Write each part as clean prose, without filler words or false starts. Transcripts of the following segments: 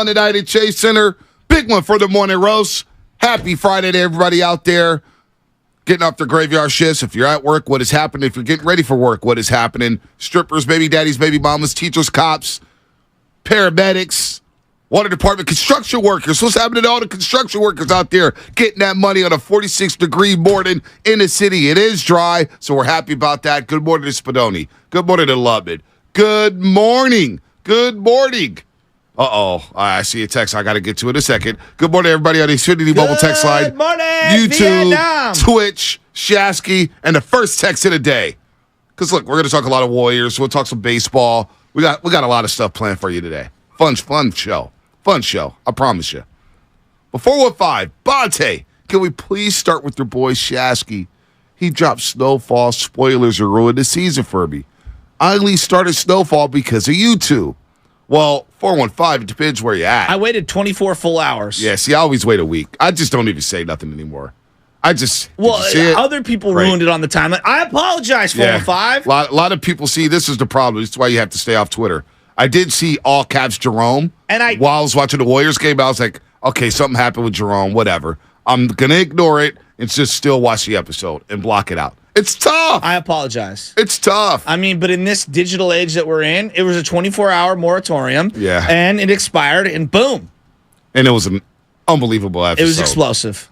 one tonight at Chase Center. Big one for the morning roast. Happy Friday to everybody out there getting off their graveyard shifts. If you're at work, what is happening? If you're getting ready for work, what is happening? Strippers, baby daddies, baby mamas, teachers, cops, paramedics, water department, construction workers. What's happening to all the construction workers out there getting that money on a 46-degree morning in the city? It is dry, so we're happy about that. Good morning to Spadoni. Good morning to Lubbock. Good morning. Good morning. Uh-oh. I see a text. I got to get to it in a second. Good morning, everybody on the Xfinity Mobile text line. Good morning, YouTube, Vietnam. Twitch, Shasky, and the first text of the day. Because, look, we're going to talk a lot of Warriors. We'll talk some baseball. We got a lot of stuff planned for you today. Fun show. Fun show. I promise you. Before 415, Bonte, can we please start with your boy Shasky? He dropped Snowfall. Spoilers are ruined the season for me. I only started Snowfall because of YouTube. Well, 415, it depends where you're at. I waited 24 full hours. Yeah, see, I always wait a week. I just don't even say nothing anymore. Other people ruined it on the timeline. I apologize, 415. A lot of people see this is the problem. This is why you have to stay off Twitter. I did see all caps Jerome. While I was watching the Warriors game, I was like, okay, something happened with Jerome, whatever. I'm going to ignore it and just still watch the episode and block it out. It's tough. I apologize. It's tough. I mean, but in this digital age that we're in, it was a 24-hour moratorium. Yeah. And it expired, and boom. And it was an unbelievable episode. It was explosive.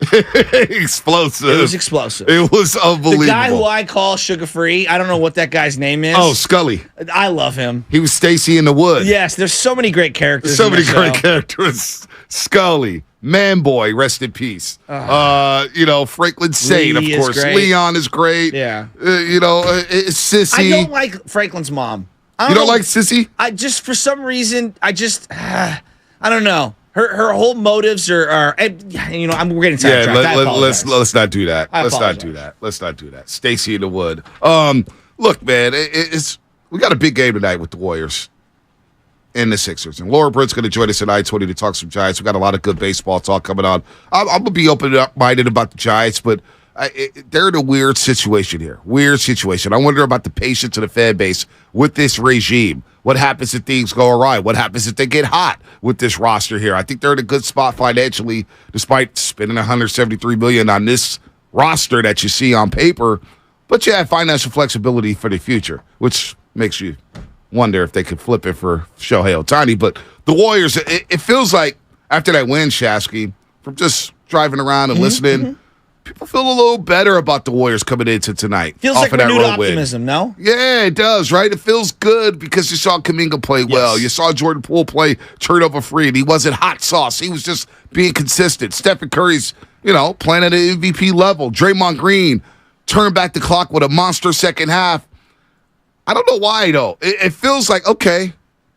Explosive. It was explosive. It was unbelievable. The guy who I call Sugar Free, I don't know what that guy's name is. Oh, Scully. I love him. He was Stacy in the Wood. Yes, there's so many great characters. So many great characters. Scully. Man Boy, rest in peace. Franklin Saint, of course. Leon is great. Yeah. Sissy. I don't like Franklin's mom. You don't like Sissy? I just, for some reason, I don't know. Her whole motives are we're getting sidetracked. Let's not do that. Let's not do that. Stacy in the Wood. Look, man, we got a big game tonight with the Warriors and the Sixers. And Laura Britt's going to join us at 9:20 to talk some Giants. We got a lot of good baseball talk coming on. I'm going to be open-minded about the Giants, but they're in a weird situation here. Weird situation. I wonder about the patience of the fan base with this regime. What happens if things go awry? What happens if they get hot with this roster here? I think they're in a good spot financially, despite spending $173 million on this roster that you see on paper. But you have financial flexibility for the future, which makes you wonder if they could flip it for Shohei Ohtani. But the Warriors, it feels like after that win, Shasky, from just driving around and listening, people feel a little better about the Warriors coming into tonight. Feels like renewed optimism, no? Yeah, it does, right? It feels good because you saw Kuminga play well. You saw Jordan Poole play turnover free, and he wasn't hot sauce. He was just being consistent. Stephen Curry's, playing at an MVP level. Draymond Green turned back the clock with a monster second half. I don't know why, though. It feels like, okay,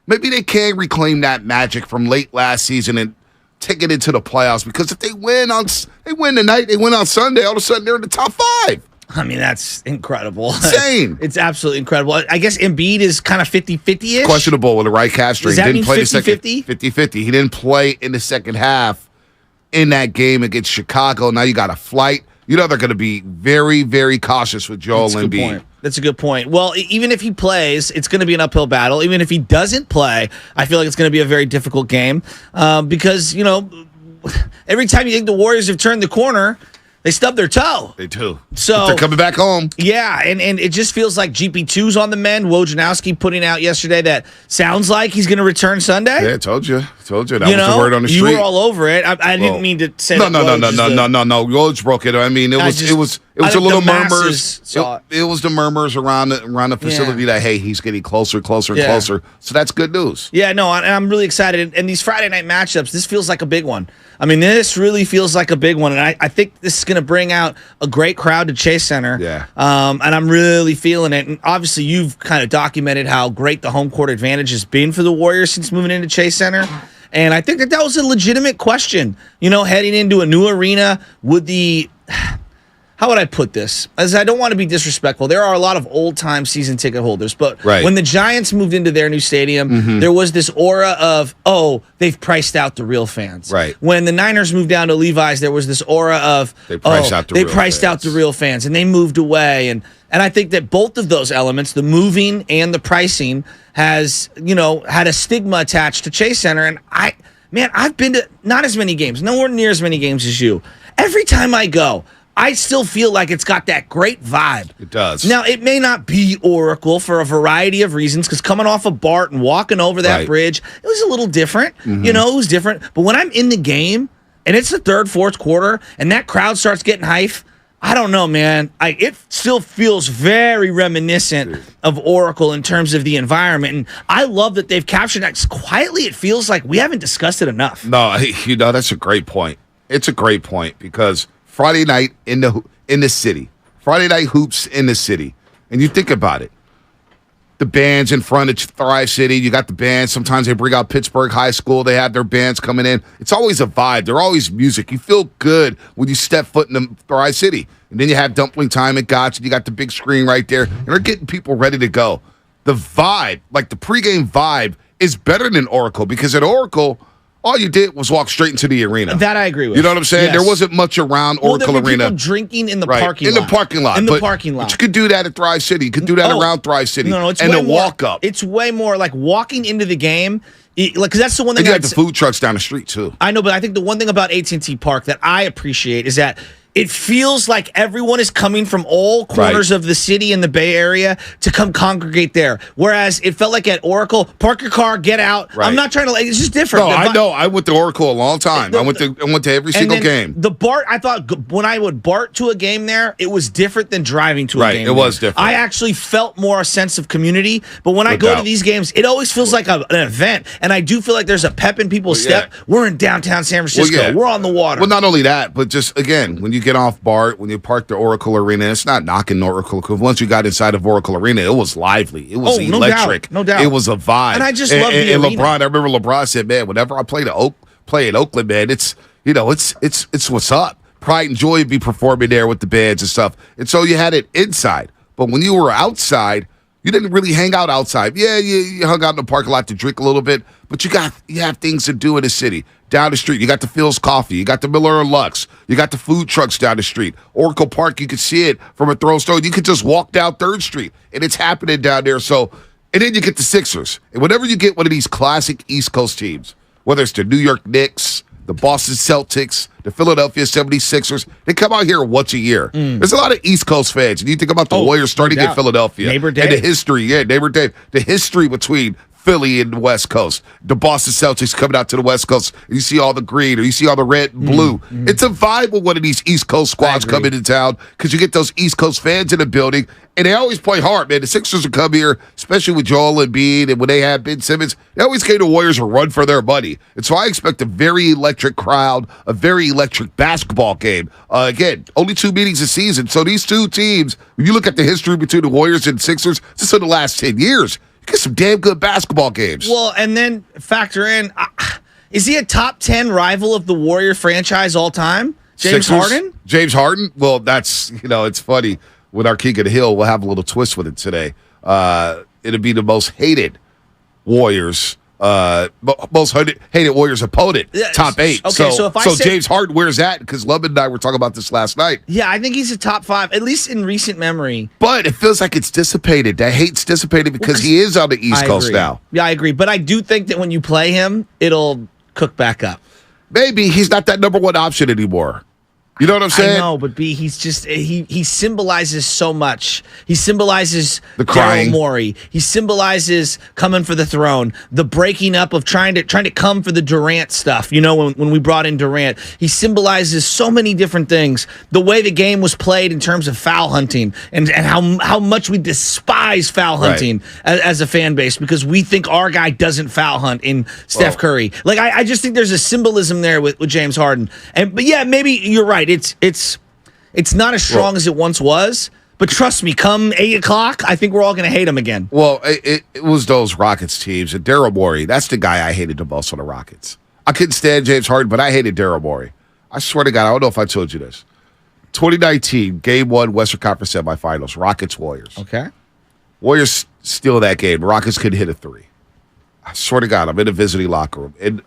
maybe they can reclaim that magic from late last season and take it into the playoffs, because if they win tonight, they win on Sunday, all of a sudden they're in the top 5. I mean, that's incredible. Insane. It's absolutely incredible. I guess Embiid is kind of 50-50-ish. Questionable with a right calf strain. Does that mean 50-50? 50-50. He didn't play in the second half in that game against Chicago. Now you got a flight. They're going to be very, very cautious with Joel Embiid. That's a good point. Well, even if he plays, it's going to be an uphill battle. Even if he doesn't play, I feel like it's going to be a very difficult game because, every time you think the Warriors have turned the corner, they stub their toe. They do. So but they're coming back home. Yeah, and it just feels like GP2's on the mend. Wojnarowski putting out yesterday that sounds like he's going to return Sunday. Yeah, told you. That was the word on the street. You were all over it. I didn't mean to say no. Woj broke it. I mean, it was a little murmurs. It was the murmurs around the facility that, hey, he's getting closer and closer. So that's good news. Yeah, no, and I'm really excited. And these Friday night matchups, this feels like a big one. I mean, this really feels like a big one, and I think this is going to bring out a great crowd to Chase Center. Yeah. And I'm really feeling it. And obviously, you've kind of documented how great the home court advantage has been for the Warriors since moving into Chase Center. And I think that was a legitimate question. Heading into a new arena, how would I put this? As I don't want to be disrespectful, there are a lot of old-time season ticket holders, but when the Giants moved into their new stadium, there was this aura of, they've priced out the real fans. Right. When the Niners moved down to Levi's, there was this aura of, they priced out the real fans, and they moved away. And I think that both of those elements, the moving and the pricing, has, had a stigma attached to Chase Center. And I've been to not as many games, nowhere near as many games as you. Every time I go, I still feel like it's got that great vibe. It does. Now, it may not be Oracle for a variety of reasons, because coming off of BART and walking over that bridge, it was a little different. It was different. But when I'm in the game, and it's the third, fourth quarter, and that crowd starts getting hype, I don't know, man. It still feels very reminiscent of Oracle in terms of the environment. And I love that they've captured that. Quietly, it feels like we haven't discussed it enough. No, that's a great point. It's a great point, because Friday night in the city. Friday night hoops in the city. And you think about it. The bands in front of Thrive City. You got the bands. Sometimes they bring out Pittsburgh High School. They have their bands coming in. It's always a vibe. They're always music. You feel good when you step foot in the Thrive City. And then you have dumpling time at Gotcha. You got the big screen right there. And they're getting people ready to go. The vibe, like the pregame vibe, is better than Oracle, because at Oracle, all you did was walk straight into the arena. That I agree with. You know what I'm saying? Yes. There wasn't much around Oracle there were Arena. People drinking in the parking lot. In the parking lot. In the parking lot. But you could do that at Thrive City. You could do that around Thrive City. No, it's and way the more, walk up. It's way more like walking into the game. Because that's the one thing. And you have the food trucks down the street too. I know, but I think the one thing about AT&T Park that I appreciate is that it feels like everyone is coming from all corners of the city in the Bay Area to come congregate there. Whereas it felt like at Oracle, park your car, get out. Right. I'm not trying to, it's just different. No, I know. I went to Oracle a long time. I went to every single game. The BART, I thought when I would BART to a game there, it was different than driving to a game. Right, it was different. I actually felt more a sense of community. But when I go to these games, it always feels like an event. And I do feel like there's a pep in people's step. We're in downtown San Francisco. We're on the water. Well, not only that, but just, again, when you get off BART, when you park the Oracle Arena, it's not knocking Oracle, because once you got inside of Oracle Arena, it was lively. It was electric. No doubt. It was a vibe. And I just love the arena. arena. LeBron, I remember LeBron said, man, whenever I play in Oakland, man, it's what's up. Pride and Joy would be performing there with the bands and stuff. And so you had it inside. But when you were outside, you didn't really hang out outside. Yeah, you hung out in the parking lot to drink a little bit, but you have things to do in the city. Down the street, you got the Phil's Coffee, you got the Miller and Lux, you got the food trucks down the street. Oracle Park, you could see it from a throw stone. You could just walk down 3rd Street, and it's happening down there. So, and then you get the Sixers. And whenever you get one of these classic East Coast teams, whether it's the New York Knicks, the Boston Celtics, the Philadelphia 76ers, they come out here once a year. There's a lot of East Coast fans. And you think about the Warriors starting in Philadelphia. Neighbor Dave. And the history, Neighbor Dave. The history between Philly and the West Coast. The Boston Celtics coming out to the West Coast, and you see all the green, or you see all the red and blue. It's a vibe when one of these East Coast squads come into town, because you get those East Coast fans in the building, and they always play hard, man. The Sixers will come here, especially with Joel Embiid, and when they have Ben Simmons, they always came to Warriors and run for their money. And so I expect a very electric crowd, a very electric basketball game. Again, only 2 meetings a season, so these two teams, when you look at the history between the Warriors and Sixers, just in the last 10 years, get some damn good basketball games. Well, and then factor in, is he a top 10 rival of the Warrior franchise all time? James Harden? James Harden? Well, that's, it's funny. With our King of the Hill, we'll have a little twist with it today. It'll be the most hated Warriors, most hated Warriors opponent, top 8. Okay, so if I say James Harden, where's that? Because Lubin and I were talking about this last night. Yeah, I think he's a top 5, at least in recent memory. But it feels like it's dissipated. That hate's dissipated because he is on the East Coast now. Yeah, I agree. But I do think that when you play him, it'll cook back up. Maybe he's not that number 1 option anymore. You know what I'm saying? I know, but he's just he symbolizes so much. He symbolizes the crying. Daryl Morey. He symbolizes coming for the throne, the breaking up of trying to come for the Durant stuff. When we brought in Durant, he symbolizes so many different things. The way the game was played in terms of foul hunting, and how much we despise foul hunting as a fan base, because we think our guy doesn't foul hunt in Steph Curry. Like I just think there's a symbolism there with James Harden. But yeah, maybe you're right. It's not as strong as it once was, but trust me, come 8 o'clock, I think we're all going to hate him again. Well, it was those Rockets teams, and Daryl Morey, that's the guy I hated the most on the Rockets. I couldn't stand James Harden, but I hated Daryl Morey. I swear to God, I don't know if I told you this. 2019, Game 1, Western Conference semifinals, Rockets-Warriors. Okay. Warriors steal that game. Rockets couldn't hit a 3. I swear to God, I'm in a visiting locker room, and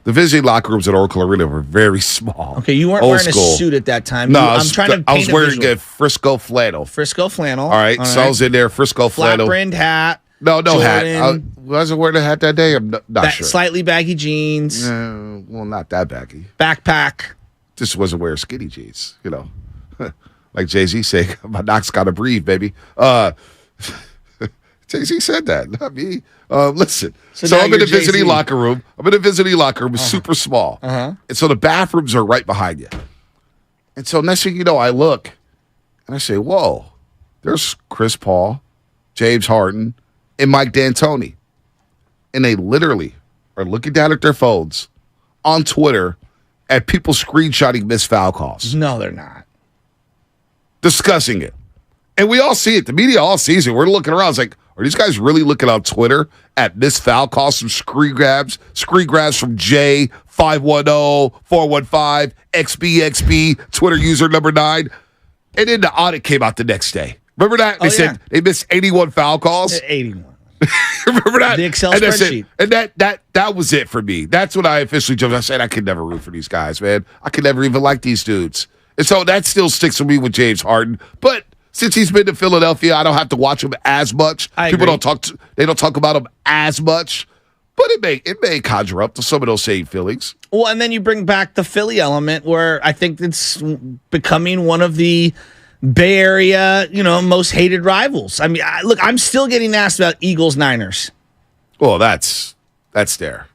the visiting locker rooms at Oracle Arena were very small. Okay, you weren't wearing a suit at that time. No, I'm trying to paint I was wearing a a Frisco flannel. Frisco flannel. All right, so I was in there, Frisco flannel. Flat-brimmed hat. No Jordan, hat. I wasn't wearing a hat that day. I'm not sure. Slightly baggy jeans. Well, not that baggy. Backpack. Just wasn't wearing skinny jeans, Like Jay-Z said, my knock's got to breathe, baby. Jay-Z said that, not me. Listen, so I'm in a visiting locker room. It's super small. And so the bathrooms are right behind you. And so next thing you know, I look, and I say, whoa, there's Chris Paul, James Harden, and Mike D'Antoni. And they literally are looking down at their phones on Twitter at people screenshotting missed foul calls. No, they're not. Discussing it. And we all see it. The media all sees it. We're looking around. It's like, are these guys really looking on Twitter at missed foul calls, some screen grabs from J 510-415 XBXB Twitter user number 9? And then the audit came out the next day. Remember that? They said they missed 81 foul calls. 81. Remember that? The Excel spreadsheet. And that was it for me. That's when I officially jumped. I said I could never root for these guys, man. I could never even like these dudes. And so that still sticks with me with James Harden. But since he's been to Philadelphia, I don't have to watch him as much. People don't talk about him as much. But it may conjure up to some of those same feelings. Well, and then you bring back the Philly element, where I think it's becoming one of the Bay Area, most hated rivals. I mean, look, I'm still getting asked about Eagles-Niners. Well, that's there.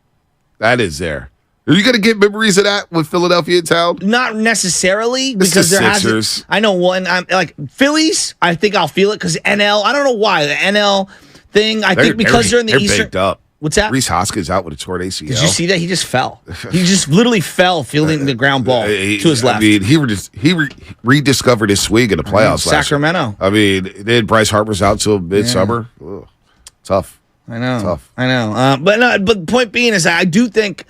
That is there. Are you going to get memories of that with Philadelphia in town? Not necessarily, It's because the there Sixers. hasn't. I know one. I'm like Phillies. I think I'll feel it because NL. I don't know why the NL thing. I think because they're in the Eastern. Baked up. What's that? Reese Hoskins out with a torn ACL. Did you see that? He just fell. He just literally fell fielding the ground ball to his left. I mean, he rediscovered his swing in the playoffs last Sacramento. year. I mean, then Bryce Harper's out till midsummer. Ugh, tough. I know. Tough. I know. But point being is that I do think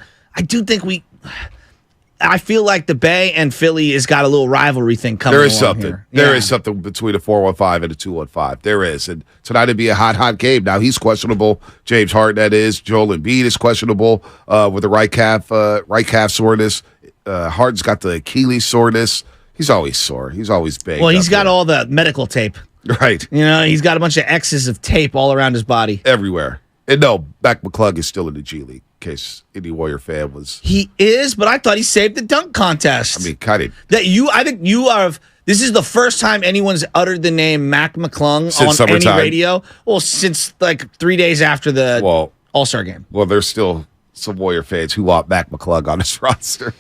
I feel like the Bay and Philly has got a little rivalry thing coming. There is along something. here. There is something between a 415 and a 215. There is. And tonight it'd be a hot game. Now he's questionable. James Harden, that is. Joel Embiid is questionable with the right calf soreness. Harden's got the Achilles soreness. He's always sore. He's always banged. Well, he's got all the medical tape. Right. He's got a bunch of X's of tape all around his body. Everywhere. And no, Mac McClung is still in the G League, in case any Warrior fan was. He is, but I thought he saved the dunk contest. I mean, kind of. I think you are. This is the first time anyone's uttered the name Mac McClung Since on summertime. any radio. Well, since like 3 days after the All-Star game. Well, there's still some Warrior fans who want Mac McClung on his roster.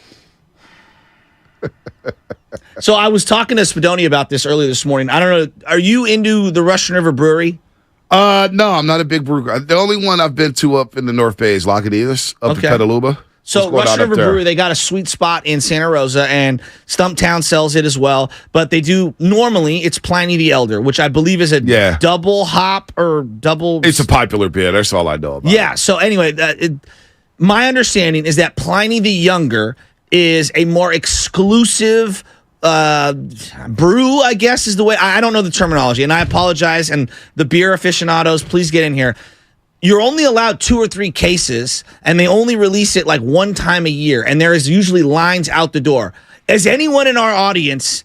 So I was talking to Spadoni about this earlier this morning. I don't know. Are you into the Russian River Brewery? No, I'm not a big brewer. The only one I've been to up in the North Bay is Lagunitas, up in Petaluma. So Russian River Brewery, they got a sweet spot in Santa Rosa, and Stumptown sells it as well. But they do, normally, it's Pliny the Elder, which I believe is a double hop or double. It's a popular beer. That's all I know about. Yeah, so anyway, my understanding is that Pliny the Younger is a more exclusive brew, I guess is the way. I don't know the terminology, and I apologize. And the beer aficionados, please get in here. You're only allowed 2 or 3 cases, and they only release it like one time a year, and there is usually lines out the door. Is anyone in our audience,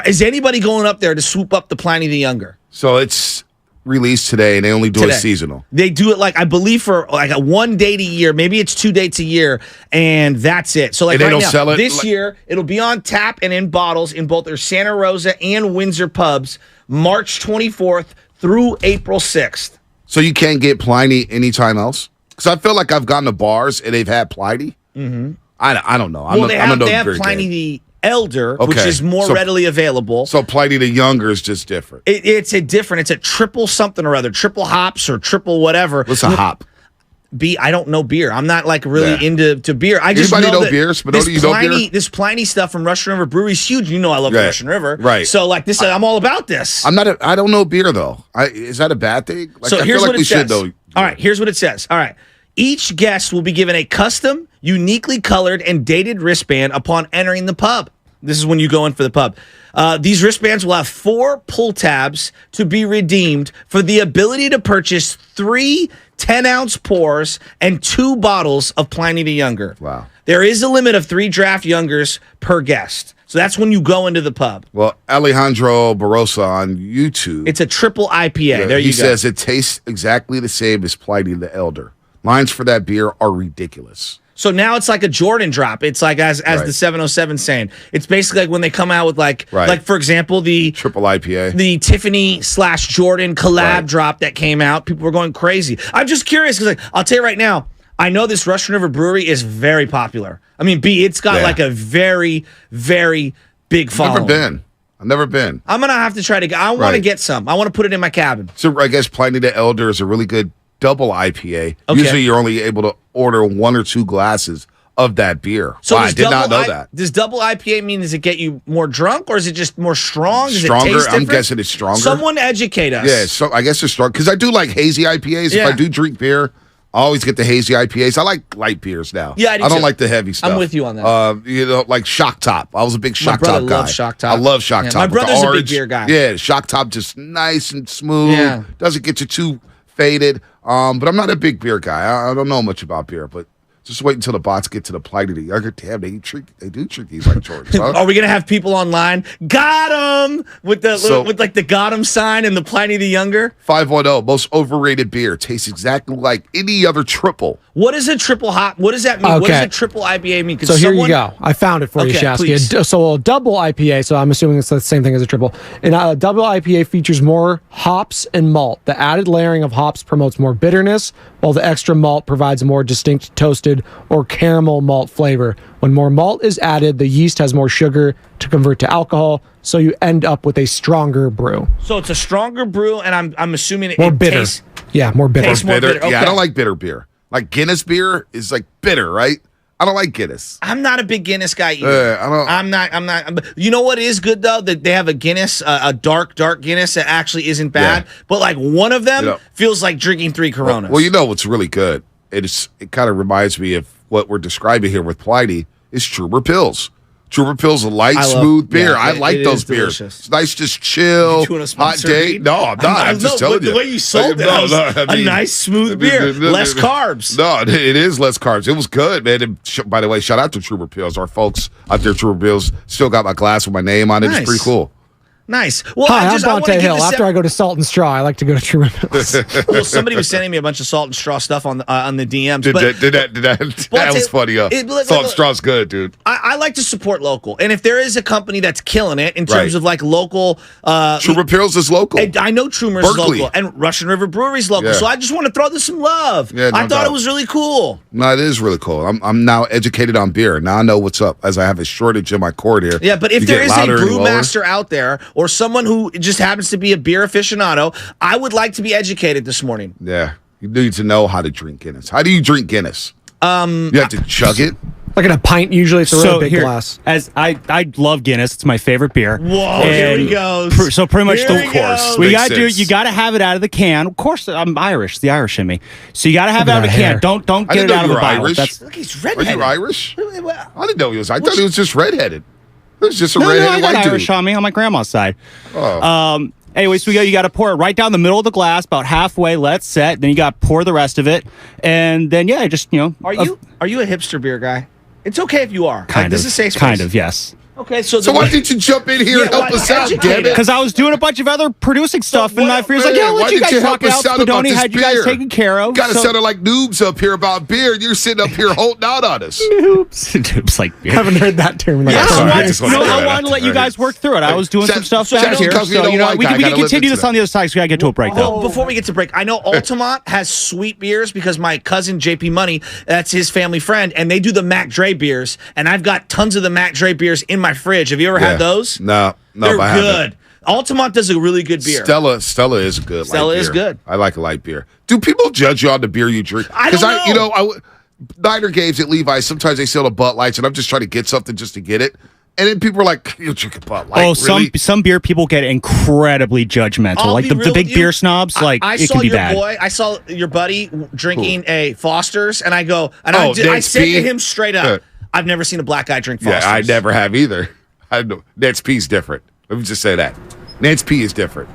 is anybody going up there to swoop up the Pliny the Younger? So it's released today, and they only do it seasonal. They do it like, I believe, for like a 1 date a year. Maybe it's 2 dates a year, and that's it. So like right now, this year, it'll be on tap and in bottles in both their Santa Rosa and Windsor pubs, March 24th through April 6th. So you can't get Pliny anytime else? Because I feel like I've gone to bars and they've had Pliny. Mm-hmm. I don't know. They have Pliny the Elder, which is more readily available. So Pliny the Younger is just different. It's a triple something or other, triple hops or triple whatever. What's a hop? I don't know beer. I'm not like really into beer. I just Anybody know know beer? This Pliny stuff from Russian River Brewery is huge. I love Russian River. Right. So like this, I'm all about this. I don't know beer though. Is that a bad thing? Like, So here's what it says. All right, here's what it says. All right. Each guest will be given a custom, uniquely colored, and dated wristband upon entering the pub. This is when you go in for the pub. These wristbands will have 4 pull tabs to be redeemed for the ability to purchase 3 10-ounce pours and 2 bottles of Pliny the Younger. Wow. There is a limit of 3 draft Youngers per guest. So that's when you go into the pub. Well, Alejandro Barossa on YouTube. It's a triple IPA. There you go. He says it tastes exactly the same as Pliny the Elder. Lines for that beer are ridiculous. So now it's like a Jordan drop. It's like as the 707 saying. It's basically like when they come out with like for example the triple IPA, the Tiffany/Jordan collab drop that came out. People were going crazy. I'm just curious because I'll tell you right now, I know this Russian River Brewery is very popular. I mean, it's got like a very, very big following. I've never been. I'm gonna have to try to. I want to get some. I want to put it in my cabin. So I guess Pliny the Elder is a really good double IPA. Okay. Usually you're only able to order 1 or 2 glasses of that beer. So I did not know that. Does double IPA mean, does it get you more drunk or is it just more strong? Does stronger? It taste different? I'm guessing it's stronger. Someone educate us. Yeah, so I guess it's strong. Because I do like hazy IPAs. Yeah. If I do drink beer, I always get the hazy IPAs. I like light beers now. Yeah, I don't like the heavy stuff. I'm with you on that. Like Shock Top. I was a big Shock Top guy. My brother loves Shock Top. I love Shock Top. My brother's a big beer guy. Yeah, Shock Top just nice and smooth. Yeah. Doesn't get you too faded. But I'm not a big beer guy. I don't know much about beer, but Just wait until the bots get to the plight of the younger. Damn, they do treat these like Jordans. Huh? Are we gonna have people online? Got him with the got him sign and the Pliny the Younger. 510, most overrated beer. Tastes exactly like any other triple. What is a triple hop? What does that mean? Okay. What does a triple IPA mean? So here you go. I found it for you, Okay, Shasky. please. So a double IPA, so I'm assuming it's the same thing as a triple. And a double IPA features more hops and malt. The added layering of hops promotes more bitterness, while the extra malt provides a more distinct toasted or caramel malt flavor. When more malt is added, the yeast has more sugar to convert to alcohol, so you end up with a stronger brew. So it's a stronger brew, and I'm assuming it More bitter. tastes. Yeah, more bitter. Tastes more bitter. Yeah, Okay. I don't like bitter beer. Like Guinness beer is like bitter, right? I don't like Guinness. I'm not a big Guinness guy either. I'm not. You know what is good though? That they have a Guinness, a dark Guinness that actually isn't bad. Yeah. But like one of them Yeah. feels like drinking 3 Coronas. Well, you know what's really good? It kind of reminds me of what we're describing here with Pliny is Trooper Pills. Trooper Pills, a light, smooth beer. yeah, I like it those is beers. delicious. It's nice, just chill, You doing a hot sponsor, day. Pete? No, I'm not. I'm just telling you. The way you sold it, a nice smooth beer, less carbs. No, it is less carbs. It was good, man. And by the way, shout out to Trooper Pills. Our folks out there, Trooper Pills, still got my glass with my name on it. Nice. It's pretty cool. Nice. Well, Hi, I'm I wanna Bonte give Hill. this After I go to Salt and Straw, I like to go to Truman Mills. well, somebody was sending me a bunch of salt and straw stuff on the DMs. Did but that Well, was funny. Salt and Straw's good, dude. I like to support local, and if there is a company that's killing it in terms Right. of like local, Trooper Pills is local. and I know Trumer's is Berkeley. local, and Russian River Brewery's local. Yeah. So I just want to throw this some love. Yeah, no I thought doubt. it was really cool. No, it is really cool. I'm now educated on beer. Now I know what's up as I have a shortage in my court here. Yeah, but if You there get is a louder and lower. brewmaster out there or someone who just happens to be a beer aficionado, I would like to be educated this morning. Yeah, you need to know how to drink Guinness. How do you drink Guinness? You have to chug it. Like in a pint, usually it's a really big glass. As I love Guinness, it's my favorite beer. Whoa, here he goes. So pretty much Here the he goes. we Makes got to do. sense. You got to have it out of the can. Of course, I'm Irish. It's the Irish in me. So you got to have it out of the Look at that can. Don't I get didn't it know out of you the were bottle. Irish. That's, Look, he's Are redheaded. you Irish? I didn't know he was. I thought he was just redheaded. He was just a no, I redheaded got white Irish dude. on me on my grandma's side. Oh. Anyways, you got to pour it right down the middle of the glass, about halfway. Let it set. Then you got to pour the rest of it, and then just Are you a hipster beer guy? It's okay if you are. kind this of is safe space. kind of yes. Okay, so So why didn't you jump in here and help us out, educate damn it? Because I was doing a bunch of other producing stuff, and my friend's like, Man, "Yeah, I'll why let you didn't guys help talk it us out." out about Spadoni this had you guys beer? taken care of. Got to so- sound like noobs up here about beer, and you're sitting up here holding out on us. Oops, oops, like beer. Haven't heard that term. In like Yeah, a sorry, couple I years. just wanted to throw I that wanted out to let there. you guys work through it. I was doing some stuff back here, because we so don't like we it. I can gotta continue listen this to on the other side. So we gotta get to a break though. Before we get to break, I know Altamont has sweet beers because my cousin JP Money, that's his family friend, and they do the Mac Dre beers, and I've got tons of the Mac Dre beers in my fridge. Have you ever had those? No, They're I haven't. good. Altamont does a really good beer. Stella is good. Stella light is beer. good. I like a light beer. Do people judge you on the beer you drink? I don't know. Niner games at Levi's, sometimes they sell the Bud Lights, and I'm just trying to get something just to get it. And then people are like, "You drink a Bud Light?" Oh, really? some beer people get incredibly judgmental. I'll like be the real big with you. beer snobs, like I it saw can be your bad. boy. I saw your buddy drinking a Foster's, and I go, and Oh, I Ned's said to P? him straight up, "I've never seen a black guy drink Foster's." Yeah, I never have either. I know Ned's P is different. Let me just say that. Ned's P is different.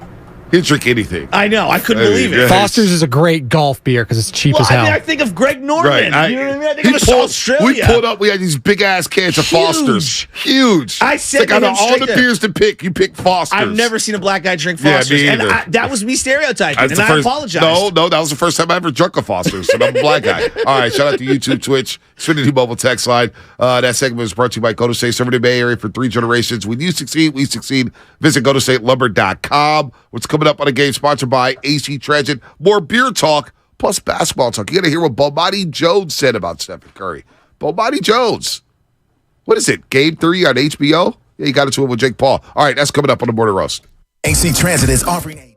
He'll drink anything. I know. I couldn't believe it. Yeah. Foster's is a great golf beer because it's cheap Well, as hell. I think of Greg Norman. Right. You know what I mean? I think of Australia. We pulled up. We had these big ass cans of Huge. Foster's. Huge. I said like to out him of all straight the there, beers to pick, you pick Foster's. I've never seen a black guy drink Yeah, me Foster's, and either. that was me stereotyping, That's and the I first- apologize. No, that was the first time I ever drunk a Foster's, and I'm a black guy. All right, shout out to YouTube, Twitch, Xfinity Mobile Text Line. That segment was brought to you by Go to State, serving the Bay Area for 3 generations. When you succeed, we succeed. Visit GoToStateLumber.com. What's coming up on the game sponsored by AC Transit. More beer talk, plus basketball talk. You got to hear what Bomani Jones said about Stephen Curry. Bomani Jones. What is it, Game 3 on HBO? Yeah, you got into it with Jake Paul. All right, that's coming up on the Border Roast. AC Transit is offering a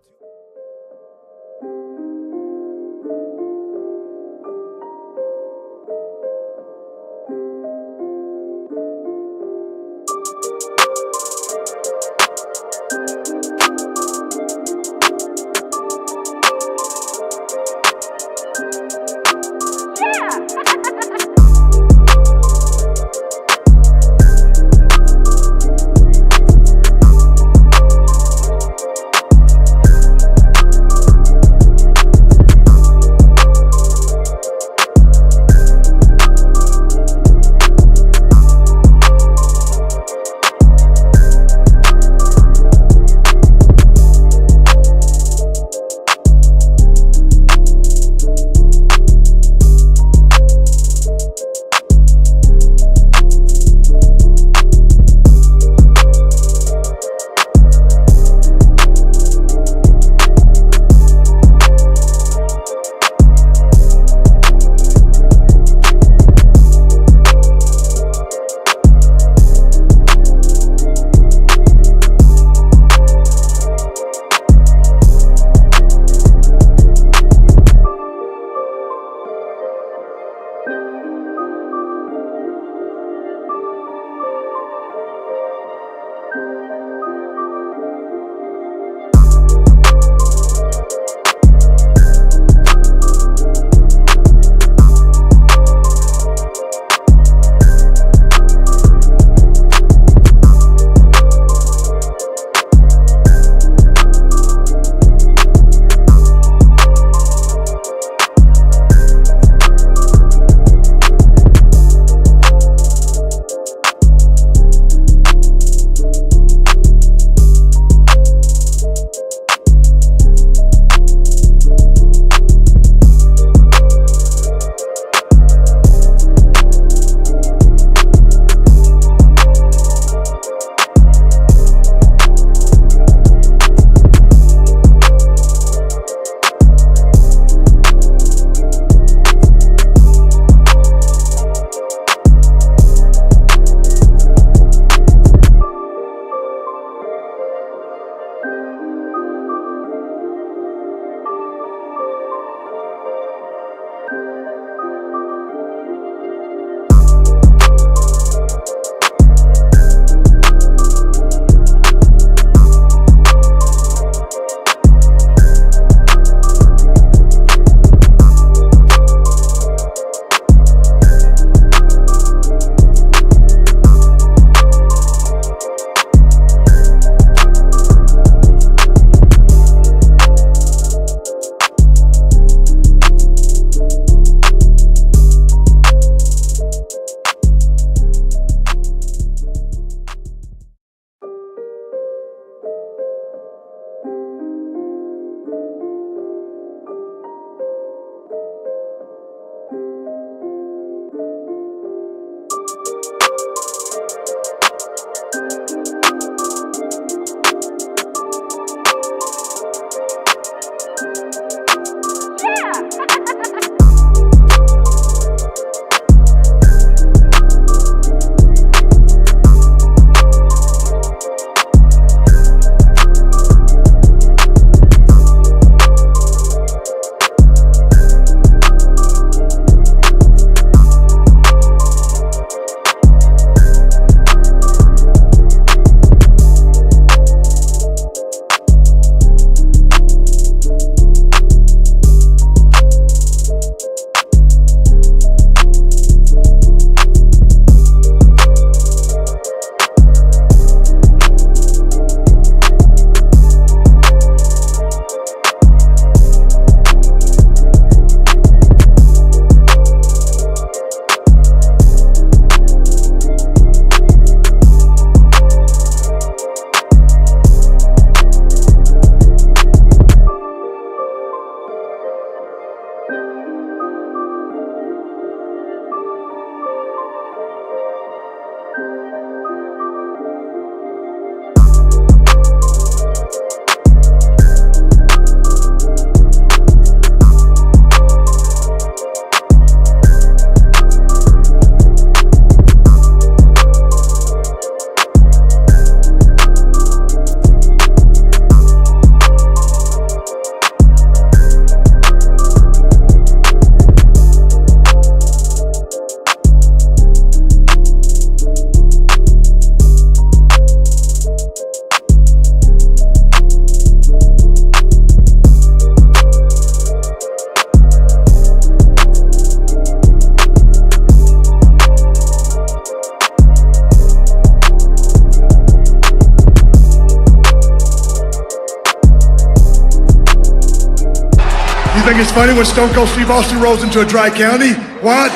it's funny when Stone Cold Steve Austin rolls into a dry county? What?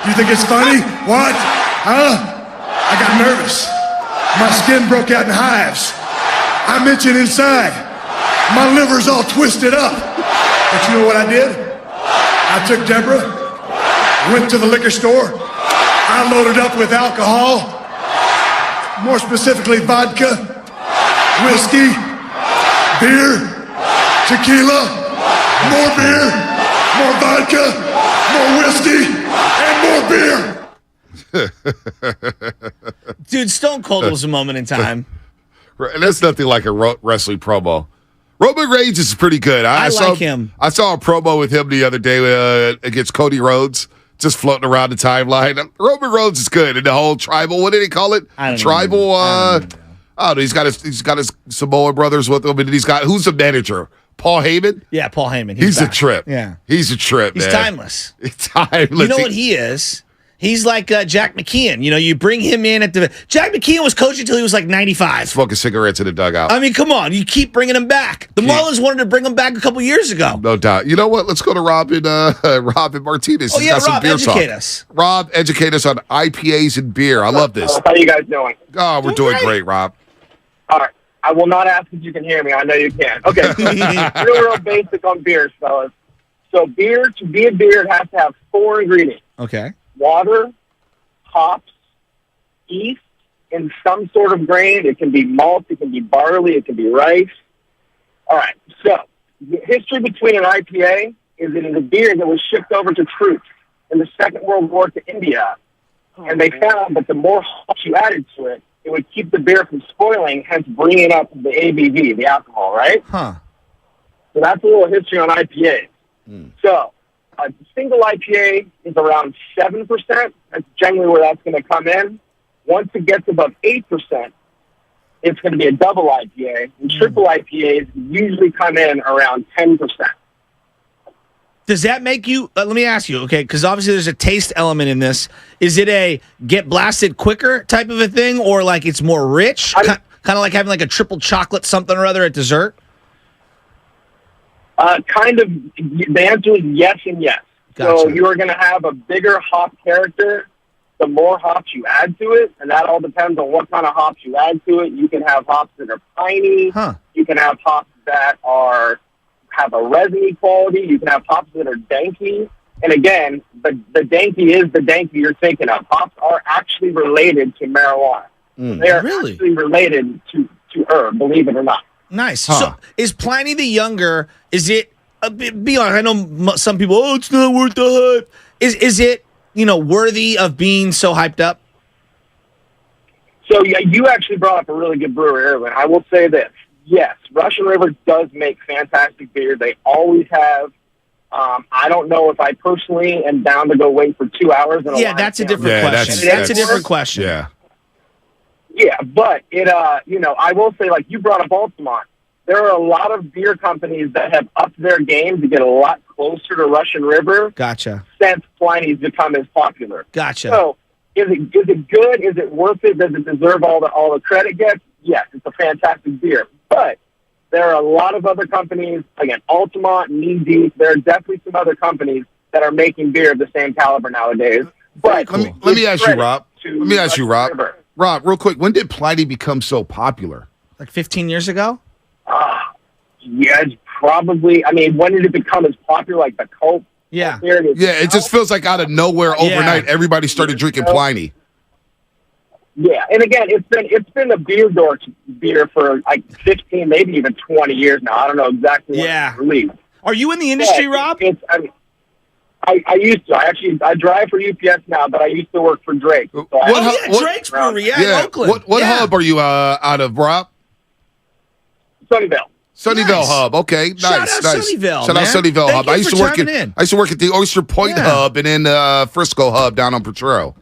You think it's funny? What? Huh? I got nervous. My skin broke out in hives. I'm itching inside. My liver's all twisted up. But you know what I did? I took Deborah, went to the liquor store. I loaded up with alcohol, more specifically vodka, whiskey, beer, tequila, more beer, more vodka, more whiskey, and more beer. Dude, Stone Cold was a moment in time. And that's nothing like a wrestling promo. Roman Reigns is pretty good. I like him. I saw a promo with him the other day against Cody Rhodes, just floating around the timeline. Roman Reigns is good. And the whole tribal, what did he call it? Tribal. I don't know. He's got his Samoa brothers with him, and he's got who's the manager? Paul Heyman. Yeah, Paul Heyman. He's a back. trip. Yeah, he's a trip. He's man. timeless. He's timeless. You know what he is? He's like Jack McKeon. You know, you bring him in Jack McKeon was coaching until he was like 95. Smoking cigarettes in the dugout. I mean, come on. You keep bringing him back. The Marlins wanted to bring him back a couple years ago. No doubt. You know what? Let's go to Rob and Martinez. Oh, He's yeah, got some Rob, beer educate talk. us. Rob, educate us on IPAs and beer. I love this. How you guys doing? Oh, we're doing great, Rob. All right. I will not ask if you can hear me. I know you can. Okay. real basic on beers, fellas. So beer, to be a beer, it has to have 4 ingredients. Okay. Water, hops, yeast, and some sort of grain. It can be malt, it can be barley, it can be rice. All right. So the history between an IPA is that it is a beer that was shipped over to troops in the Second World War to India. And they found that the more hops you added to it, it would keep the beer from spoiling, hence bringing up the ABV, the alcohol, right? Huh. So that's a little history on IPAs. So a single IPA is around 7%. That's generally where that's going to come in. Once it gets above 8%, it's going to be a double IPA. And triple IPAs usually come in around 10%. Does that make you, let me ask you, okay, because obviously there's a taste element in this. Is it a get blasted quicker type of a thing, or like it's more rich? Kind of like having like a triple chocolate something or other at dessert? Kind of, the answer is yes and yes. Gotcha. So you are going to have a bigger hop character the more hops you add to it, and that all depends on what kind of hops you add to it. You can have hops that are piney. You can have hops that have a resiny quality. You can have hops that are danky. And again, the danky is the danky you're thinking of. Hops are actually related to marijuana. They are actually related to herb, believe it or not. Nice. So is Pliny the Younger, is it, be honest, I know some people, it's not worth the hype. Is it, worthy of being so hyped up? So, yeah, you actually brought up a really good brewery, Erwin. I will say this. Yes, Russian River does make fantastic beer. They always have. I don't know if I personally am down to go wait for 2 hours. That's a different question. That's a different question. Yeah. Yeah, but I will say, like you brought up Altamont. There are a lot of beer companies that have upped their game to get a lot closer to Russian River. Gotcha. Since Pliny's become as popular. Gotcha. So, is it good? Is it worth it? Does it deserve all the credit it gets? Yes, it's a fantastic beer. But there are a lot of other companies, again, Altamont, Knee Deep. There are definitely some other companies that are making beer of the same caliber nowadays. But let me ask you, Rob. Let me ask you, Rob. Rob, real quick, when did Pliny become so popular? Like 15 years ago? Yeah, it's probably. I mean, when did it become as popular? Like the cult? Yeah. It just feels like out of nowhere overnight, everybody started drinking Pliny. Yeah, and again, it's been a beer for like 15, maybe even 20 years now. I don't know exactly when it was released. Are you in the industry, Rob? I used to. I drive for UPS now, but I used to work for Drake. So Drake's Brewery, in Oakland. What hub are you out of, Rob? Sunnyvale. Sunnyvale Hub. Okay, nice. Shout out Sunnyvale. Shout out Sunnyvale Hub. I used to work at the Oyster Point Hub and then Frisco Hub down on Potrero.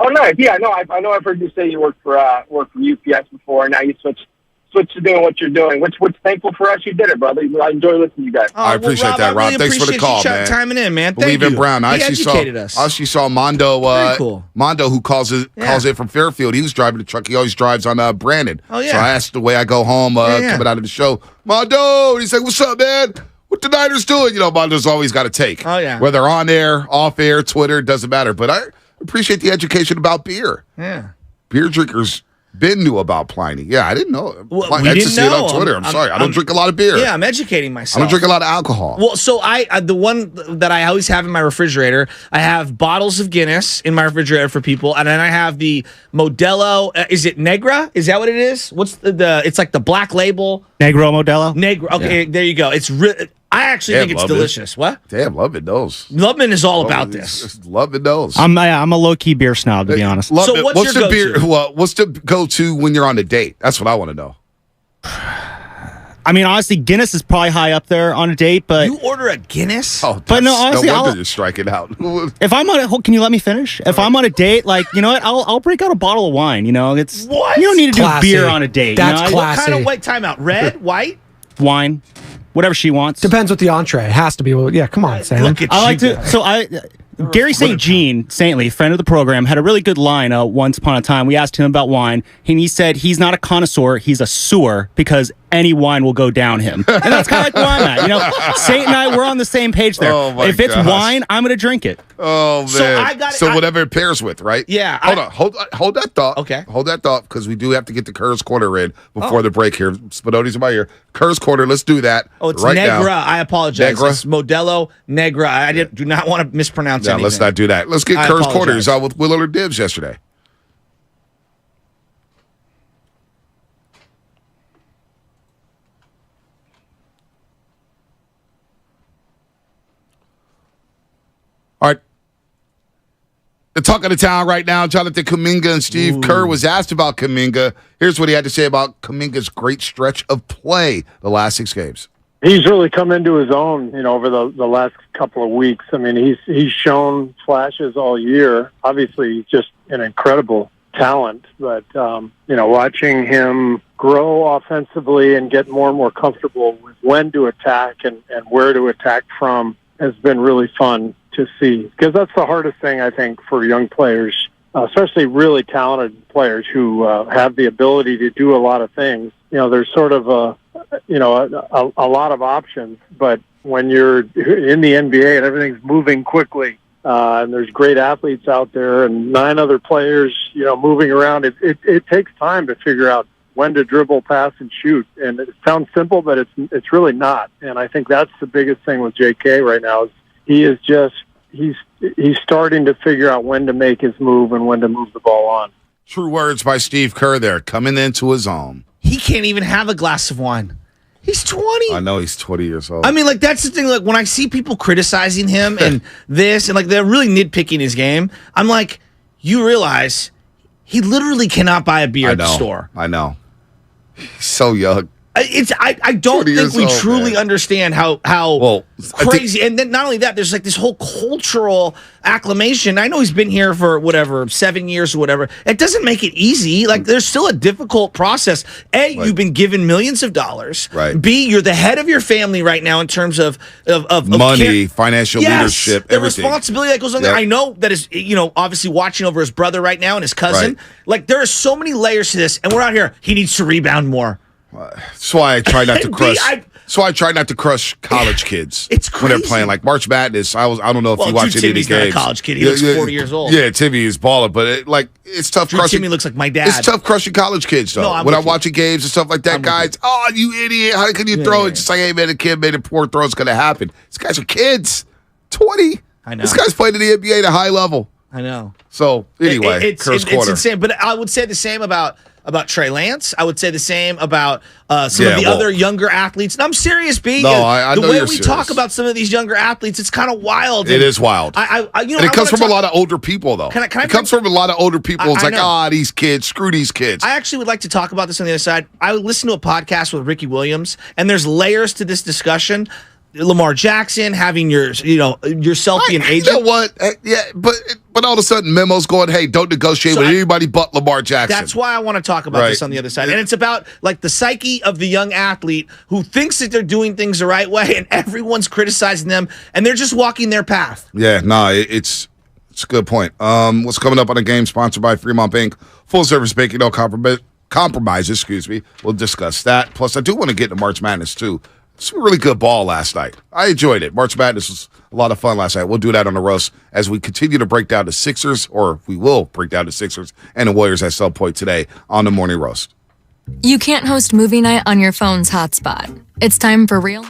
Oh, nice. Yeah, I know. I've heard you say you worked for UPS before, and now you switched to doing what you're doing. Which thankful for us you did it, brother. I enjoy listening to you guys. I appreciate that, Rob. Thanks for the call, man. Timing in, man. Believe in Brown. I actually saw Mondo. Cool. Mondo, who calls in from Fairfield. He was driving the truck. He always drives on Brandon. Oh yeah. So I asked the way I go home coming out of the show, Mondo. And he's like, "What's up, man? what the Niners doing? Mondo's always got a take. Oh, yeah. Whether on air, off air, Twitter, doesn't matter. But I appreciate the education about beer. Yeah. Beer drinkers. Ben knew about Pliny. Yeah, I didn't know. Well, I we just didn't see it know. on Twitter. I'm sorry. I don't drink a lot of beer. Yeah, I'm educating I myself. don't drink a lot of alcohol. Well, so the one that I always have in my refrigerator, I have bottles of Guinness in my refrigerator for people, and then I have the Modelo. Is it Negra? Is that what it is? What's the? It's like the black label. Negro Modelo. Negra. Okay, there you go. It's I actually think it's delicious. What? Damn, Lubman knows. Lubman is all about this. Lubman knows. I'm a low key beer snob, to be honest. Lubman, So what's your the beer? go-to? Well, what's the go-to when you're on a date? That's what I want to know. I mean, honestly, Guinness is probably high up there on a date, but You order a Guinness? Oh, But no, honestly, no wonder I'll- you're striking out. if I'm on can you let me finish? If I'm on a date, you know what? I'll break out a bottle of wine. It's What? You don't need to do Classy. beer on a date. That's you know? classy. What kind of white timeout? Red, white? Wine, whatever she wants. Depends what the entree. It has to be. Well, yeah, come on, Sam. Look at I like you. to. So Gary St. Jean, saintly friend of the program, had a really good line. Once upon a time, we asked him about wine, and he said he's not a connoisseur, he's a sewer because any wine will go down him, and that's kind of like where I'm at. Saint and I, we're on the same page there. Oh, my if it's gosh. wine, I'm going to drink it. Oh man! So whatever it pairs with, right? Yeah, Hold that thought. Okay. Hold that thought because we do have to get the Kerr's Corner in before the break here. Spinoni's in my ear. Kerr's Corner. Let's do that. Oh, it's right Negra. now. I apologize. Negra? It's Modelo Negra. I do not want to mispronounce Yeah, anything. let's not do that. Let's get I Kerr's apologize. Corner. He's out with Willard Dibs yesterday. All right. The talk of the town right now, Jonathan Kuminga and Steve Kerr was asked about Kuminga. Here's what he had to say about Kuminga's great stretch of play the last 6 games. He's really come into his own, over the last couple of weeks. I mean, he's shown flashes all year. Obviously, he's just an incredible talent. But, watching him grow offensively and get more and more comfortable with when to attack and where to attack from has been really fun to see. Because that's the hardest thing, I think, for young players, especially really talented players who have the ability to do a lot of things. There's sort of a lot of options, but when you're in the NBA and everything's moving quickly, and there's great athletes out there and 9 other players, moving around, it takes time to figure out when to dribble, pass, and shoot. And it sounds simple, but it's really not. And I think that's the biggest thing with JK right now is he's starting to figure out when to make his move and when to move the ball on. True words by Steve Kerr there, coming into his own. He can't even have a glass of wine. He's 20. I know he's 20 years old. I mean, that's the thing. Like, when I see people criticizing him and this, and they're really nitpicking his game, I'm like, you realize he literally cannot buy a beer at the store. I know. He's so young. I don't 20 think years we old, truly man. understand how crazy. And then not only that, there's this whole cultural acclimation. I know he's been here for 7 years or whatever. It doesn't make it easy. There's still a difficult process. A, you've been given millions of dollars. Right. B, you're the head of your family right now in terms of money, financial leadership, the everything. responsibility that goes on there. I know that is, obviously watching over his brother right now and his cousin. Right. There are so many layers to this, and we're out here. He needs to rebound more. That's why I try not to crush. That's why I try not to crush college kids. It's when they're crazy. playing like March Madness. I don't know if you watch any of the Timmy's games. not a college kid. He looks 40 years old. Yeah, Timmy is baller, but it's tough crushing. Timmy looks like my dad. It's tough crushing college kids though. No, I'm when with I'm you. watching games and stuff like that, guys. Oh, you idiot! How can you throw it? Just like, hey man, a kid made a poor throw. It's gonna happen. These guys are kids. 20. I know. This guy's playing in the NBA at a high level. I know. So anyway, it's Corner. insane. But I would say the same about Trey Lance. I would say the same about some of the other younger athletes. And I'm serious, B. No, I the know way you're we serious. talk about some of these younger athletes, it's kind of wild. It is wild. And it comes from a lot of older people, though. Can I it comes from a lot of older people. It's I like, know. these kids, screw these kids. I actually would like to talk about this on the other side. I would listen to a podcast with Ricky Williams, and there's layers to this discussion. Lamar Jackson having your self be an agent. You know what? Yeah, but all of a sudden, memos going, hey, don't negotiate with anybody but Lamar Jackson. That's why I want to talk about this on the other side. And it's about the psyche of the young athlete who thinks that they're doing things the right way, and everyone's criticizing them, and they're just walking their path. Yeah, it's a good point. What's coming up on the game sponsored by Fremont Bank? Full service banking, no compromises, excuse me. We'll discuss that. Plus, I do want to get into March Madness, too. some really good ball last night. I enjoyed it. March Madness was a lot of fun last night. We'll do that on the roast as we continue to break down the Sixers, or we will break down the Sixers and the Warriors at some point today on the Morning Roast. You can't host movie night on your phone's hotspot. It's time for real.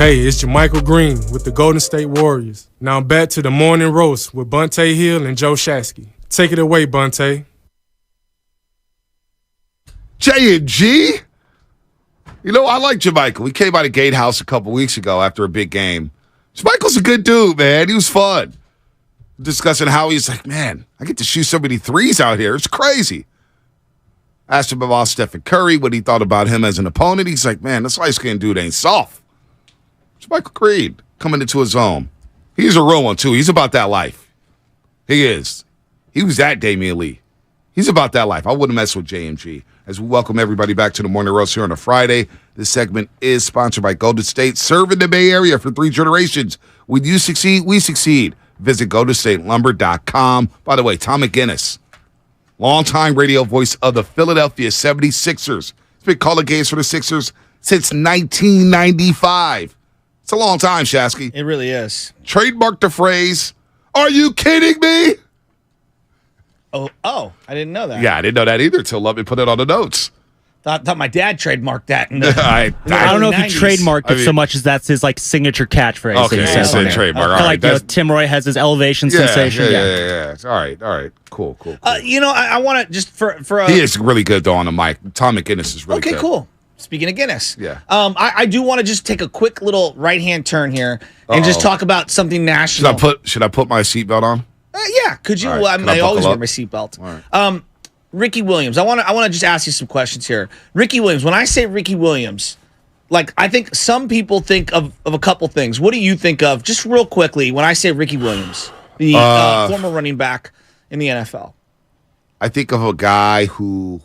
Hey, it's Jermichael Green with the Golden State Warriors. Now back to the morning roast with Bunte Hill and Joe Shasky. Take it away, Bunte. J&G? You know, I like Jermichael. He came out of Gatehouse a couple weeks ago after a big game. Jermichael's a good dude, man. He was fun. Discussing how he's like, man, I get to shoot so many threes out here. It's crazy. Asked him about Stephen Curry, what he thought about him as an opponent. He's like, man, this light-skinned dude ain't soft. It's Michael Creed coming into his own. He's a real one, too. He's about that life. He is. He was that Damian Lee. He's about that life. I wouldn't mess with JMG. As we welcome everybody back to the Morning Roast here on a Friday, this segment is sponsored by Golden State, serving the Bay Area for 3 generations. When you succeed, we succeed. Visit GoldenStateLumber.com. By the way, Tom McGinnis, longtime radio voice of the Philadelphia 76ers. He's been calling games for the Sixers since 1995. It's a long time, Shasky. It really is. Trademarked the phrase, "Are you kidding me?" Oh, I didn't know that. Yeah, I didn't know that either until Lovey put it on the notes. Thought my dad trademarked that. In the, I don't know if he 90s. trademarked it so much as that's his like signature catchphrase. Okay, that he says he on said there. trademark. Kinda All like right, Tim Roy has his elevation sensation. Yeah. All right. Cool. You know, I want to just for he is really good though on the mic. Tom McGinnis is really good. Okay, cool. Speaking of Guinness, Yeah. I do want to just take a quick little right-hand turn here and just talk about something national. Should I put my seatbelt on? Yeah, could you? All right, can I I always buckle wear up? my seatbelt. All right. Ricky Williams. I want to just ask you some questions here. Ricky Williams. When I say Ricky Williams, like I think some people think of a couple things. What do you think of, just real quickly, when I say Ricky Williams, the former running back in the NFL? I think of a guy who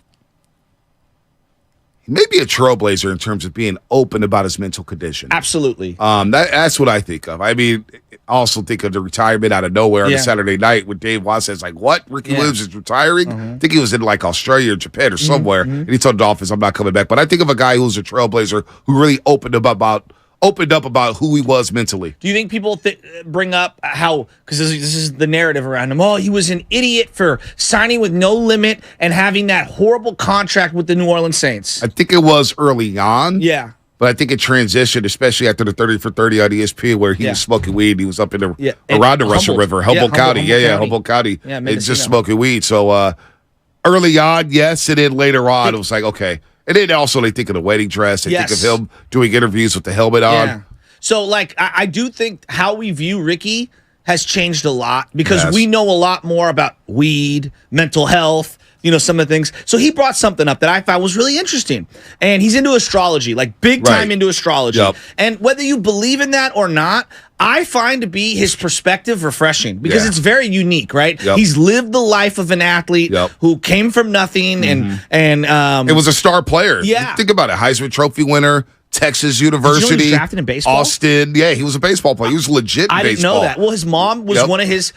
he may be a trailblazer in terms of being open about his mental condition. Absolutely. That's what I think of. I mean, I also think of the retirement out of nowhere on a Saturday night when Dave Watson says, like, what? Ricky Williams is retiring? I think he was in like Australia or Japan or somewhere. And he told Dolphins, I'm not coming back. But I think of a guy who's a trailblazer who really opened up about who he was mentally. Do you think people bring up how, because this is the narrative around him, he was an idiot for signing with no limit and having that horrible contract with the New Orleans Saints? I think it was early on. Yeah. But I think it transitioned, especially after the 30 for 30 on ESPN, where he was smoking weed. He was up in around the Russian River, Humboldt County. Humboldt County. Yeah, and just smoking weed. So early on, yes, and then later on, it was like, okay. And then also they think of the wedding dress. They think of him doing interviews with the helmet on. Yeah. So, like, I do think how we view Ricky has changed a lot because we know a lot more about weed, mental health, some of the things. So he brought something up that I found was really interesting. And he's into astrology, like big time into astrology. Yep. And whether you believe in that or not, I find to be his perspective refreshing because it's very unique, right? Yep. He's lived the life of an athlete who came from nothing and it was a star player. Yeah. Think about it. Heisman Trophy winner, Texas University. Did you know he was drafted in baseball? Austin. Yeah, he was a baseball player. He was legit in baseball. I didn't know that. Well, his mom was one of his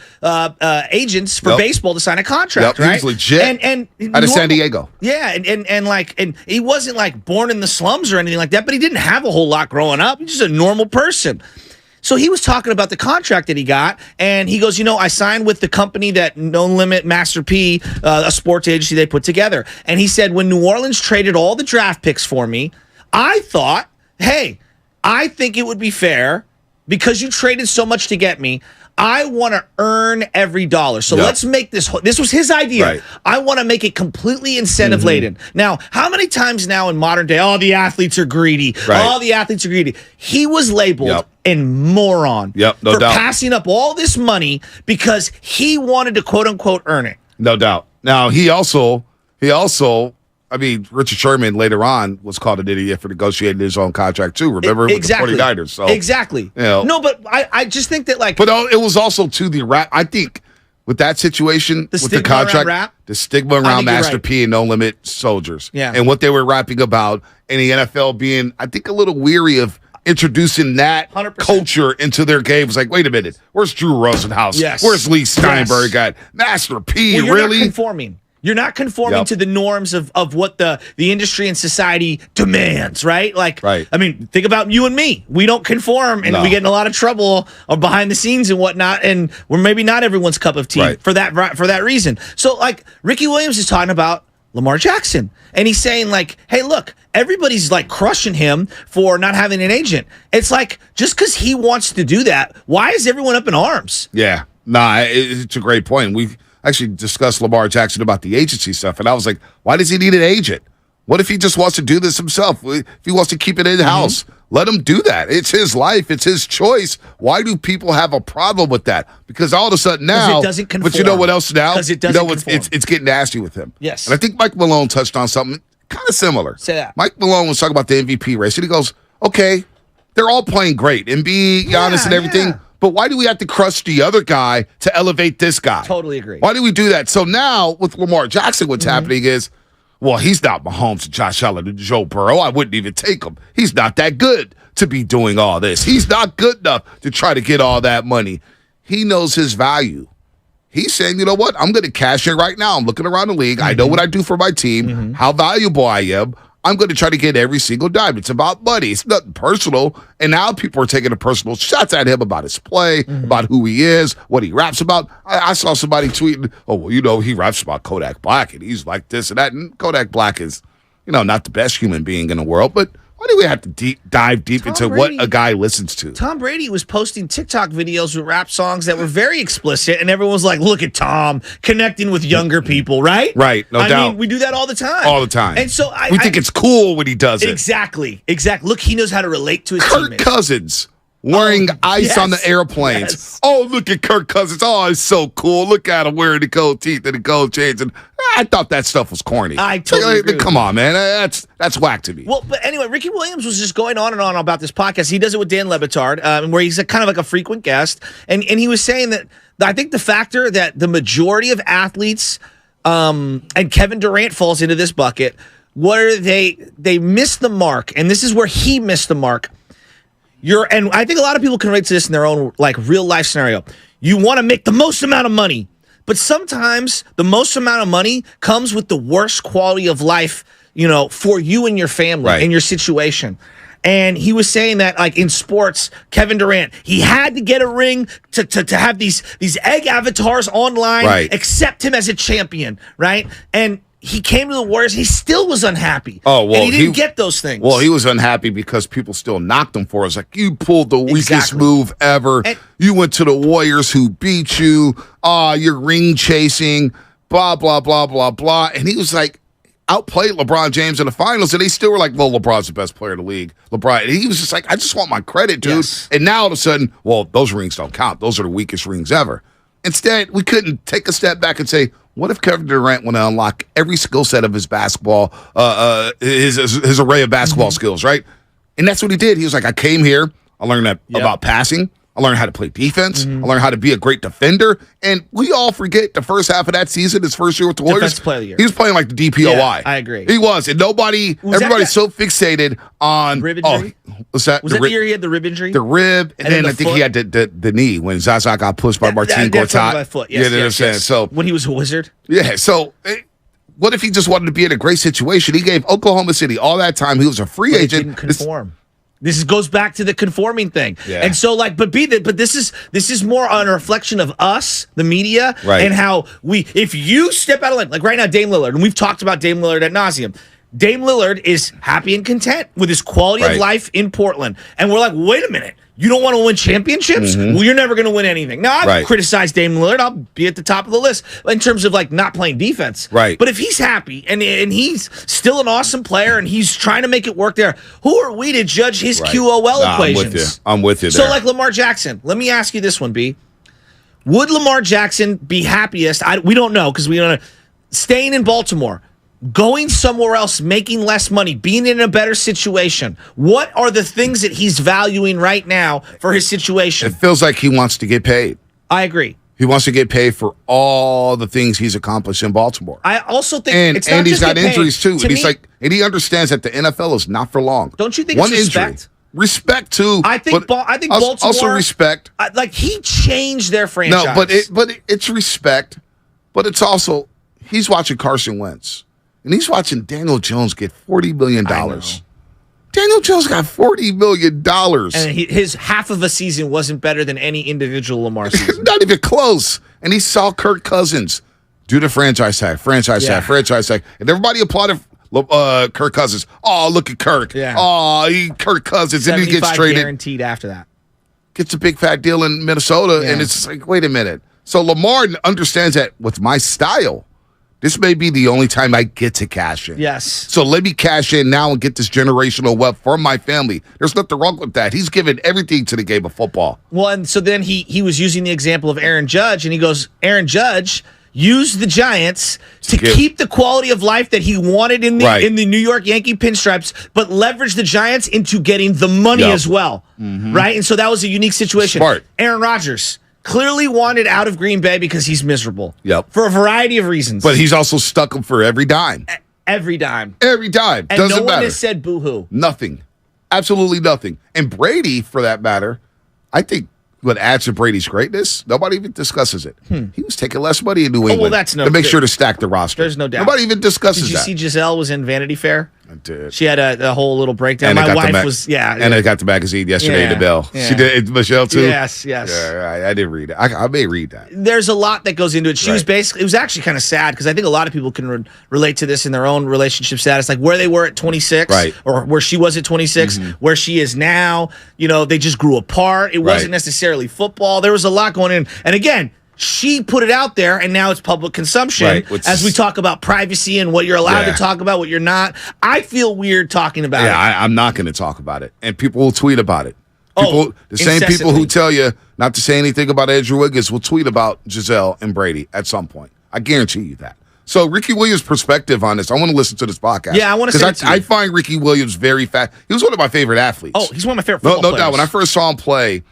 agents for baseball to sign a contract, right? He was legit. And out of San Diego. Yeah, and he wasn't like born in the slums or anything like that, but he didn't have a whole lot growing up. He's just a normal person. So he was talking about the contract that he got, and he goes, I signed with the company that No Limit Master P, a sports agency they put together. And he said, when New Orleans traded all the draft picks for me, I thought, hey, I think it would be fair because you traded so much to get me. I want to earn every dollar. So let's make this was his idea. Right. I want to make it completely incentive laden. Now, how many times now in modern day, the athletes are greedy. Right. The athletes are greedy. He was labeled a moron no for doubt. passing up all this money because he wanted to quote unquote earn it. No doubt. Now, he also, I mean, Richard Sherman later on was called an idiot for negotiating his own contract too. Remember with the 49ers? So, exactly. No, but I just think that But it was also to the rap. I think with that situation, with the contract, the stigma around Master P and No Limit Soldiers, and what they were rapping about, and the NFL being, I think, a little weary of introducing that 100%. culture into their game. It's like, wait a minute, where's Drew Rosenhaus? Yes. Where's Lee Steinberg at? Master P, you're really? Not conforming. You're not conforming to the norms of what the industry and society demands, right? I mean, think about you and me. We don't conform, and we get in a lot of trouble or behind the scenes and whatnot, and we're maybe not everyone's cup of tea for that reason. So, like, Ricky Williams is talking about Lamar Jackson, and he's saying, like, hey, look, everybody's like crushing him for not having an agent. It's like, just because he wants to do that, why is everyone up in arms? Yeah. Nah, it's a great point. We've actually discussed Lamar Jackson about the agency stuff, and I was like, why does he need an agent? What if he just wants to do this himself? If he wants to keep it in-house, let him do that. It's his life. It's his choice. Why do people have a problem with that? Because all of a sudden now, it doesn't conform. But you know what else now? Because it doesn't conform. It's getting nasty with him. Yes. And I think Mike Malone touched on something kind of similar. Say that. Mike Malone was talking about the MVP race, and he goes, okay, they're all playing great. Embiid, Giannis, and everything. Yeah. But why do we have to crush the other guy to elevate this guy? Totally agree. Why do we do that? So now with Lamar Jackson, what's happening is, well, he's not Mahomes and Josh Allen and Joe Burrow. I wouldn't even take him. He's not that good to be doing all this. He's not good enough to try to get all that money. He knows his value. He's saying, you know what? I'm going to cash in right now. I'm looking around the league. I know what I do for my team, how valuable I am. I'm going to try to get every single dime. It's about money. It's nothing personal. And now people are taking the personal shots at him about his play, about who he is, what he raps about. I saw somebody tweeting, oh, well, you know, he raps about Kodak Black, and he's like this and that. And Kodak Black is, you know, not the best human being in the world, but why do we have to dive deep into what a guy listens to? Tom Brady was posting TikTok videos with rap songs that were very explicit, and everyone was like, look at Tom connecting with younger people, right? Right, no doubt. I mean, we do that all the time. All the time. And so we think it's cool when he does it. Exactly. Look, he knows how to relate to his Kirk teammates. Cousins wearing ice on the airplanes. Yes. Oh, look at Kirk Cousins. Oh, it's so cool. Look at him wearing the gold teeth and the gold chains. And I thought that stuff was corny. I totally agree. Come on, man. That's whack to me. Well, but anyway, Ricky Williams was just going on and on about this podcast. He does it with Dan Le Batard, where he's kind of like a frequent guest. And he was saying that I think the factor that the majority of athletes, and Kevin Durant falls into this bucket, where they miss the mark. And this is where he missed the mark. And I think a lot of people can relate to this in their own like real life scenario. You want to make the most amount of money, but sometimes the most amount of money comes with the worst quality of life, you know, for you and your family and your situation. And he was saying that, like in sports, Kevin Durant, he had to get a ring to have these egg avatars online accept him as a champion, right? And he came to the Warriors. He still was unhappy. Oh, well, and he didn't get those things. Well, he was unhappy because people still knocked him for it. It's like, you pulled the weakest move ever. And you went to the Warriors who beat you. You're ring chasing, blah, blah, blah, blah, blah. And he was like, outplayed LeBron James in the finals, and they still were like, well, LeBron's the best player in the league. LeBron, and he was just like, I just want my credit, dude. Yes. And now all of a sudden, well, those rings don't count. Those are the weakest rings ever. Instead, we couldn't take a step back and say, what if Kevin Durant want to unlock every skill set of his basketball, his array of basketball skills, right? And that's what he did. He was like, I came here, I learned about passing, I learned how to play defense, I learned how to be a great defender, and we all forget the first half of that season, his first year with the Warriors, Defensive Player of the Year. He was playing like the DPOI. Yeah, I agree. He was, and everybody's so fixated on rib injury. What's that? Was that the year he had the rib injury? The rib, and then I think he had the knee when Zaza got pushed by Martin Gortat. By foot. Yes, you know what I'm saying? So when he was a Wizard. Yeah. So what if he just wanted to be in a great situation? He gave Oklahoma City all that time. He was a free agent. Didn't conform. This goes back to the conforming thing. Yeah. And so but this is more on a reflection of us, the media, and how if you step out of line, like right now, Dame Lillard, and we've talked about Dame Lillard ad nauseum. Dame Lillard is happy and content with his quality of life in Portland. And we're like, wait a minute. You don't want to win championships? Well, you're never going to win anything. Now, I've criticized Dame Lillard. I'll be at the top of the list in terms of like not playing defense. Right. But if he's happy and he's still an awesome player and he's trying to make it work there, who are we to judge his QOL equations? I'm with you So there. like Lamar Jackson, let me ask you this one, B. Would Lamar Jackson be happiest? We don't know because we don't know. Staying in Baltimore, going somewhere else, making less money, being in a better situation. What are the things that he's valuing right now for his situation? It feels like he wants to get paid. I agree. He wants to get paid for all the things he's accomplished in Baltimore. I also think it's not and he's just got get paid. injuries too. To And he's me, like, and he understands that the NFL is not for long. Don't you think One it's injury. respect? Respect too. I think Baltimore also respect. Like he changed their franchise. No, but it's respect. But it's also he's watching Carson Wentz. And he's watching Daniel Jones get $40 million. Daniel Jones got $40 million. And his half of a season wasn't better than any individual Lamar season. Not even close. And he saw Kirk Cousins do the franchise tag. And everybody applauded Kirk Cousins. Oh, look at Kirk. Yeah. Oh, Kirk Cousins. And he gets 75 traded. guaranteed after that. Gets a big fat deal in Minnesota, and it's just like, wait a minute. So Lamar understands that with my style, this may be the only time I get to cash in. Yes. So let me cash in now and get this generational wealth for my family. There's nothing wrong with that. He's given everything to the game of football. Well, and so then he was using the example of Aaron Judge, and he goes, Aaron Judge used the Giants to keep the quality of life that he wanted in the New York Yankee pinstripes, but leverage the Giants into getting the money as well, right? And so that was a unique situation. Smart. Aaron Rodgers clearly wanted out of Green Bay because he's miserable. Yep. For a variety of reasons. But he's also stuck him for every dime. Every dime. Every dime. And Doesn't no one matter. has said boo-hoo. Nothing. Absolutely nothing. And Brady, for that matter, I think what adds to Brady's greatness, nobody even discusses it. He was taking less money in New England that's to make sure to stack the roster. There's no doubt. Nobody even discusses Did you that. see Giselle was in Vanity Fair? I did. She had a whole little breakdown. My wife was, And I got the magazine yesterday in the Bell. Yeah. She did Michelle too? Yes. Yeah, I didn't read it. I may read that. There's a lot that goes into it. She was basically, it was actually kind of sad because I think a lot of people can relate to this in their own relationship status, like where they were at 26 or where she was at 26, where she is now. You know, they just grew apart. It wasn't necessarily football. There was a lot going in. And again, she put it out there, and now it's public consumption. As we talk about privacy and what you're allowed to talk about, what you're not. I feel weird talking about it. Yeah, I'm not going to talk about it. And people will tweet about it. The same people who tell you not to say anything about Andrew Wiggins will tweet about Giselle and Brady at some point. I guarantee you that. So Ricky Williams' perspective on this, I want to listen to this podcast. Yeah, I want to say because I find Ricky Williams very fast. He was one of my favorite athletes. Oh, he's one of my favorite football players. No players. doubt. When I first saw him play, it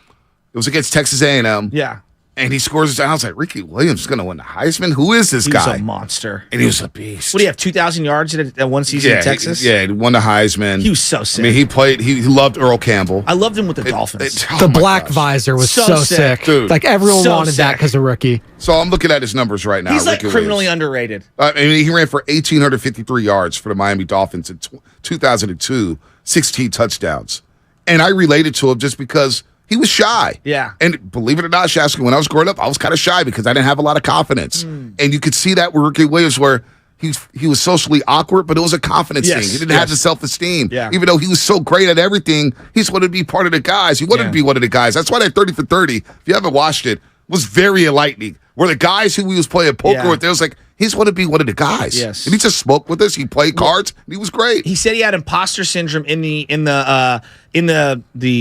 was against Texas A&M. Yeah. And he scores his. I was like, Ricky Williams is going to win the Heisman. Who is this guy? He's a monster. And he was a beast. What do you have? 2,000 yards at one season in Texas. He won the Heisman. He was so sick. I mean, he played. He loved Earl Campbell. I loved him with the Dolphins. The black visor was so sick. Dude. Like everyone wanted that because of Ricky. So I'm looking at his numbers right now. He's like Ricky criminally Williams. underrated. I mean, he ran for 1,853 yards for the Miami Dolphins in 2002, 16 touchdowns, and I related to him just because. He was shy. Yeah. And believe it or not, Shasky, when I was growing up, I was kind of shy because I didn't have a lot of confidence. And you could see that with Ricky Williams where he was socially awkward, but it was a confidence thing. He didn't have the self-esteem. Yeah. Even though he was so great at everything, he just wanted to be part of the guys. He wanted to be one of the guys. That's why that 30 for 30, if you haven't watched it, was very enlightening. Where the guys who he was playing poker with, they was like, he just wanted to be one of the guys. Yes. And he just smoked with us. He played cards. And he was great. He said he had imposter syndrome in the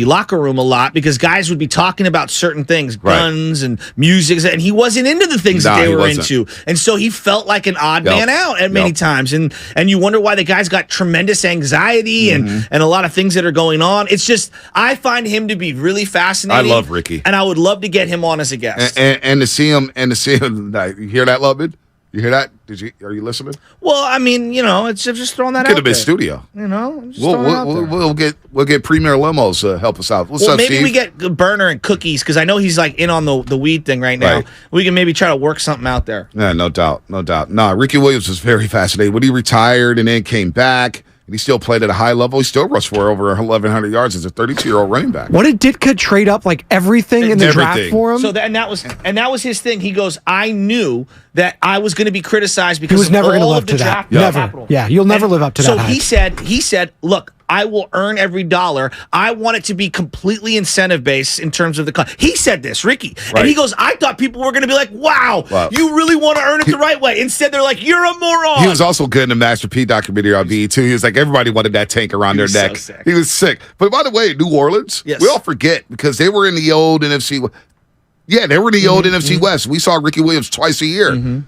locker room a lot because guys would be talking about certain things, guns and music, and he wasn't into the things that they were into. And so he felt like an odd man out at many times. And you wonder why the guy's got tremendous anxiety and a lot of things that are going on. It's just, I find him to be really fascinating. I love Ricky. And I would love to get him on as a guest. And to see him, you hear that, Lubman? You hear that? Are you listening? Well, I mean, it's just throwing that out Get him there. in studio. We'll get Premier Limos help us out. What's up, maybe Steve? we get Burner and Cookies because I know he's like in on the weed thing right now. Right. We can maybe try to work something out there. Yeah, no doubt. Nah, Ricky Williams was very fascinating. When he retired and then came back, and he still played at a high level, he still rushed for over 1,100 yards as a 32-year-old running back. What did Ditka trade up like everything in the draft for him? So that was his thing. He goes, I knew that I was going to be criticized because he was never going to live up to that. Never. Capital. Yeah, you'll never live up to that. So he said, look, I will earn every dollar. I want it to be completely incentive based in terms of the. He said this, Ricky, and he goes, I thought people were going to be like, wow, you really want to earn it the right way. Instead, they're like, you're a moron. He was also good in the Master P documentary on BET too. He was like, everybody wanted that tank around their neck. So sick. He was sick. But by the way, New Orleans, we all forget because they were in the old NFC. Yeah, they were in the old NFC West. We saw Ricky Williams twice a year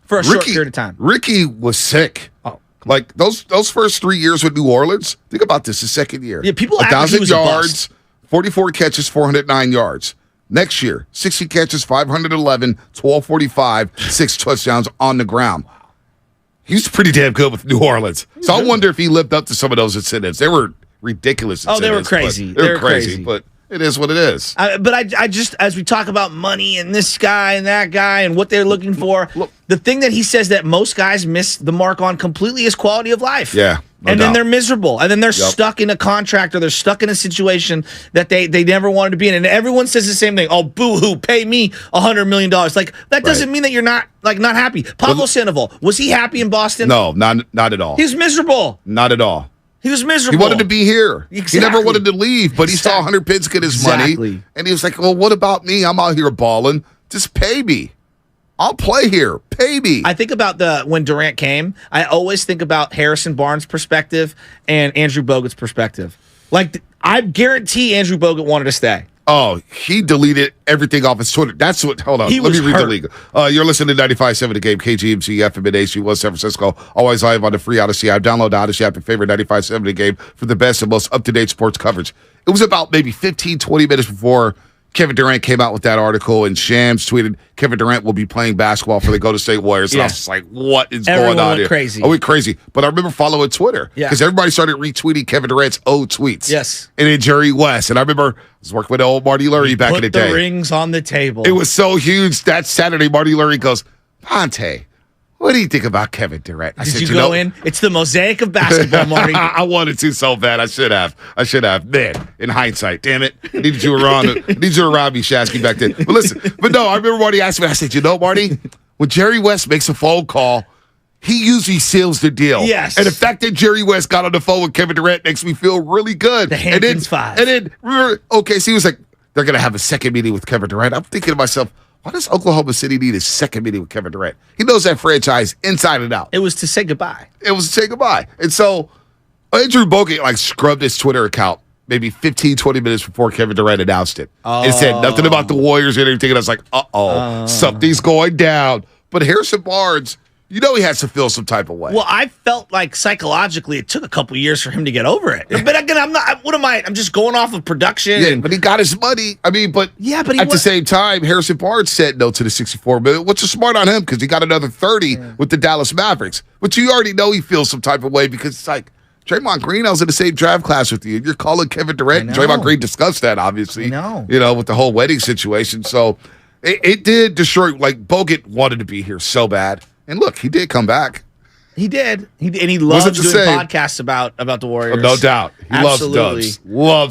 for a short period of time. Ricky was sick. Oh. Like those first 3 years with New Orleans, think about this, the second year. Yeah, people act like he 1,000 was a yards, 44 catches, 409 yards. Next year, 60 catches, 511, 1245, 6 touchdowns on the ground. He was pretty damn good with New Orleans. So I wonder if he lived up to some of those incentives. They were ridiculous incentives. Oh, they were crazy. They were crazy. But It is what it is. But I just, as we talk about money and this guy and that guy and what they're looking for, the thing that he says that most guys miss the mark on completely is quality of life. Yeah. And then they're miserable. And then they're stuck in a contract or they're stuck in a situation that they never wanted to be in. And everyone says the same thing. Oh, boo-hoo, pay me $100 million. Like, that doesn't mean that you're not happy. Pablo Sandoval, was he happy in Boston? No, not at all. He was miserable. Not at all. He was miserable. He wanted to be here. Exactly. He never wanted to leave, but he saw 100 Pence get his money. And he was like, well, what about me? I'm out here balling. Just pay me. I'll play here. Pay me. I think about when Durant came, I always think about Harrison Barnes' perspective and Andrew Bogut's perspective. Like, I guarantee Andrew Bogut wanted to stay. Oh, he deleted everything off his Twitter. That's what, hold on. Let me read the league. You're listening to 95.7 The Game, KGMZ, FM and HD1 San Francisco. Always live on the free Odyssey app. Download the Odyssey app and favorite 95.7 The Game for the best and most up-to-date sports coverage. It was about maybe 15, 20 minutes before Kevin Durant came out with that article, and Shams tweeted Kevin Durant will be playing basketball for the Golden State Warriors. And I was just like, what is going on here? Crazy. I went crazy. But I remember following Twitter because everybody started retweeting Kevin Durant's old tweets. Yes. And then Jerry West. And I remember I was working with old Marty Lurie back in the day. Put the rings on the table. It was so huge that Saturday, Marty Lurie goes, Ponte, what do you think about Kevin Durant? Did you go in? It's the mosaic of basketball, Marty. I wanted to so bad. I should have. Man, in hindsight, damn it. I needed you around me, Shasky, back then. But listen, no, I remember Marty asked me, I said, Marty, when Jerry West makes a phone call, he usually seals the deal. Yes. And the fact that Jerry West got on the phone with Kevin Durant makes me feel really good. The Hamptons Five. And then, OKC was like, they're going to have a second meeting with Kevin Durant. I'm thinking to myself, why does Oklahoma City need a second meeting with Kevin Durant? He knows that franchise inside and out. It was to say goodbye. And so Andrew Bogut scrubbed his Twitter account maybe 15, 20 minutes before Kevin Durant announced it. And said nothing about the Warriors and everything. And I was like, something's going down. But Harrison Barnes, he has to feel some type of way. Well, I felt like psychologically it took a couple years for him to get over it. But again, I'm just going off of production. Yeah, but he got his money. I mean, but at the same time, Harrison Barnes said no to the $64 million, which is smart on him because he got another 30 with the Dallas Mavericks. But you already know he feels some type of way because it's like, Draymond Green, I was in the same draft class with you. You're calling Kevin Durant. Draymond Green discussed that, obviously. With the whole wedding situation. So it did destroy, Bogut wanted to be here so bad. And look, he did come back. He did. He loves doing podcasts about the Warriors. No doubt. He loves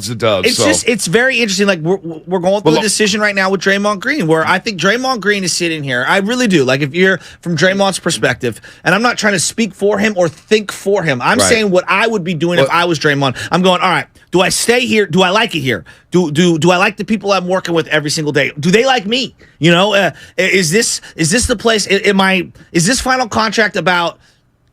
the Dubs. It's very interesting. Like we're going through a decision right now with Draymond Green, where I think Draymond Green is sitting here. I really do. Like if you're from Draymond's perspective, and I'm not trying to speak for him or think for him. I'm saying what I would be doing if I was Draymond. I'm going, all right, do I stay here? Do I like it here? Do I like the people I'm working with every single day? Do they like me? Is this the place? Is this final contract about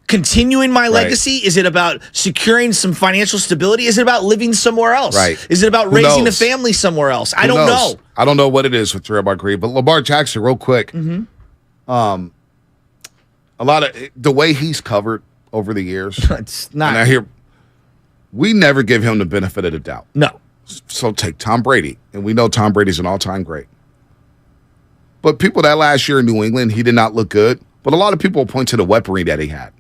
continuing my legacy? Is it about securing some financial stability? Is it about living somewhere else? Right. Is it about raising a family somewhere else? I don't know. I don't know what it is with Draymond Green, but Lamar Jackson, real quick. A lot of the way he's covered over the years. It's not. And I hear we never give him the benefit of the doubt. No. So take Tom Brady, and we know Tom Brady's an all-time great. But people that last year in New England, he did not look good. But a lot of people point to the weaponry that he had.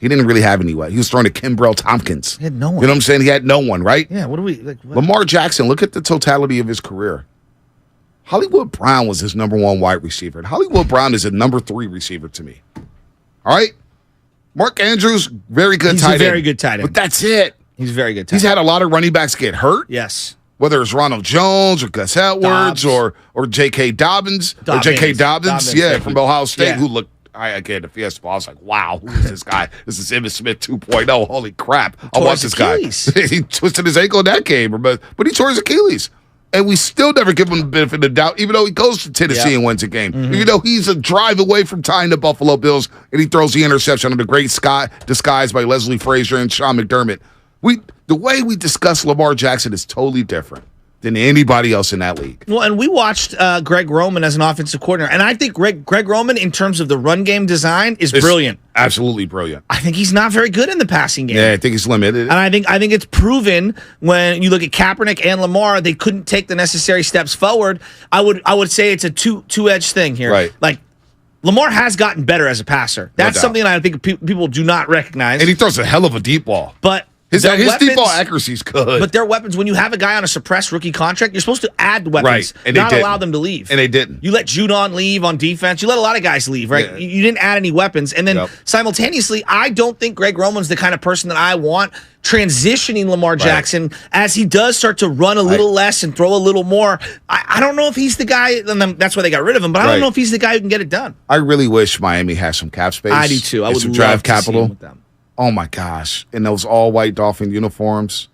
He didn't really have any way. He was throwing to Kimbrell Tompkins. He had no one. You know what I'm saying? He had no one, right? Yeah, what do we... What? Lamar Jackson, look at the totality of his career. Hollywood Brown was his number one wide receiver. And Hollywood Brown is a number 3 receiver to me. All right? Mark Andrews, very good tight end. He's a very good tight end. But that's it. He's very good tight end. He's had a lot of running backs get hurt. Yes. Whether it's Ronald Jones or Gus Edwards or J.K. Dobbins. From Ohio State, who looked, the Fiesta Bowl, I was like, wow, who is this guy? This is Emmitt Smith 2.0. Holy crap. I watched this guy. He twisted his ankle in that game, but he tore his Achilles. And we still never give him the benefit of the doubt, even though he goes to Tennessee and wins a game. Even though he's a drive away from tying the Buffalo Bills, and he throws the interception under great disguise by Leslie Frazier and Sean McDermott. The way we discuss Lamar Jackson is totally different than anybody else in that league. Well, and we watched Greg Roman as an offensive coordinator, and I think Greg Roman, in terms of the run game design, is brilliant. Absolutely brilliant. I think he's not very good in the passing game. Yeah, I think he's limited. And I think it's proven when you look at Kaepernick and Lamar, they couldn't take the necessary steps forward. I would say it's a two-edged thing here. Right. Like, Lamar has gotten better as a passer. That's something that I think people do not recognize. And he throws a hell of a deep ball. But His Their deep ball weapons- accuracy's good. But their weapons, when you have a guy on a suppressed rookie contract, you're supposed to add weapons, Right, and they not didn't. allow them to leave. And they didn't. You let Judon leave on defense. You let a lot of guys leave, right? Yeah. You didn't add any weapons. And then Yep. simultaneously, I don't think Greg Roman's the kind of person that I want transitioning Lamar Jackson as he does start to run a little less and throw a little more. I don't know if he's the guy, and then that's why they got rid of him, but I don't know if he's the guy who can get it done. I really wish Miami had some cap space. I do too. I and would some love draft to see capital. him with them. Oh my gosh! In those all-white Dolphin uniforms,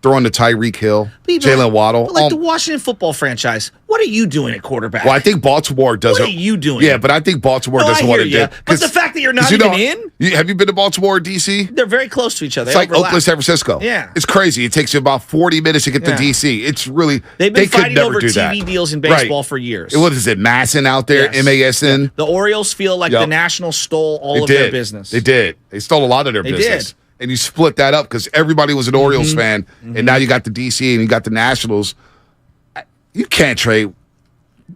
throwing to Tyreek Hill, But Jalen Waddle. But like the Washington football franchise, what are you doing at quarterback? Well, I think Baltimore doesn't. What are you doing? Yeah, but I think Baltimore No, I doesn't want to hear do. ya. But the fact that you're not even in? Have you been to Baltimore or DC? They're very close to each other. It's They like overlap. Oakland, San Francisco. Yeah. It's crazy. It takes you about 40 minutes to get to Yeah. DC. It's really They've been they could fighting never over do TV that. deals in baseball for years. What is it? Masson out there, Yes. MASN. The Orioles feel like Yep. the Nationals stole all They of did. their business. They did. They stole a lot of their They business. did. And you split that up because everybody was an Orioles fan, and now you got the DC and you got the Nationals. You can't trade.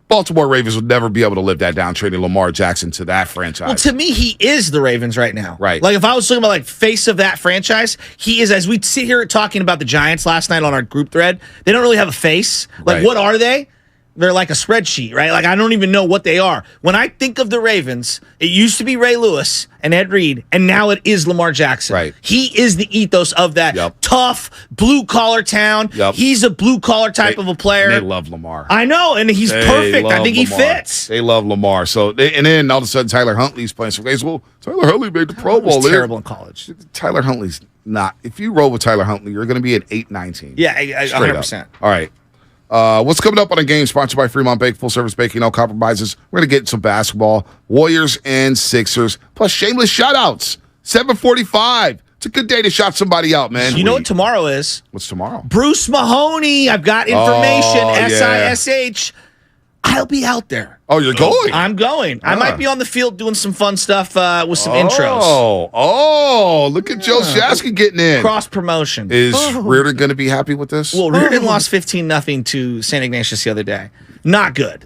Baltimore Ravens would never be able to live that down, trading Lamar Jackson to that franchise. Well, to me, he is the Ravens right now. Right. Like, if I was talking about, like, face of that franchise, he is, as we sit here talking about the Giants last night on our group thread, they don't really have a face. Like, Right. what are they? They're like a spreadsheet, right? Like, I don't even know what they are. When I think of the Ravens, it used to be Ray Lewis and Ed Reed, and now it is Lamar Jackson. Right. He is the ethos of that tough, blue-collar town. Yep. He's a blue-collar type of a player. They love Lamar. I know, and he's They perfect. I love think he Lamar. fits. They love Lamar. So, and then all of a sudden, Tyler Huntley's playing some games. Well, Tyler Huntley made the Pro He was Bowl. there. terrible in college. Tyler Huntley's not. If you roll with Tyler Huntley, you're going to be an 8-19. Yeah, Straight 100%. up. All right. What's coming up on a game sponsored by Fremont Bake, full service baking, no compromises. We're going to get some basketball, Warriors and Sixers, plus shameless shout outs. 7:45. It's a good day to shout somebody out, man. You know what tomorrow is? What's tomorrow? Bruce Mahoney. I've got information. Oh, yeah. SISH. I'll be out there. Oh, you're going? I'm going. I might be on the field doing some fun stuff with some intros. Oh, look at Joe Shasky getting in. Cross promotion. Is Reardon going to be happy with this? Well, Reardon lost 15-0 to St. Ignatius the other day. Not good.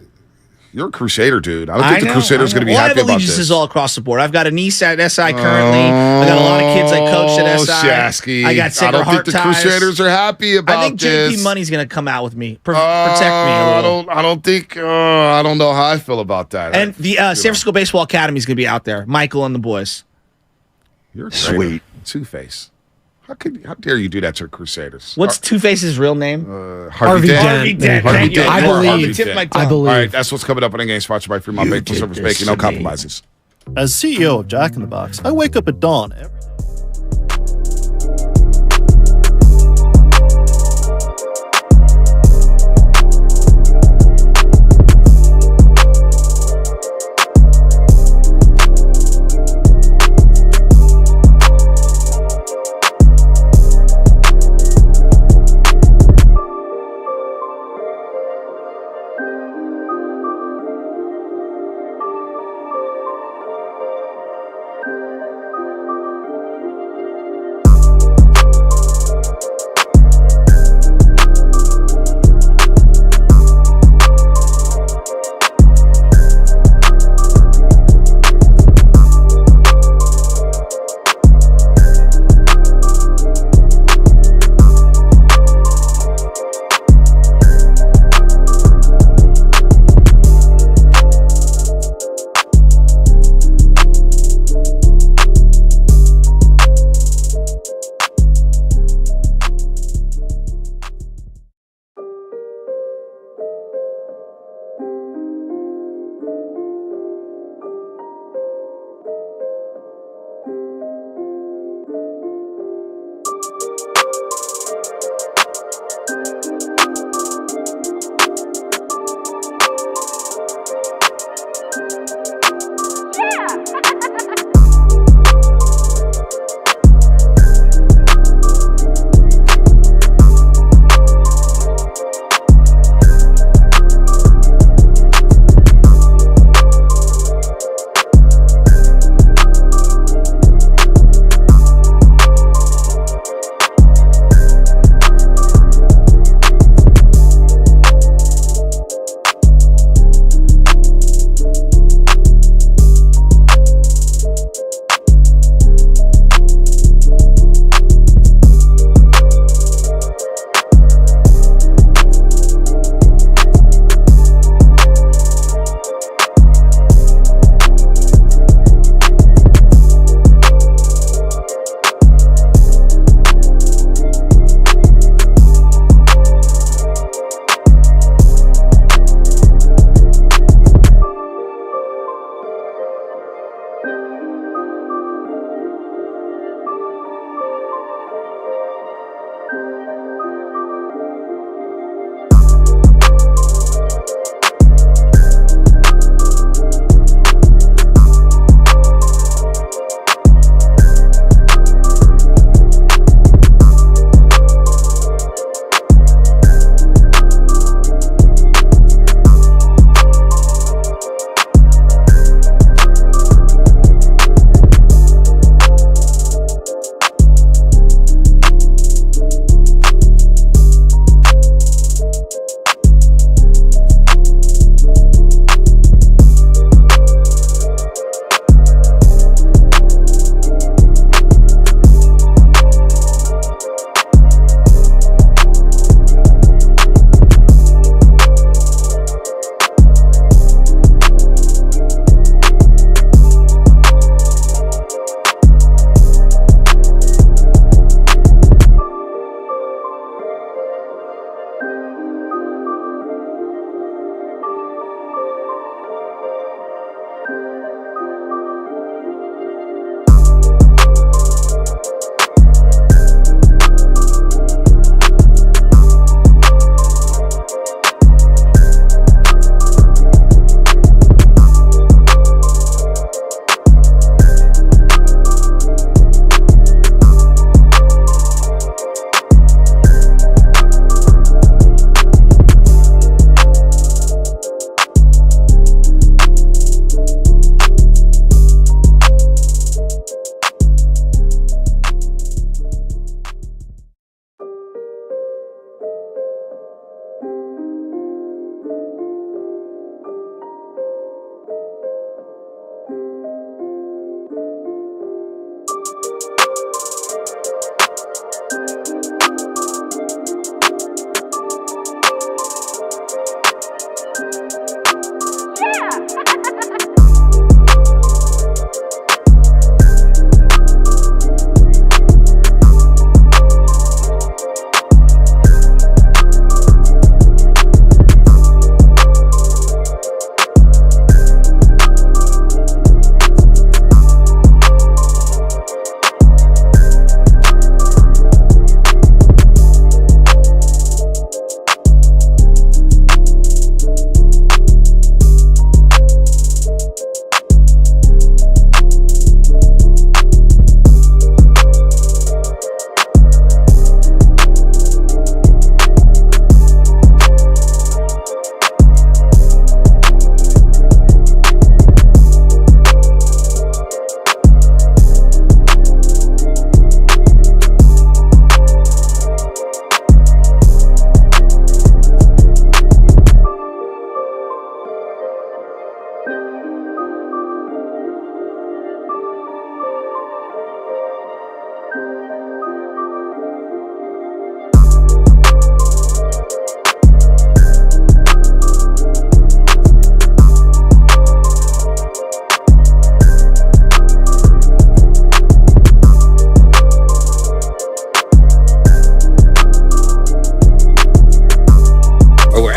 You're a Crusader, dude. I don't think the Crusaders are going to be well, happy I have about this. allegiances all across the board. I've got a niece at SI currently. I got a lot of kids I coached at SI. Shasky. I got Sacred I don't Heart think the ties. Crusaders are happy about I think this. JP Money's going to come out with me. Protect me a little. I don't think. I don't know how I feel about that. And the San Francisco Baseball Academy is going to be out there. Michael and the boys. You're sweet. Two-Face. How dare you do that to Crusaders? What's Two-Face's real name? Harvey Dent. Harvey Dent. Harvey Thank you. Dent. I You are believe. Harvey On the tip of Dent. my tongue. I believe. All right, that's what's coming up on a game sponsored by Fremont Bake, full service baking, no compromises. As CEO of Jack in the Box, I wake up at dawn every day.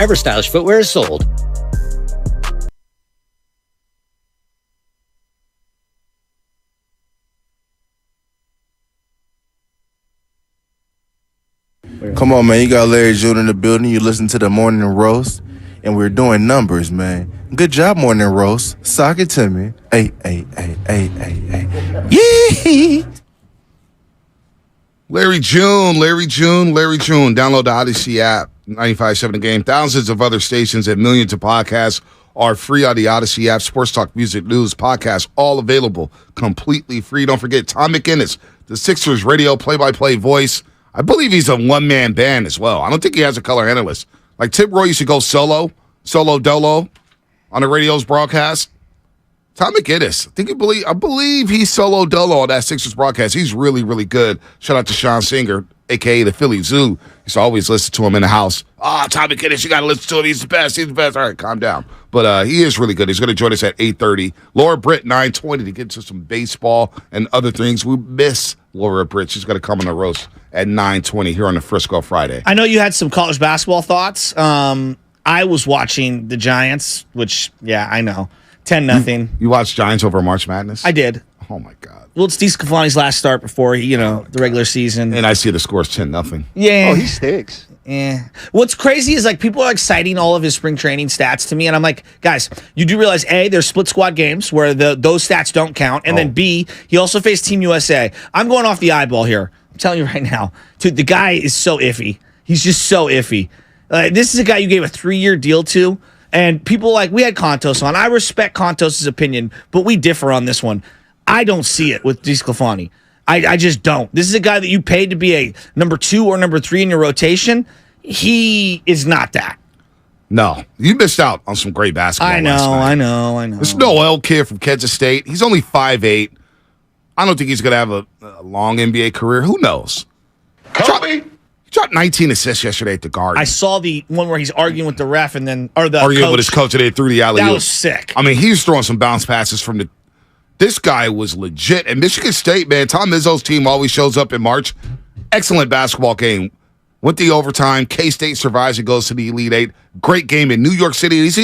wherever stylish footwear is sold. Come on, man. You got Larry June in the building. You listen to the Morning Roast, and we're doing numbers, man. Good job, Morning Roast. Sock it to me. Hey. Yee! Larry June. Download the Odyssey app, 95.7 The Game. Thousands of other stations and millions of podcasts are free on the Odyssey app. Sports talk, music, news, podcasts, all available completely free. Don't forget Tom McInnes, the Sixers radio play-by-play voice. I believe he's a one-man band as well. I don't think he has a color analyst. Like Tim Roy used to go solo dolo on the radio's broadcast. Tom McInnes, I believe he's solo dolo on that Sixers broadcast. He's really, really good. Shout out to Sean Singer, a.k.a. the Philly Zoo. Used to always listen to him in the house. Tom McInnes, you got to listen to him. He's the best. All right, calm down. But he is really good. He's going to join us at 8:30. Laura Britt, 9:20 to get into some baseball and other things. We miss Laura Britt. She's going to come on the roast at 9:20 here on the Frisco Friday. I know you had some college basketball thoughts. I was watching the Giants, which, yeah, I know. 10-0. You watched Giants over March Madness? I did. Oh, my God. Well, it's Steve Scafani's last start before, the regular season. And I see the score's 10-0. Yeah. Oh, he stinks. Yeah. What's crazy is people are citing all of his spring training stats to me, and I'm like, guys, you do realize A, there's split squad games where those stats don't count, and then B, he also faced Team USA. I'm going off the eyeball here. I'm telling you right now, dude, the guy is so iffy. He's just so iffy. This is a guy you gave a 3-year deal to, and people we had Kontos on. I respect Kontos' opinion, but we differ on this one. I don't see it with DeSclafani. I just don't. This is a guy that you paid to be a number 2 or number 3 in your rotation. He is not that. No, you missed out on some great basketball. I know. This Noel kid from Kansas State. He's only 5'8". I don't think he's going to have a long NBA career. Who knows? He dropped 19 assists yesterday at the Garden. I saw the one where he's arguing with the ref and then arguing coach. with his coach today through the alley. That was sick. I mean, he was throwing some bounce passes from the. This guy was legit. And Michigan State, man, Tom Izzo's team always shows up in March. Excellent basketball game. Went the overtime. K-State survives and goes to the Elite Eight. Great game in New York City. He's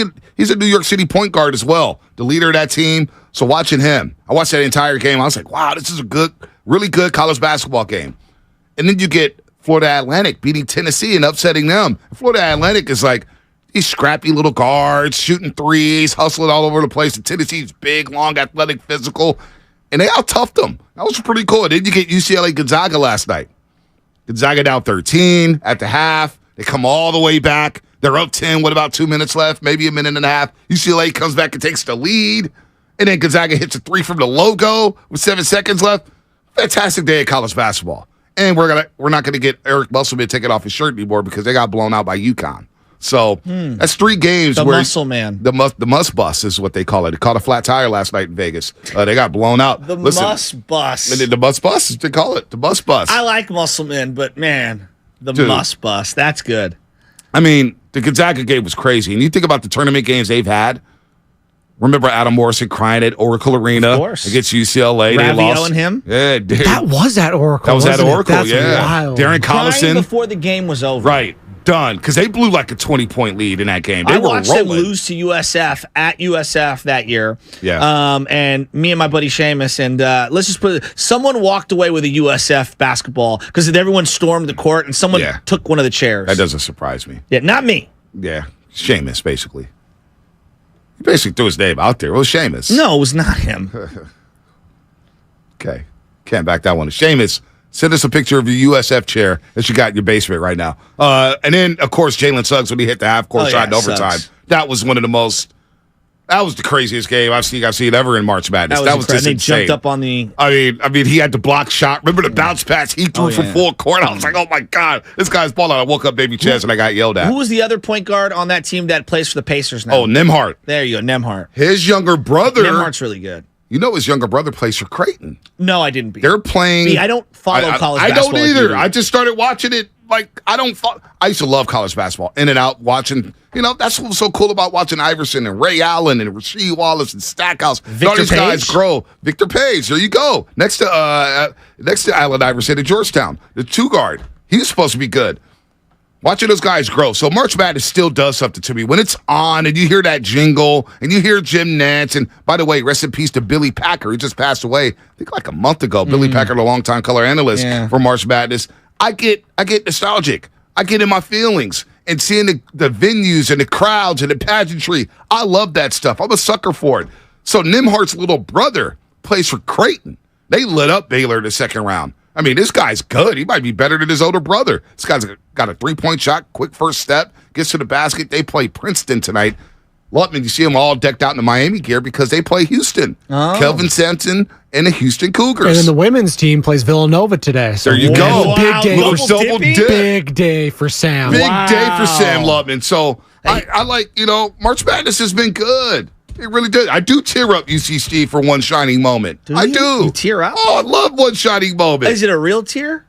a New York City point guard as well, the leader of that team. So watching him, I watched that entire game. I was like, wow, this is a really good college basketball game. And then you get Florida Atlantic beating Tennessee and upsetting them. Florida Atlantic is these scrappy little guards shooting threes, hustling all over the place. And Tennessee's big, long, athletic, physical. And they out-toughed them. That was pretty cool. And then you get UCLA Gonzaga last night. Gonzaga down 13 at the half. They come all the way back. They're up 10 with about 2 minutes left, maybe a minute and a half. UCLA comes back and takes the lead. And then Gonzaga hits a 3 from the logo with 7 seconds left. Fantastic day of college basketball. And we're not gonna get Eric Musselman taking off his shirt anymore because they got blown out by UConn. So that's 3 games. The where muscle man. The must bus is what they call it. They caught a flat tire last night in Vegas. They got blown out. The must bus. The must bus, they call it. The bus bus. I like muscle men, but man, the must bus. That's good. I mean, the Gonzaga game was crazy. And you think about the tournament games they've had. Remember Adam Morrison crying at Oracle Arena against UCLA. Ravio they lost. And him? Yeah, that was at Oracle. That was at Oracle, That's wild. Darren Collison. Crying before the game was over. Right. Done. Because they blew like a 20-point lead in that game. They I were watched rolling. them lose to USF at USF that year. Yeah. And me and my buddy Seamus, and let's just put it, someone walked away with a USF basketball because everyone stormed the court and someone took one of the chairs. That doesn't surprise me. Yeah, not me. Yeah. Seamus, basically. He basically threw his name out there. It was Seamus. No, it was not him. Okay. Can't back that one. Seamus, send us a picture of your USF chair that you got in your basement right now. And then, of course, Jalen Suggs when he hit the half-court shot in overtime. Suggs. That was one of the most... That was the craziest game I've seen ever in March Madness. That was just they insane. jumped up on the... I mean, he had the block shot. Remember the bounce pass he threw from full court? I was like, oh, my God. This guy's balling. I woke up baby chest and I got yelled at. Who was the other point guard on that team that plays for the Pacers now? Oh, Nembhard. There you go, Nembhard. His younger brother... Nembhard's really good. You know his younger brother plays for Creighton. No, I didn't. They're playing... I don't follow college I basketball. don't either. I just started watching it. I used to love college basketball. In and out, watching... that's what was so cool about watching Iverson and Ray Allen and Rasheed Wallace and Stackhouse. All these guys grow. Victor Page, there you go. Next to Allen Iverson at Georgetown, the 2 guard. He was supposed to be good. Watching those guys grow. So March Madness still does something to me. When it's on and you hear that jingle and you hear Jim Nantz, and by the way, rest in peace to Billy Packer, who just passed away, I think like a month ago. Billy Packer, the longtime color analyst for March Madness. I get nostalgic. I get in my feelings. And seeing the venues and the crowds and the pageantry, I love that stuff. I'm a sucker for it. So Nimhart's little brother plays for Creighton. They lit up Baylor in the second round. I mean, this guy's good. He might be better than his older brother. This guy's got a three-point shot, quick first step, gets to the basket. They play Princeton tonight. Lutman, you see them all decked out in the Miami gear because they play Houston. Kelvin Sampson and the Houston Cougars. And then the women's team plays Villanova today. So there you go. Big day for double dip. Big day for Sam. Big day for Sam Lutman. So I like, March Madness has been good. It really did. I do tear up, UC Steve, for one shining moment. I do. You tear up? Oh, I love one shining moment. Is it a real tear?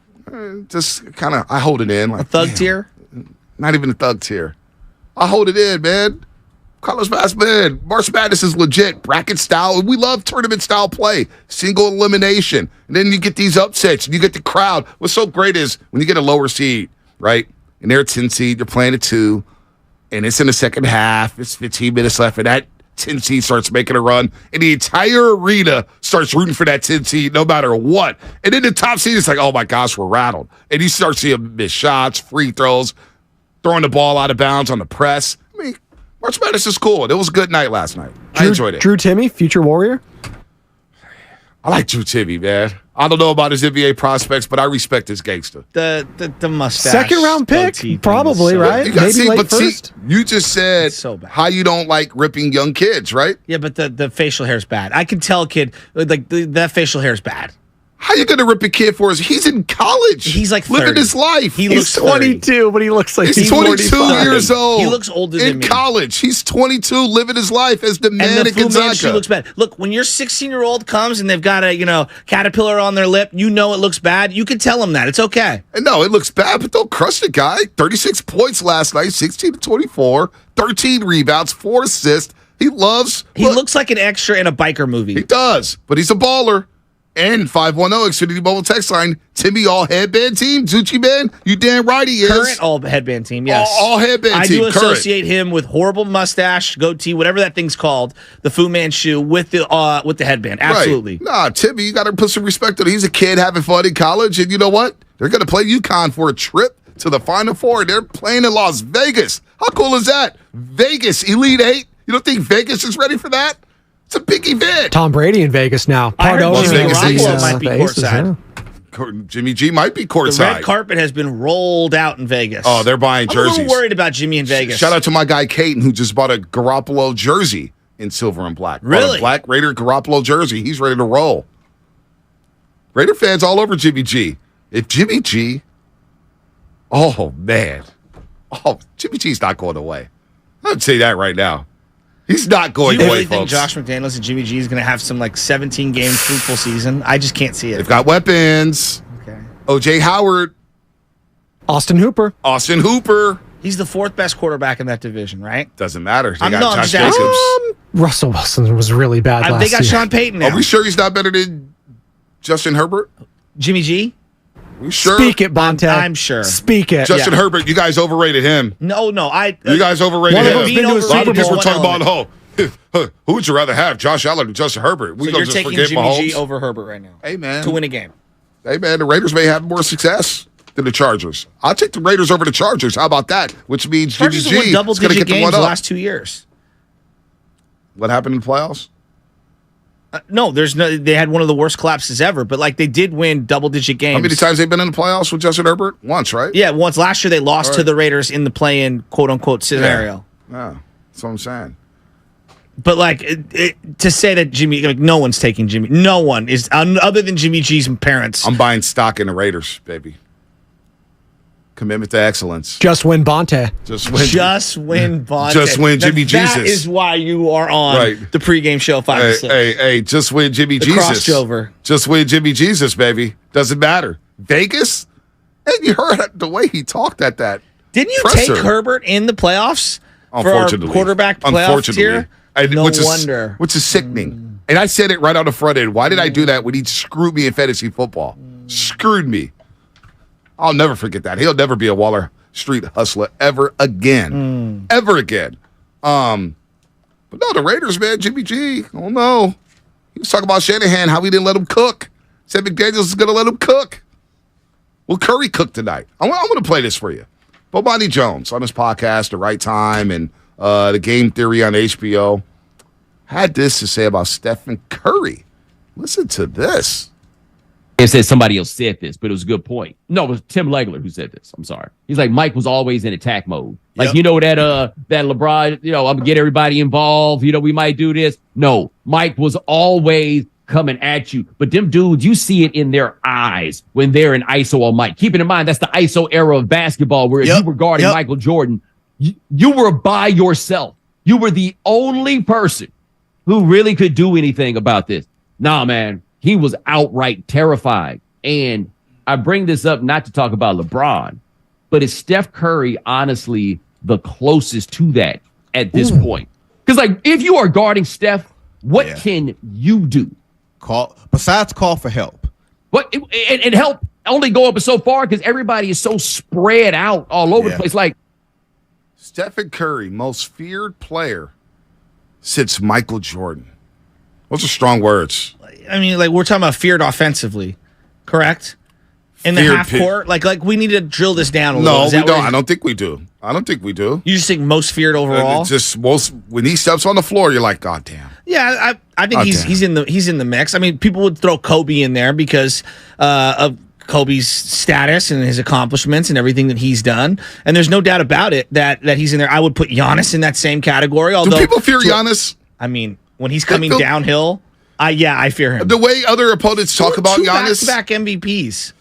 Just kind of, I hold it in. Like, a thug tear? Not even a thug tear. I hold it in, man. College basketball, man. March Madness is legit. Bracket style. We love tournament style play. Single elimination. And then you get these upsets and you get the crowd. What's so great is when you get a lower seed, right? And they're a 10 seed, you're playing a 2, and it's in the second half. It's 15 minutes left, and that 10 seed starts making a run, and the entire arena starts rooting for that 10 seed no matter what. And then the top seed is like, oh my gosh, we're rattled. And you start seeing miss shots, free throws, throwing the ball out of bounds on the press. I mean, March Madness is cool. It was a good night last night. I enjoyed it. Drew Timme, future Warrior? I like Drew Timme, man. I don't know about his NBA prospects, but I respect his gangster. The mustache. Second round pick, probably, right? Maybe late first. You just said so bad. How you don't like ripping young kids, right? Yeah, but the facial hair is bad. I can tell a kid, like, that facial hair is bad. How you going to rip a kid for us? He's in college. He's like 30. Living his life. He's 22, but he looks like he's 22 45. years old. He looks older than me. In college. He's 22, living his life as the man and at Gonzaga. She looks bad. Look, when your 16-year-old comes and they've got a caterpillar on their lip, you know it looks bad. You can tell them that. It's okay. And no, it looks bad, but don't crush the guy. 36 points last night, 16 to 24, 13 rebounds, 4 assists. He looks like an extra in a biker movie. He does, but he's a baller. And 510 Xfinity Mobile text line, Timmy all headband team, Zucci man, you damn right he is. Current all headband team, yes. All headband I team, do associate him with horrible mustache, goatee, whatever that thing's called, the Fu Manchu with the headband. Absolutely. Right. Nah, Timmy, you got to put some respect on it. He's a kid having fun in college, and you know what? They're going to play UConn for a trip to the Final Four. They're playing in Las Vegas. How cool is that? Vegas, Elite Eight. You don't think Vegas is ready for that? It's a big event. Tom Brady in Vegas now. Part owner might be courtside. Jimmy G might be courtside. The red carpet has been rolled out in Vegas. Oh, they're buying jerseys. I'm a little worried about Jimmy in Vegas. Shout out to my guy Caton, who just bought a Garoppolo jersey in silver and black. Really? Bought a black Raider Garoppolo jersey. He's ready to roll. Raider fans all over Jimmy G. If Jimmy G, Jimmy G's not going away. I'd say that right now. He's not going away, Do you really think folks. Josh McDaniels and Jimmy G is going to have some 17-game fruitful season? I just can't see it. They've got weapons. Okay. O.J. Howard. Austin Hooper. He's the 4th best quarterback in that division, right? Doesn't matter. They I'm got Josh Jacobs. Russell Wilson was really bad last year. They got Sean Payton now. Are we sure he's not better than Justin Herbert? Jimmy G? We sure? Speak it, Bonte. I'm sure. Speak it. Justin Herbert, you guys overrated him. No. You guys overrated One of him. them's been to a A lot Super of people Bowl. were talking about, who would you rather have, Josh Allen or Justin Herbert? So you're taking Jimmy G over Herbert right now. Hey, man. To win a game. Hey, man, the Raiders may have more success than the Chargers. I'll take the Raiders over the Chargers. How about that? Which means Jimmy Chargers G won is going to double-digit get the games one the up. last 2 years. What happened in the playoffs? No, they had one of the worst collapses ever, but they did win double-digit games. How many times they've been in the playoffs with Justin Herbert? Once, right? Yeah, once. Last year they lost to the Raiders in the play-in, quote-unquote, scenario. Yeah, that's what I'm saying. But to say that Jimmy, no one's taking Jimmy. No one is other than Jimmy G's parents. I'm buying stock in the Raiders, baby. Commitment to excellence. Just win Bonte. Just win Bonte. Just win Jimmy Jesus. That is why you are on the pregame show 5 to 6. Hey, just win Jimmy Jesus. Crossover. Just win Jimmy Jesus, baby. Doesn't matter. Vegas? And you heard the way he talked at that. Didn't you presser. take Herbert in the playoffs? Unfortunately. For our quarterback playoff tier? No wonder. Which is sickening. And I said it right on the front end. Why did I do that when he screwed me in fantasy football? Screwed me. I'll never forget that. He'll never be a Waller street hustler ever again. Ever again. But no, the Raiders, man, Jimmy G, oh no. He was talking about Shanahan, how he didn't let him cook. Said McDaniels is going to let him cook. Will Curry cook tonight? I'm going to play this for you. Bomani Jones on his podcast, The Right Time, and The Game Theory on HBO, had this to say about Stephen Curry. Listen to this. It said somebody else said this, but it was a good point. No, it was Tim Legler who said this. I'm sorry. He's like, Mike was always in attack mode. Like, that LeBron, I'm gonna get everybody involved. We might do this. No, Mike was always coming at you. But them dudes, you see it in their eyes when they're in ISO on Mike. Keeping in mind, that's the ISO era of basketball where if you were guarding Michael Jordan, you were by yourself. You were the only person who really could do anything about this. Nah, man. He was outright terrified. And I bring this up not to talk about LeBron, but is Steph Curry honestly the closest to that at this point? Because, if you are guarding Steph, what can you do? Besides call for help. What and help only go up so far because everybody is so spread out all over the place. Like Stephen Curry, most feared player since Michael Jordan. Those are strong words. I mean, we're talking about feared offensively, correct? In the half court, we need to drill this down a little. No, we don't. I don't think we do. You just think most feared overall? It's just when he steps on the floor, you're like, God damn. Yeah, I think he's in the mix. I mean, people would throw Kobe in there because of Kobe's status and his accomplishments and everything that he's done, and there's no doubt about it that he's in there. I would put Giannis in that same category. Although, do people fear Giannis? I mean, when he's coming downhill. I fear him. The way other opponents talk about Giannis. Back-to-back MVPs.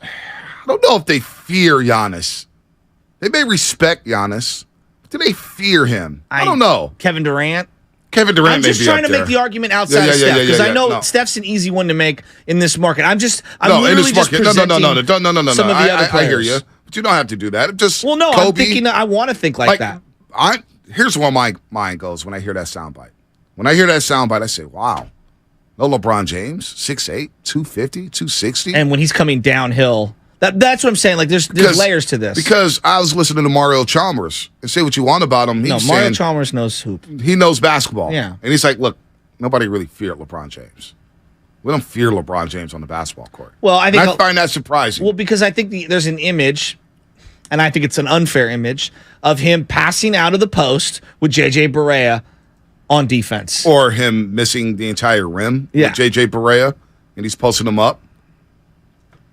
I don't know if they fear Giannis. They may respect Giannis, but do they fear him? I don't know. Kevin Durant. I'm just trying to make the argument outside of Steph because I know Steph's an easy one to make in this market. I'm literally just presenting some of the other players. I hear you, but you don't have to do that. Just Kobe. I'm thinking. I want to think like that. Here's where my mind goes when I hear that soundbite. When I hear that soundbite, I say, wow, no LeBron James, 6'8", 250, 260. And when he's coming downhill, that's what I'm saying. There's layers to this. Because I was listening to Mario Chalmers, and say what you want about him. Mario Chalmers knows hoop. He knows basketball. Yeah. And he's like, look, nobody really feared LeBron James. We don't fear LeBron James on the basketball court. Well, I find that surprising. Well, because I think there's an image, and I think it's an unfair image, of him passing out of the post with J.J. Barea on defense. Or him missing the entire rim with J.J. Barea, and he's posting them up.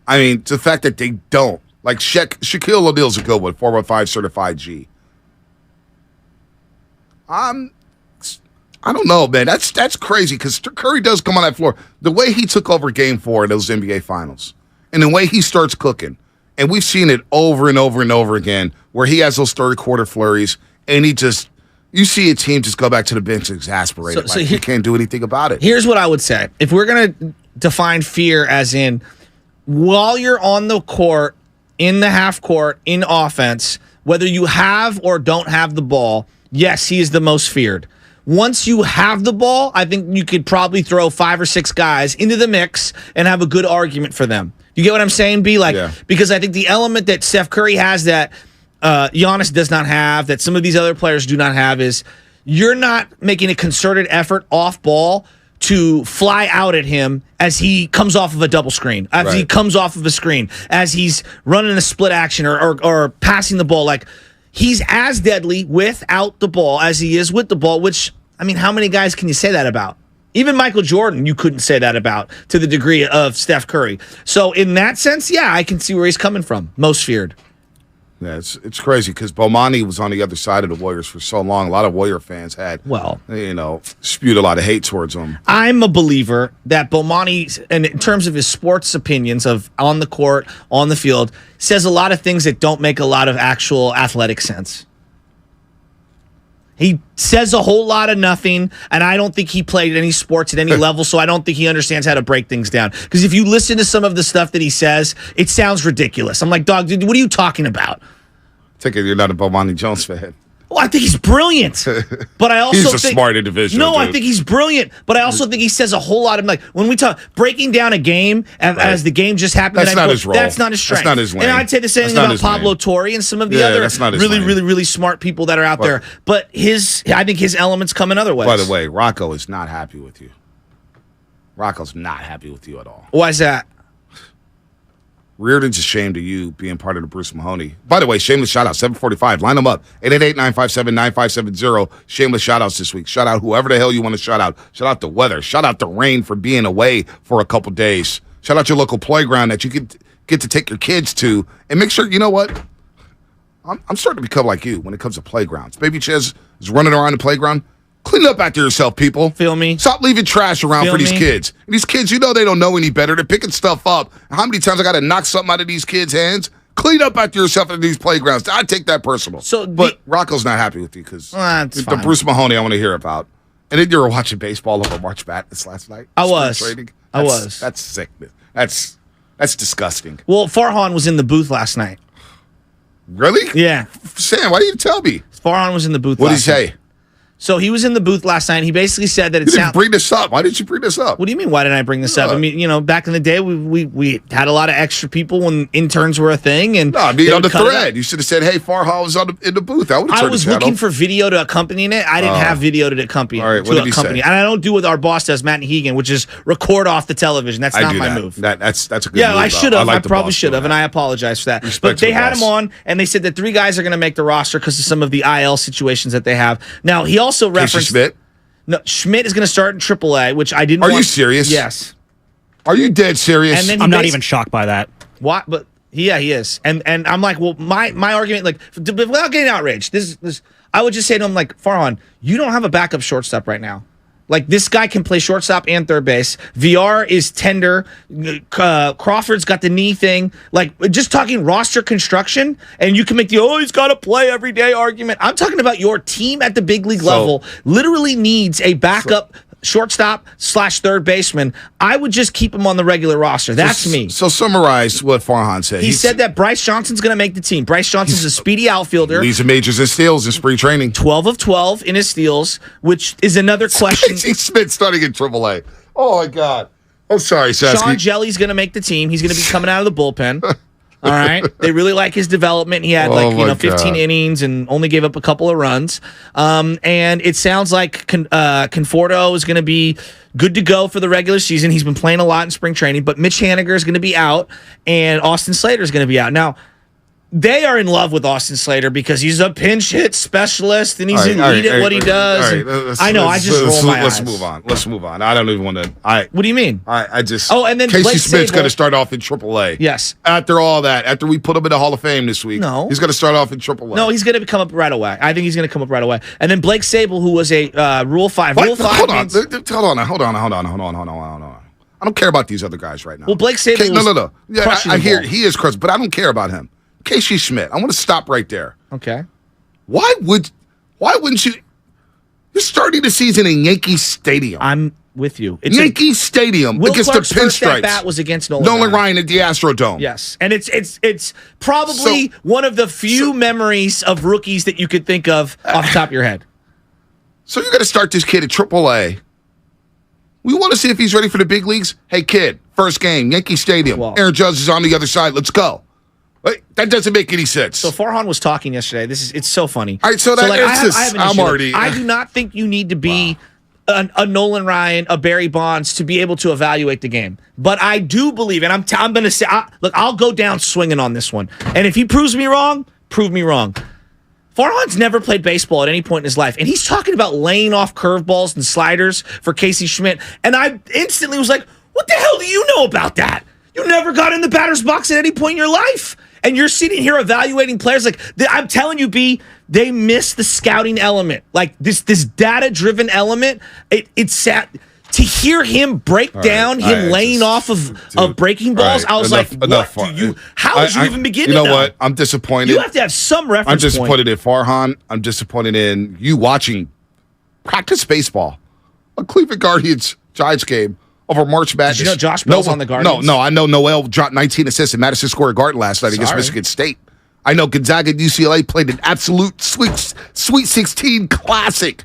I mean, the fact that they don't. Shaquille O'Neal's a good one, 415 certified G. I don't know, man. That's crazy because Curry does come on that floor. The way he took over Game 4 in those NBA Finals, and the way he starts cooking, and we've seen it over and over and over again, where he has those third-quarter flurries, and you see a team just go back to the bench exasperated. He can't do anything about it. Here's what I would say. If we're going to define fear as in while you're on the court, in the half court, in offense, whether you have or don't have the ball, yes, he is the most feared. Once you have the ball, I think you could probably throw 5 or 6 guys into the mix and have a good argument for them. You get what I'm saying, B? Because I think the element that Steph Curry has that Giannis does not have, that some of these other players do not have, is you're not making a concerted effort off ball to fly out at him as he comes off of a double screen, as he comes off of a screen, as he's running a split action or passing the ball. He's as deadly without the ball as he is with the ball, which, I mean, how many guys can you say that about? Even Michael Jordan, you couldn't say that about to the degree of Steph Curry. So in that sense, I can see where he's coming from. Most feared. Yeah, it's crazy because Bomani was on the other side of the Warriors for so long. A lot of Warrior fans had, spewed a lot of hate towards him. I'm a believer that Bomani, and in terms of his sports opinions of on the court, on the field, says a lot of things that don't make a lot of actual athletic sense. He says a whole lot of nothing, and I don't think he played any sports at any level, so I don't think he understands how to break things down. Because if you listen to some of the stuff that he says, it sounds ridiculous. I'm like, dog, dude, what are you talking about? Take it you're not a Bomani Jones fan. Well, I think he's brilliant, but I also He's a think, smart individual. No, I dude. think he's brilliant, but I also think he says a whole lot of like when we talk breaking down a game as the game just happened. That's not his role. That's not his strength. That's not his lane. And I'd say the same thing about Pablo Torre and some of the other really smart people that are out there. But I think his elements come in other ways. By the way, Rocco is not happy with you. Rocco's not happy with you at all. Why is that? Reardon's ashamed of you being part of the Bruce Mahoney. By the way, shameless shout out, 745. Line them up. 888-957-9570. Shameless shout outs this week. Shout out whoever the hell you want to shout out. Shout out the weather. Shout out the rain for being away for a couple days. Shout out your local playground that you get to take your kids to. And make sure, you know what? I'm starting to become like you when it comes to playgrounds. Baby Ches is running around the playground. Clean up after yourself, people. Feel me? Stop leaving trash around for these kids. And these kids, you know they don't know any better. They're picking stuff up. How many times I got to knock something out of these kids' hands? Clean up after yourself at these playgrounds. I take that personal. But Rocco's not happy with you because the Bruce Mahoney I want to hear about. And then you were watching baseball over March Madness last night. I was. That's sickness. That's disgusting. Well, Farhan was in the booth last night. Really? Yeah. Sam, why didn't you tell me? Farhan was in the booth What did last he say? night. So he was in the booth last night. And he basically said that You didn't bring this up. Why didn't you bring this up? What do you mean? Why didn't I bring this up? I mean, back in the day, we had a lot of extra people when interns were a thing. And no, I mean on the thread. You should have said, "Hey, Farhan was in the booth." I was looking for video to accompany it. I didn't have video to accompany. All right, what did he say? And I don't do what our boss does, Matt and Hegan, which is record off the television. That's not my move. That's a good move. Yeah, I should have. I probably should have, and I apologize for that. But they had him on, and they said that 3 guys are going to make the roster because of some of the IL situations that they have. Now he also referenced Schmidt. No, Schmidt is going to start in AAA, which I didn't. Are you serious? Yes. Are you dead serious? And then I'm not even shocked by that. What? But yeah, he is. And I'm like, well, my argument, like, without getting outraged, this I would just say to him, like, Farhan, you don't have a backup shortstop right now. Like, this guy can play shortstop and third base. VR is tender. Crawford's got the knee thing. Like, just talking roster construction, and you can make he's got to play every day argument. I'm talking about your team at the big league level literally needs a backup shortstop / third baseman. I would just keep him on the regular roster. That's me. So summarize what Farhan said. He said that Bryce Johnson's going to make the team. Bryce Johnson's a speedy outfielder. Leads the majors in steals in spring training. 12 of 12 in his steals, which is another question. Casey Smith starting in AAA. Oh, my God. I'm sorry, Sasky. Sean Jelly's going to make the team. He's going to be coming out of the bullpen. All right. They really like his development. He had 15 innings and only gave up a couple of runs. And it sounds like Conforto is going to be good to go for the regular season. He's been playing a lot in spring training, but Mitch Haniger is going to be out and Austin Slater is going to be out. Now, they are in love with Austin Slater because he's a pinch hit specialist and he's elite at what he does. I know. I just roll my eyes. Let's move on. I don't even want to. What do you mean? I just. Oh, and then Casey Blake Smith's Sable- going to start off in AAA. Yes. After all that, after we put him in the Hall of Fame this week, No. he's going to start off in AAA. No, he's going to come up right away. I think he's going to come up right away. And then Blake Sable, who was a Rule 5. What? Rule 5 Hold on. means- Hold on. I don't care about these other guys right now. Well, Blake Sable no. Yeah, crushing I the hear ball. he is crushed, but I don't care about him. Casey Schmidt. I want to stop right there. Okay. Why wouldn't you? You're starting the season in Yankee Stadium. I'm with you. Yankee Stadium Will against Clark's the first Pinstripes. at-bat was against Nolan Ryan at the Astrodome. Yes, and it's probably one of the few memories of rookies that you could think of off the top of your head. So you're going to start this kid at AAA. We want to see if he's ready for the big leagues. Hey, kid, first game, Yankee Stadium. Aaron Judge is on the other side. Let's go. That doesn't make any sense. So Farhan was talking yesterday. It's so funny. All right, so that I have an issue. I do not think you need to be a Nolan Ryan, a Barry Bonds to be able to evaluate the game. But I do believe, and I'm going to say, look, I'll go down swinging on this one. And if he proves me wrong, prove me wrong. Farhan's never played baseball at any point in his life, and he's talking about laying off curveballs and sliders for Casey Schmidt. And I instantly was like, what the hell do you know about that? You never got in the batter's box at any point in your life. And you're sitting here evaluating players like I'm telling you, B, they miss the scouting element. Like this data-driven element. It's sad to hear him break down him laying off of breaking balls. I was like, how did you even begin to know? You know what? I'm disappointed. You have to have some reference I'm disappointed point. in Farhan. I'm disappointed in you watching practice baseball. A Cleveland Guardians Giants game over March Madness. Did you know Josh Bell's on the Guardians? No, I know Noel dropped 19 assists in Madison Square Garden last night against Michigan State. I know Gonzaga and UCLA played an absolute Sweet 16 classic.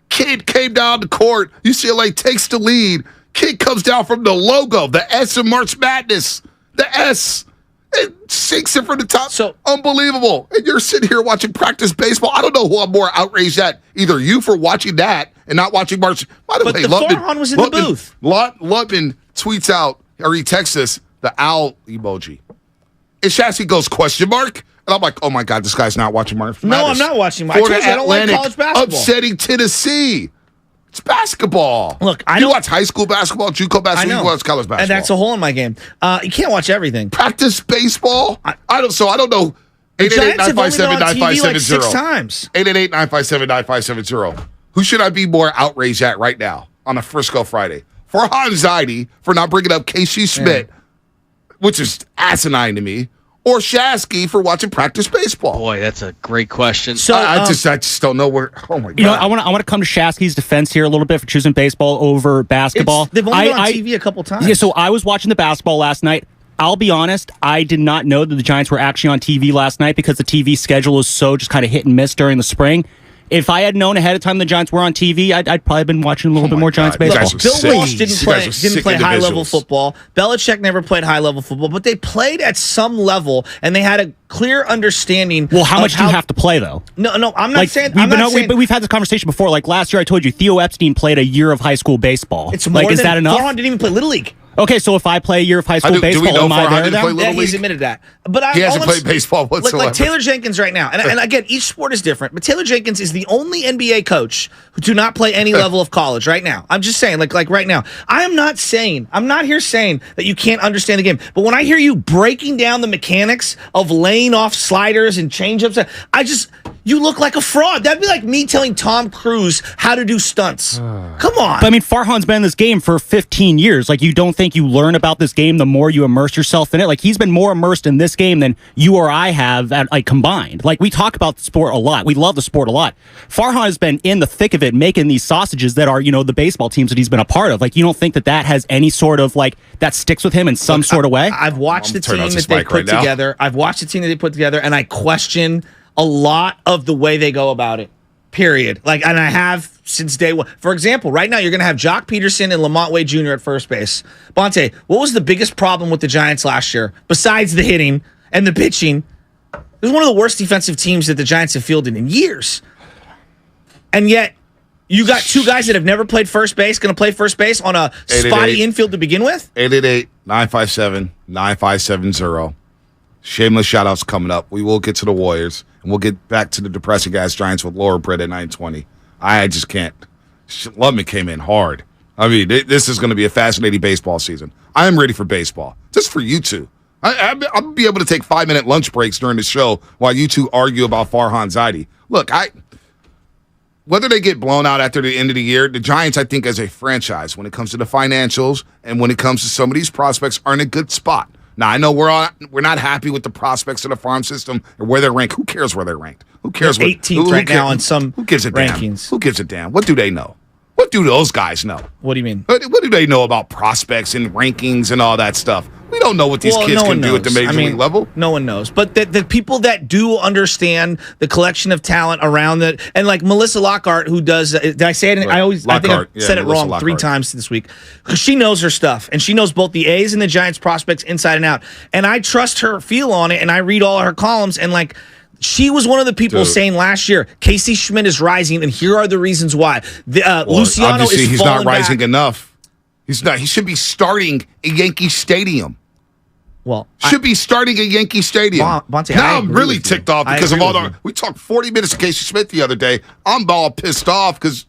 Kid came down the court. UCLA takes the lead. Kid comes down from the logo, the S in March Madness. The S. It sinks it from the top. So unbelievable. And you're sitting here watching practice baseball. I don't know who I'm more outraged at. Either you for watching that and not watching March. By the way, Farhan was in the booth. Lutman tweets out, or he texts us, the owl emoji. And Shasky goes, question mark? And I'm like, oh my God, this guy's not watching March Madness. No, I'm not watching March Madness. I don't like college basketball. Upsetting Tennessee. It's basketball. Look, you watch high school basketball, JUCO basketball, you watch college basketball. And that's a hole in my game. You can't watch everything. Practice baseball? I don't know. 888-957-9570. Like 6 times. 888-957-9570. Who should I be more outraged at right now on a Frisco Friday? Farhan Zaidi for not bringing up Casey Schmidt, which is asinine to me, or Shasky for watching practice baseball? Boy, that's a great question. So I just don't know where. Oh my God! You know, I want to come to Shasky's defense here a little bit for choosing baseball over basketball. They've only been on TV a couple times. Yeah, so I was watching the basketball last night. I'll be honest, I did not know that the Giants were actually on TV last night because the TV schedule is so just kind of hit and miss during the spring. If I had known ahead of time the Giants were on TV, I'd probably been watching a little bit more Giants baseball. Bill Walsh didn't play high-level football. Belichick never played high-level football, but they played at some level, and they had a clear understanding. Well, how much do you have to play, though? No, I'm not saying. But we've had this conversation before. Like last year, I told you Theo Epstein played a year of high school baseball. It's more is that enough? Farhan didn't even play Little League. Okay, so if I play a year of high school baseball, am I there then? He's admitted that. But he hasn't played baseball whatsoever. Like Taylor Jenkins right now. And again, each sport is different, but Taylor Jenkins is the only NBA coach who do not play any level of college right now. I'm just saying, like right now. I'm not here saying that you can't understand the game. But when I hear you breaking down the mechanics of laying off sliders and changeups, you look like a fraud. That'd be like me telling Tom Cruise how to do stunts. Come on. But I mean, Farhan's been in this game for 15 years. Like, you don't think you learn about this game the more you immerse yourself in it? Like, he's been more immersed in this game than you or I have combined. Like, we talk about the sport a lot. We love the sport a lot. Farhan has been in the thick of it making these sausages that are, the baseball teams that he's been a part of. Like, you don't think that has any sort of, that sticks with him in some sort of way? I've watched the team that they put together. I've watched the team that they put together, and I question a lot of the way they go about it, period. And I have since day one. For example, right now you're going to have Jock Peterson and Lamont Wade Jr. at first base. Bonte, what was the biggest problem with the Giants last year, besides the hitting and the pitching? It was one of the worst defensive teams that the Giants have fielded in years. And yet, you got two guys that have never played first base, going to play first base on a spotty infield to begin with? 888-957-9570. Shameless shout-outs coming up. We will get to the Warriors, and we'll get back to the depressing ass Giants with Laura Britt at 9:20. I just can't. Lubman came in hard. I mean, this is going to be a fascinating baseball season. I am ready for baseball, just for you two. I'll be able to take 5-minute lunch breaks during the show while you two argue about Farhan Zaidi. Look, whether they get blown out after the end of the year, the Giants, I think, as a franchise, when it comes to the financials and when it comes to some of these prospects, are in a good spot. Now, I know we're not happy with the prospects of the farm system or where they're ranked. Who cares where they're ranked? Who cares? They're 18th right now in some who gives a rankings. Damn? Who gives a damn? What do they know? What do those guys know? What do you mean? What do they know about prospects and rankings and all that stuff? We don't know what these kids can do at the major league level. No one knows. But the people that do understand the collection of talent around it, and like Melissa Lockhart, who does, did I say it? Right. I think I said it wrong Lockhart. 3 times this week. Because she knows her stuff, and she knows both the A's and the Giants prospects inside and out. And I trust her feel on it, and I read all her columns, and she was one of the people saying last year, Casey Schmidt is rising, and here are the reasons why. Luciano is he's falling not rising back. Enough. He's not. He should be starting at Yankee Stadium. Well, should be starting at Yankee Stadium. Bonte, now I'm really ticked off because of all the. We talked 40 minutes of Casey Schmidt the other day. I'm all pissed off because,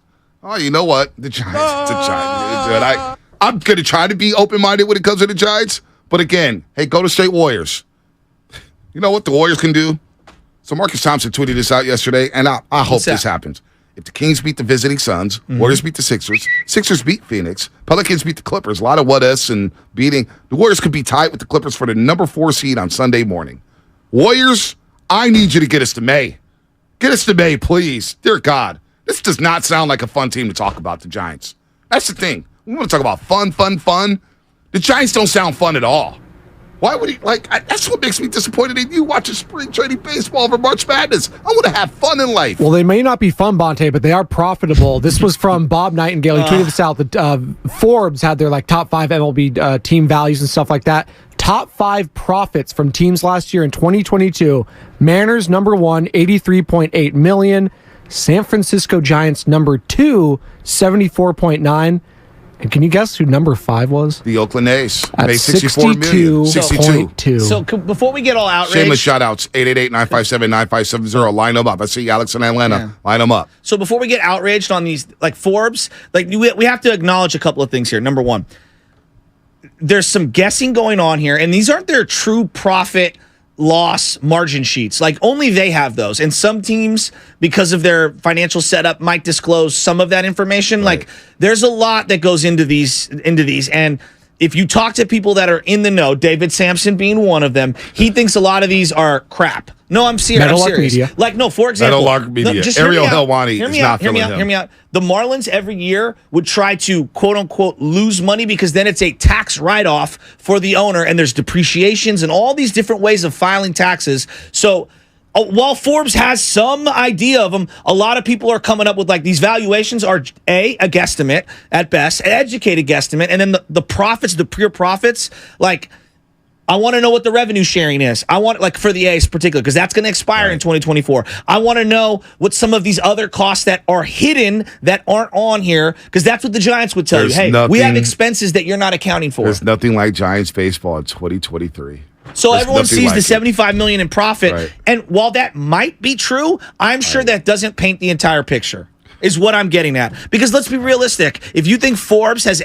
you know what? The Giants. I'm going to try to be open-minded when it comes to the Giants. But again, hey, go to State Warriors. You know what the Warriors can do? So Marcus Thompson tweeted this out yesterday, and I hope this happens. If the Kings beat the visiting Suns, Warriors beat the Sixers, Sixers beat Phoenix, Pelicans beat the Clippers, a lot of what-ifs and beating. The Warriors could be tied with the Clippers for the number 4 seed on Sunday morning. Warriors, I need you to get us to May. Get us to May, please. Dear God, this does not sound like a fun team to talk about, the Giants. That's the thing. We want to talk about fun. The Giants don't sound fun at all. Why would he that's what makes me disappointed in you watching spring training baseball over March Madness. I want to have fun in life. Well, they may not be fun, Bonte, but they are profitable. This was from Bob Nightingale. He tweeted this out. Forbes had their top 5 MLB team values and stuff like that. Top 5 profits from teams last year in 2022. Mariners number 1, $83.8 million. San Francisco Giants number 2, $74.9. And can you guess who number 5 was? The Oakland A's. At Made $64 million. 62.2. So before we get all outraged. Shameless shout-outs. 888-957-9570. Line them up. I see Alex in Atlanta. Yeah. Line them up. So before we get outraged on these, Forbes, we have to acknowledge a couple of things here. Number one, there's some guessing going on here, and these aren't their true profit loss margin sheets. Only they have those. And some teams, because of their financial setup, might disclose some of that information. Right. There's a lot that goes into these. And if you talk to people that are in the know, David Sampson being one of them, he thinks a lot of these are crap. No, I'm serious. Meadowlark Media. For example, Meadowlark Media. Ariel Helwani is not filling him. Hear me out. The Marlins every year would try to, quote unquote, lose money because then it's a tax write-off for the owner, and there's depreciations and all these different ways of filing taxes. So while Forbes has some idea of them, a lot of people are coming up with these valuations are a guesstimate at best, an educated guesstimate, and then the profits, the pure profits, I want to know what the revenue sharing is. I want, for the A's particularly, because that's going to expire in 2024. I want to know what some of these other costs that are hidden that aren't on here, because that's what the Giants would tell you. Hey, we have expenses that you're not accounting for. There's nothing like Giants baseball in 2023. So everyone sees the $75 million in profit, right. And while that might be true, I'm sure that doesn't paint the entire picture, is what I'm getting at. Because let's be realistic. If you think Forbes has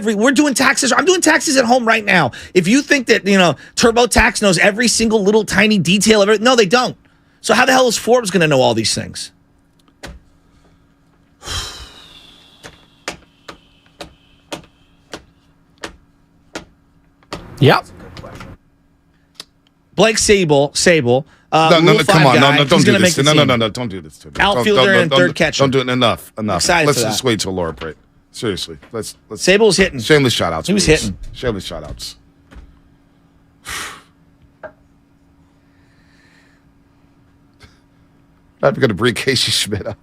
we're doing taxes. I'm doing taxes at home right now. If you think that, TurboTax knows every single little tiny detail of it, no, they don't. So how the hell is Forbes going to know all these things? Yep. Blake Sable. No, come on. No, don't do this. No, don't do this to me. Outfielder and third catcher. Don't do it. Enough. Excited Let's for just wait till Laura Pritt. Seriously, let's. Sable's hitting. Shameless shout-outs. He was hitting. Shameless shout-outs. I'm going to bring Casey Schmidt up.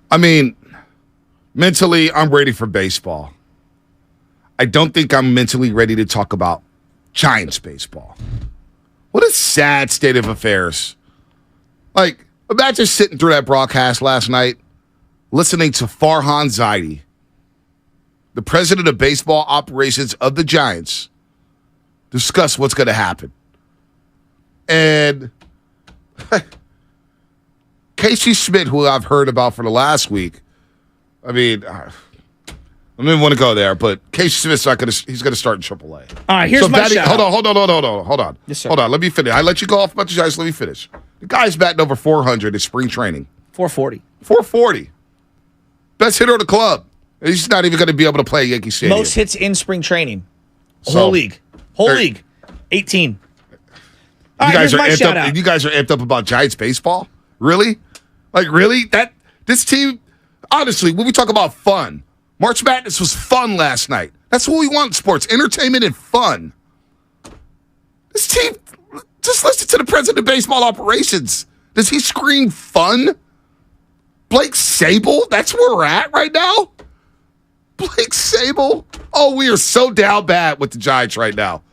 I mean, mentally, I'm ready for baseball. I don't think I'm mentally ready to talk about Giants baseball. What a sad state of affairs. Imagine sitting through that broadcast last night, listening to Farhan Zaidi, the president of baseball operations of the Giants, discuss what's going to happen. And Casey Schmidt, who I've heard about for the last week, I mean, I don't even want to go there, but Casey Smith's he's going to start in AAA. All right, here's my shout out. Hold on. Yes, sir. Hold on, let me finish. I let you go off about the Giants. Let me finish. The guy's batting over 400 in spring training. 440. 440. Best hitter of the club. He's not even going to be able to play at Yankee Stadium. Most hits in spring training. Whole league. 18. All right, here's my shout out. You guys are amped up about Giants baseball? Really? Really? This team, honestly, when we talk about fun, March Madness was fun last night. That's what we want in sports, entertainment and fun. This team, just listen to the president of baseball operations. Does he scream fun? Blake Sable? That's where we're at right now? Blake Sable? Oh, we are so down bad with the Giants right now.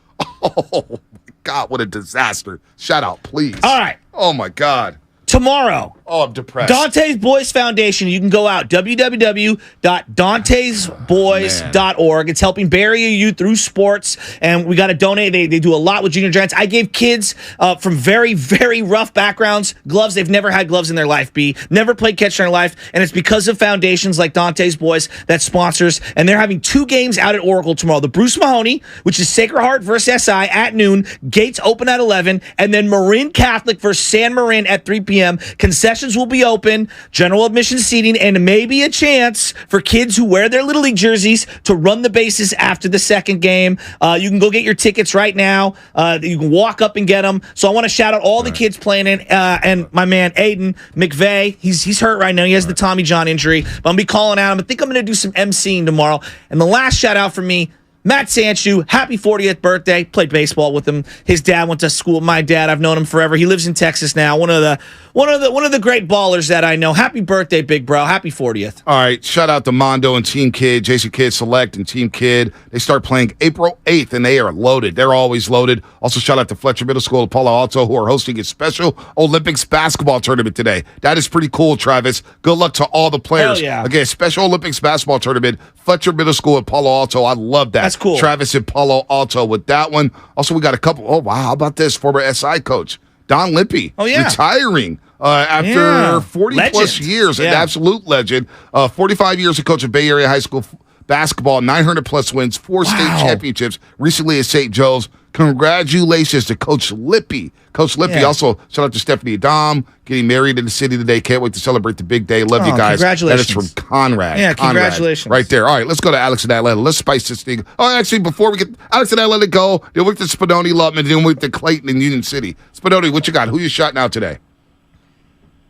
Oh, my God, what a disaster. Shout out, please. All right. Oh, my God. Tomorrow. Oh, I'm depressed. Dante's Boys Foundation. You can go out, www.dantesboys.org. It's helping bury youth through sports, and we got to donate. They do a lot with Junior Giants. I gave kids from very, very rough backgrounds gloves. They've never had gloves in their life, never played catch in their life, and it's because of foundations like Dante's Boys that sponsors, and they're having 2 games out at Oracle tomorrow. The Bruce Mahoney, which is Sacred Heart versus SI at noon. Gates open at 11, and then Marin Catholic versus San Marin at 3 p.m. Concession concessions will be open, general admission seating, and maybe a chance for kids who wear their Little League jerseys to run the bases after the second game. You can go get your tickets right now. You can walk up and get them. So I want to shout out all the kids playing in, and my man Aiden McVeigh. He's hurt right now. He has the Tommy John injury. But I'm going to be calling out him. I think I'm going to do some emceeing tomorrow. And the last shout out for me, Matt Sanchu, happy 40th birthday. Played baseball with him. His dad went to school with my dad. I've known him forever. He lives in Texas now. One of the great ballers that I know. Happy birthday, big bro. Happy 40th. All right, shout out to Mondo and Team Kid, Jason Kidd Select and Team Kid. They start playing April 8th, and they are loaded. They're always loaded. Also, shout out to Fletcher Middle School of Palo Alto, who are hosting a special Olympics basketball tournament today. That is pretty cool, Travis. Good luck to all the players. Hell yeah. Again, special Olympics basketball tournament, Fletcher Middle School at Palo Alto. I love that. That's cool. Travis in Palo Alto with that one. Also, we got a couple. Oh, wow. How about this? Former SI coach, Don Lippy. Oh, yeah. Retiring. After 40-plus years, an absolute legend. 45 years of coaching Bay Area high school basketball, 900-plus wins, 4 state championships, recently at St. Joe's. Congratulations to Coach Lippy. Coach Lippy, also shout out to Stephanie Adam, getting married in the city today. Can't wait to celebrate the big day. Love you guys. Congratulations. That is from Conrad. Yeah, Conrad, congratulations. right there. All right, let's go to Alex in Atlanta. Let's spice this thing. Oh, actually, before we get Alex in Atlanta, go. Then we get to Spadoni, Lubman, then we get to Clayton and Union City. Spadoni, what you got? Who you shouting out today?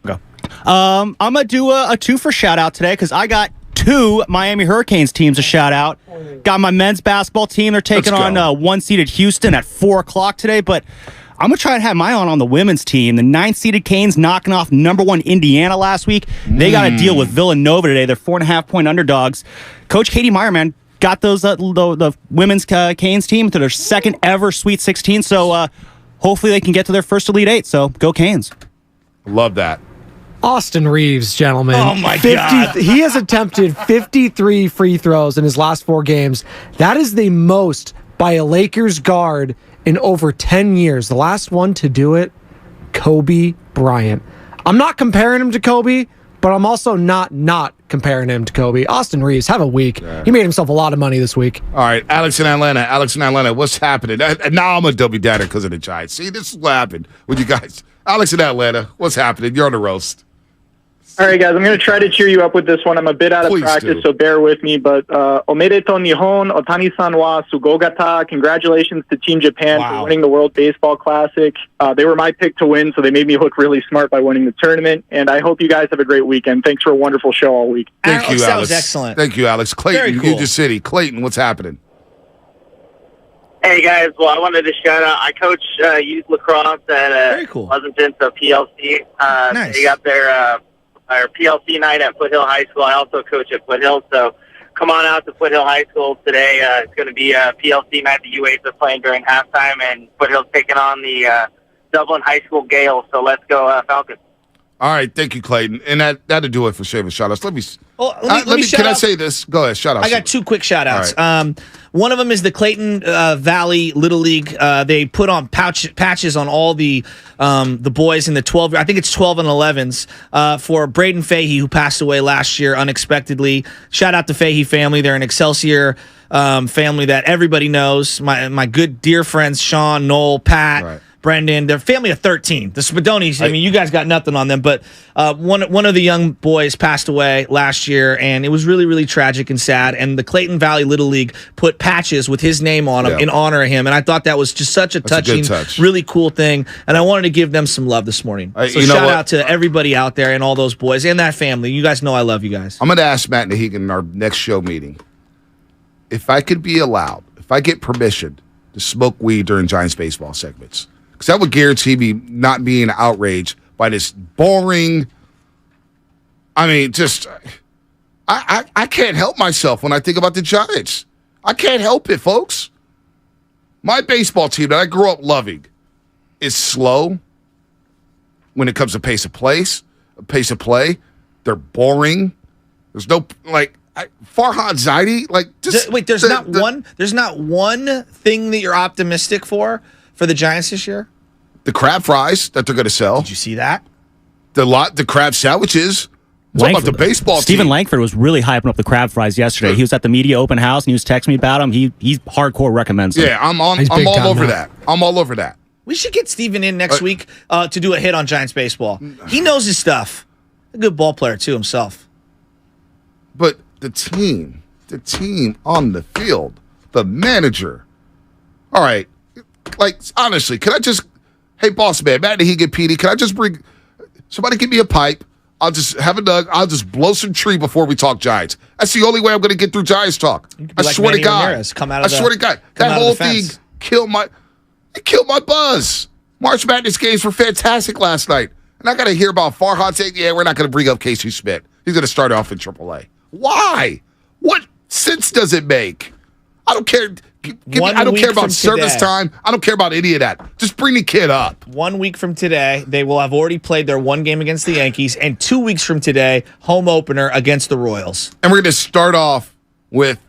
Go. I'm gonna do a 2 for shout out today because I got 2 Miami Hurricanes teams to shout out. Got my men's basketball team. They're taking on 1-seeded Houston at 4:00 today, but I'm gonna try and have my on the women's team. The 9-seeded Canes knocking off #1 Indiana last week. They got to deal with Villanova today. They're 4.5-point underdogs. Coach Katie Meyer, man, got those the women's Canes team to their second ever Sweet 16. So hopefully they can get to their first Elite 8. So go Canes. Love that. Austin Reeves, gentlemen. Oh, my God. He has attempted 53 free throws in his last 4 games. That is the most by a Lakers guard in over 10 years. The last one to do it, Kobe Bryant. I'm not comparing him to Kobe, but I'm also not comparing him to Kobe. Austin Reeves, have a week. Yeah. He made himself a lot of money this week. All right, Alex in Atlanta, what's happening? Now I'm a Dubby Data because of the Giants. See, this is what happened with you guys. Alex in Atlanta, what's happening? You're on the roast. All right, guys, I'm going to try to cheer you up with this one. I'm a bit out of practice, so bear with me. But Omedetou Nihon, Otani-san wa Sugogata. Congratulations to Team Japan for winning the World Baseball Classic. They were my pick to win, so they made me look really smart by winning the tournament. And I hope you guys have a great weekend. Thanks for a wonderful show all week. Thank you, Alex. That was excellent. Thank you, Alex. Clayton, Union City. Clayton, what's happening? Hey, guys. Well, I wanted to shout out. I coach youth lacrosse at Pleasanton, so PLC. Nice. They got their PLC night at Foothill High School. I also coach at Foothill, so come on out to Foothill High School today. It's going to be a PLC night. The U8s are playing during halftime, and Foothill's taking on the Dublin High School Gales. So let's go Falcons. All right, thank you, Clayton. And that'll do it for Shaver Shout-outs. Let me shout can I out. say this? Go ahead, shout out. I got 2 quick shout-outs. Right. One of them is the Clayton Valley Little League. They put on patches on all the boys in the 12. I think it's 12 and 11s for Braden Fahey, who passed away last year unexpectedly. Shout out to Fahey family. They're an Excelsior family that everybody knows. My good dear friends Sean, Noel, Pat. Right. Brendan, they're a family of 13. The Spadonis, I mean, you guys got nothing on them, but one of the young boys passed away last year, and it was really, really tragic and sad, and the Clayton Valley Little League put patches with his name on them in honor of him, and I thought that was just such a touching, really cool thing, and I wanted to give them some love this morning. So shout out to everybody out there and all those boys and that family. You guys know I love you guys. I'm going to ask Matt Nahigan in our next show meeting if I could be allowed, if I get permission to smoke weed during Giants baseball segments. Because that would guarantee me not being outraged by this boring, I can't help myself when I think about the Giants. I can't help it, folks. My baseball team that I grew up loving is slow when it comes to pace of play. They're boring. There's no, Farhad Zaidi, there's not one thing that you're optimistic for the Giants this year? The crab fries that they're going to sell. Did you see that? The crab sandwiches. What about the baseball Stephen team? Langford was really hyping up the crab fries yesterday. He was at the media open house and he was texting me about them. He's hardcore recommends them. Yeah, I'm all over that. I'm all over that. We should get Steven in next week to do a hit on Giants baseball. He knows his stuff. A good ball player, too, himself. But the team on the field, the manager. All right. Like, honestly, can I just, hey, boss man, Matt, he get PD, can I just bring, somebody give me a pipe. I'll just have a Doug. I'll just blow some tree before we talk Giants. That's the only way I'm going to get through Giants talk. I swear to God. I swear to God. That whole thing killed my buzz. March Madness games were fantastic last night. And I got to hear about Farhan saying, yeah, we're not going to bring up Casey Smith. He's going to start off in AAA. Why? What sense does it make? I don't care. I don't care about service time. I don't care about any of that. Just bring the kid up. 1 week from today, they will have already played their one game against the Yankees, and 2 weeks from today, home opener against the Royals. And we're going to start off with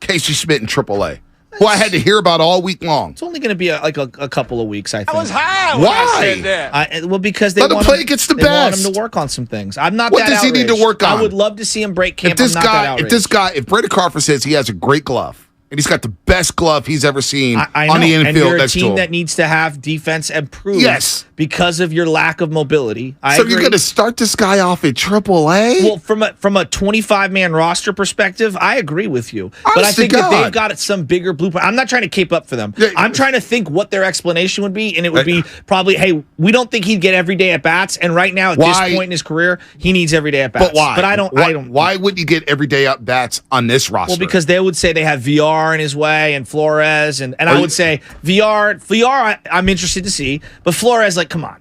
Casey Smith in AAA, who I had to hear about all week long. It's only going to be a couple of weeks, I think. I was high when I said that. Well, because they Let him want play against the best. Want him to work on some things. I'm not what that does outraged. he need to work on? I would love to see him break camp. If Brandon Crawford says he has a great glove, and he's got the best glove he's ever seen on the infield. And you're a next to team him. that needs to have defense improved. Yes. Because of your lack of mobility. So you're going to start this guy off at AAA? Well, from a 25-man roster perspective, I agree with you. Honest but I think to that God. they've got some bigger blueprint. I'm not trying to cape up for them. Yeah. I'm trying to think what their explanation would be, and it would be probably, hey, we don't think he'd get every day at bats, and right now at this point in his career, he needs every day at bats. But why? But I don't. Why wouldn't you get every day at bats on this roster? Well, because they would say they have VR in his way and Flores, and I would say VR. I'm interested to see, but Flores, like, come on.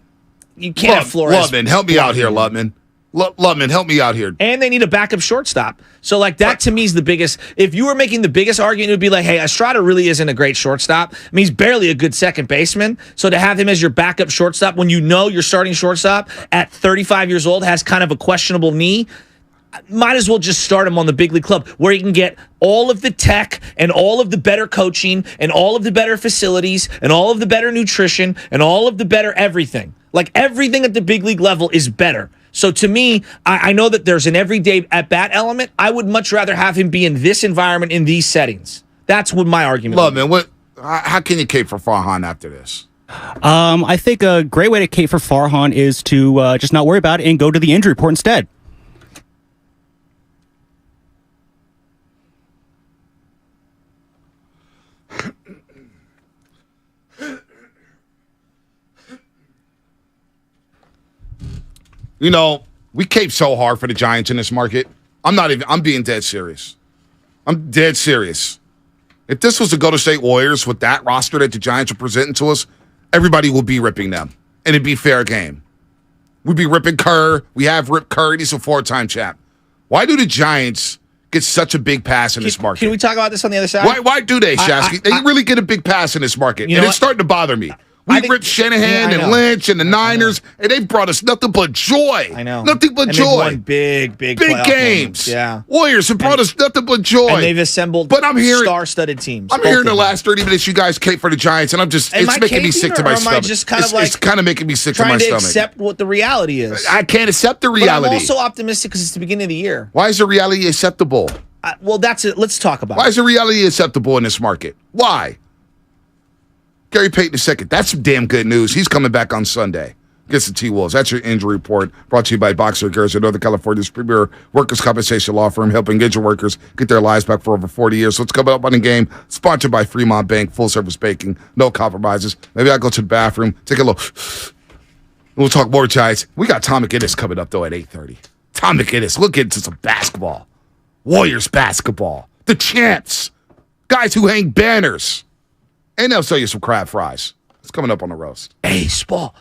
You can't have Flores. Lutman, help me out here, Lutman. Lutman, help me out here. And they need a backup shortstop. So, like, that to me is the biggest. If you were making the biggest argument, it would be like, hey, Estrada really isn't a great shortstop. I mean, he's barely a good second baseman. So to have him as your backup shortstop when you know your starting shortstop at 35 years old has kind of a questionable knee, might as well just start him on the big league club where he can get all of the tech and all of the better coaching and all of the better facilities and all of the better nutrition and all of the better everything. Like, everything at the big league level is better. So to me, I know that there's an everyday at-bat element. I would much rather have him be in this environment, in these settings. That's what my argument is. Lutman, how can you cape for Farhan after this? I think a great way to cape for Farhan is to just not worry about it and go to the injury report instead. You know, we cape so hard for the Giants in this market. I'm being dead serious. I'm dead serious. If this was the Golden State Warriors with that roster that the Giants are presenting to us, everybody will be ripping them. And it'd be fair game. We'd be ripping Kerr. We have ripped Kerr. He's a 4-time champ. Why do the Giants get such a big pass in this market? Can we talk about this on the other side? Why do they, Shasky? They really get a big pass in this market. And it's starting to bother me. We ripped Shanahan and Lynch and the Niners, and they've brought us nothing but joy. I know. Nothing but and joy. They've won big games. Moments. Yeah. Warriors have brought us nothing but joy. And they've assembled star-studded teams. I'm hearing the last 30 minutes you guys cape for the Giants, and it's making me sick to my stomach. It's kind of making me sick to my stomach. Trying to accept what the reality is. I can't accept the reality. But I'm also optimistic because it's the beginning of the year. Why is the reality acceptable? Well, that's it. Let's talk about it. Why is the reality acceptable in this market? Why? Gary Payton II. That's some damn good news. He's coming back on Sunday against the T-Wolves. That's your injury report brought to you by Boxer Garrison, Northern California's premier workers' compensation law firm, helping injured workers get their lives back for over 40 years. So it's coming up on the game. Sponsored by Fremont Bank, full-service banking, no compromises. Maybe I'll go to the bathroom, take a little. We'll talk more Giants. We got Tom McGinnis coming up, though, at 8:30. Tom McGinnis, we'll get into some basketball. Warriors basketball. The champs. Guys who hang banners. And they'll sell you some crab fries. It's coming up on the roast. Baseball.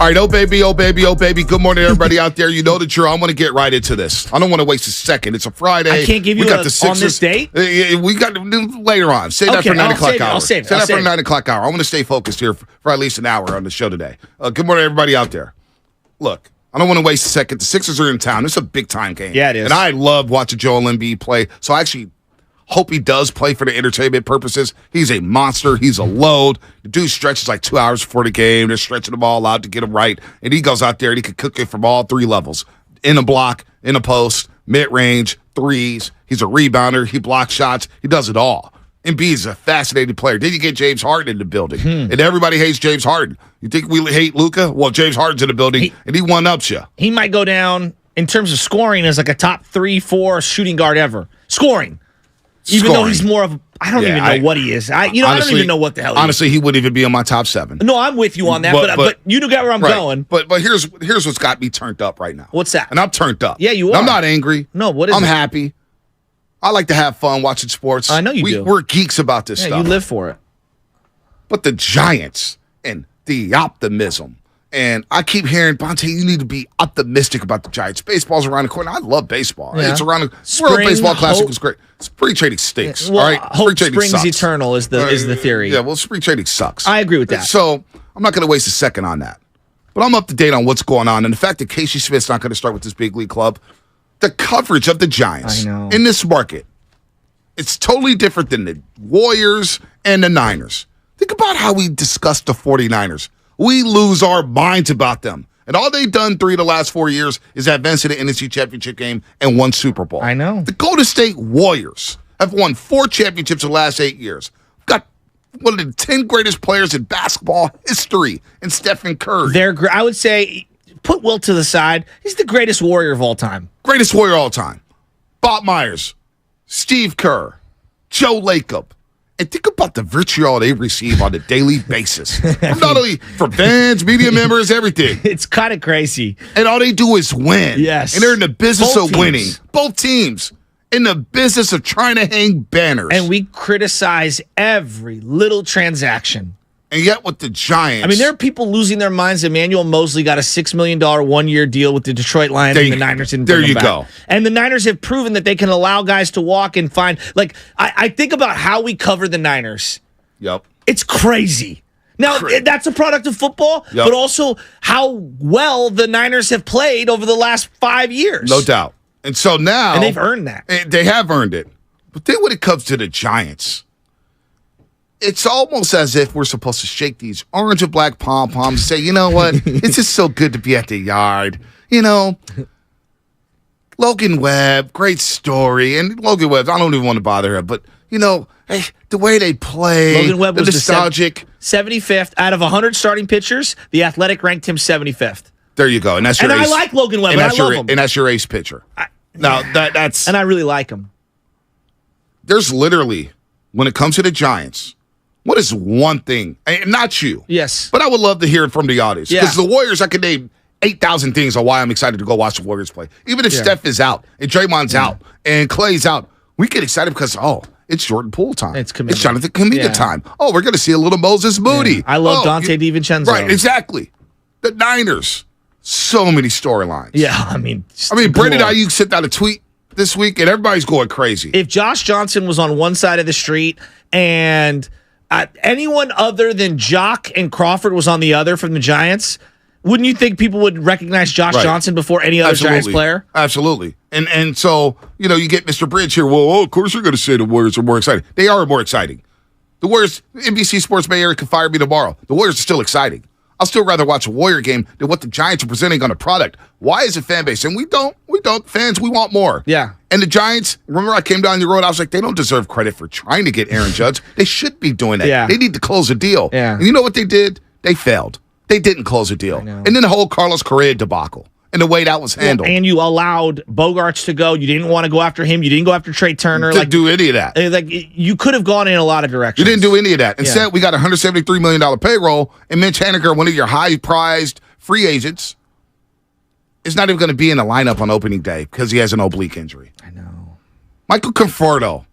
All right, oh baby, oh baby, oh baby. Good morning, everybody out there. You know the drill. I want to get right into this. I don't want to waste a second. It's a Friday. I can't give you on this date? We got later on. Save that for 9 o'clock hour. I'll save it. Save that for 9 o'clock hour. I want to stay focused here for at least an hour on the show today. Good morning, everybody out there. Look, I don't want to waste a second. The Sixers are in town. This is a big-time game. Yeah, it is. And I love watching Joel Embiid play, so I actually hope he does play for the entertainment purposes. He's a monster. He's a load. The dude stretches like 2 hours before the game. They're stretching the ball out to get him right. And he goes out there and he can cook it from all three levels. In a block, in a post, mid-range, threes. He's a rebounder. He blocks shots. He does it all. Embiid is a fascinating player. Then you get James Harden in the building. And everybody hates James Harden. You think we hate Luka? Well, James Harden's in the building, and he one-ups you. He might go down in terms of scoring as like a top 3-4 shooting guard ever. Scoring. Even though he's more of I don't even know what he is. I don't even know what the hell he honestly, is. He wouldn't even be on my top 7. No, I'm with you on that, but you get where I'm going. But here's what's got me turned up right now. What's that? And I'm turned up. Yeah, you are. And I'm not angry. No, what is I'm it? happy. I like to have fun watching sports. I know you do. We're geeks about this stuff. You live for it. But the Giants and the optimism. And I keep hearing, Bonte, you need to be optimistic about the Giants. Baseball's around the corner. I love baseball. Yeah. It's around the World Baseball Classic was great. Spring trading stinks. Well, all right? Hope springs eternal is the theory. Yeah, well, spring trading sucks. I agree with that. So I'm not going to waste a second on that. But I'm up to date on what's going on. And the fact that Casey Smith's not going to start with this big league club, the coverage of the Giants in this market, it's totally different than the Warriors and the Niners. Think about how we discuss the 49ers. We lose our minds about them. And all they've done 3 of the last 4 years is advance to the NFC Championship game and 1 Super Bowl. I know. The Golden State Warriors have won 4 championships in the last 8 years. Got one of the 10 greatest players in basketball history in Stephen Curry. I would say, put Wilt to the side. He's the greatest Warrior of all time. Greatest Warrior of all time. Bob Myers, Steve Kerr, Joe Lacob. And think about the vitriol they receive on a daily basis. Not only from fans, media members, everything. It's kind of crazy. And all they do is win. Yes. And they're in the business Both of winning. Both teams. In the business of trying to hang banners. And we criticize every little transaction. And yet with the Giants. I mean, there are people losing their minds. Emmanuel Mosley got a $6 million 1-year deal with the Detroit Lions, and the Niners didn't bring him back. There you go. And the Niners have proven that they can allow guys to walk and find. Like, I think about how we cover the Niners. Yep. It's crazy. Now, that's a product of football, but also how well the Niners have played over the last 5 years. No doubt. And so now. And they've earned that. They have earned it. But then when it comes to the Giants, it's almost as if we're supposed to shake these orange and black pom-poms and say, you know what? It's just so good to be at the yard. You know, Logan Webb, great story. And Logan Webb, I don't even want to bother her, but, you know, hey, the way they play, Logan Webb was nostalgic. 75th. Out of 100 starting pitchers, The Athletic ranked him 75th. There you go. And that's your ace. I like Logan Webb, and I love him. And that's your ace pitcher. That's... And I really like him. There's literally, when it comes to the Giants, what is one thing? And not you. Yes. But I would love to hear it from the audience. Yeah. Because the Warriors, I could name 8,000 things on why I'm excited to go watch the Warriors play. Even if Steph is out, and Draymond's out, and Clay's out, we get excited because, it's Jordan Poole time. It's Jonathan Kuminga time. Oh, we're going to see a little Moses Moody. Yeah. I love Dante DiVincenzo. Right, exactly. The Niners. So many storylines. Yeah, I mean, Brandon Ayuk sent out a tweet this week, and everybody's going crazy. If Josh Johnson was on one side of the street and anyone other than Jock and Crawford was on the other from the Giants, wouldn't you think people would recognize Josh Johnson before any other Giants player? Absolutely. And so, you get Mr. Bridge here. Well, of course you're going to say the Warriors are more exciting. They are more exciting. The Warriors, NBC Sports Bay Area can fire me tomorrow. The Warriors are still exciting. I'll still rather watch a Warrior game than what the Giants are presenting on a product. Why is it fan base? And we don't. Fans, we want more. Yeah. And the Giants, remember I came down the road, I was like, they don't deserve credit for trying to get Aaron Judge. They should be doing that. Yeah. They need to close a deal. Yeah. And you know what they did? They failed. They didn't close a deal. And then the whole Carlos Correa debacle and the way that was handled. And you allowed Bogarts to go. You didn't want to go after him. You didn't go after Trey Turner. Didn't do any of that. You could have gone in a lot of directions. You didn't do any of that. Instead, we got a $173 million payroll, and Mitch Haniger, one of your high-prized free agents, is not even going to be in the lineup on opening day because he has an oblique injury. I know. Michael Conforto.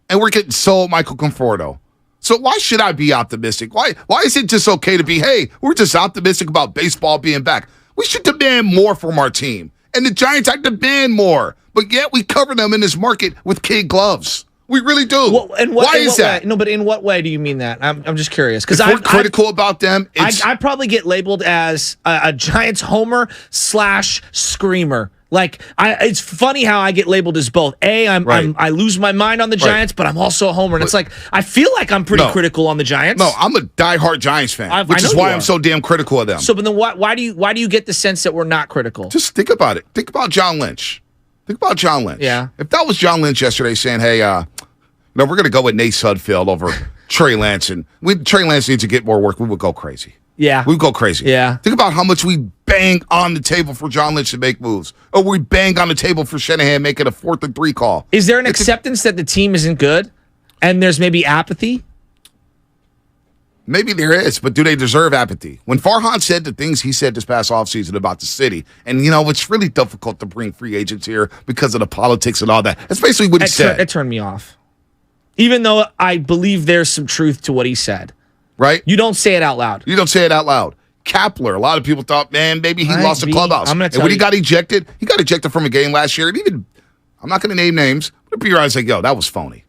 And we're getting sold Michael Conforto. So why should I be optimistic? Why is it just okay to be, hey, we're just optimistic about baseball being back? We should demand more from our team. And the Giants, I demand more. But yet we cover them in this market with kid gloves. We really do. Why is that? No, but in what way do you mean that? I'm just curious. Because we're critical about them. I probably get labeled as a Giants homer / screamer. Like, it's funny how I get labeled as both. I lose my mind on the Giants, but I'm also a homer. And it's like, I feel like I'm pretty critical on the Giants. No, I'm a diehard Giants fan, which is why I'm so damn critical of them. So, but then why do you get the sense that we're not critical? Just think about it. Think about John Lynch. Yeah. If that was John Lynch yesterday saying, hey, we're going to go with Nate Sudfeld over Trey Lance, and Trey Lance needs to get more work, we would go crazy. Yeah. We'd go crazy. Yeah. Think about how much we bang on the table for John Lynch to make moves. Or we bang on the table for Shanahan making a 4th and 3 call. Is there an acceptance that the team isn't good and there's maybe apathy? Maybe there is, but do they deserve apathy? When Farhan said the things he said this past offseason about the city, and, it's really difficult to bring free agents here because of the politics and all that. That's basically what he said. It turned me off. Even though I believe there's some truth to what he said. Right? You don't say it out loud. Kepler, a lot of people thought, man, maybe he lost the clubhouse. And when he got ejected from a game last year. And even, I'm not going to name names, but B. Ryan's like, yo, that was phony.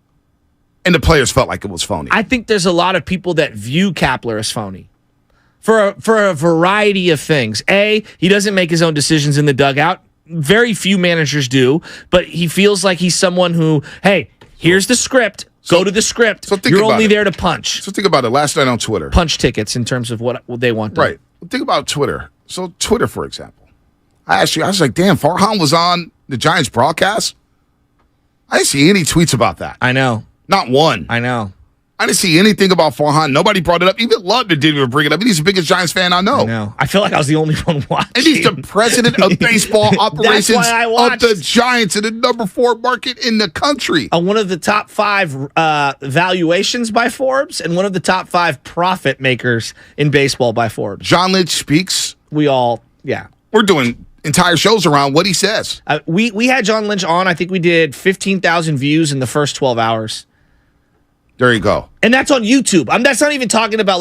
And the players felt like it was phony. I think there's a lot of people that view Kepler as phony for a variety of things. A, he doesn't make his own decisions in the dugout. Very few managers do, but he feels like he's someone who, hey, here's the script. Go to the script. So You're only there to punch. So think about it. Last night on Twitter. Punch tickets in terms of what they want. Right. Think about Twitter. So Twitter, for example. I was like, damn, Farhan was on the Giants broadcast? I didn't see any tweets about that. I know. Not one. I know. I didn't see anything about Farhan. Nobody brought it up. Even Lubman didn't even bring it up. And he's the biggest Giants fan I know. I feel like I was the only one watching. And he's the president of baseball operations of the Giants in the number 4 market in the country. One of the top 5 valuations by Forbes and one of the top 5 profit makers in baseball by Forbes. John Lynch speaks. We're doing entire shows around what he says. We had John Lynch on. I think we did 15,000 views in the first 12 hours. There you go. And that's on YouTube. That's not even talking about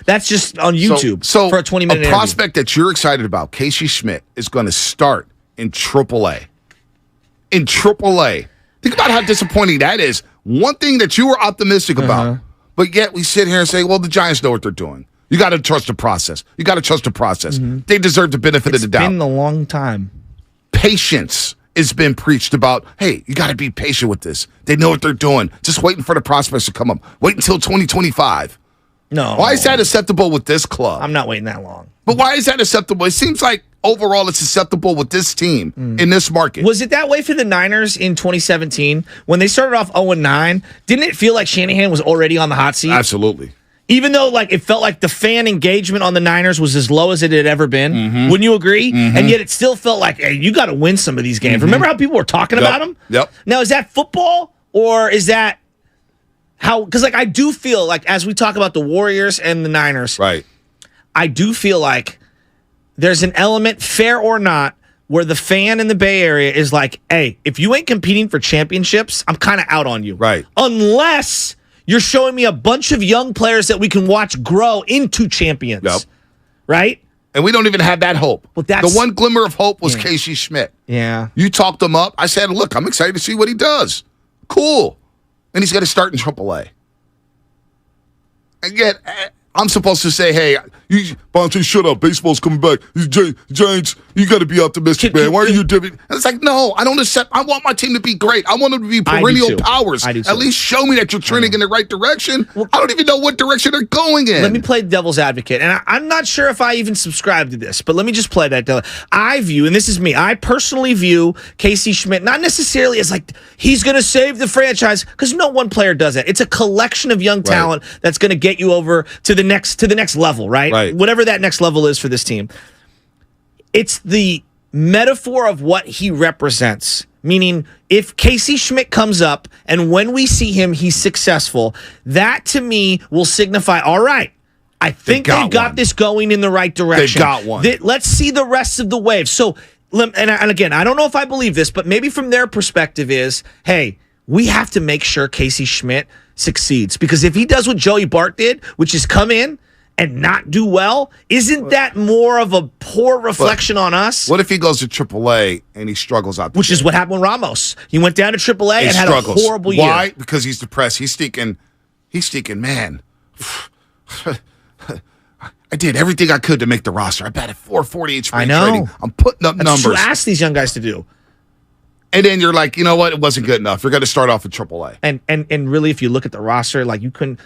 that's just on YouTube for a 20-minute interview. Prospect that you're excited about, Casey Schmidt, is going to start in AAA. In AAA. Think about how disappointing that is. One thing that you were optimistic about, but yet we sit here and say, well, the Giants know what they're doing. You got to trust the process. They deserve the benefit of the doubt. It's been a long time. Patience has been preached about, hey, you got to be patient with this. They know what they're doing. Just waiting for the prospects to come up. Wait until 2025. No. Why is that acceptable with this club? I'm not waiting that long. But why is that acceptable? It seems like overall it's acceptable with this team in this market. Was it that way for the Niners in 2017? When they started off 0-9, didn't it feel like Shanahan was already on the hot seat? Absolutely. Even though it felt like the fan engagement on the Niners was as low as it had ever been. Wouldn't you agree? And yet it still felt like, hey, you got to win some of these games. Remember how people were talking about them? Yep. Now, is that football or is that how? Because I do feel like as we talk about the Warriors and the Niners, right? I do feel like there's an element, fair or not, where the fan in the Bay Area is like, hey, if you ain't competing for championships, I'm kind of out on you. Right. Unless you're showing me a bunch of young players that we can watch grow into champions. Yep. Right? And we don't even have that hope. Well, that's, the one glimmer of hope was Casey Schmidt. Yeah. You talked him up. I said, look, I'm excited to see what he does. Cool. And he's got to start in AAA. And yet, I'm supposed to say, hey, Bonte, shut up. Baseball's coming back. Giants, you got to be optimistic, man. Why are you doing? And it's like, no, I don't accept. I want my team to be great. I want them to be perennial powers. At least show me that you're trending in the right direction. Well, I don't even know what direction they're going in. Let me play devil's advocate. And I'm not sure if I even subscribe to this, but let me just play that. I view, and this is me, I personally view Casey Schmidt not necessarily as like he's going to save the franchise, because no one player does that. It's a collection of young talent that's going to get you over to the next level, right? Whatever that next level is for this team. It's the metaphor of what he represents. Meaning, if Casey Schmidt comes up and when we see him, he's successful, that to me will signify, all right, I think they've got this going in the right direction. They got one. Let's see the rest of the wave. So, and again, I don't know if I believe this, but maybe from their perspective is, hey, we have to make sure Casey Schmidt succeeds. Because if he does what Joey Bart did, which is come in and not do well, isn't that more of a poor reflection on us? What if he goes to AAA and he struggles out there? Which is what happened with Ramos. He went down to AAA and had a horrible year. Why? Because he's depressed. He's thinking, man, I did everything I could to make the roster. I batted 440 in spring training. I'm putting up numbers. That's what you ask these young guys to do. And then you're like, you know what? It wasn't good enough. You're going to start off at AAA. And really, if you look at the roster, like you couldn't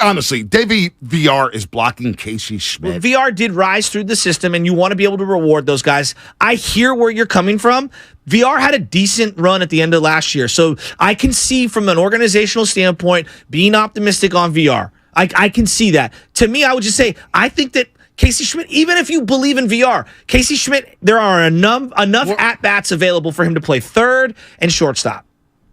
honestly, David VR is blocking Casey Schmidt. Well, VR did rise through the system, and you want to be able to reward those guys. I hear where you're coming from. VR had a decent run at the end of last year, so I can see from an organizational standpoint being optimistic on VR. I can see that. To me, I would just say I think that Casey Schmidt, even if you believe in VR, Casey Schmidt, there are enough at-bats available for him to play third and shortstop.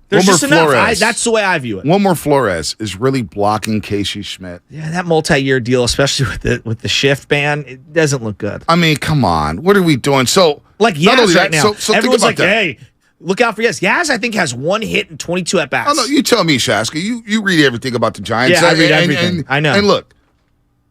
There's just enough. That's the way I view it. One more Flores is really blocking Casey Schmidt. Yeah, that multi-year deal, especially with the shift ban, it doesn't look good. I mean, come on. What are we doing? So, like Yaz right now. So everyone's like, hey, look out for Yaz. Yaz, I think, has 1 hit and 22 at-bats. Oh, no, you tell me, Shaska. You read everything about the Giants. Yeah, I read everything. I know. And look,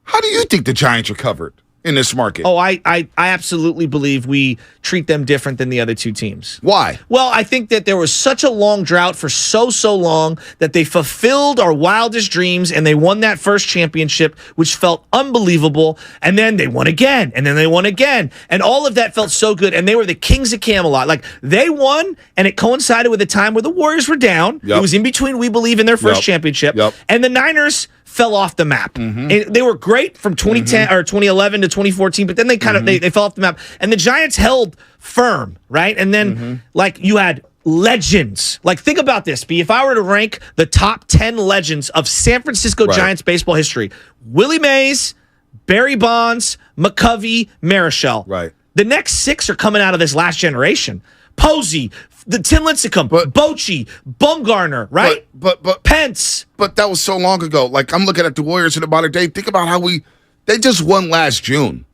how do you think the Giants are covered in this market? Oh, I absolutely believe we treat them different than the other two teams. Why? Well, I think that there was such a long drought for so long that they fulfilled our wildest dreams and they won that first championship, which felt unbelievable. And then they won again, and then they won again. And all of that felt so good. And they were the kings of Camelot. Like, they won, and it coincided with a time where the Warriors were down. Yep. It was in between, we believe, in their first championship. Yep. And the Niners fell off the map. And they were great from 2010 or 2011 to 2014, but then they kind of they fell off the map. And the Giants held firm, right? And then like you had legends. Like, think about this, B. If I were to rank the top 10 legends of San Francisco Giants baseball history, Willie Mays, Barry Bonds, McCovey, Marichal. Right. The next 6 are coming out of this last generation. Posey, the Tim Lincecum, Bochy, Bumgarner, right? But Pence. But that was so long ago. Like, I'm looking at the Warriors in the modern day. Think about how they just won last June.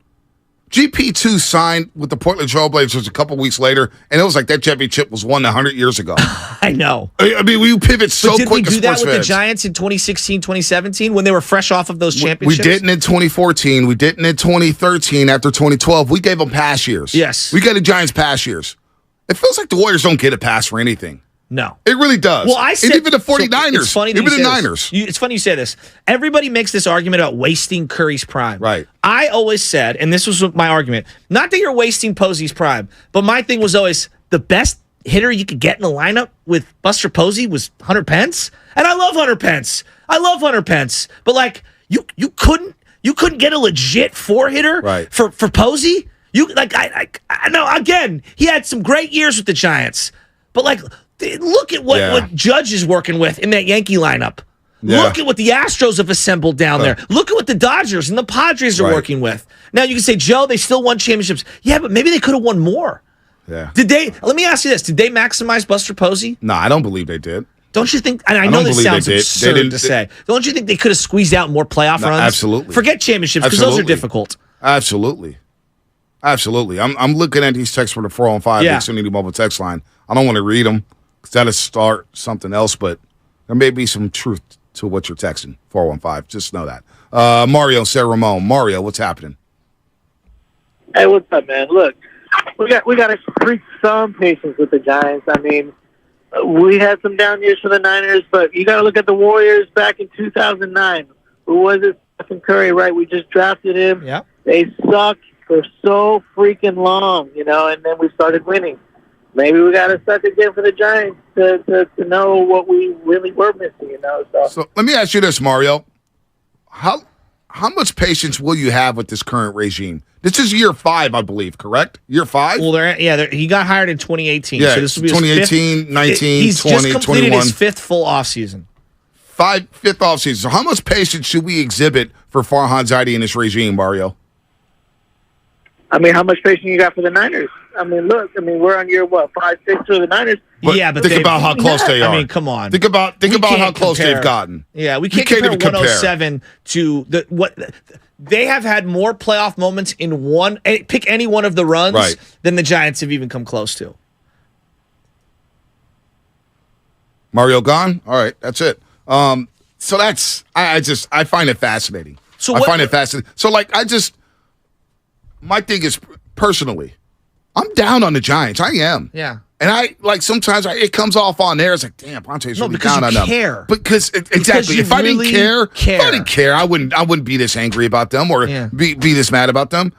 GP2 signed with the Portland Trailblazers a couple weeks later, and it was like that championship was won 100 years ago. I know. I mean, we pivot so quick. Did we do that with fans. the Giants in 2016, 2017 when they were fresh off of those championships? We didn't in 2014. We didn't in 2013 after 2012. We gave them pass years. Yes. We got the Giants pass years. It feels like the Warriors don't get a pass for anything. No. It really does. Well, I said, and even the 49ers. It's funny even the Niners. It's funny you say this. Everybody makes this argument about wasting Curry's prime. Right. I always said, and this was my argument, not that you're wasting Posey's prime, but my thing was always the best hitter you could get in the lineup with Buster Posey was Hunter Pence. And I love Hunter Pence. But like you couldn't get a legit 4-hitter for Posey? You like I know, again, he had some great years with the Giants. But like, look at what Judge is working with in that Yankee lineup. Yeah. Look at what the Astros have assembled down there. Look at what the Dodgers and the Padres are working with. Now you can say, Joe, they still won championships. Yeah, but maybe they could have won more. Yeah. Let me ask you this. Did they maximize Buster Posey? No, I don't believe they did. Don't you think, and I know this sounds absurd to say, don't you think they could have squeezed out more playoff runs? Absolutely. Forget championships, because those are difficult. Absolutely. I'm looking at these texts from the 415 Xfinity Mobile text line. I don't want to read them because that'll start something else, but there may be some truth to what you're texting. 415. Just know that. Mario, Sarah Ramon. Mario, what's happening? Hey, what's up, man? Look, we got to treat some patience with the Giants. I mean, we had some down years for the Niners, but you got to look at the Warriors back in 2009. Who was it? Stephen Curry, right? We just drafted him. Yeah. They sucked for so freaking long, and then we started winning. Maybe we got to suck again for the Giants to know what we really were missing, So let me ask you this, Mario. How much patience will you have with this current regime? This is year 5, I believe, correct? Year 5? Well, he got hired in 2018. Yeah, so this will be 2018, his 19, he's 20, just completed 21. his 5th full offseason. Fifth offseason. So how much patience should we exhibit for Farhan Zaidi in this regime, Mario? I mean, how much patience you got for the Niners? I mean, look, we're on year, 5, 6 for the Niners. But think about how close they are. I mean, come on. Think about how close they've gotten. Yeah, we can't compare 107 to what they have had more playoff moments in one. Pick any one of the runs than the Giants have even come close to. Mario gone? All right, that's it. So that's I find it fascinating. Find it fascinating. So my thing is personally, I'm down on the Giants. I am. Yeah. And sometimes it comes off on there. It's like, damn, Bronte's really down on them. Care. Because exactly. If I didn't care, I wouldn't be this angry about them or be this mad about them.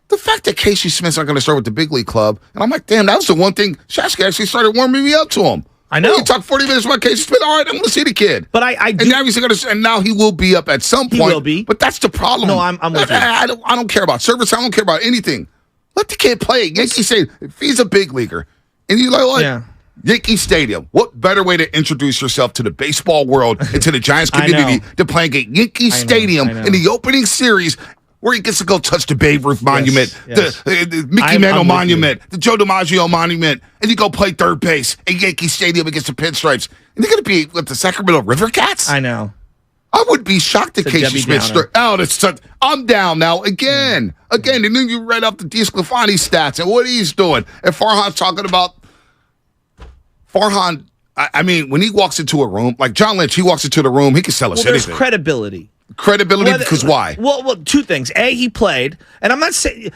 The fact that Casey Smith's not going to start with the big league club, and I'm like, damn, that was the one thing Shasky actually started warming me up to him. I know. You talk 40 minutes about Casey Smith. All right, I'm going to see the kid. But I do. And now he's going to. And now he will be up at some point. He will be. But that's the problem. No, I'm with you. I don't care about service. I don't care about anything. Let the kid play. Yankee Stadium. If he's a big leaguer, and you're like, what? Yeah. Yankee Stadium. What better way to introduce yourself to the baseball world and to the Giants community than playing at Yankee Stadium in the opening series? Where he gets to go touch the Babe Ruth Monument, the Mickey Mantle Monument, the Joe DiMaggio Monument, and you go play third base at Yankee Stadium against the Pinstripes. And they're going to be with the Sacramento River Cats? I know. I would be shocked if Casey Smith I'm down now again. And then you read up the DeSclafani stats and what he's doing. And Farhan's talking about Farhan. I mean, when he walks into a room, like John Lynch, he walks into the room, he can sell us anything. There's credibility. Because why? Well, two things. A, he played, and I'm not sitting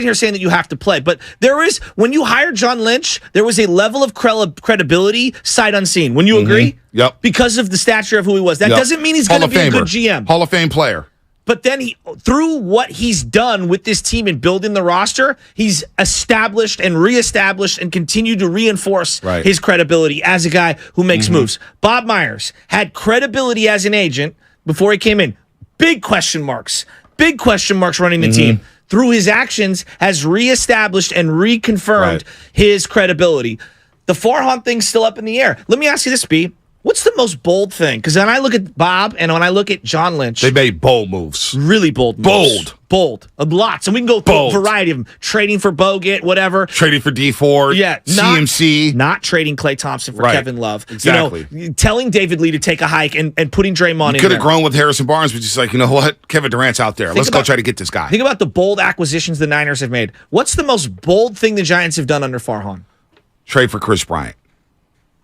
here saying that you have to play, but there is, when you hired John Lynch, there was a level of credibility sight unseen. Wouldn't you agree? Yep. Because of the stature of who he was. That doesn't mean he's going to be a good GM. Hall of Fame player. But then through what he's done with this team and building the roster, he's established and reestablished and continued to reinforce his credibility as a guy who makes moves. Bob Myers had credibility as an agent before he came in. Big question marks running the team. Through his actions, has reestablished and reconfirmed his credibility. The Farhan thing's still up in the air. Let me ask you this, B. What's the most bold thing? Because when I look at Bob and when I look at John Lynch, they made bold moves. Really bold moves. Bold. Lots. And we can go through a variety of them. Trading for Bogut, whatever. Trading for D Ford. Yeah. CMC. Not trading Klay Thompson for Kevin Love. Exactly. Telling David Lee to take a hike and putting Draymond in. You could have grown with Harrison Barnes, but just like, you know what? Kevin Durant's out there. Let's go try to get this guy. Think about the bold acquisitions the Niners have made. What's the most bold thing the Giants have done under Farhan? Trade for Chris Bryant.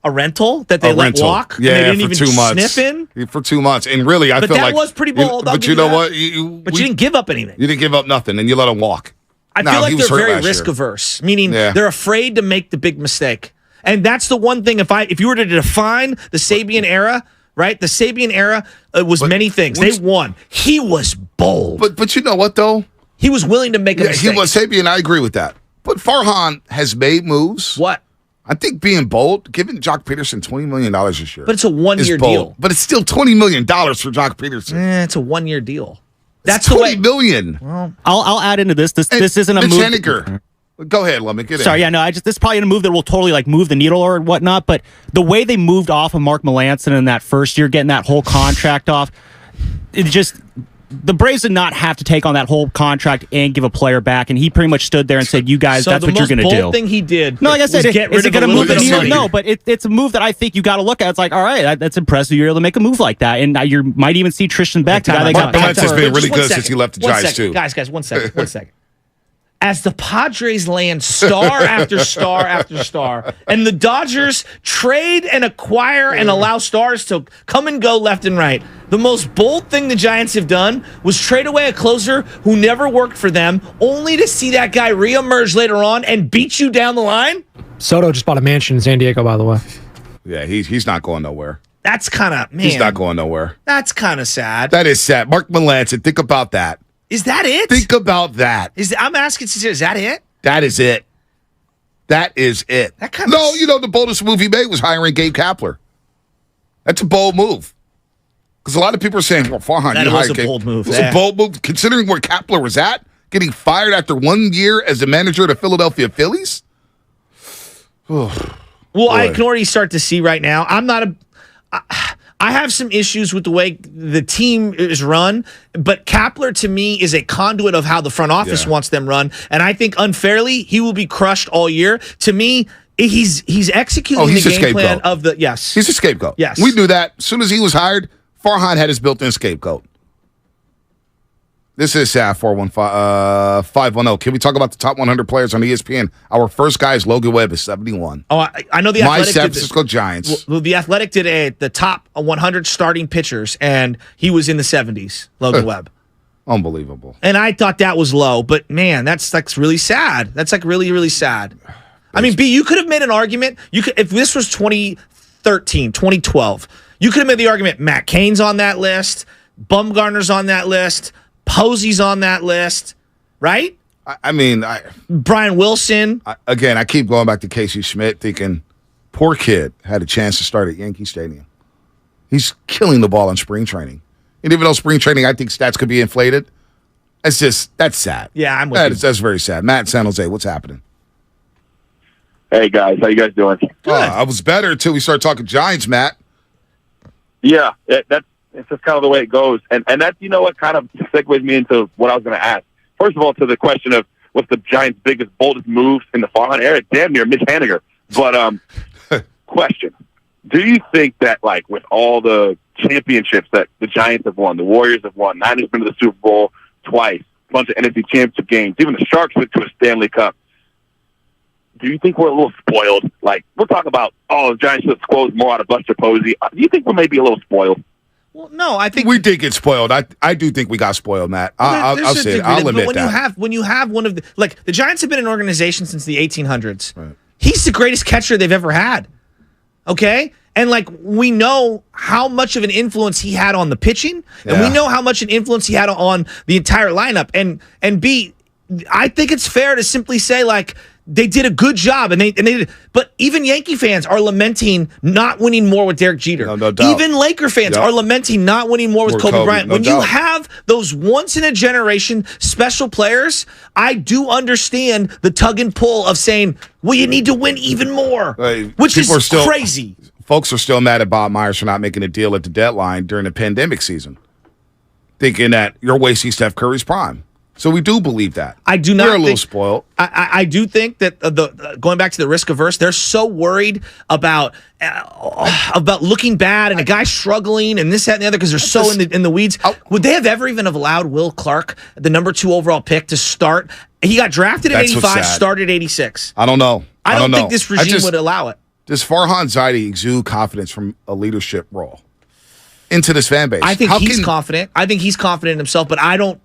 A rental that they let walk? Yeah, and they didn't for even 2 months. Sniff in? For 2 months. And really, I feel like... But that was pretty bold. But you know what? But you didn't give up anything. You didn't give up nothing, and you let him walk. I feel like they're very risk-averse, meaning they're afraid to make the big mistake. And that's the one thing, if you were to define the Sabian era, right? The Sabian era was many things. They won. He was bold. But you know what, though? He was willing to make a mistake. He was Sabian, I agree with that. But Farhan has made moves. What? I think being bold, giving Jock Peterson $20 million this year. But it's a one-year deal. But it's still $20 million for Jock Peterson. It's a one-year deal. That's $20 million. Well, I'll add into this. This isn't a move. Henniger. Go ahead, let me get in. Sorry, yeah, this is probably a move that will totally move the needle or whatnot. But the way they moved off of Mark Melancon in that first year, getting that whole contract off, it just. The Braves did not have to take on that whole contract and give a player back, and he pretty much stood there and said, "You guys, that's what you're going to do." So the most bold thing he did, no, like I said, is it going to move the needle? Money. No, but it's a move that I think you got to look at. It's like, all right, that's impressive. You're able to make a move like that, and you might even see Tristan Beck, the guy that got back. Has been really good since he left the Giants too. Guys, 1 second. As the Padres land star after star after star, and the Dodgers trade and acquire and allow stars to come and go left and right, the most bold thing the Giants have done was trade away a closer who never worked for them, only to see that guy reemerge later on and beat you down the line. Soto just bought a mansion in San Diego, by the way. Yeah, he's not going nowhere. That's kind of, man. He's not going nowhere. That's kind of sad. That is sad. Mark Melancon, think about that. Is that it? Think about that. I'm asking, is that it? That is it. That is it. The boldest move he made was hiring Gabe Kapler. That's a bold move. Because a lot of people are saying, well, Farhan, that was a bold move. It was a bold move, considering where Kapler was at, getting fired after 1 year as the manager of the Philadelphia Phillies. Well, I can already start to see right now. I have some issues with the way the team is run, but Kapler to me is a conduit of how the front office wants them run, and I think unfairly he will be crushed all year. To me, he's executing the game plan of the He's a scapegoat. Yes, we knew that as soon as he was hired. Farhan had his built-in scapegoat. This is SAF 510. Can we talk about the top 100 players on ESPN? Our first guy is Logan Webb is 71. Oh, I know the My Athletic San Francisco Giants. Well, the Athletic did the top 100 starting pitchers, and he was in the 70s, Logan Webb. Unbelievable. And I thought that was low, but man, that's really sad. That's like really, really sad. I mean, B, you could have made an argument. You could, if this was 2013, 2012, you could have made the argument Matt Cain's on that list, Bumgarner's on that list, Posey's on that list, right? I mean, Brian Wilson. Again, I keep going back to Casey Schmidt, thinking, poor kid had a chance to start at Yankee Stadium. He's killing the ball in spring training. And even though spring training, I think stats could be inflated, that's sad. Yeah, I'm with you. That's very sad. Matt in San Jose, what's happening? Hey, guys. How you guys doing? I was better until we started talking Giants, Matt. Yeah, it's just kind of the way it goes. And that's, you know what, kind of segues me into what I was going to ask. First of all, to the question of what's the Giants' biggest, boldest moves in the Farhan era, damn near Mitch Haniger. But question, do you think that, like, with all the championships that the Giants have won, the Warriors have won, Niners been to the Super Bowl twice, a bunch of NFC championship games, even the Sharks went to a Stanley Cup, do you think we're a little spoiled? Like, we'll talk about, the Giants should have squeezed more out of Buster Posey. Do you think we're maybe a little spoiled? Well, no, I think we did get spoiled. I do think we got spoiled, Matt. I'll say it. I'll admit that. When you have one of the, like, the Giants have been an organization since the 1800s. Right. He's the greatest catcher they've ever had. Okay? And, like, we know how much of an influence he had on the pitching, and we know how much an influence he had on the entire lineup. And B, I think it's fair to simply say, like, they did a good job, and they did. But even Yankee fans are lamenting not winning more with Derek Jeter. No doubt. Even Laker fans are lamenting not winning more with Kobe Bryant. When you have those once-in-a-generation special players, I do understand the tug and pull of saying, well, you need to win even more, which is crazy. Folks are still mad at Bob Myers for not making a deal at the deadline during the pandemic season, thinking that you're wasting Steph Curry's prime. So we do believe that. I do not. We're a little spoiled. I do think that going back to the risk averse, they're so worried about looking bad and a guy struggling and this, that, and the other because they're so in the weeds. Would they have ever even have allowed Will Clark, the number 2 overall pick, to start? He got drafted at 85, started 86. I don't know. I don't think this regime would allow it. Does Farhan Zaidi exude confidence from a leadership role into this fan base? I think he's confident. I think he's confident in himself, but I don't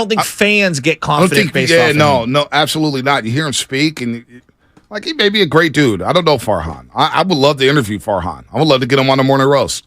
think fans get confident based off of him. No, absolutely not. You hear him speak, and like he may be a great dude. I don't know Farhan. I would love to interview Farhan. I would love to get him on the Morning Roast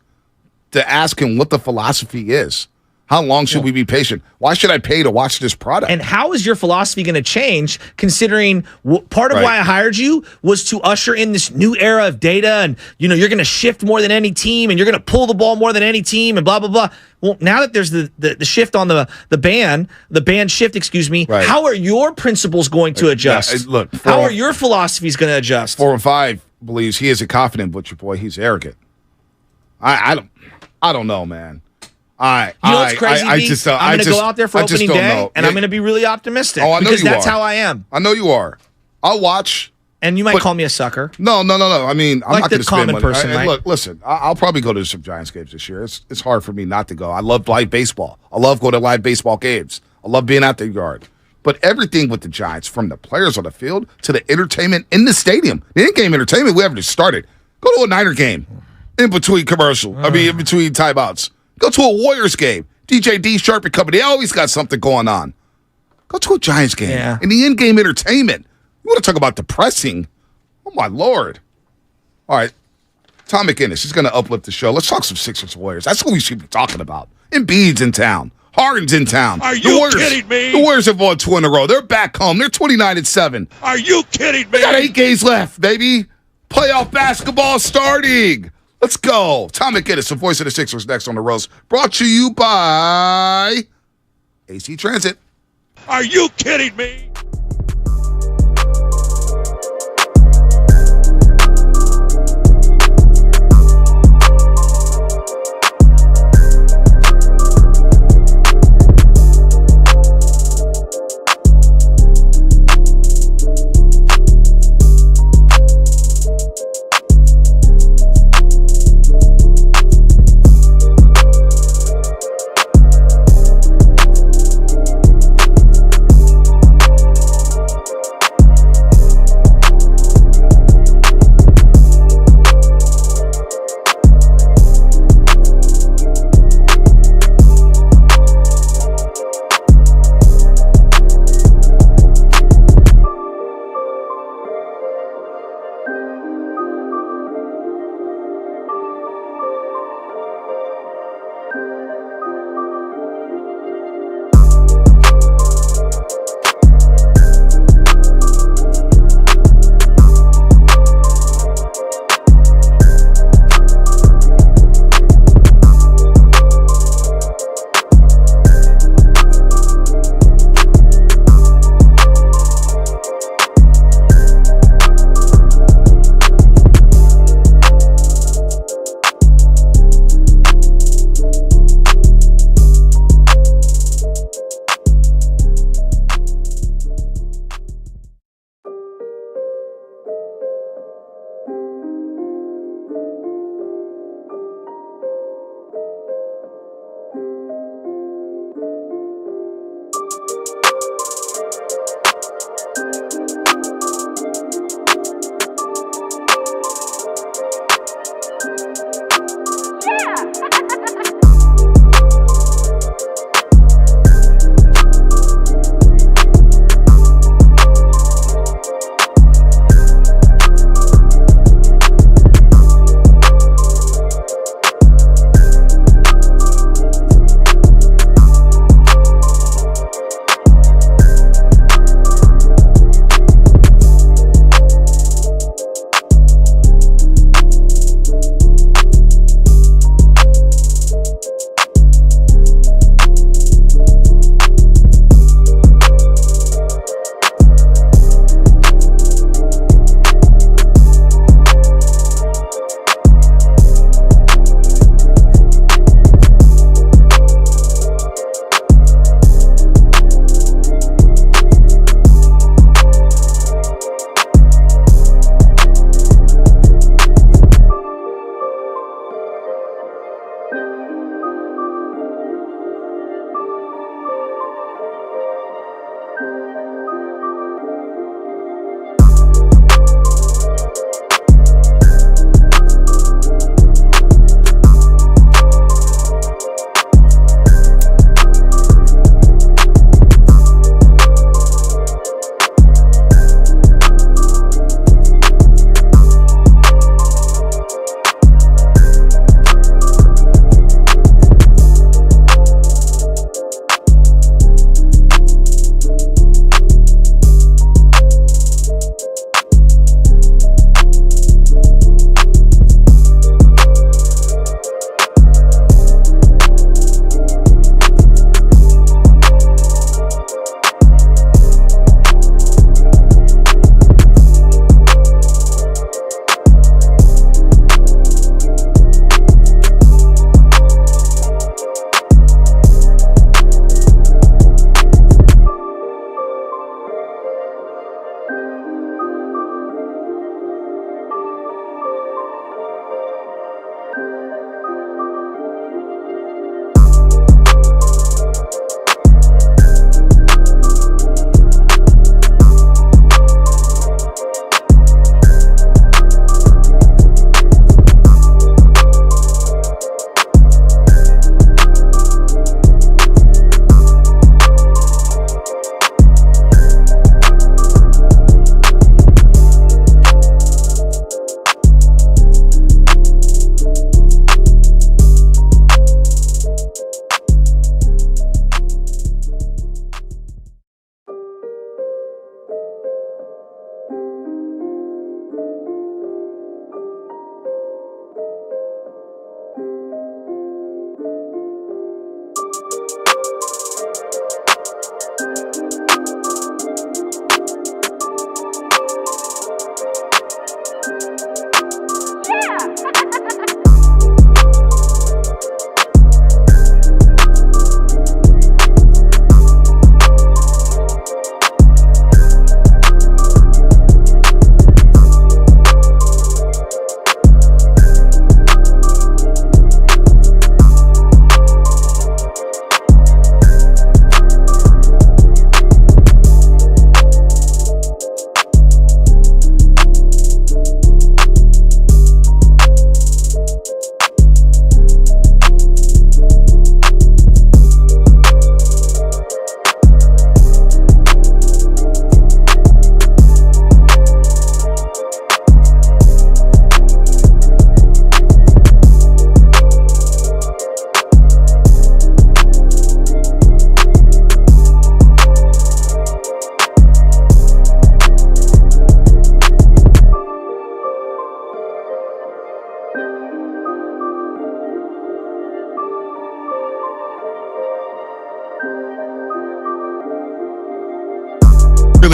to ask him what the philosophy is. How long should we be patient? Why should I pay to watch this product? And how is your philosophy going to change, considering part of why I hired you was to usher in this new era of data, and you're going to shift more than any team, and you're going to pull the ball more than any team, and blah blah blah. Well, now that there's the shift on the ban shift, excuse me, how are your principles going to adjust? Look, how are your philosophies going to adjust? 4 and 5 believes he isn't confident, but your boy, he's arrogant. I don't know, man. You know what's crazy? I'm going to go out there for opening day, and I'm going to be really optimistic. Oh, I know because you that's are. how I am. I know you are. I'll watch. And you might call me a sucker. No. I mean, I'm like not going to spend money. Person, right? Look, listen. I'll probably go to some Giants games this year. It's hard for me not to go. I love live baseball. I love going to live baseball games. I love being out the yard. But everything with the Giants, from the players on the field to the entertainment in the stadium, the in-game entertainment, we haven't just started. Go to a Niner game in between commercial. In between timeouts. Go to a Warriors game. DJ D Sharp and company, they always got something going on. Go to a Giants game. Yeah. And the in-game entertainment. You want to talk about depressing? Oh, my Lord. All right. Tom McInnes is going to uplift the show. Let's talk some Sixers Warriors. That's what we should be talking about. Embiid's in town. Harden's in town. Are you kidding me? The Warriors have won 2 in a row. They're back home. They're 29-7. Are you kidding me? We got 8 games left, baby. Playoff basketball starting. Let's go. Tom McInnes, the voice of the Sixers, next on the Roast. Brought to you by AC Transit. Are you kidding me?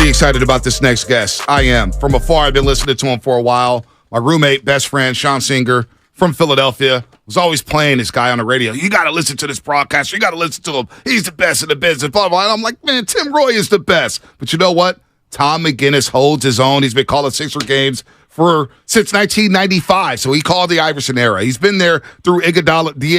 pretty excited about this next guest. I am. From afar, I've been listening to him for a while. My roommate, best friend, Sean Singer from Philadelphia, was always playing this guy on the radio. You got to listen to this broadcaster. You got to listen to him. He's the best in the business, blah, blah, blah. And I'm like, man, Tim Roy is the best. But you know what? Tom McGinnis holds his own. He's been calling Sixer games since 1995. So he called the Iverson era. He's been there through the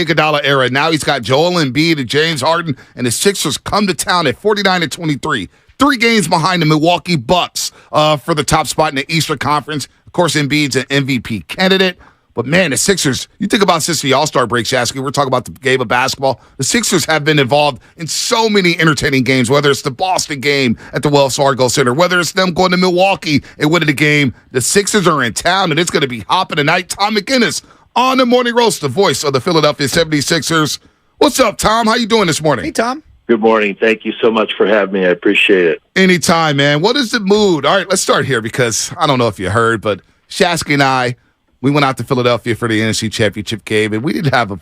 Iguodala era. Now he's got Joel Embiid and James Harden, and the Sixers come to town at 49-23. 3 games behind the Milwaukee Bucks for the top spot in the Eastern Conference. Of course, Embiid's an MVP candidate. But, man, the Sixers, you think about since the All-Star break, Shasky, we're talking about the game of basketball. The Sixers have been involved in so many entertaining games, whether it's the Boston game at the Wells Fargo Center, whether it's them going to Milwaukee and winning the game. The Sixers are in town, and it's going to be hopping tonight. Tom McGinnis on the Morning Roast, the voice of the Philadelphia 76ers. What's up, Tom? How you doing this morning? Hey, Tom. Good morning. Thank you so much for having me. I appreciate it. Anytime, man. What is the mood? All right, let's start here because I don't know if you heard, but Shasky and I, we went out to Philadelphia for the NFC Championship game, and we did have a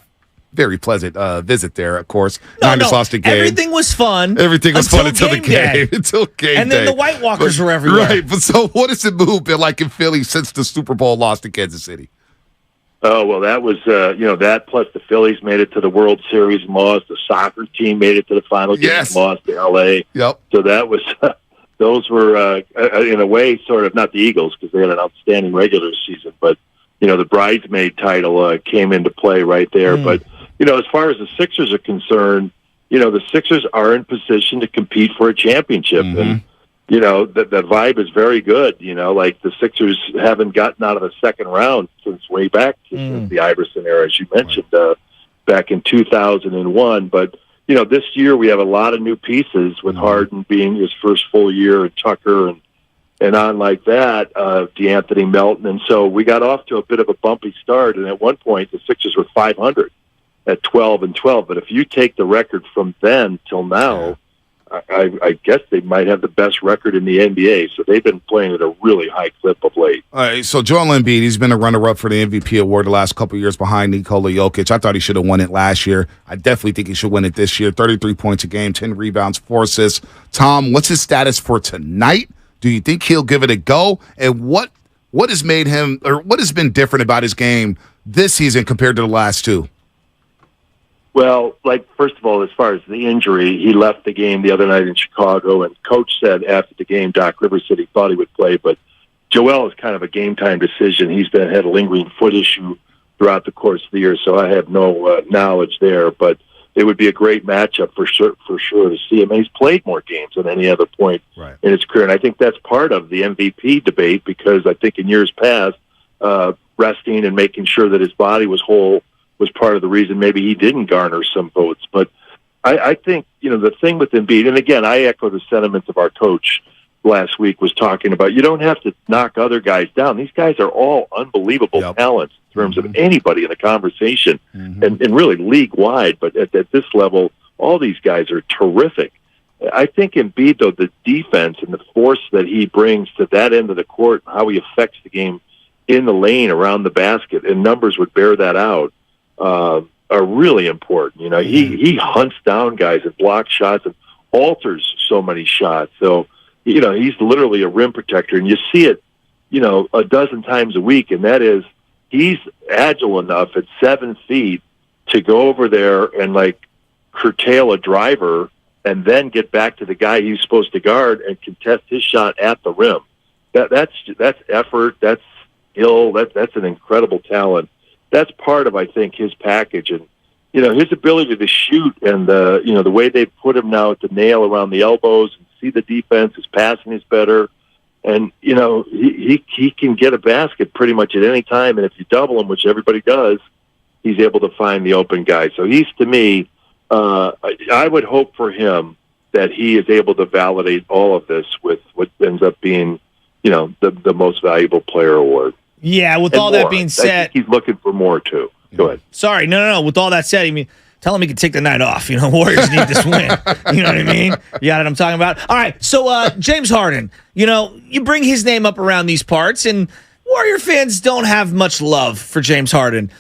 very pleasant visit there, of course. Niners lost the game. Everything was fun. Everything was fun until the game. Until game day. And then the White Walkers were everywhere. Right. But so what has the move been like in Philly since the Super Bowl loss to Kansas City? Oh, well, that was, that plus the Phillies made it to the World Series and lost. The soccer team made it to the final game and lost to L.A. Yep. So that was, those were, in a way, sort of, not the Eagles because they had an outstanding regular season, but, the bridesmaid title came into play right there. But, as far as the Sixers are concerned, the Sixers are in position to compete for a championship. And, the vibe is very good. Like the Sixers haven't gotten out of the second round since way back since the Iverson era, as you mentioned, back in 2001. But, this year we have a lot of new pieces with Harden being his first full year and Tucker and on like that, DeAnthony Melton. And so we got off to a bit of a bumpy start. And at one point, the Sixers were 500 at 12-12. But if you take the record from then till now, I guess they might have the best record in the NBA. So they've been playing at a really high clip of late. All right, so Joel Embiid, he's been a runner-up for the MVP award the last couple of years behind Nikola Jokic. I thought he should have won it last year. I definitely think he should win it this year. 33 points a game, 10 rebounds, 4 assists. Tom, what's his status for tonight? Do you think he'll give it a go? And what has made him, or what has been different about his game this season compared to the last two? Well, first of all, as far as the injury, he left the game the other night in Chicago, and Coach said after the game, Doc Rivers said he thought he would play, but Joel is kind of a game-time decision. He's had a lingering foot issue throughout the course of the year, so I have no knowledge there, but it would be a great matchup for sure to see him. And he's played more games than any other point in his career, and I think that's part of the MVP debate because I think in years past, resting and making sure that his body was whole was part of the reason maybe he didn't garner some votes. But I think, the thing with Embiid, and again, I echo the sentiments of our coach last week was talking about, you don't have to knock other guys down. These guys are all unbelievable talents in terms of anybody in the conversation and really league-wide. But at this level, all these guys are terrific. I think Embiid, though, the defense and the force that he brings to that end of the court, how he affects the game in the lane around the basket, and numbers would bear that out, are really important. He hunts down guys and blocks shots and alters so many shots. So, he's literally a rim protector, and you see it, a dozen times a week, and that is he's agile enough at 7 feet to go over there and, curtail a driver and then get back to the guy he's supposed to guard and contest his shot at the rim. That's effort, that's skill, that's an incredible talent. That's part of, I think, his package. And, his ability to shoot and the way they put him now at the nail around the elbows and see the defense, his passing is better. And, he can get a basket pretty much at any time. And if you double him, which everybody does, he's able to find the open guy. So he's, to me, I would hope for him that he is able to validate all of this with what ends up being, the most valuable player award. Yeah, with all that being said, I think he's looking for more too. Go ahead. Sorry, no. With all that said, tell him he can take the night off. Warriors need this win. You know what I mean? You got what I'm talking about? All right, so James Harden, you bring his name up around these parts, and Warrior fans don't have much love for James Harden.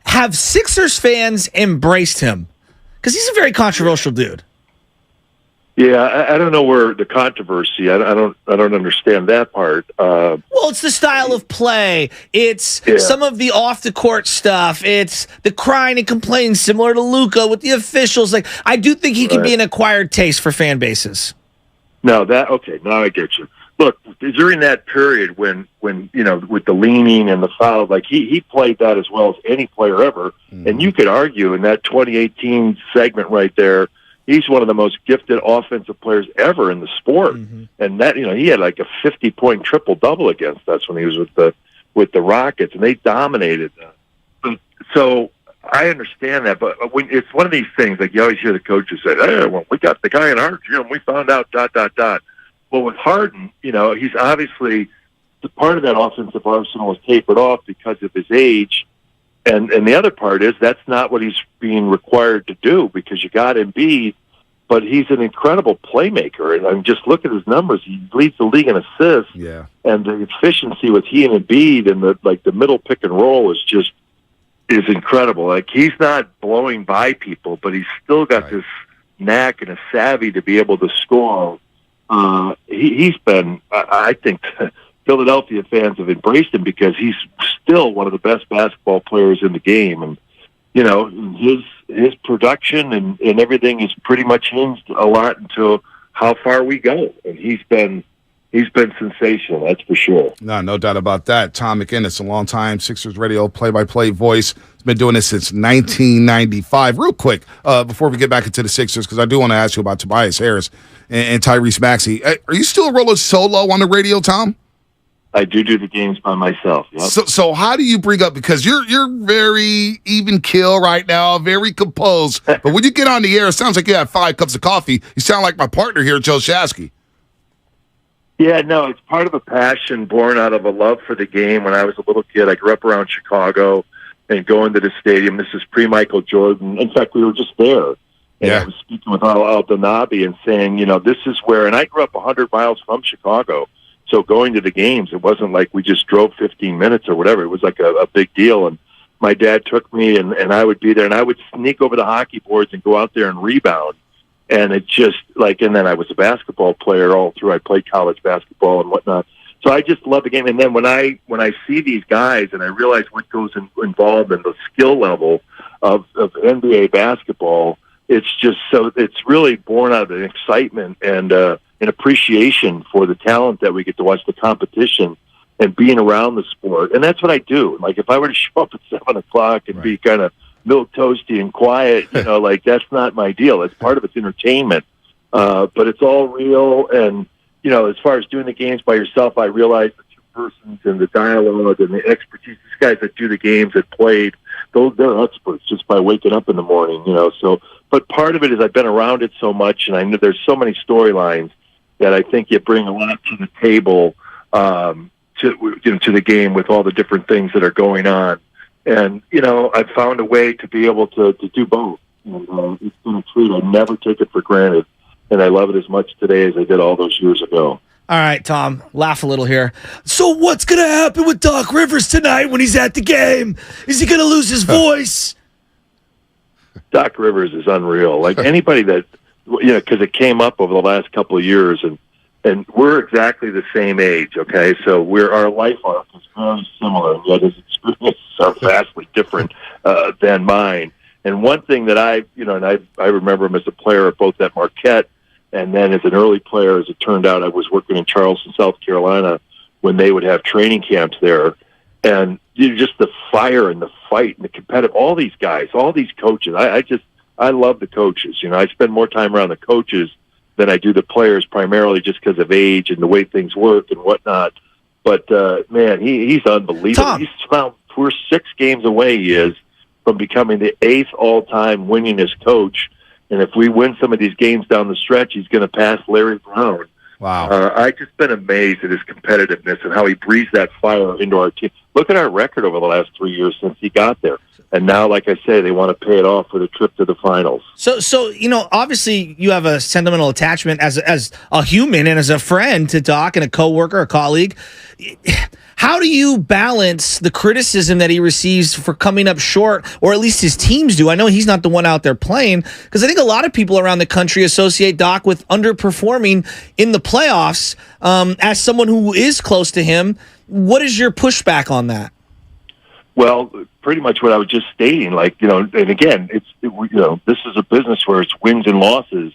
Have Sixers fans embraced him? Because he's a very controversial dude. Yeah, I don't know where the controversy. I don't understand that part. Well, it's the style of play. It's some of the off the court stuff. It's the crying and complaining, similar to Luka with the officials. Like, I do think he can be an acquired taste for fan bases. No, okay. Now I get you. Look, during that period when with the leaning and the foul, like he played that as well as any player ever. Mm-hmm. And you could argue in that 2018 segment right there, he's one of the most gifted offensive players ever in the sport. Mm-hmm. And that, he had like a 50-point triple-double against us when he was with the Rockets, and they dominated that. So I understand that, but when it's one of these things, like you always hear the coaches say, "Hey, well, we got the guy in our gym. We found out ... Well, with Harden, he's obviously the part of that offensive arsenal was tapered off because of his age. And the other part is that's not what he's being required to do because you got Embiid, but he's an incredible playmaker. And I mean, just look at his numbers. He leads the league in assists. Yeah. And the efficiency with he and Embiid and the middle pick and roll is incredible. Like, he's not blowing by people, but he's still got this knack and a savvy to be able to score. He's been, I think, Philadelphia fans have embraced him because he's still one of the best basketball players in the game. And, his production and everything is pretty much hinged a lot into how far we go. And he's been sensational, that's for sure. No doubt about that. Tom McInnes, a long-time Sixers radio play-by-play voice. He's been doing this since 1995. Real quick, before we get back into the Sixers, because I do want to ask you about Tobias Harris and Tyrese Maxey. Are you still rolling solo on the radio, Tom? I do the games by myself. Yep. So how do you bring up, because you're very even keel right now, very composed, but when you get on the air, it sounds like you have 5 cups of coffee. You sound like my partner here, Joe Shasky. Yeah, no, it's part of a passion born out of a love for the game. When I was a little kid, I grew up around Chicago and going to the stadium. This is pre-Michael Jordan. In fact, we were just there. And I was speaking with Al Danabi and saying, this is where, and I grew up 100 miles from Chicago. So going to the games, it wasn't like we just drove 15 minutes or whatever. It was like a big deal. And my dad took me, and I would be there, and I would sneak over the hockey boards and go out there and rebound. And it just and then I was a basketball player all through. I played college basketball and whatnot. So I just love the game. And then when I see these guys and I realize what goes involved in the skill level of NBA basketball, it's really born out of an excitement and an appreciation for the talent that we get to watch, the competition and being around the sport. And that's what I do. Like, if I were to show up at 7:00 and be kind of milk toasty and quiet, that's not my deal. It's part of it's entertainment. But it's all real. And, as far as doing the games by yourself, I realize the two persons and the dialogue and the expertise, these guys that do the games that played, they're experts just by waking up in the morning, but part of it is I've been around it so much, and I know there's so many storylines that I think you bring a lot to the table, to the game with all the different things that are going on. And, I've found a way to be able to do both. And it's been a treat. I never take it for granted. And I love it as much today as I did all those years ago. All right, Tom, laugh a little here. So what's going to happen with Doc Rivers tonight when he's at the game? Is he going to lose his voice? Doc Rivers is unreal. Like anybody that, because it came up over the last couple of years, and we're exactly the same age, okay? So our life arc is very similar, and yet his experiences are vastly different than mine. And one thing that I remember him as a player both at Marquette and then as an early player, as it turned out, I was working in Charleston, South Carolina, when they would have training camps there. And just the fire and the fight and the competitive, all these guys, all these coaches. I love the coaches. I spend more time around the coaches than I do the players, primarily just because of age and the way things work and whatnot. But, man, he's unbelievable. Tom. We're 6 games away, he is, from becoming the 8th all-time winningest coach. And if we win some of these games down the stretch, he's going to pass Larry Brown. Wow. I've just been amazed at his competitiveness and how he breathes that fire into our team. Look at our record over the last 3 years since he got there. And now, like I say, they want to pay it off for the trip to the finals. So obviously you have a sentimental attachment as a human and as a friend to Doc and a coworker, a colleague. How do you balance the criticism that he receives for coming up short, or at least his teams do? I know he's not the one out there playing, because I think a lot of people around the country associate Doc with underperforming in the playoffs. As someone who is close to him, what is your pushback on that? Well, pretty much what I was just stating. And again, this is a business where it's wins and losses,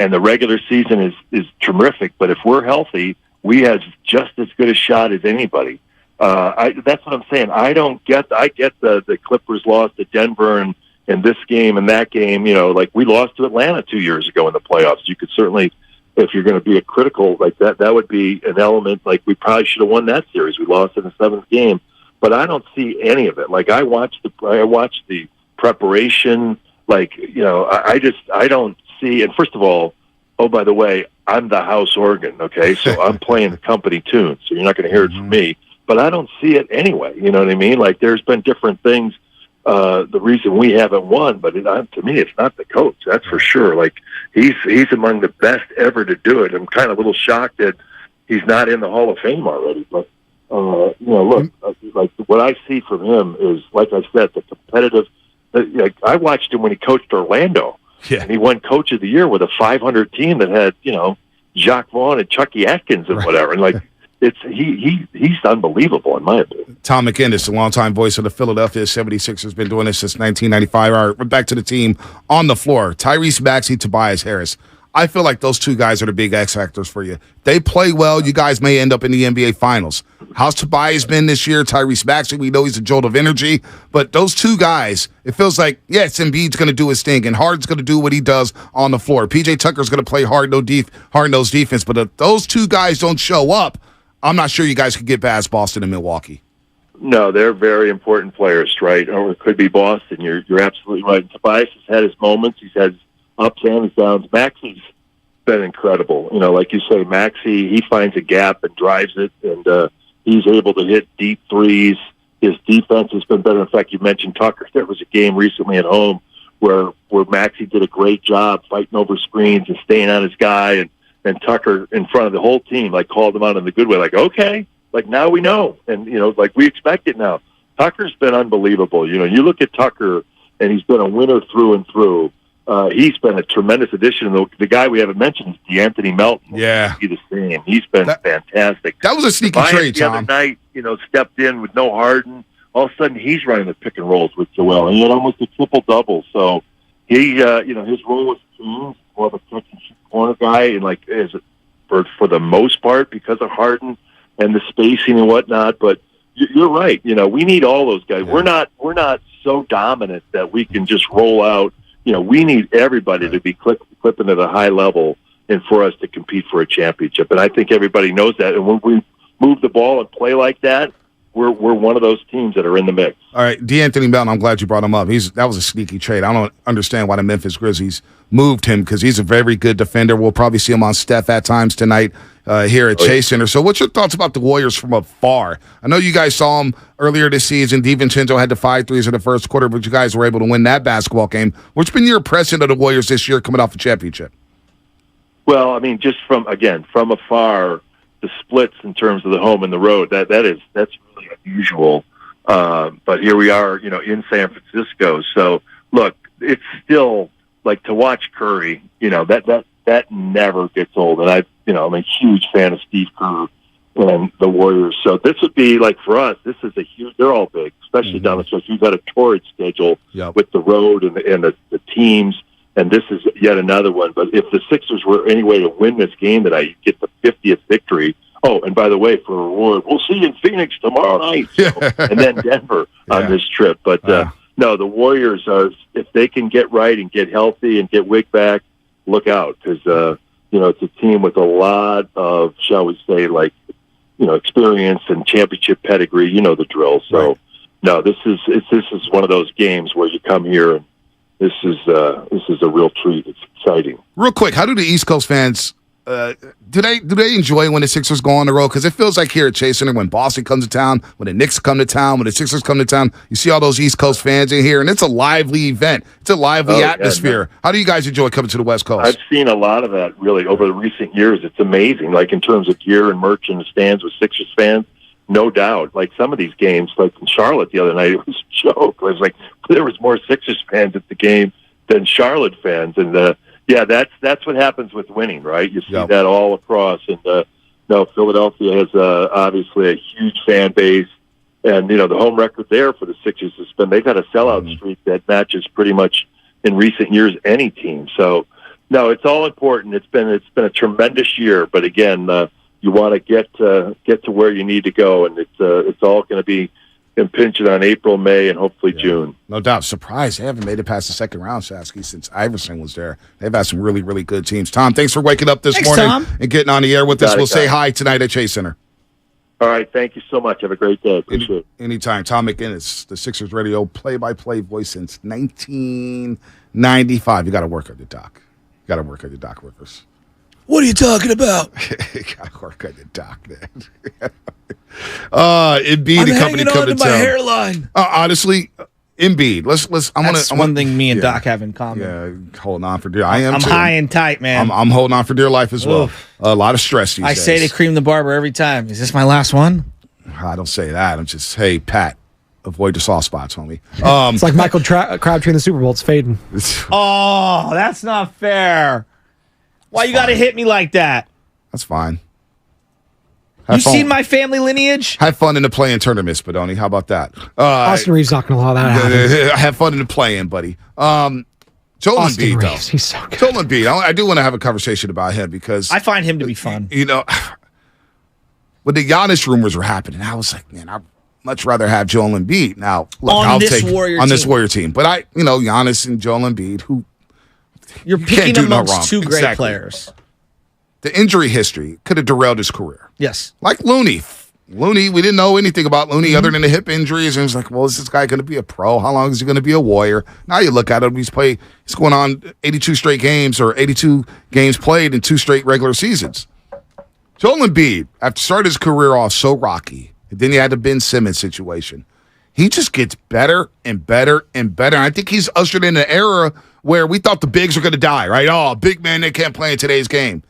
and the regular season is terrific. But if we're healthy, we have just as good a shot as anybody. That's what I'm saying. I get the Clippers lost to Denver and this game and that game. We lost to Atlanta 2 years ago in the playoffs. You could certainly, if you're going to be a critical like that would be an element. We probably should have won that series. We lost in the seventh game. But I don't see any of it. I watched the preparation. I don't see. And first of all, oh, by the way, I'm the house organ. Okay, so I'm playing the company tune, so you're not going to hear it from me. But I don't see it anyway. You know what I mean? There's been different things. The reason we haven't won, but to me, it's not the coach. That's for sure. He's among the best ever to do it. I'm kind of a little shocked that he's not in the Hall of Fame already, but. Look, what I see from him is, like I said, the competitive. I watched him when he coached Orlando, and he won Coach of the Year with a 500 team that had Jacques Vaughn and Chucky Atkins and whatever. And he's unbelievable in my opinion. Tom McInnes, the longtime voice of the Philadelphia 76ers, has been doing this since 1995. All right, we're back to the team on the floor. Tyrese Maxey, Tobias Harris. I feel like those two guys are the big X factors for you. They play well. You guys may end up in the NBA Finals. How's Tobias been this year? Tyrese Maxey, we know he's a jolt of energy. But those two guys, it feels like, yes, Embiid's going to do his thing, and Harden's going to do what he does on the floor. PJ Tucker's going to play hard-nosed defense. But if those two guys don't show up, I'm not sure you guys could get past Boston and Milwaukee. No, they're very important players, right? Or it could be Boston. You're absolutely right. Tobias has had his moments. He's had ups and his downs. Maxey's been incredible. Like you say, Maxey, he finds a gap and drives it, and he's able to hit deep threes. His defense has been better. In fact, you mentioned Tucker. There was a game recently at home where Maxey did a great job fighting over screens and staying on his guy, and Tucker, in front of the whole team, called him out in the good way, okay, now we know. And, we expect it now. Tucker's been unbelievable. You look at Tucker, and he's been a winner through and through. He's been a tremendous addition. The guy we haven't mentioned is DeAnthony Melton. Yeah. He's the same. He's been fantastic. That was a sneaky trade, Tom. The other night, stepped in with no Harden. All of a sudden, he's running the pick and rolls with Joel, and he had almost a triple-double. So, his role was changed, more of a catch-and-shoot corner guy, and for the most part, because of Harden and the spacing and whatnot. But you're right. We need all those guys. Yeah. We're not so dominant that we can just roll out. We need everybody to be clipping at a high level and for us to compete for a championship. And I think everybody knows that. And when we move the ball and play like that, we're one of those teams that are in the mix. All right, DeAnthony Melton, I'm glad you brought him up. That was a sneaky trade. I don't understand why the Memphis Grizzlies moved him, because he's a very good defender. We'll probably see him on Steph at times tonight here at Chase Center. So what's your thoughts about the Warriors from afar? I know you guys saw them earlier this season. DiVincenzo had the 5 threes in the first quarter, but you guys were able to win that basketball game. What's been your impression of the Warriors this year coming off a championship? Well, just from afar, the splits in terms of the home and the road, that's really unusual. But here we are, in San Francisco. So look, it's still to watch Curry, that never gets old. And I'm a huge fan of Steve Kerr and the Warriors. So this would be for us, this is a huge, they're all big, especially down the stretch. We've got a torrid schedule with the road and the teams. And this is yet another one. But if the Sixers were any way to win this game tonight, get the 50th victory. Oh, and by the way, for a reward, we'll see you in Phoenix tomorrow night. So, and then Denver on this trip. But no, the Warriors are, if they can get right and get healthy and get Wig back, look out. Because, it's a team with a lot of, shall we say, experience and championship pedigree. You know the drill. So, no, this is one of those games where you come here and this is a real treat. It's exciting. Real quick, how do the East Coast fans do they enjoy when the Sixers go on the road? Because it feels like here at Chase Center, when Boston comes to town, when the Knicks come to town, when the Sixers come to town, you see all those East Coast fans in here, and it's a lively event. It's a lively atmosphere. How do you guys enjoy coming to the West Coast? I've seen a lot of that really over the recent years. It's amazing, in terms of gear and merch in the stands with Sixers fans. no doubt. Like some of these games, like in Charlotte the other night, it was a joke. It was like there was more Sixers fans at the game than Charlotte fans, and that's what happens with winning, right? You see that all across, and Philadelphia has obviously a huge fan base, and the home record there for the Sixers has been they've had a sellout streak that matches pretty much in recent years any team. So no, it's all important. It's been a tremendous year, but again, you want to get to where you need to go, and it's all going to be impinging on April, May, and hopefully June. No doubt. Surprised they haven't made it past the second round, Shasky, since Iverson was there. They've had some really, really good teams. Tom, thanks for waking up this morning and getting on the air with us. We'll say hi tonight at Chase Center. All right. Thank you so much. Have a great day. Appreciate it. Anytime. Tom McInnes, the Sixers radio play-by-play voice since 1995. You got to work on your doc. You got to work on your doc, Rivers. What are you talking about? You got to work on your doc, man. Embiid and company come to my hairline. Honestly, Embiid. That's one thing me and Doc have in common. Yeah, holding on for dear. I'm too. high and tight, man. I'm holding on for dear life as well. A lot of stress these days. I say to Cream the barber every time. Is this my last one? I don't say that. I'm just, hey, Pat, avoid the soft spots, homie. It's like Michael Crabtree in the Super Bowl. It's fading. Oh, that's not fair. Why you got to hit me like that? That's fine. You seen my family lineage? Have fun in the playing tournament, Spadoni. How about that? Austin Reeves not going to allow that happen. Have fun in the playing, buddy. Joel Embiid, though. He's so good. Joel Embiid. I do want to have a conversation about him because I find him to be fun. When the Giannis rumors were happening, I was like, man, I'd much rather have Joel Embiid. Now, look, on this Warrior team. But Giannis and Joel Embiid, who you're picking amongst two great players. The injury history could have derailed his career. Yes. Like Looney. We didn't know anything about Looney other than the hip injuries. And it was like, well, is this guy going to be a pro? How long is he going to be a Warrior? Now you look at him, he's going on 82 straight games or 82 games played in 2 straight regular seasons. Joel Embiid, after starting his career off so rocky, and then he had the Ben Simmons situation, he just gets better and better and better. And I think he's ushered in an era where we thought the bigs were going to die, right? Oh, big man, they can't play in today's game.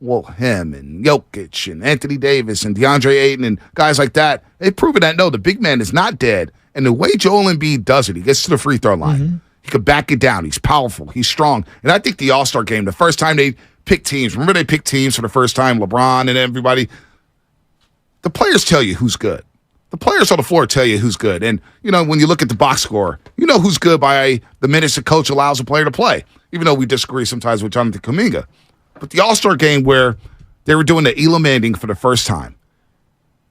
Well, him and Jokic and Anthony Davis and DeAndre Ayton and guys like that, they've proven that, no, the big man is not dead. And the way Joel Embiid does it, he gets to the free throw line. He could back it down. He's powerful. He's strong. And I think the All-Star game, the first time they picked teams, remember they picked teams for the first time, LeBron and everybody? The players tell you who's good. The players on the floor tell you who's good. And, when you look at the box score, you know who's good by the minutes the coach allows a player to play, even though we disagree sometimes with Jonathan Kuminga. But the All-Star game where they were doing the Elam ending for the first time,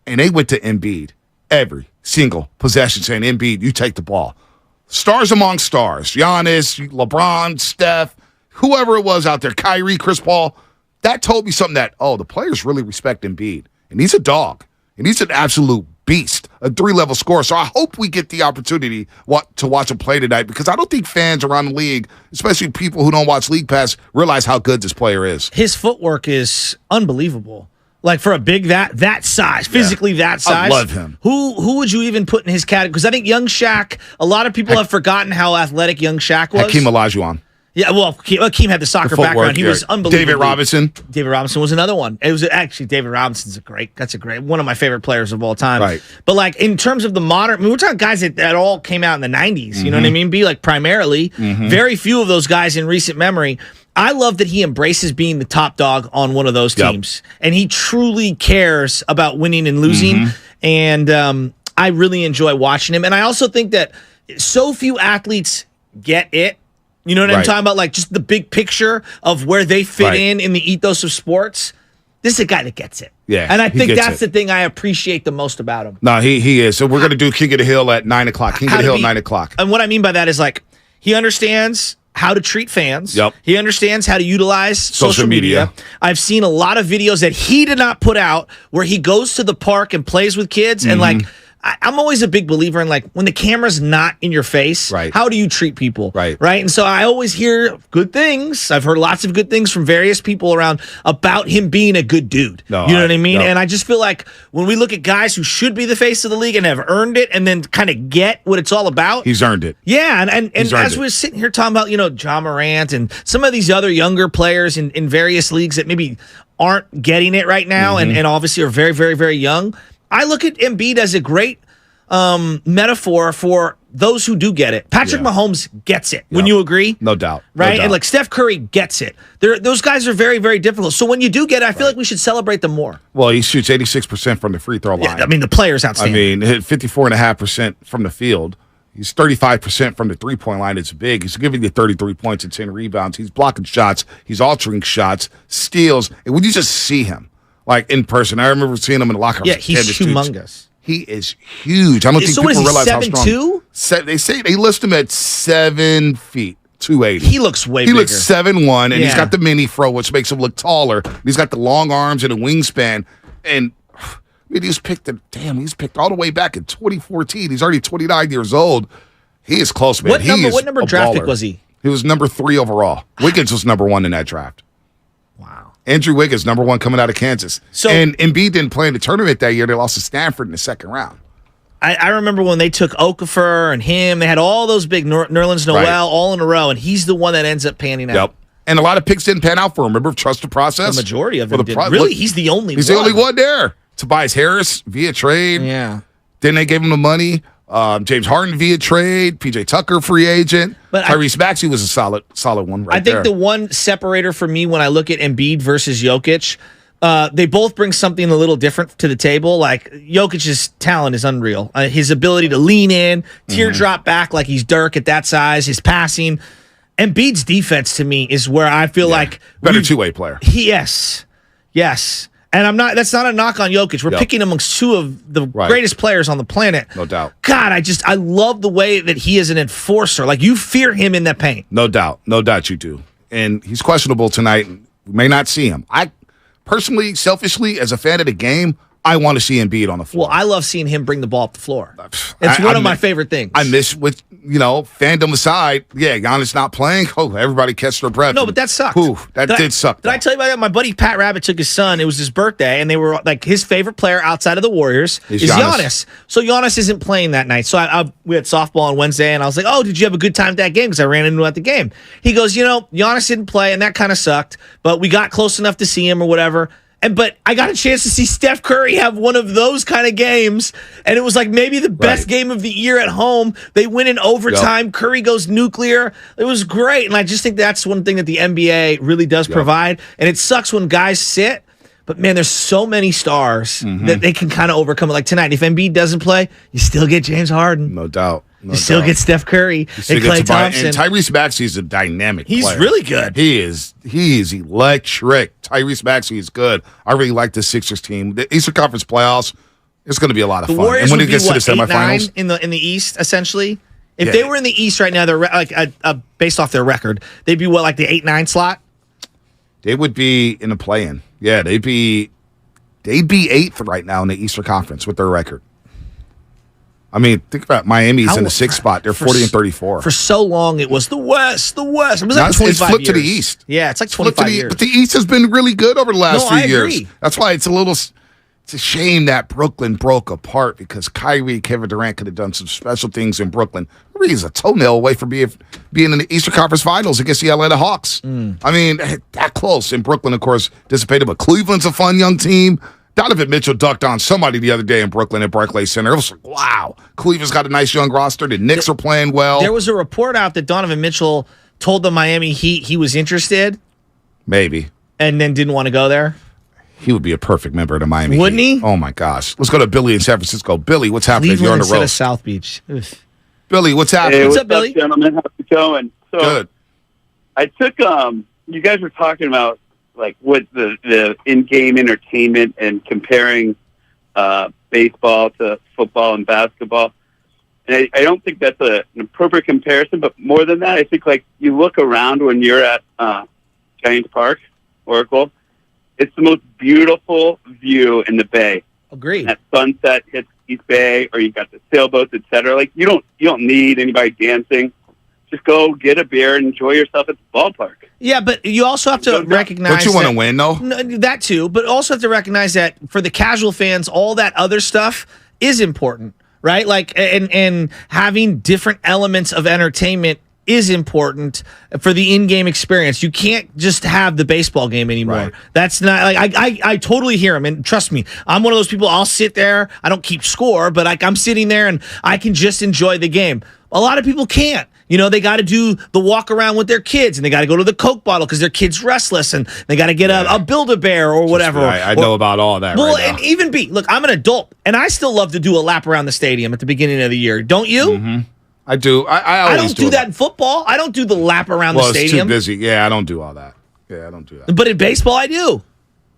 and they went to Embiid every single possession saying, Embiid, you take the ball. Stars among stars. Giannis, LeBron, Steph, whoever it was out there, Kyrie, Chris Paul. That told me something that, the players really respect Embiid. And he's a dog. And he's an absolute beast, a 3-level scorer. So I hope we get the opportunity to watch him play tonight because I don't think fans around the league, especially people who don't watch League Pass, realize how good this player is. His footwork is unbelievable. Like for a big that size, physically that size. I love him. Who would you even put in his category? Because I think young Shaq, a lot of people have forgotten how athletic young Shaq was. Hakeem Olajuwon. Yeah, well, Hakeem had the soccer background. He was unbelievable. David Robinson. David Robinson was another one. It was actually David Robinson's one of my favorite players of all time. Right. But like in terms of the modern, we're talking guys that all came out in the 90s. You know what I mean? Primarily. Very few of those guys in recent memory. I love that he embraces being the top dog on one of those teams. And he truly cares about winning and losing. And I really enjoy watching him. And I also think that so few athletes get it. You know what I'm talking about? Like just the big picture of where they fit in the ethos of sports. This is a guy that gets it. Yeah. And I think that's the thing I appreciate the most about him. No, he is. So we're going to do King of the Hill at 9 o'clock. King of the Hill at 9 o'clock. And what I mean by that is like he understands how to treat fans. Yep. He understands how to utilize social media. I've seen a lot of videos that he did not put out where he goes to the park and plays with kids and like I'm always a big believer in like when the camera's not in your face, how do you treat people? Right. And so I always hear good things. I've heard lots of good things from various people around about him being a good dude. You know what I mean? And I just feel like when we look at guys who should be the face of the league and have earned it and then kind of get what it's all about. He's earned it. Yeah. And as we're sitting here talking about, Ja Morant and some of these other younger players in various leagues that maybe aren't getting it right now and obviously are very, very, very young. I look at Embiid as a great metaphor for those who do get it. Patrick Mahomes gets it. Wouldn't you agree? No doubt. Right? No doubt. And like Steph Curry gets it. Those guys are very, very difficult. So when you do get it, I feel like we should celebrate them more. Well, he shoots 86% from the free throw line. Yeah, I mean, the player's outstanding. Hit 54.5% from the field. He's 35% from the three-point line. It's big. He's giving you 33 points and 10 rebounds. He's blocking shots. He's altering shots, steals. And when you just see him, like in person, I remember seeing him in the locker room. Yeah, he's humongous. He is huge. I don't think people realize how strong. 7'2"? They say they list him at 7 feet, 280. He looks way bigger. He looks 7'1", and he's got the mini fro, which makes him look taller. He's got the long arms and a wingspan. And I mean, he was picked all the way back in 2014. He's already 29 years old. He is close, man. What number draft pick was he? He was number 3 overall. Wiggins was number 1 in that draft. Wow. Andrew Wiggins, number 1 coming out of Kansas. And Embiid didn't play in the tournament that year. They lost to Stanford in the second round. I remember when they took Okafor and him. They had all those big Nerlens Noel all in a row, and he's the one that ends up panning out. Yep. And a lot of picks didn't pan out for him. Remember, trust the process? The majority of them did. Really, he's the only one. He's the only one there. Tobias Harris via trade. Yeah. Then they gave him the money. James Harden via trade. PJ Tucker free agent. But Tyrese Maxey was a solid one right there. I think the one separator for me when I look at Embiid versus Jokic, they both bring something a little different to the table. Like Jokic's talent is unreal. His ability to lean in, teardrop back like he's Dirk at that size, his passing. Embiid's defense to me is where I feel like better two-way player. Yes. And that's not a knock on Jokic. We're picking amongst two of the greatest players on the planet. No doubt. God, I love the way that he is an enforcer. Like you fear him in that paint. No doubt you do. And he's questionable tonight. We may not see him. I personally, selfishly, as a fan of the game, I want to see Embiid on the floor. Well, I love seeing him bring the ball up the floor. It's one of my favorite things. I miss with, fandom aside, Giannis not playing. Oh, everybody catch their breath. No, but that sucked. That did suck. Did I tell you about that? My buddy Pat Rabbit took his son. It was his birthday, and they were like his favorite player outside of the Warriors is Giannis. So Giannis isn't playing that night. So we had softball on Wednesday, and I was like, "Oh, did you have a good time at that game?" Because I ran into him at the game. He goes, Giannis didn't play, and that kind of sucked, but we got close enough to see him or whatever. But I got a chance to see Steph Curry have one of those kind of games, and it was like maybe the best game of the year at home. They win in overtime. Yep. Curry goes nuclear. It was great, and I just think that's one thing that the NBA really does provide. And it sucks when guys sit, but man, there's so many stars that they can kind of overcome it. Like tonight, if Embiid doesn't play, you still get James Harden. No doubt. You still get Steph Curry and Klay Thompson. And Tyrese Maxey is a dynamic player. He's really good. He is electric. Tyrese Maxey is good. I really like the Sixers team. The Eastern Conference playoffs, it's going to be a lot of fun. Warriors and when would it gets to the semifinals, 8-9 in the East, essentially. If they were in the East right now, they're like based off their record, they'd be like the 8-9 slot. They would be in the play-in. Yeah, they'd be 8th right now in the Eastern Conference with their record. I mean, think about Miami's in the 6th spot. They're 40-34. For so long, it was the West. It was like 25 it's flipped years. to the East. Yeah, it's like 25 years. But the East has been really good over the last few years. Agree. That's why it's a shame that Brooklyn broke apart because Kyrie, Kevin Durant could have done some special things in Brooklyn. He's a toenail away from being in the Eastern Conference Finals against the Atlanta Hawks. I mean, that close. And Brooklyn, of course, dissipated, but Cleveland's a fun young team. Donovan Mitchell ducked on somebody the other day in Brooklyn at Barclays Center. It was like, wow. Cleveland's got a nice young roster. The Knicks are playing well. There was a report out that Donovan Mitchell told the Miami Heat he was interested. Maybe. And then didn't want to go there. He would be a perfect member of the Miami Heat. Wouldn't he? Oh, my gosh. Let's go to Billy in San Francisco. Billy, what's happening? Cleveland You're on the instead road. of South Beach. Ugh. Billy, what's happening? Hey, what's up, Billy? Gentlemen? How's it going? So, good. I took, you guys were talking about, like, what the in-game entertainment and comparing baseball to football and basketball. And I don't think that's an appropriate comparison, but more than that, I think, like, you look around when you're at Giants Park, Oracle, it's the most beautiful view in the bay. Agreed. That sunset hits East Bay, or you got the sailboats, etc. Like, you don't need anybody dancing. Just go get a beer and enjoy yourself at the ballpark. Yeah, but you also have to recognize... Don't you want to win, though? That too, but also have to recognize that for the casual fans, all that other stuff is important, right? Like, and having different elements of entertainment is important for the in-game experience. You can't just have the baseball game anymore. Right. That's not like I totally hear him, and trust me, I'm one of those people. I'll sit there. I don't keep score, but I'm sitting there and I can just enjoy the game. A lot of people can't. They got to do the walk around with their kids, and they got to go to the Coke bottle because their kid's restless, and they got to get a Build-A-Bear or whatever. I know about all that. Well, right now. and even look, I'm an adult, and I still love to do a lap around the stadium at the beginning of the year. Don't you? Mm-hmm. I do. I always don't do that in football. I don't do the lap around the stadium. It's too busy. Yeah, I don't do all that. Yeah, I don't do that. But in baseball, I do.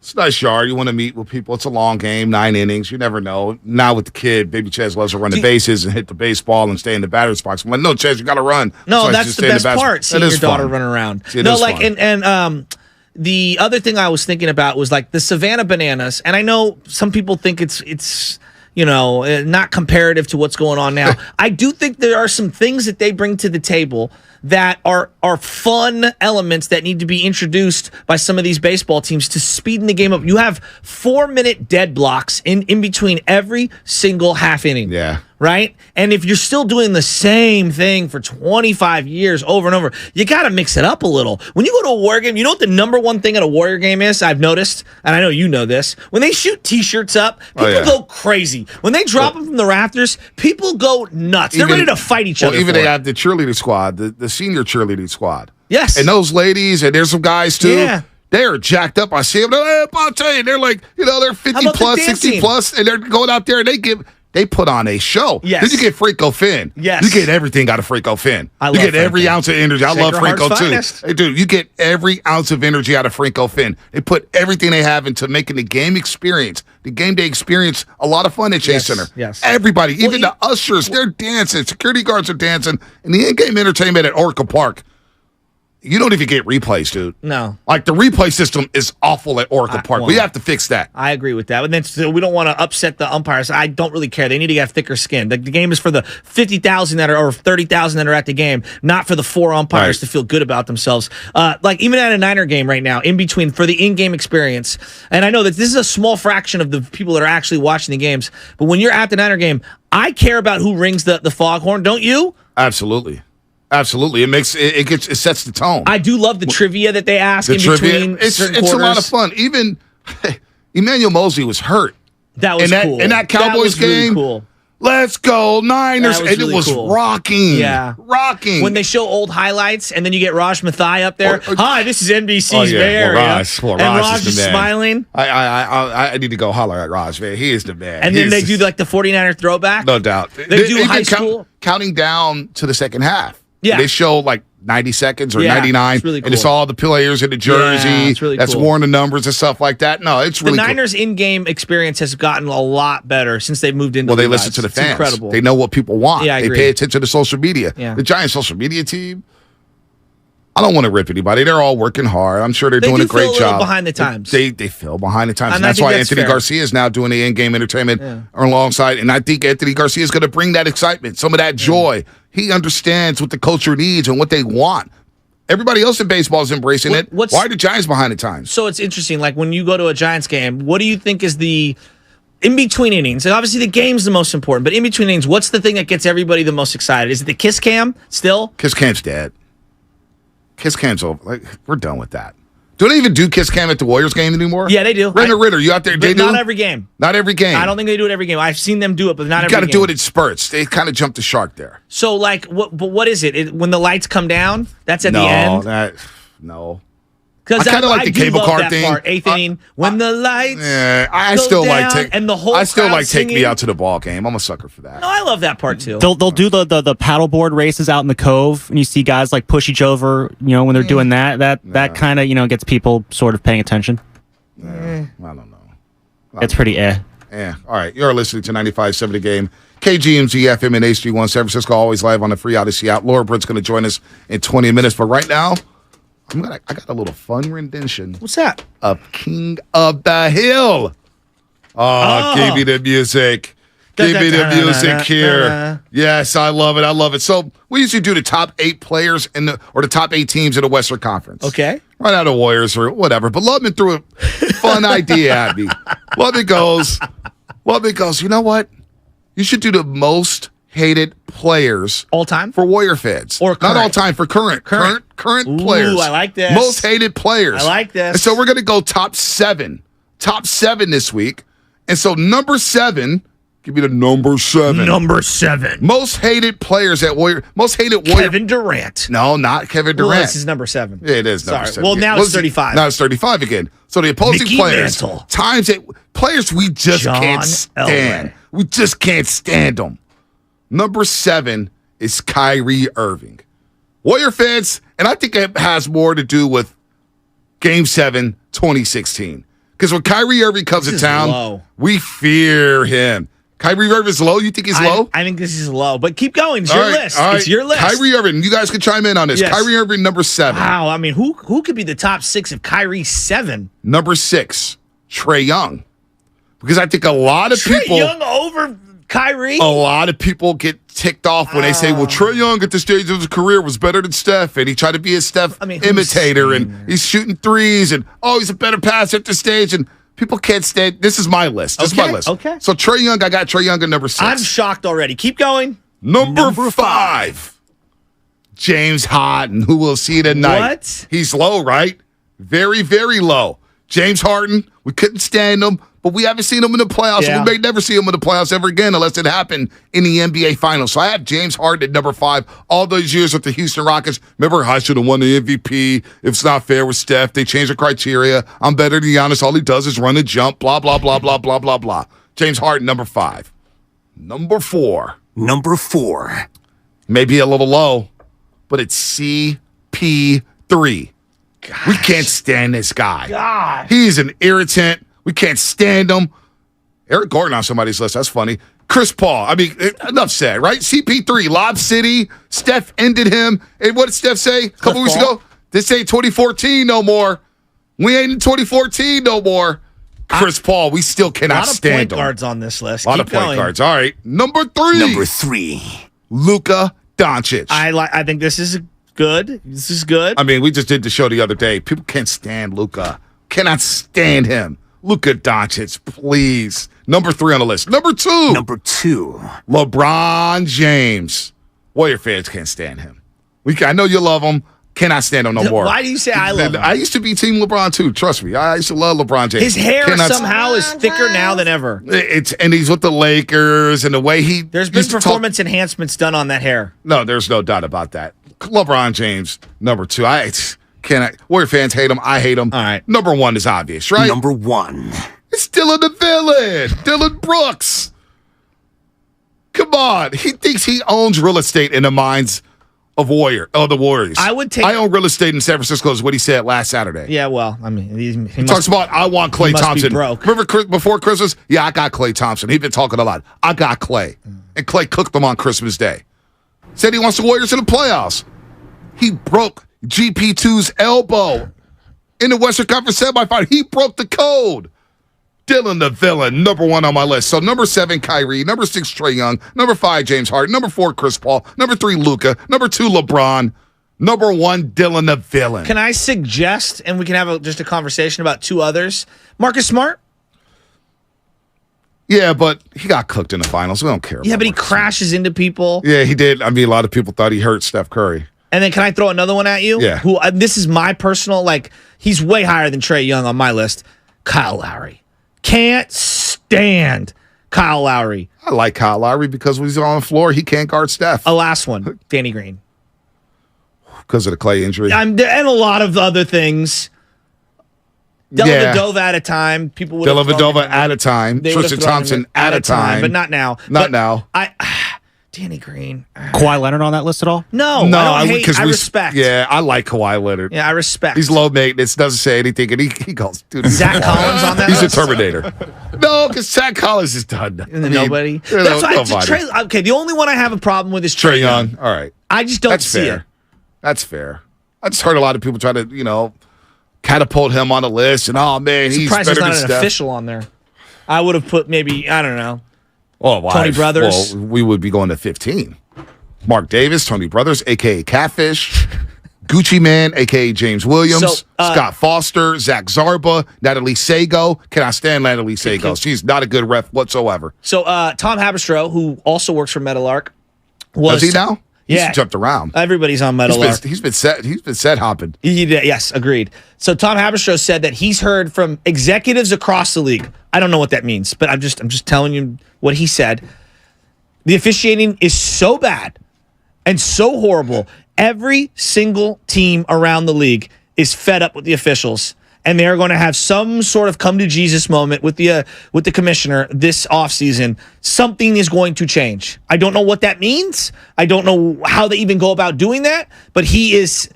It's a nice yard. You want to meet with people. It's a long game, 9 innings. You never know. Now with the kid, Baby Ches loves to run the bases and hit the baseball and stay in the batter's box. I'm like, no, Ches, you got to run. No, that's the best part, seeing your daughter run around. Fun. The other thing I was thinking about was like the Savannah Bananas, and I know some people think it's not comparative to what's going on now. I do think there are some things that they bring to the table that are fun elements that need to be introduced by some of these baseball teams to speeden the game up. You have 4-minute dead blocks in between every single half inning. Yeah. Right? And if you're still doing the same thing for 25 years over and over, you got to mix it up a little. When you go to a Warrior game, you know what the number one thing at a Warrior game is? I've noticed, and I know you know this. When they shoot T-shirts up, people go crazy. When they drop them from the rafters, people go nuts. They're ready to fight each other. Even they have the cheerleader squad, the senior cheerleading squad. Yes. And those ladies, and there's some guys too. Yeah. They're jacked up. I see them. I'll tell you, they're like, they're 50 plus, 60 plus, and they're going out there and they put on a show. Yes. Then you get Franco Finn. Yes. You get everything out of Franco Finn. You get every ounce of energy. I love Franco too. Finest. Hey, dude, you get every ounce of energy out of Franco Finn. They put everything they have into making the game experience, the game day experience, a lot of fun at Chase Center. Yes. Everybody, even the ushers, they're dancing. Security guards are dancing. And the in-game entertainment at Oracle Park, you don't even get replays, dude. No. Like, the replay system is awful at Oracle Park. We have to fix that. I agree with that. But then so we don't want to upset the umpires. I don't really care. They need to have thicker skin. The game is for the 50,000 that are, or 30,000 that are at the game, not for the 4 umpires to feel good about themselves. Like, even at a Niner game right now, in between, for the in-game experience, and I know that this is a small fraction of the people that are actually watching the games, but when you're at the Niner game, I care about who rings the foghorn, don't you? Absolutely. Absolutely. It sets the tone. I do love the trivia that they ask in between certain quarters. It's a lot of fun. Even Emmanuel Mosley was hurt. That was cool. In that Cowboys game. Really cool. Let's go, Niners. And really it was cool. rocking. Yeah. Rocking. When they show old highlights and then you get Raj Mathai up there. Hi, this is NBC's Bay Area. Raj and Raj is smiling. I need to go holler at Raj, man. He is the man. And then they do like the 49er throwback. No doubt. They do high school. Counting down to the second half. Yeah. They show like 90 seconds or 99. It's really cool. And it's all the players in the jersey that's worn the numbers and stuff like that. No, it's really cool. The Niners in-game experience has gotten a lot better since they've moved into they listen to the fans. It's incredible. They know what people want. Yeah, I agree. They pay attention to social media. Yeah. The Giants social media team, I don't want to rip anybody. They're all working hard. I'm sure they're doing a great job. Behind the times. They feel behind the times. And that's why Anthony Garcia is now doing the in-game entertainment alongside. And I think Anthony Garcia is going to bring that excitement, some of that joy. He understands what the culture needs and what they want. Everybody else in baseball is embracing it. Why are the Giants behind the times? So it's interesting. Like when you go to a Giants game, what do you think is the in-between innings? And obviously the game's the most important, but in-between innings, what's the thing that gets everybody the most excited? Is it the kiss cam still? Kiss cam's dead. Kiss cam's over. Like, we're done with that. Do they even do kiss cam at the Warriors game anymore? Yeah, they do. Ritter, you out there? They do? Not every game. Not every game. I don't think they do it every game. I've seen them do it, but not every game. You got to do it in spurts. They kind of jumped the shark there. So, like, what is it? When the lights come down, that's at the end? No. Because I kind of like the cable car thing. Part, 8th inning, when the lights I go still down like and the whole Take Me Out to the Ball Game. I'm a sucker for that. No, I love that part too. They'll do the paddleboard races out in the cove, and you see guys like push each over. When they're doing that that kind of gets people sort of paying attention. I don't know. It's pretty Yeah. All right. You're listening to 95.7 The Game. KGMZ FM in HD1 San Francisco, always live on the free Odyssey app. Laura Britt's going to join us in 20 minutes, but right now, I got a little fun rendition. What's that? Of King of the Hill. Oh, give me the music. Give me the music here. Yes, I love it. I love it. So we usually do the top 8 players or the top 8 teams in the Western Conference. Okay. Right out of Warriors or whatever. But Lubman threw a fun idea at me. Lubman goes, you know what? You should do the most hated players all time for Warrior fans, or not all time for current players. I like this. Most hated players. I like this. And so we're gonna go top seven this week. And so number 7. Give me the number 7. Number 7. Most hated players at Warrior. Most hated Warrior. Kevin Durant. No, not Kevin Durant. Well, this is number 7. Yeah, it is number 7. Well, now it's 35. Now it's 35 again. So the opposing Mickey players, Mantle. players we just John can't stand. Elway. We just can't stand them. Number 7 is Kyrie Irving. Warrior fans, and I think it has more to do with Game 7, 2016. Because when Kyrie Irving comes to town, we fear him. Kyrie Irving is low? You think he's low? I think this is low, but keep going. It's your list. It's your list. Kyrie Irving, you guys can chime in on this. Yes. Kyrie Irving, number 7. Wow, I mean, who could be the top 6 if Kyrie's 7? Number 6, Trae Young. Because I think a lot of people... Trae Young over Kyrie? A lot of people get ticked off when they say, well, Trae Young at the stage of his career was better than Steph, and he tried to be a Steph imitator, and he's shooting threes, and, he's a better passer at the stage, and... People can't stand. This is my list. This is my list. Okay. So Trae Young, I got Trae Young at number 6. I'm shocked already. Keep going. Number 5. James Harden, who we'll see tonight. What? He's low, right? Very, very low. James Harden, we couldn't stand him, but we haven't seen him in the playoffs. Yeah. We may never see him in the playoffs ever again unless it happened in the NBA Finals. So I have James Harden at number 5 all those years with the Houston Rockets. Remember, I should have won the MVP. If it's not fair with Steph, they changed the criteria. I'm better than Giannis. All he does is run and jump, blah, blah, blah, blah, blah, blah, blah. James Harden, number 5. Number 4. Maybe a little low, but it's CP3. Gosh. We can't stand this guy. God. He's an irritant. We can't stand him. Eric Gordon on somebody's list. That's funny. Chris Paul. I mean, enough said, right? CP3, Lob City. Steph ended him. And what did Steph say a couple weeks ago? This ain't 2014 no more. We ain't in 2014 no more. Chris Paul, we still cannot stand him. A lot of point guards on this list. A lot of point guards. All right. Number 3. Luka Doncic. I think this is good. This is good. I mean, we just did the show the other day. People can't stand Luka. Cannot stand him. Luka Doncic, please. Number 3 on the list. Number 2. LeBron James. Warrior fans can't stand him. I know you love him. Cannot stand him no more. Why do you say I love him? I used to be Team LeBron too. Trust me. I used to love LeBron James. His hair somehow is thicker now than ever. And he's with the Lakers, and the way there's been performance enhancements done on that hair. No, there's no doubt about that. LeBron James, number 2. Warrior fans hate him. I hate him. All right. Number 1 is obvious, right? Number 1. It's Dylan the Villain. Dylan Brooks. Come on. He thinks he owns real estate in the minds of the Warriors. I own real estate in San Francisco is what he said last Saturday. Yeah, well, I mean, he talks about, I want Klay Thompson. Broke. Remember before Christmas? Yeah, I got Klay Thompson. He's been talking a lot. I got Klay. And Klay cooked them on Christmas Day. Said he wants the Warriors in the playoffs. He broke GP2's elbow in the Western Conference semifinal. He broke the code. Dylan the Villain, number 1 on my list. So number 7, Kyrie. Number 6, Trae Young. Number 5, James Harden. Number 4, Chris Paul. Number 3, Luka. Number 2, LeBron. Number 1, Dylan the Villain. Can I suggest, and we can have just a conversation about 2 others? Marcus Smart? Yeah, but he got cooked in the finals. We don't care. Yeah, but he crashes into people. Yeah, he did. I mean, a lot of people thought he hurt Steph Curry. And then can I throw another one at you? Yeah. This is my personal, he's way higher than Trae Young on my list. Kyle Lowry. Can't stand Kyle Lowry. I like Kyle Lowry because when he's on the floor, he can't guard Steph. A last one, Danny Green. Because of the Klay injury. And a lot of other things. Dellavedova at a time. People would Dellavedova at a time. Tristan Thompson at a time. But not now. Now. Danny Green. Kawhi Leonard on that list at all? No, I don't hate. I respect. Yeah, I like Kawhi Leonard. Yeah, I respect. He's low maintenance, doesn't say anything, and he goes, dude. Zach Collins on that He's list? a Terminator. No, because Zach Collins is done. Nobody. That's why okay, the only one I have a problem with is Trae Young. All right. I just don't see it. That's fair. I just heard a lot of people try to, catapult him on the list, and man, he's better than Steph. Not an official on there. I would have put maybe, I don't know. Oh, wow. Tony Brothers. Well, we would be going to 15. Mark Davis, Tony Brothers, a.k.a. Catfish, Gucci Man, a.k.a. James Williams, Scott Foster, Zach Zarba, Natalie Sago. Can I stand Natalie Sago? She's not a good ref whatsoever. So Tom Haberstroh, who also works for Metalark, Does he now? Yeah, He's jumped around. Everybody's on Meadowlark. He's been set hopping. Yes, agreed. So Tom Haberstroh said that he's heard from executives across the league. I don't know what that means, but I'm just telling you what he said. The officiating is so bad and so horrible. Every single team around the league is fed up with the officials, and they're going to have some sort of come to Jesus moment with the commissioner this offseason. Something is going to change. I don't know what that means. I don't know how they even go about doing that, but it's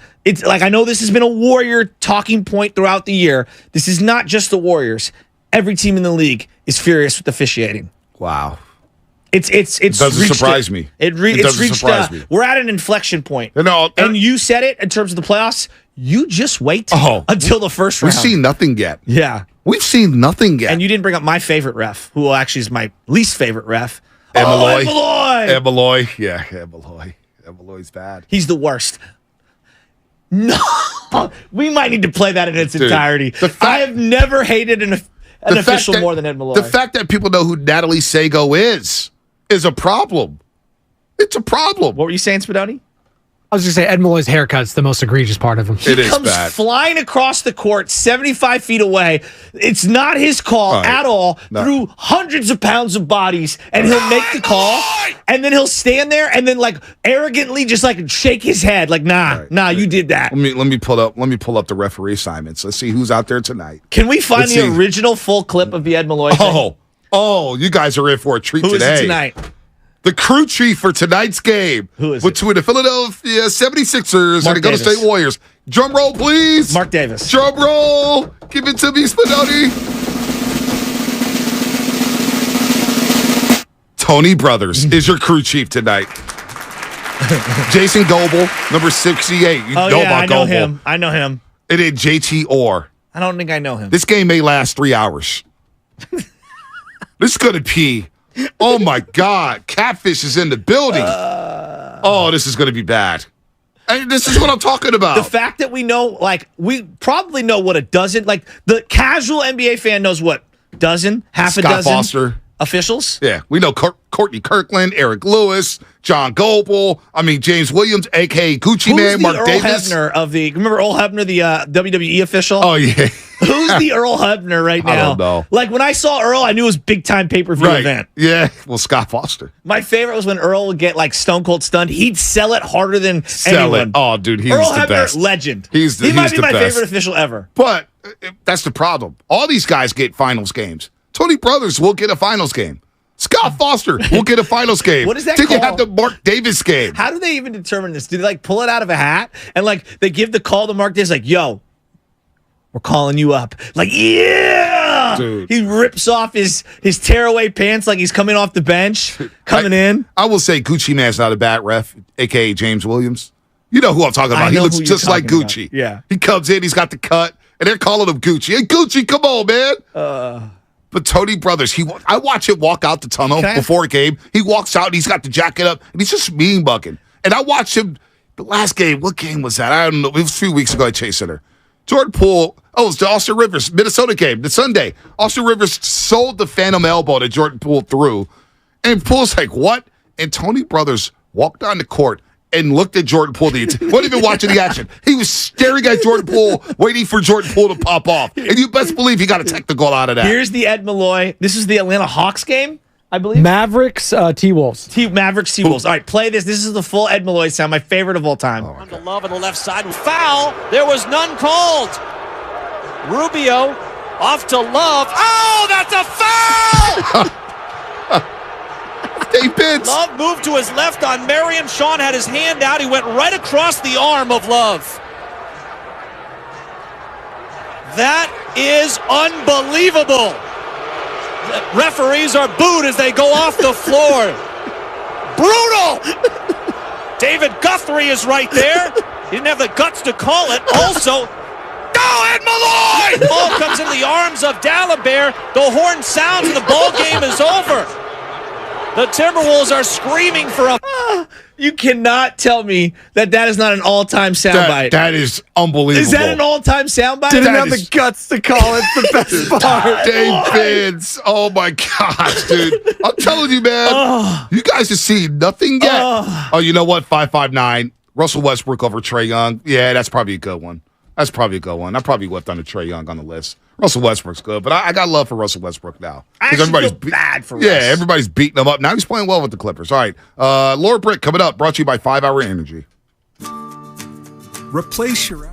like, I know this has been a Warrior talking point throughout the year. This is not just the Warriors. Every team in the league is furious with officiating. Wow. It doesn't surprise me. It's doesn't surprise me. We're at an inflection point. And you said it in terms of the playoffs. You just wait until the first round. We've seen nothing yet. Yeah. We've seen nothing yet. And you didn't bring up my favorite ref, who actually is my least favorite ref. Emeloy. Emeloy. Yeah, Emeloy. Emeloy's bad. He's the worst. No. We might need to play that in its entirety. I have never hated an official more than Ed Malloy. The fact that people know who Natalie Sago is a problem. It's a problem. What were you saying, Spadoni? I was going to say Ed Malloy's haircut's the most egregious part of him. He comes flying across the court 75 feet away. It's not his call at all. Through hundreds of pounds of bodies, and he'll make the call, and then he'll stand there and then like arrogantly just like shake his head like, nah, you did that. Let me pull up the referee assignments. Let's see who's out there tonight. Can we find the original full clip of the Ed Malloy thing? Oh, you guys are in for a treat Who today. is it tonight? The crew chief for tonight's game between the Philadelphia 76ers and the Golden State Warriors. Drum roll, please. Mark Davis. Drum roll. Give it to me, Spadoni. Tony Brothers is your crew chief tonight. Jason Goebel, number 68. You know about Goebel. I know him. And then JT Orr. I don't think I know him. This game may last 3 hours. This is going to be... Oh, my God. Catfish is in the building. This is going to be bad. And this is what I'm talking about. The fact that we know, we probably know what a dozen, the casual NBA fan knows what, half a dozen Foster. Officials? Yeah, we know Courtney Kirkland, Eric Lewis, John Goebel, James Williams, a.k.a. Gucci Man, Mark Davis. Remember Earl Hebner, the WWE official? Oh, yeah. Who's the Earl Hebner right now? I don't know. Like, when I saw Earl, I knew it was big-time pay-per-view event. Yeah, well, Scott Foster. My favorite was when Earl would get, Stone Cold stunned. He'd sell it harder than anyone. Oh, dude, he's Earl the Hebner, best. Legend. He might be my favorite official ever. But that's the problem. All these guys get finals games. Tony Brothers will get a finals game. Scott Foster will get a finals game. What is that Then called? you have the Mark Davis game. How do they even determine this? Do they pull it out of a hat and they give the call to Mark Davis yo, we're calling you up. Yeah! Dude. He rips off his tearaway pants like he's coming off the bench, in. I will say Gucci Man's not a bad ref, a.k.a. James Williams. You know who I'm talking about. He looks just like Gucci. Yeah. He comes in, he's got the cut, and they're calling him Gucci. Hey, Gucci, come on, man. But Tony Brothers, I watch him walk out the tunnel before a game. He walks out and he's got the jacket up and he's just mean bugging. And I watched him the last game. What game was that? I don't know. It was a few weeks ago at Chase Center. Jordan Poole. Oh, it was the Austin Rivers Minnesota game, the Sunday. Austin Rivers sold the phantom elbow that Jordan Poole threw. And Poole's like, what? And Tony Brothers walked down the court and looked at Jordan Poole. Wasn't even watching the action. He was staring at Jordan Poole, waiting for Jordan Poole to pop off. And you best believe he got a technical out of that. Here's the Ed Malloy. This is the Atlanta Hawks game, I believe. Mavericks, T-Wolves. Mavericks, T-Wolves. All right, play this. This is the full Ed Malloy sound, my favorite of all time. On to Love on the left side. Foul. There was none called. Rubio off to Love. Oh, that's a foul! Love moved to his left on Marion. Sean had his hand out. He went right across the arm of Love. That is unbelievable. The referees are booed as they go off the floor. Brutal! David Guthrie is right there. He didn't have the guts to call it. Also, Ed Malloy! The ball comes in the arms of Dalibert. The horn sounds and the ball game is over. The Timberwolves are screaming for a... You cannot tell me that is not an all-time soundbite. That is unbelievable. Is that an all-time soundbite? Didn't have the guts to call it the best part. Dave Vince. Oh, my gosh, dude. I'm telling you, man. You guys have seen nothing yet. Oh, you know what? 559. Russell Westbrook over Trae Young. Yeah, that's probably a good one. I probably whipped on the Trae Young on the list. Russell Westbrook's good, but I got love for Russell Westbrook now. I actually feel bad for Russ. Yeah, everybody's beating him up. Now he's playing well with the Clippers. All right. Laura Brick coming up, brought to you by 5 Hour Energy. Replace your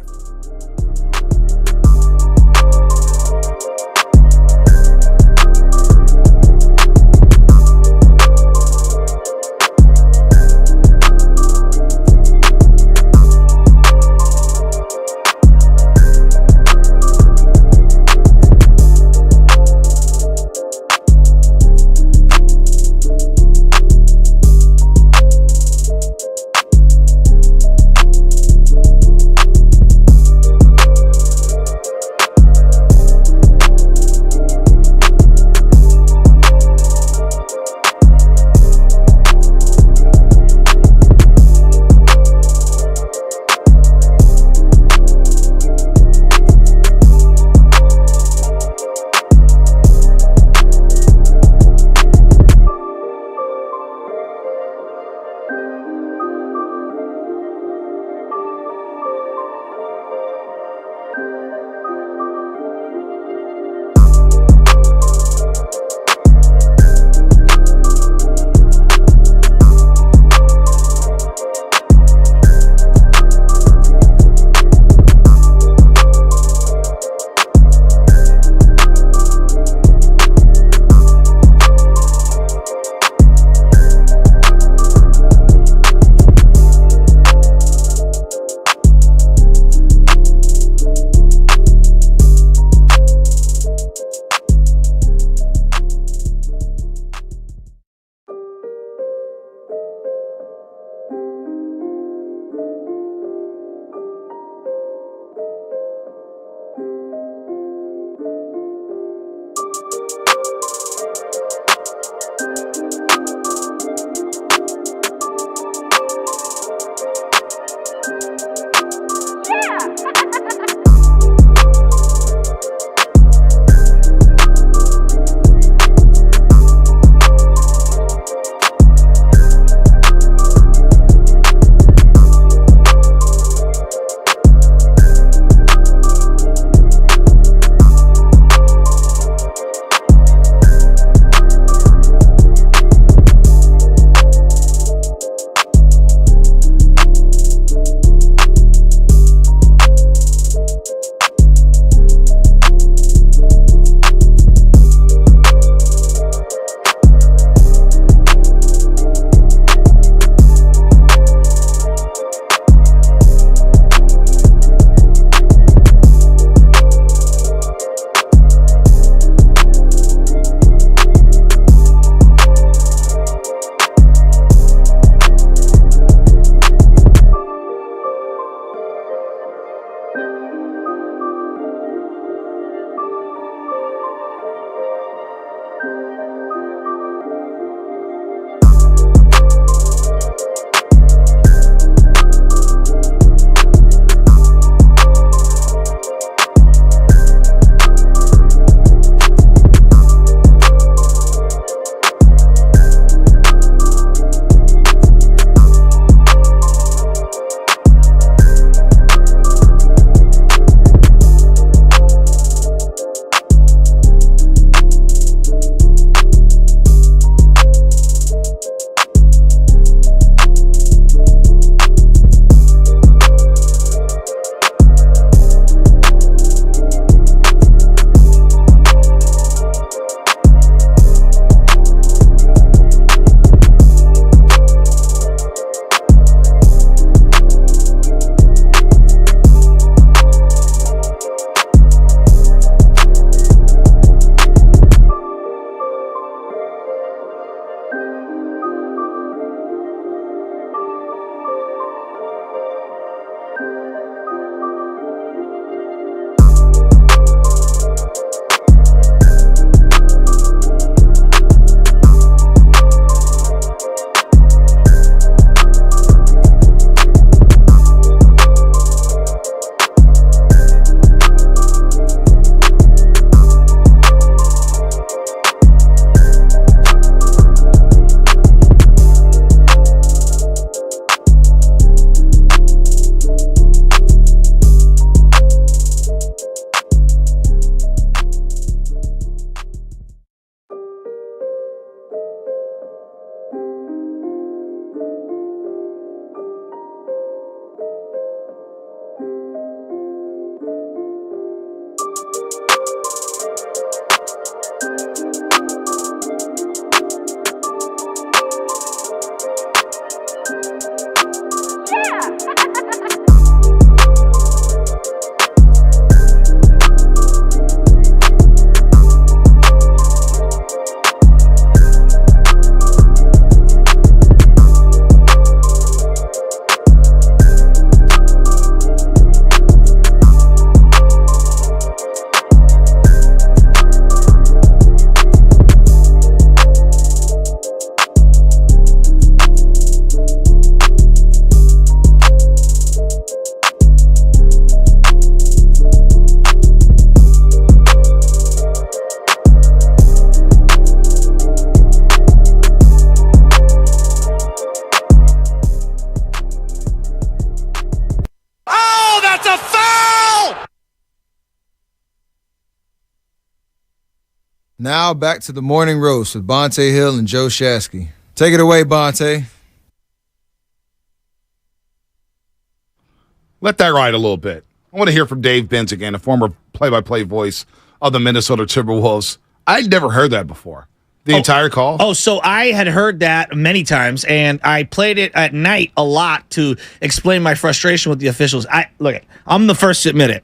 Now back to the morning roast with Bonte Hill and Joe Shasky. Take it away, Bonte. Let that ride a little bit. I want to hear from Dave Benz again, a former play-by-play voice of the Minnesota Timberwolves. I'd never heard that before. The entire call? Oh, so I had heard that many times, and I played it at night a lot to explain my frustration with the officials. I'm the first to admit it.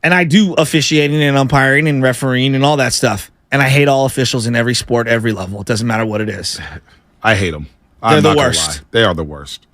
And I do officiating and umpiring and refereeing and all that stuff. And I hate all officials in every sport, every level. It doesn't matter what it is. I hate them. They're the worst. They are the worst.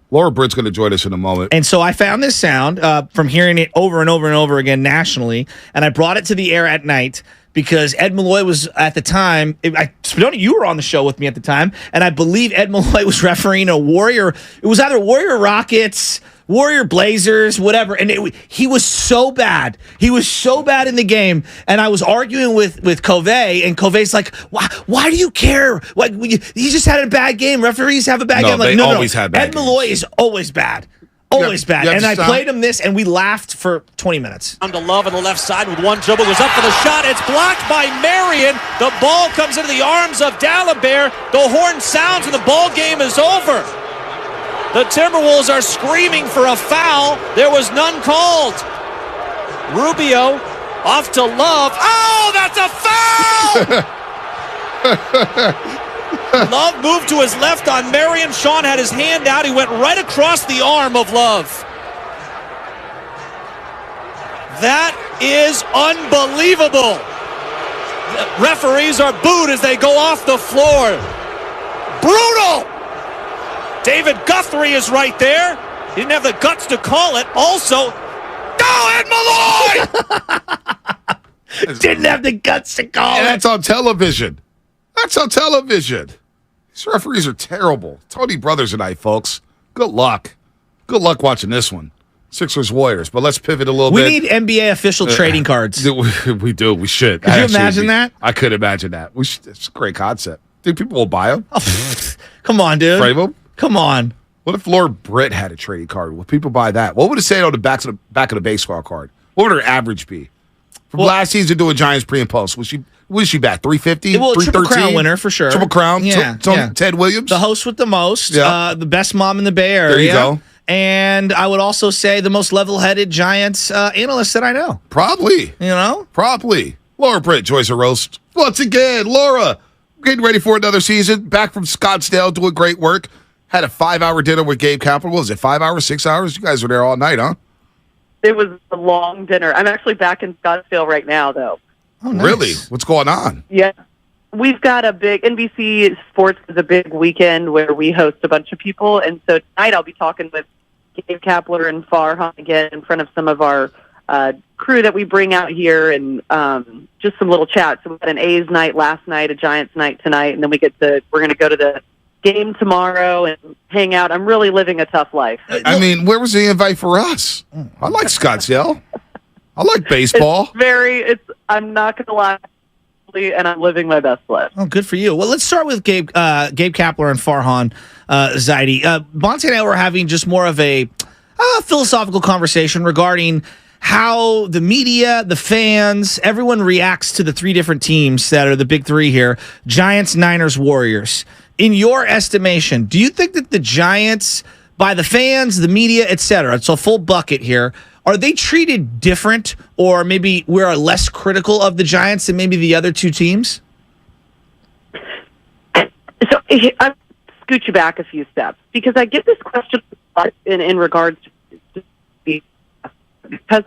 Laura Britt's going to join us in a moment. And so I found this sound from hearing it over and over and over again nationally, and I brought it to the air at night because Ed Malloy was at the time. You were on the show with me at the time, and I believe Ed Malloy was refereeing a Warrior. It was either Warrior Rockets, Warrior Blazers, whatever. And he was so bad. He was so bad in the game. And I was arguing with Covey, and Covey's like, why do you care? Like, he just had a bad game. Referees have a bad game. They always had bad Ed Malloy is always bad. Always bad. And I played him this, and we laughed for 20 minutes. On to Love on the left side with one dribble. Goes up for the shot. It's blocked by Marion. The ball comes into the arms of Dalibert. The horn sounds, and the ball game is over. The Timberwolves are screaming for a foul. There was none called. Rubio off to Love. Oh, that's a foul! Love moved to his left on Marion. Sean had his hand out. He went right across the arm of Love. That is unbelievable. The referees are booed as they go off the floor. Brutal! David Guthrie is right there. He didn't have the guts to call it. Also, go Ed Malloy! Didn't have the guts to call it. That's on television. That's on television. These referees are terrible. Tony Brothers tonight, folks. Good luck. Good luck watching this one. Sixers Warriors. But let's pivot a little bit. We need NBA official trading cards. We do. We should. Could you imagine that? I could imagine that. It's a great concept. Think people will buy them? Come on, dude. Frame them? Come on. What if Laura Britt had a trading card? Would people buy that? What would it say on the back of the baseball card? What would her average be? From last season doing Giants pre and post, what is she bat? 350? Well, Triple Crown winner for sure. Triple Crown? Yeah. Ted Williams? The host with the most. Yeah. The best mom in the Bay Area. There you go. And I would also say the most level-headed Giants analyst that I know. Probably. You know? Probably. Laura Britt joins the roast. Once again, Laura, getting ready for another season. Back from Scottsdale doing great work. Had a 5-hour dinner with Gabe Kapler. Was it 5 hours, 6 hours? You guys were there all night, huh? It was a long dinner. I'm actually back in Scottsdale right now, though. Oh, nice. Really? What's going on? Yeah. We've got a big NBC Sports is a big weekend where we host a bunch of people. And so tonight I'll be talking with Gabe Kapler and Farhan again in front of some of our crew that we bring out here and just some little chats. So we had an A's night last night, a Giants night tonight, and then we're going to go to the game tomorrow and hang out. I'm really living a tough life. I mean, where was the invite for us? I like Scottsdale. I like baseball. I'm not going to lie, and I'm living my best life. Oh, good for you. Well, let's start with Gabe Kapler and Farhan Zaidi. Bonte and I were having just more of a philosophical conversation regarding how the media, the fans, everyone reacts to the three different teams that are the big three here, Giants, Niners, Warriors. In your estimation, do you think that the Giants, by the fans, the media, etc., it's a full bucket here, are they treated different, or maybe we're less critical of the Giants than maybe the other two teams? So I'll scoot you back a few steps, because I get this question in regards to because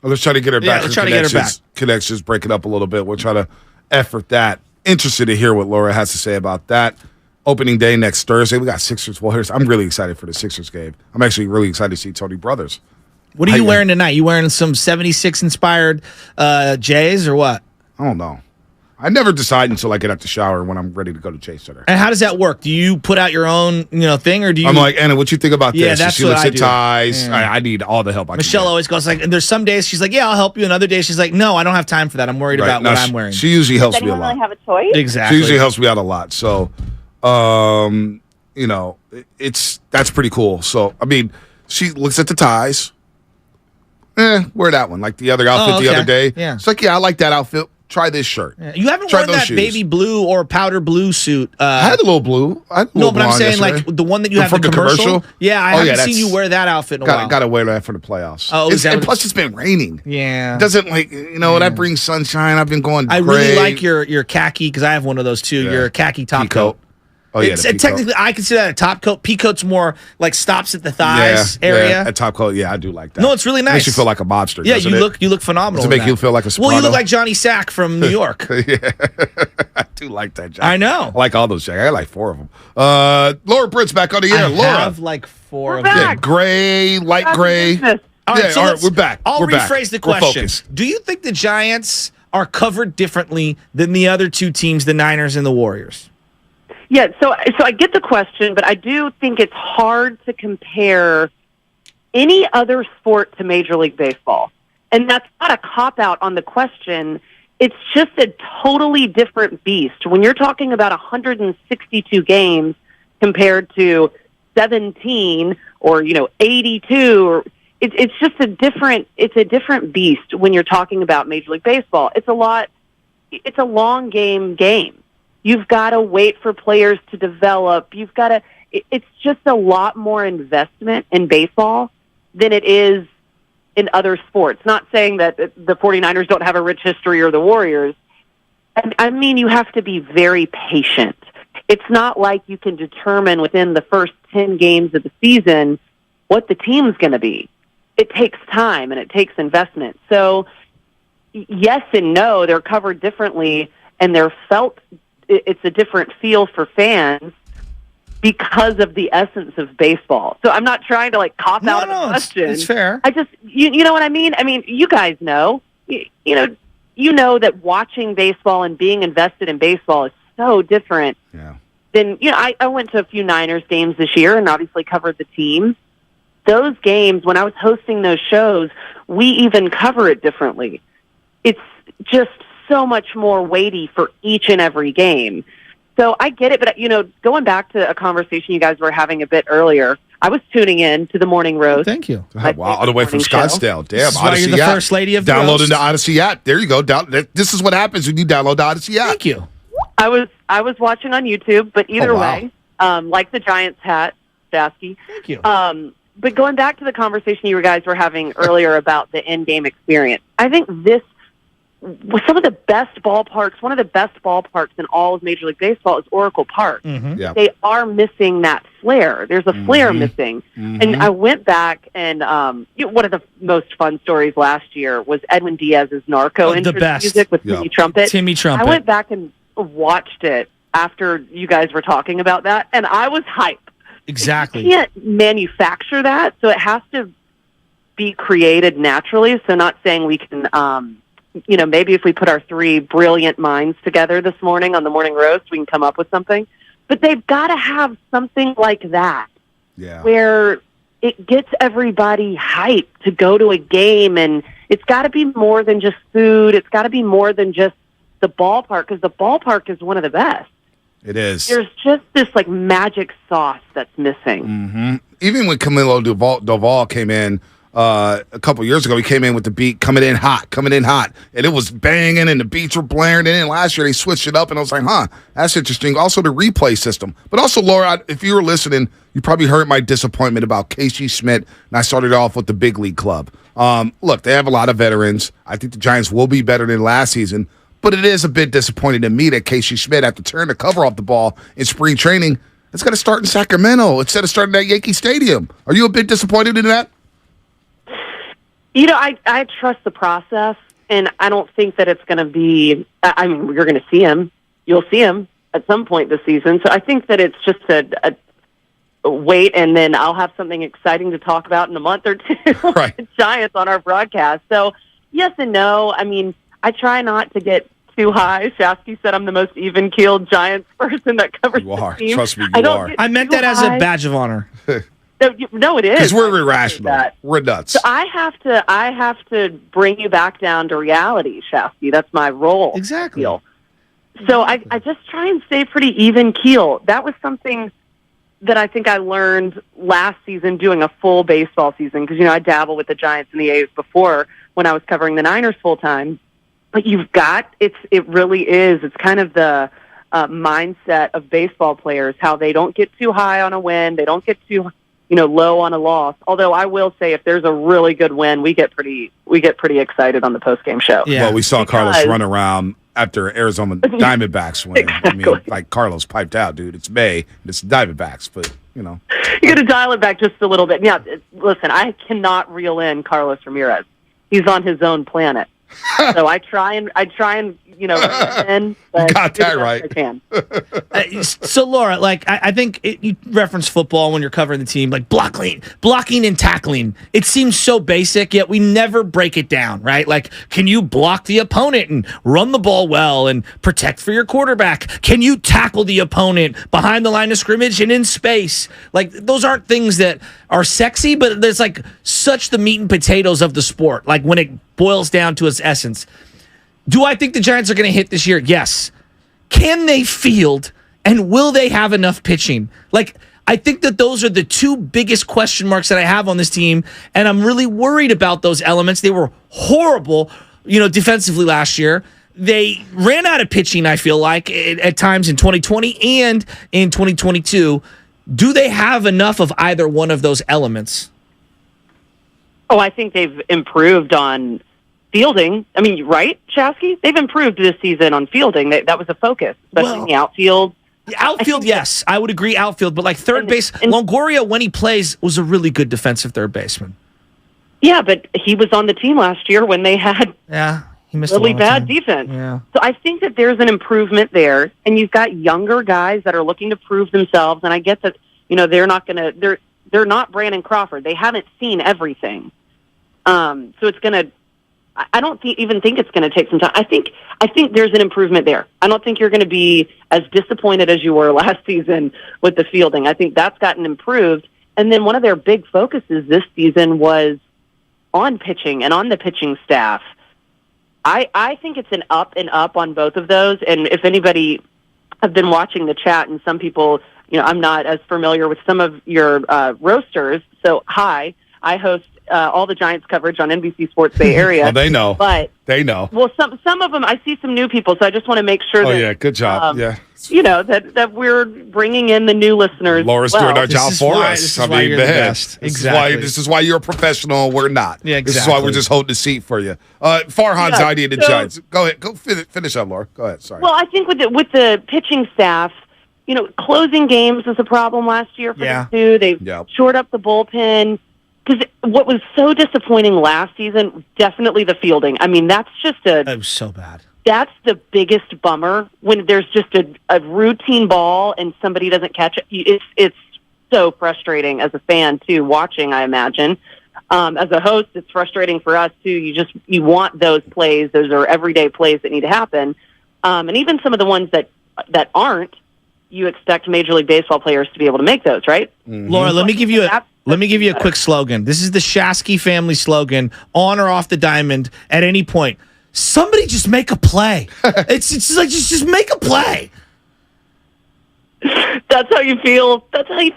let's try to get her back. Let's try to get her back. Connections breaking up a little bit. We'll try to effort that. Interested to hear what Laura has to say about that. Opening day next Thursday. We got Sixers Warriors. I'm really excited for the Sixers game. I'm actually really excited to see Tony Brothers. What are you wearing tonight? You wearing some 76 inspired J's or what? I don't know. I never decide until I get out the shower when I'm ready to go to Chase Center. And how does that work? Do you put out your own thing, or do you? I'm like, Anna, what you think about this? That's she what looks I at do. ties. Yeah. I need all the help I can Michelle get. always goes like, and there's some days she's like, yeah, I'll help you. And other days she's like, no, I don't have time for that. I'm worried about what I'm wearing. She usually helps me a Does anyone lot. really have a choice? Exactly. She usually helps me out a lot. So, that's pretty cool. So, I mean, she looks at the ties. Wear that one. Like the other outfit the other day. Yeah. It's like, yeah, I like that outfit. Try this shirt. You haven't Try worn those that shoes. baby blue or powder blue suit. I had a little blue. No, but I'm saying like the one that you have from the commercial. Yeah, I haven't seen you wear that outfit in a while. Got to wear that for the playoffs. Oh, and plus it's been raining. Yeah, it doesn't that brings sunshine. I've been going. I really like your khaki because I have one of those too. Your khaki top coat. Oh yeah, technically I consider that a top coat. Pea coat's more like stops at the thighs area. Yeah, a top coat. Yeah, I do like that. No, it's really nice. Makes you feel like a mobster. Yeah, you look phenomenal. Does it make you feel like a soprano? Well, you look like Johnny Sack from New York. Yeah, I do like that jacket. I know. I like all those jackets. I like 4 of them. Laura Britt's back on the air. Laura, have like 4 of them. Yeah, gray, light gray. All right, so we're back. I'll We're back. rephrase the We're question. focused. Do you think the Giants are covered differently than the other 2 teams, the Niners and the Warriors? Yeah, so I get the question, but I do think it's hard to compare any other sport to Major League Baseball. And that's not a cop-out on the question. It's just a totally different beast. When you're talking about 162 games compared to 17 or 82, or it's just a different beast when you're talking about Major League Baseball. It's a long game. You've got to wait for players to develop. It's just a lot more investment in baseball than it is in other sports. Not saying that the 49ers don't have a rich history or the Warriors. I mean, you have to be very patient. It's not like you can determine within the first 10 games of the season what the team's going to be. It takes time and it takes investment. So, yes and no, they're covered differently and they're felt. It's a different feel for fans because of the essence of baseball. So I'm not trying to cop out of the question. It's fair. I just, you know what I mean? I mean, you guys know, you know that watching baseball and being invested in baseball is so different. Yeah. Than, I went to a few Niners games this year and obviously covered the team. Those games, when I was hosting those shows, we even cover it differently. It's just so much more weighty for each and every game. So I get it, but going back to a conversation you guys were having a bit earlier, I was tuning in to the Morning Roast. Thank you. Wow, all the way from Scottsdale. Damn, This is why you're the first lady of the Downloading roast. the Odyssey app. There you go. This is what happens when you download the Odyssey app. Thank you. I was watching on YouTube, but either way, like the Giants hat, Dasky. Thank you. But going back to the conversation you guys were having earlier about the in-game experience, I think this was some of the best ballparks. One of the best ballparks in all of Major League Baseball is Oracle Park. Mm-hmm. Yeah. They are missing that flair. There's a flair missing. Mm-hmm. And I went back and one of the most fun stories last year was Edwin Diaz's Narco the entrance best. music with Timmy Trumpet. Timmy Trumpet. I went back and watched it after you guys were talking about that, and I was hyped. Exactly. You can't manufacture that, so it has to be created naturally. So not saying we can, maybe if we put our 3 brilliant minds together this morning on the Morning Roast, we can come up with something. But they've got to have something like that where it gets everybody hyped to go to a game, and it's got to be more than just food. It's got to be more than just the ballpark, because the ballpark is one of the best. It is. There's just this magic sauce that's missing. Mm-hmm. Even when Camilo Doval came in a couple years ago, he came in with the beat coming in hot, and it was banging, and the beats were blaring. And then last year they switched it up, and I was like, that's interesting. Also the replay system, but also Laura, if you were listening, you probably heard my disappointment about Casey Schmidt, and I started off with the big league club. Look, they have a lot of veterans. I think the Giants will be better than last season. But it is a bit disappointing to me that Casey Schmidt, after turning the cover off the ball in spring training, it's going to start in Sacramento instead of starting at Yankee Stadium. Are you a bit disappointed in that? I trust the process, and I don't think that it's going to be – I mean, you're going to see him. You'll see him at some point this season. So I think that it's just a wait, and then I'll have something exciting to talk about in a month or two with the Giants on our broadcast. So yes and no. I mean, I try not to get too high. Shasky said I'm the most even-keeled Giants person that covers the team. Trust me, you are. I meant that as a badge of honor. No, it is. Because we're irrational. We're nuts. So I have to bring you back down to reality, Shasky. That's my role. Exactly. So I just try and stay pretty even keel. That was something that I think I learned last season doing a full baseball season, because I dabble with the Giants and the A's before when I was covering the Niners full time. But it really is. It's kind of the mindset of baseball players, how they don't get too high on a win. They don't get too, low on a loss. Although I will say, if there's a really good win, we get pretty excited on the post-game show. Yeah. Well, we saw Carlos run around after Arizona Diamondbacks win. Exactly. I mean, like Carlos piped out, dude. It's May. It's Diamondbacks, but, You got to dial it back just a little bit. Yeah, listen, I cannot reel in Carlos Ramirez. He's on his own planet. So I try and reel in. But you got that right. I can. So Laura, I think you reference football when you're covering the team, like blocking and tackling. It seems so basic, yet we never break it down, right? Like, can you block the opponent and run the ball well and protect for your quarterback? Can you tackle the opponent behind the line of scrimmage and in space? Like, those aren't things that are sexy, but there's such the meat and potatoes of the sport. Like, when it boils down to its essence. Do I think the Giants are going to hit this year? Yes. Can they field, and will they have enough pitching? I think that those are the two biggest question marks that I have on this team, and I'm really worried about those elements. They were horrible, defensively last year. They ran out of pitching, I feel like, at times in 2020 and in 2022. Do they have enough of either one of those elements? Oh, I think they've improved on fielding. I mean, right, Shasky? They've improved this season on fielding. That was a focus, especially in the outfield. The outfield, yes. I would agree outfield, but third base, Longoria, when he plays, was a really good defensive third baseman. Yeah, but he was on the team last year when they had he missed really bad defense. Yeah. So I think that there's an improvement there, and you've got younger guys that are looking to prove themselves, and I get that, they're not going to – they're not Brandon Crawford. They haven't seen everything. So it's going to – I don't even think it's going to take some time. I think there's an improvement there. I don't think you're going to be as disappointed as you were last season with the fielding. I think that's gotten improved. And then one of their big focuses this season was on pitching and on the pitching staff. I think it's an up and up on both of those. And if anybody have been watching the chat, and some people – I'm not as familiar with some of your roasters. So, hi, I host all the Giants coverage on NBC Sports Bay Area. Well, they know. But they know. Well, some of them, I see some new people, so I just want to make sure that... Oh, yeah, good job. that we're bringing in the new listeners. Laura's doing our job for us. This is why you're the best. Exactly. This is why you're a professional. We're not. Yeah, exactly. This is why we're just holding the seat for you. Farhan's idea of the Giants. Go ahead. Go finish up, Laura. Go ahead. Sorry. Well, I think with the pitching staff, closing games was a problem last year for them too. They shored up the bullpen. Because what was so disappointing last season, definitely the fielding. I mean, that's just that was so bad. That's the biggest bummer when there's just a routine ball and somebody doesn't catch it. It's so frustrating as a fan too, watching. I imagine as a host, it's frustrating for us too. You want those plays; those are everyday plays that need to happen, and even some of the ones that aren't. You expect Major League Baseball players to be able to make those, right? Mm-hmm. Laura, let me give you a quick slogan. This is the Shasky family slogan, on or off the diamond, at any point. Somebody just make a play. It's like just make a play. That's how you feel. But I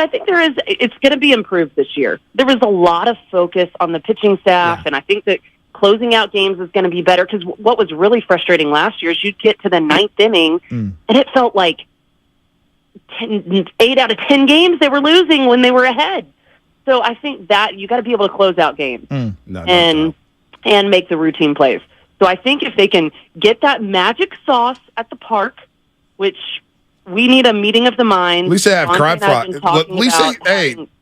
think it's going to be improved this year. There was a lot of focus on the pitching staff, and I think that closing out games is going to be better, because what was really frustrating last year is you'd get to the ninth inning, and it felt like 8 out of 10 games they were losing when they were ahead. So I think that you got to be able to close out games and make the routine plays. So I think if they can get that magic sauce at the park, which we need a meeting of the minds. At least they have crab fries. At least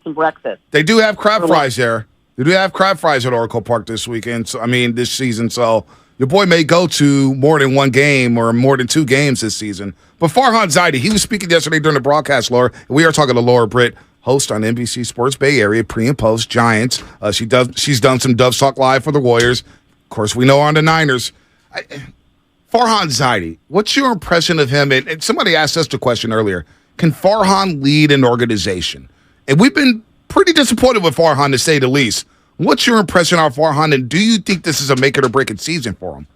some breakfast. They do have crab fries there. They do have crab fries at Oracle Park this weekend. So this season. So your boy may go to more than one game or more than 2 games this season. But Farhan Zaidi, he was speaking yesterday during the broadcast, Laura. We are talking to Laura Britt, host on NBC Sports Bay Area, pre and post Giants. She's done some Dove Talk Live for the Warriors. Of course, we know on the Niners. Farhan Zaidi, what's your impression of him? And somebody asked us the question earlier. Can Farhan lead an organization? And we've been pretty disappointed with Farhan, to say the least. What's your impression of Farhan, and do you think this is a make it or break it season for him?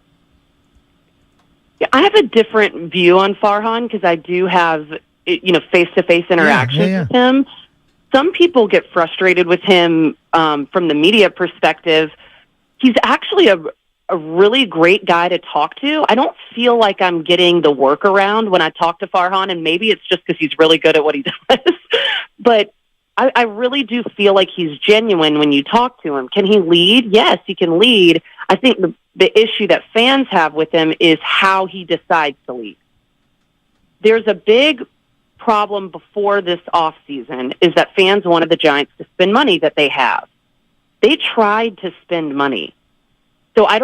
Yeah, I have a different view on Farhan, because I do have face-to-face interactions with him. Some people get frustrated with him from the media perspective. He's actually a really great guy to talk to. I don't feel like I'm getting the workaround when I talk to Farhan, and maybe it's just because he's really good at what he does. But I really do feel like he's genuine when you talk to him. Can he lead? Yes, he can lead. I think the issue that fans have with him is how he decides to lead. There's a big problem before this offseason is that fans wanted the Giants to spend money that they have. They tried to spend money. So I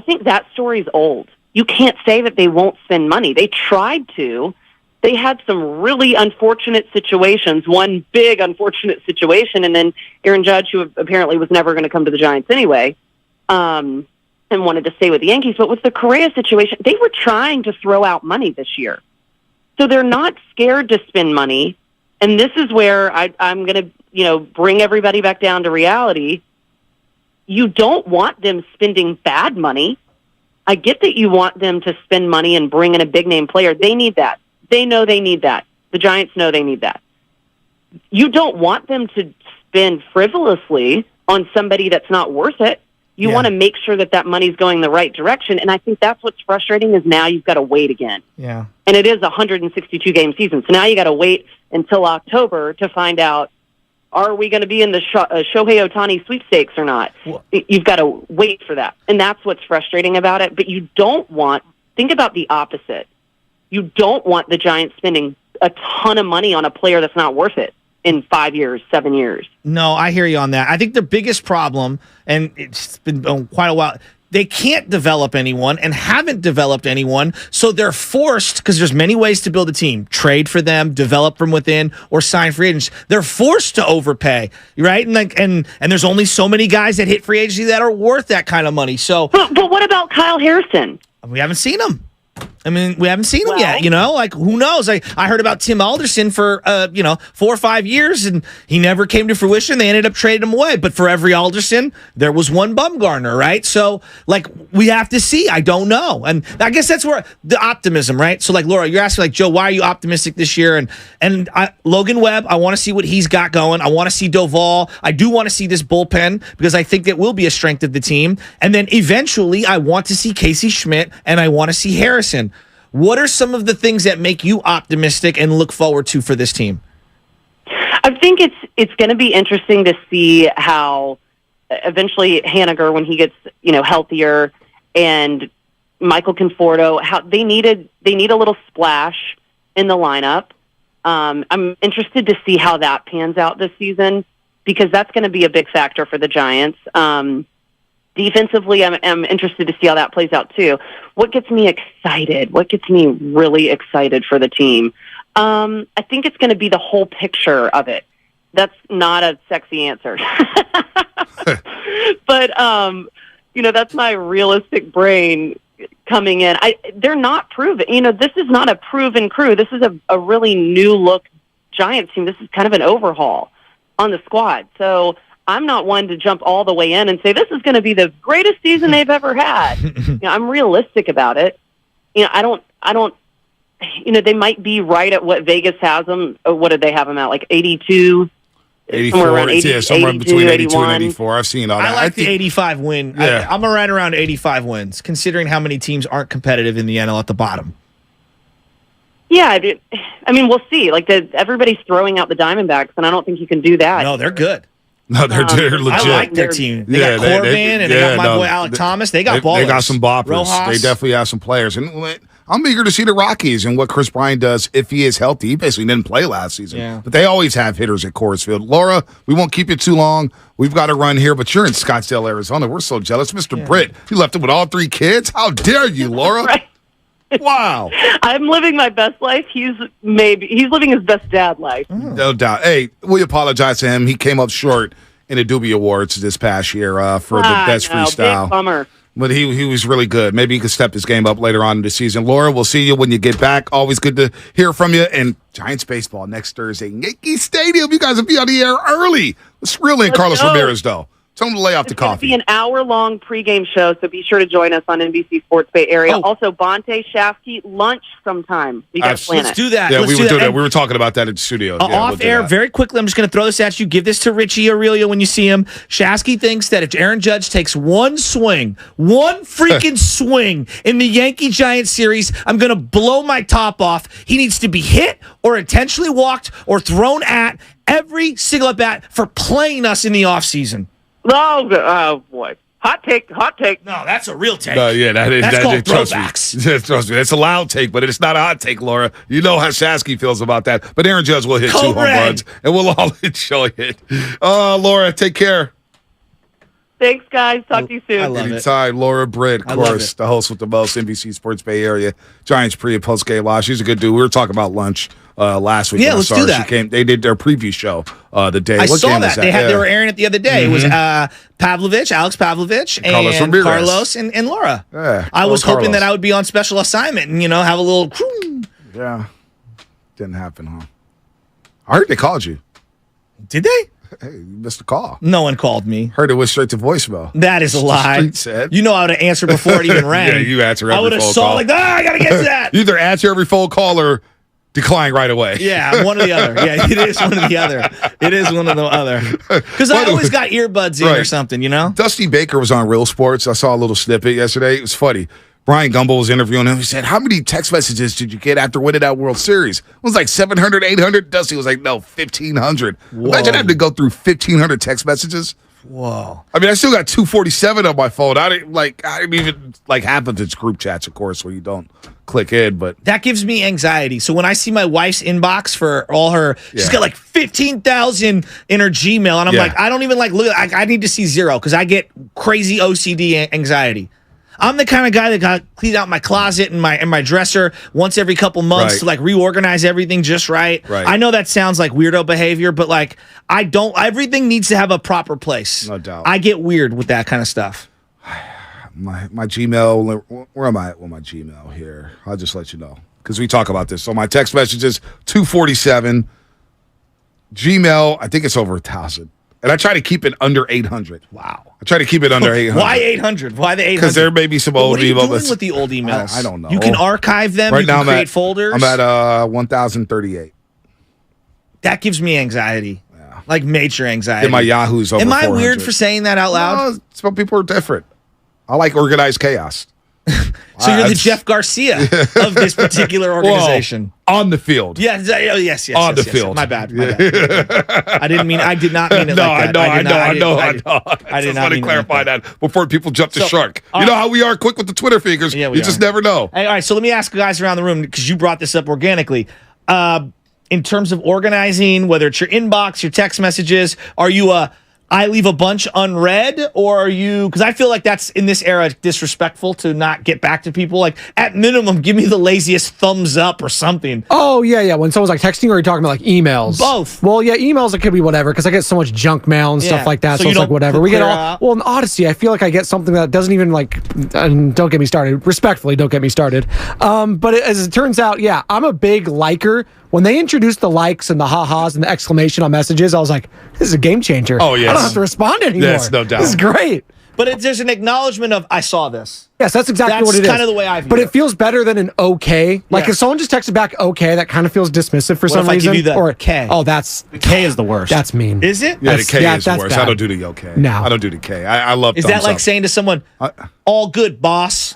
think that story's old. You can't say that they won't spend money. They tried to. They had some really unfortunate situations, one big unfortunate situation, and then Aaron Judge, who apparently was never going to come to the Giants anyway, and wanted to stay with the Yankees. But with the Correa situation, they were trying to throw out money this year. So they're not scared to spend money. And this is where I'm going to, bring everybody back down to reality. You don't want them spending bad money. I get that you want them to spend money and bring in a big-name player. They need that. They know they need that. The Giants know they need that. You don't want them to spend frivolously on somebody that's not worth it. You want to make sure that money's going the right direction. And I think that's what's frustrating is now you've got to wait again. Yeah. And it is a 162-game season. So now you got to wait until October to find out, are we going to be in the Shohei Ohtani sweepstakes or not? You've got to wait for that. And that's what's frustrating about it. But you don't think about the opposite. You don't want the Giants spending a ton of money on a player that's not worth it in 5 years, 7 years. No, I hear you on that. I think the biggest problem, and it's been quite a while, they can't develop anyone and haven't developed anyone, so they're forced, because there's many ways to build a team, trade for them, develop from within, or sign free agents. They're forced to overpay, right? And there's only so many guys that hit free agency that are worth that kind of money. So, But what about Kyle Harrison? We haven't seen him. We haven't seen him yet, who knows? I heard about Tim Alderson for, 4 or 5 years, and he never came to fruition. They ended up trading him away. But for every Alderson, there was one Bumgarner, right? So, we have to see. I don't know. And I guess that's where the optimism, right? So, Laura, you're asking, Joe, why are you optimistic this year? And Logan Webb, I want to see what he's got going. I want to see Doval. I do want to see this bullpen because I think it will be a strength of the team. And then eventually, I want to see Casey Schmidt, and I want to see Harrison. What are some of the things that make you optimistic and look forward to for this team? I think it's going to be interesting to see how eventually Haniger, when he gets healthier, and Michael Conforto, how they need a little splash in the lineup. I'm interested to see how that pans out this season because that's going to be a big factor for the Giants. Defensively, I'm interested to see how that plays out, too. What gets me excited? What gets me really excited for the team? I think it's going to be the whole picture of it. That's not a sexy answer. But, that's my realistic brain coming in. They're not proven. This is not a proven crew. This is a really new-look Giants team. This is kind of an overhaul on the squad. So I'm not one to jump all the way in and say this is going to be the greatest season they've ever had. I'm realistic about it. I don't. They might be right at what Vegas has them. What did they have them at? Like 82, 84. Somewhere around 80, somewhere 82, between 82 81. and 84. I've seen all that. I like the 85 win. Yeah. I'm right around 85 wins, considering how many teams aren't competitive in the NL at the bottom. Yeah, we'll see. Everybody's throwing out the Diamondbacks, and I don't think you can do that. No, they're good. No, they're legit. I like their team. They got Corbin and they got my boy Alec Thomas. They got ballers. They got some boppers. Rojas. They definitely have some players. And I'm eager to see the Rockies and what Chris Bryant does if he is healthy. He basically didn't play last season. Yeah. But they always have hitters at Coors Field. Laura, we won't keep you too long. We've got to run here, but you're in Scottsdale, Arizona. We're so jealous. Mr. Britt, you left him with all 3 kids? How dare you, Laura? Right. Wow. I'm living my best life. He's living his best dad life. No doubt. Hey, we apologize to him. He came up short in the Doobie Awards this past year for the best freestyle. Big bummer. But he was really good. Maybe he could step his game up later on in the season. Laura, we'll see you when you get back. Always good to hear from you. And Giants baseball next Thursday, Yankee Stadium. You guys will be on the air early. Let's reel in Carlos Ramirez, though. Tell them to lay off the It's going to coffee. be an hour-long pregame show, so be sure to join us on NBC Sports Bay Area. Oh. Also, Bonte, Shafsky, lunch sometime. We got to plan Let's it. do that. Yeah, Let's we do were that. doing that. And We were talking about that in the studio. Yeah, we'll off do air, that. very quickly, I'm just going to throw this at you. Give this to Richie Aurelio when you see him. Shasky thinks that if Aaron Judge takes one freaking swing in the Yankee-Giants series, I'm going to blow my top off. He needs to be hit or intentionally walked or thrown at every single at-bat for playing us in the offseason. Oh, boy. Hot take. No, that's a real take. No, yeah, That's called trust throwbacks. me. Trust me. It's a loud take, but it's not a hot take, Laura. You know how Shasky feels about that. But Aaron Judge will hit 2 home runs, and we'll all enjoy it. Laura, take care. Thanks, guys. Talk to you soon. Anytime. Laura Britt, of course, the host with the most, NBC Sports Bay Area, Giants pre- and post-game live. She's a good dude. We were talking about lunch last week. Yeah, let's do that. They did their preview show the day. I What saw game that. was They were airing it the other day. It was Alex Pavlovich, Carlos and Ramirez. Carlos and Laura. Yeah, I was hoping Carlos. that I would be on special assignment and, have a little crew. Yeah. Didn't happen, huh? I heard they called you. Did they? Hey, you missed a call. No one called me. Heard it went straight to voicemail. That is a The lie. street said. You know how to answer before it even rang. Yeah, you answer every I would have phone saw call. I got to get to that. You either answer every phone call or decline right away. Yeah, one or the other. Yeah, it is one or the other. It is one or the other. Because I always got earbuds in or Right. something, Dusty Baker was on Real Sports. I saw a little snippet yesterday. It was funny. Brian Gumbel was interviewing him. He said, how many text messages did you get after winning that World Series? It was like 700, 800. Dusty was like, no, 1,500. Imagine having to go through 1,500 text messages. Whoa. I mean, I still got 247 on my phone. I didn't even half of it's group chats, of course, where you don't click in, but That gives me anxiety. So when I see my wife's inbox for all her, she's Yeah. got like 15,000 in her Gmail, and I'm Yeah. like, I don't even look. I need to see 0 because I get crazy OCD anxiety. I'm the kind of guy that got cleaned out my closet and my dresser once every couple months Right. to reorganize everything just right. Right. I know that sounds like weirdo behavior, but I don't. Everything needs to have a proper place. No doubt. I get weird with that kind of stuff. my Gmail, where am I at with my Gmail here? I'll just let you know because we talk about this. So my text messages, 247. Gmail, I think it's over 1,000. And I try to keep it under 800. Wow. I try to keep it under 800. Why 800? Why the 800? Because there may be some But old what are you emails. doing with the old emails? I don't know. You can archive them. Right you now can create folders. I'm at 1,038. That gives me anxiety. Like major anxiety. And my Yahoo's over Am I 400. weird for saying that out loud? No, some people are different. I like organized chaos. So you're the Jeff Garcia of this particular organization. Well, on the field. Yes. On the field. My bad. I did not mean it No, like that. I know. I did just not want to mean it like clarify that before people jump the So, shark. all You know right. how we are quick with the Twitter fingers. Yeah, you just never know. Hey, all right, so let me ask you guys around the room because you brought this up organically. In terms of organizing, whether it's your inbox, your text messages, are you I leave a bunch unread, or are you? Because I feel like that's in this era disrespectful to not get back to people. Like at minimum, give me the laziest thumbs up or something. Oh, yeah. When someone's texting, or are you talking about emails? Both. Well, yeah, emails, it could be whatever, because I get so much junk mail and Yeah. stuff like that. So So, you it's don't whatever. We get clear all. out? Well, in Odyssey, I feel like I get something that doesn't even and don't get me started. Respectfully, don't get me started. But as it turns out, yeah, I'm a big liker. When they introduced the likes and the ha-has and the exclamation on messages, I was like, this is a game changer. Oh, yes. I don't have to respond anymore. Yes, no doubt. This is great. But there's an acknowledgement of I saw this. Yes, that's exactly what it is. That's kind of the way I view But it. it feels better than an okay. Like Yeah. if someone just texted back okay, that kind of feels dismissive for some if I give reason. you the or K? Oh, that's The K is the worst. that's mean. Is it? Yeah, the That's- K yeah, is that's worse. bad. I don't do the okay. No. I don't do the K. I love Is that thumbs like up. saying to someone, "All good, boss"?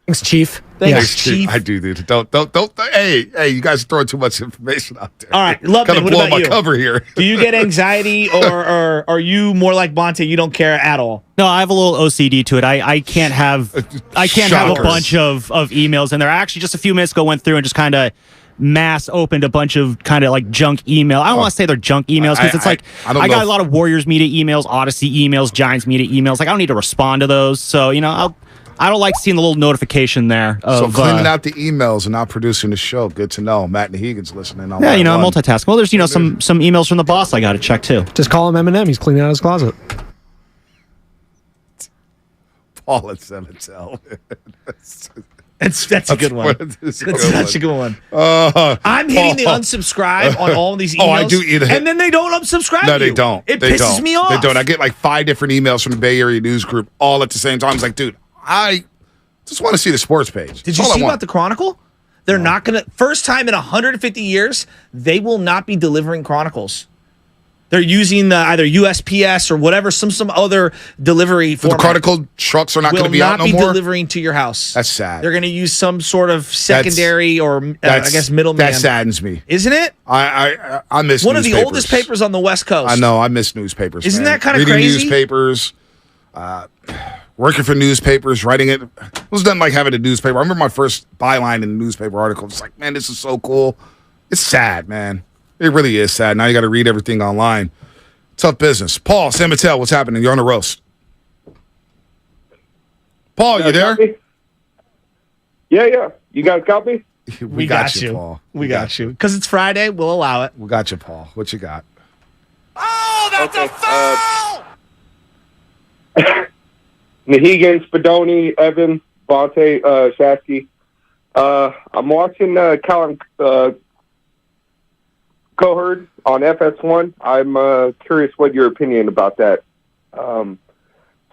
Thanks, Chief. Thanks, Yeah. Chief. I do, dude. Don't. Hey, you guys are throwing too much information out there. All right, Lubman, Kind of what blowing about my you? cover here. Do you get anxiety, or are you more like Bonte? You don't care at all. No, I have a little OCD to it. I can't have a Shockers. bunch of emails in there. I actually just a few minutes ago went through and just kind of mass opened a bunch of kind of like junk email. I don't want to say they're junk emails because it's like I don't I know got if- a lot of Warriors media emails, Odyssey emails, Giants media emails. Like I don't need to respond to those. So I don't like seeing the little notification there. So Of, cleaning out the emails and not producing the show. Good to know. Matt Nahigan's listening. On yeah, line I'm one. multitasking. Well, there's some emails from the boss I got to check too. Just call him Eminem. He's cleaning out his closet. Paul at Semittel. That's a good one. That's such a good one. I'm hitting the unsubscribe on all of these emails. Oh, I do eat it. And then they don't unsubscribe No, to they you. don't. It They pisses don't. me off. They don't. I get like 5 different emails from the Bay Area News Group all at the same time. I was like, dude, I just want to see the sports page. Did you see about the Chronicle? They're not going to, first time in 150 years, they will not be delivering Chronicles. They're using either USPS or whatever, some other delivery format. The Chronicle trucks are not going to be out no more? Will not be delivering to your house. That's sad. They're going to use some sort of secondary I guess middleman. That saddens me. Isn't it? I miss one newspapers. Of the oldest papers on the West Coast. I know. I miss newspapers. Isn't man. that kind of Reading crazy? Newspapers, working for newspapers, writing it. It was nothing like having a newspaper. I remember my first byline in a newspaper article. It's like, man, this is so cool. It's sad, man. It really is sad. Now you got to read everything online. Tough business. Paul, San Mateo, what's happening? You're on the roast. Paul, you there? Yeah. You guys got me? We got you, Paul. We got you. Because it's Friday, we'll allow it. We got you, Paul. What you got? Oh, that's a foul! Nahegan, Spadoni, Evan, Bonte, Shasky. I'm watching Colin Cowherd on FS1. I'm curious what your opinion about that.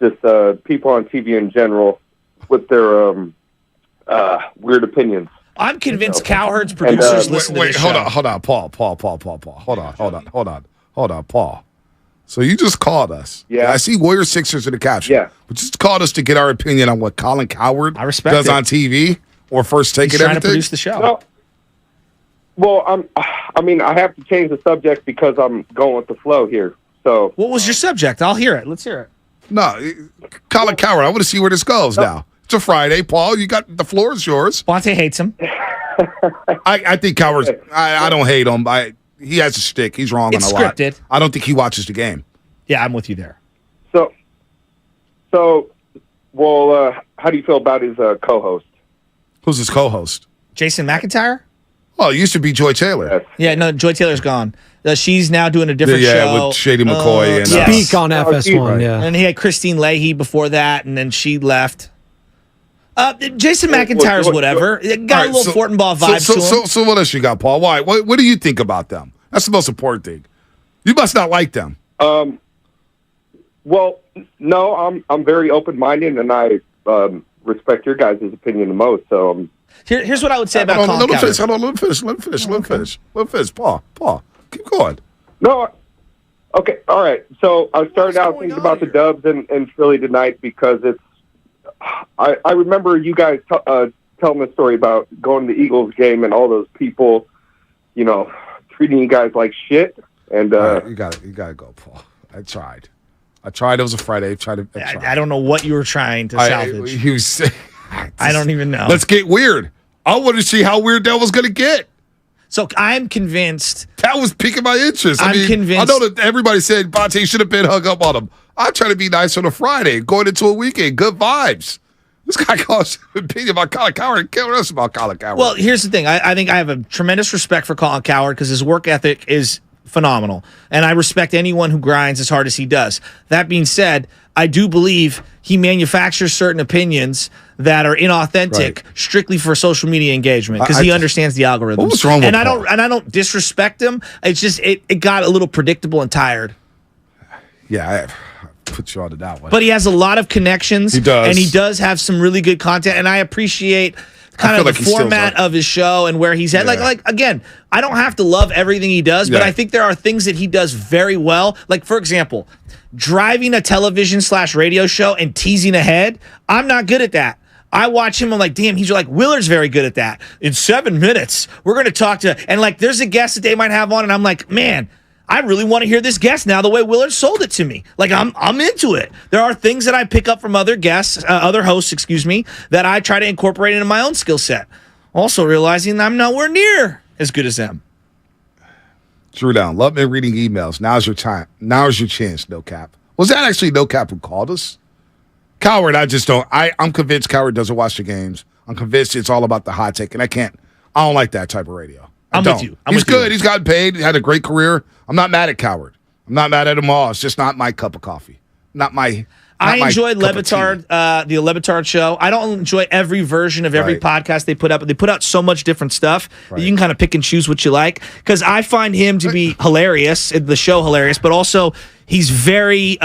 Just people on TV in general with their weird opinions. I'm convinced Cowherd's producers listen to this show. Hold on, Paul. Hold on, Paul. So you just called us. Yeah. I see Warriors Sixers in the caption. Yeah. But just called us to get our opinion on what Colin Cowherd does on TV or First Take He's and trying everything. to produce the show. No. Well, I have to change the subject because I'm going with the flow here. So, what was your subject? I'll hear it. Let's hear it. No, Colin Cowherd. I want to see where this goes now. It's a Friday, Paul. You got the floor is yours. Bonte hates him. I think Cowherd's. I don't hate him. He has a stick. He's wrong It's on a lot. scripted. I don't think he watches the game. Yeah, I'm with you there. So, how do you feel about his co-host? Who's his co-host? Jason McIntyre? Oh, it used to be Joy Taylor. Yeah, no, Joy Taylor's gone. She's now doing a different show. Yeah, with Shady McCoy and Speak on FS1. right. Yeah, and he had Christine Leahy before that, and then she left. Jason McIntyre's whatever. It got a little Fortenbaugh vibe to him. So what else you got, Paul? Why? What do you think about them? That's the most important thing. You must not like them. Well, no, I'm very open-minded, and I respect your guys' opinion the most. So, here's what I would say about Colin Cowherd. Hold on, let him finish. Paul, keep going. No, okay, all right. So I started out thinking about the Dubs and Philly tonight because it's. I remember you guys telling the story about going to the Eagles game and all those people, treating you guys like shit. And you got to go, Paul. I tried. It was a Friday. I don't know what you were trying to salvage. I don't even know. Let's get weird. I want to see how weird that was going to get. So I'm convinced. That was piquing my interest. I'm convinced. I know that everybody said Bonte should have been hung up on him. I try to be nice on a Friday, going into a weekend. Good vibes. This guy calls opinion about Colin Cowherd. Care us about Colin Cowherd. Well, here's the thing. I think I have a tremendous respect for Colin Cowherd because his work ethic is phenomenal. And I respect anyone who grinds as hard as he does. That being said, I do believe he manufactures certain opinions that are inauthentic strictly for social media engagement because he understands the algorithms. What was wrong with Paul? I don't disrespect him. It's just it got a little predictable and tired. Yeah, I put you onto that one. But he has a lot of connections. He does. And he does have some really good content. And I appreciate kind of the format of his show and where he's at. Like again, I don't have to love everything he does, but I think there are things that he does very well. Like, for example, driving a television/radio show and teasing ahead. I'm not good at that. I watch him, I'm like, damn, he's like, Willard's very good at that. In 7 minutes, we're going to talk to, and like, there's a guest that they might have on, and I'm like, man, I really want to hear this guest now the way Willard sold it to me. Like, I'm into it. There are things that I pick up from other guests, other hosts, that I try to incorporate into my own skill set. Also realizing I'm nowhere near as good as them. Drew down. Love me reading emails. Now's your time. Now's your chance, No Cap. Was that actually No Cap who called us? Cowherd, I just don't. I'm convinced Cowherd doesn't watch the games. I'm convinced it's all about the hot take, and I don't like that type of radio. I'm with you. He's good. He's gotten paid. He had a great career. I'm not mad at Cowherd. I'm not mad at him all. It's just not my cup of coffee. Not my. I enjoyed Levitard, the Levitard show. I don't enjoy every version of every podcast they put up, but they put out so much different stuff that you can kind of pick and choose what you like. Because I find him to be hilarious, the show hilarious, but also he's very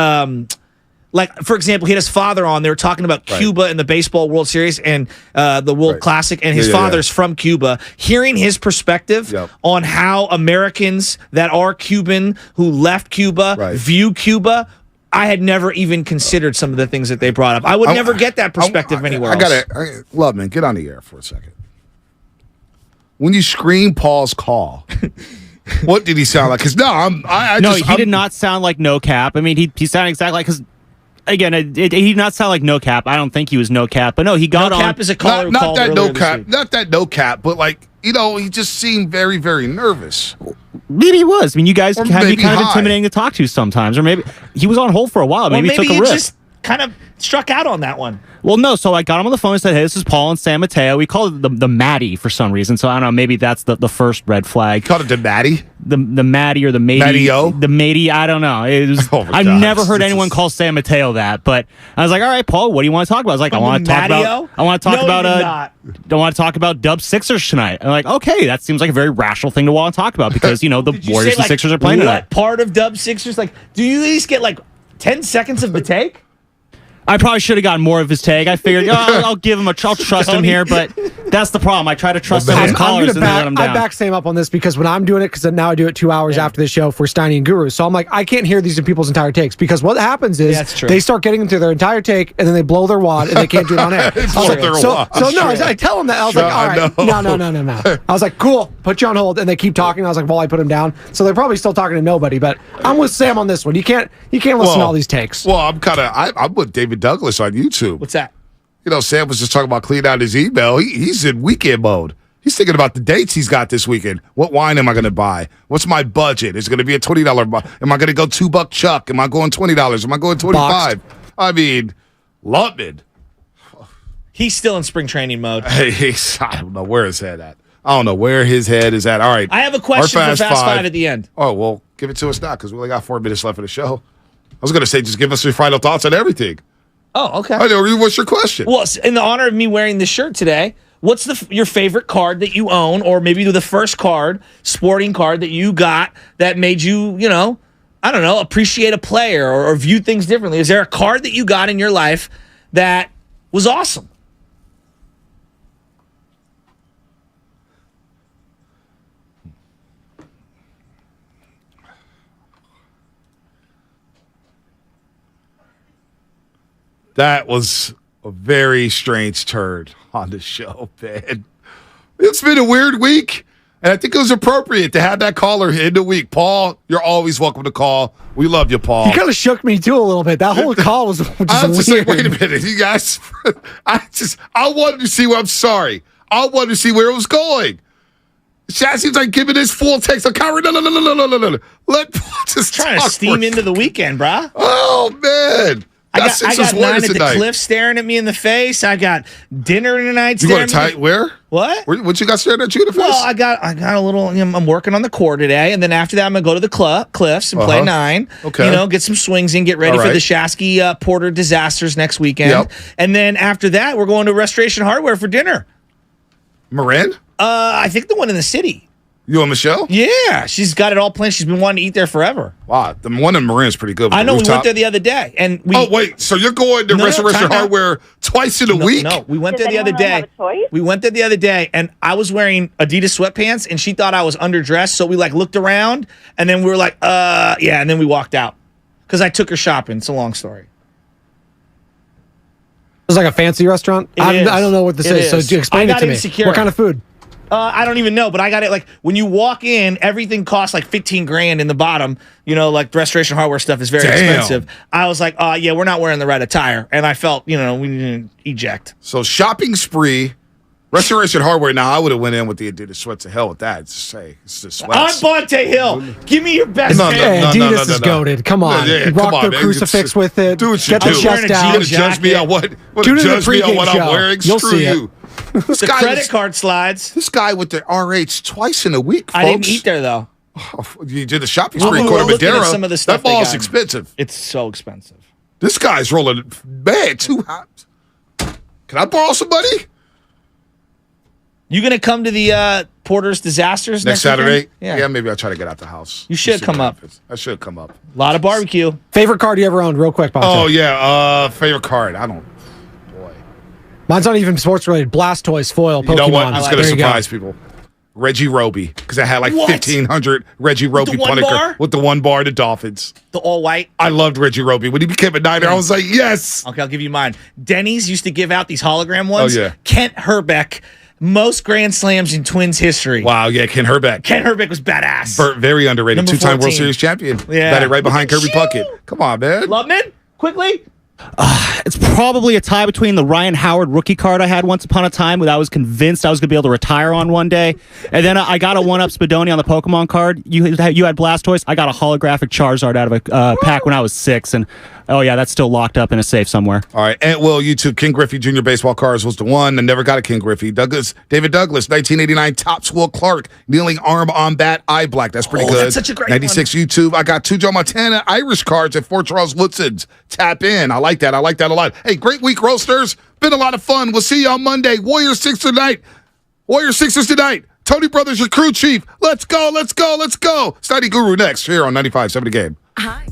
like, for example, he had his father on. They were talking about Cuba and the Baseball World Series and the World Classic, and his father's from Cuba. Hearing his perspective on how Americans that are Cuban who left Cuba view Cuba, I had never even considered some of the things that they brought up. I would never get that perspective anywhere else. Love, man, get on the air for a second. When you scream Paul's call, what did he sound like? Because he did not sound like No Cap. I mean, he sounded exactly like, because again, he did not sound like No Cap. I don't think he was No Cap, but no, he got on. No Cap is a caller who called earlier this week. Not that No Cap, but like, he just seemed very, very nervous. Maybe he was. I mean, you guys can be kind of intimidating to talk to sometimes, or maybe he was on hold for a while. Maybe he took a risk. Just kind of struck out on that one. Well, no. So I got him on the phone and said, "Hey, this is Paul and San Mateo." We called it the Matty for some reason. So I don't know. Maybe that's the first red flag. You called it the Matty? The Matty or the Matty? Matty-o? The Matty. I don't know. It was, I've never heard anyone call San Mateo that. But I was like, "All right, Paul, what do you want to talk about?" I was like, "I want to talk about Dub Sixers tonight." I'm like, "Okay, that seems like a very rational thing to want to talk about because the Warriors and Sixers are playing tonight." Part of Dub Sixers, like, do you at least get like 10 seconds of the take? I probably should have gotten more of his take. I figured, I'll give him I'll trust him here, but that's the problem. I try to trust his callers and then let him down. I back Sam up on this because when I'm doing it, because now I do it 2 hours after the show for Steiny and Guru, so I'm like, I can't hear these people's entire takes because what happens is they start getting into their entire take and then they blow their wad and they can't do it on air. I tell them that. I was like, all right, no. I was like, cool, put you on hold, and they keep talking. I was like, well, I put them down, so they're probably still talking to nobody. But I'm with Sam on this one. You can't listen to all these takes. Well, I'm with David Douglas on YouTube. What's that? Sam was just talking about cleaning out his email. He's in weekend mode. He's thinking about the dates he's got this weekend. What wine am I going to buy? What's my budget? Is it going to be a $20? Am I going to go $2 Chuck? Am I going $20? Am I going $25? I mean, Lutman. He's still in spring training mode. I don't know where his head at. I don't know where his head is at. All right. I have a question for Fast Five at the end. Oh, well, give it to us now because we only got 4 minutes left of the show. I was going to say just give us your final thoughts on everything. Oh, okay. I know. What's your question? Well, in the honor of me wearing this shirt today, what's your favorite card that you own, or maybe the first sporting card that you got that made you, I don't know, appreciate a player or view things differently? Is there a card that you got in your life that was awesome? That was a very strange turn on the show, man. It's been a weird week, and I think it was appropriate to have that caller in the week. Paul, you're always welcome to call. We love you, Paul. He kind of shook me, too, a little bit. That whole call was just weird. Say, wait a minute, you guys. I wanted to see where, I'm sorry. I wanted to see where it was going. Chad seems like giving this full text of Kyrie. No. Let Paul just trying to steam into the weekend, brah. Oh, man. I got 9 at the Cliff staring at me in the face. I got dinner tonight. You going to tight? Where? What? What you got staring at you in the face? Well, I got a little. I'm working on the core today, and then after that, I'm gonna go to the Cliffs and play 9. Okay. Get some swings in, get ready for the Shasky Porter disasters next weekend. Yep. And then after that, we're going to Restoration Hardware for dinner. Marin? I think the one in the city. You and Michelle? Yeah, she's got it all planned. She's been wanting to eat there forever. Wow, the one in Marin is pretty good. I know. We went there the other day, and we. Oh wait, so you're going to Restoration Hardware twice in a week? No, we went there the other day. We went there the other day, and I was wearing Adidas sweatpants, and she thought I was underdressed. So we looked around, and then we were like, yeah, and then we walked out because I took her shopping. It's a long story. It was like a fancy restaurant. I don't know what this is. So explain it to me. Insecure. What kind of food? I don't even know, but I got it. When you walk in, everything costs like $15,000 in the bottom. Restoration Hardware stuff is very expensive. I was like, yeah, we're not wearing the right attire, and I felt, we didn't eject. So shopping spree, Restoration Hardware. Now I would have went in with the Adidas sweats. To hell with that. It's the sweats. I'm Bonte Hill. Give me your best. Adidas is goated. Come on, rock the crucifix with it. Do what you Get the chest out. You gonna judge me on what? Judge me on what I'm wearing? You'll Screw see you. The credit card slides. This guy with the RH twice in a week, folks. I didn't eat there, though. You did the shopping spree in Corte Madera. Some of the stuff that ball's expensive. It's so expensive. This guy's rolling, man, 2 hops. Can I borrow some money? You gonna come to the Porter's Disasters next Saturday? Weekend? Yeah, maybe I'll try to get out the house. You should come up. I should come up. A lot of barbecue. Favorite card you ever owned, real quick, Bonte? Oh, yeah. Favorite card. I don't. Mine's not even sports related. Blastoise foil Pokemon. You know what? I'm just going to There you surprise people. Reggie Roby. Because I had like What? 1,500 Reggie Roby one Punisher bar? with the 1 bar to Dolphins. The all white. I loved Reggie Roby. When he became a Niner, I was like, yes. Okay, I'll give you mine. Denny's used to give out these hologram ones. Oh, yeah. Kent Herbeck, most Grand Slams in Twins history. Wow, yeah, Ken Herbeck. Kent Herbeck was badass. Very underrated. Number 2-time World 14. Series champion. Yeah. Batted right behind Kirby Puckett. Come on, man. Lubman, quickly. It's probably a tie between the Ryan Howard rookie card I had once upon a time that I was convinced I was going to be able to retire on one day. And then I got a 1-up Spadoni on the Pokemon card. You had Blastoise. I got a holographic Charizard out of a pack when I was 6. And, oh, yeah, that's still locked up in a safe somewhere. All right. And Will, YouTube, King Griffey Jr. baseball cards was the one. I never got a King Griffey. David Douglas, 1989, Topps Will Clark, kneeling arm on bat, eye black. That's pretty good. That's such a great 96 one. YouTube. I got 2 Joe Montana Irish cards at Fort Charles Woodson's. Tap in. I like that. I like that a lot. Hey, great week, Roasters. Been a lot of fun. We'll see you on Monday. Warriors Sixers tonight. Tony Brothers, your crew chief. Let's go. Study Guru next here on 95.7 The Game. Hi.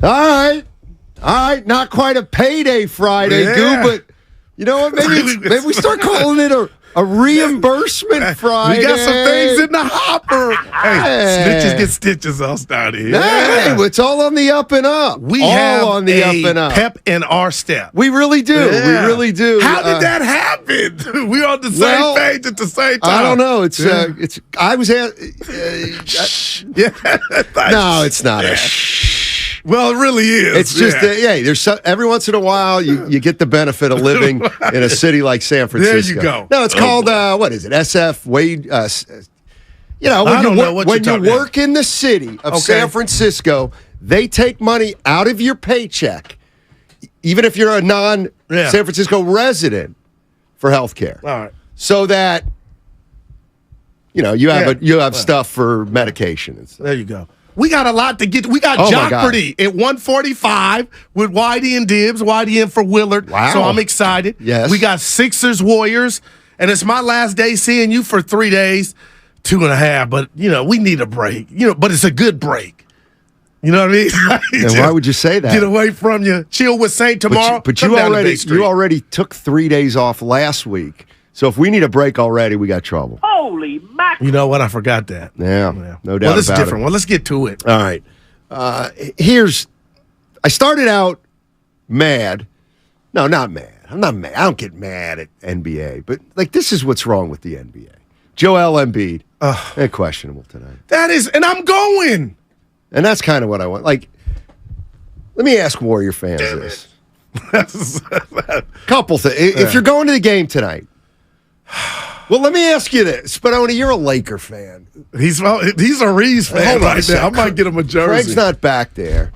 All right. Not quite a payday Friday, Goo, but you know what? Maybe we start calling it a reimbursement Friday. We got some things in the hopper. Hey, snitches get stitches. I'll start here. Hey, it's all on the up and up. We all have on the up and up. pep in our step. We really do. Yeah. We really do. How did that happen? We're on the same page at the same time. I don't know. It's. I was at. No, it's not a. Well, it really is. It's just there's every once in a while you get the benefit of living in a city like San Francisco. There you go. No, it's called what is it? SF Wade. When you work in the city of San Francisco, they take money out of your paycheck, even if you're a non-San Francisco resident, for health care. All right. So that you have stuff for medication and stuff. There you go. We got a lot to get. We got Jockparty at 1:45 with Whitey and Dibbs. Whitey in for Willard. Wow. So I'm excited. Yes. We got Sixers Warriors, and it's my last day seeing you for 3 days, 2.5. But we need a break. But it's a good break. You know what I mean? And why would you say that? Get away from you. Chill with Saint tomorrow. But you already took 3 days off last week. So if we need a break already, we got trouble. Holy mac! You know what? I forgot that. Yeah. No doubt Well, this is about different. it. Well, let's get to it. All right. I started out mad. No, not mad. I'm not mad. I don't get mad at NBA. But, this is what's wrong with the NBA. Joel Embiid, questionable tonight. That is, and I'm going. And that's kind of what I want. Let me ask Warrior fans this. Couple things. If you're going to the game tonight, well, let me ask you this. Spadoni, you're a Laker fan. He's a Reeves fan right now. I might get him a jersey. Craig's not back there.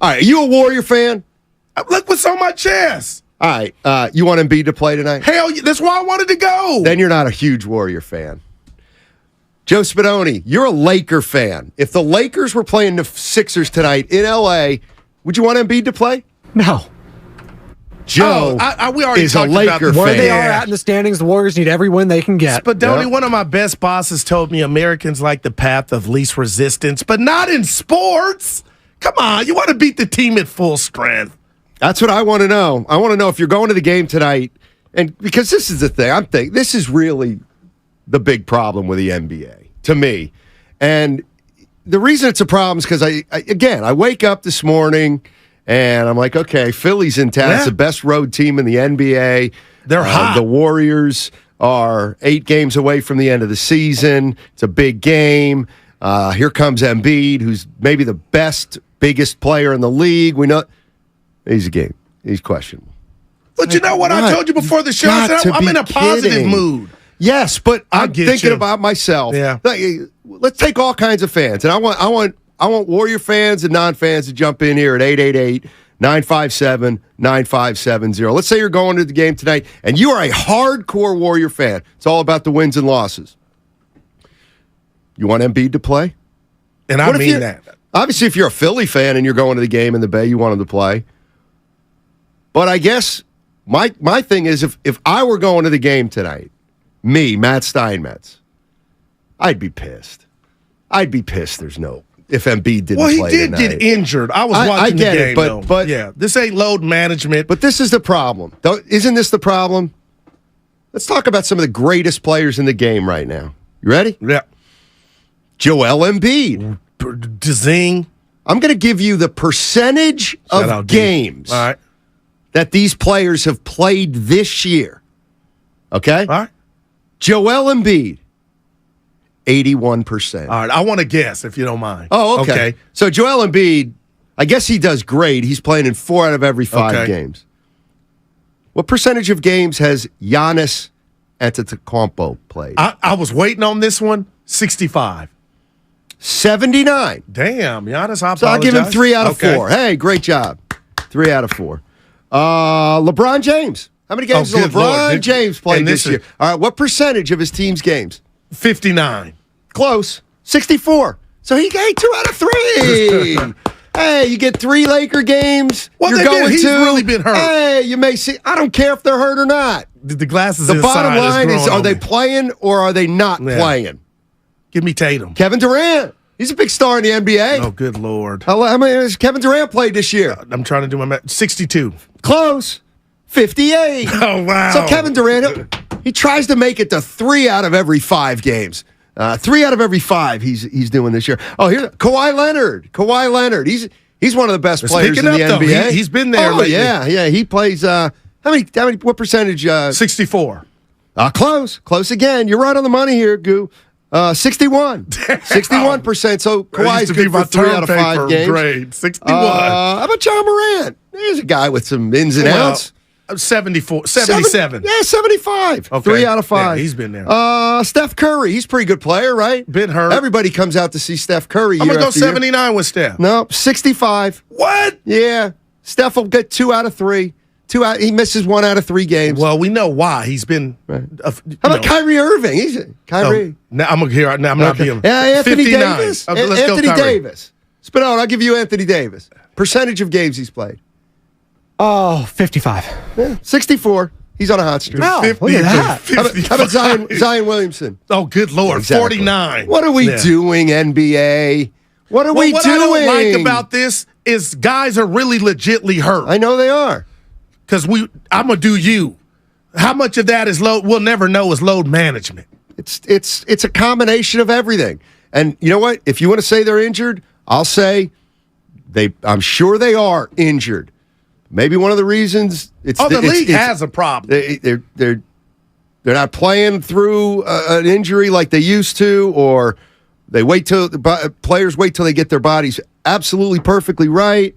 All right, are you a Warrior fan? Look what's on my chest. All right, you want Embiid to play tonight? Hell, that's why I wanted to go. Then you're not a huge Warrior fan. Joe Spadoni, you're a Laker fan. If the Lakers were playing the Sixers tonight in L.A., would you want Embiid to play? No. Joe we already is a talked Laker about fan. Where they are at in the standings, the Warriors need every win they can get. But one of my best bosses told me Americans like the path of least resistance, but not in sports. Come on, you want to beat the team at full strength. That's what I want to know. I want to know if you're going to the game tonight, and because this is the thing, I'm thinking this is really the big problem with the NBA to me. And the reason it's a problem is because I wake up this morning and I'm like, okay, Philly's in town. It's the best road team in the NBA. They're hot. The Warriors are 8 games away from the end of the season. It's a big game. Here comes Embiid, who's maybe the biggest player in the league. We know he's a game. He's questionable. But you know what? I told you before the show. I said I'm in a positive mood. Yes, but I'm thinking about myself. Yeah. Let's take all kinds of fans, and I want Warrior fans and non-fans to jump in here at 888-957-9570. Let's say you're going to the game tonight, and you are a hardcore Warrior fan. It's all about the wins and losses. You want Embiid to play? And I mean that. Obviously, if you're a Philly fan and you're going to the game in the Bay, you want him to play. But I guess my thing is if I were going to the game tonight, me, Matt Steinmetz, I'd be pissed. If Embiid didn't play Well, he did tonight. get injured. I was watching the game, but yeah, this ain't load management. But this is the problem. Isn't this the problem? Let's talk about some of the greatest players in the game right now. You ready? Yeah. Joel Embiid. Zing. I'm going to give you the percentage of games that these players have played this year. Okay? All right. Joel Embiid, 81%. All right, I want to guess, if you don't mind. Oh, okay. So Joel Embiid, I guess he does great. He's playing in 4 out of every 5 games. What percentage of games has Giannis Antetokounmpo played? I was waiting on this one, 65. 79. Damn, Giannis, I apologize. So I'll give him 3 out of 4. Hey, great job. 3 out of 4. LeBron James. How many games has LeBron James played this year? All right, what percentage of his team's games? 59. Close. 64. So he got 2 out of 3. Hey, you get 3 Laker games. Well, he's really been hurt. Hey, you may see. I don't care if they're hurt or not. The glasses. The bottom line is, are they playing or are they not playing? Give me Tatum. Kevin Durant. He's a big star in the NBA. Oh, good Lord. How many has Kevin Durant played this year? I'm trying to do my math. 62. Close. 58. Oh, wow. So Kevin Durant, he tries to make it to 3 out of every 5 games. 3 out of every 5 he's doing this year. Oh, here, Kawhi Leonard. He's one of the best players in the NBA. He's been there lately. Yeah. He plays. How many? What percentage? 64. Close again. You're right on the money here, Goo. 61%. So Kawhi's good for 3 out of 5 games. Grade 61. How about John Morant? There's a guy with some ins and outs. 74, 77. 75. Okay. 3 out of 5. Yeah, he's been there. Steph Curry. He's a pretty good player, right? Been hurt. Everybody comes out to see Steph Curry. I'm going to go after year. 79 with Steph. No, 65. What? Yeah. Steph will get 2 out of 3. He misses 1 out of 3 games. Well, we know why. He's been. Right. How about Kyrie Irving? Kyrie. Now I'm going to hear it. Now I'm not being. Anthony 59. Davis. Let's Anthony go, Kyrie. Davis. Spinone, I'll give you Anthony Davis. Percentage of games he's played. Oh, 55. Yeah, 64. He's on a hot streak. Oh, look at that. How about Zion Williamson? Oh, good Lord. Exactly. 49. What are we doing, NBA? What are we doing? What I don't like about this is guys are really legitly hurt. I know they are. Because I'm going to do you. How much of that is load? We'll never know is load management. It's a combination of everything. And you know what? If you want to say they're injured, I'll say I'm sure they are injured. Maybe one of the reasons the league has a problem. They're not playing through an injury like they used to, or they players wait till they get their bodies absolutely perfectly right.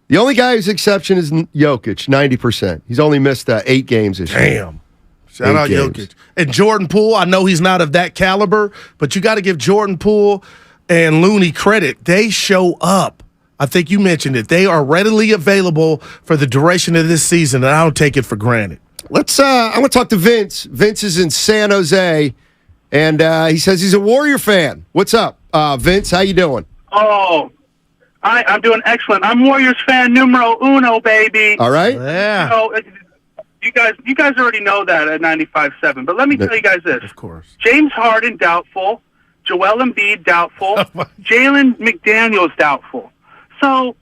The only guy who's exception is Jokic, 90%. He's only missed 8 games this year. Damn. Shout out Jokic. And Jordan Poole, I know he's not of that caliber, but you got to give Jordan Poole and Looney credit. They show up. I think you mentioned it. They are readily available for the duration of this season, and I don't take it for granted. I'm going to talk to Vince. Vince is in San Jose, and he says he's a Warrior fan. What's up, Vince? How you doing? Oh, I'm doing excellent. I'm Warriors fan numero uno, baby. All right. Yeah. You guys already know that at 95.7, but let me tell you guys this. Of course. James Harden, doubtful. Joel Embiid, doubtful. Jalen McDaniels, doubtful. So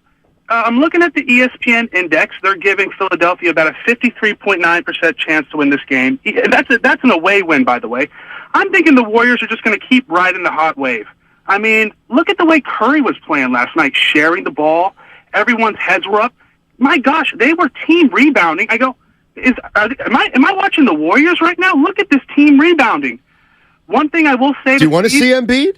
I'm looking at the ESPN index. They're giving Philadelphia about a 53.9% chance to win this game. That's an away win, by the way. I'm thinking the Warriors are just going to keep riding the hot wave. I mean, look at the way Curry was playing last night, sharing the ball. Everyone's heads were up. My gosh, they were team rebounding. I go, am I watching the Warriors right now? Look at this team rebounding. One thing I will say. Do you want to see Embiid?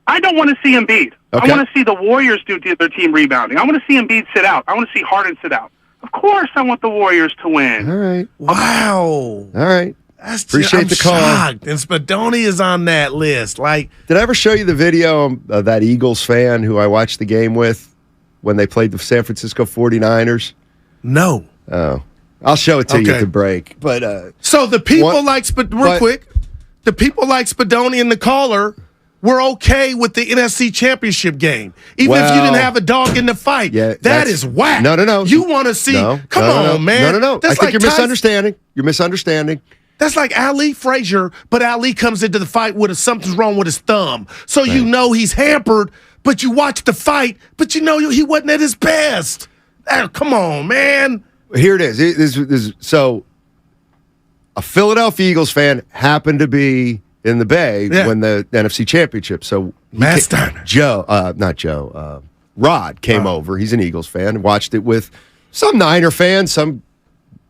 I don't want to see Embiid. Okay. I want to see the Warriors do their team rebounding. I want to see Embiid sit out. I want to see Harden sit out. Of course, I want the Warriors to win. All right. Wow. All right. Appreciate the call. Shocked. And Spadoni is on that list. Did I ever show you the video of that Eagles fan who I watched the game with when they played the San Francisco 49ers? No. Oh. I'll show it to you at the break. But so the people the people like Spadoni and the caller were okay with the NFC Championship game, even if you didn't have a dog in the fight. Yeah, that is whack. No. You want to see? Come on, man. No. I think you're misunderstanding. You're misunderstanding. That's like Ali Frazier, but Ali comes into the fight with something's wrong with his thumb. So you know he's hampered, but you watch the fight, but you know he wasn't at his best. Come on, man. Here it is. So a Philadelphia Eagles fan happened to be in the Bay when the NFC Championship. So Rod came over. He's an Eagles fan and watched it with some Niner fans, some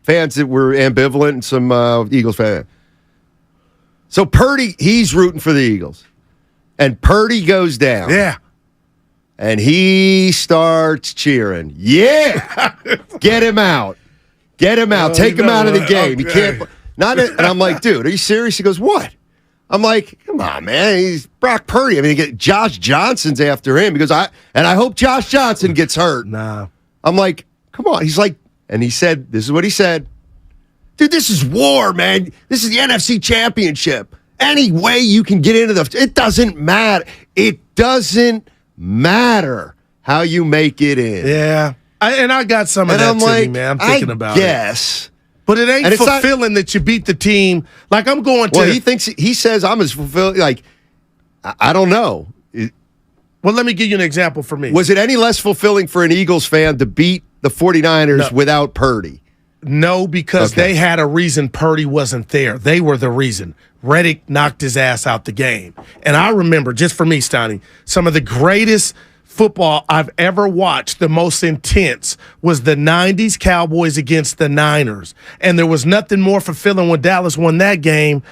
fans that were ambivalent, and some Eagles fans. So Purdy, he's rooting for the Eagles. And Purdy goes down. Yeah. And he starts cheering. Yeah. Get him out. Get him out. Take him out of the game. He can't. And I'm like, dude, are you serious? He goes, what? I'm like, come on, man. He's Brock Purdy. I mean, Josh Johnson's after him. He goes, I hope Josh Johnson gets hurt. Nah. I'm like, come on. He's like, and he said, this is what he said. Dude, this is war, man. This is the NFC Championship. Any way you can get into it doesn't matter. It doesn't matter how you make it in. Yeah. I got some of that to me, man. I'm thinking about it. Yes. But it ain't fulfilling that you beat the team. Like I'm going to. Well, he says I'm as fulfilling. Like I don't know. Well, let me give you an example for me. Was it any less fulfilling for an Eagles fan to beat the 49ers without Purdy? No, because they had a reason Purdy wasn't there. They were the reason. Reddick knocked his ass out the game. And I remember, just for me, Stoney, some of the greatest football I've ever watched, the most intense, was the 90s Cowboys against the Niners. And there was nothing more fulfilling when Dallas won that game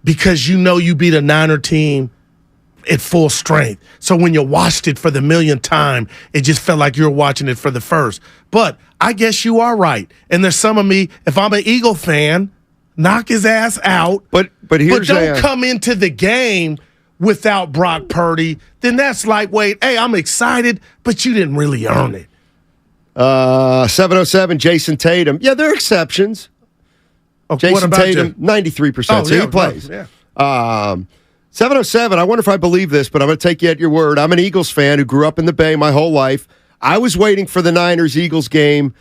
because you know you beat a Niner team at full strength. So when you watched it for the millionth time, it just felt like you were watching it for the first. But I guess you are right. And there's some of me, if I'm an Eagle fan, knock his ass out. But don't come into the game without Brock Purdy. Then that's lightweight. Hey, I'm excited, but you didn't really earn it. 707, Jason Tatum. Yeah, there are exceptions. Okay, Jason Tatum, 93%. So he plays. Yeah. 707, I wonder if I believe this, but I'm going to take you at your word. I'm an Eagles fan who grew up in the Bay my whole life. I was waiting for the Niners-Eagles game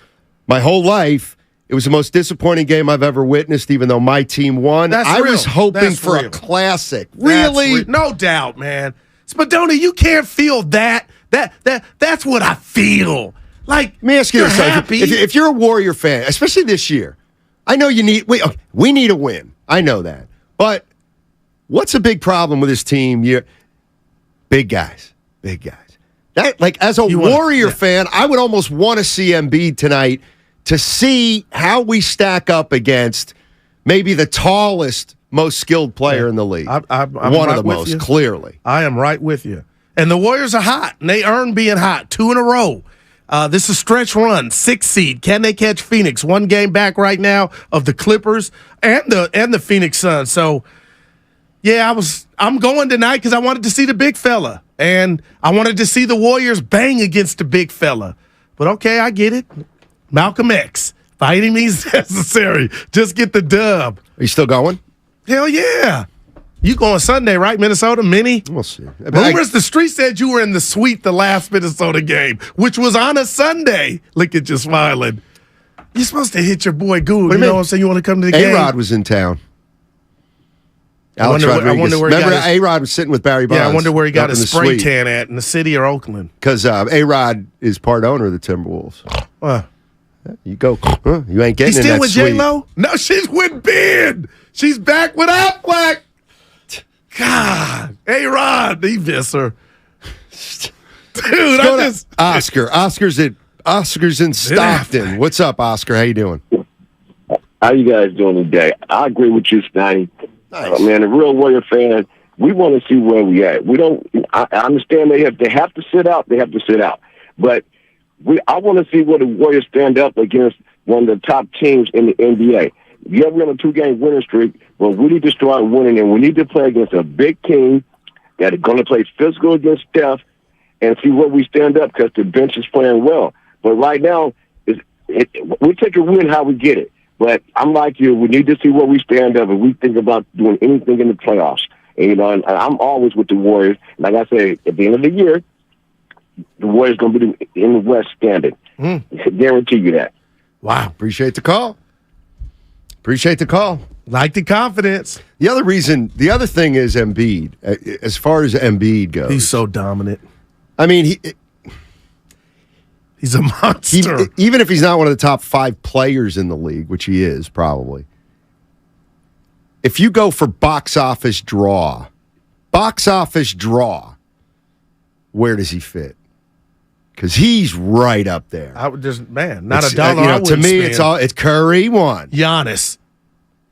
my whole life. It was the most disappointing game I've ever witnessed, even though my team won. I was hoping for a classic. Really? No doubt, man. Spadoni, you can't feel that. That's what I feel. Like, let me ask you this. If you're a Warrior fan, especially this year, I know you need we need a win. I know that. But what's a big problem with this team? Big guys. That, like, as a Warrior fan, I would almost want to see Embiid tonight to see how we stack up against maybe the tallest, most skilled player in the league. I'm one right of the with most, you. clearly. I am right with you. And the Warriors are hot, and they earn being hot. 2 in a row. This is a stretch run, 6th seed. Can they catch Phoenix? 1 game back right now of the Clippers and the Phoenix Suns. So, yeah, I'm going tonight because I wanted to see the big fella. And I wanted to see the Warriors bang against the big fella. But okay, I get it. Malcolm X. By any means necessary. Just get the dub. Are you still going? Hell yeah. You going Sunday, right, Minnesota? Mini? We'll see. Rumors, the street said you were in the suite the last Minnesota game, which was on a Sunday. Look at you smiling. You're supposed to hit your boy Gould. You know what I'm saying? You want to come to the game? A-Rod was in town. Alex I Rodriguez. wonder where Remember, A-Rod was sitting with Barry Bonds. Yeah, I wonder where he got up in his the spray suite. tan at, in the city or Oakland. Because A-Rod is part owner of the Timberwolves. You go. You ain't getting He's in still that with suite. J-Lo? No, she's with Ben. She's back with Affleck. God. A-Rod, he miss her. Dude, I just... Oscar. Oscar's in Stockton. What's up, Oscar? How you doing? How you guys doing today? I agree with you, Snotty. Nice. Man, a real Warrior fan, we want to see where we at. We don't. I understand they have to sit out. They have to sit out. But I want to see where the Warriors stand up against one of the top teams in the NBA. Yeah, we're on a 2-game winning streak, but we need to start winning, and we need to play against a big team that is going to play physical against Steph and see where we stand up because the bench is playing well. But right now, we take a win how we get it. But I'm like you. We need to see where we stand up, and we think about doing anything in the playoffs. And, and I'm always with the Warriors. Like I say, at the end of the year, the Warriors going to be in the West standing. Guarantee you that. Wow. Appreciate the call. Like the confidence. The other thing is Embiid. As far as Embiid goes, he's so dominant. I mean, he's a monster. Even if he's not one of the top 5 players in the league, which he is probably. If you go for box office draw, where does he fit? Because he's right up there. I would just, man, not a dollar. I to me, spend. it's Curry one. Giannis.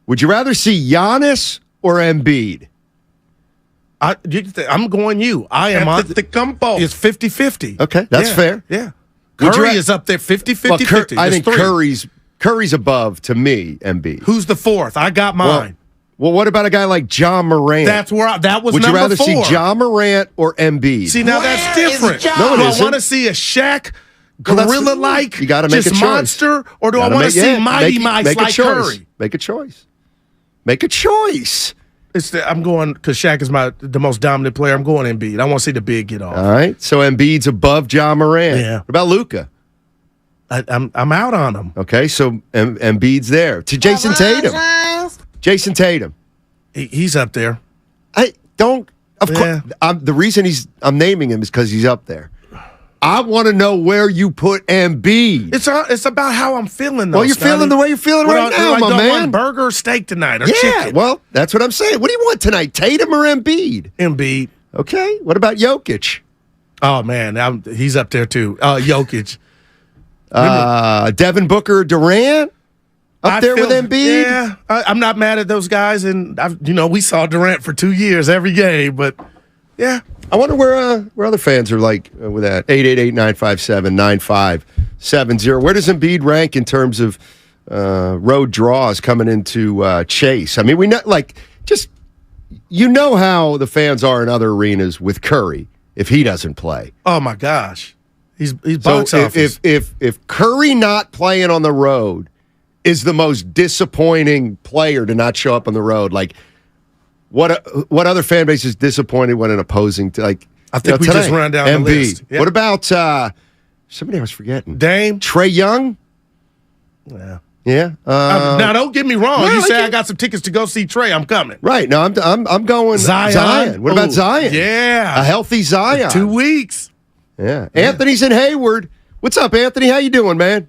Would you rather see Giannis or Embiid? I'm going you. I am on the combo. It's 50-50. Okay, that's fair. Yeah. Curry is up there 50-50. I think Curry's above, to me, Embiid. Who's the 4th? I got mine. Well, what about a guy like John Morant? That was Would number 4. you rather see John Morant or Embiid? See, now that's different. No, it do isn't. I want to see a Shaq, gorilla-like, you gotta make just a choice. monster, or do I want to see Mighty Mice like Curry? Make a choice. Make a choice. I'm going, because Shaq is the most dominant player, I'm going Embiid. I want to see the big get off. All right, so Embiid's above John Morant. Yeah. What about Luka? I'm out on him. Okay, so Embiid's there. To Jason Tatum. Jason Tatum. He's up there. Of course, the reason I'm naming him is because he's up there. I want to know where you put Embiid. It's about how I'm feeling, though. Well, you're feeling the way you're feeling right now, my man. Want burger or steak tonight, or chicken? Well, that's what I'm saying. What do you want tonight, Tatum or Embiid? Embiid. Okay. What about Jokic? Oh, man, he's up there, too. Jokic. Devin Booker, Durant? Up there with Embiid? Yeah, I'm not mad at those guys. And, we saw Durant for 2 years every game, but, yeah. I wonder where other fans are like with that. 888-957-9570. Where does Embiid rank in terms of road draws coming into Chase? I mean, we know, how the fans are in other arenas with Curry if he doesn't play. Oh, my gosh. He's box office. If Curry not playing on the road is the most disappointing player to not show up on the road, like, What other fan base is disappointed when an opposing I think we tonight, just ran down Embiid. the list. Yep. What about somebody I was forgetting? Dame, Trae Young. Yeah. Now don't get me wrong. Well, you say I got some tickets to go see Trae. I'm coming. Right. No, I'm going Zion. What about Zion? Yeah, a healthy Zion. 2 weeks. Yeah. Anthony's in Hayward. What's up, Anthony? How you doing, man?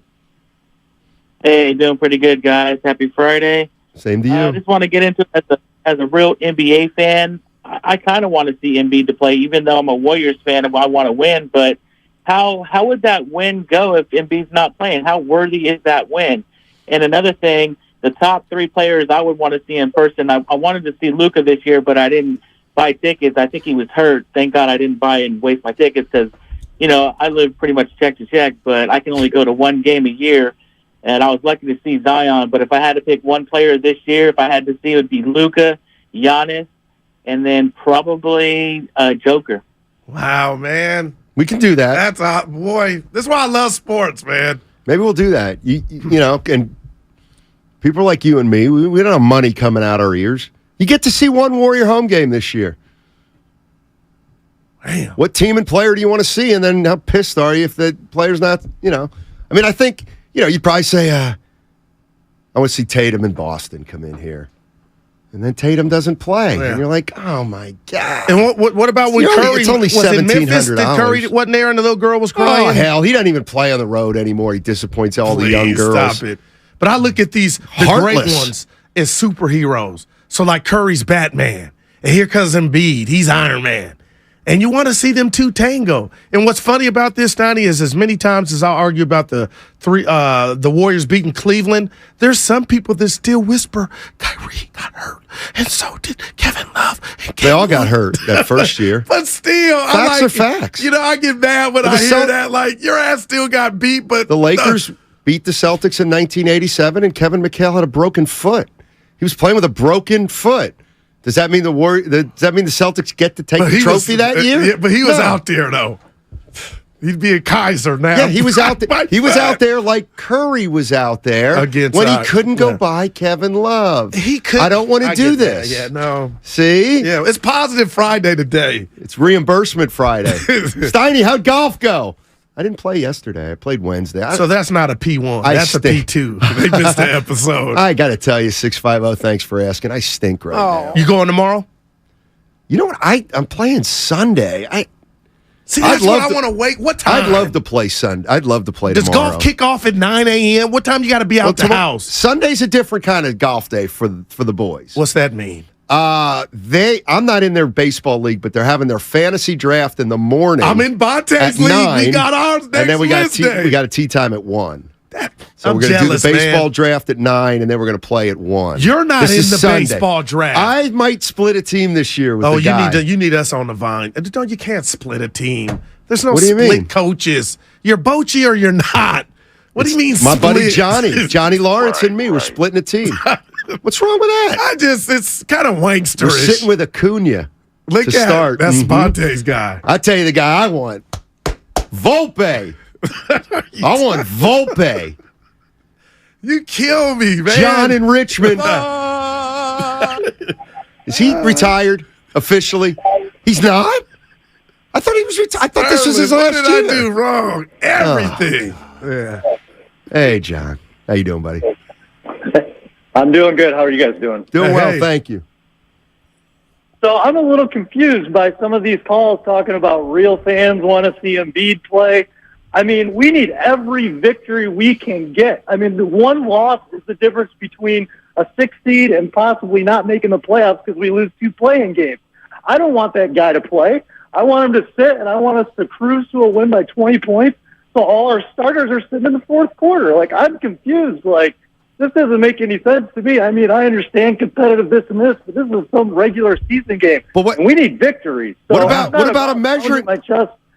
Hey, doing pretty good, guys. Happy Friday. Same to you. I just want to get into it as a real NBA fan. I kind of want to see Embiid to play, even though I'm a Warriors fan and I want to win. But how would that win go if Embiid's not playing? How worthy is that win? And another thing, the top 3 players I would want to see in person. I wanted to see Luka this year, but I didn't buy tickets. I think he was hurt. Thank God I didn't buy and waste my tickets because, I live pretty much check to check, but I can only go to one game a year. And I was lucky to see Zion, but if I had to pick one player this year, if I had to see, it would be Luka, Giannis, and then probably Joker. Wow, man. We can do that. Boy, this is why I love sports, man. Maybe we'll do that. You know, and people like you and me, we don't have money coming out our ears. You get to see one Warrior home game this year. Damn. What team and player do you want to see? And then how pissed are you if the player's not, I mean, I think, you'd probably say, I want to see Tatum in Boston come in here. And then Tatum doesn't play. Yeah. And you're like, oh, my God. And what about when Curry it's only was in Memphis? $1,700. Did Curry wasn't there and the little girl was crying? Oh, hell. He doesn't even play on the road anymore. He disappoints all the young girls. Stop it. But I look at the great ones as superheroes. So like Curry's Batman. And here comes Embiid. He's Iron Man. And you want to see them two tango. And what's funny about this, Donnie, is as many times as I argue about the Warriors beating Cleveland, there's some people that still whisper, Kyrie got hurt, and so did Kevin Love. They all got hurt that first year. But still, facts are facts. I get mad when I hear that. Like, your ass still got beat, but the Lakers beat the Celtics in 1987, and Kevin McHale had a broken foot. He was playing with a broken foot. Does that mean the Celtics get to take the trophy that year? Yeah, but he was out there though. He'd be a Kaiser now. Yeah, he was out there. He was out there like Curry was out there against when he couldn't go by Kevin Love. He could. I don't want to do this. Yeah, no. See? Yeah, it's Positive Friday today. It's reimbursement Friday. Steiny, how'd golf go? I didn't play yesterday. I played Wednesday. So that's not a P1. That's a P2. They missed the episode. I got to tell you, 650, thanks for asking. I stink right now. You going tomorrow? You know what? I'm playing Sunday. See, that's what I want to wait. What time? I'd love to play Sunday. I'd love to play tomorrow. Does golf kick off at 9 a.m.? What time you got to be out the house? Sunday's a different kind of golf day for the boys. What's that mean? I'm not in their baseball league, but they're having their fantasy draft in the morning. I'm in Bonte's league. 9, we got ours next and then we got a tea time at 1. So we're going to do the baseball draft at 9, and then we're going to play at 1. You're not in the Sunday. baseball draft. I might split a team this year with the guy. You need us on the vine. No, you can't split a team. There's no what do you split mean? Coaches. You're Bochy or you're not. What do you mean my split? buddy Johnny Lawrence and me, we're splitting a team. What's wrong with that? It's kind of wangsterish. We're sitting with Acuna to start. That's Bonte's guy. I tell you the guy I want. Volpe. I want Volpe. You kill me, man. John in Richmond. Is he retired officially? He's not? I thought he was retired. I thought this was his last year. What did I do wrong? Everything. Yeah. Hey, John. How you doing, buddy? I'm doing good. How are you guys doing? Doing well, thank you. So I'm a little confused by some of these calls talking about real fans want to see Embiid play. I mean, we need every victory we can get. I mean, the one loss is the difference between a 6 seed and possibly not making the playoffs because we lose 2 play-in games. I don't want that guy to play. I want him to sit, and I want us to cruise to a win by 20 points so all our starters are sitting in the fourth quarter. Like, I'm confused. Like, this doesn't make any sense to me. I mean, I understand competitive this and this, but this is some regular season game. But and we need victories. So what about a measuring?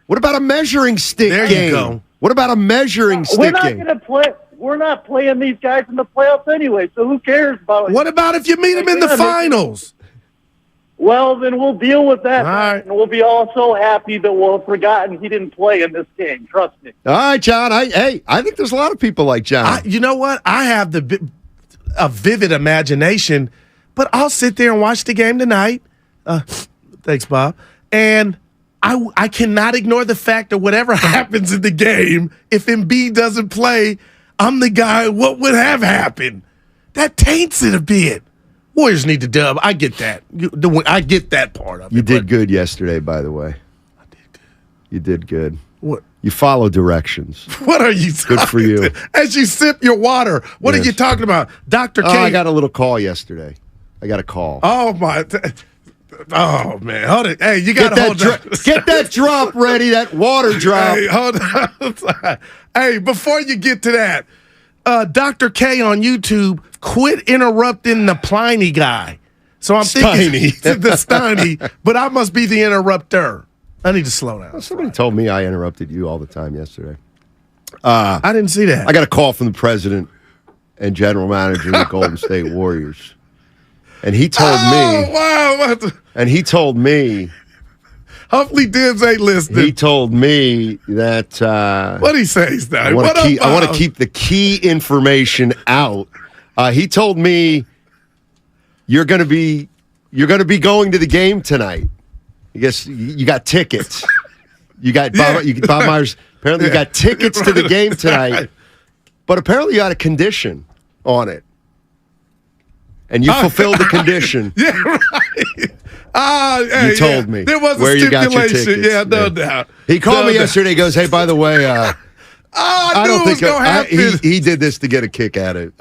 What about a measuring stick there game? You go. What about a measuring stick game? We're not going to play. We're not playing these guys in the playoffs anyway. So who cares about it? What about if you meet them in the finals? Well, then we'll deal with that, right. And we'll be all so happy that we'll have forgotten he didn't play in this game. Trust me. All right, John. I think there's a lot of people like John. You know what? I have a vivid imagination, but I'll sit there and watch the game tonight. Thanks, Bob. And I cannot ignore the fact that whatever happens in the game, if Embiid doesn't play, I'm the guy. What would have happened? That taints it a bit. Warriors need to dub. I get that. I get that part of it. You did good yesterday, by the way. I did good. You did good. What? You follow directions. What are you talking Good for you. As you sip your water, what are you talking about? Dr. K. I got a little call yesterday. I got a call. Oh, my. Oh, man. Hold it. Hey, you got to hold that. Get that drop ready, that water drop. Hey, hold on. Hey, before you get to that, Dr. K on YouTube, quit interrupting the Pliny guy. So I'm thinking the Steiny, but I must be the interrupter. I need to slow down. Well, somebody told me I interrupted you all the time yesterday. I didn't see that. I got a call from the president and general manager of the Golden State Warriors. And he told me. Wow. And he told me. Hopefully Dibs ain't listening. He told me that. What'd he say, Stein? I want to keep the key information out. He told me you're going to be going to the game tonight. I guess you got tickets. You got Bob Myers. Apparently, you got tickets to the game tonight. But apparently, you had a condition on it, and you fulfilled the condition. Yeah, right. Hey, you told me there was where a you got your stipulation. tickets. Yeah, no doubt. He called me yesterday. He goes, "Hey, by the way, I don't think gonna happen. He did this to get a kick at it."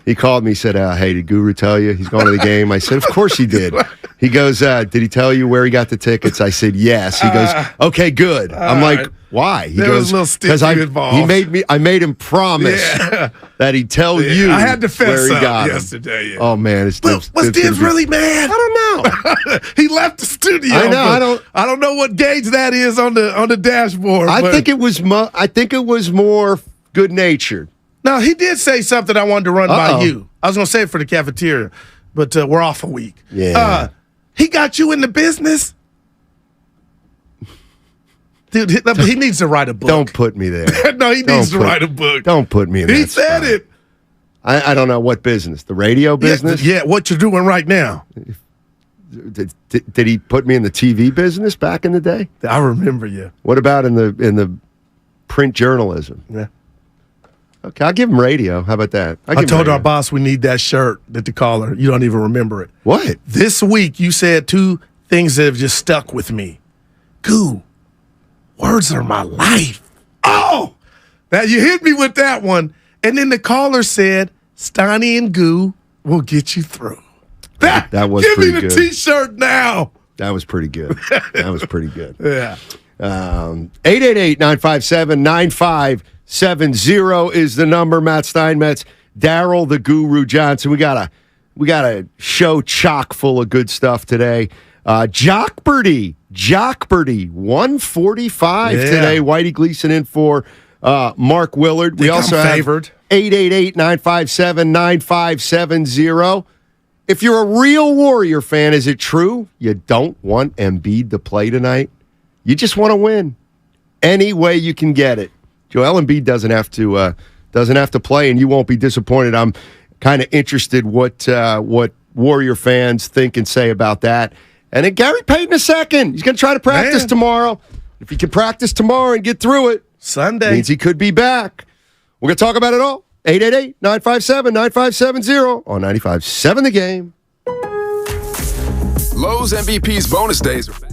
He called me, said, "Hey, did Guru tell you he's going to the game?" I said, "Of course he did." He goes, "Did he tell you where he got the tickets?" I said, "Yes." He goes, "Okay, good." I'm like, "Why?" He goes, "Because I made him promise that he'd tell you." I had to fess where he up got yesterday. Yeah. Oh man, was Dibs really mad? I don't know. He left the studio. I know. I don't know what gauge that is on the dashboard. I think it was more good natured. No, he did say something I wanted to run by you. I was going to say it for the cafeteria, but we're off a week. Yeah. He got you in the business? Dude, he needs to write a book. Don't put me there. No, he needs to write a book. Don't put me in that He said it. I don't know what business. The radio business? Yeah, what you're doing right now. Did he put me in the TV business back in the day? I remember you. What about in the print journalism? Yeah. Okay, I'll give him radio. How about that? I told our boss we need that shirt that the caller. You don't even remember it. What? This week you said 2 things that have just stuck with me. Goo, words are my life. Oh, now you hit me with that one. And then the caller said, Steiny and Goo will get you through. That was give pretty me the good. T-shirt now. That was pretty good. That was pretty good. Yeah. 888-957-9570 is the number. Matt Steinmetz, Daryl the Guru Johnson. We got a show chock full of good stuff today. Jockberty 145 today. Whitey Gleason in for Mark Willard. We also have favored. 888-957-9570. If you're a real Warrior fan, is it true you don't want Embiid to play tonight? You just want to win any way you can get it. Joel Embiid doesn't have to play, and you won't be disappointed. I'm kind of interested what Warrior fans think and say about that. And then Gary Payton II. He's going to try to practice tomorrow. If he can practice tomorrow and get through it, Sunday means he could be back. We're going to talk about it all. 888-957-9570 on 95.7 The Game. Lowe's MVP's bonus days are back.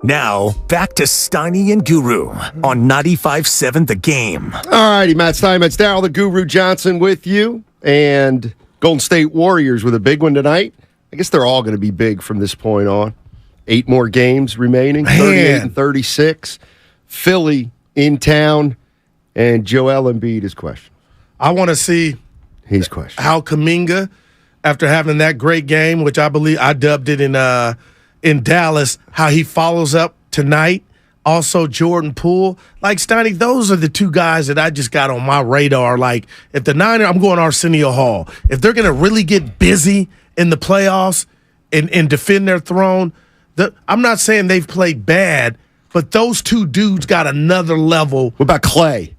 Now, back to Steiny and Guru on 95.7 The Game. All righty, Matt Steinmetz, Darryl the Guru Johnson with you. And Golden State Warriors with a big one tonight. I guess they're all going to be big from this point on. 8 more games remaining, 38 and 36. Philly in town, and Joel Embiid is questioned. I want to see how Kuminga, after having that great game, which I believe I dubbed it in Dallas, how he follows up tonight. Also, Jordan Poole. Like, Steiny, those are the two guys that I just got on my radar. Like, if the Niners, I'm going Arsenio Hall. If they're going to really get busy in the playoffs and defend their throne, I'm not saying they've played bad, but those two dudes got another level. What about Clay?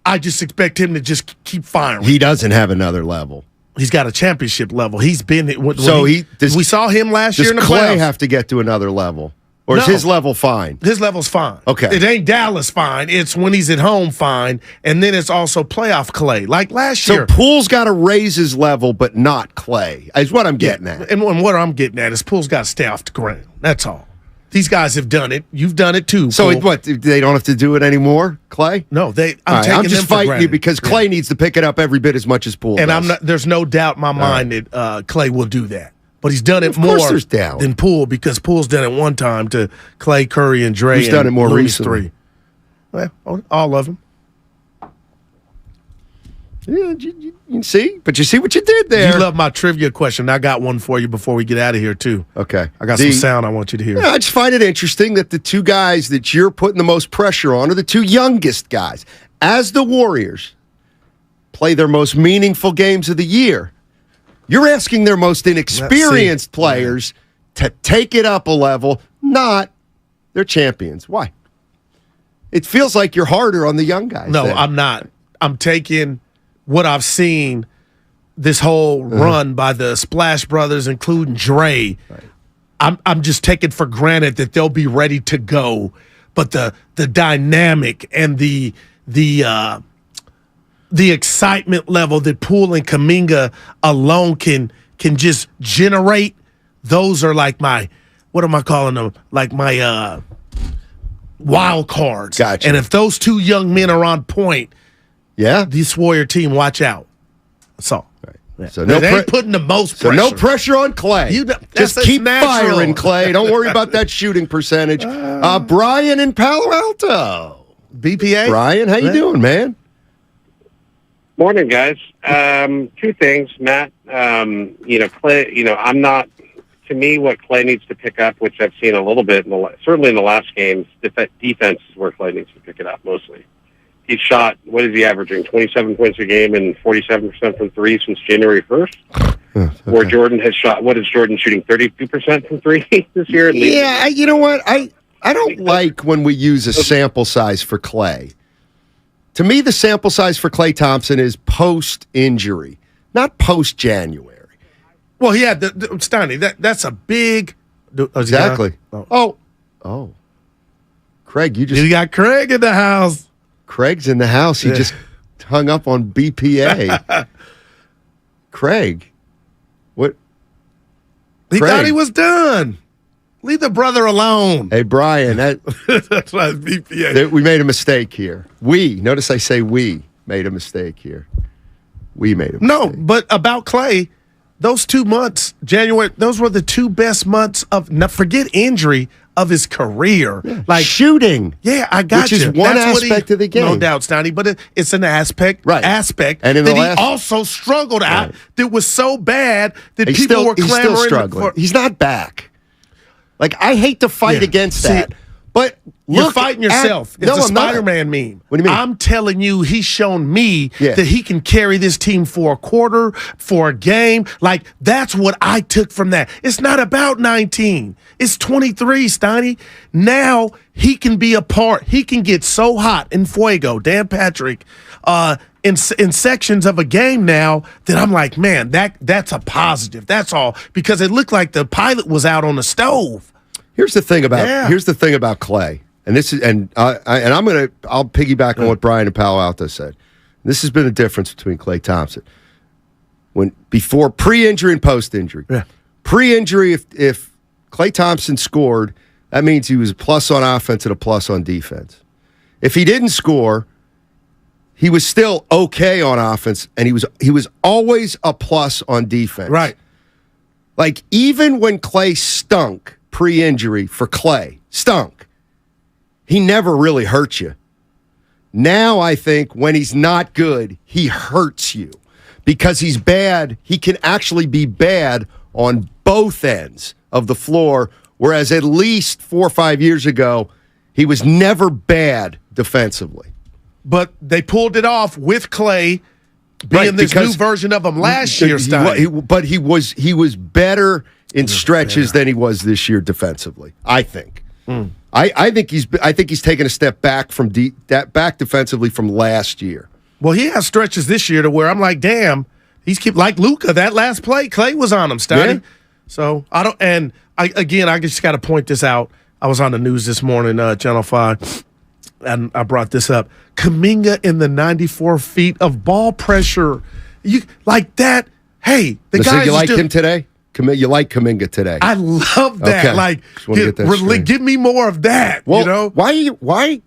I just expect him to just keep firing. He doesn't have another level. He's got a championship level. He's been we saw him last year in the playoffs. Does Clay have to get to another level? Or is his level fine? His level's fine. Okay. It ain't Dallas fine. It's when he's at home fine. And then it's also playoff Clay. Like last year. So Poole's got to raise his level, but not Clay, is what I'm getting at. And what I'm getting at is Poole's got to stay off the ground. That's all. These guys have done it. You've done it too. So Poole. what? They don't have to do it anymore, Clay? No, I'm just fighting you because Clay needs to pick it up every bit as much as Poole and does. there's no doubt in my mind that Clay will do that. But he's done it Of course more there's doubt. than Poole because Poole's done it one time to Clay, Curry, and Dre. Who's done it more Looney's recently? 3. Well, all of them. Yeah, you see? But you see what you did there. You love my trivia question. I got one for you before we get out of here, too. Okay. I got some sound I want you to hear. Yeah, I just find it interesting that the two guys that you're putting the most pressure on are the two youngest guys. As the Warriors play their most meaningful games of the year, you're asking their most inexperienced players to take it up a level, not their champions. Why? It feels like you're harder on the young guys. No, then. I'm not. I'm taking what I've seen this whole run by the Splash Brothers, including Dre. Right. I'm just taking for granted that they'll be ready to go. But the dynamic and the excitement level that Poole and Kuminga alone can just generate, those are like my, what am I calling them? Like my wild cards. Gotcha. And if those two young men are on point, this Warrior team, watch out. That's all. Right. Yeah. So They ain't putting the most pressure. So no pressure on Clay. Just keep natural. firing, Clay. Don't worry about that shooting percentage. Brian in Palo Alto. BPA? Brian, how you doing, man? Morning, guys. 2 things, Matt. Clay, I'm not, to me, what Clay needs to pick up, which I've seen a little bit, certainly in the last games, defense is where Clay needs to pick it up mostly. He's shot, what is he averaging, 27 points a game and 47% from 3 since January 1st? Where Jordan has shot, what is Jordan shooting, 32% from 3 this year? Yeah, you know what? I don't like when we use a sample size for Clay. To me, the sample size for Klay Thompson is post-injury, not post-January. Well, yeah, Steiny, that's a big... Exactly. Oh. Craig, you got Craig in the house. Craig's in the house. He just hung up on BPA. Craig, what? He thought he was done. Leave the brother alone. Hey, Brian, that's why it's BPA. We made a mistake here. Notice I say we made a mistake here. We made a mistake. No, but about Clay, those 2 months, January, those were the 2 best months of, now forget injury, of his career. Yeah. Like shooting. Yeah, I got which you. Which is one aspect of the game. No doubt, Steiny, but it's an aspect. And in that he also struggled at that was so bad that people were clamoring. He's still struggling. He's not back. Like, I hate to fight against that. But you're fighting yourself. It's a Spider-Man meme. What do you mean? I'm telling you, he's shown me that he can carry this team for a quarter, for a game. Like, that's what I took from that. It's not about 19. It's 23, Steiny. Now he can be a part. He can get so hot in fuego, Dan Patrick, in sections of a game now that I'm like, man, that's a positive. That's all. Because it looked like the pilot was out on the stove. Here's the thing about Clay, and this is I'll piggyback on what Brian in Palo Alto said. This has been the difference between Klay Thompson before pre-injury and post-injury. Yeah. Pre-injury, if Klay Thompson scored, That means he was a plus on offense and a plus on defense. If he didn't score, he was still okay on offense, and he was always a plus on defense. Right. Like, even when Clay stunk pre-injury for Clay, he never really hurt you. Now I think when he's not good, he hurts you. Because he's bad, he can actually be bad on both ends of the floor, whereas at least 4 or 5 years ago, he was never bad defensively. But they pulled it off with Clay being this new version of him last year, Stein. But he was better in stretches than he was this year defensively, I think. I think he's taken a step back from back defensively from last year. Well, he has stretches this year to where I'm like, damn, he's like Luka. That last play, Clay was on him, Stein. Yeah. So I just got to point this out. I was on the news this morning, Channel 5, and I brought this up. Kuminga in the 94 feet of ball pressure. You like that? Hey, the guy. You like him today? You like Kuminga today? I love that. Okay. Like, that give me more of that. Well, you know why?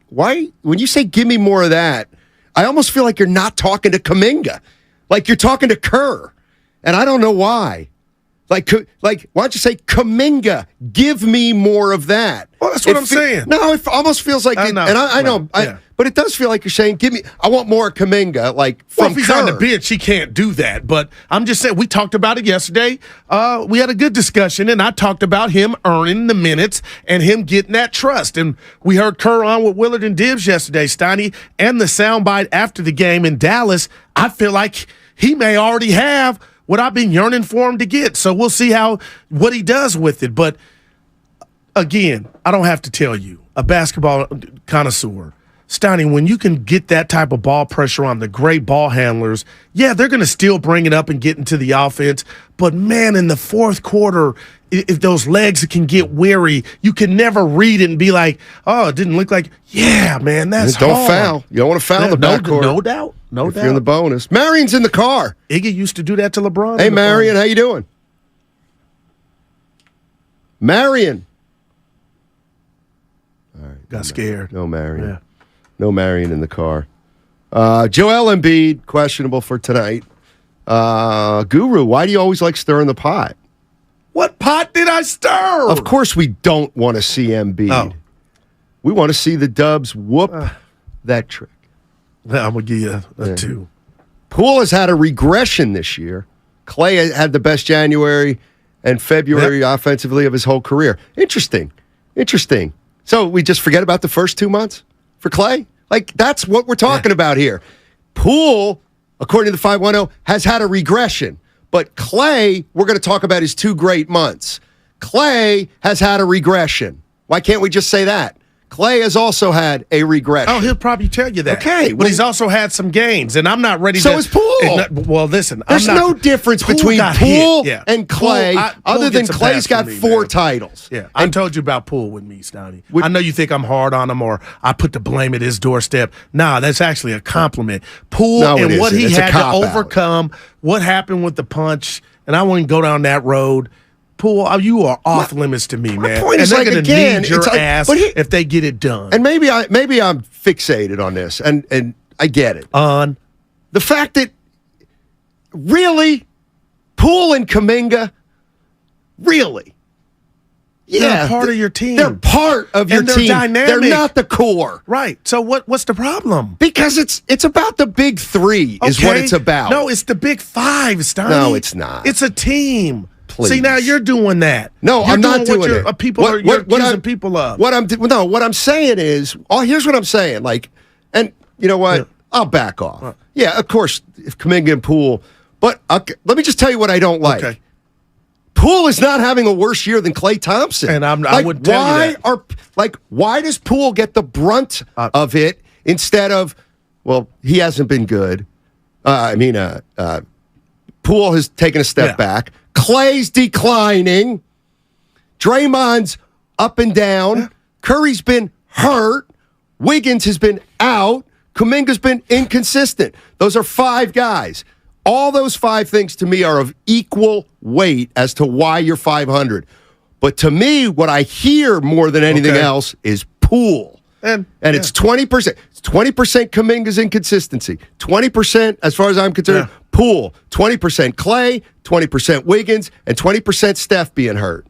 When you say give me more of that, I almost feel like you're not talking to Kuminga, like you're talking to Kerr, and I don't know why. Like, why don't you say Kuminga? Give me more of that. Well, that's what I'm saying. No, it almost feels like, I know, but it does feel like you're saying, "Give me." I want more Kuminga. Like, from if he's Kerr. on the bench, he can't do that. But I'm just saying, we talked about it yesterday. We had a good discussion, and I talked about him earning the minutes and him getting that trust. And we heard Kerr on with Willard and Dibbs yesterday, Steiny, and the soundbite after the game in Dallas. I feel like he may already have what I've been yearning for him to get. So we'll see what he does with it. But again, I don't have to tell you, a basketball connoisseur, Steiny, when you can get that type of ball pressure on the great ball handlers, yeah, they're going to still bring it up and get into the offense. But, man, in the fourth quarter, if those legs can get weary, you can never read it and be like, oh, it didn't look like, yeah, man, that's Don't hard. foul. You don't want to foul the backcourt. No doubt. If you're in the bonus. Marion's in the car. Iggy used to do that to LeBron. Hey, Marion, how you doing? Marion. All right. Got scared. No Marion. Yeah. No Marion in the car. Joel Embiid, questionable for tonight. Guru, why do you always like stirring the pot? What pot did I stir? Of course we don't want to see Embiid. Oh. We want to see the Dubs whoop that trick. I'm going to give you a 2. Poole has had a regression this year. Clay had the best January and February offensively of his whole career. Interesting. So we just forget about the first 2 months for Clay? Like, that's what we're talking about here. Poole, according to the 510, has had a regression. But Clay, we're going to talk about his 2 great months. Clay has had a regression. Why can't we just say that? Clay has also had a regression. Oh, he'll probably tell you that. Okay. But he's also had some gains, and I'm not ready to... So is Poole. Well, listen. There's no difference between Poole and Clay, other than Clay's got 4 titles. Yeah, I told you about Poole with me, Stoney. I know you think I'm hard on him or I put the blame at his doorstep. Nah, that's actually a compliment. Poole and what he had to overcome, what happened with the punch, and I wouldn't go down that road. Poole, you are off limits to me, man. Point and is, they're like, going to again, need your it's like, ass if they get it done. And maybe I'm fixated on this, and I get it. On the fact that really Poole and Kuminga, really, they're part of your team. They're part of your they're team. Dynamic. They're not the core, right? So what's the problem? Because it's about the big 3 is what it's about. No, it's the big 5, Stoney. No, it's not. It's a team. Please. See, now you're doing that. No, you're I'm not doing it. You're accusing people of. What I'm saying is, here's what I'm saying. Like, and you know what? Yeah. I'll back off. Yeah, of course, if Kuminga and Poole. But let me just tell you what I don't like. Okay. Poole is not having a worse year than Klay Thompson. And I would tell you that. Why does Poole get the brunt of it instead of, well, he hasn't been good. Poole has taken a step back. Clay's declining. Draymond's up and down. Yeah. Curry's been hurt. Wiggins has been out. Kuminga's been inconsistent. Those are 5 guys. All those 5 things to me are of equal weight as to why you're 500. But to me, what I hear more than anything else is Poole. And it's 20%. It's 20% Kuminga's inconsistency. 20%, as far as I'm concerned, Poole. 20% Clay, 20% Wiggins, and 20% Steph being hurt.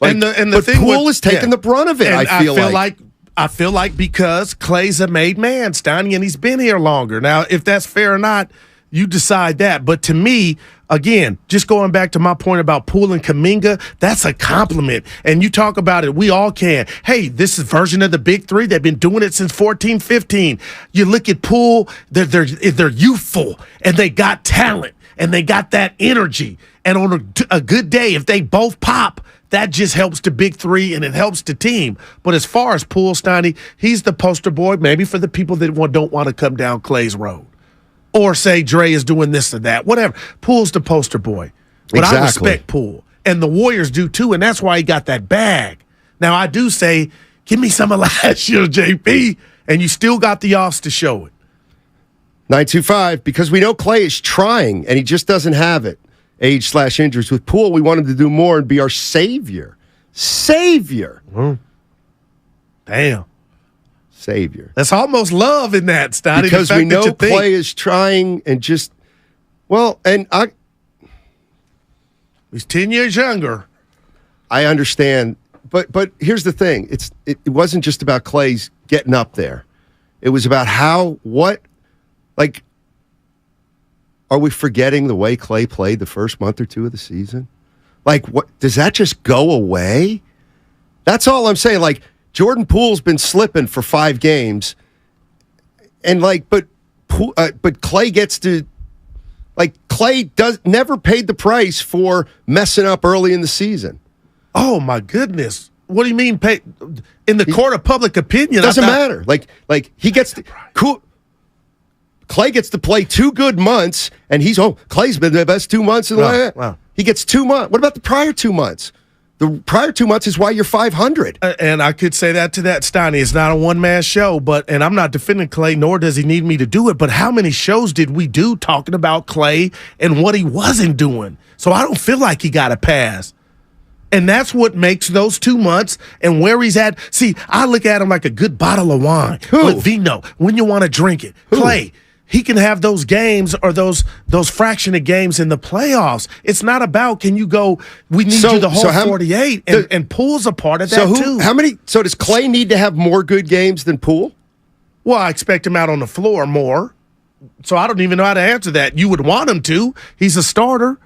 And the but thing Poole is taking the brunt of it, and I feel like. I feel like because Clay's a made man, Steiny, and he's been here longer. Now, if that's fair or not, you decide that. But to me, again, just going back to my point about Poole and Kuminga, that's a compliment. And you talk about it, we all can. Hey, this is a version of the Big Three. They've been doing it since 14, 15. You look at Poole, they're youthful, and they got talent, and they got that energy. And on a good day, if they both pop, that just helps the Big Three and it helps the team. But as far as Poole, Steiny, he's the poster boy, maybe for the people that don't want to come down Clay's road. Or say Dre is doing this or that, whatever. Poole's the poster boy. But I respect Poole. And the Warriors do too, and that's why he got that bag. Now, I do say, give me some of last year, JP, and you still got the offs to show it. 925, because we know Clay is trying, and he just doesn't have it. Age/injuries. With Poole, we want him to do more and be our savior. Savior. Damn. Savior. That's almost love in that, Steiny. Because we know Clay is trying and just, he's 10 years younger. I understand. But here's the thing. It wasn't just about Clay's getting up there. It was about are we forgetting the way Clay played the first month or two of the season? Like, what does that just go away? That's all I'm saying. Like, Jordan Poole's been slipping for 5 games, and but Clay gets to, Clay never paid the price for messing up early in the season. Oh my goodness! What do you mean? In the court of public opinion, doesn't matter. He gets Clay gets to play 2 good months, and Clay's been the best 2 months in the way. Wow. He gets 2 months. What about the prior 2 months? The prior 2 months is why you're 500. And I could say that to that, Steiny. It's not a one-man show, and I'm not defending Clay, nor does he need me to do it, but how many shows did we do talking about Clay and what he wasn't doing? So I don't feel like he got a pass. And that's what makes those 2 months and where he's at. See, I look at him like a good bottle of wine with vino when you want to drink it. Clay. He can have those games or those fraction of games in the playoffs. It's not about can you go, we need you the whole 48, and Poole's a part of that too. So does Clay need to have more good games than Poole? Well, I expect him out on the floor more. So I don't even know how to answer that. You would want him to. He's a starter.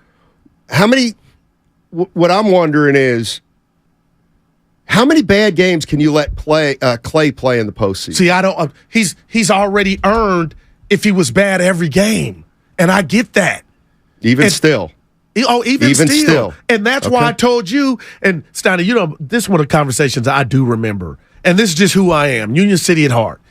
What I'm wondering is, how many bad games can you let Clay play in the postseason? See, he's already earned if he was bad every game. And I get that. Even still. Even still. And that's why I told you, and Steiny, this is one of the conversations I do remember. And this is just who I am, Union City at heart.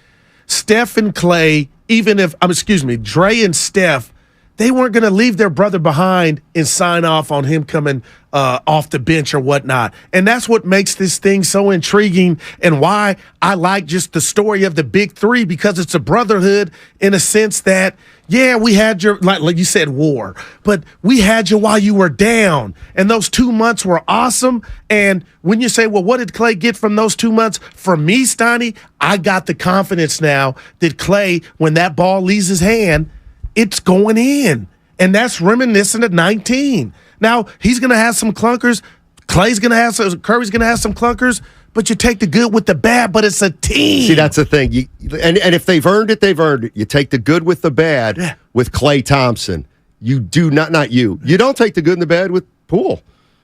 Steph and Clay, Dre and Steph, they weren't going to leave their brother behind and sign off on him coming off the bench or whatnot. And that's what makes this thing so intriguing and why I like just the story of the Big Three, because it's a brotherhood in a sense that, yeah, we had your, like you said, war, but we had you while you were down. And those 2 months were awesome. And when you say, well, what did Clay get from those 2 months? For me, Steiny, I got the confidence now that Clay, when that ball leaves his hand, it's going in. And that's reminiscent of 19. Now, he's going to have some clunkers. Curry's going to have some clunkers, but you take the good with the bad, but it's a team. See, that's the thing. And if they've earned it, they've earned it. You take the good with the bad with Klay Thompson. You do not you. You don't take the good and the bad with Poole.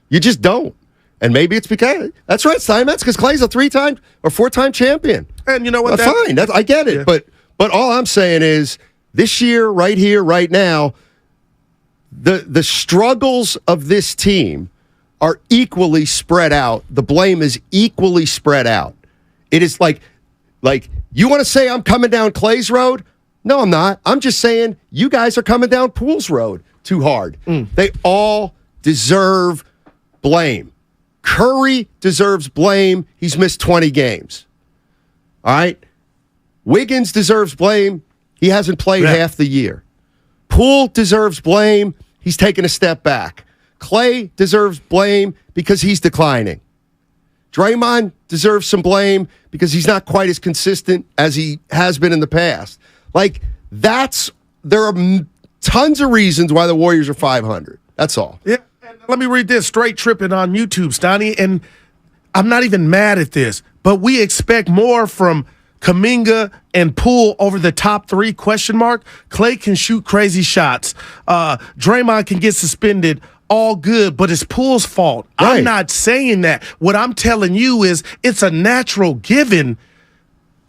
You just don't. And maybe it's because, that's right, Simon, that's because Klay's a 3-time or 4-time champion. And you know what? Fine, I get it. Yeah. But all I'm saying is, this year, right here, right now, the struggles of this team are equally spread out. The blame is equally spread out. It is like you want to say I'm coming down Clay's road? No, I'm not. I'm just saying you guys are coming down Poole's road too hard. They all deserve blame. Curry deserves blame. He's missed 20 games. All right? Wiggins deserves blame. He hasn't played half the year. Poole deserves blame. He's taken a step back. Clay deserves blame because he's declining. Draymond deserves some blame because he's not quite as consistent as he has been in the past. Like, there are tons of reasons why the Warriors are 500. That's all. Yeah. And let me read this straight tripping on YouTube, Stoney. And I'm not even mad at this, but we expect more from Kuminga and Poole over the top 3, ? Clay can shoot crazy shots. Draymond can get suspended. All good, but it's Poole's fault. Right. I'm not saying that. What I'm telling you is it's a natural given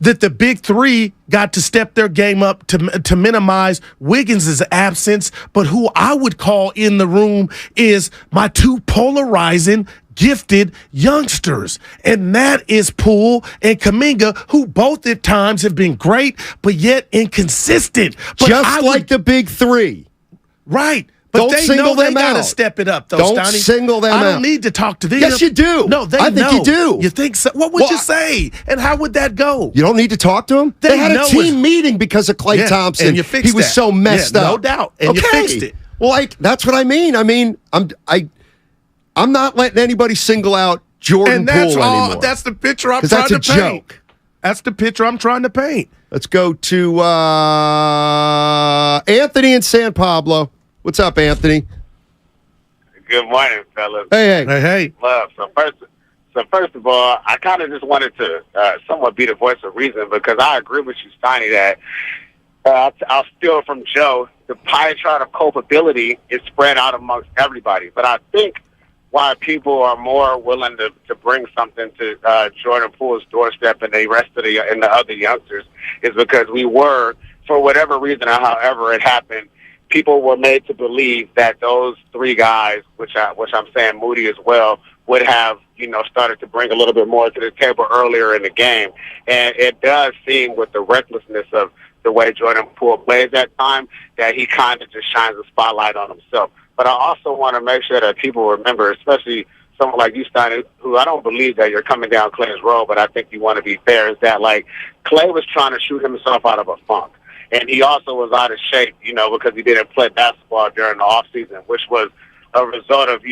that the big 3 got to step their game up to minimize Wiggins' absence, but who I would call in the room is my 2 polarizing, gifted youngsters, and that is Poole and Kuminga, who both at times have been great, but yet inconsistent. But like the big 3. Right. But don't they single know them they got to out. step it up, though, Don't Stoney. single them I out. don't need to talk to them. Yes, you do. No, they I think know. you do. You think so? What would you say? And how would that go? You don't need to talk to him? They had a know team meeting because of Klay Thompson. And you fixed he was that. so messed up. No doubt. And you fixed it. Well, like, that's what I mean. I'm not letting anybody single out Jordan Poole anymore. That's the picture I'm trying to paint. That's a joke. That's the picture I'm trying to paint. Let's go to Anthony in San Pablo. What's up, Anthony? Good morning, fellas. Hey. Love. So first of all, I kind of just wanted to somewhat be the voice of reason because I agree with you, Steiny, that I'll steal from Joe. The pie chart of culpability is spread out amongst everybody. But I think why people are more willing to bring something to Jordan Poole's doorstep and the rest of the other youngsters is because we were, for whatever reason or however it happened, people were made to believe that those 3 guys, which I'm saying Moody as well, would have, started to bring a little bit more to the table earlier in the game. And it does seem with the recklessness of the way Jordan Poole plays at time that he kind of just shines a spotlight on himself. But I also want to make sure that people remember, especially someone like you, Stein, who I don't believe that you're coming down Clay's road, but I think you want to be fair, is that, like, Clay was trying to shoot himself out of a funk. And he also was out of shape, because he didn't play basketball during the offseason, which was a result of,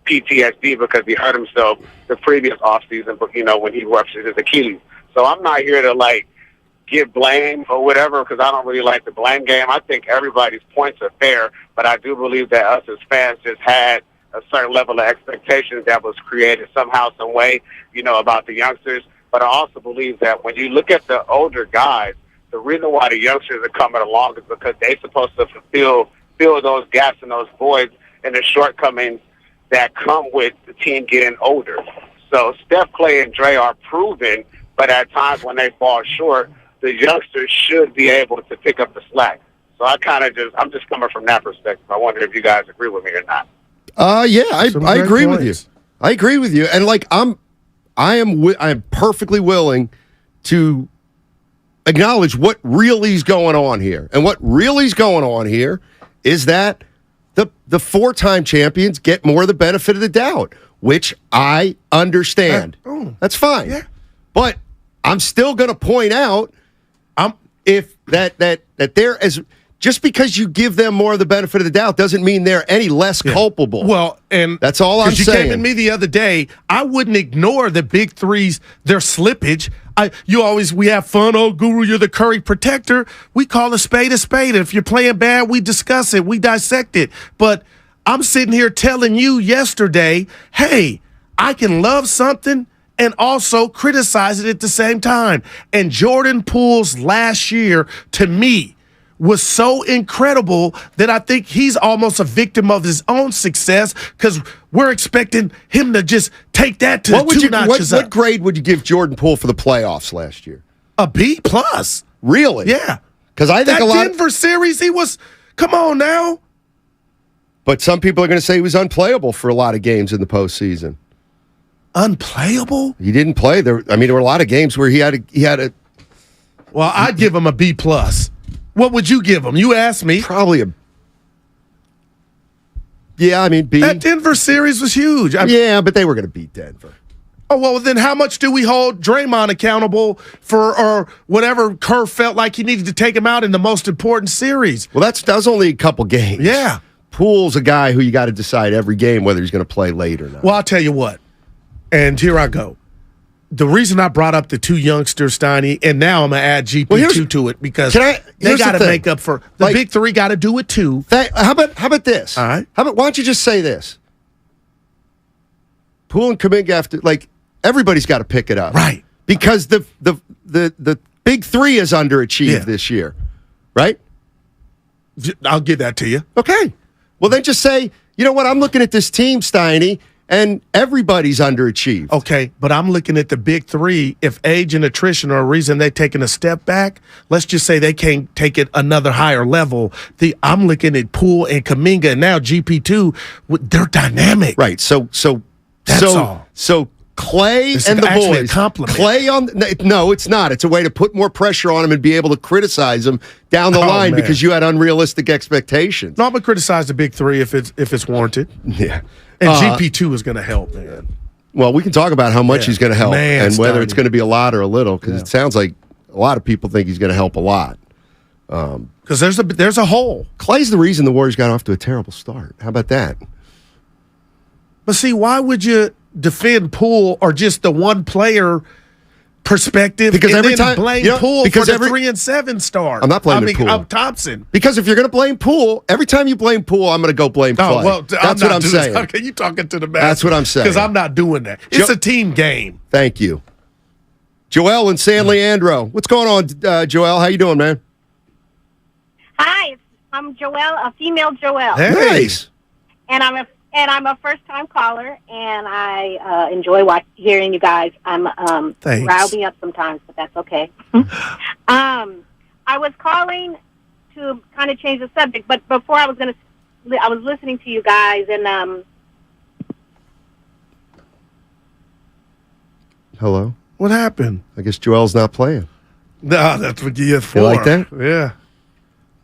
PTSD because he hurt himself the previous offseason, but, when he ruptured his Achilles. So I'm not here to, give blame or whatever because I don't really like the blame game. I think everybody's points are fair, but I do believe that us as fans just had a certain level of expectations that was created somehow, some way, about the youngsters. But I also believe that when you look at the older guys, the reason why the youngsters are coming along is because they're supposed to fill those gaps and those voids and the shortcomings that come with the team getting older. So Steph, Clay, and Dre are proven, but at times when they fall short, the youngsters should be able to pick up the slack. So I'm just coming from that perspective. I wonder if you guys agree with me or not. Yeah, I agree with you. I agree with you. And I am perfectly willing to acknowledge what really is going on here. And what really is going on here is that the 4-time champions get more of the benefit of the doubt, which I understand. That's fine. Yeah. But I'm still going to point out if that they're as just because you give them more of the benefit of the doubt doesn't mean they're any less culpable. Well, and that's all I'm saying. Because you came at me the other day, I wouldn't ignore the big 3's, their slippage. We have fun. Oh, Guru, you're the Curry protector. We call a spade a spade. If you're playing bad, we discuss it. We dissect it. But I'm sitting here telling you yesterday, hey, I can love something and also criticize it at the same time. And Jordan Poole's last year, to me, was so incredible that I think he's almost a victim of his own success because we're expecting him to just take that to two notches up. What grade would you give Jordan Poole for the playoffs last year? A B+. Really? Yeah. Because I think that Denver series, he was, come on now. But some people are going to say he was unplayable for a lot of games in the postseason. Unplayable? He didn't play. There were a lot of games where he had a. Well, I'd give him a B+. What would you give him? You asked me. Probably a. Yeah, B. That Denver series was huge. Yeah, but they were going to beat Denver. Oh, well, then how much do we hold Draymond accountable for, or whatever Kerr felt like he needed to take him out in the most important series? Well, that was only a couple games. Yeah. Poole's a guy who you got to decide every game whether he's going to play late or not. Well, I'll tell you what, and here I go. The reason I brought up the two youngsters, Steiny, and now I'm going to add GP2 to it because they got to make up for the big three. Got to do it too. How about this? All right. Why don't you just say this? Poole and Kuminga have to everybody's got to pick it up, right? Because the big three is underachieved this year, right? I'll give that to you. Okay. Well, then just say, you know what? I'm looking at this team, Steiny, and everybody's underachieved. Okay, but I'm looking at the big three. If age and attrition are a reason they're taking a step back, let's just say they can't take it another higher level. I'm looking at Poole and Kuminga, and now GP2. They're dynamic, right? So that's all. So Clay it's and the actually boys. A compliment. Clay no, it's not. It's a way to put more pressure on him and be able to criticize him down the line because you had unrealistic expectations. No, I'm gonna criticize the big three if it's warranted. Yeah. And GP2 is going to help, man. Well, we can talk about how much he's going to help and whether it's going to be a lot or a little, because it sounds like a lot of people think he's going to help a lot. Because there's a hole. Clay's the reason the Warriors got off to a terrible start. How about that? But see, why would you defend Poole or just the one player perspective? Because and every then time blame Poole for the 3-7 start. I'm not blaming Poole. I'm Thompson. Because if you're going to blame Poole, every time you blame Poole, I'm going to go blame Clay. Oh, well, that's what I'm saying. Okay, you talking to the master. That's what I'm saying. Because I'm not doing that. It's a team game. Thank you. Joel and San Leandro. What's going on, Joel? How you doing, man? Hi, I'm Joelle, a female Joelle. Hey. Nice. And I'm a first-time caller, and I enjoy hearing you guys. I'm rile me up sometimes, but that's okay. I was calling to kind of change the subject, but before I was listening to you guys, and Hello. What happened? I guess Joel's not playing. No, that's what you for. You like that? Yeah.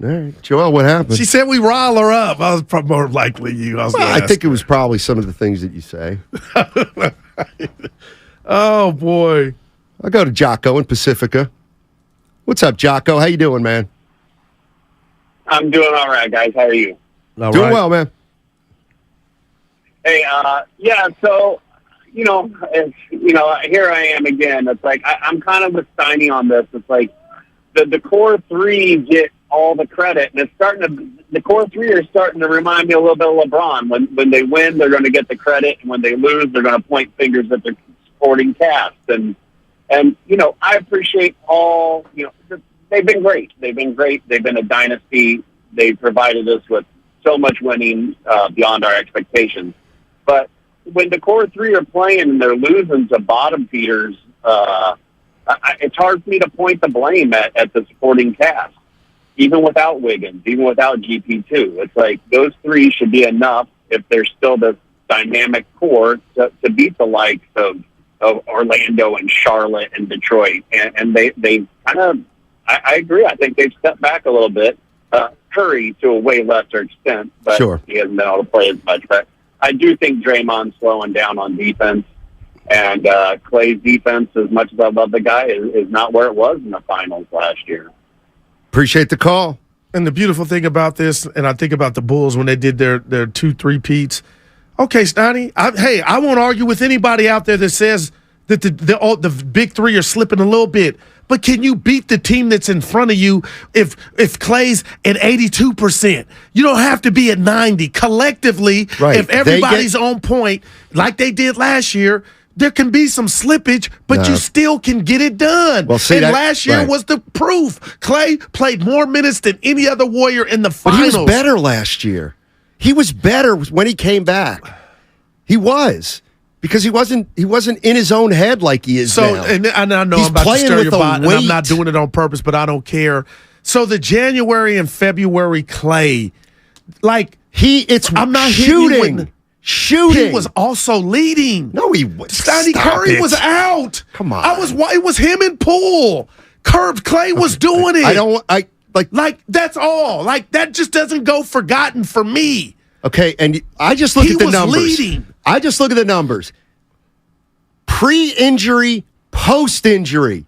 All right. Joel, what happened? She said we rile her up. I was probably more likely you. I think it was probably some of the things that you say. Oh, boy. I'll go to Jocko in Pacifica. What's up, Jocko? How you doing, man? I'm doing all right, guys. How are you? Doing well, man. Hey, so, here I am again. It's like I'm kind of with Steiny on this. It's like the core three get all the credit, and the core three are starting to remind me a little bit of LeBron. When they win, they're going to get the credit, and when they lose, they're going to point fingers at their supporting cast. And I appreciate all. They've been great. They've been a dynasty. They've provided us with so much winning beyond our expectations. But when the core three are playing and they're losing to bottom feeders, it's hard for me to point the blame at the supporting cast. Even without Wiggins, even without GP2, it's like those three should be enough if they're still the dynamic core to beat the likes of Orlando and Charlotte and Detroit. And they kind of, I agree. I think they've stepped back a little bit. Curry to a way lesser extent, but he hasn't been able to play as much. But I do think Draymond's slowing down on defense. And Clay's defense, as much as I love the guy, is not where it was in the finals last year. Appreciate the call. And the beautiful thing about this, and I think about the Bulls when they did their 2-3-peats. Okay, Steiny, I won't argue with anybody out there that says that the big three are slipping a little bit. But can you beat the team that's in front of you if Clay's at 82%? You don't have to be at 90. Collectively, if everybody's on point like they did last year, there can be some slippage, but you still can get it done. Well, see, last year was the proof. Clay played more minutes than any other Warrior in the finals. But he was better last year. He was better when he came back. He was. Because he wasn't in his own head like he is now. And I know I'm about to stir your pot, and I'm not doing it on purpose, but I don't care. So the January and February Clay, I'm not shooting. He was also leading. No, he was. Steiny Curry was out. Come on. It was him and Poole. Clay was doing it. That's all. That just doesn't go forgotten for me. Okay, and I just look at the numbers. Leading. I just look at the numbers. Pre-injury, post-injury.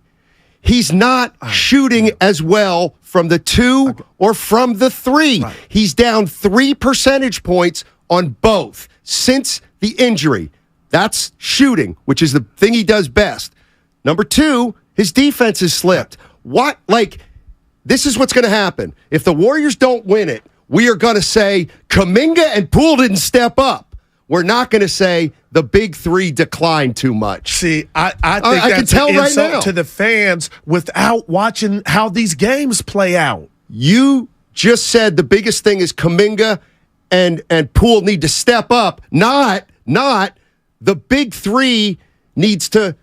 He's not shooting as well from the 2 or from the 3. Right. He's down 3 percentage points on both since the injury. That's shooting, which is the thing he does best. Number 2, his defense has slipped. What? Like, this is what's going to happen. If the Warriors don't win it, we are going to say Kuminga and Poole didn't step up. We're not going to say the big 3 declined too much. See, I think that's can tell an right insult now to the fans without watching how these games play out. You just said the biggest thing is Kuminga and Poole need to step up. Not the big 3 needs to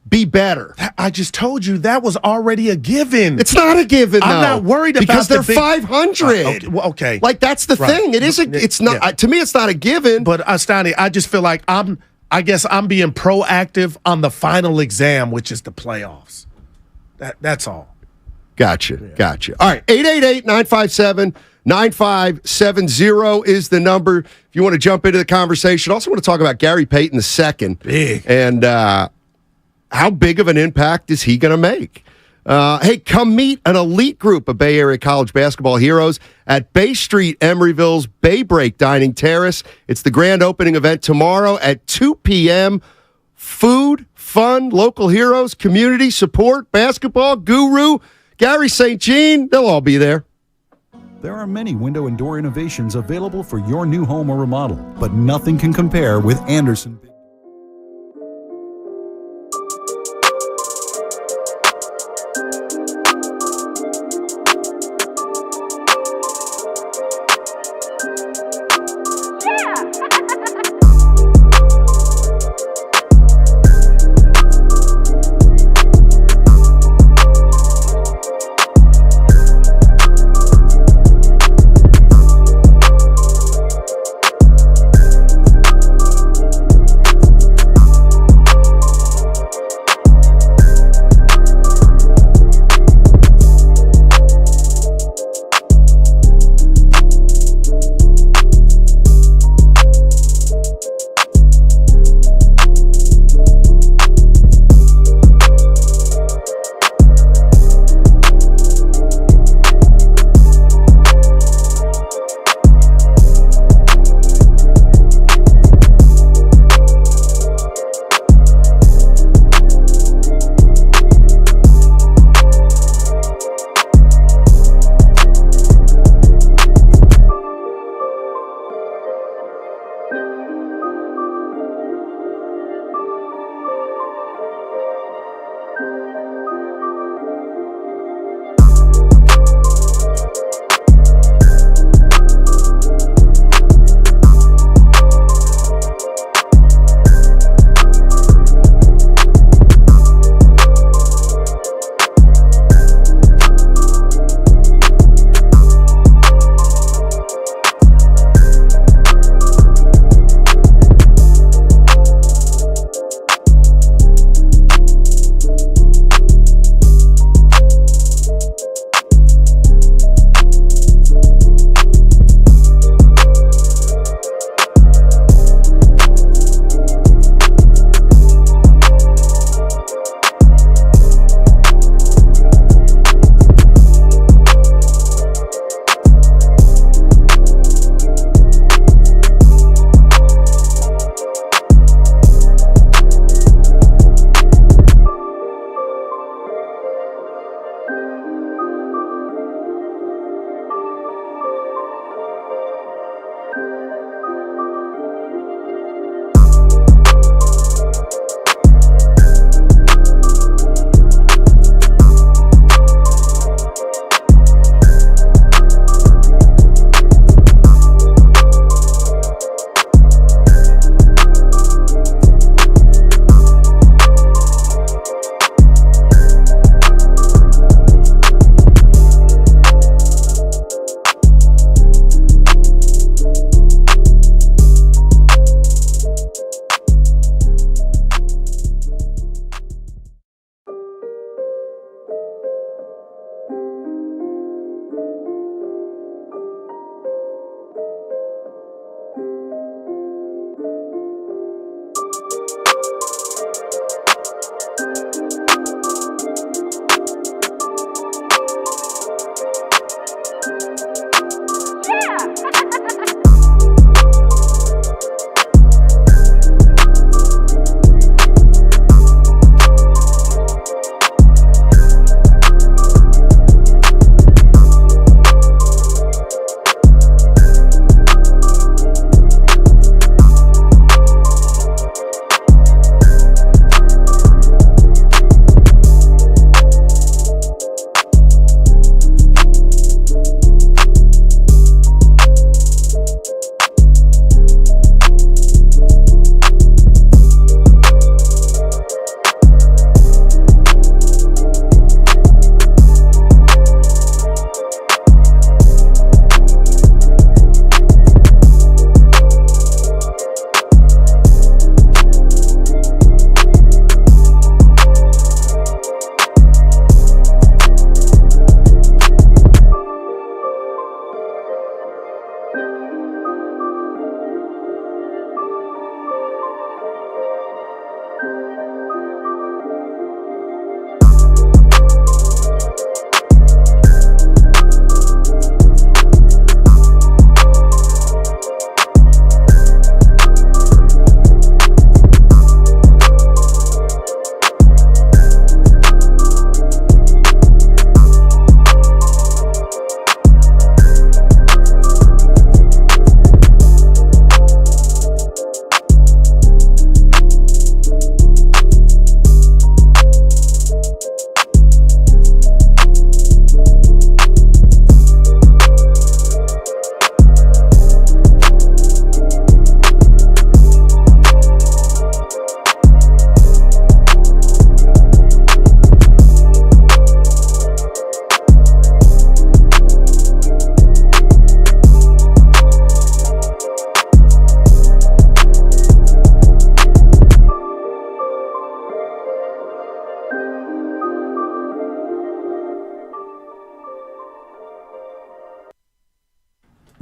be better. I just told you that was already a given. It's not a given, though. I'm not worried about because they're the big, 500. Okay. Like, that's the thing. It isn't. It's not. To me, it's not a given. But Steiny, I just feel like I guess I'm being proactive on the final exam, which is the playoffs. That's all. Gotcha. All right, 888-957-9570 is the number if you want to jump into the conversation. Also want to talk about Gary Payton II. Big. And how big of an impact is he going to make? Hey, come meet an elite group of Bay Area college basketball heroes at Bay Street, Emeryville's Bay Break Dining Terrace. It's the grand opening event tomorrow at 2 p.m. Food, fun, local heroes, community support, basketball, guru, Gary St. Jean, they'll all be there. There are many window and door innovations available for your new home or remodel, but nothing can compare with Anderson.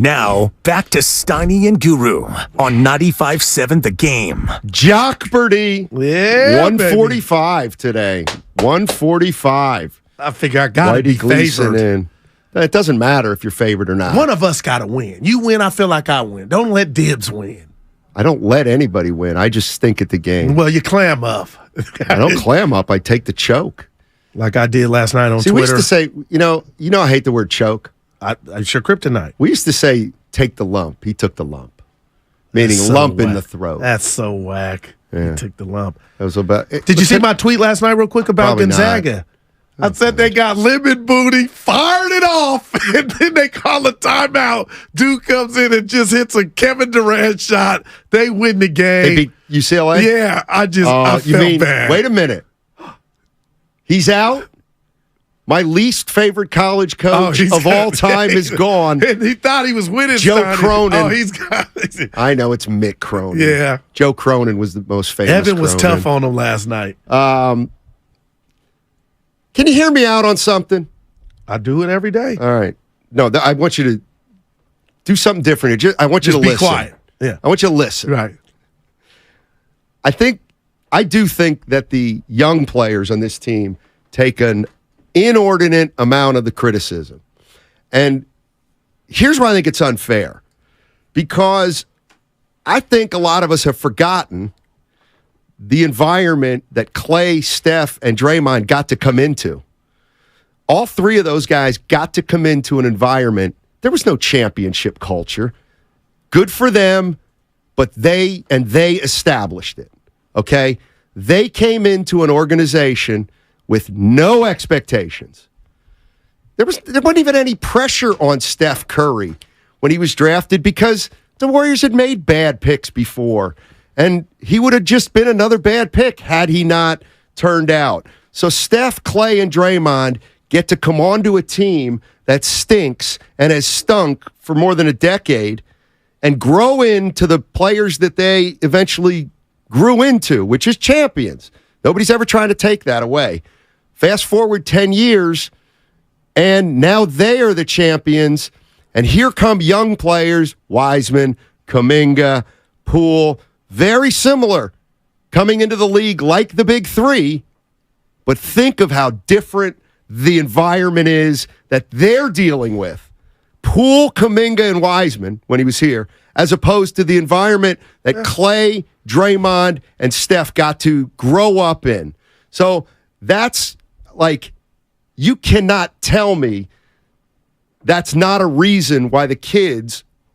Now, back to Steiny and Guru on 95.7 The Game. Jock Birdie. Yeah, 145 today. 145. I figure I got to be Gleason favored. in. It doesn't matter if you're favored or not. One of us got to win. You win, I feel like I win. Don't let Dibs win. I don't let anybody win. I just stink at the game. Well, you clam up. I don't clam up. I take the choke. Like I did last night on Twitter. Twitter. We used to say, you know I hate the word choke. I sure kryptonite. We used to say, take the lump. He took the lump. Meaning So lump in whack. the throat. That's so whack. Yeah. He took the lump. That was about. Did you see my tweet last night real quick about Probably Gonzaga? I said they got lemon booty, fired it off, and then they call a timeout. Dude comes in and just hits a Kevin Durant shot. They win the game. They beat UCLA? Yeah, I you felt mean, bad. wait a minute. He's out? My least favorite college coach of all time is gone. And he thought he was winning. Joe Steiny. Cronin. Oh, he's got. I know it's Mick Cronin. Yeah. Joe Cronin was the most famous. Evan was Cronin. tough on him last night. Can you hear me out on something? I do it every day. All right. No, I want you to do something different. I want you Just to be listen. quiet. Yeah. I want you to listen. Right. I do think that the young players on this team take an inordinate amount of the criticism. And here's why I think it's unfair. Because I think a lot of us have forgotten the environment that Clay, Steph, and Draymond got to come into. All three of those guys got to come into an environment. There was no championship culture. Good for them, but they established it. Okay? They came into an organization with no expectations. There wasn't even any pressure on Steph Curry when he was drafted because the Warriors had made bad picks before. And he would have just been another bad pick had he not turned out. So Steph, Clay, and Draymond get to come onto a team that stinks and has stunk for more than a decade and grow into the players that they eventually grew into, which is champions. Nobody's ever trying to take that away. Fast forward 10 years, and now they are the champions. And here come young players, Wiseman, Kuminga, Poole, very similar, coming into the league like the big three, but think of how different the environment is that they're dealing with. Poole, Kuminga, and Wiseman, when he was here, as opposed to the environment that Clay, Draymond, and Steph got to grow up in. So that's like, you cannot tell me that's not a reason why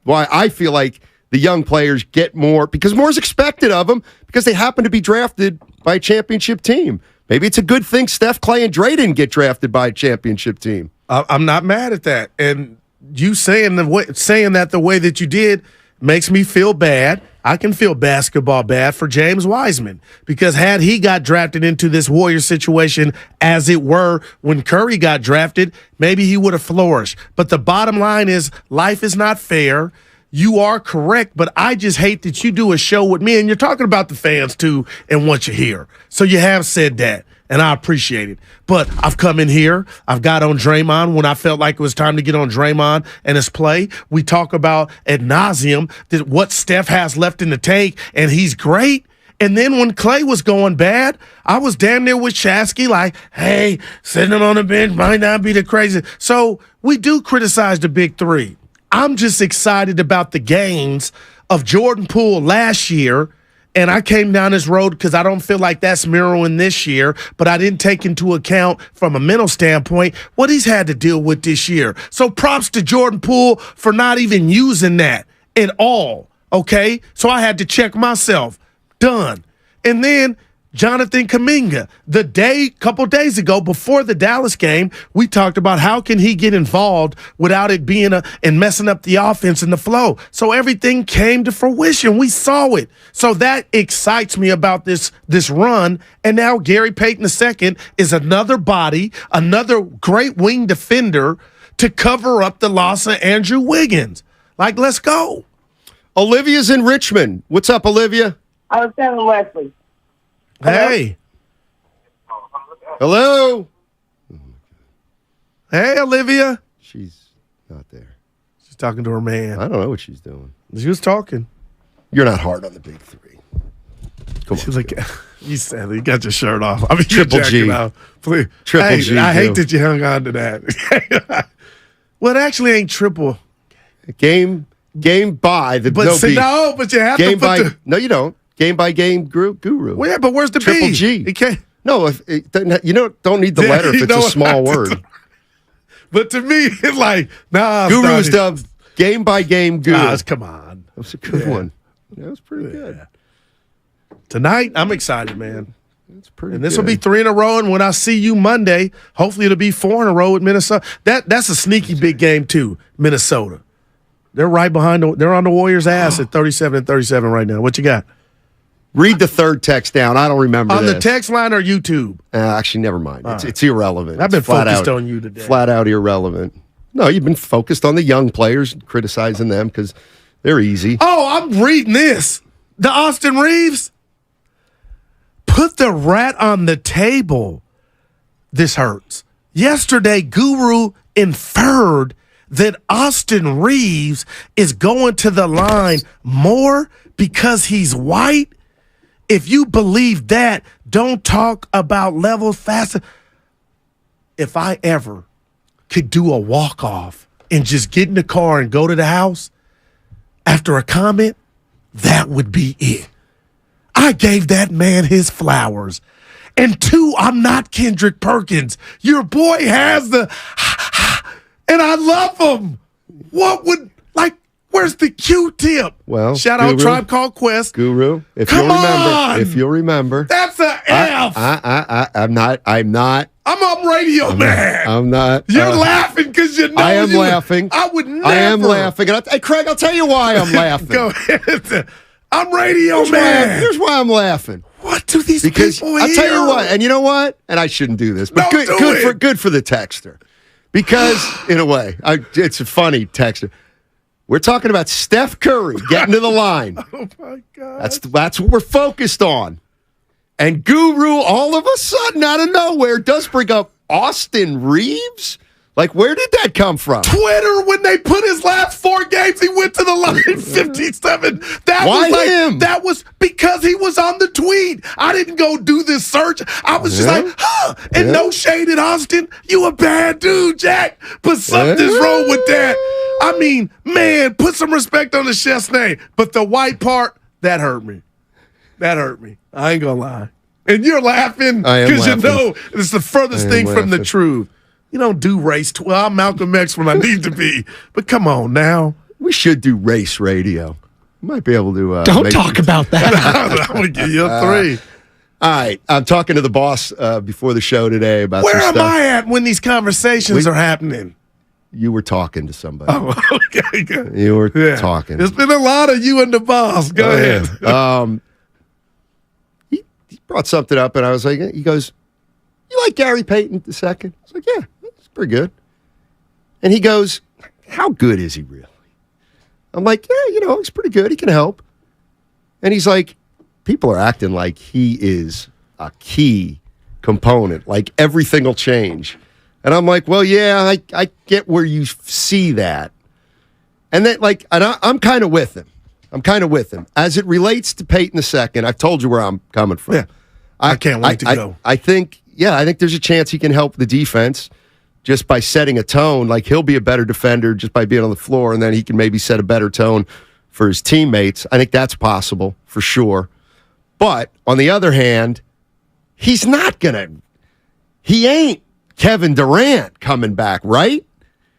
why I feel like the young players get more, because more is expected of them because they happen to be drafted by a championship team. Maybe it's a good thing Steph, Clay, and Dre didn't get drafted by a championship team. I'm not mad at that. And you saying that the way that you did makes me feel bad. I can feel basketball bad for James Wiseman because had he got drafted into this Warriors situation as it were when Curry got drafted, maybe he would have flourished. But the bottom line is life is not fair. You are correct, but I just hate that you do a show with me, and you're talking about the fans, too, and what you hear. So you have said that, and I appreciate it. But I've come in here. I've got on Draymond when I felt like it was time to get on Draymond and his play. We talk about ad nauseum that what Steph has left in the tank, and he's great. And then when Clay was going bad, I was damn near with Shasky like, hey, sitting him on the bench might not be the crazy. So we do criticize the big three. I'm just excited about the gains of Jordan Poole last year, and I came down this road because I don't feel like that's mirroring this year, but I didn't take into account from a mental standpoint what he's had to deal with this year. So props to Jordan Poole for not even using that at all, okay? So I had to check myself. Done. And then Jonathan Kuminga, couple days ago before the Dallas game, we talked about how can he get involved without it being and messing up the offense and the flow. So everything came to fruition. We saw it. So that excites me about this run. And now Gary Payton II is another body, another great wing defender to cover up the loss of Andrew Wiggins. Like, let's go. Olivia's in Richmond. What's up, Olivia? I was telling Wesley. Hey. Hello. Hey, Olivia. She's not there. She's talking to her man. I don't know what she's doing. She was talking. You're not hard on the big three. Come She's on. like, you said you got your shirt off. I mean, Triple G. Please. Triple G. I hate that you hung on to that. Well, it actually ain't triple. Game by the But but you have game to put by, No, you don't. Game by game guru. Well, yeah, but where's the Triple B? G. It can't. No, you don't need the Yeah, letter if you it's a don't small have to word. But to me, it's like, nah. Guru is dubbed game by game guru. Come on. That was a good one. That was pretty good. Tonight, I'm excited, man. That's pretty. And this will be 3 in a row. And when I see you Monday, hopefully it'll be 4 in a row with Minnesota. That's a sneaky big game too. Minnesota. They're right behind. They're on the Warriors' ass at 37-37 right now. What you got? Read the third text down. I don't remember On this. the text line or YouTube? Actually, never mind. It's irrelevant. I've been It's flat focused out- on you today. Flat out irrelevant. No, you've been focused on the young players, criticizing them because they're easy. Oh, I'm reading this. The Austin Reeves. Put the rat on the table. This hurts. Yesterday, Guru inferred that Austin Reeves is going to the line more because he's white. If you believe that, don't talk about levels faster. If I ever could do a walk-off and just get in the car and go to the house after a comment, that would be it. I gave that man his flowers. And 2, I'm not Kendrick Perkins. Your boy has the and I love him. Where's the Q-tip? Well, shout out Guru, Tribe Called Quest. Guru, if Come you'll remember. That's a F. I'm not. I'm on radio, man. I'm not. You're laughing because you know I am laughing. I would never. I am laughing. Hey, Craig, I'll tell you why I'm laughing. Go ahead. I'm radio, man. Here's why I'm laughing. What do these people I'll tell you hear? what, and you know what? And I shouldn't do this, but No, good for the texter. Because, in a way, it's a funny texter. We're talking about Steph Curry getting to the line. Oh, my God. That's what we're focused on. And Guru, all of a sudden, out of nowhere, does bring up Austin Reeves? Like, where did that come from? Twitter, when they put his last 4 games, he went to the line 57. Why him? That was because he was on the tweet. I didn't go do this search. I was just like, huh. And no shade at Austin. You a bad dude, Jack. But something's wrong with that. I mean, man, put some respect on the chef's name. But the white part, that hurt me. That hurt me. I ain't gonna lie. And you're laughing because you know it's the furthest thing from the truth. You don't do race. Well, I'm Malcolm X when I need to be. But come on now. We should do race radio. Might be able to. Don't talk about that. I'm going to give you a 3. All right. I'm talking to the boss before the show today about Where some am stuff. I at when these conversations are happening? You were talking to somebody. Oh, okay. Good. You were talking. There's been a lot of you and the boss. Go ahead. He brought something up, and I was like, he goes, you like Gary Payton II? I was like, yeah, that's pretty good. And he goes, how good is he really? I'm like, yeah, he's pretty good. He can help. And he's like, people are acting like he is a key component, like everything will change. And I'm like, well, yeah, I get where you see that. And then, I'm kind of with him. As it relates to Peyton II, I've told you where I'm coming from. Yeah. I can't wait to go. I think there's a chance he can help the defense just by setting a tone. Like, he'll be a better defender just by being on the floor, and then he can maybe set a better tone for his teammates. I think that's possible, for sure. But, on the other hand, he ain't Kevin Durant coming back, right?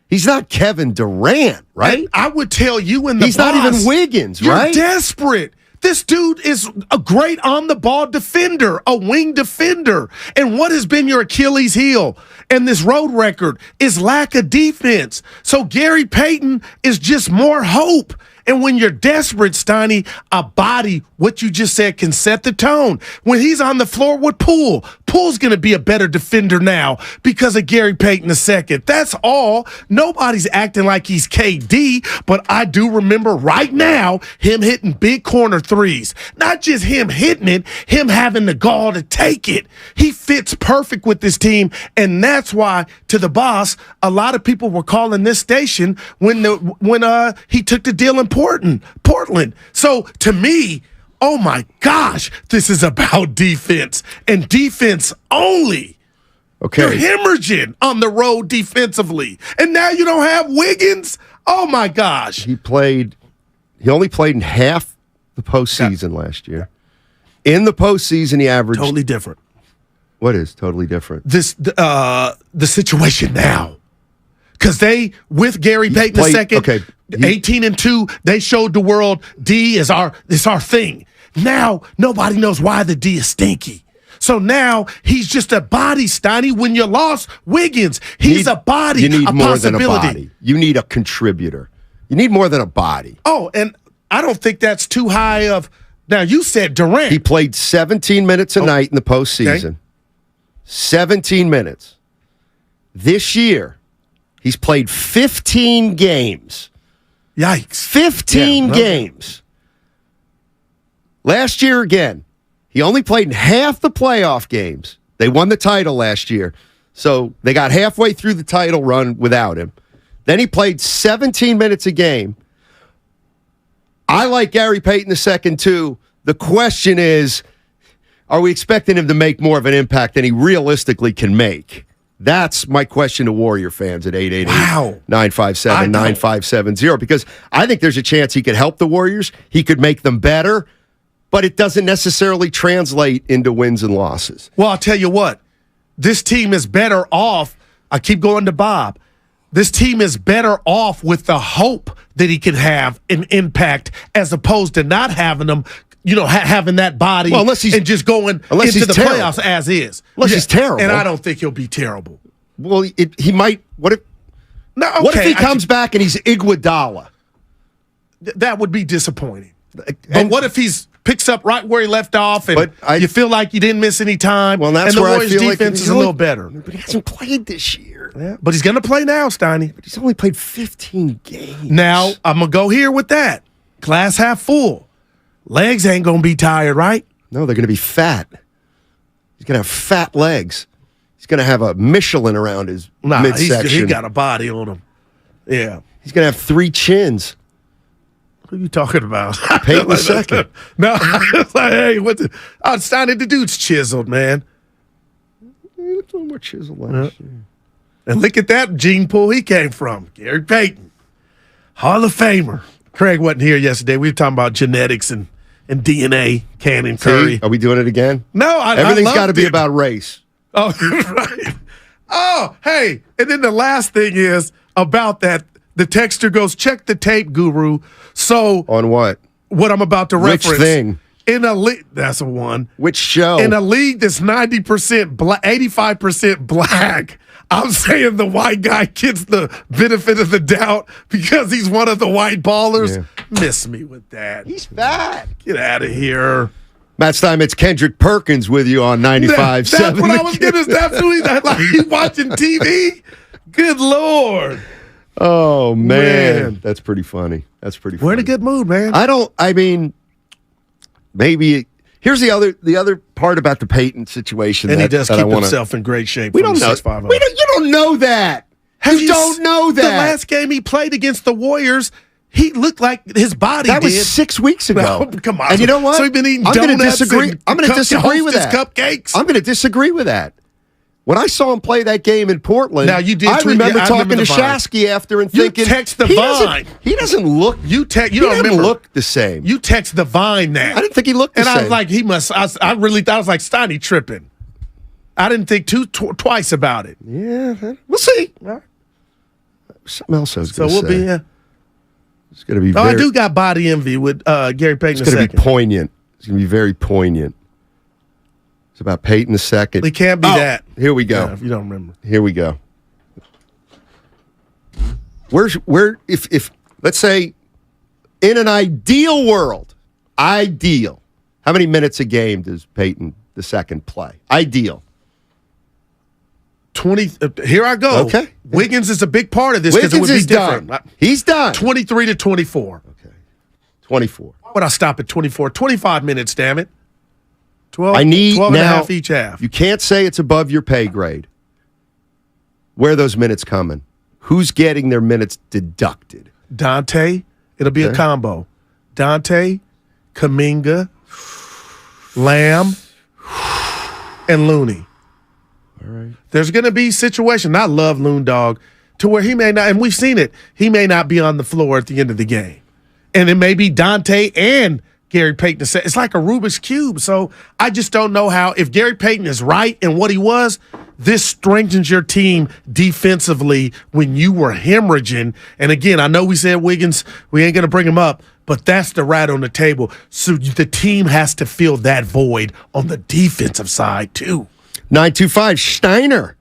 He's not Kevin Durant, right? I would tell you in the He's not even Wiggins, right? You're desperate. This dude is a great on-the-ball defender, a wing defender. And what has been your Achilles heel and this road record is lack of defense. So Gary Payton is just more hope. And when you're desperate, Steiny, a body, what you just said, can set the tone. When he's on the floor with Poole's going to be a better defender now because of Gary Payton II. That's all. Nobody's acting like he's KD, but I do remember right now him hitting big corner threes. Not just him hitting it, him having the gall to take it. He fits perfect with this team, and that's why, to the boss, a lot of people were calling this station when he took the deal in Portland. So to me, oh my gosh, this is about defense and defense only. Okay. You're hemorrhaging on the road defensively. And now you don't have Wiggins? Oh my gosh. He only played in half the postseason last year. In the postseason, he averaged totally different. What is totally different? The situation now. Because with Gary Payton II, 18-2, they showed the world D is our thing. Now, nobody knows why the D is stinky. So now he's just a body, Steiny. When you lost Wiggins, he's a body, you need a more possibility. Than a body. You need a contributor. You need more than a body. Oh, and I don't think that's too high of. Now, you said Durant. He played 17 minutes a night in the postseason. Okay. 17 minutes. This year, he's played 15 games. Yikes. 15 games. Last year, again, he only played in half the playoff games. They won the title last year. So they got halfway through the title run without him. Then he played 17 minutes a game. I like Gary Payton II, too. The question is, are we expecting him to make more of an impact than he realistically can make? That's my question to Warrior fans at 888-957-9570. Because I think there's a chance he could help the Warriors. He could make them better. But it doesn't necessarily translate into wins and losses. Well, I'll tell you what. This team is better off. I keep going to Bob. This team is better off with the hope that he can have an impact as opposed to not having them, having that body and just going into the playoffs as is. Unless he's terrible. And I don't think he'll be terrible. Well, he might. What if he comes back and he's Iguodala? That would be disappointing. But what if he's picks up right where he left off, and you feel like you didn't miss any time? Well, that's and the where Warriors' I feel defense like is a little better. But he hasn't played this year. Yeah, but he's going to play now, Steiny. But he's only played 15 games. Now, I'm going to go here with that. Glass half full. Legs ain't going to be tired, right? No, they're going to be fat. He's going to have fat legs. He's going to have a Michelin around his midsection. He got a body on him. Yeah. He's going to have 3 chins. What are you talking about? Payton II. No, it's like, hey, Steiny, the dude's chiseled, man. He looked a little more chiseled last year. And look at that gene pool he came from. Gary Payton. Hall of Famer. Craig wasn't here yesterday. We were talking about genetics and DNA, Cannon, Curry. Are we doing it again? No, everything's got to be about race. Oh, right. Oh, hey. And then the last thing is about that. The texter goes, check the tape, Guru. So on what? What I'm about to reference. Which thing? In a league, that's a one. Which show? In a league that's 90% black, 85% black. I'm saying the white guy gets the benefit of the doubt because he's one of the white ballers. Yeah. Miss me with that. He's fat. Get out of here. Matt Steinmetz, Kendrick Perkins with you on 95.7. That's what I was going to say. That's who he's like. He's watching TV. Good Lord. Oh, man. That's pretty funny. We're in a good mood, man. Maybe here's the other part about the Payton situation. And he does keep himself in great shape. We don't know. You don't know that. You don't know that. The last game he played against the Warriors, he looked like his body That was 6 weeks ago. No, come on. And you know what? So he's been eating donuts. I'm going to disagree with that. Cupcakes. I'm going to disagree with that. When I saw him play that game in Portland, now you did. I remember talking to Shasky after and thinking, you text the Vine. He doesn't look. You don't remember. Look the same. You text the Vine now. I didn't think he looked the same. And I was like, he must. I really thought I was like Steiny tripping. I didn't think twice about it. Yeah, we'll see. Something else I was going to say. So we'll be. It's going to be. I do got body envy with Gary Payton. It's going to be poignant. It's going to be very poignant. It's about Payton II. It can't be that. Here we go. Yeah, if you don't remember. Here we go. If let's say in an ideal world, how many minutes a game does Peyton II play? Ideal. 20. Here I go. Okay. Wiggins is a big part of this because it would be different. Done. He's done. 23 to 24. Okay. 24. Why would I stop at 24? 25 minutes, damn it. 12, I need 12 now, and a half each half. You can't say it's above your pay grade. Where are those minutes coming? Who's getting their minutes deducted? Dante. It'll be a combo. Dante, Kuminga, Lamb, and Looney. All right. There's going to be situations. I love Loon Dog to where he may not, and we've seen it. He may not be on the floor at the end of the game, and it may be Dante and Gary Payton. It's like a Rubik's cube. So I just don't know how. If Gary Payton is right in what he was, this strengthens your team defensively when you were hemorrhaging. And again, I know we said Wiggins, we ain't going to bring him up, but that's the rat on the table. So the team has to fill that void on the defensive side too. 925 Steiner.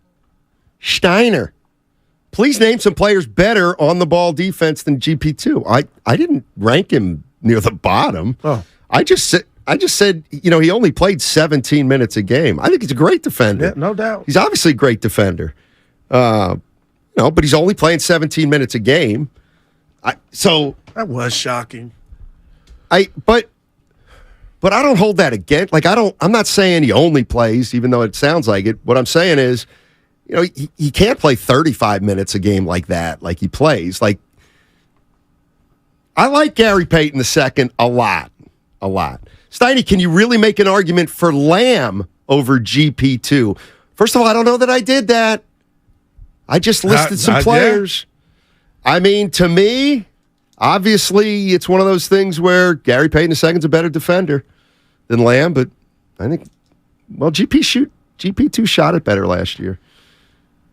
Please name some players better on the ball defense than GP2. I didn't rank him near the bottom. Oh. I just said, he only played 17 minutes a game. I think he's a great defender. Yeah, no doubt. He's obviously a great defender. But he's only playing 17 minutes a game. That was shocking. But I don't hold that against. I'm not saying he only plays, even though it sounds like it. What I'm saying is, he can't play 35 minutes a game like that, like he plays. I like Gary Payton II a lot. Steiny, can you really make an argument for Lamb over GP2? First of all, I don't know that I did that. I just listed some players. I mean, to me, obviously, it's one of those things where Gary Payton II is a better defender than Lamb, but I think, GP2 shot it better last year.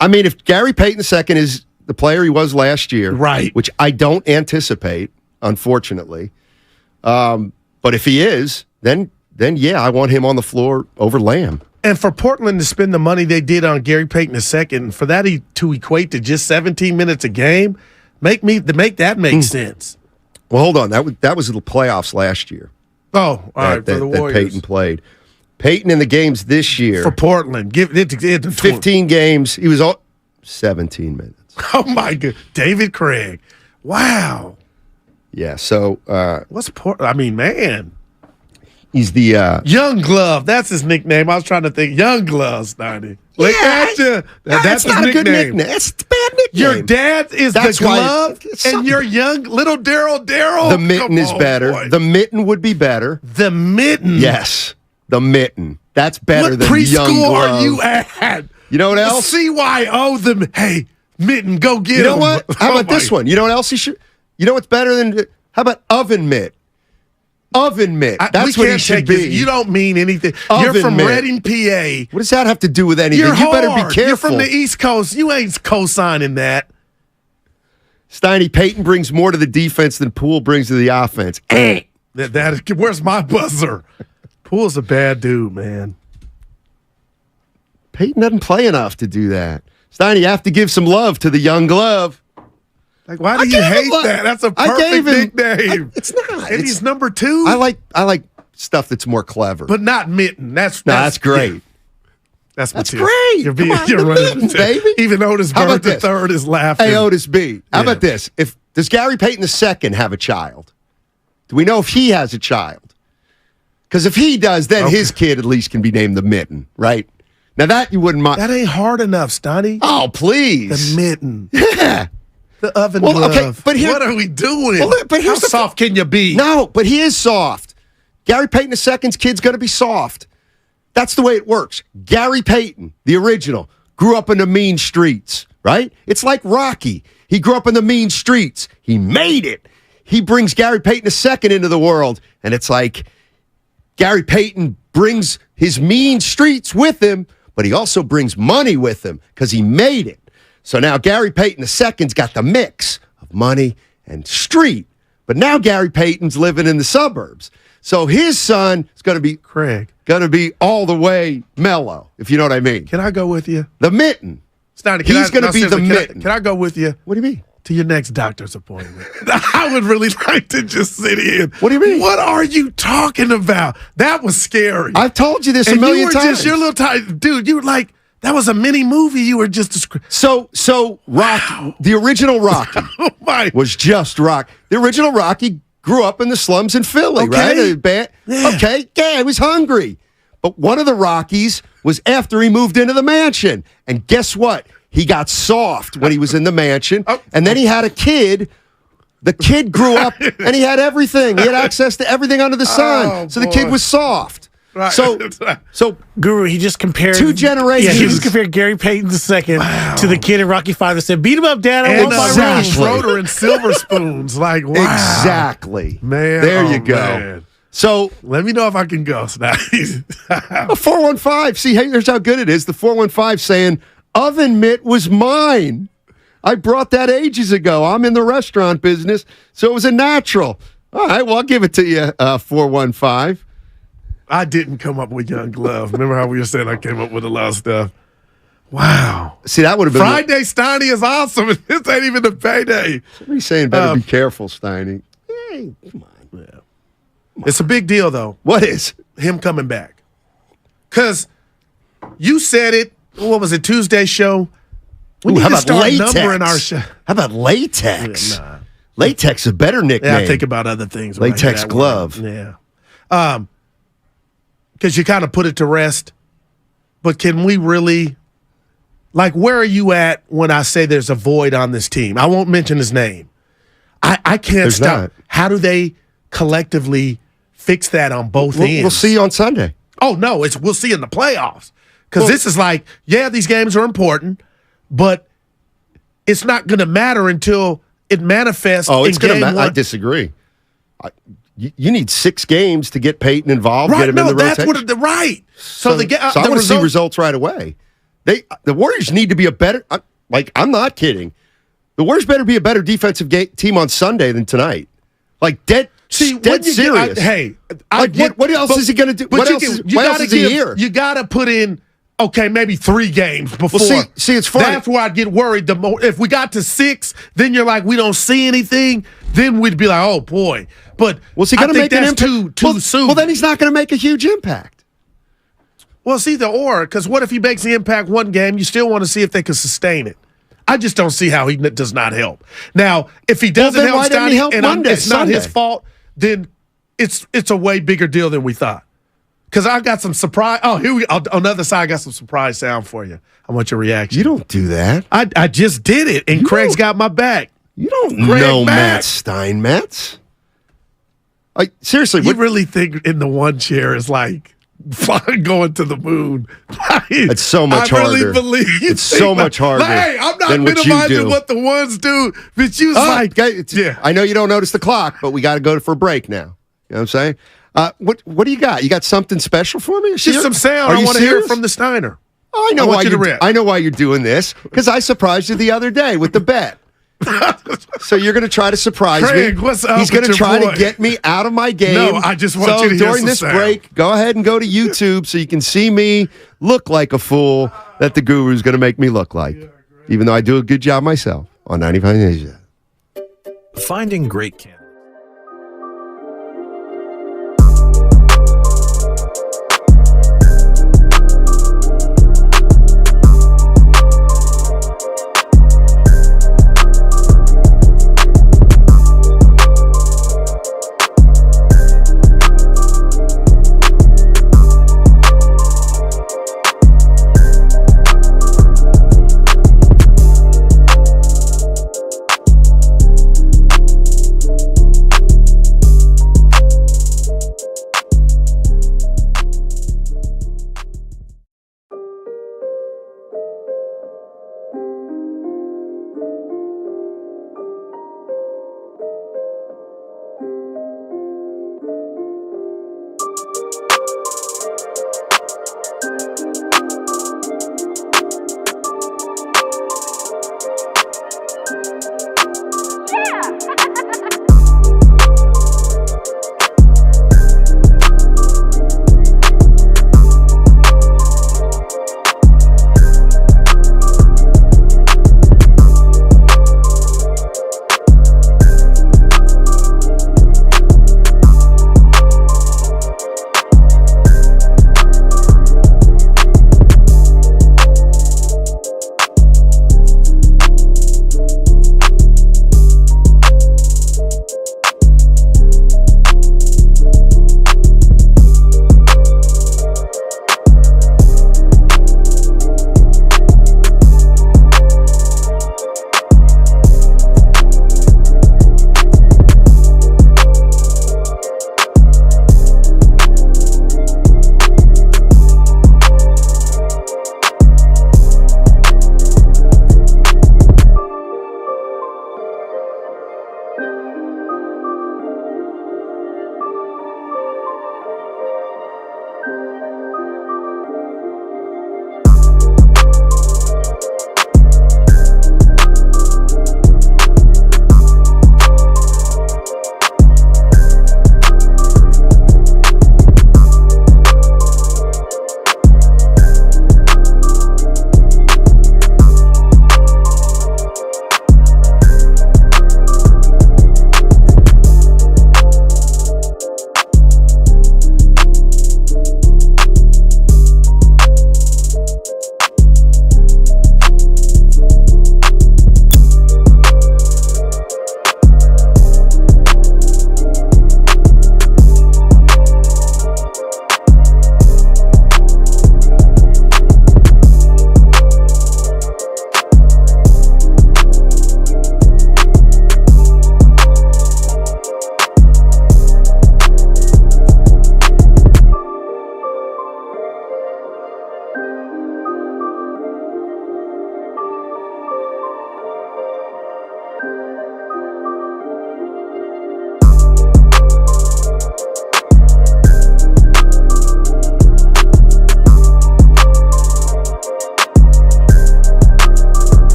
I mean, if Gary Payton II is the player he was last year, right, which I don't anticipate, unfortunately, but if he is, then yeah, I want him on the floor over Lamb. And for Portland to spend the money they did on Gary Payton II, for that to equate to just 17 minutes a game, make that make sense. Well, hold on. That was the playoffs last year. Oh, all right, for the Warriors. That Peyton played. Peyton in the games this year. For Portland. Give it 15 games. He was 17 minutes. Oh, my God. David Craig. Wow. Yeah, so. What's Portland? I mean, man. He's the. Young Glove. That's his nickname. I was trying to think. Young Glove, Steiny. Look at you. That's his not nickname. A good nickname. That's a bad nickname. Your dad is the glove, and you're young little Daryl. The mitten is better. Boy. The mitten would be better. The mitten? Yes. The mitten. That's better what than Young Glove. What preschool are you at? You know what else? CYO. Hey, mitten, go get him. You know what? How about this one? You know what else he should? You know what's better than? How about oven mitt? Oven mitt. That's what he should be. You don't mean anything. Oven You're from mitt. Reading, PA. What does that have to do with anything? You're you better be careful. You're from the East Coast. You ain't co-signing that. Steiny, Peyton brings more to the defense than Poole brings to the offense. Where's my buzzer? Poole's a bad dude, man. Peyton doesn't play enough to do that. Steiny, you have to give some love to the Young Glove. Why do you hate that? That's a perfect nickname. It's not. And he's number 2. I like stuff that's more clever. But not mitten. That's great. That's great. You're running mitten, baby. Even Otis Bird the third is laughing. Hey, Otis B. How about this? Does Gary Payton II have a child? Do we know if he has a child? Because if he does, then his kid at least can be named the mitten, right? Now that you wouldn't mind. That ain't hard enough, Stoney. Oh, please. The mitten. Yeah. The oven glove. Okay, but what are we doing? But how soft can you be? No, but he is soft. Gary Payton II's kid's going to be soft. That's the way it works. Gary Payton, the original, grew up in the mean streets, right? It's like Rocky. He grew up in the mean streets. He made it. He brings Gary Payton II into the world, and it's like Gary Payton brings his mean streets with him, but he also brings money with him because he made it. So now Gary Payton II's got the mix of money and street. But now Gary Payton's living in the suburbs. So his son is going to be Craig. Going to be all the way mellow, if you know what I mean. Can I go with you? The mitten. He's going to be the mitten. Can I go with you? What do you mean? to your next doctor's appointment. I would really like to just sit in. What do you mean? What are you talking about? That was scary. I've told you this a million times. You're a little tired. Dude, you were like, that was a mini movie you were just describing. So Rocky, the original Rocky was just Rocky. The original Rocky grew up in the slums in Philly, right? Okay, he was hungry. But one of the Rockies was after he moved into the mansion. And guess what? He got soft when he was in the mansion. And then he had a kid. The kid grew up and he had everything. He had access to everything under the sun. So the kid was soft. Right. So Guru, he just compared 2 generations. Yeah, he just compared Gary Payton II to the kid in Rocky V that said, "Beat him up, Dad." I And want my ring." Schroeder and Silver Spoons. Like, wow. Exactly. Man. There you go. Man. So let me know if I can go, Snap. 415. See, hey, here's how good it is. The 415 saying, "Oven mitt was mine. I brought that ages ago. I'm in the restaurant business, so it was a natural." All right, well, I'll give it to you, 415. I didn't come up with Young Glove. Remember how we were saying I came up with a lot of stuff? Wow. See, that would have been Friday Steiny is awesome, and this ain't even the payday. Somebody's saying better be careful, Steiny. Hey, come on. Yeah. It's a big deal, though. What is? Him coming back. Because you said it, what was it, Tuesday's show? We need to start numbering our show. How about latex? Yeah, nah. Latex is a better nickname. Yeah, I think about other things. when I hear Latex that glove. word. Yeah. Because you kind of put it to rest. But can we really, like, where are you at when I say there's a void on this team? I won't mention his name. I can't There's stop. not. How do they collectively fix that on both ends? We'll see you on Sunday. Oh, no, we'll see in the playoffs. Because this is like, yeah, these games are important, but it's not going to matter until it manifests it's in going to game matter. I one. disagree. You need 6 games to get Peyton involved, Right, get him no, in the that's rotation. right. So I want to see results right away. The Warriors need to be a better. I'm not kidding. The Warriors better be a better defensive team on Sunday than tonight. Like dead serious. What else is he going to do? What else is he here? You got to put in. Okay, maybe 3 games before. Well, see, it's funny. That's where I'd get worried. The more if we got to 6, then you're like, we don't see anything. Then we'd be like, oh boy. But was he going to make an impact? Too soon. Well, then he's not going to make a huge impact. Well, it's either or. Because what if he makes the impact one game? You still want to see if they can sustain it. I just don't see how he does not help. Now, if he doesn't help Steiny, and it's not his fault, then it's a way bigger deal than we thought. Because I got some surprise. Oh, here we on the other side. I got some surprise sound for you. I want your reaction. You don't do that. I just did it, and Craig's got my back. You don't know Matt Steinmetz. Seriously, you really think in the one chair is like going to the moon? It's so much harder. I really believe it's so much harder. Hey, I'm not than minimizing what the ones do, but you yeah. I know you don't notice the clock, but we got to go for a break now. You know what I'm saying? What do you got? You got something special for me? Just some sound. I want to hear it from the Steiner. Oh, I know why you're doing this, because I surprised you the other day with the bet. So you're going to try to surprise Craig, me. What's up? He's going to with your try boy? to get me out of my game. No, I just want you to hear during some this sound. break, go ahead and go to YouTube so you can see me look like a fool that the Guru's going to make me look like, even though I do a good job myself on 95 Asia. Finding great candidates.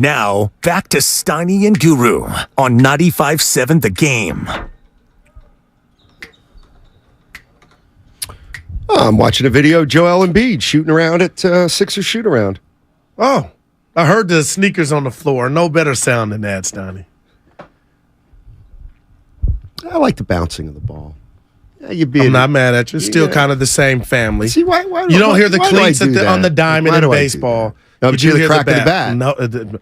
Now, back to Steiny and Guru on 95.7 The Game. I'm watching a video of Joel Embiid shooting around at Sixers shoot-around. Oh, I heard the sneakers on the floor. No better sound than that, Steiny. I like the bouncing of the ball. Yeah, I'm not mad at you. It's still kind of the same family. See, why you don't hear the cleats on the diamond in I baseball. No, but you hear the crack of the bat. No,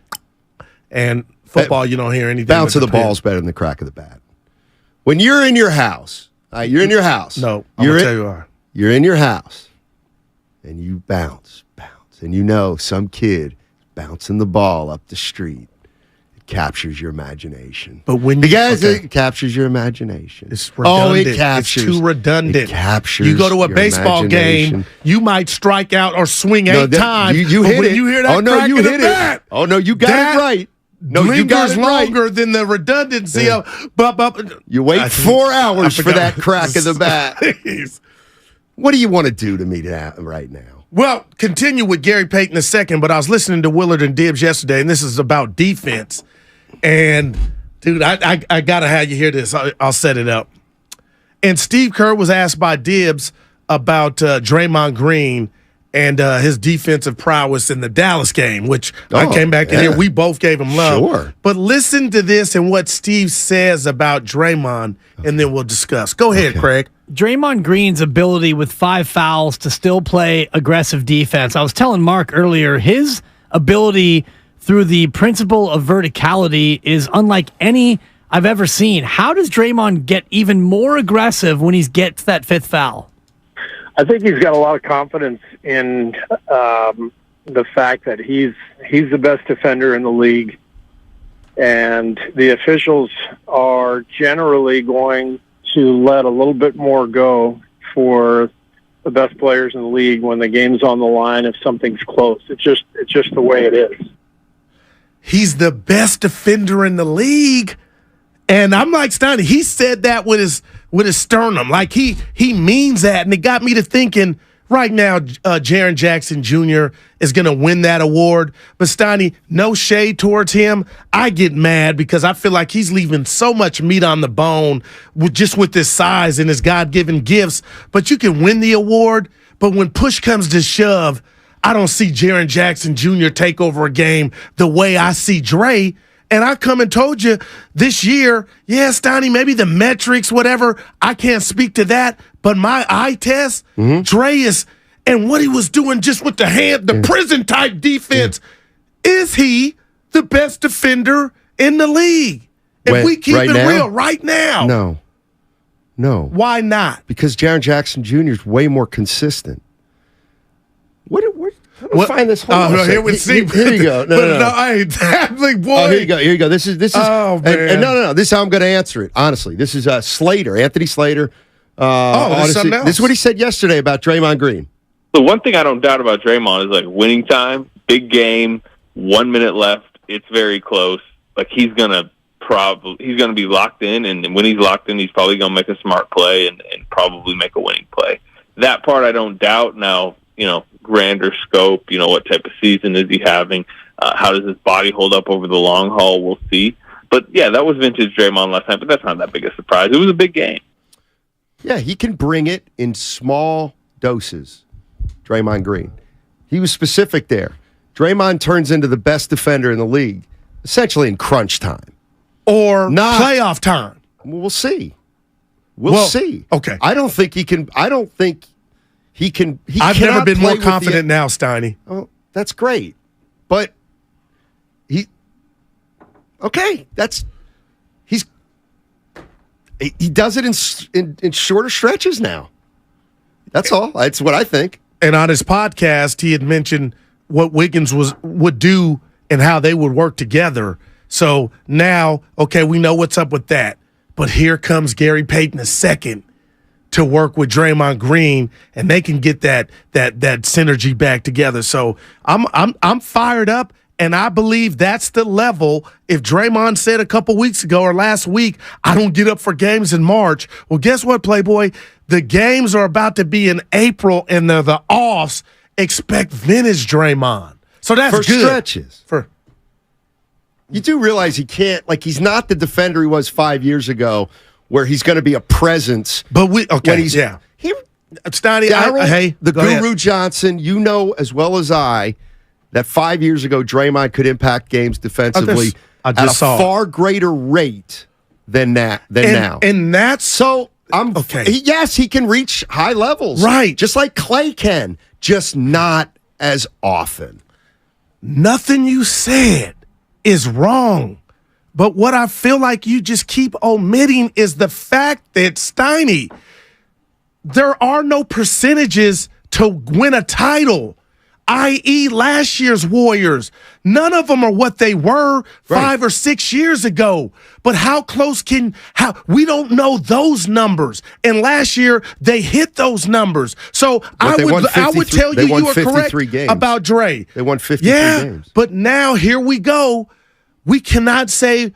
and football, you don't hear anything. Bounce of the ball is better than the crack of the bat. When you're in your house, you're in your house. No, I'm going to tell you why. You're in your house, and you bounce, and you know some kid bouncing the ball up the street. It captures your imagination. But when it captures your imagination. It's redundant. It captures. It's too redundant. It captures. You go to a baseball game, you might strike out or swing 8 times. You hit it. You hear that? Oh no, you hit bat, it. Oh no, you got it right. No, you got it longer right. than the redundancy of. You wait 4 hours for that crack of the bat. Please. What do you want to do to me right now? Well, continue with Gary Payton a second, but I was listening to Willard and Dibbs yesterday, and this is about defense. And, dude, I got to have you hear this. I'll set it up. And Steve Kerr was asked by Dibbs about Draymond Green and his defensive prowess in the Dallas game, which I came back in here. We both gave him love. Sure. But listen to this and what Steve says about Draymond, and then we'll discuss. Go ahead, Craig. Draymond Green's ability with 5 fouls to still play aggressive defense. I was telling Mark earlier, his ability through the principle of verticality is unlike any I've ever seen. How does Draymond get even more aggressive when he gets that 5th foul? I think he's got a lot of confidence in the fact that he's the best defender in the league, and the officials are generally going to let a little bit more go for the best players in the league when the game's on the line if something's close. It's just the way it is. He's the best defender in the league. And I'm like Steiny, he said that with his sternum. Like he means that. And it got me to thinking right now, Jaren Jackson Jr. is going to win that award. But Steiny, no shade towards him. I get mad because I feel like he's leaving so much meat on the bone with his size and his God-given gifts. But you can win the award. But when push comes to shove, I don't see Jaren Jackson Jr. take over a game the way I see Dre. And I come and told you this year, Steiny, maybe the metrics, whatever, I can't speak to that. But my eye test, Dre is, and what he was doing just with the prison-type defense, is he the best defender in the league? If we keep it real right now. No. Why not? Because Jaren Jackson Jr. is way more consistent. Find this whole here you go. No. I ain't that big boy. Oh, here you go. This is. Oh, man. And no. This is how I'm going to answer it. Honestly, this is Slater, Anthony Slater. This is something else. This is what he said yesterday about Draymond Green. The one thing I don't doubt about Draymond is like winning time, big game, 1 minute left. It's very close. Like he's gonna be locked in, and when he's locked in, he's probably gonna make a smart play and probably make a winning play. That part I don't doubt. Now, grander scope, what type of season is he having? How does his body hold up over the long haul? We'll see. But, yeah, that was vintage Draymond last time, but that's not that big a surprise. It was a big game. Yeah, he can bring it in small doses, Draymond Green. He was specific there. Draymond turns into the best defender in the league, essentially in crunch time. Or playoff time. We'll see. We'll see. Okay. I don't think he can. I've never been more confident now, Steiny. Oh, that's great. But he does it in shorter stretches now. That's all. That's what I think. And on his podcast, he had mentioned what Wiggins would do and how they would work together. So now, we know what's up with that. But here comes Gary Payton II to work with Draymond Green, and they can get that synergy back together. So I'm fired up, and I believe that's the level. If Draymond said a couple weeks ago or last week, I don't get up for games in March. Well, guess what, Playboy? The games are about to be in April, and they're the offs. Expect vintage Draymond. So that's for good. Stretches. You do realize he can't, like, he's not the defender he was 5 years ago where he's going to be a presence. But Steiny, Darryl, the go Guru ahead. Johnson, you know as well as I that 5 years ago Draymond could impact games defensively I at just a saw it. far greater rate than now. And that's so. Yes, he can reach high levels, right? Just like Clay can, just not as often. Nothing you said is wrong. But what I feel like you just keep omitting is the fact that, Steiny, there are no percentages to win a title, i.e. last year's Warriors. None of them are what they were 5 or 6 years ago. But how close we don't know those numbers. And last year, they hit those numbers. So I would tell you are correct about Dre. They won 53 games. But now here we go. We cannot say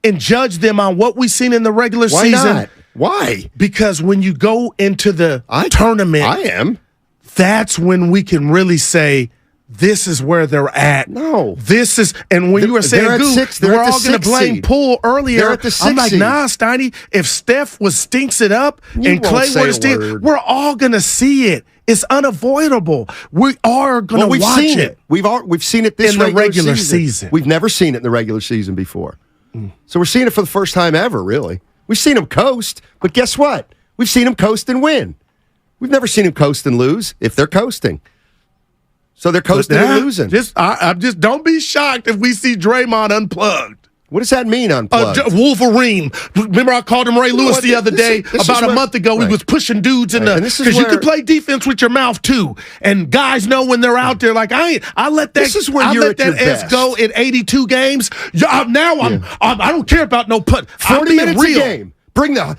and judge them on what we've seen in the regular season. Why not? Why? Because when you go into the tournament, that's when we can really say this is where they're at. No. This is, and when you were saying, we're all going to blame Poole earlier. They're at the 6th I'm like, seed. nah, Steiny, if Steph stinks it up You and won't Clay say were to a stink, word. we're all going to see it. It's unavoidable. We are going to watch seen it. We've seen it this in the regular season. We've never seen it in the regular season before. So we're seeing it for the first time ever, really. We've seen them coast, but guess what? We've seen them coast and win. We've never seen them coast and lose if they're coasting. So they're coasting and losing. Just don't be shocked if we see Draymond unplugged. What does that mean, unplugged? Wolverine. Remember I called him Ray Lewis the other day? About a month ago, he was pushing dudes in the... Because you can play defense with your mouth, too. And guys know when they're out there, like, I let that S go in 82 games. I don't care about no put. 40 minutes a game. Bring the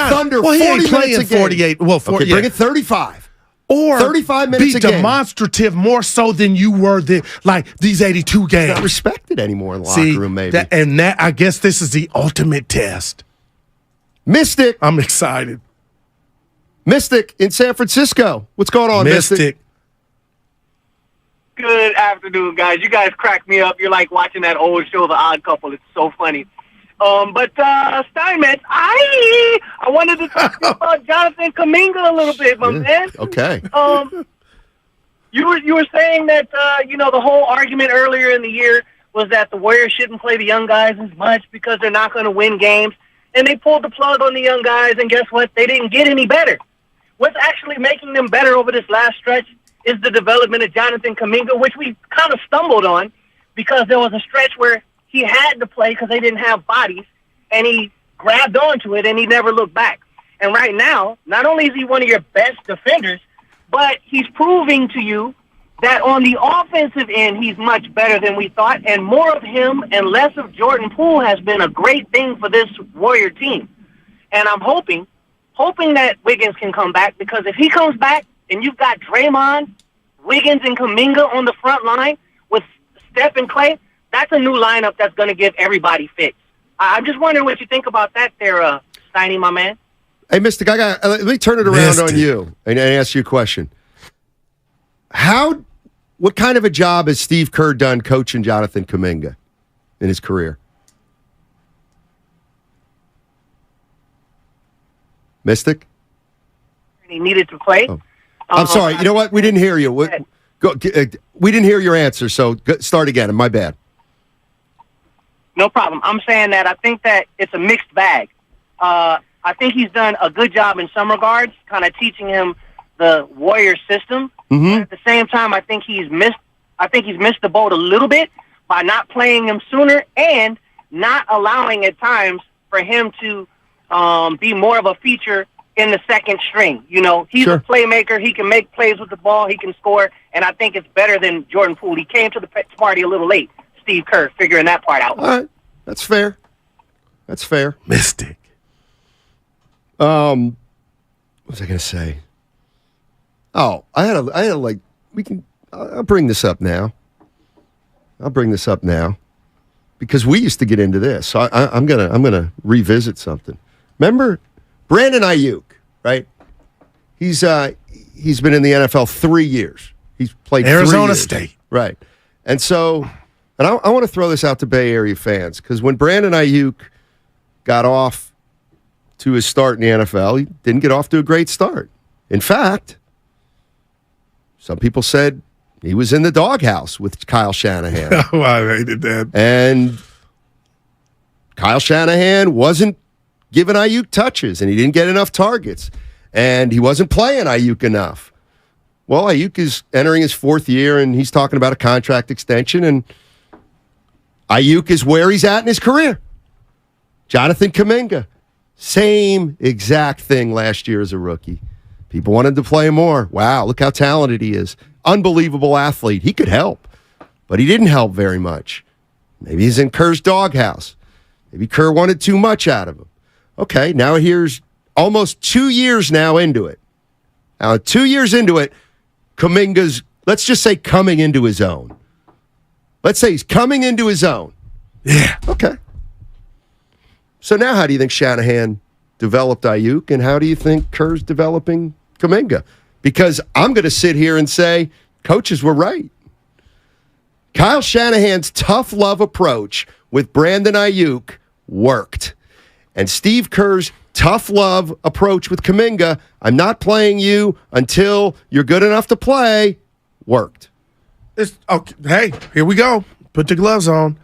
Thunder 40 minutes a game. 48. Well, 48. Okay, bring it 35. Or 35 minutes be a game. demonstrative more so than you were these 82 games. Not respected anymore in the locker room, maybe. I guess this is the ultimate test. Mystic. I'm excited. Mystic in San Francisco. What's going on, Mystic? Good afternoon, guys. You guys crack me up. You're like watching that old show, The Odd Couple. It's so funny. But Steinmetz, I wanted to talk about Jonathan Kuminga a little bit, my man. Okay. You were saying that the whole argument earlier in the year was that the Warriors shouldn't play the young guys as much because they're not going to win games, and they pulled the plug on the young guys, and guess what? They didn't get any better. What's actually making them better over this last stretch is the development of Jonathan Kuminga, which we kind of stumbled on because there was a stretch where he had to play because they didn't have bodies, and he grabbed onto it, and he never looked back. And right now, not only is he one of your best defenders, but he's proving to you that on the offensive end, he's much better than we thought, and more of him and less of Jordan Poole has been a great thing for this Warrior team. And I'm hoping that Wiggins can come back, because if he comes back and you've got Draymond, Wiggins, and Kuminga on the front line with Steph and Clay, that's a new lineup that's going to give everybody fits. I'm just wondering what you think about that there, Steiny, my man. Hey, Mystic, let me turn it around on you and ask you a question. What kind of a job has Steve Kerr done coaching Jonathan Kuminga in his career? Mystic? He needed to play. Oh. I'm sorry. You know what? We didn't hear you. We didn't hear your answer, so start again. My bad. No problem. I'm saying that I think that it's a mixed bag. I think he's done a good job in some regards, kind of teaching him the Warrior system. Mm-hmm. But at the same time, I think he's missed the boat a little bit by not playing him sooner and not allowing at times for him to be more of a feature in the second string. You know, he's a playmaker. He can make plays with the ball. He can score, and I think it's better than Jordan Poole. He came to the party a little late. Steve Kerr figuring that part out. All right, that's fair. That's fair. Mystic. What was I going to say? Oh, I had a I'll bring this up now. Because we used to get into this. So I'm gonna revisit something. Remember Brandon Ayuk, right? He's been in the NFL 3 years. He's played Arizona 3 years. State. Right. And so And I want to throw this out to Bay Area fans, because when Brandon Ayuk got off to his start in the NFL, he didn't get off to a great start. In fact, some people said he was in the doghouse with Kyle Shanahan. Oh, I hated that. And Kyle Shanahan wasn't giving Ayuk touches, and he didn't get enough targets, and he wasn't playing Ayuk enough. Well, Ayuk is entering his 4th year, and he's talking about a contract extension, and Ayuk is where he's at in his career. Jonathan Kuminga, same exact thing last year as a rookie. People wanted to play more. Wow, look how talented he is. Unbelievable athlete. He could help, but he didn't help very much. Maybe he's in Kerr's doghouse. Maybe Kerr wanted too much out of him. Okay, now here's almost 2 years now into it. Now, 2 years into it, Kuminga's, let's just say, coming into his own. Let's say he's coming into his own. Yeah. Okay. So now how do you think Shanahan developed Ayuk, and how do you think Kerr's developing Kuminga? Because I'm going to sit here and say coaches were right. Kyle Shanahan's tough love approach with Brandon Ayuk worked. And Steve Kerr's tough love approach with Kuminga, I'm not playing you until you're good enough to play, worked. Okay, hey, here we go. Put the gloves on.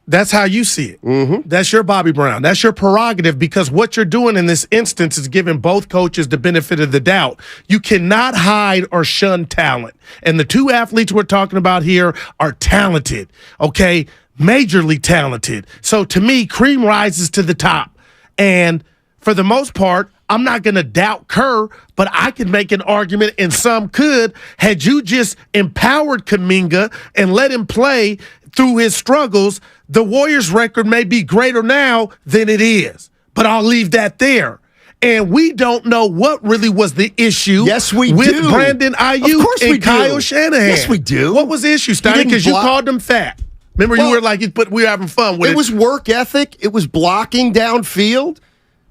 That's how you see it. Mm-hmm. That's your Bobby Brown. That's your prerogative, because what you're doing in this instance is giving both coaches the benefit of the doubt. You cannot hide or shun talent. And the two athletes we're talking about here are talented, okay? Majorly talented. So to me, cream rises to the top. And for the most part, I'm not going to doubt Kerr, but I can make an argument, and some could, had you just empowered Kuminga and let him play through his struggles, the Warriors' record may be greater now than it is. But I'll leave that there. And we don't know what really was the issue with Brandon Ayuk and Kyle Shanahan. Yes, we do. What was the issue, Steiny? Because you called him fat. Remember, you were like, we were having fun with it. It was work ethic. It was blocking downfield.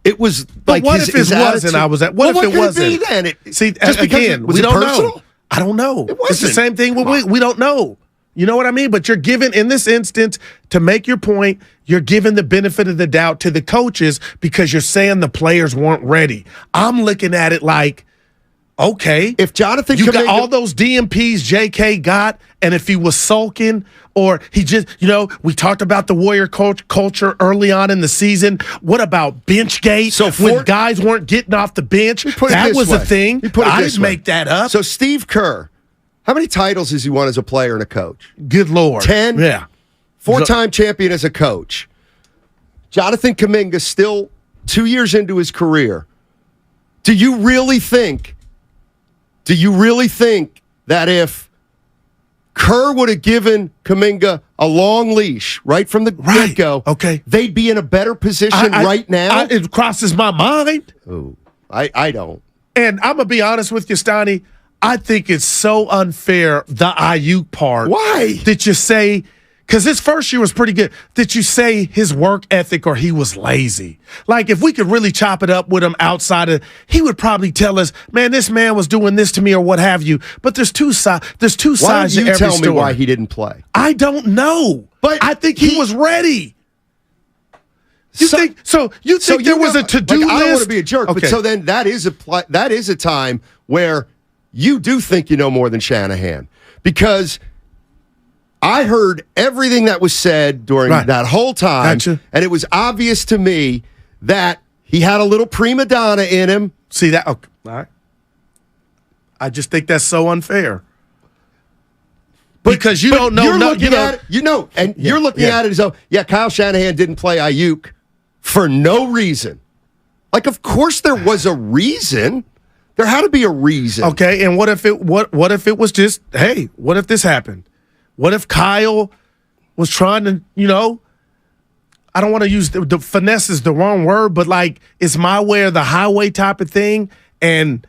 It was like what if it wasn't? I was at. What if it wasn't? See, just again, we don't know. I don't know. It's the same thing. We don't know. You know what I mean? But you're giving, in this instance, to make your point, you're giving the benefit of the doubt to the coaches because you're saying the players weren't ready. I'm looking at it like, okay, if Jonathan, you got all those DMPs JK got, and if he was sulking or he just, we talked about the Warrior culture early on in the season. What about Benchgate? So when guys weren't getting off the bench, that was a thing. I didn't make that up. So Steve Kerr, how many titles has he won as a player and a coach? Good Lord. 10? Yeah. 4-time champion as a coach. Jonathan Kuminga still 2 years into his career. Do you really think that if Kerr would have given Kuminga a long leash right from the get-go, they'd be in a better position right now? It crosses my mind. Oh, I don't. And I'm going to be honest with you, Steiny. I think it's so unfair, the Ayuk part. Why? Did you say, because his first year was pretty good, did you say his work ethic or he was lazy? Like, if we could really chop it up with him outside of, he would probably tell us, man, this man was doing this to me or what have you. But there's two sides to every story. Why don't you tell me why he didn't play? I don't know. But I think he was ready. You think there was a to-do list? I don't want to be a jerk, but so then that is a time where you do think you know more than Shanahan, because I heard everything that was said during that whole time, and it was obvious to me that he had a little prima donna in him. See that? Okay. All right. I just think that's so unfair. Because you don't know. You're looking at it, you're looking at it as though, Kyle Shanahan didn't play Ayuk for no reason. Like, of course there was a reason. There had to be a reason. Okay, and what if it was just, hey, what if this happened? What if Kyle was trying to, I don't want to use the finesse is the wrong word, but like it's my way or the highway type of thing, and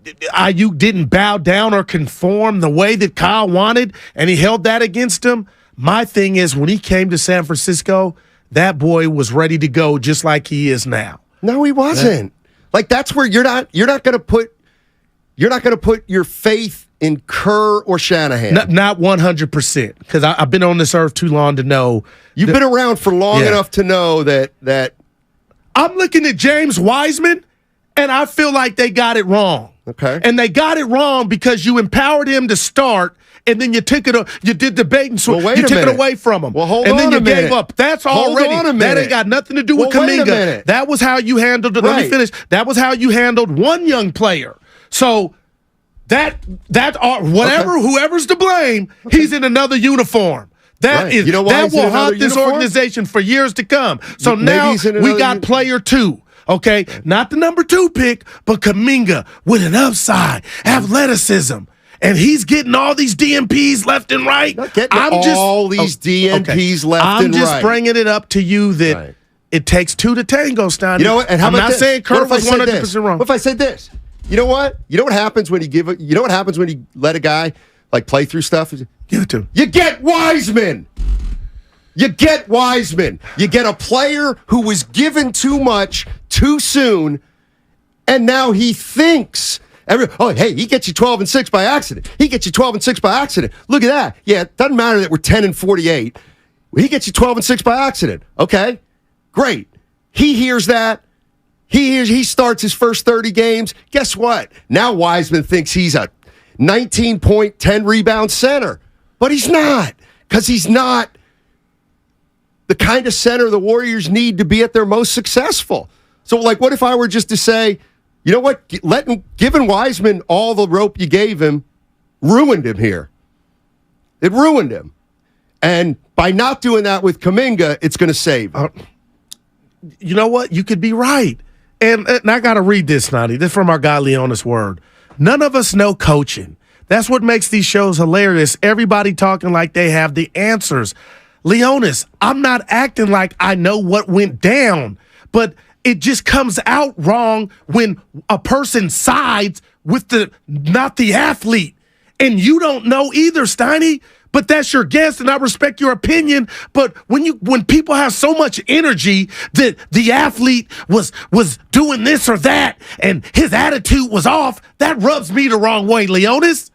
Ayuk didn't bow down or conform the way that Kyle wanted, and he held that against him. My thing is, when he came to San Francisco, that boy was ready to go just like he is now. No, he wasn't. Like, that's where you're not going to put You're not going to put your faith in Kerr or Shanahan. Not 100%, because I've been on this earth too long to know. You've been around for long enough to know that. I'm looking at James Wiseman, and I feel like they got it wrong. Okay. And they got it wrong because you empowered him to start, and then you took it. You did the bait and switch. You took it away from him. Well, hold and on then you a minute. gave up. That's Hold already. on a That minute. ain't got nothing to do with Well, wait a Kuminga. minute. That was how you handled it. Let me Right. finish. That was how you handled one young player. So whoever's to blame, he's in another uniform. That is You know why that he's in will another haunt this uniform? organization for years to come. So Maybe now he's in we another got player 2. Okay, not the number 2 pick, but Kuminga with an upside, athleticism, and he's getting all these DMPs left and right. all these DMPs left and I'm just right. bringing it up to you that it takes 2 to tango, Stein. You know what? And how I'm about not this? saying What Kerr if I was said 100% this? wrong. What if I said this? You know what? You know what happens when you what happens when you let a guy like play through stuff? Give it to him. You get Wiseman. You get Wiseman. You get a player who was given too much too soon, and now he thinks, hey, he gets you 12 and 6 by accident. He gets you 12 and 6 by accident. Look at that. Yeah, it doesn't matter that we're 10 and 48. He gets you 12 and 6 by accident. Okay, great. He hears that. He starts his first 30 games. Guess what? Now Wiseman thinks he's a 19-point, 10-rebound center. But he's not, because he's not the kind of center the Warriors need to be at their most successful. So, like, what if I were just to say, you know what, giving Wiseman all the rope you gave him ruined him here. It ruined him. And by not doing that with Kuminga, it's going to save him. You know what? You could be right. And I got to read this, Snotty. This is from our guy, Leonis Word. None of us know coaching. That's what makes these shows hilarious. Everybody talking like they have the answers. Leonis, I'm not acting like I know what went down, but it just comes out wrong when a person sides with not the athlete. And you don't know either, Steiny. But that's your guess, and I respect your opinion. But when people have so much energy that the athlete was doing this or that, and his attitude was off, that rubs me the wrong way, Leonis.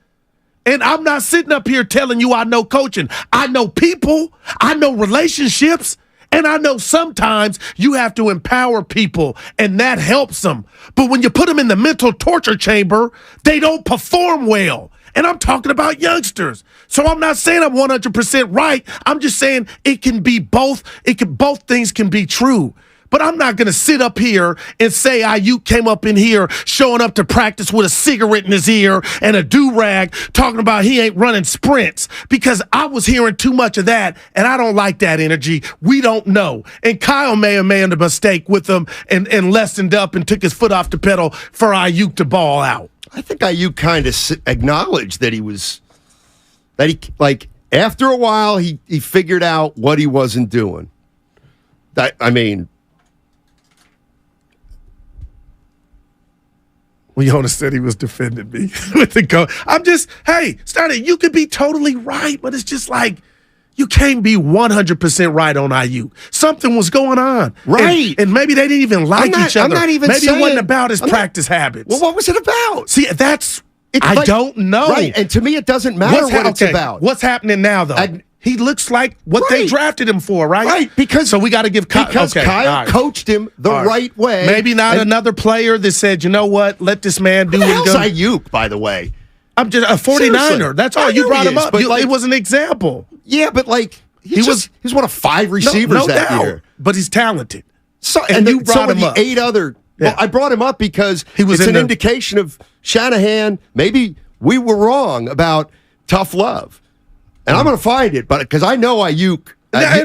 And I'm not sitting up here telling you I know coaching. I know people, I know relationships, and I know sometimes you have to empower people, and that helps them. But when you put them in the mental torture chamber, they don't perform well. And I'm talking about youngsters. So I'm not saying I'm 100% right. I'm just saying it can be both. Both things can be true. But I'm not going to sit up here and say Ayuk came up in here showing up to practice with a cigarette in his ear and a do-rag talking about he ain't running sprints, because I was hearing too much of that, and I don't like that energy. We don't know. And Kyle may have made a mistake with him and lessened up and took his foot off the pedal for Ayuk to ball out. I think Ayuk kind of acknowledged that after a while, he figured out what he wasn't doing. Leona said he was defending me with the coach. I'm just, hey, Steiny, you could be totally right, but it's just like, you can't be 100% right on Ayuk. Something was going on. Right. And maybe they didn't even like each other. I'm not even maybe saying, it wasn't about his practice habits. Well, what was it about? See, I don't know. Right, and to me, it doesn't matter what it's about. What's happening now, though? He looks like what they drafted him for, right? Right, because so we got to give Kyle coached him the right way. Maybe not another player that said, you know what, let this man do what he does. Ayuk, by the way? I'm just a 49er. Seriously. That's all. You brought him up. It was an example. Yeah, but he was one of 5 receivers that year. But he's talented. So and you brought him up. 8 other. Yeah. Well, I brought him up because it's an indication of Shanahan. Maybe we were wrong about tough love. And I'm going to find it, but because I know Ayuk. I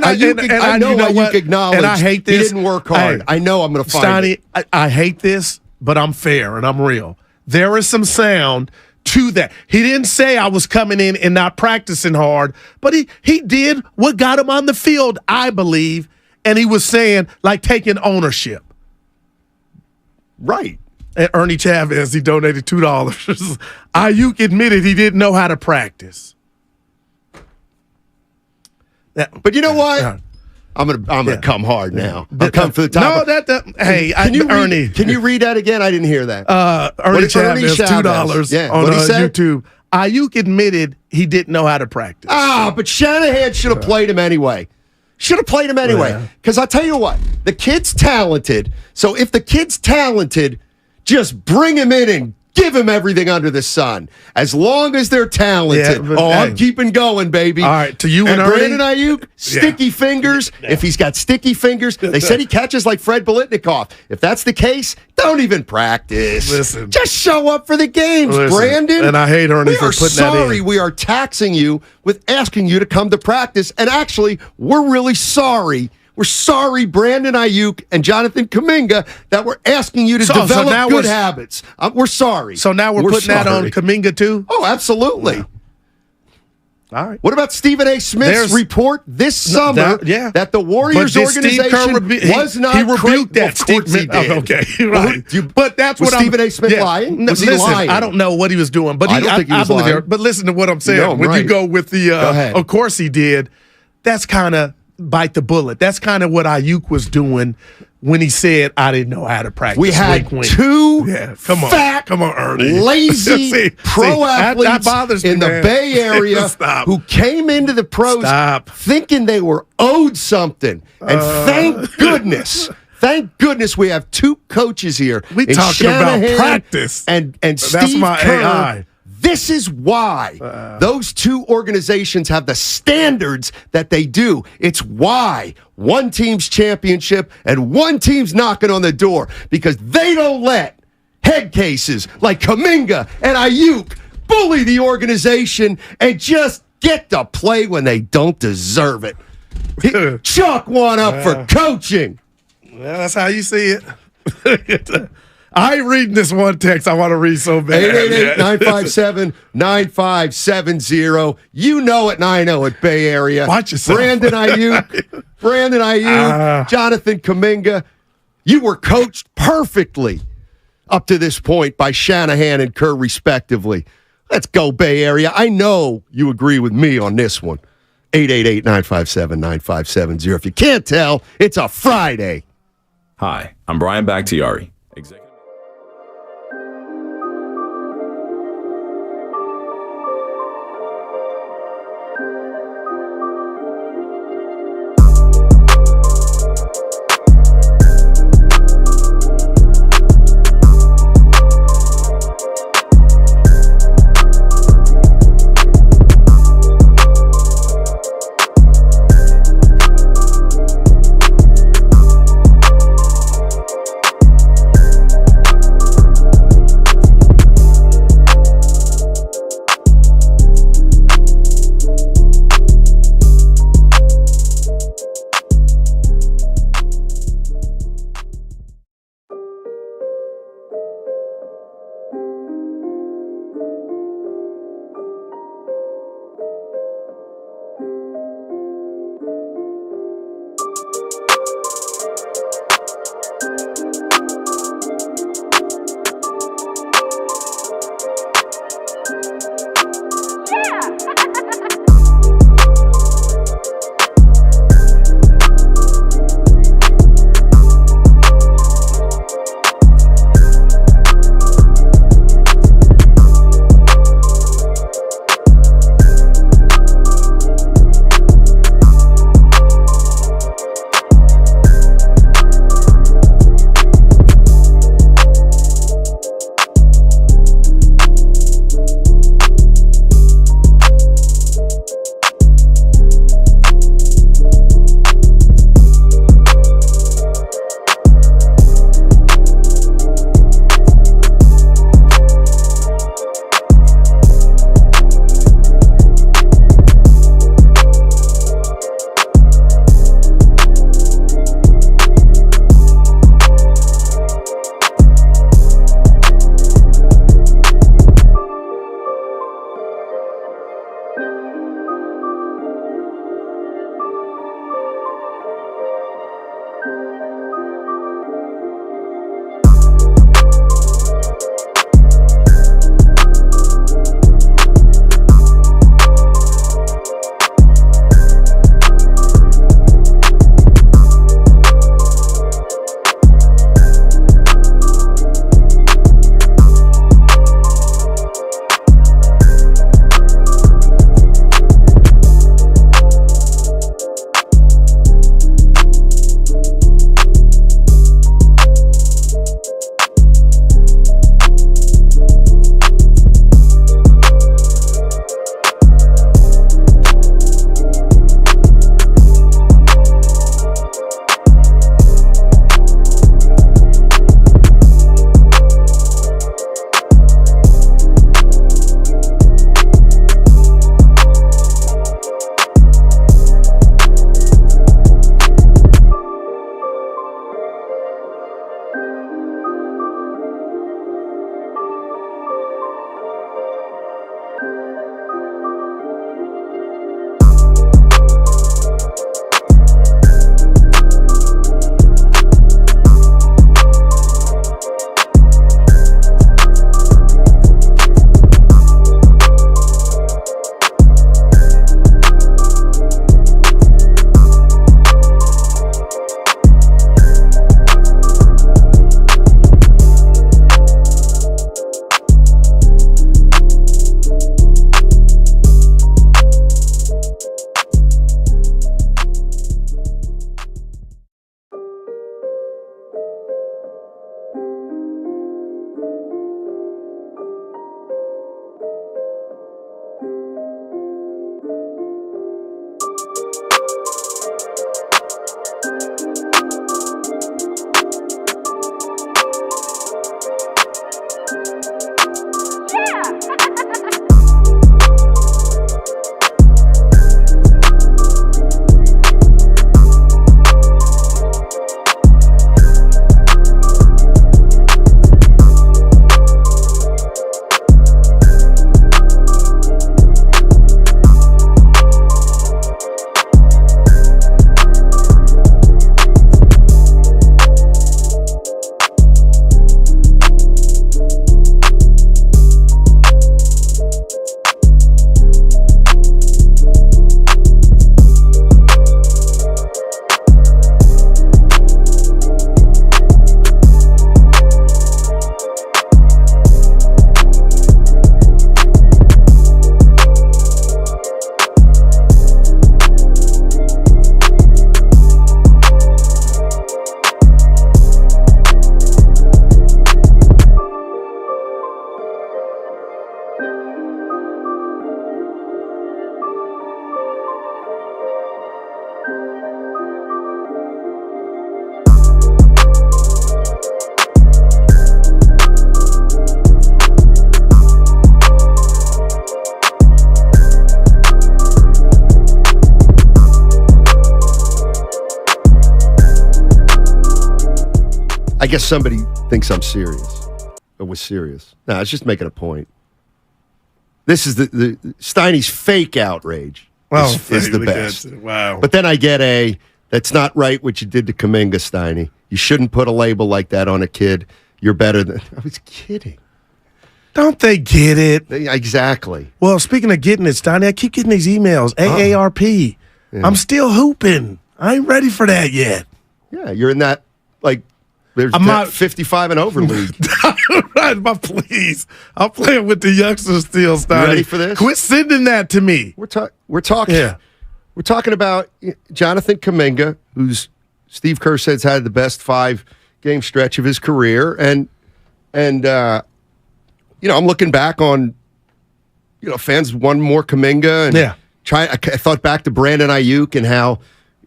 know Ayuk acknowledged and I hate this. He didn't work hard. I know I'm going to find it. I hate this, but I'm fair and I'm real. There is some sound to that. He didn't say I was coming in and not practicing hard, but he did what got him on the field, I believe, and he was saying, like, taking ownership. Right. And Ernie Chavez, he donated $2. Ayuk admitted he didn't know how to practice. But you know what? I'm gonna come hard now. I'll come for the top. No, hey, Ernie. Can you read that again? I didn't hear that. Ernie Chavez, $2 yeah. on YouTube. Ayuk admitted he didn't know how to practice. But Shanahan should have played him anyway. Because I'll tell you what, the kid's talented. So if the kid's talented, just bring him in and give him everything under the sun. As long as they're talented. Yeah, I'm keeping going, baby. All right, to you and Brandon Ayuk, sticky fingers. Yeah. If he's got sticky fingers, they said he catches like Fred Biletnikoff. If that's the case, don't even practice. Listen. Just show up for the games, Brandon. And I hate Ernie for putting that in. We are taxing you with asking you to come to practice. And actually, we're really sorry. We're sorry, Brandon Ayuk and Jonathan Kuminga, that we're asking you to develop good habits. We're sorry. So now we're putting that on Kuminga too? Oh, absolutely. Yeah. All right. What about Stephen A. Smith's report this summer that the Warriors organization was not he rebuked that. Of course he did. Okay, right. But that's what Stephen A. Smith lying? Was he lying? I don't know what he was doing, but I don't think he was lying. But listen to what I'm saying. When you go with the, of course he did. That's kind of bite the bullet. That's kind of what Ayuk was doing when he said, I didn't know how to practice. We had two fat, Ernie. lazy pro athletes in the Bay Area who came into the pros thinking they were owed something. And thank goodness we have two coaches here. We talking about practice. And That's Steve my Kerr. AI. This is why those two organizations have the standards that they do. It's why one team's championship and one team's knocking on the door, because they don't let head cases like Kuminga and Ayuk bully the organization and just get to play when they don't deserve it. Chalk one up for coaching. Well, that's how you see it. I ain't reading this one text I want to read so bad. 888-957-9570. You know it, and I know it, Bay Area. Watch yourself. Brandon Ayuk, Jonathan Kuminga. You were coached perfectly up to this point by Shanahan and Kerr, respectively. Let's go, Bay Area. I know you agree with me on this one. 888-957-9570. If you can't tell, it's a Friday. Hi, I'm Brian Bakhtiari. I guess somebody thinks I'm serious. Or was serious. No, I was just making a point. This is the Steiny's fake outrage is the best. Wow. But then I get that's not right what you did to Kuminga, Steiny. You shouldn't put a label like that on a kid. You're better than... I was kidding. Don't they get it? Exactly. Well, speaking of getting it, Steiny, I keep getting these emails. AARP. Yeah. I'm still hooping. I ain't ready for that yet. Yeah, you're in that, there's I'm that not 55 and over league. But please, I'm playing with the youngsters still, Steiny. You ready for this? Quit sending that to me. We're talking. Yeah. We're talking about Jonathan Kuminga, who's Steve Kerr says had the best 5-game stretch of his career, and I'm looking back on, fans want more Kuminga, and I thought back to Brandon Ayuk and how,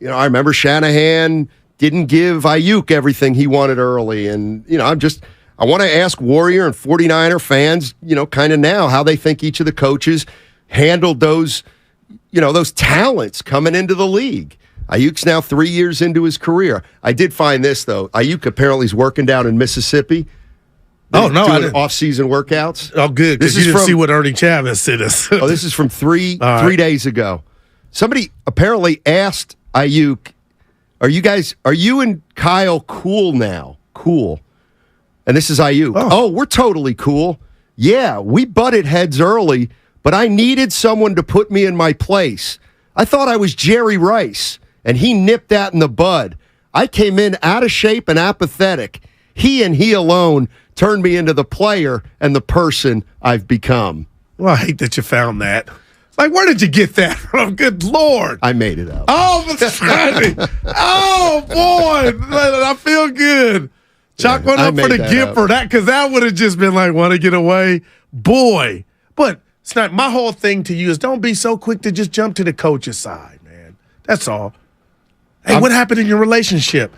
I remember Shanahan didn't give Ayuk everything he wanted early, and I want to ask Warrior and 49er fans, kind of now how they think each of the coaches handled those talents coming into the league. Ayuk's now 3 years into his career. I did find this, though. Ayuk apparently is working down in Mississippi. Oh, no. Doing off-season workouts. Oh, good, because you didn't see what Ernie Chavez sent us. This is from three days ago. Somebody apparently asked Ayuk, are you and Kyle cool now? Cool. And this is Ayuk. Oh, we're totally cool. Yeah, we butted heads early, but I needed someone to put me in my place. I thought I was Jerry Rice, and he nipped that in the bud. I came in out of shape and apathetic. He and he alone turned me into the player and the person I've become. Well, I hate that you found that. Where did you get that from? Good Lord. I made it up. Oh, oh boy. I feel good. Chalk one up for the Gipper. Because that would have just been want to get away. Boy. But it's not my whole thing to you is don't be so quick to just jump to the coach's side, man. That's all. Hey, what happened in your relationship?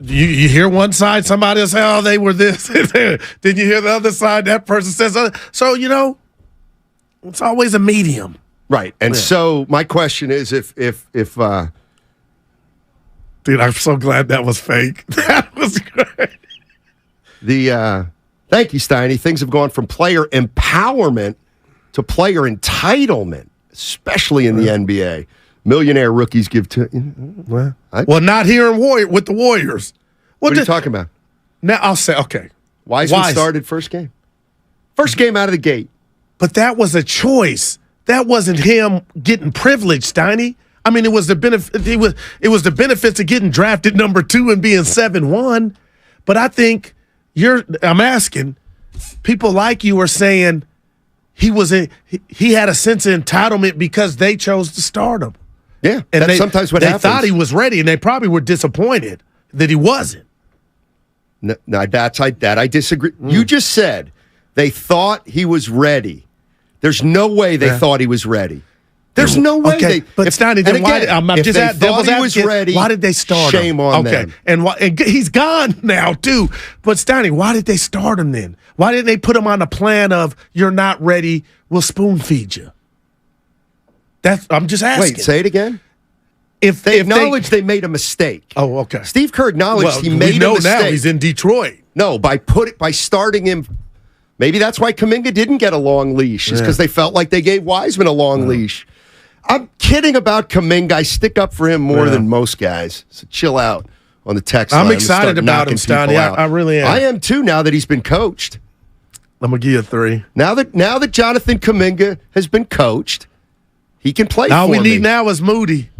You hear one side, somebody will say, oh, they were this. Then you hear the other side, that person says, so, it's always a medium. Right. And so my question is if dude, I'm so glad that was fake. That was great. Thank you, Steiny. Things have gone from player empowerment to player entitlement, especially in the NBA. Millionaire rookies give to. Well, not here with the Warriors. What are you talking about? Now I'll say, okay. Wiseman started first game. First game out of the gate. But that was a choice. That wasn't him getting privileged, Steiny. I mean, it was the benefit. It was the benefits of getting drafted number 2 and being 7-1. But I think I'm asking people like you are saying he had a sense of entitlement because they chose to start him. Yeah, and that's sometimes what happens. They thought he was ready, and they probably were disappointed that he wasn't. No, that I disagree. You just said they thought he was ready. There's no way they thought he was ready. There's no way. Okay, Steiny, then why? I'm just at devil's advocate. Ready, why did they start him? Shame on them. And he's gone now too. But Steiny, why did they start him then? Why didn't they put him on the plan of you're not ready? We'll spoon feed you. I'm just asking. Wait, say it again. If they acknowledge they made a mistake. Oh, okay. Steve Kerr acknowledged he made a mistake. Now he's in Detroit. No, by starting him. Maybe that's why Kuminga didn't get a long leash. Is because they felt like they gave Wiseman a long leash. I'm kidding about Kuminga. I stick up for him more than most guys. So chill out on the text line. I'm excited about him, Steiny. I really am. I am too. Now that he's been coached, I'm gonna give you a 3. Now that Jonathan Kuminga has been coached, he can play. All we need now is Moody.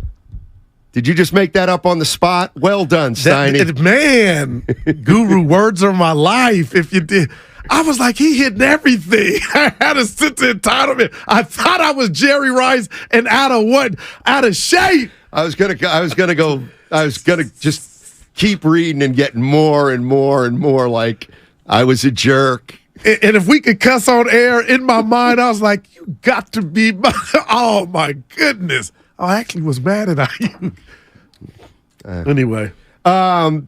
Did you just make that up on the spot? Well done, Steiny. Man, Guru, words are my life. If you did. I was like, he hitting everything. I had a sense of entitlement. I thought I was Jerry Rice and out of shape. I was gonna just keep reading and getting more and more and more like I was a jerk. And if we could cuss on air, in my mind, I was like, you got to be oh my goodness. I actually was mad at you. Anyway. The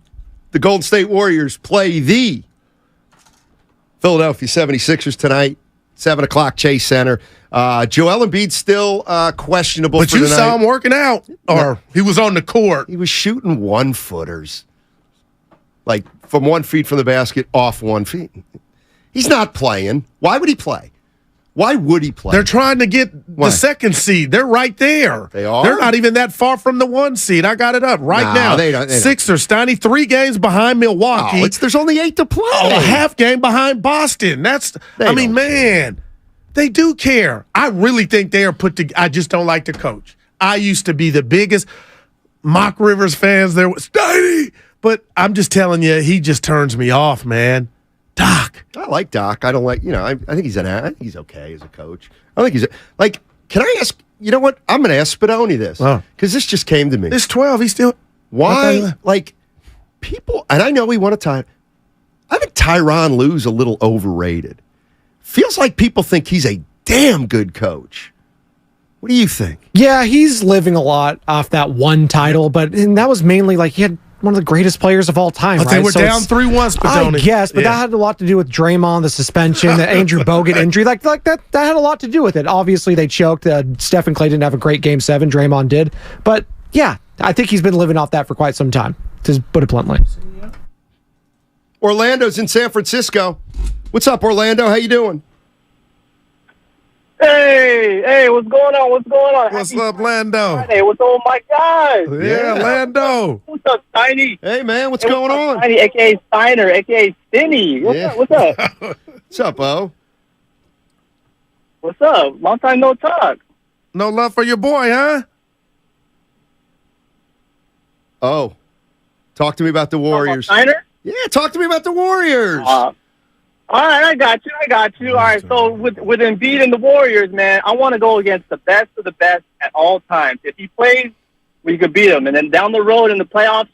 Golden State Warriors play the Philadelphia 76ers tonight, 7 o'clock, Chase Center. Joel Embiid still questionable but for tonight. But you saw him working out, or he was on the court. He was shooting 1-footers. Like from 1 feet from the basket, off 1 feet. He's not playing. Why would he play? Why would he play? They're trying to get the second seed. They're right there. They are? They're not even that far from the 1 seed. I got it up now. They don't. Sixers, Steiny, 3 games behind Milwaukee. There's only 8 to play. A half game behind Boston. Man, they do care. I really think they are put together. I just don't like the coach. I used to be the biggest Mock Rivers fans there was Steiny, but I'm just telling you, he just turns me off, man. Doc. I like Doc. I don't like, I think he's he's okay as a coach. I think can I ask, you know what? I'm going to ask Spadoni this. Because this just came to me. It's 12. He's still. Why? People, and I know he won a time. I think Tyronn Lue's a little overrated. Feels like people think he's a damn good coach. What do you think? Yeah, he's living a lot off that one title, and that was mainly he had one of the greatest players of all time. But they were down 3-1, Spadoni. I guess, but that had a lot to do with Draymond, the suspension, the Andrew Bogut injury. That had a lot to do with it. Obviously, they choked. Stephen Clay didn't have a great Game 7. Draymond did. But, yeah, I think he's been living off that for quite some time, to put it bluntly. Orlando's in San Francisco. What's up, Orlando? How you doing? Hey, what's going on? What's up, Lando? Hey, what's on my guys? Yeah, Lando. What's up, Steiny? Hey, man, what's going on? Steiny, a.k.a. Steiner, a.k.a. Stinny. What's up? What's up, Bo? What's up? Long time no talk. No love for your boy, huh? Oh. Talk to me about the Warriors. Steiner? Yeah, talk to me about the Warriors. All right, I got you. All right, so with Embiid and the Warriors, man, I want to go against the best of the best at all times. If he plays, we could beat him. And then down the road in the playoffs,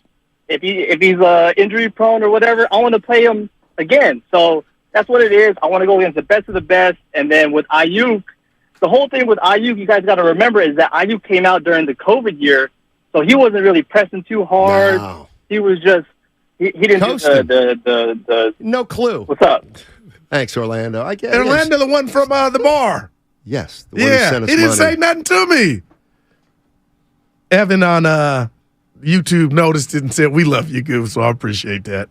if he's injury prone or whatever, I want to play him again. So that's what it is. I want to go against the best of the best. And then with Ayuk, the whole thing with Ayuk, you guys got to remember, is that Ayuk came out during the COVID year, so he wasn't really pressing too hard. No. He was just he didn't do the no clue. What's up? Thanks, Orlando. I guess Orlando, the one from the bar. Yes, the one who sent us he didn't money. say nothing to me. Evan on YouTube noticed it and said, "We love you, Goof." So I appreciate that.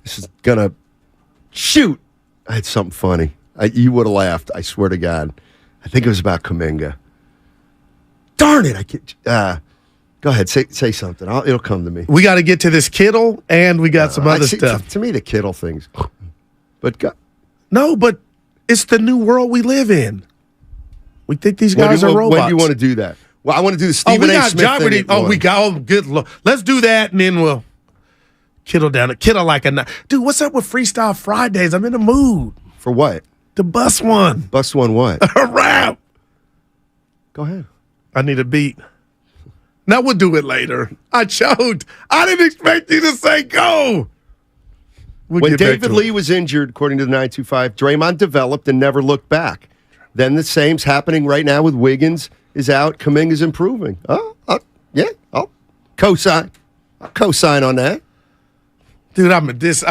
This is gonna shoot. I had something funny. You would have laughed. I swear to God. I think it was about Kuminga. Darn it! I can't. Go ahead, say something. It'll come to me. We got to get to this Kittle, and we got some other stuff. To me, the Kittle things. But but it's the new world we live in. We think these guys are robots. When do you want to do that? Well, I want to do the Stephen A. Smith thing. We got good. Let's do that, and then we'll Kittle down. Kittle like a dude. What's up with Freestyle Fridays? I'm in the mood for what? The bus one. Bus one what? A rap. Go ahead. I need a beat. Now we'll do it later. I choked. I didn't expect you to say go. When David Lee was injured, according to the 925, Draymond developed and never looked back. Then the same's happening right now with Wiggins is out. Kuminga's improving. I'll co-sign. I'll co-sign on that. Dude, I'm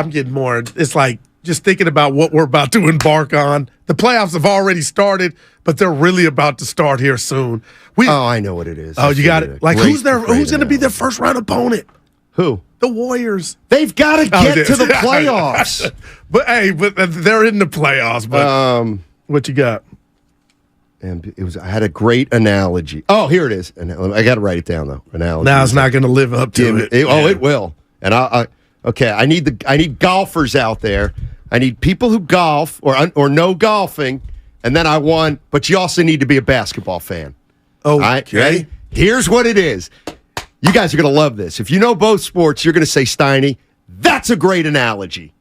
getting more. It's like just thinking about what we're about to embark on. The playoffs have already started, but they're really about to start here soon. I know what it is. Oh, you got it. Like who's going to be their first round opponent? Who? The Warriors. They've got to get to the playoffs. but they're in the playoffs. But what you got? And I had a great analogy. Oh, here it is. And I got to write it down though. Analogy. Now it's not going to live up to it. It will. And okay. I need golfers out there. I need people who golf or know golfing, and then I won. But you also need to be a basketball fan. Oh, all right, ready? Here's what it is. You guys are going to love this. If you know both sports, you're going to say, Steiny, that's a great analogy.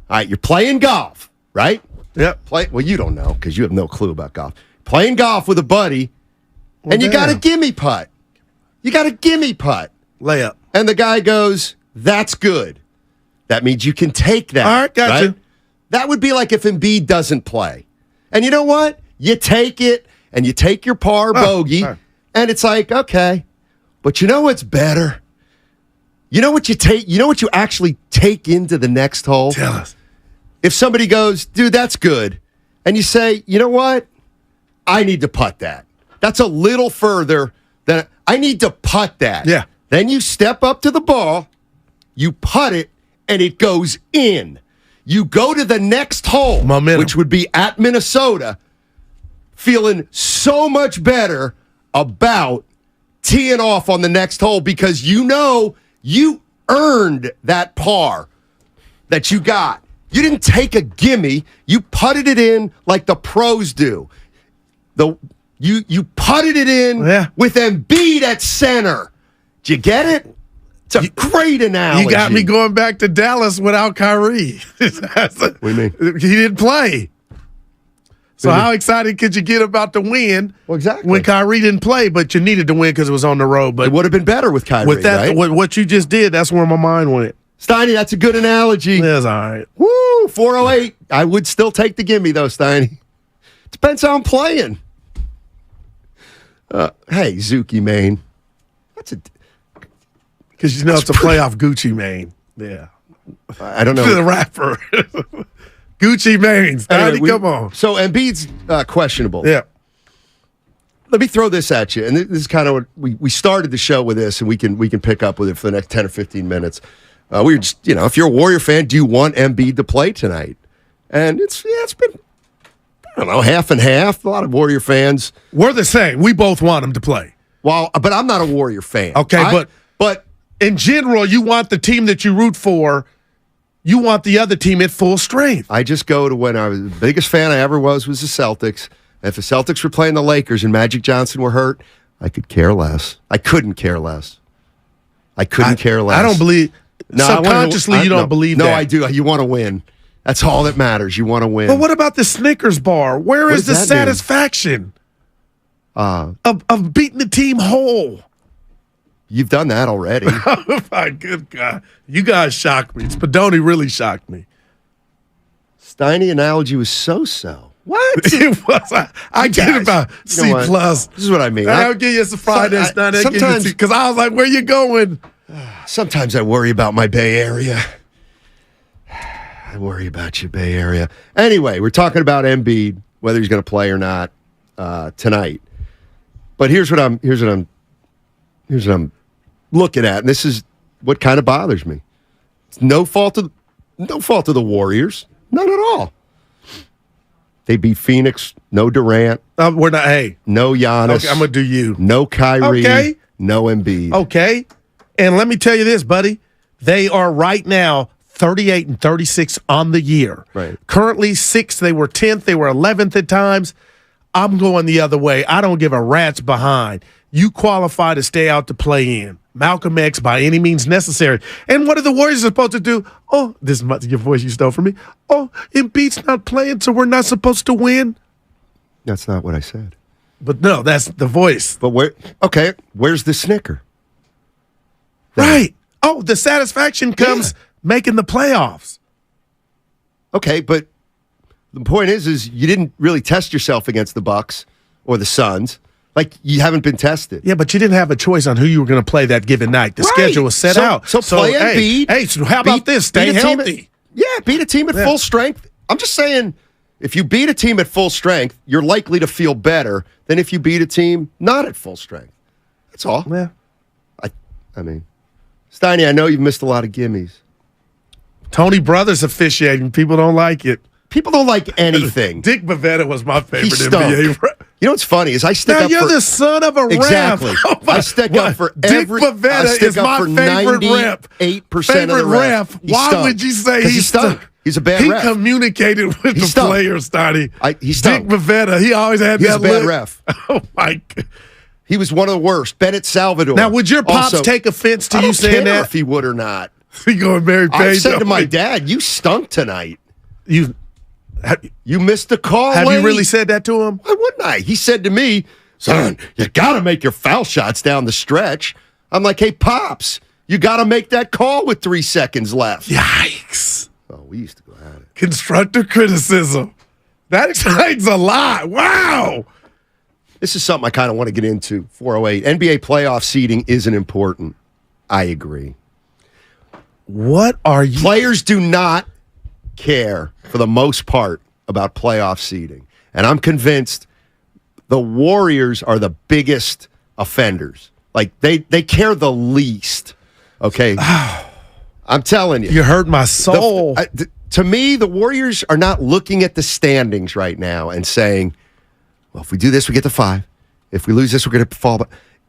All right, you're playing golf, right? Yep. Well, you don't know because you have no clue about golf. Playing golf with a buddy, and you got a gimme putt. You got a gimme putt. Layup. And the guy goes, that's good. That means you can take that. All right, got you. That would be like if Embiid doesn't play. And you know what? You take it, and you take your par bogey, and it's like, okay. But you know what's better? You know what you take? You know what you actually take into the next hole? Tell us. If somebody goes, dude, that's good, and you say, you know what? I need to putt that. That's a little further than I need to putt that. Yeah. Then you step up to the ball, you putt it, and it goes in. You go to the next hole, which would be at Minnesota, feeling so much better about teeing off on the next hole because you know you earned that par that you got. You didn't take a gimme. You putted it in like the pros do. You putted it in with Embiid at center. Did you get it? It's a great analogy. You got me going back to Dallas without Kyrie. What do you mean? He didn't play. So how excited could you get about the win? Well, exactly. When Kyrie didn't play, but you needed to win because it was on the road. But it would have been better with Kyrie, with that, right? what you just did, that's where my mind went. Steiny, that's a good analogy. That's all right. Woo, 408. I would still take the gimme, though, Steiny. Depends how I'm playing. Hey, Zuki Maine. That's a... Because you know it's a playoff Gucci Mane. Yeah. I don't know. The rapper. Gucci Mane. Steiny, come on. So Embiid's questionable. Yeah. Let me throw this at you. And this is kind of what we started the show with this, and we can pick up with it for the next 10 or 15 minutes. We were just, if you're a Warrior fan, do you want Embiid to play tonight? And it's been, I don't know, half and half. A lot of Warrior fans. We're the same. We both want him to play. Well, but I'm not a Warrior fan. Okay, but in general, you want the team that you root for, you want the other team at full strength. I just go to when I was the biggest fan I ever was the Celtics. If the Celtics were playing the Lakers and Magic Johnson were hurt, I could care less. I couldn't care less. I care less. I don't believe. No, subconsciously, you don't believe that. No, I do. You want to win. That's all that matters. You want to win. But what about the Snickers bar? Where is the satisfaction of beating the team whole? You've done that already. Oh, my good God. You guys shocked me. Spadoni really shocked me. Steiny analogy was so-so. What? It was. I get about C+. Plus. This is what I mean. I'll give you some Friday. Sometimes, because I was like, where you going? Sometimes I worry about my Bay Area. I worry about you, Bay Area. Anyway, we're talking about Embiid, whether he's going to play or not tonight. But here's what I'm looking at, and this is what kind of bothers me. It's no fault of the Warriors, none at all. They beat Phoenix, no Durant. We're not. Hey, no Giannis. Okay, I'm gonna do you. No Kyrie. Okay. No Embiid. Okay, and let me tell you this, buddy. They are right now 38 and 36 on the year. Right. Currently 6th. They were 10th. They were 11th at times. I'm going the other way. I don't give a rat's behind. You qualify to stay out to play in. Malcolm X by any means necessary. And what are the Warriors supposed to do? Oh, this is your voice you stole from me. Oh, Embiid's not playing, so we're not supposed to win. That's not what I said. But no, that's the voice. But where's the snicker? Right. Oh, the satisfaction comes making the playoffs. Okay, but the point is you didn't really test yourself against the Bucks or the Suns. Like, you haven't been tested. Yeah, but you didn't have a choice on who you were going to play that given night. The schedule was set out. So play Embiid. Hey, so how about this? Stay healthy. Beat a team at full strength. I'm just saying, if you beat a team at full strength, you're likely to feel better than if you beat a team not at full strength. That's all. Yeah. I mean, Steiny, I know you've missed a lot of gimmies. Tony Brothers officiating. People don't like it. People don't like anything. Dick Bavetta was my favorite NBA. You know what's funny is I stick now up you're for... the son of a ref. Exactly. I stick up for every... Dick Bavetta is my favorite rep. 8% of the ref. Why would you say he stunk? He's a bad ref. He communicated with the players, Steiny. He stunk. Dick Bavetta, he always had He's a bad ref. Oh, my God. He was one of the worst. Bennett Salvador. Now, would your pops take offense to you saying that? If he would or not. He going Mary Page. I said to my dad, you stunk tonight. You missed the call. Have you really said that to him? Why wouldn't I? He said to me, son, you got to make your foul shots down the stretch. I'm like, hey, Pops, you got to make that call with 3 seconds left. Yikes. Oh, we used to go at it. Constructive criticism. That explains a lot. Wow. This is something I kind of want to get into. 408. NBA playoff seeding isn't important. I agree. What are you? Players do not care, for the most part, about playoff seeding. And I'm convinced the Warriors are the biggest offenders. Like, they care the least. Okay? I'm telling you. You hurt my soul. To me, the Warriors are not looking at the standings right now and saying, well, if we do this, we get to 5. If we lose this, we're going to fall.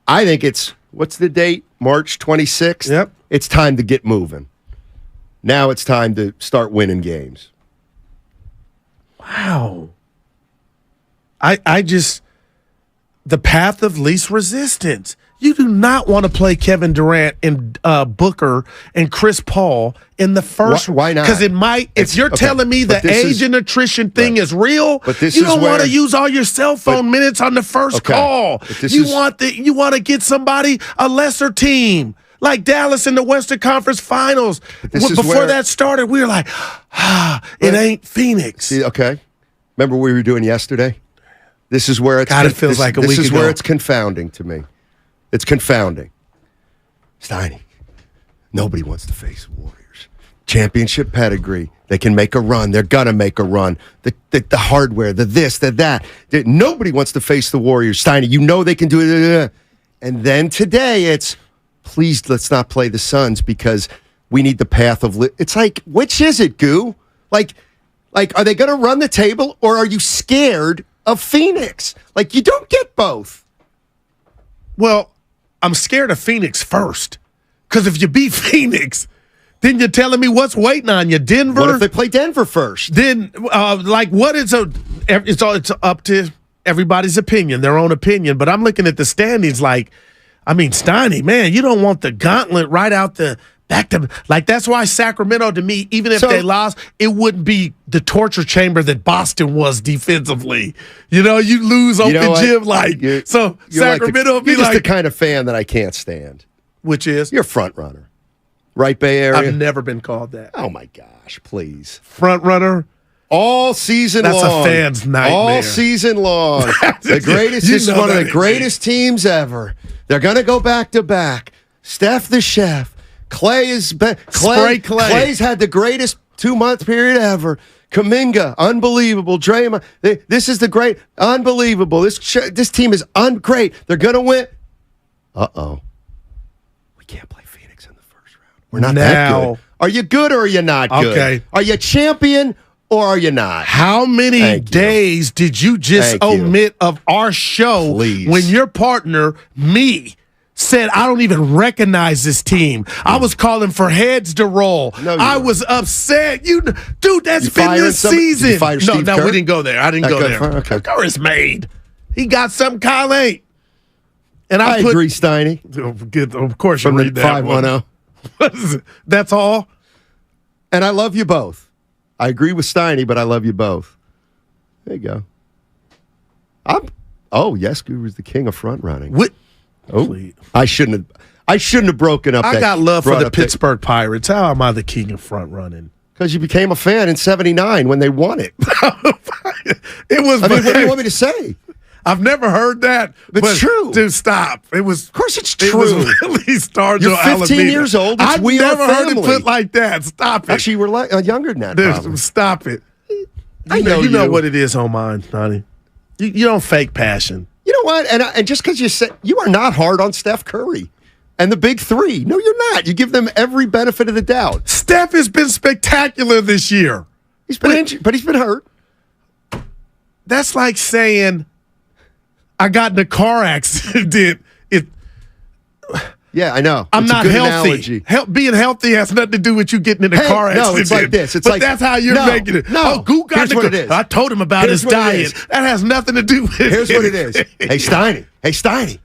I think it's, what's the date? March 26th? Yep. It's time to get moving. Now it's time to start winning games. Wow. I just, the path of least resistance. You do not want to play Kevin Durant and Booker and Chris Paul in the first. Why not? Because it might. If you're telling me the age and attrition thing is real, you don't want to use all your cell phone minutes on the first call. You want to get somebody a lesser team like Dallas in the Western Conference Finals. Before that started, we were like, it ain't Phoenix. See, okay. Remember what we were doing yesterday? This is where it's. It feels like a week ago. This is where it's confounding to me. It's confounding. Steiny, nobody wants to face the Warriors. Championship pedigree. They can make a run. They're going to make a run. The hardware, the this, the that. Nobody wants to face the Warriors. Steiny, you know they can do it. And then today it's, please let's not play the Suns because we need the path of... It's like, which is it, Goo? Like, are they going to run the table or are you scared of Phoenix? Like, you don't get both. Well, I'm scared of Phoenix first. Because if you beat Phoenix, then you're telling me what's waiting on you. Denver? What if they play Denver first? Then, what is it's up to everybody's opinion, their own opinion. But I'm looking at the standings like, Steiny, man, you don't want the gauntlet right out the back to, like, that's why Sacramento, to me, even if they lost, it wouldn't be the torture chamber that Boston was defensively. You lose open gym, Sacramento would be just the kind of fan that I can't stand. Which is? You're a front runner. Right, Bay Area? I've never been called that. Oh, my gosh, please. Front runner? All season long. That's a fan's nightmare. All season long. The greatest, this is one of the greatest teams ever. They're going to go back to back. Steph the chef. Clay's had the greatest 2-month period ever. Kaminga, unbelievable. Draymond, this is the great, unbelievable. This team is great. They're going to win. Uh-oh. We can't play Phoenix in the first round. We're not that good. Are you good or are you not good? Okay. Are you champion or are you not? How many days did you just omit of our show when your partner, me, said, I don't even recognize this team. I was calling for heads to roll. I was upset. Dude, that's been this season. No, we didn't go there. I didn't go there. Kerr is made. He got something Kyle ain't. And I agree, Steiny. Of course you read that 510. That's all. And I love you both. I agree with Steiny, but I love you both. There you go. Yes, Guru's the king of front running. What? Oh, I shouldn't have broken up. I got love for the Pittsburgh Pirates. How am I the king of front running? Because you became a fan in '79 when they won it. It was. What do you want me to say? I've never heard that. It's true. Dude, stop. It was. Of course, it's true. It was really Stargell. You're 15 years old. I've never heard it put like that. Stop it. Actually, you were younger than that. Dude, stop it. You know what it is on mine, Donnie. You don't fake passion. You know what? And just because you said you are not hard on Steph Curry and the big three. No, you're not. You give them every benefit of the doubt. Steph has been spectacular this year. He's been injured, but he's been hurt. That's like saying I got in a car accident. Yeah, I know. I'm it's not a good healthy. Analogy. Being healthy has nothing to do with you getting in a car accident. No, it's like this. It's but like that's how you're making it. No, Goo got here's what it is. I told him about his diet. That has nothing to do with it. Here's what it is. Hey, Steiny.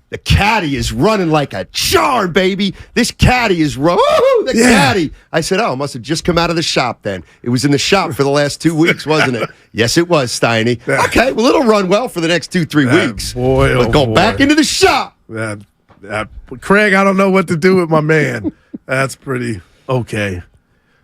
The caddy is running like a char, baby. This caddy is caddy. I said, it must have just come out of the shop then. It was in the shop for the last 2 weeks, wasn't it? Yes, it was, Steiny. Okay, well, it'll run well for the next 2-3 weeks. But go back into the shop. Craig, I don't know what to do with my man. That's pretty okay.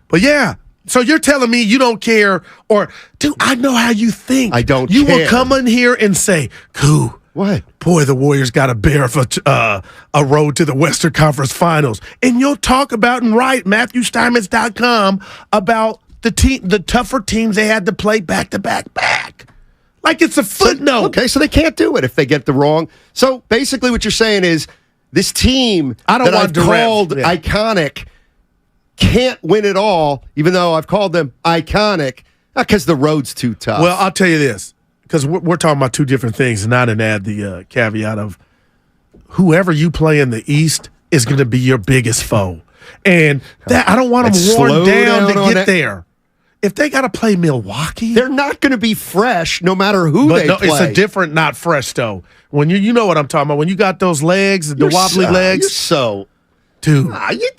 But yeah, so you're telling me you don't care, or, dude, I know how you think. I don't You care. will come in here and say, Goo, what? Boy, the Warriors got a bear for a road to the Western Conference Finals. And you'll talk about and write, MatthewSteinmetz.com, about the tougher teams they had to play back. Like it's a footnote. So they can't do it if they get the wrong. So basically what you're saying is, this team that I've called iconic can't win it all, even though I've called them iconic, not because the road's too tough. Well, I'll tell you this, because we're talking about two different things, and I didn't add the caveat of whoever you play in the East is going to be your biggest foe. And that I don't want them worn down to get there. If they got to play Milwaukee, they're not going to be fresh no matter who they play. It's a different, not fresh though. When you know what I'm talking about. When you got those legs, the wobbly legs. Dude,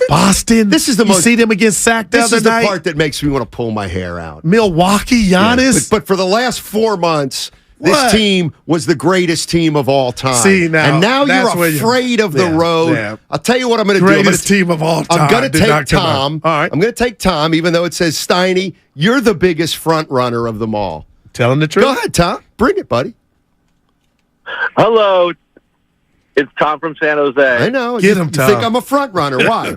Boston. This is the you see them against Sac the other night. This is the part that makes me want to pull my hair out. Milwaukee, Giannis. But for the last 4 months, this team was the greatest team of all time. See, now you're afraid of the road. Yeah. I'll tell you what I'm going to do. Greatest team of all time. I'm going to take Tom. All right. I'm going to take Tom, even though it says Steiny. You're the biggest front runner of them all. Telling the truth. Go ahead, Tom. Bring it, buddy. Hello. It's Tom from San Jose. I know. Get him, You Tom. think I'm a front runner. Why?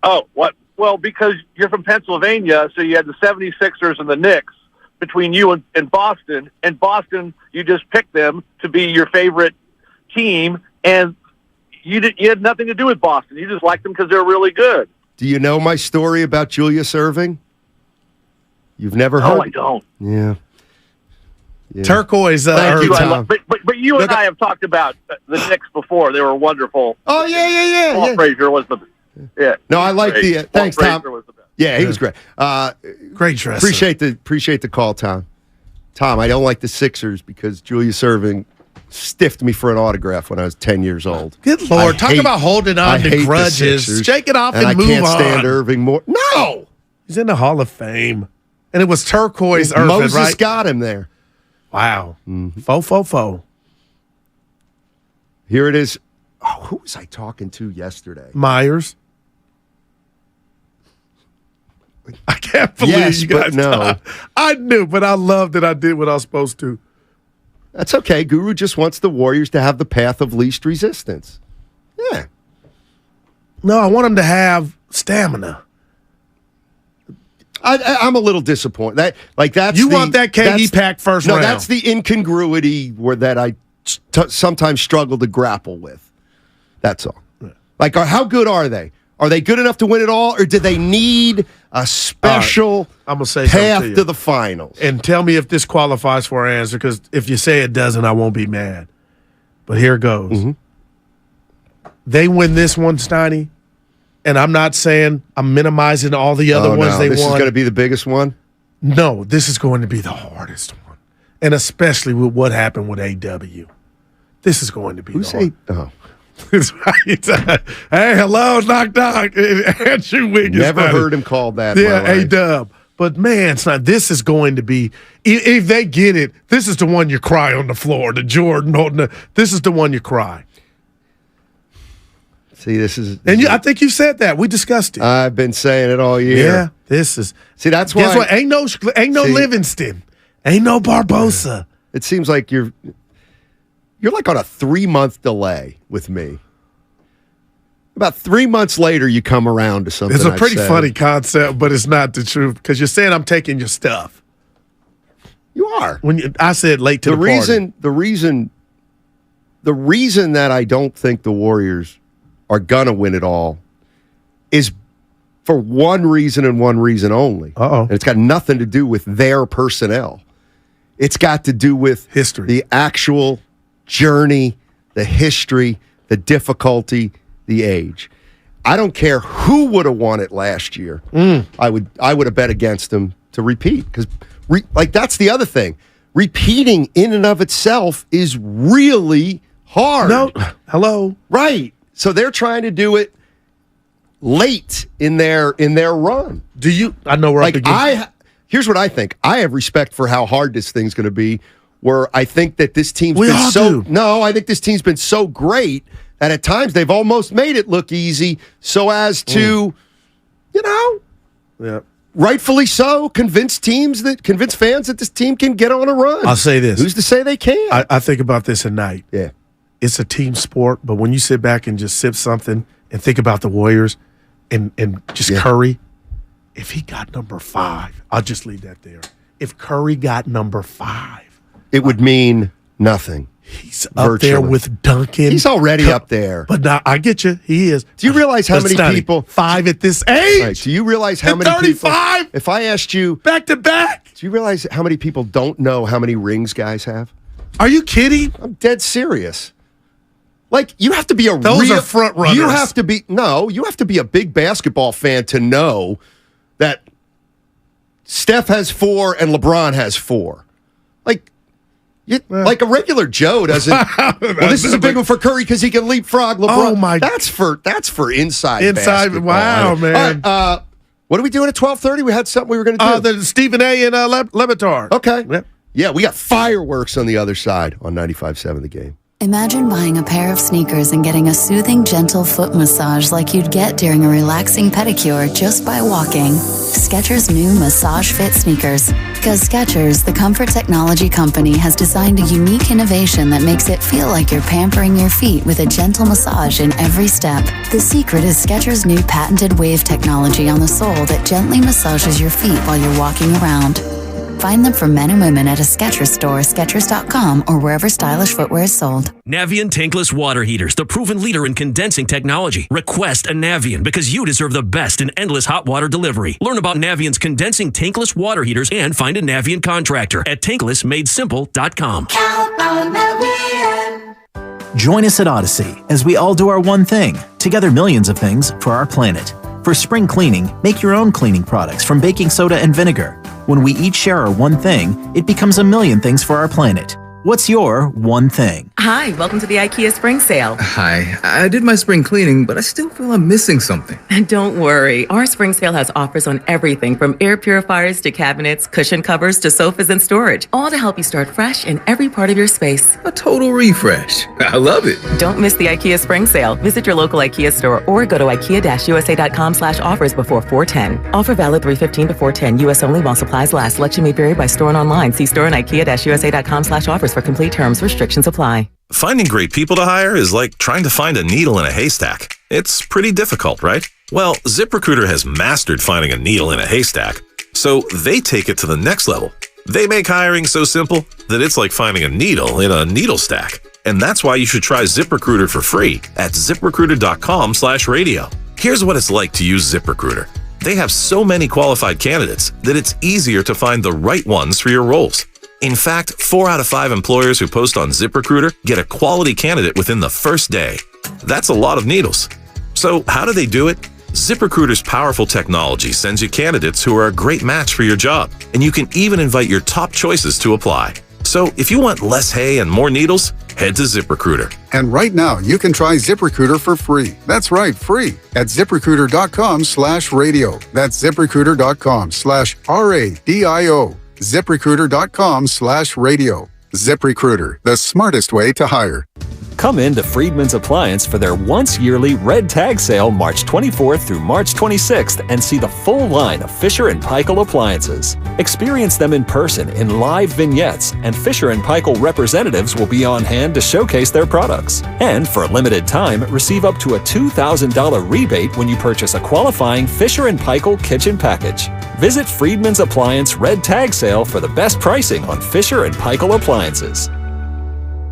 Oh, what? Well, because you're from Pennsylvania, so you had the 76ers and the Knicks between you and Boston. And Boston, you just picked them to be your favorite team, and you had nothing to do with Boston. You just liked them because they're really good. Do you know my story about Julius Erving? You've never heard? No, I don't. Yeah. Turquoise. Thank you, Tom. But you and I have talked about the Knicks before. They were wonderful. Oh, yeah. Paul Frazier was the No, I like the thanks, Paul Tom. Frazier was the best. Yeah, he was great. Great dresser. Appreciate the call, Tom. Tom, I don't like the Sixers because Julius Erving stiffed me for an autograph when I was 10 years old. Good Lord. Talk about holding on to grudges. Shake it off and move on. I can't stand Irving more. No! He's in the Hall of Fame. And it was turquoise Irving, Moses right? got him there. Wow. Faux. Here it is. Oh, who was I talking to yesterday? Myers. I can't believe you guys. No. I knew, but I love that I did what I was supposed to. That's okay. Guru just wants the Warriors to have the path of least resistance. Yeah. No, I want them to have stamina. I'm a little disappointed. That's you want that KD pack first round. No, that's the incongruity that I sometimes struggle to grapple with. That's all. Yeah. Like, how good are they? Are they good enough to win it all, or do they need a special I'm gonna say path to to the finals? And tell me if this qualifies for our answer, because if you say it doesn't, I won't be mad. But here goes. Mm-hmm. They win this one, Steiny, and I'm not saying I'm minimizing all the other ones they this won. This is going to be the biggest one? No, this is going to be the hardest one, and especially with what happened with AW. This is going to be Who's the hardest. Oh. That's right. Hey, hello, knock. Andrew Wiggins. Never heard him called that. Yeah, A-Dub. But man, this is going to be, if they get it, this is the one you cry on the floor. The Jordan, this is the one you cry. See, this is. And I think you said that. We discussed it. I've been saying it all year. Yeah, this is. See, that's why. Guess what? Ain't no Livingston. Ain't no Barbosa. It seems like you're like on a 3-month delay with me. About 3 months later, you come around to something. It's a pretty funny concept, but it's not the truth because you're saying I'm taking your stuff. You are. I said late to the reason, party. The reason that I don't think the Warriors are gonna win it all is for one reason and one reason only. And it's got nothing to do with their personnel. It's got to do with history, the actual journey, the history, the difficulty, the age. I don't care who would have won it last year. I would have bet against them to repeat because, that's the other thing. Repeating in and of itself is really hard. No, hello, right? So they're trying to do it late in their run. Do you? I know we're up against. Here's what I think. I have respect for how hard this thing's going to be. Where I think that this team's I think this team's been so great that at times they've almost made it look easy, so as to, rightfully so, convince fans that this team can get on a run. I'll say this: who's to say they can't? I think about this at night. Yeah, it's a team sport, but when you sit back and just sip something and think about the Warriors and just Curry, if he got number 5, I'll just leave that there. If Curry got number 5. It would mean Nothing. He's up there with Duncan. He's already up there. But now I get you. He is. Do you realize how many people 5 at this age? Right, do you realize how many 35? people? If I asked you back to back, do you realize how many people don't know how many rings guys have? Are you kidding? I'm dead serious. Like you have to be Those are front runners. You have to be a big basketball fan to know that Steph has 4 and LeBron has 4. Like a regular Joe doesn't. Well, this is a big one for Curry because he can leapfrog LeBron. Oh my! That's for inside. Basketball. Wow, man. All right, what are we doing at 12:30? We had something we were going to do. The Stephen A. and Levitar. Okay. Yep. Yeah, we got fireworks on the other side on 95.7 The Game. Imagine buying a pair of sneakers and getting a soothing, gentle foot massage like you'd get during a relaxing pedicure just by walking. Skechers' new Massage Fit sneakers. Because Skechers, the comfort technology company, has designed a unique innovation that makes it feel like you're pampering your feet with a gentle massage in every step. The secret is Skechers' new patented wave technology on the sole that gently massages your feet while you're walking around. Find them for men and women at a Skechers store, Skechers.com, or wherever stylish footwear is sold. Navien tankless water heaters, the proven leader in condensing technology. Request a Navien because you deserve the best in endless hot water delivery. Learn about Navien's condensing tankless water heaters and find a Navien contractor at tanklessmadesimple.com. Count on Navien. Join us at Odyssey as we all do our one thing. Together, millions of things for our planet. For spring cleaning, make your own cleaning products from baking soda and vinegar. When we each share our one thing, it becomes a million things for our planet. What's your one thing? Hi, welcome to the IKEA Spring Sale. Hi, I did my spring cleaning, but I still feel I'm missing something. Don't worry, our spring sale has offers on everything from air purifiers to cabinets, cushion covers to sofas and storage, all to help you start fresh in every part of your space. A total refresh. I love it. Don't miss the IKEA Spring Sale. Visit your local IKEA store or go to ikea-usa.com/offers before 4/10. Offer valid 3/15 to 4/10, U.S. only while supplies last. Selection may vary by store and online. See store and ikea-usa.com/offers for complete terms. Restrictions apply. Finding great people to hire is like trying to find a needle in a haystack. It's pretty difficult, right? Well, ZipRecruiter has mastered finding a needle in a haystack, so they take it to the next level. They make hiring so simple that it's like finding a needle in a needle stack. And that's why you should try ZipRecruiter for free at ZipRecruiter.com/radio. Here's what it's like to use ZipRecruiter. They have so many qualified candidates that it's easier to find the right ones for your roles. In fact, 4 out of 5 employers who post on ZipRecruiter get a quality candidate within the first day. That's a lot of needles. So how do they do it? ZipRecruiter's powerful technology sends you candidates who are a great match for your job, and you can even invite your top choices to apply. So if you want less hay and more needles, head to ZipRecruiter. And right now, you can try ZipRecruiter for free. That's right, free at ZipRecruiter.com/radio. That's ZipRecruiter.com/RADIO. ZipRecruiter.com/radio. ZipRecruiter, the smartest way to hire. Come into Friedman's Appliance for their once-yearly Red Tag Sale March 24th through March 26th and see the full line of Fisher & Paykel appliances. Experience them in person in live vignettes, and Fisher & Paykel representatives will be on hand to showcase their products. And for a limited time, receive up to a $2,000 rebate when you purchase a qualifying Fisher & Paykel kitchen package. Visit Friedman's Appliance Red Tag Sale for the best pricing on Fisher & Paykel appliances.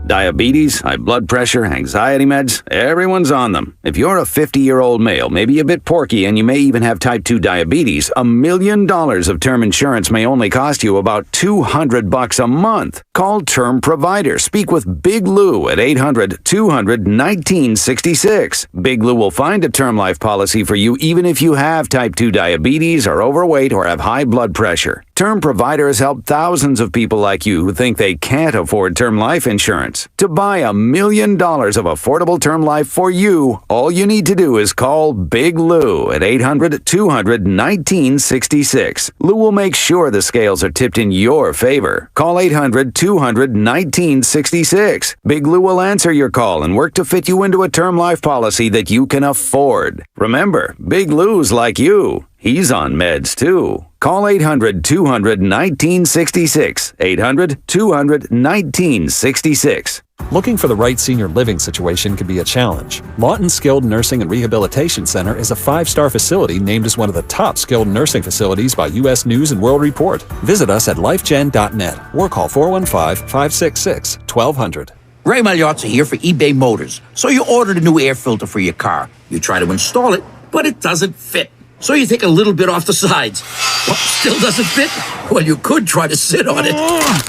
Diabetes, high blood pressure, anxiety meds, everyone's on them. If you're a 50-year-old male, maybe a bit porky, and you may even have type 2 diabetes, $1 million of term insurance may only cost you about $200 a month. Call Term Provider. Speak with Big Lou at 800-200-1966. Big Lou will find a term life policy for you even if you have type 2 diabetes, are overweight, or have high blood pressure. Term Provider has helped thousands of people like you who think they can't afford term life insurance. To buy $1 million of affordable term life for you, all you need to do is call Big Lou at 800-200-1966. Lou will make sure the scales are tipped in your favor. Call 800-200-1966. Big Lou will answer your call and work to fit you into a term life policy that you can afford. Remember, Big Lou's like you. He's on meds, too. Call 800-200-1966. 800-200-1966. Looking for the right senior living situation can be a challenge. Lawton Skilled Nursing and Rehabilitation Center is a 5-star facility named as one of the top skilled nursing facilities by U.S. News and World Report. Visit us at lifegen.net or call 415-566-1200. Ray Magliozzi here for eBay Motors. So you ordered a new air filter for your car. You try to install it, but it doesn't fit. So you take a little bit off the sides. What, still doesn't fit? Well, you could try to sit on it.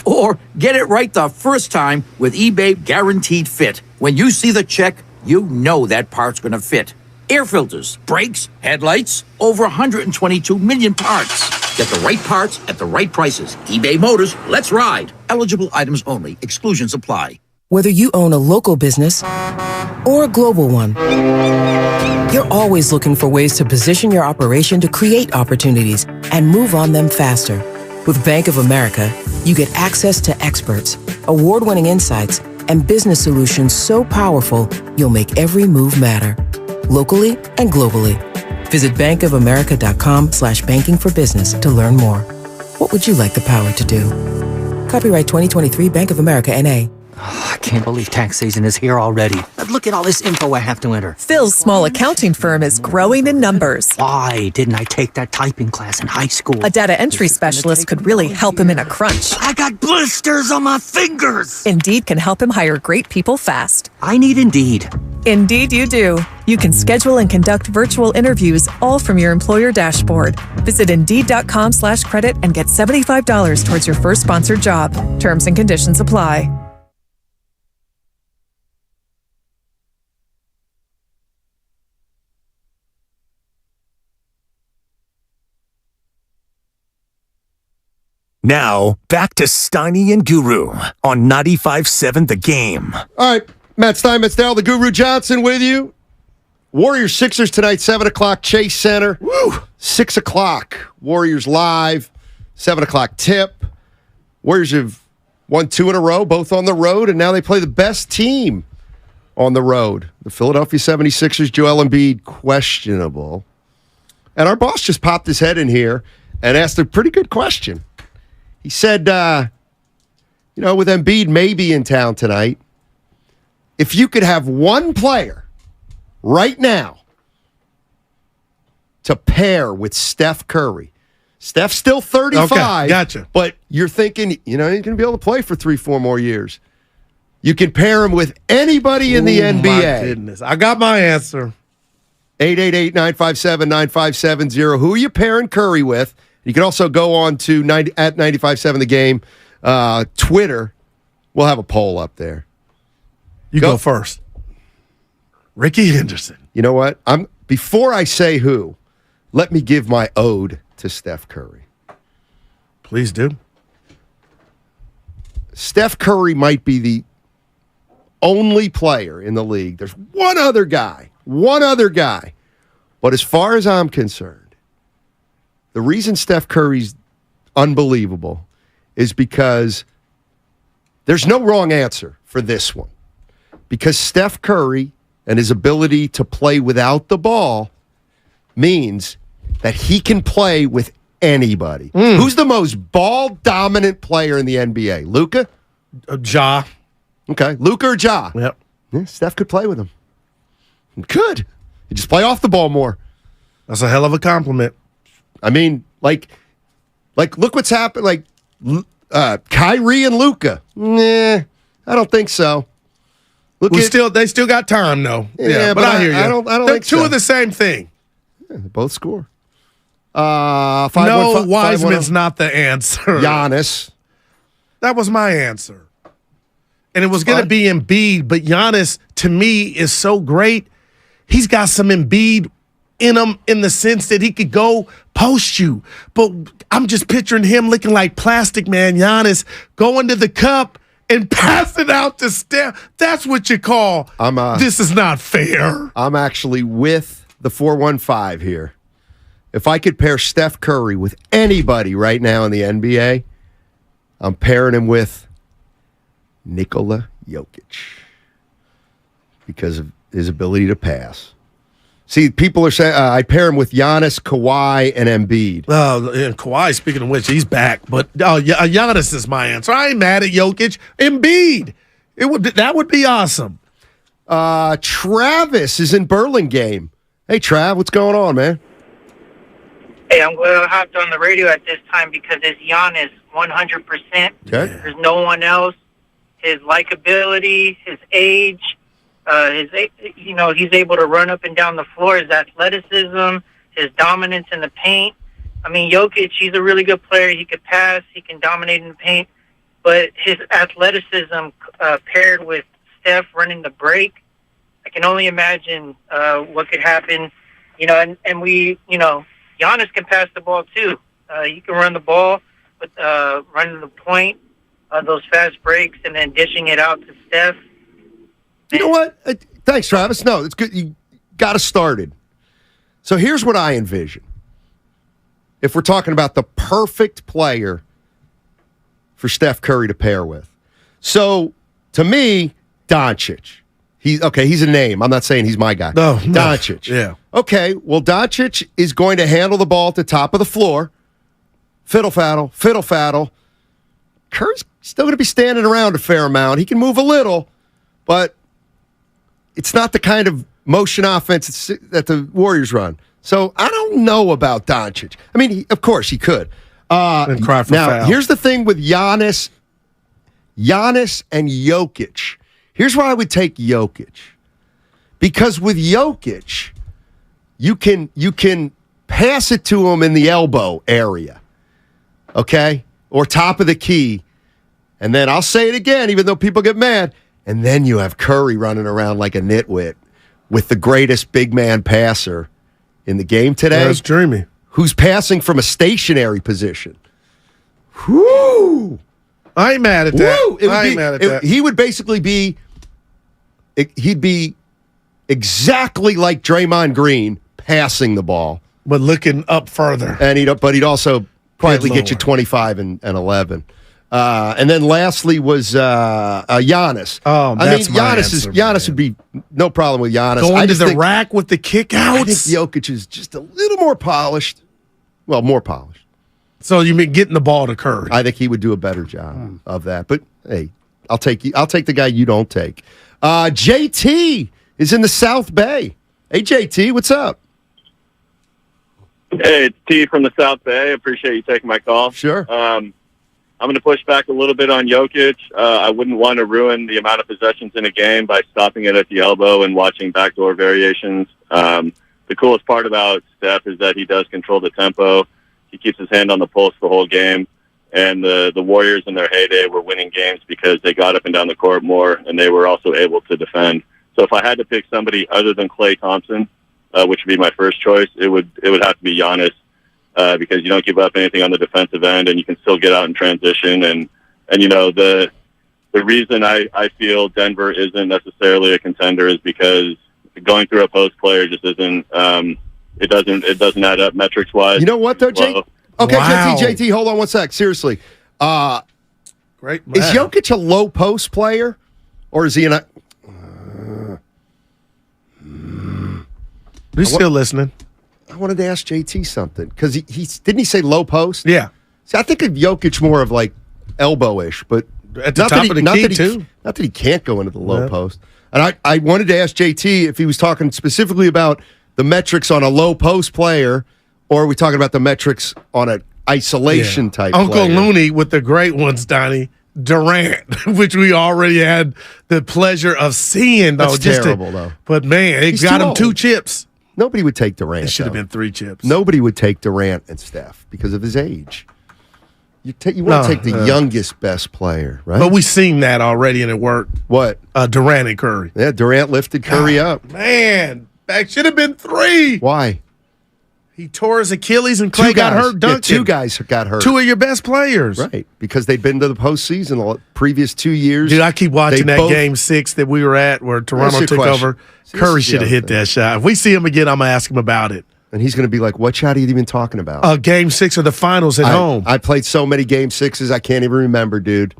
Or get it right the first time with eBay Guaranteed Fit. When you see the check, you know that part's going to fit. Air filters, brakes, headlights, over 122 million parts. Get the right parts at the right prices. eBay Motors, let's ride. Eligible items only. Exclusions apply. Whether you own a local business or a global one, you're always looking for ways to position your operation to create opportunities and move on them faster. With Bank of America, you get access to experts, award-winning insights, and business solutions so powerful you'll make every move matter, locally and globally. Visit bankofamerica.com/banking for business to learn more. What would you like the power to do? Copyright 2023 Bank of America N.A. I can't believe tax season is here already. Look at all this info I have to enter. Phil's small accounting firm is growing in numbers. Why didn't I take that typing class in high school? A data entry specialist could really help him in a crunch. I got blisters on my fingers. Indeed can help him hire great people fast. I need Indeed. Indeed you do. You can schedule and conduct virtual interviews all from your employer dashboard. Visit Indeed.com/credit and get $75 towards your first sponsored job. Terms and conditions apply. Now, back to Steiny and Guru on 95.7 The Game. All right, Matt Stein, Matt Dell, the Guru Johnson with you. Warriors Sixers tonight, 7 o'clock, Chase Center. Woo! 6 o'clock, Warriors live, 7 o'clock tip. Warriors have won 2 in a row, both on the road, and now they play the best team on the road. The Philadelphia 76ers, Joel Embiid, questionable. And our boss just popped his head in here and asked a pretty good question. He said, with Embiid maybe in town tonight, if you could have one player right now to pair with Steph Curry. Steph's still 35. Okay, gotcha. But you're thinking, he's going to be able to play for 3-4 more years. You can pair him with anybody in the NBA. My goodness. I got my answer. 888-957-9570. Who are you pairing Curry with? You can also go on to at 95.7 The Game Twitter. We'll have a poll up there. You go first. Ricky Henderson. You know what? Before I say who, let me give my ode to Steph Curry. Please do. Steph Curry might be the only player in the league. There's one other guy. But as far as I'm concerned, the reason Steph Curry's unbelievable is because there's no wrong answer for this one. Because Steph Curry and his ability to play without the ball means that he can play with anybody. Who's the most ball-dominant player in the NBA? Luka? Ja. Okay, Luka or Ja? Yep. Yeah, Steph could play with him. Could. You just play off the ball more. That's a hell of a compliment. I mean, like look what's happened. Like Kyrie and Luka. Nah, I don't think so. They still got time though. Yeah, but I hear you. I don't think two so. of the same thing. Yeah, they both score. Wiseman's not the answer. Giannis. That was my answer. And it was going to be Embiid, but Giannis, to me, is so great. He's got some Embiid in him in the sense that he could go post you. But I'm just picturing him looking like Plastic Man Giannis going to the cup and passing out to Steph. That's what you call, this is not fair. I'm actually with the 415 here. If I could pair Steph Curry with anybody right now in the NBA, I'm pairing him with Nikola Jokic because of his ability to pass. See, people are saying I pair him with Giannis, Kawhi, and Embiid. And Kawhi, speaking of which, he's back. But Giannis is my answer. I ain't mad at Jokic. Embiid. That would be awesome. Travis is in Burlingame. Hey, Trav, what's going on, man? Hey, I'm glad I hopped on the radio at this time because it's Giannis 100%. Okay. There's no one else. His likability, his age, he's able to run up and down the floor. His athleticism, his dominance in the paint. I mean, Jokic, he's a really good player. He could pass. He can dominate in the paint. But his athleticism paired with Steph running the break, I can only imagine what could happen. And Giannis can pass the ball too. He can run the ball, but running the point, those fast breaks, and then dishing it out to Steph. You know what? Thanks, Travis. No, it's good. You got us started. So here's what I envision. If we're talking about the perfect player for Steph Curry to pair with. So, to me, Doncic. He's a name. I'm not saying he's my guy. No. Doncic. Yeah. Okay, well, Doncic is going to handle the ball at the top of the floor. Fiddle-faddle. Curry's still going to be standing around a fair amount. He can move a little, but it's not the kind of motion offense that the Warriors run. So I don't know about Doncic. I mean, of course he could. And cry for foul. Here's the thing with Giannis and Jokic. Here's why I would take Jokic. Because with Jokic, you can pass it to him in the elbow area. Okay? Or top of the key. And then I'll say it again, even though people get mad. And then you have Curry running around like a nitwit with the greatest big man passer in the game today. That's dreamy. Who's passing from a stationary position. Whoo! I ain't mad at that. He would basically be, he'd be exactly like Draymond Green passing the ball. But looking up further. And he'd also quietly get you 25 and 11. And then lastly was Giannis. Oh, that's Giannis would be no problem with Giannis. Going to the rack with the kick outs. I think Jokic is just a little more polished. Well, more polished. So you mean getting the ball to Curry? I think he would do a better job of that. But hey, I'll take the guy you don't take. JT is in the South Bay. Hey, JT, what's up? Hey, it's T from the South Bay. Appreciate you taking my call. Sure. I'm going to push back a little bit on Jokic. I wouldn't want to ruin the amount of possessions in a game by stopping it at the elbow and watching backdoor variations. The coolest part about Steph is that he does control the tempo. He keeps his hand on the pulse the whole game. And the Warriors in their heyday were winning games because they got up and down the court more, and they were also able to defend. So if I had to pick somebody other than Klay Thompson, which would be my first choice, it would have to be Giannis. Because you don't give up anything on the defensive end, and you can still get out in transition. And the reason I feel Denver isn't necessarily a contender is because going through a post player just isn't. It doesn't add up metrics wise. You know what though, Jake? Okay, Wow. JT, hold on one sec. Seriously, Great. is Jokic a low post player, or is he an? He's still listening. I wanted to ask JT something because he didn't he say low post? Yeah. See, I think of Jokic more of like elbow-ish, but At the top of the key, too. Not that he can't go into the low post. And I wanted to ask JT if he was talking specifically about the metrics on a low post player, or are we talking about the metrics on an isolation type Uncle player? Looney with the great ones, Donnie. Durant, which we already had the pleasure of seeing, though. That's terrible, though. But, man, it He's got too him old. 2 chips. Nobody would take Durant. It should have though. been 3 chips. Nobody would take Durant and Steph because of his age. You want to take the youngest best player, right? But we've seen that already, and it worked. What? Durant and Curry. Yeah, Durant lifted Curry up. Man, that should have been 3. Why? He tore his Achilles, and Clay got hurt dunking. Yeah, 2 guys got hurt. 2 of your best players. Right, because they'd been to the postseason the previous 2 years. Dude, I keep watching They that both- Game 6 that we were at where Toronto That's took your question. over. See, this Curry is the should have other hit thing. that shot. If we see him again, I'm going to ask him about it. And he's going to be like, what shot are you even talking about? Game 6 of the finals at home. I played so many Game 6s, I can't even remember, dude.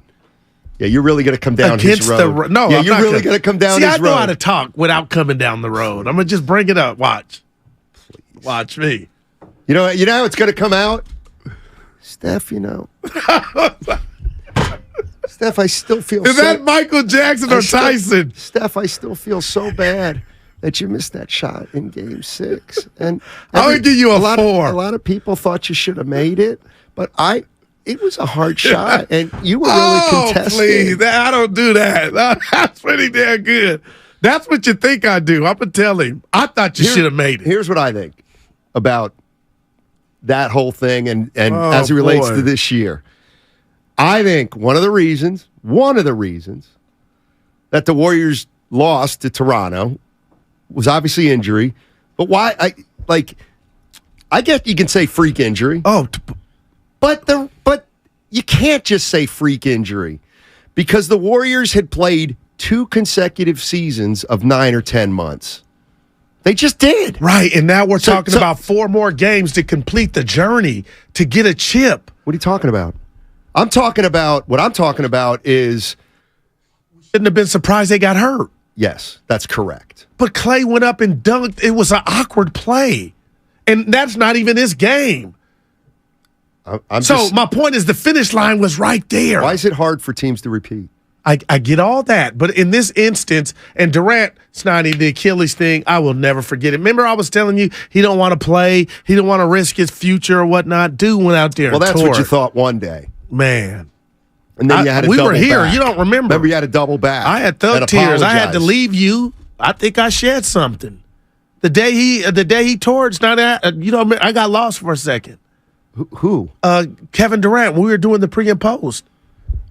Yeah, you're really going to come down Against his road. No, yeah, I'm you're not really going to come down See, his I know road. how to talk without coming down the road. I'm going to just bring it up. Watch. Please. Watch me. You know how it's going to come out? Steph, Steph, I still feel Is that Michael Jackson or Tyson? Steph, I still feel so bad that you missed that shot in Game 6. And I would give you a 4. A lot of people thought you should have made it, but it was a hard shot, and you were really contesting. Please, I don't do that. That's pretty damn good. That's what you think I do. I'm going to tell him. I thought you should have made it. Here's what I think about that whole thing and as it relates to this year. I think one of the reasons that the Warriors lost to Toronto was obviously injury. But why? I guess you can say freak injury. But you can't just say freak injury because the Warriors had played 2 consecutive seasons of 9 or 10 months. They just did. Right, and now we're talking about 4 more games to complete the journey to get a chip. What are you talking about? What I'm talking about is shouldn't have been surprised they got hurt. Yes, that's correct. But Clay went up and dunked. It was an awkward play. And that's not even his game. My point is the finish line was right there. Why is it hard for teams to repeat? I get all that. But in this instance, and Durant, Snotty, the Achilles thing, I will never forget it. Remember I was telling you he don't want to play. He don't want to risk his future or whatnot. Dude went out there and that's tore what you it. thought one day. Man. And then you had to double back. We were here. You don't remember. Remember you had to double back. I had thug tears. I had to leave you. I think I shed something. The day he tore it, I got lost for a second. Who? Kevin Durant. When we were doing the pre and post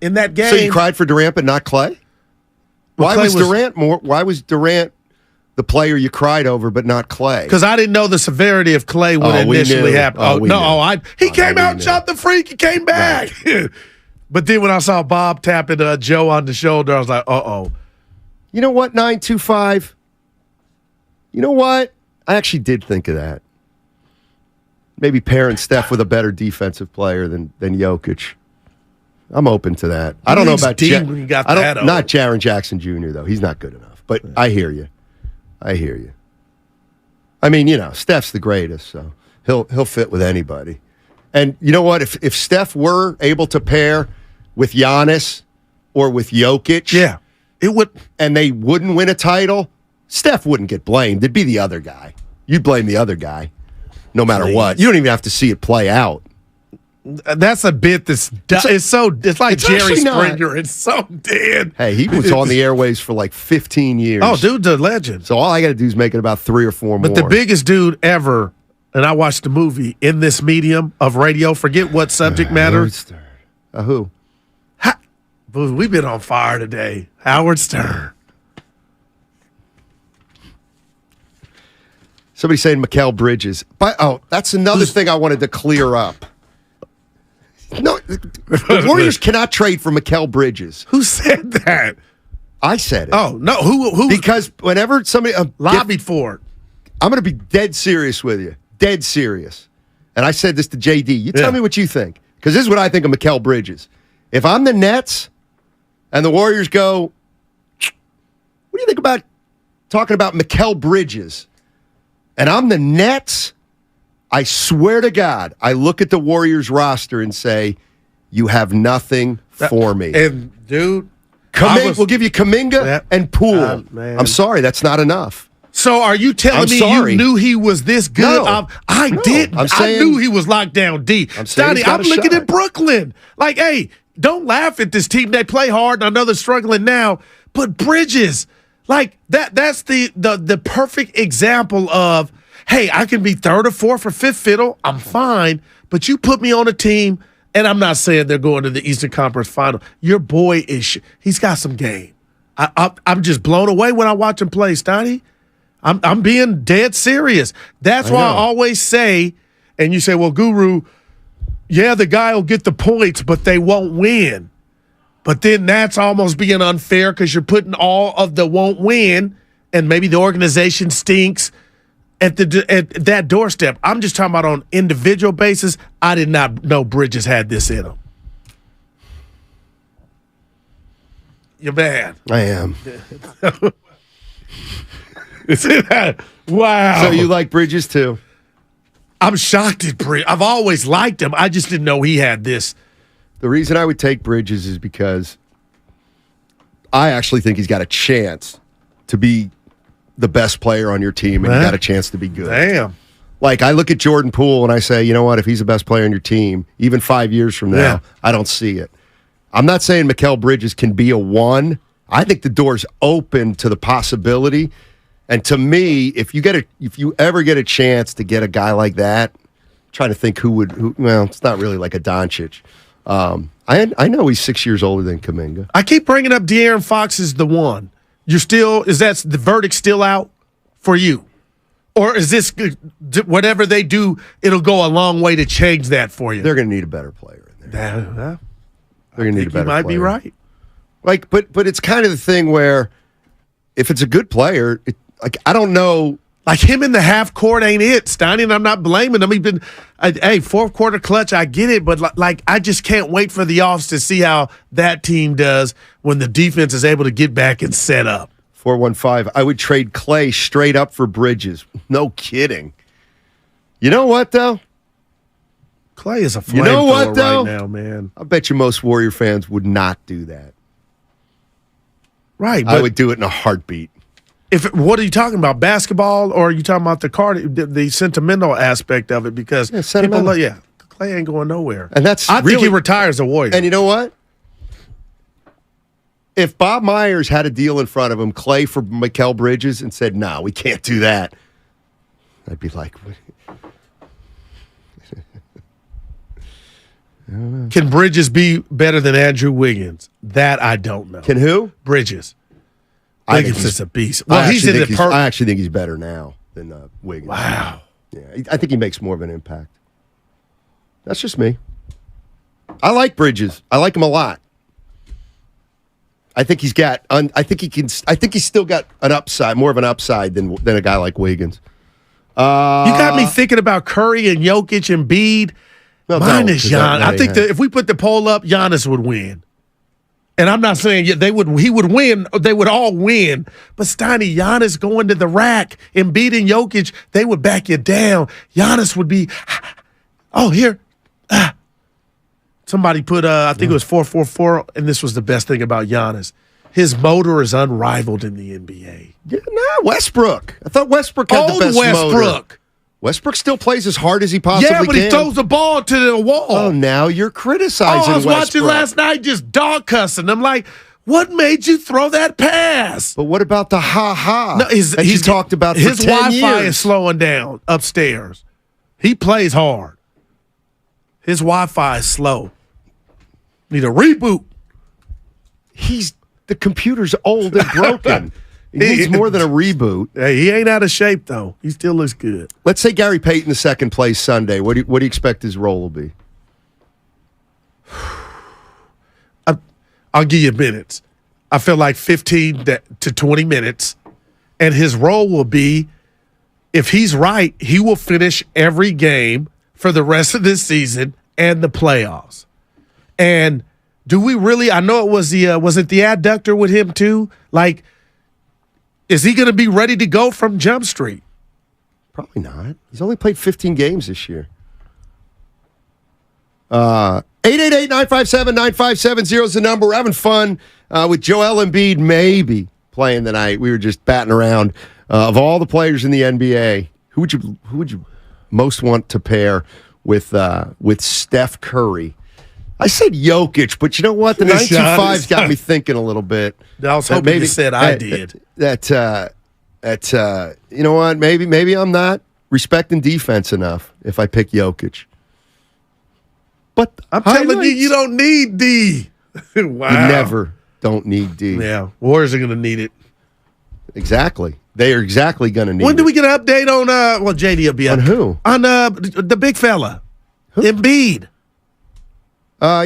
in that game. So you cried for Durant, but not Clay? Why was Durant the player you cried over, but not Clay? Because I didn't know the severity of Clay when it initially happened. He came out and shot the freak. He came back. Right. But then when I saw Bob tapping Joe on the shoulder, I was like, uh-oh. You know what, 925? You know what? I actually did think of that. Maybe pairing Steph with a better defensive player than Jokic. I'm open to that. I don't know about not Jaren Jackson Jr. though. He's not good enough. But I hear you. I mean, Steph's the greatest, so he'll fit with anybody. And you know what? If Steph were able to pair with Giannis or with Jokic, it would, and they wouldn't win a title, Steph wouldn't get blamed. It'd be the other guy. You'd blame the other guy, no matter what. You don't even have to see it play out. That's a bit it's like Jerry Springer. It's so dead. Hey, he was on the airwaves for like 15 years. Oh, dude's a legend. So all I got to do is make it about 3 or 4 more. But the biggest dude ever, and I watched the movie in this medium of radio. Forget what subject matter. Who? We've been on fire today. Howard Stern. Somebody saying Mikal Bridges. That's another thing I wanted to clear up. No, the Warriors cannot trade for Mikal Bridges. Who said that? I said it. Oh, no. Who? Because whenever somebody lobbied for it. I'm going to be dead serious with you. Dead serious. And I said this to JD. You tell me what you think. Because this is what I think of Mikal Bridges. If I'm the Nets and the Warriors go, what do you think about talking about Mikal Bridges? And I'm the Nets, I swear to God, I look at the Warriors roster and say, you have nothing for me. And, dude, we'll give you Kuminga and Poole. I'm sorry, that's not enough. So are you telling me you knew he was this good? No. I didn't. I knew he was locked down deep. I'm looking at Brooklyn. Like, hey, don't laugh at this team. They play hard, and I know they're struggling now. But Bridges, like that's the perfect example of, hey, I can be third or fourth or fifth fiddle. I'm fine. But you put me on a team, and I'm not saying they're going to the Eastern Conference Final. Your boy he's got some game. I'm just blown away when I watch him play, Stoney. I'm being dead serious. That's why I always say, and you say, well, Guru, yeah, the guy will get the points, but they won't win. But then that's almost being unfair because you're putting all of the won't win, and maybe the organization stinks at that doorstep. I'm just talking about on individual basis. I did not know Bridges had this in him. You're bad. I am. Wow. So you like Bridges too? I'm shocked at Bridges. I've always liked him. I just didn't know he had this. The reason I would take Bridges is because I actually think he's got a chance to be the best player on your team, and he got a chance to be good. Damn. Like, I look at Jordan Poole and I say, you know what? If he's the best player on your team, even 5 years from now, I don't see it. I'm not saying Mikal Bridges can be a 1. I think the door's open to the possibility. And to me, if you ever get a chance to get a guy like that, I'm trying to think who, well, it's not really like a Doncic. I know he's 6 years older than Kuminga. I keep bringing up De'Aaron Fox as the one. Is that the verdict still out for you? Or is this, whatever they do, it'll go a long way to change that for you? They're going to need a better player in there. They're going to need a better player. You might be right. Like, but it's kind of the thing where if it's a good player, I don't know. Like him in the half court ain't it, Steiny, and I'm not blaming him. Fourth quarter clutch, I get it, but I just can't wait for the offs to see how that team does when the defense is able to get back and set up. 415, I would trade Clay straight up for Bridges. No kidding. You know what, though? Clay is a flamethrower right now, man. I bet you most Warrior fans would not do that. Right. I would do it in a heartbeat. What are you talking about, basketball, or are you talking about the sentimental aspect of it? Because Clay ain't going nowhere. And I think he retires a Warrior. And you know what? If Bob Myers had a deal in front of him, Clay for Mikal Bridges, and said, no, we can't do that, I'd be like, Can Bridges be better than Andrew Wiggins? That I don't know. Can who? Bridges. Wiggins is a beast. Well, I actually think he's better now than Wiggins. Wow. Yeah, I think he makes more of an impact. That's just me. I like Bridges. I like him a lot. I think he's got. I think he's still got an upside, more of an upside than a guy like Wiggins. You got me thinking about Curry and Jokic and Embiid. Mine is Giannis. I think that if we put the poll up, Giannis would win. And I'm not saying he would win. They would all win. But Steiny, Giannis going to the rack and beating Jokic, they would back you down. Giannis would be, here. Somebody put, I think it was 444, and this was the best thing about Giannis. His motor is unrivaled in the NBA. Yeah, Westbrook. I thought Westbrook had the best motor. Westbrook still plays as hard as he possibly can. Yeah, but he throws the ball to the wall. Oh, now you're criticizing I was Westbrook. watching last night just dog cussing. I'm like, what made you throw that pass? But what about the ha-ha no, he's talked about for 10 years? His Wi-Fi is slowing down upstairs. He plays hard. His Wi-Fi is slow. Need a reboot. The computer's old and broken. He needs more than a reboot. Hey, he ain't out of shape, though. He still looks good. Let's say Gary Payton the second plays Sunday. What do you expect his role will be? I'll give you minutes. I feel like 15 to 20 minutes. And his role will be, if he's right, he will finish every game for the rest of this season and the playoffs. And do we really, I know it was it the adductor with him too? Like, is he going to be ready to go from Jump Street? Probably not. He's only played 15 games this year. 888-957-9570 is the number. We're having fun with Joel Embiid maybe playing tonight. We were just batting around. Of all the players in the NBA, who would you most want to pair with Steph Curry? I said Jokic, but you know what? The 925's got me thinking a little bit. I was hoping you said I did. You know what? Maybe I'm not respecting defense enough if I pick Jokic. But I'm telling you don't need D. Wow. You never don't need D. Yeah, Warriors are going to need it. Exactly. They are exactly going to need it. When do we get an update on, JD will be on who? On the big fella, who? Embiid.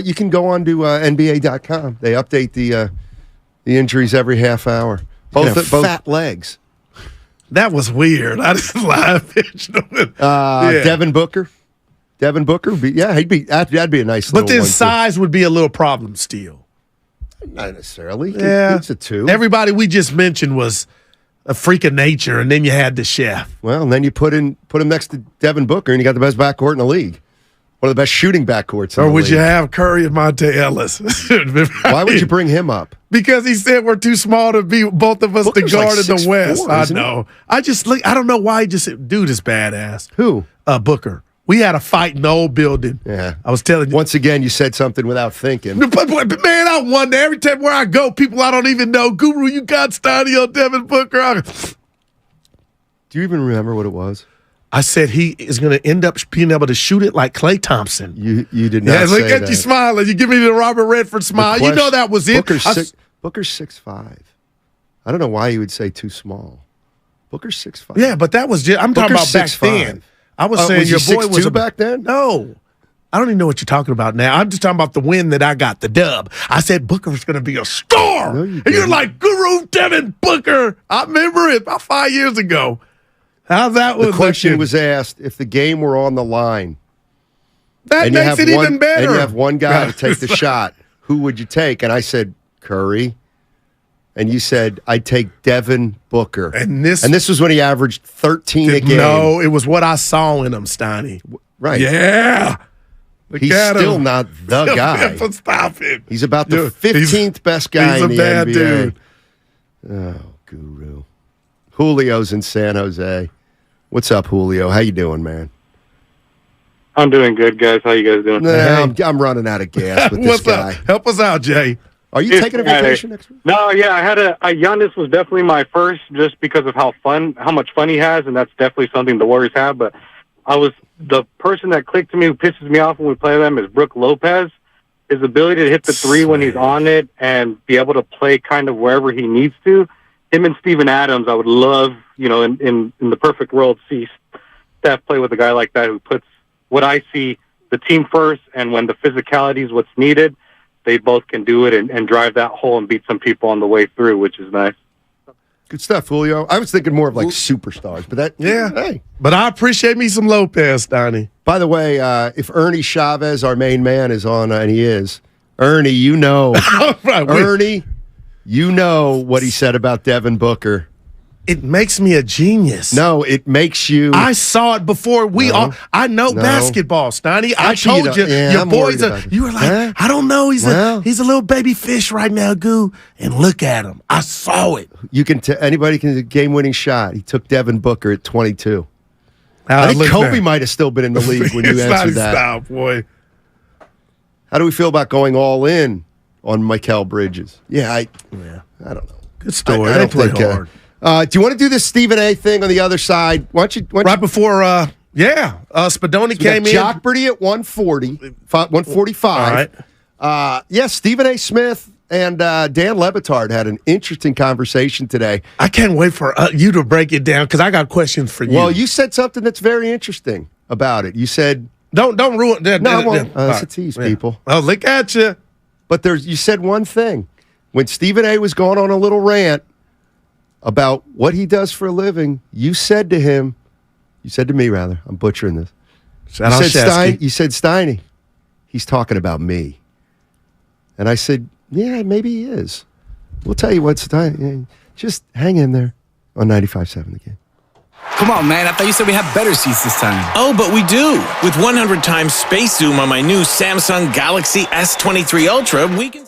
You can go on to NBA.com. They update the injuries every half hour. Both fat legs. That was weird. I didn't laugh. Devin Booker. Devin Booker would be, that'd be a nice little one. But his size would be a little problem still. Not necessarily. Yeah. It's a 2. Everybody we just mentioned was a freak of nature, and then you had the chef. Well, and then you put him next to Devin Booker, and you got the best backcourt in the league. One of the best shooting backcourts in Or the would league. you have Curry and Monte Ellis? Why would you bring him up? Because he said we're too small to be both of us Booker's to guard like in the 6'4", West. I isn't he? know. I don't know why he just said, dude is badass. Who? Booker. We had a fight in the old building. Yeah. I was telling you. Once again, you said something without thinking. But man, I wonder every time where I go, people I don't even know. Guru, you got Steiny on Devin Booker. Do you even remember what it was? I said he is going to end up being able to shoot it like Klay Thompson. You did not say look at that. you smiling. You give me the Robert Redford smile. You know that was it. Booker's 6'5". I don't know why you would say too small. Booker's 6'5". Yeah, but that was just, I'm talking about back 6'5". then. I was saying was your he boy 6'2" was back then? No. I don't even know what you're talking about now. I'm just talking about the win that I got, the dub. I said Booker's going to be a star. No, and you're like, Guru Devin Booker. I remember it about 5 years ago. How that was. The question was asked if the game were on the line. That makes it even better. And you have one guy to take the shot. Who would you take? And I said, Curry. And you said, I'd take Devin Booker. And this was when he averaged 13 a game. No, it was what I saw in him, Steiny. Right. Yeah. He's still not the guy. Stop it. He's about the 15th best guy in the NBA. Dude. Oh, Guru. Julio's in San Jose. What's up, Julio? How you doing, man? I'm doing good, guys. How you guys doing? Nah, I'm running out of gas with this What's guy. Up? Help us out, Jay. Are you taking a vacation next week? No, yeah, I had Giannis was definitely my first, just because of how much fun he has, and that's definitely something the Warriors have. But the person that clicked to me, who pisses me off when we play them, is Brook Lopez. His ability to hit the three when he's on it and be able to play kind of wherever he needs to. Him and Steven Adams, I would love, in the perfect world, see Steph play with a guy like that who puts what I see, the team first, and when the physicality is what's needed, they both can do it and drive that hole and beat some people on the way through, which is nice. Good stuff, Julio. I was thinking more of like superstars, but hey. But I appreciate me some Lopez, Donnie. By the way, if Ernie Chavez, our main man, is on, and he is, Ernie, you know what he said about Devin Booker. It makes me a genius. No, it makes you. I saw it before. I know basketball, Steiny. I told you, your boys are. You were like, I don't know. He's a little baby fish right now, Goo. And look at him. I saw it. You can. Anybody can do a game-winning shot. He took Devin Booker at 22. I think Kobe might have still been in the league when you answered that. Stop, boy. How do we feel about going all in on Mikal Bridges? I don't know. Good story. I don't think. Hard. Do you want to do this Stephen A. thing on the other side? Why don't you right before, Spadoni came in. Jock Birdie at 145. All right. Stephen A. Smith and Dan Lebitard had an interesting conversation today. I can't wait for you to break it down because I got questions for you. Well, you said something that's very interesting about it. You said don't ruin that. No, I won't. It's a tease, people. Oh, look at you. But you said one thing when Stephen A. was going on a little rant about what he does for a living. You said to me, I'm butchering this. You said, Steiny, he's talking about me. And I said, yeah, maybe he is. We'll tell you what, Steiny, just hang in there on 95.7 The Game. Come on, man. I thought you said we have better seats this time. Oh, but we do. With 100 times space zoom on my new Samsung Galaxy S23 Ultra, we can...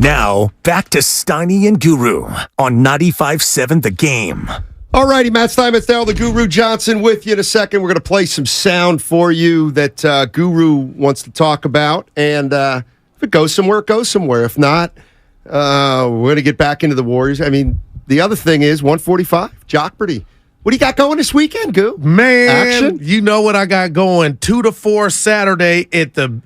Now, back to Steiny and Guru on 95.7 The Game. All righty, Matt Steinmetz there, the Guru Johnson with you in a second. We're going to play some sound for you that Guru wants to talk about. And if it goes somewhere, it goes somewhere. If not, we're going to get back into the Warriors. I mean, the other thing is 145, Jockberty. What do you got going this weekend, Goo? Man, action? You know what I got going. 2 to 4 Saturday at the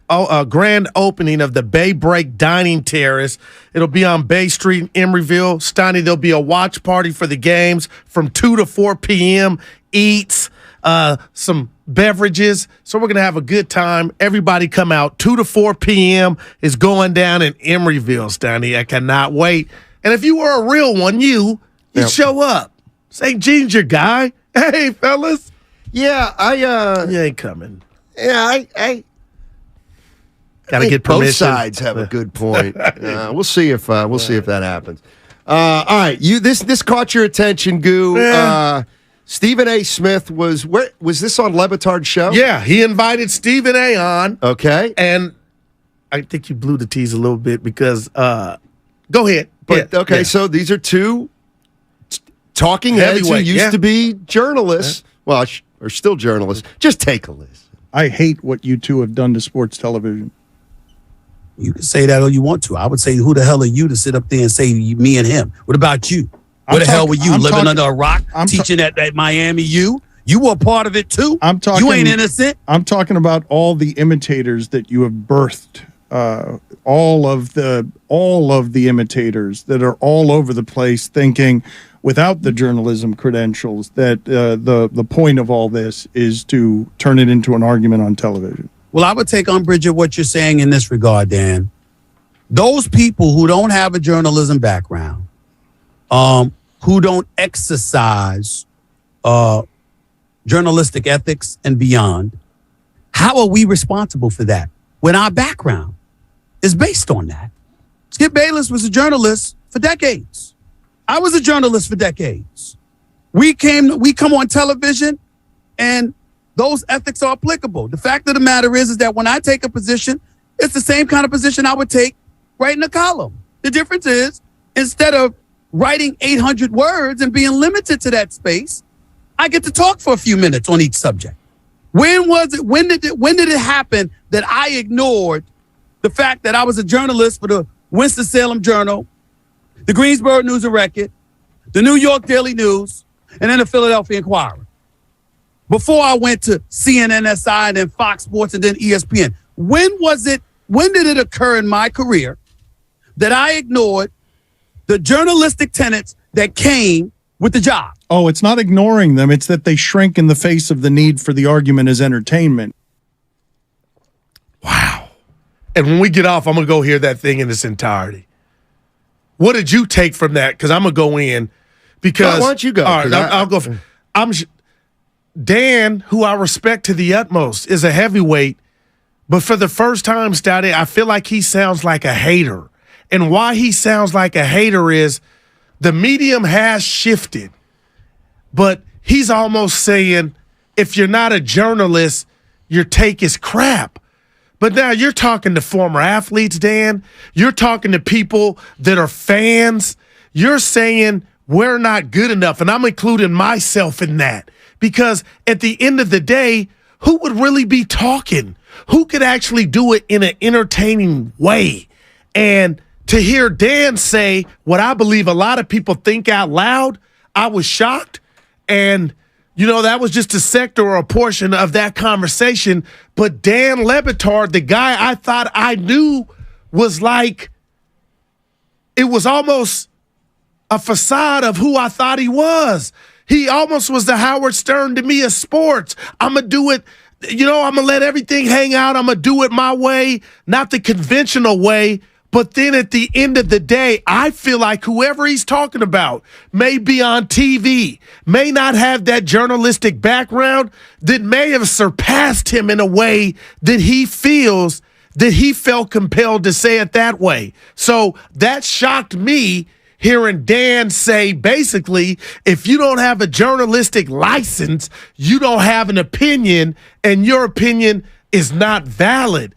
grand opening of the Bay Break Dining Terrace. It'll be on Bay Street in Emeryville. Steiny, there'll be a watch party for the games from 2 to 4 p.m. Eats, some beverages. So we're going to have a good time. Everybody come out. 2 to 4 p.m. is going down in Emeryville, Steiny. I cannot wait. And if you were a real one, you show up. St. Jean's your guy. Hey, fellas. Yeah, you ain't coming. Yeah, I gotta think get permission. Both sides have a good point. We'll see if that happens. All right, this caught your attention, Goo. Yeah. Stephen A. Smith was this on Le Batard's show? Yeah, he invited Stephen A. on. Okay, and I think you blew the tease a little bit because go ahead. But okay, so these are two talking heads who used to be journalists. Well, or still journalists. Just take a listen. I hate what you two have done to sports television. You can say that all you want to. I would say, who the hell are you to sit up there and say me and him? What about you? Where the hell were you? Living under a rock? Teaching at Miami U? You were a part of it too? You ain't innocent. I'm talking about all the imitators that you have birthed. All of the imitators that are all over the place thinking without the journalism credentials that the point of all this is to turn it into an argument on television. Well, I would take umbrage at what you're saying in this regard, Dan. Those people who don't have a journalism background, who don't exercise journalistic ethics and beyond, how are we responsible for that when our background is based on that? Skip Bayless was a journalist for decades. I was a journalist for decades. We come on television and those ethics are applicable. The fact of the matter is that when I take a position, it's the same kind of position I would take writing a column. The difference is instead of writing 800 words and being limited to that space, I get to talk for a few minutes on each subject. When did it happen that I ignored the fact that I was a journalist for the Winston-Salem Journal, the Greensboro News and Record, the New York Daily News, and then the Philadelphia Inquirer? Before I went to CNN-SI and then Fox Sports and then ESPN. When did it occur in my career that I ignored the journalistic tenets that came with the job? Oh, it's not ignoring them. It's that they shrink in the face of the need for the argument as entertainment. Wow. And when we get off, I'm going to go hear that thing in its entirety. What did you take from that? Because I'm going to go in. Because why don't you go? All right, I'll go. Dan, who I respect to the utmost, is a heavyweight. But for the first time, Stouty, I feel like he sounds like a hater. And why he sounds like a hater is the medium has shifted. But he's almost saying, if you're not a journalist, your take is crap. But now you're talking to former athletes, Dan. You're talking to people that are fans. You're saying we're not good enough. And I'm including myself in that. Because at the end of the day, who would really be talking? Who could actually do it in an entertaining way? And to hear Dan say what I believe a lot of people think out loud, I was shocked. And, that was just a sector or a portion of that conversation. But Dan Le Batard, the guy I thought I knew, was like, it was almost a facade of who I thought he was. He almost was the Howard Stern to me of sports. I'm going to do it, I'm going to let everything hang out. I'm going to do it my way, not the conventional way. But then at the end of the day, I feel like whoever he's talking about may be on TV, may not have that journalistic background, that may have surpassed him in a way that he feels that he felt compelled to say it that way. So that shocked me, hearing Dan say, basically, if you don't have a journalistic license, you don't have an opinion, and your opinion is not valid.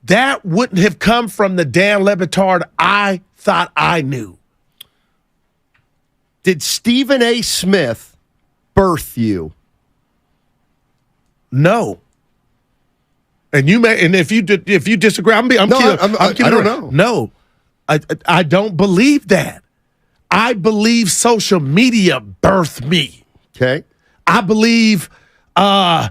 That wouldn't have come from the Dan Le Batard I thought I knew. Did Stephen A. Smith birth you? No. And if you disagree, I'm kidding. I don't know. No, I don't believe that. I believe social media birthed me. Okay. I believe The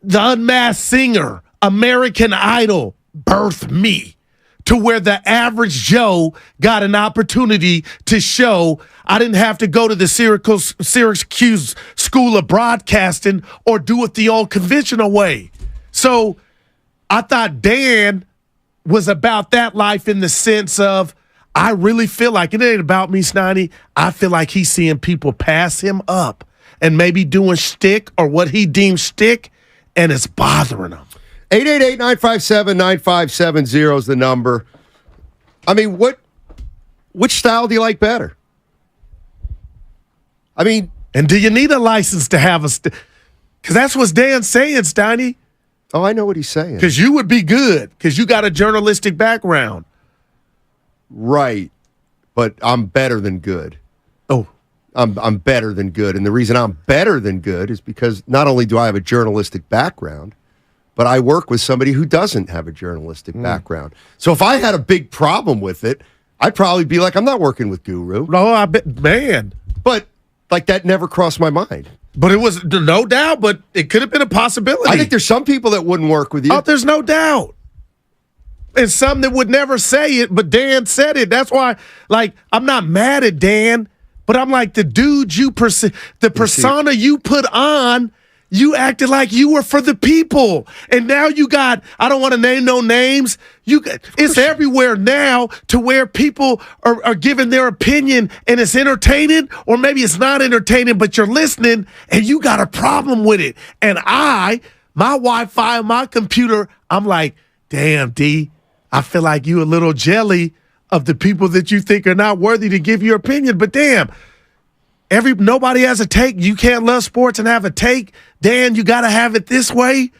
Unmasked Singer, American Idol birthed me to where the average Joe got an opportunity to show I didn't have to go to the Syracuse School of Broadcasting or do it the old conventional way. So I thought Dan was about that life in the sense of I really feel like it ain't about me, Snotty. I feel like he's seeing people pass him up and maybe doing shtick or what he deems shtick, and it's bothering him. 888-957-9570 is the number. I mean, which style do you like better? I mean, and do you need a license to have because that's what Dan's saying, Steiny. Oh, I know what he's saying. Because you would be good because you got a journalistic background. Right, but I'm better than good. Oh. I'm better than good. And the reason I'm better than good is because not only do I have a journalistic background, but I work with somebody who doesn't have a journalistic background. So if I had a big problem with it, I'd probably be like, I'm not working with Guru. No, I bet, man. But like that never crossed my mind. But it was no doubt, but it could have been a possibility. I think there's some people that wouldn't work with you. Oh, there's no doubt. And some that would never say it, but Dan said it. That's why, like, I'm not mad at Dan, but I'm like, the dude the persona you put on, you acted like you were for the people. And now you got, I don't want to name no names. It's everywhere now to where people are giving their opinion and it's entertaining, or maybe it's not entertaining, but you're listening and you got a problem with it. And my Wi-Fi, my computer, I'm like, damn, D, I feel like you a little jelly of the people that you think are not worthy to give your opinion. But damn, nobody has a take. You can't love sports and have a take. Dan, you got to have it this way.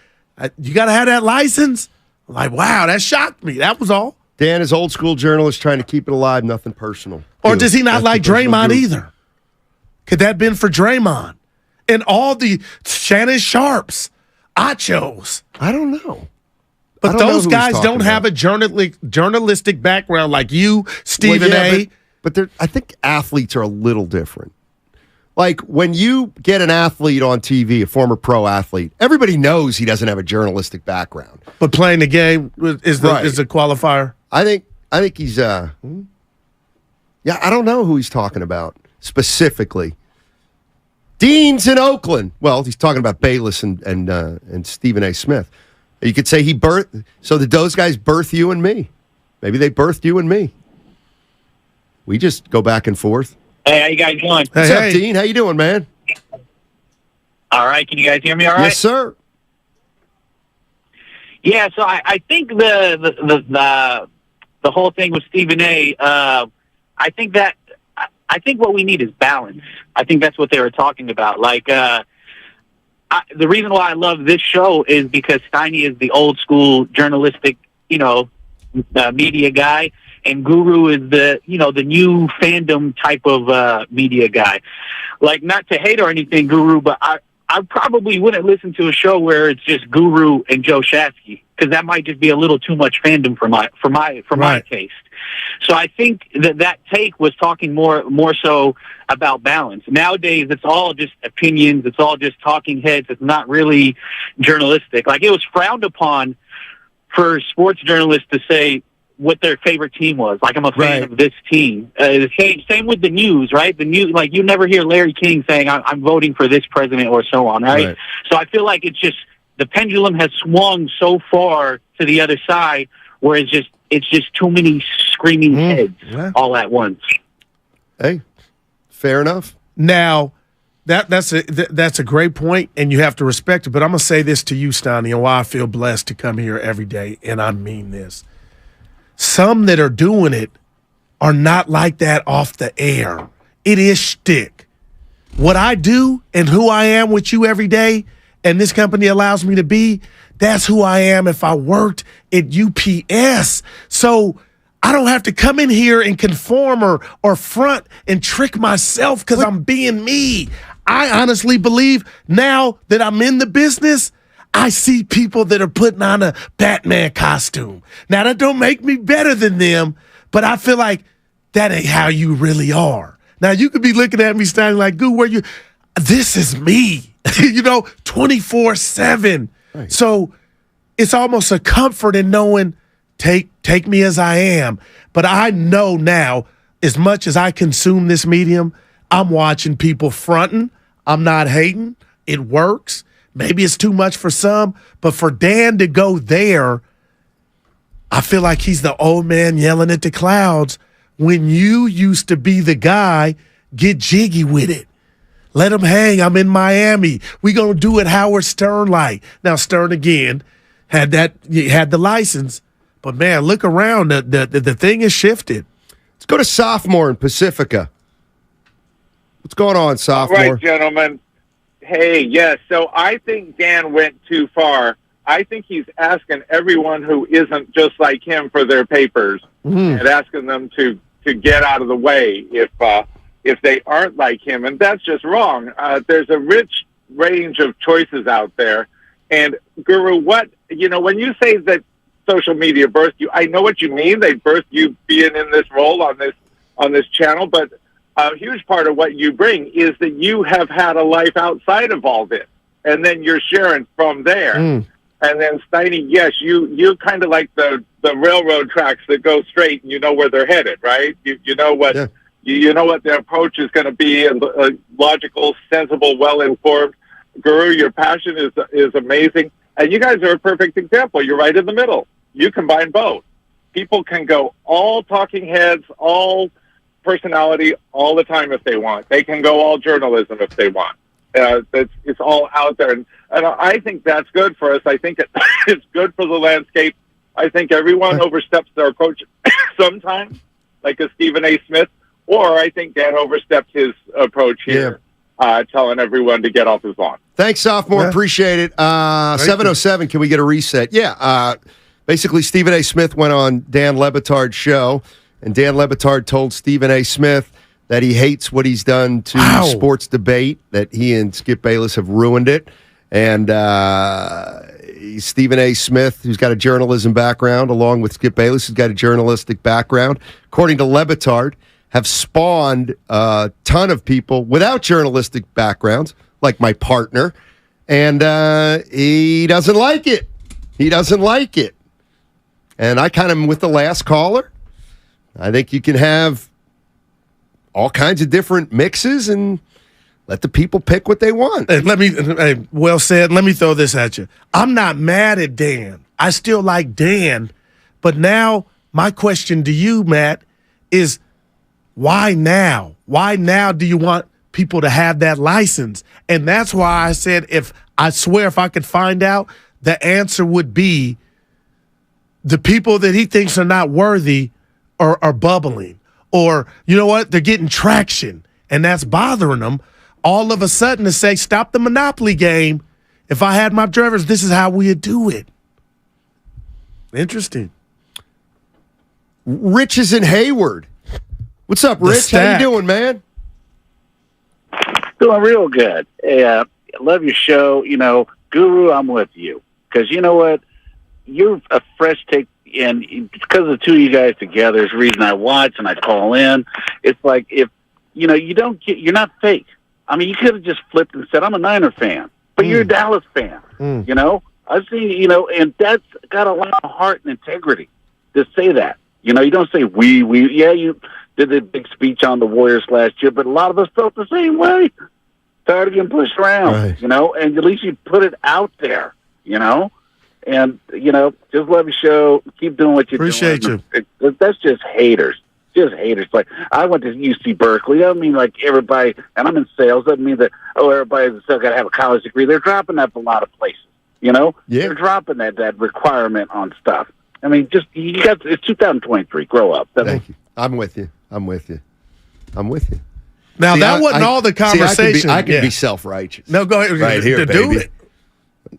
You got to have that license. I'm like, wow, that shocked me. That was all. Dan is old school journalist trying to keep it alive, nothing personal. Or does he not like Draymond either? Could that have been for Draymond? And all the Shannon Sharps, Achos. I don't know. But those guys don't have a journalistic background like you, Stephen A. But I think athletes are a little different. Like when you get an athlete on TV, a former pro athlete, everybody knows he doesn't have a journalistic background. But playing the game is the qualifier. I think he's I don't know who he's talking about specifically. Dean's in Oakland. Well, he's talking about Bayless and Stephen A. Smith. You could say those guys birthed you and me. Maybe they birthed you and me. We just go back and forth. Hey, how you guys doing? What's up, Dean? How you doing, man? All right. Can you guys hear me all right? Yes, sir. Yeah, so I think the whole thing with Stephen A., I think what we need is balance. I think that's what they were talking about. Like, the reason why I love this show is because Steiny is the old school journalistic, media guy, and Guru is the new fandom type of media guy. Like, not to hate or anything, Guru, but I probably wouldn't listen to a show where it's just Guru and Joe Shasky, because that might just be a little too much fandom for my taste. So I think that take was talking more so about balance. Nowadays, it's all just opinions. It's all just talking heads. It's not really journalistic. Like, it was frowned upon for sports journalists to say what their favorite team was. Like, I'm a fan of this team. The same with the news, right? The news, like, you never hear Larry King saying, I'm voting for this president or so on, right? So I feel like it's just the pendulum has swung so far to the other side where it's just too many screaming heads all at once. Hey, fair enough. Now, that's a great point, and you have to respect it. But I'm gonna say this to you, Steiny, and why I feel blessed to come here every day, and I mean this. Some that are doing it are not like that off the air. It is shtick. What I do and who I am with you every day, and this company allows me to be, that's who I am if I worked at UPS. So I don't have to come in here and conform or front and trick myself because I'm being me. I honestly believe now that I'm in the business, I see people that are putting on a Batman costume. Now, that don't make me better than them, but I feel like that ain't how you really are. Now, you could be looking at me standing like, Goo, where you? This is me, 24/7. Right. So it's almost a comfort in knowing, take me as I am. But I know now, as much as I consume this medium, I'm watching people fronting. I'm not hating. It works. Maybe it's too much for some, but for Dan to go there, I feel like he's the old man yelling at the clouds. When you used to be the guy, get jiggy with it. Let him hang. I'm in Miami. We gonna do it Howard Stern like. Now Stern again had the license, but man, look around. The thing has shifted. Let's go to sophomore in Pacifica. What's going on, sophomore? All right, gentlemen. Hey, yes. So I think Dan went too far. I think he's asking everyone who isn't just like him for their papers and asking them to get out of the way if they aren't like him, and that's just wrong. There's a rich range of choices out there, and Guru, when you say that social media birthed you, I know what you mean. They birthed you being in this role on this channel, but a huge part of what you bring is that you have had a life outside of all this, and then you're sharing from there. And then Steiny, yes, you're kind of like the railroad tracks that go straight, and you know where they're headed, right? You know what you know what their approach is going to be, and logical, sensible, well informed. Guru, your passion is amazing, and you guys are a perfect example. You're right in the middle. You combine both. People can go all talking heads, all personality all the time if they want. They can go all journalism if they want. It's all out there, and I think that's good for us. I think it's good for the landscape. I think everyone oversteps their approach sometimes, like a Stephen A. Smith, or I think Dan overstepped his approach here, telling everyone to get off his lawn. Thanks, sophomore. Appreciate it. 7:07. Can we get a reset? Yeah. Basically, Stephen A. Smith went on Dan Le Batard's show, and Dan Le Batard told Stephen A. Smith that he hates what he's done to sports debate, that he and Skip Bayless have ruined it. And Stephen A. Smith, who's got a journalism background, along with Skip Bayless, who's got a journalistic background, according to Le Batard, have spawned a ton of people without journalistic backgrounds, like my partner, and he doesn't like it. He doesn't like it. And I kind of am with the last caller. I think you can have all kinds of different mixes and let the people pick what they want. Well said. Let me throw this at you. I'm not mad at Dan. I still like Dan. But now my question to you, Matt, is why now? Why now do you want people to have that license? And that's why I said if I could find out, the answer would be the people that he thinks are not worthy are bubbling. Or, you know what? They're getting traction, and that's bothering them. All of a sudden to say, stop the monopoly game. If I had my drivers, this is how we would do it. Interesting. Rich is in Hayward. What's up, Rich? How you doing, man? Doing real good. Hey, I love your show. Guru, I'm with you. Because you know what? You're a fresh take, and because of the two of you guys together is the reason I watch and I call in. It's like if, you're not fake. I mean, you could have just flipped and said, I'm a Niner fan, but you're a Dallas fan. I've seen, and that's got a lot of heart and integrity to say that. You don't say we. Yeah, you did the big speech on the Warriors last year, but a lot of us felt the same way. Tired of getting pushed around, and at least you put it out there, and, just love your show. Keep doing what you're doing. Appreciate you. That's just haters. Just haters. Like, I went to UC Berkeley. I don't mean like everybody, and I'm in sales. Doesn't mean that, everybody's still got to have a college degree. They're dropping that for a lot of places, Yeah. They're dropping that requirement on stuff. I mean, it's 2023. Grow up. Thank you. I'm with you. Now, that wasn't all the conversation. I could be self-righteous. No, go ahead. Right here, baby. Do it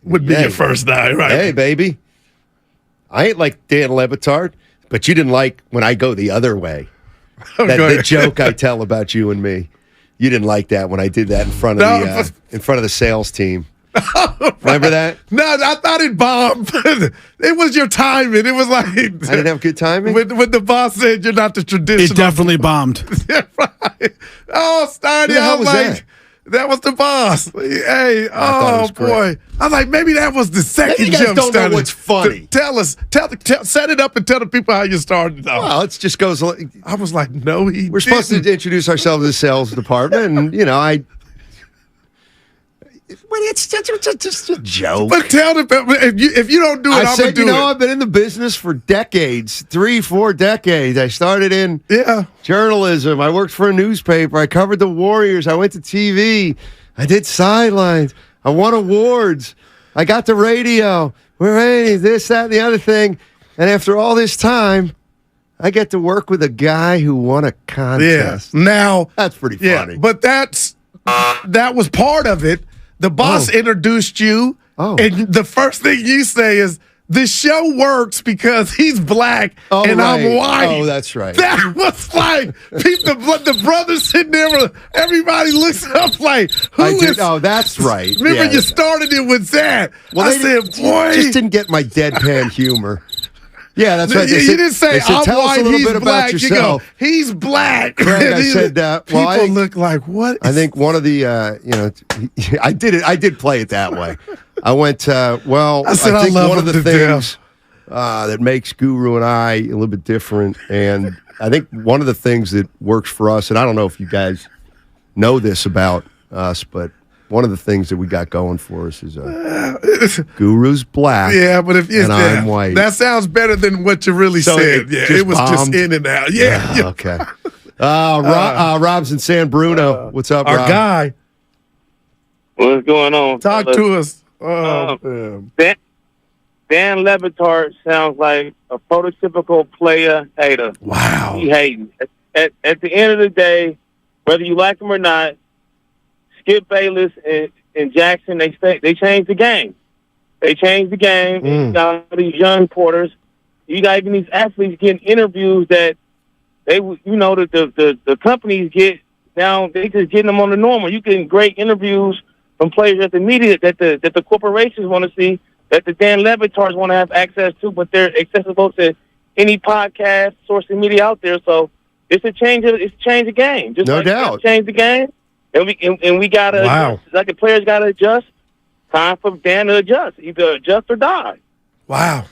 would be your first night, right? Hey, baby. I ain't like Dan Le Batard. But you didn't like when I go the other way. The joke I tell about you and me. You didn't like that when I did that in front of the sales team. Remember that? No, I thought it bombed. It was your timing. It was like I didn't have good timing. When the boss said you're not the traditional. It definitely bombed. Yeah, right. Oh, Steiny, I was like, that was the boss. Hey, oh boy. I was like, maybe that was the second maybe you guys jump. Don't know what's funny. Tell us, set it up and tell the people how you started. Well, it just goes. I was like, no, we're supposed to introduce ourselves to the sales department, and it's just a joke. But tell them if you don't do it, I'm gonna do it. I've been in the business for decades, 3-4 decades. I started in journalism. I worked for a newspaper. I covered the Warriors. I went to TV. I did sidelines. I won awards. I got the radio. We're ready. This, that, and the other thing. And after all this time, I get to work with a guy who won a contest. Yeah. Now that's pretty funny. But that was part of it. The boss introduced you, and the first thing you say is, the show works because he's black and I'm white. Oh, that's right. That was like, the brothers sitting there, everybody looks up like, who is? Oh, that's right. Remember you started it with that. Well, I said, boy. Just didn't get my deadpan humor. Yeah, that's right. You didn't say, I'm tell white, us a little he's bit black. about yourself. You go, he's black. Greg, I said, people look like, what? I think one of the, I did play it that way. I went, I think one of the things that makes Guru and I a little bit different, and I think one of the things that works for us, and I don't know if you guys know this about us, but one of the things that we got going for us is Guru's black. Yeah, but I'm white. That sounds better than what you really said. It was just in and out. Yeah. Okay. Rob's in San Bruno. What's up, our Rob? guy? What's going on? Talk to us. Dan Levitard sounds like a prototypical player hater. Wow. He hating. At the end of the day, whether you like him or not, Skip Bayless and Jackson, they changed the game. They changed the game. You got these young porters. You got even these athletes getting interviews that the companies get now. They just getting them on the normal. You getting great interviews from players at the media that the corporations want to see, that the Dan Levitards want to have access to, but they're accessible to any podcast, social media out there. So it's a change of game. Just no doubt. Change the game. And we gotta adjust. Like the players gotta adjust. Time for Dan to adjust. Either adjust or die. Wow.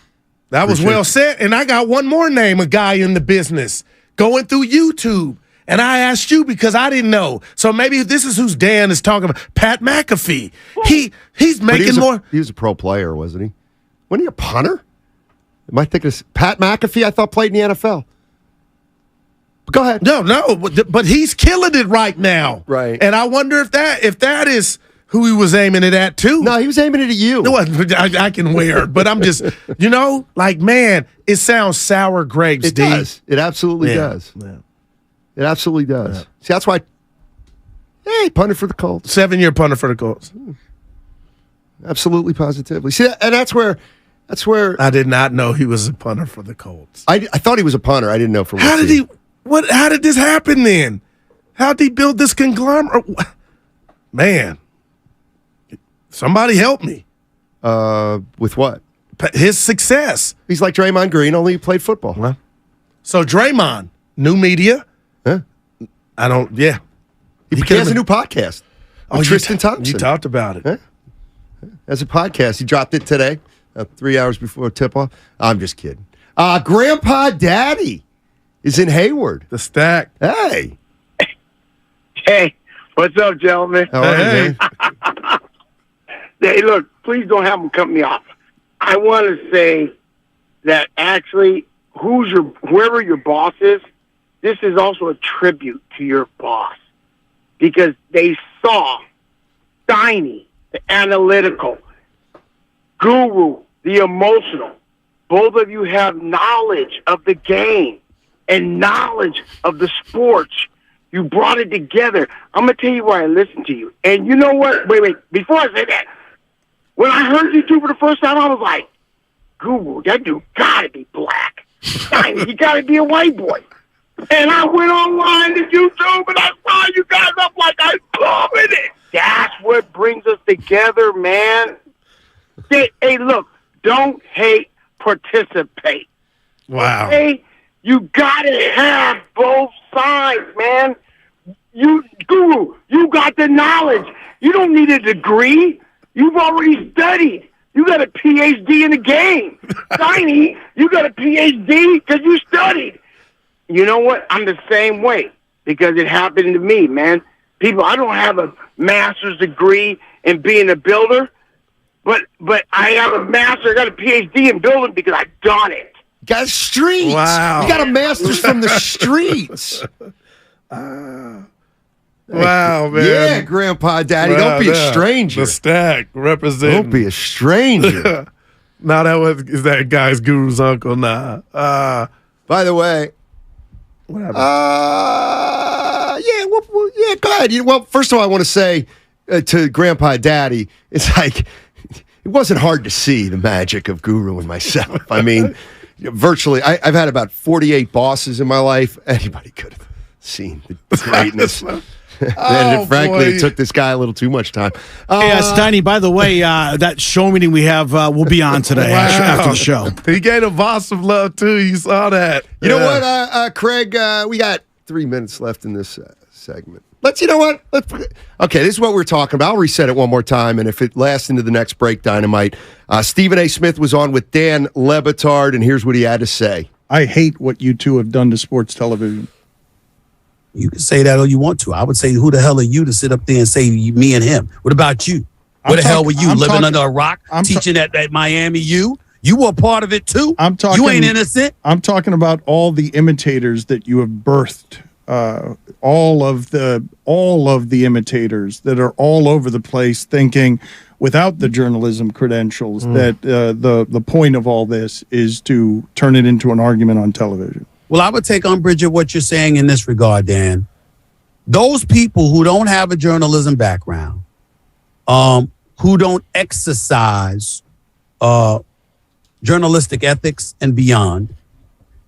That was well said. And I got one more name, a guy in the business, going through YouTube. And I asked you because I didn't know. So maybe this is who Dan is talking about. Pat McAfee. He's making more. He was a pro player, wasn't he? Wasn't he a punter? Am I thinking of Pat McAfee? I thought played in the NFL. Go ahead. No, but he's killing it right now. Right. And I wonder if that is who he was aiming it at too. No, he was aiming it at you. No, I can wear it, but I'm just, man, it sounds sour grapes. It does. It absolutely does. Yeah. It absolutely does. Yeah. See, that's why. Hey, punter for the Colts. 7-year punter for the Colts. Absolutely, positively. See, and that's where. I did not know he was a punter for the Colts. I thought he was a punter. I didn't know from How did this happen then? How did he build this conglomerate? Man, somebody help me. With what? His success. He's like Draymond Green, only he played football. Well, so Draymond, new media. Huh? I don't. Yeah, he has a new podcast. With Tristan Thompson. You talked about it. Huh? As a podcast, he dropped it today, 3 hours before tip-off. I'm just kidding. Grandpa Daddy is in Hayward. The Stack. Hey. Hey, what's up, gentlemen? How are you, man? Hey, look, please don't have them cut me off. I want to say that actually, whoever your boss is, this is also a tribute to your boss because they saw Steiny, the analytical, Guru, the emotional. Both of you have knowledge of the game and knowledge of the sports. You brought it together. I'm going to tell you why I listened to you. And you know what? Wait. Before I say that, when I heard you two for the first time, I was like, Guru, that dude got to be black. Steiny, you got to be a white boy. And I went online to YouTube and I saw you guys up like I love it. That's what brings us together, man. Hey, look, don't hate, participate. Wow. Okay? You got to have both sides, man. Guru, you got the knowledge. You don't need a degree. You've already studied. You got a PhD in the game. Steiny, you got a PhD because you studied. You know what? I'm the same way because it happened to me, man. People, I don't have a master's degree in being a builder, but I have a master. I got a PhD in building because I've done it. Got streets. Wow. You got a master's from the streets. Wow, man. Yeah, Grandpa, Daddy, don't be a stranger. The stack representing. Don't be a stranger. Nah, is that guy's Guru's uncle. Nah. By the way, what happened? Yeah, go ahead. Well, first of all, I want to say to Grandpa, Daddy, it's like it wasn't hard to see the magic of Guru and myself. I mean, virtually, I've had about 48 bosses in my life. Anybody could have seen the greatness. Frankly, it took this guy a little too much time. Hey, Steiny, by the way, that show meeting we have will be on today after the show. He gave a boss some love, too. You saw that. You know what, Craig? We got 3 minutes left in this segment. You know what? Okay, this is what we're talking about. I'll reset it one more time, and if it lasts into the next break, Dynamite. Stephen A. Smith was on with Dan Lebitard, and here's what he had to say. I hate what you two have done to sports television. You can say that all you want to. I would say, who the hell are you to sit up there and say me and him? What about you? Where the hell were you? Living under a rock? Teaching at Miami U? You were a part of it too? You ain't innocent. I'm talking about all the imitators that you have birthed. All of the imitators that are all over the place thinking without the journalism credentials that the point of all this is to turn it into an argument on television. Well, I would take umbrage at what you're saying in this regard, Dan. Those people who don't have a journalism background, who don't exercise journalistic ethics and beyond,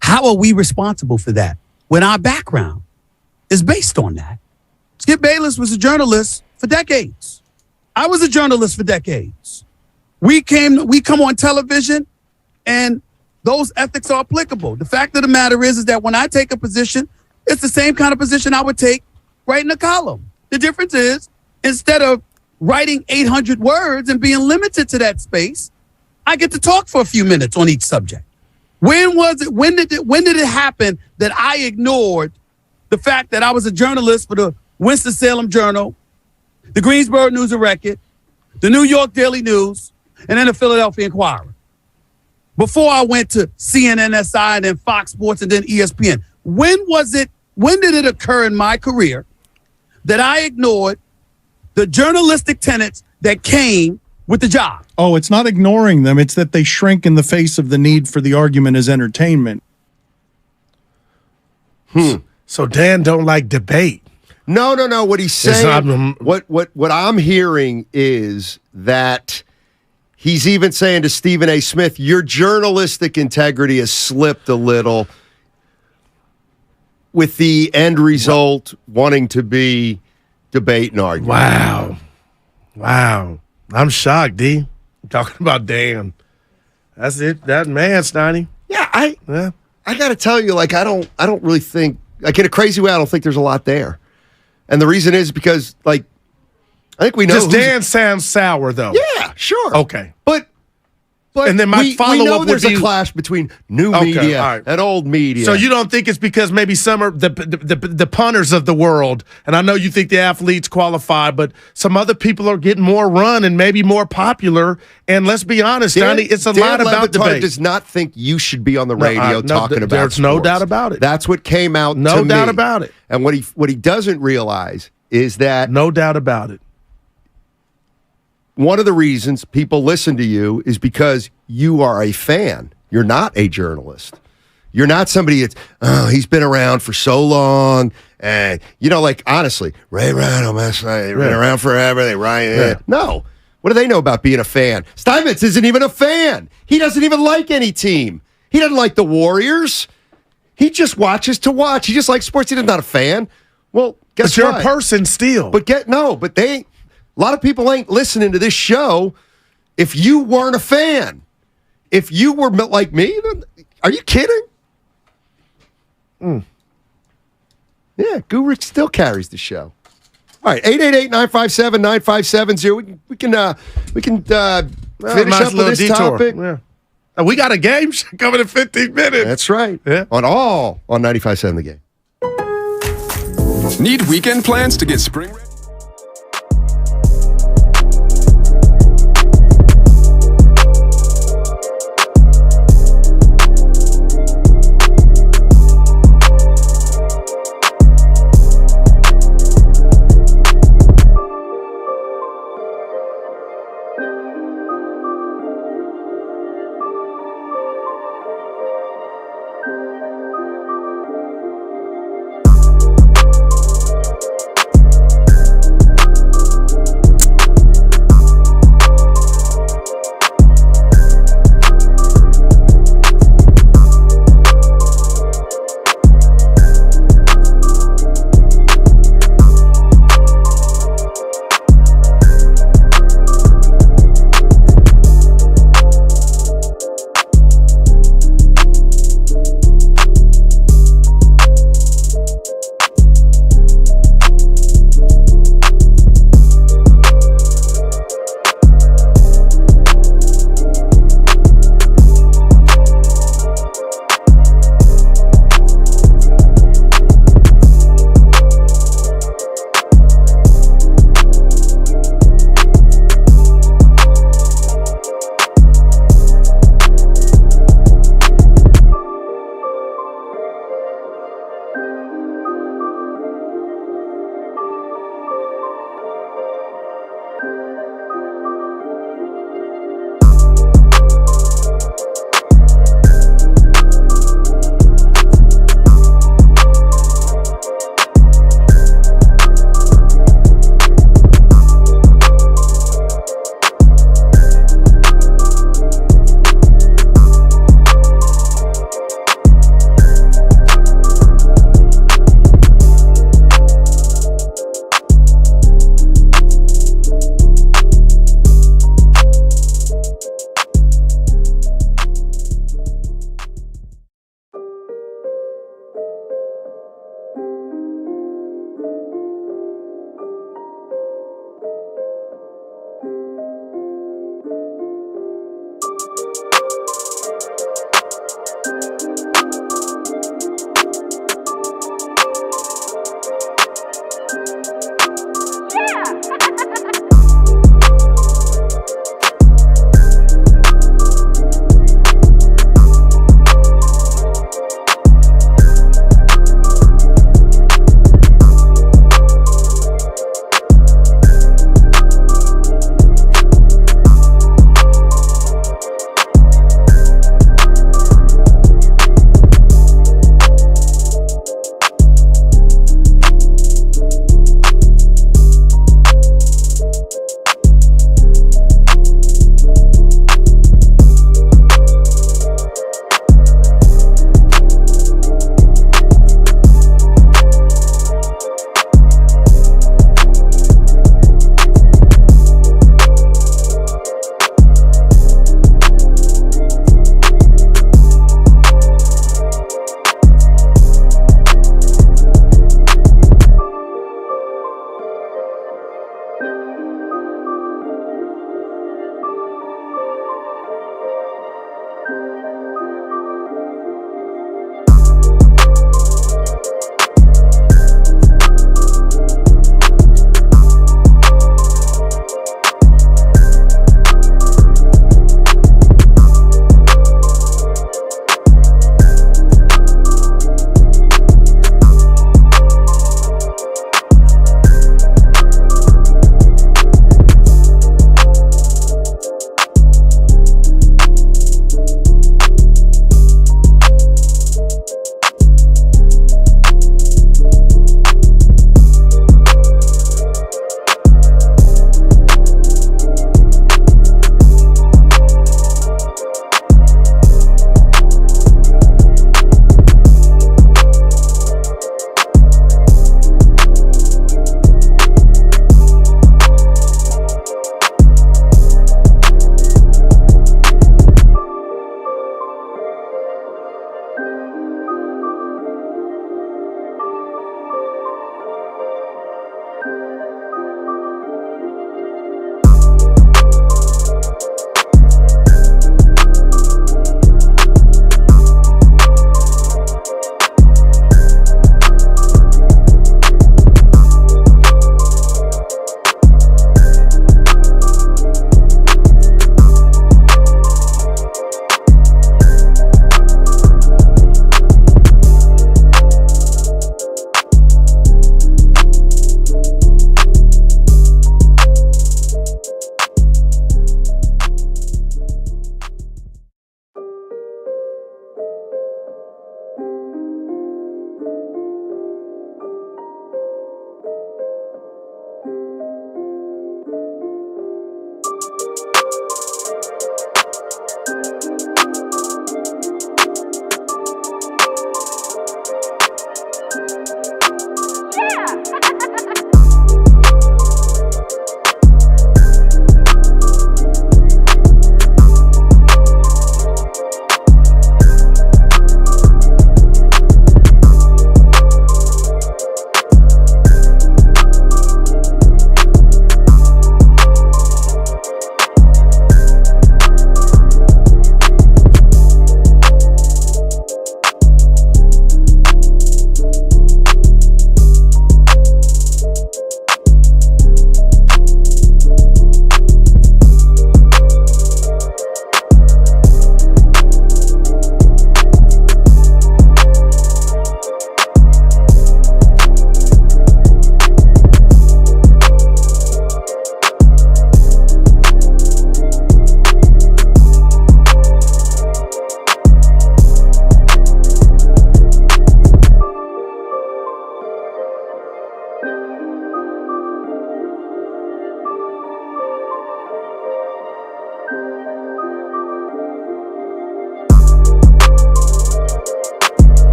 how are we responsible for that when our background is based on that? Skip Bayless was a journalist for decades. I was a journalist for decades. We come on television and those ethics are applicable. The fact of the matter is that when I take a position, it's the same kind of position I would take writing a column. The difference is, instead of writing 800 words and being limited to that space, I get to talk for a few minutes on each subject. When did it happen that I ignored the fact that I was a journalist for the Winston-Salem Journal, the Greensboro News and Record, the New York Daily News, and then the Philadelphia Inquirer? Before I went to CNNSI and then Fox Sports and then ESPN. When did it occur in my career that I ignored the journalistic tenets that came with the job? Oh, it's not ignoring them. It's that they shrink in the face of the need for the argument as entertainment. So Dan don't like debate. No. What he's saying, what I'm hearing is that he's even saying to Stephen A. Smith, your journalistic integrity has slipped a little with the end result wanting to be debate and argument. Wow. I'm shocked, D. I'm talking about Dan. That's it. That man, Steiny. Yeah, I got to tell you, I don't really think, in a crazy way, I don't think there's a lot there. And the reason is because, I think we know. Does Dan sound sour, though? Yeah, sure. Okay. But and then my follow-up we know would there's be a clash between new media and old media. So you don't think it's because maybe some are the punters of the world, and I know you think the athletes qualify, but some other people are getting more run and maybe more popular. And let's be honest, Donnie, it's a lot about debate. Does not think you should be on the radio talking about There's sports. no doubt about it. That's what came out to me. No doubt about it. And what he doesn't realize is that no doubt about it. One of the reasons people listen to you is because you are a fan. You're not a journalist. You're not somebody that's, he's been around for so long. And, honestly, Ray Reynolds, they've been around forever. They write. Yeah. No. What do they know about being a fan? Steinmetz isn't even a fan. He doesn't even like any team. He doesn't like the Warriors. He just watches to watch. He just likes sports. He's not a fan. Well, guess but you're what? a person still. But they ain't. A lot of people ain't listening to this show if you weren't a fan. If you were like me, are you kidding? Yeah, Guru still carries the show. All right, 888-957-9570. We can finish up with this topic. Yeah. We got a game coming in 15 minutes. That's right. Yeah. On 95.7 The Game. Need weekend plans to get spring ready?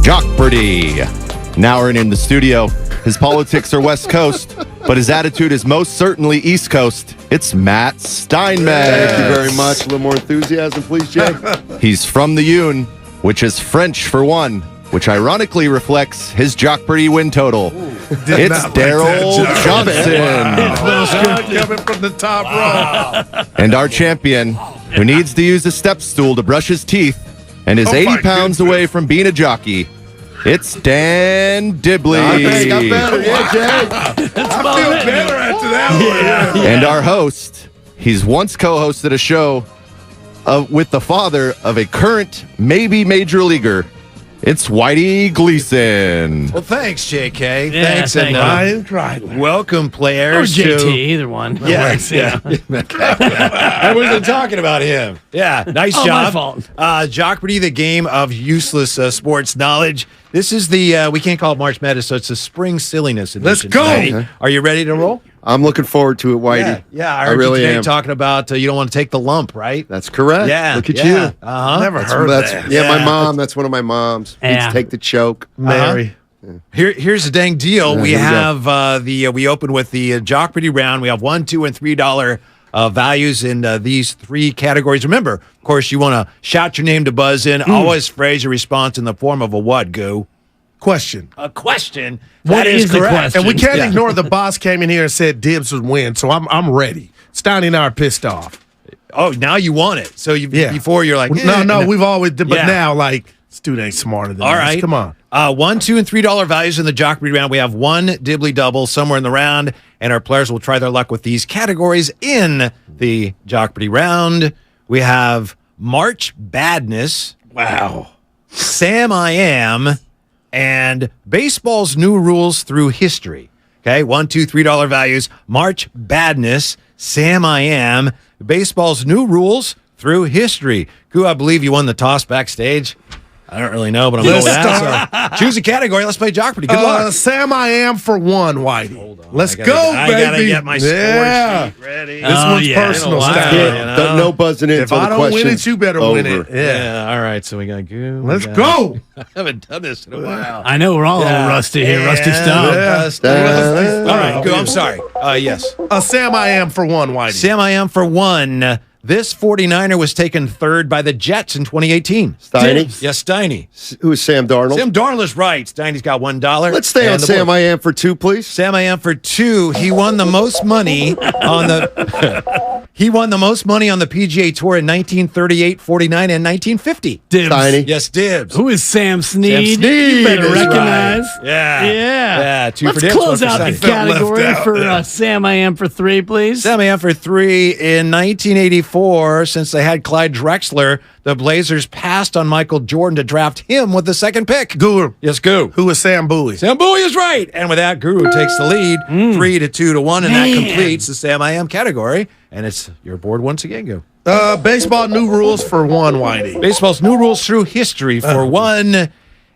Jockberty. Now we're in the studio. His politics are West Coast, but his attitude is most certainly East Coast. It's Matt Steinmetz. Thank you very much. A little more enthusiasm, please, Jay. He's from the Yun, which is French for one, which ironically reflects his Jockberty win total. It's Daryl Johnson. Coming from the top row. And our champion, who needs to use a step stool to brush his teeth and is 80 pounds away from being a jockey, it's Dan Dibley. Got better. Yeah, Jay. I feel better after that one. And our host, he's once co-hosted a show with the father of a current, maybe major leaguer. It's Whitey Gleason. Well, thanks, JK. Yeah, thanks, thank and you. Ryan Kreidler. welcome, players. Or JT, to- either one. Yes, yeah. I wasn't talking about him. Yeah, nice Oh, job. my fault. Jockberty, the game of useless sports knowledge. This is the, we can't call it March Madness, so it's a spring silliness edition. Let's go. tonight. Okay. Are you ready to roll? I'm looking forward to it, Whitey. Yeah, I I heard really you today am. talking about you don't want to take the lump, right? That's correct. Yeah. Look at yeah. you. Uh-huh. Never heard that. Yeah, my mom. That's one of my moms. Yeah. Needs to take the choke. Mary. Here's the dang deal. Yeah, we here we have we open with the Jockberty round. We have $1, $2, and $3 values in these three categories. Remember, of course, you want to shout your name to buzz in. Always phrase your response in the form of a what, Goo? Question. A question. What That is the correct. question? And we can't Yeah. ignore the boss came in here and said Dibs would win, so I'm ready. Steiny and I are pissed off. Oh, now you want it. So before you're like, No, we've always did, but Yeah. now like this dude ain't smarter than All us. right. Come on. $1, $2, and $3 values in the Jockberty round. We have one Dibbly double somewhere in the round, and our players will try their luck with these categories in the Jockberty round. We have March Badness. Wow. Sam I Am, and baseball's new rules through history. Okay, $1, $2, $3 values. March Badness, Sam I Am, baseball's new rules through history. Goo, I believe you won the toss backstage. I don't really know, but I'm going with that. So choose a category. Let's play Jockberty. Good luck. Sam I Am for one, Whitey. Let's go, I baby. gotta get my score Yeah. sheet ready. This one's personal style. Yeah, no buzzing in If till I the don't win question's it, you better win over. it. Yeah. Yeah, all right. So we got Goo. Let's go. I haven't done this in a while. I know we're all a little rusty here. Rusty stuff. All right, Goo, I'm sorry. Yes. Sam I Am for one, Whitey. Sam I Am for one. This 49er was taken third by the Jets in 2018. Steiny? Yes, Steiny. Who is Sam Darnold? Sam Darnold is right. Steiny's got $1. Let's stay on Sam I Am for two, please. Sam I Am for two. He won the most money on the He won the most money on the PGA Tour in 1938, 49, and 1950. Dibs. Steiny. Yes, Dibs. Who is Sam Snead? Sam Snead You better is recognize. right. Yeah. Yeah. Two Let's for Dibs, close one for out the Steiny. category Left out for there. Sam I Am for three, please. Sam I Am for three. In 1984, since they had Clyde Drexler, the Blazers passed on Michael Jordan to draft him with the second pick. Guru. Yes, Goo. Who is Sam Bowie? Sam Bowie is right. And with that, Guru takes the lead 3-2 to 1, and that Man. completes the Sam I Am category. And it's your board once again, Goo. Baseball new rules for one, Whitey. Baseball's new rules through history for one.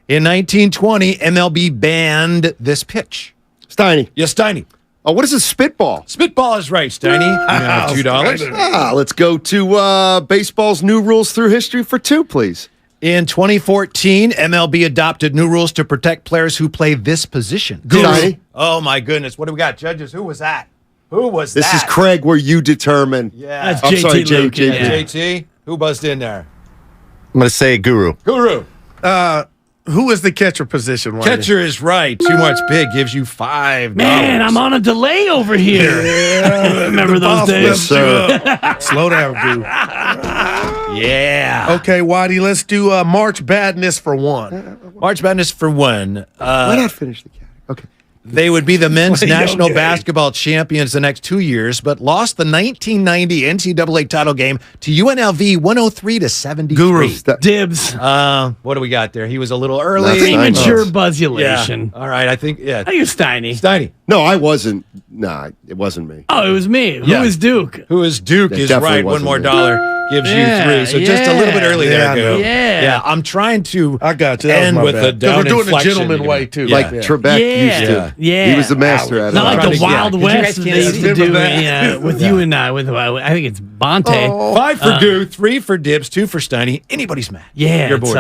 In 1920, MLB banned this pitch. Steiny. Yes, Steiny. Oh, what is a spitball? Spitball is right, Steiny. You have $2. Let's go to baseball's new rules through history for two, please. In 2014, MLB adopted new rules to protect players who play this position. Steiny. Oh, my goodness. What do we got? Judges, who was that? Who was This that? is Craig, where you determine. Yeah. That's I'm JT sorry, Luke. JT. Yeah. JT, who buzzed in there? I'm going to say Guru. Guru. Who is the catcher position, Whitey? Catcher is right. Too much big gives you $5. Man, I'm on a delay over here. Remember those boss days? left you up. Slow down, Guru. Yeah. Okay, Whitey, let's do March Badness for one. March Madness for one. Why not finish the cat? Okay. They would be the men's Play national okay. basketball champions the next 2 years, but lost the 1990 NCAA title game to UNLV 103-73. Guru. Dibs. What do we got there? He was a little early. Premature Yeah. buzzulation. All right. I think, yeah. I think it's Steiny. Steiny. No, I wasn't. Nah, it wasn't me. Oh, it was me. Yeah. Who is Duke? Who is Duke That is definitely right. One wasn't more me. dollar. gives Yeah, you 3. So just a little bit early Yeah, I there, know. Goo. Yeah. I'm trying to I got you. That was end my with bad. a 'Cause down we're doing the inflection. gentleman way, too. Yeah. Like Trebek used to. Yeah. He was the master at it. Not like Trying the to Wild get- West that they used to Remember do that? with you and I. With I think it's Bonte. 5 for Goo, 3 for Dibs, 2 for Steiny. Anybody's mad. Yeah, Your it's,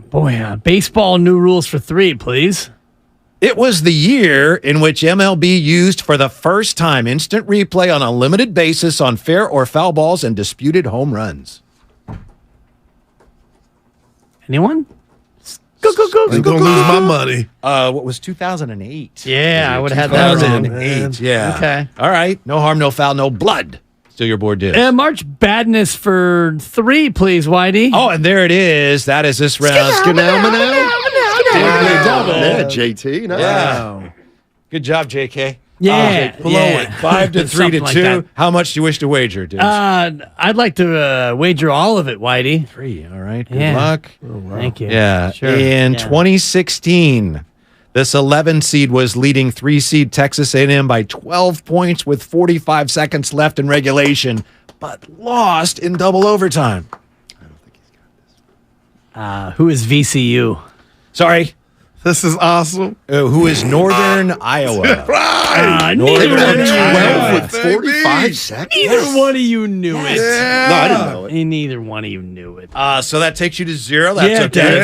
board. baseball new rules for 3, please. It was the year in which MLB used for the first time instant replay on a limited basis on fair or foul balls and disputed home runs. Anyone? Go, go, go. I'm going to lose my money. What was 2008? Yeah, I would have had that wrong. 2008, yeah. Okay. All right. No harm, no foul, no blood. Still your board, Dibs. March Badness for 3, please, Whitey. Oh, and there it is. That is this round. Yeah, JT. Nice. Yeah. Good job, JK. Yeah. Blow yeah. it. 5 to 3 to Something like 2. that. How much do you wish to wager, Dibs? I'd like to wager all of it, Whitey. 3. All right. Good Yeah. luck. Thank you. Yeah. Sure. In Yeah. 2016, this 11 seed was leading 3 seed Texas A&M by 12 points with 45 seconds left in regulation, but lost in double overtime. Who is VCU? Sorry. This is awesome. Who is Northern Iowa? Right. Neither one of you 12 knew with it. 45 seconds. Neither one of you knew it. No, I didn't know it. Neither one of you knew it. So that takes you to 0. That's Yeah, it okay. does.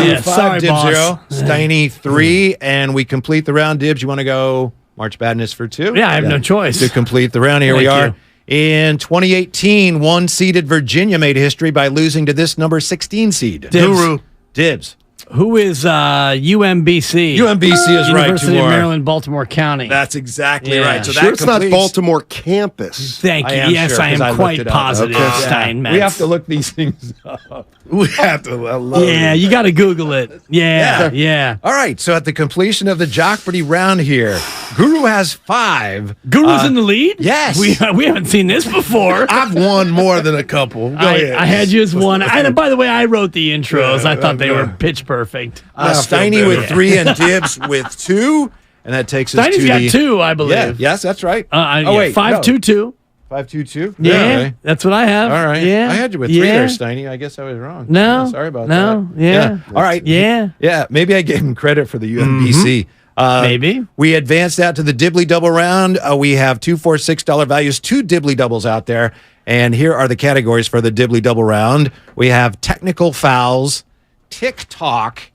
Yeah, 5, sorry, Dibs boss. 0. Steiny 3, and we complete the round. Dibs, you want to go March Badness for 2? Yeah, I have no choice. To complete the round, here we are. Thank In 2018, 1-seeded Virginia made history by losing to this number 16 seed. Guru. Dibs. Who is UMBC? UMBC is right, University of Timur. Maryland, Baltimore County. That's exactly Yeah. right. So Sure, that it's not completes- Baltimore campus. Thank you. I am Yes, sure, I 'cause am looked quite it up. positive. Okay. Steinmetz. We have to look these things up. We have to. I love Yeah, it. you got to Google it. Yeah. All right. So at the completion of the Jockberty round here, Guru has 5. Guru's in the lead? Yes. We haven't seen this before. I've won more than a couple. Go ahead. I had you as one. And by the way, I wrote the intros. I thought they were pitch perfect. Steiny with 3 and Dibs with 2. And that takes us Steiny's to got the 2, I believe. Yeah, yes, that's right. Oh, wait. 5-2-2. 5-2-2. Yeah, Okay. that's what I have. All right. Yeah. I had you with 3 there, Steiny. I guess I was wrong. No. Sorry about no, that. Yeah. All right. Yeah. Yeah. Maybe I gave him credit for the UMBC. Maybe. We advanced out to the Dibbly Double round. We have 2 for $6 values, 2 Dibbly Doubles out there. And here are the categories for the Dibbly Double round. We have technical fouls, TikTok,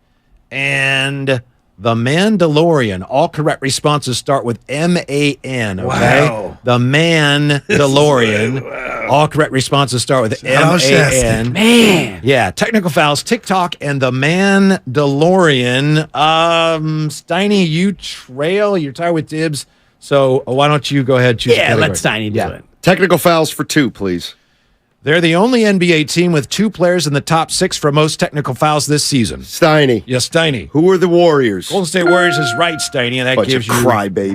and the Mandalorian. All correct responses start with M-A-N, okay? Wow. The Mandalorian. Wow. All correct responses start with How M-A-N. Man. Yeah, technical fouls, TikTok, and the Mandalorian. Steiny, you trail. You're tied with Dibs. So why don't you go ahead, choose a Yeah, category. let Steiny do it. Technical fouls for 2, please. They're the only NBA team with 2 players in the top 6 for most technical fouls this season. Steiny. Yes, Steiny. Who are the Warriors? Golden State Warriors is right, Steiny, and that Bunch gives of you crybabies.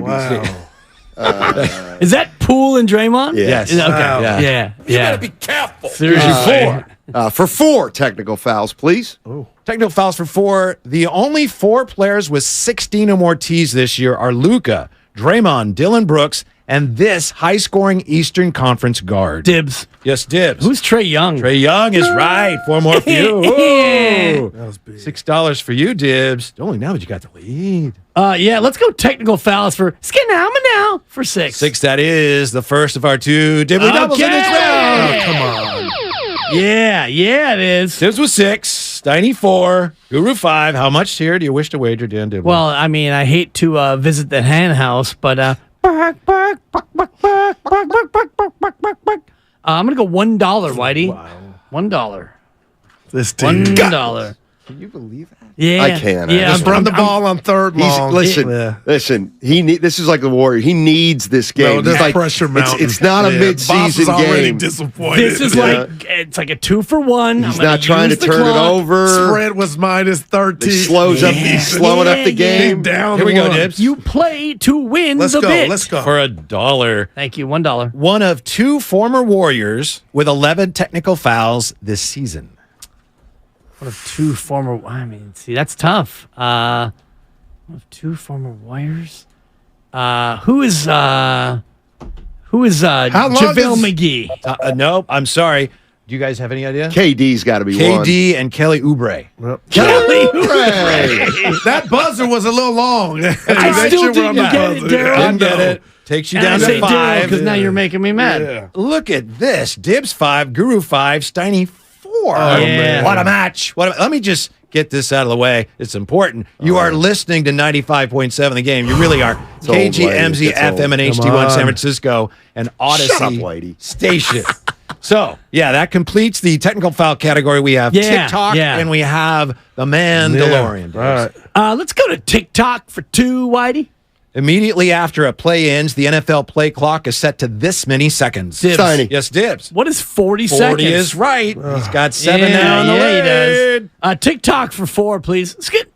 Wow. Is that Poole and Draymond? Yes. Okay. Wow. Yeah. You gotta be careful. Seriously. For 4 technical fouls, please. Technical fouls for 4. The only 4 players with 16 or more T's this year are Luka, Draymond, Dylan Brooks, and this high-scoring Eastern Conference guard. Dibs. Yes, Dibs. Who's Trey Young? Trey Young is right. 4 more for you. Whoa. That was big. $6 for you, Dibs. Only now that you got the lead. Yeah, let's go technical fouls for now for 6. 6, that is the first of our 2 Dibbly Doubles in this round. Oh, come on. Yeah, it is. Dibs was 6, Steiny 4, Guru 5. How much here do you wish to wager, Dan Dibbly? Well, I mean, I hate to visit the hen house, but I'm gonna go $1, Whitey. Wow. $1. This team. $1. Can you believe that? Yeah, I can't. Yeah, Just run the ball on third long. Listen. Yeah. This is like the Warrior. He needs this game. No, there's He's like, pressure mountain. It's not a Yeah, mid-season Boss is already game. disappointed. This is it's like a 2-for-1. He's not trying to turn it over. Spread was minus 13. He's slowing up the game. Down Here we go, one. Dibs. You play to win Let's the go. bit. Let's go. For $1. Thank you. $1. One of 2 former Warriors with 11 technical fouls this season. One of 2 former. I mean, see, that's tough. One of 2 former Warriors. Who Who is How long JaVale is- McGee? Nope. I'm sorry. Do you guys have any idea? KD's got to be one. KD and Kelly Oubre. Kelly That buzzer was a little long. I still didn't get it, Daryl. Didn't get it. Takes you And down I say to 5. because now you're making me mad. Look at this. Dibs 5, Guru 5, Steiny 4. man. What a match. Let me just get this out of the way. It's important. You are listening to 95.7 The Game. You really are. It's old, Whitey. KGMZ It's FM and old. HD1 San Francisco and Odyssey Shut up, Whitey. Station. So, yeah, that completes the technical foul category. We have TikTok and we have the Mandalorian. Right. Let's go to TikTok for 2, Whitey. Immediately after a play ends, the NFL play clock is set to this many seconds. Dibs. Steiny. Yes, Dibs. What is 40 40 seconds? is right. He's got 7 now in the he lead. does. TikTok for 4, please. Skip.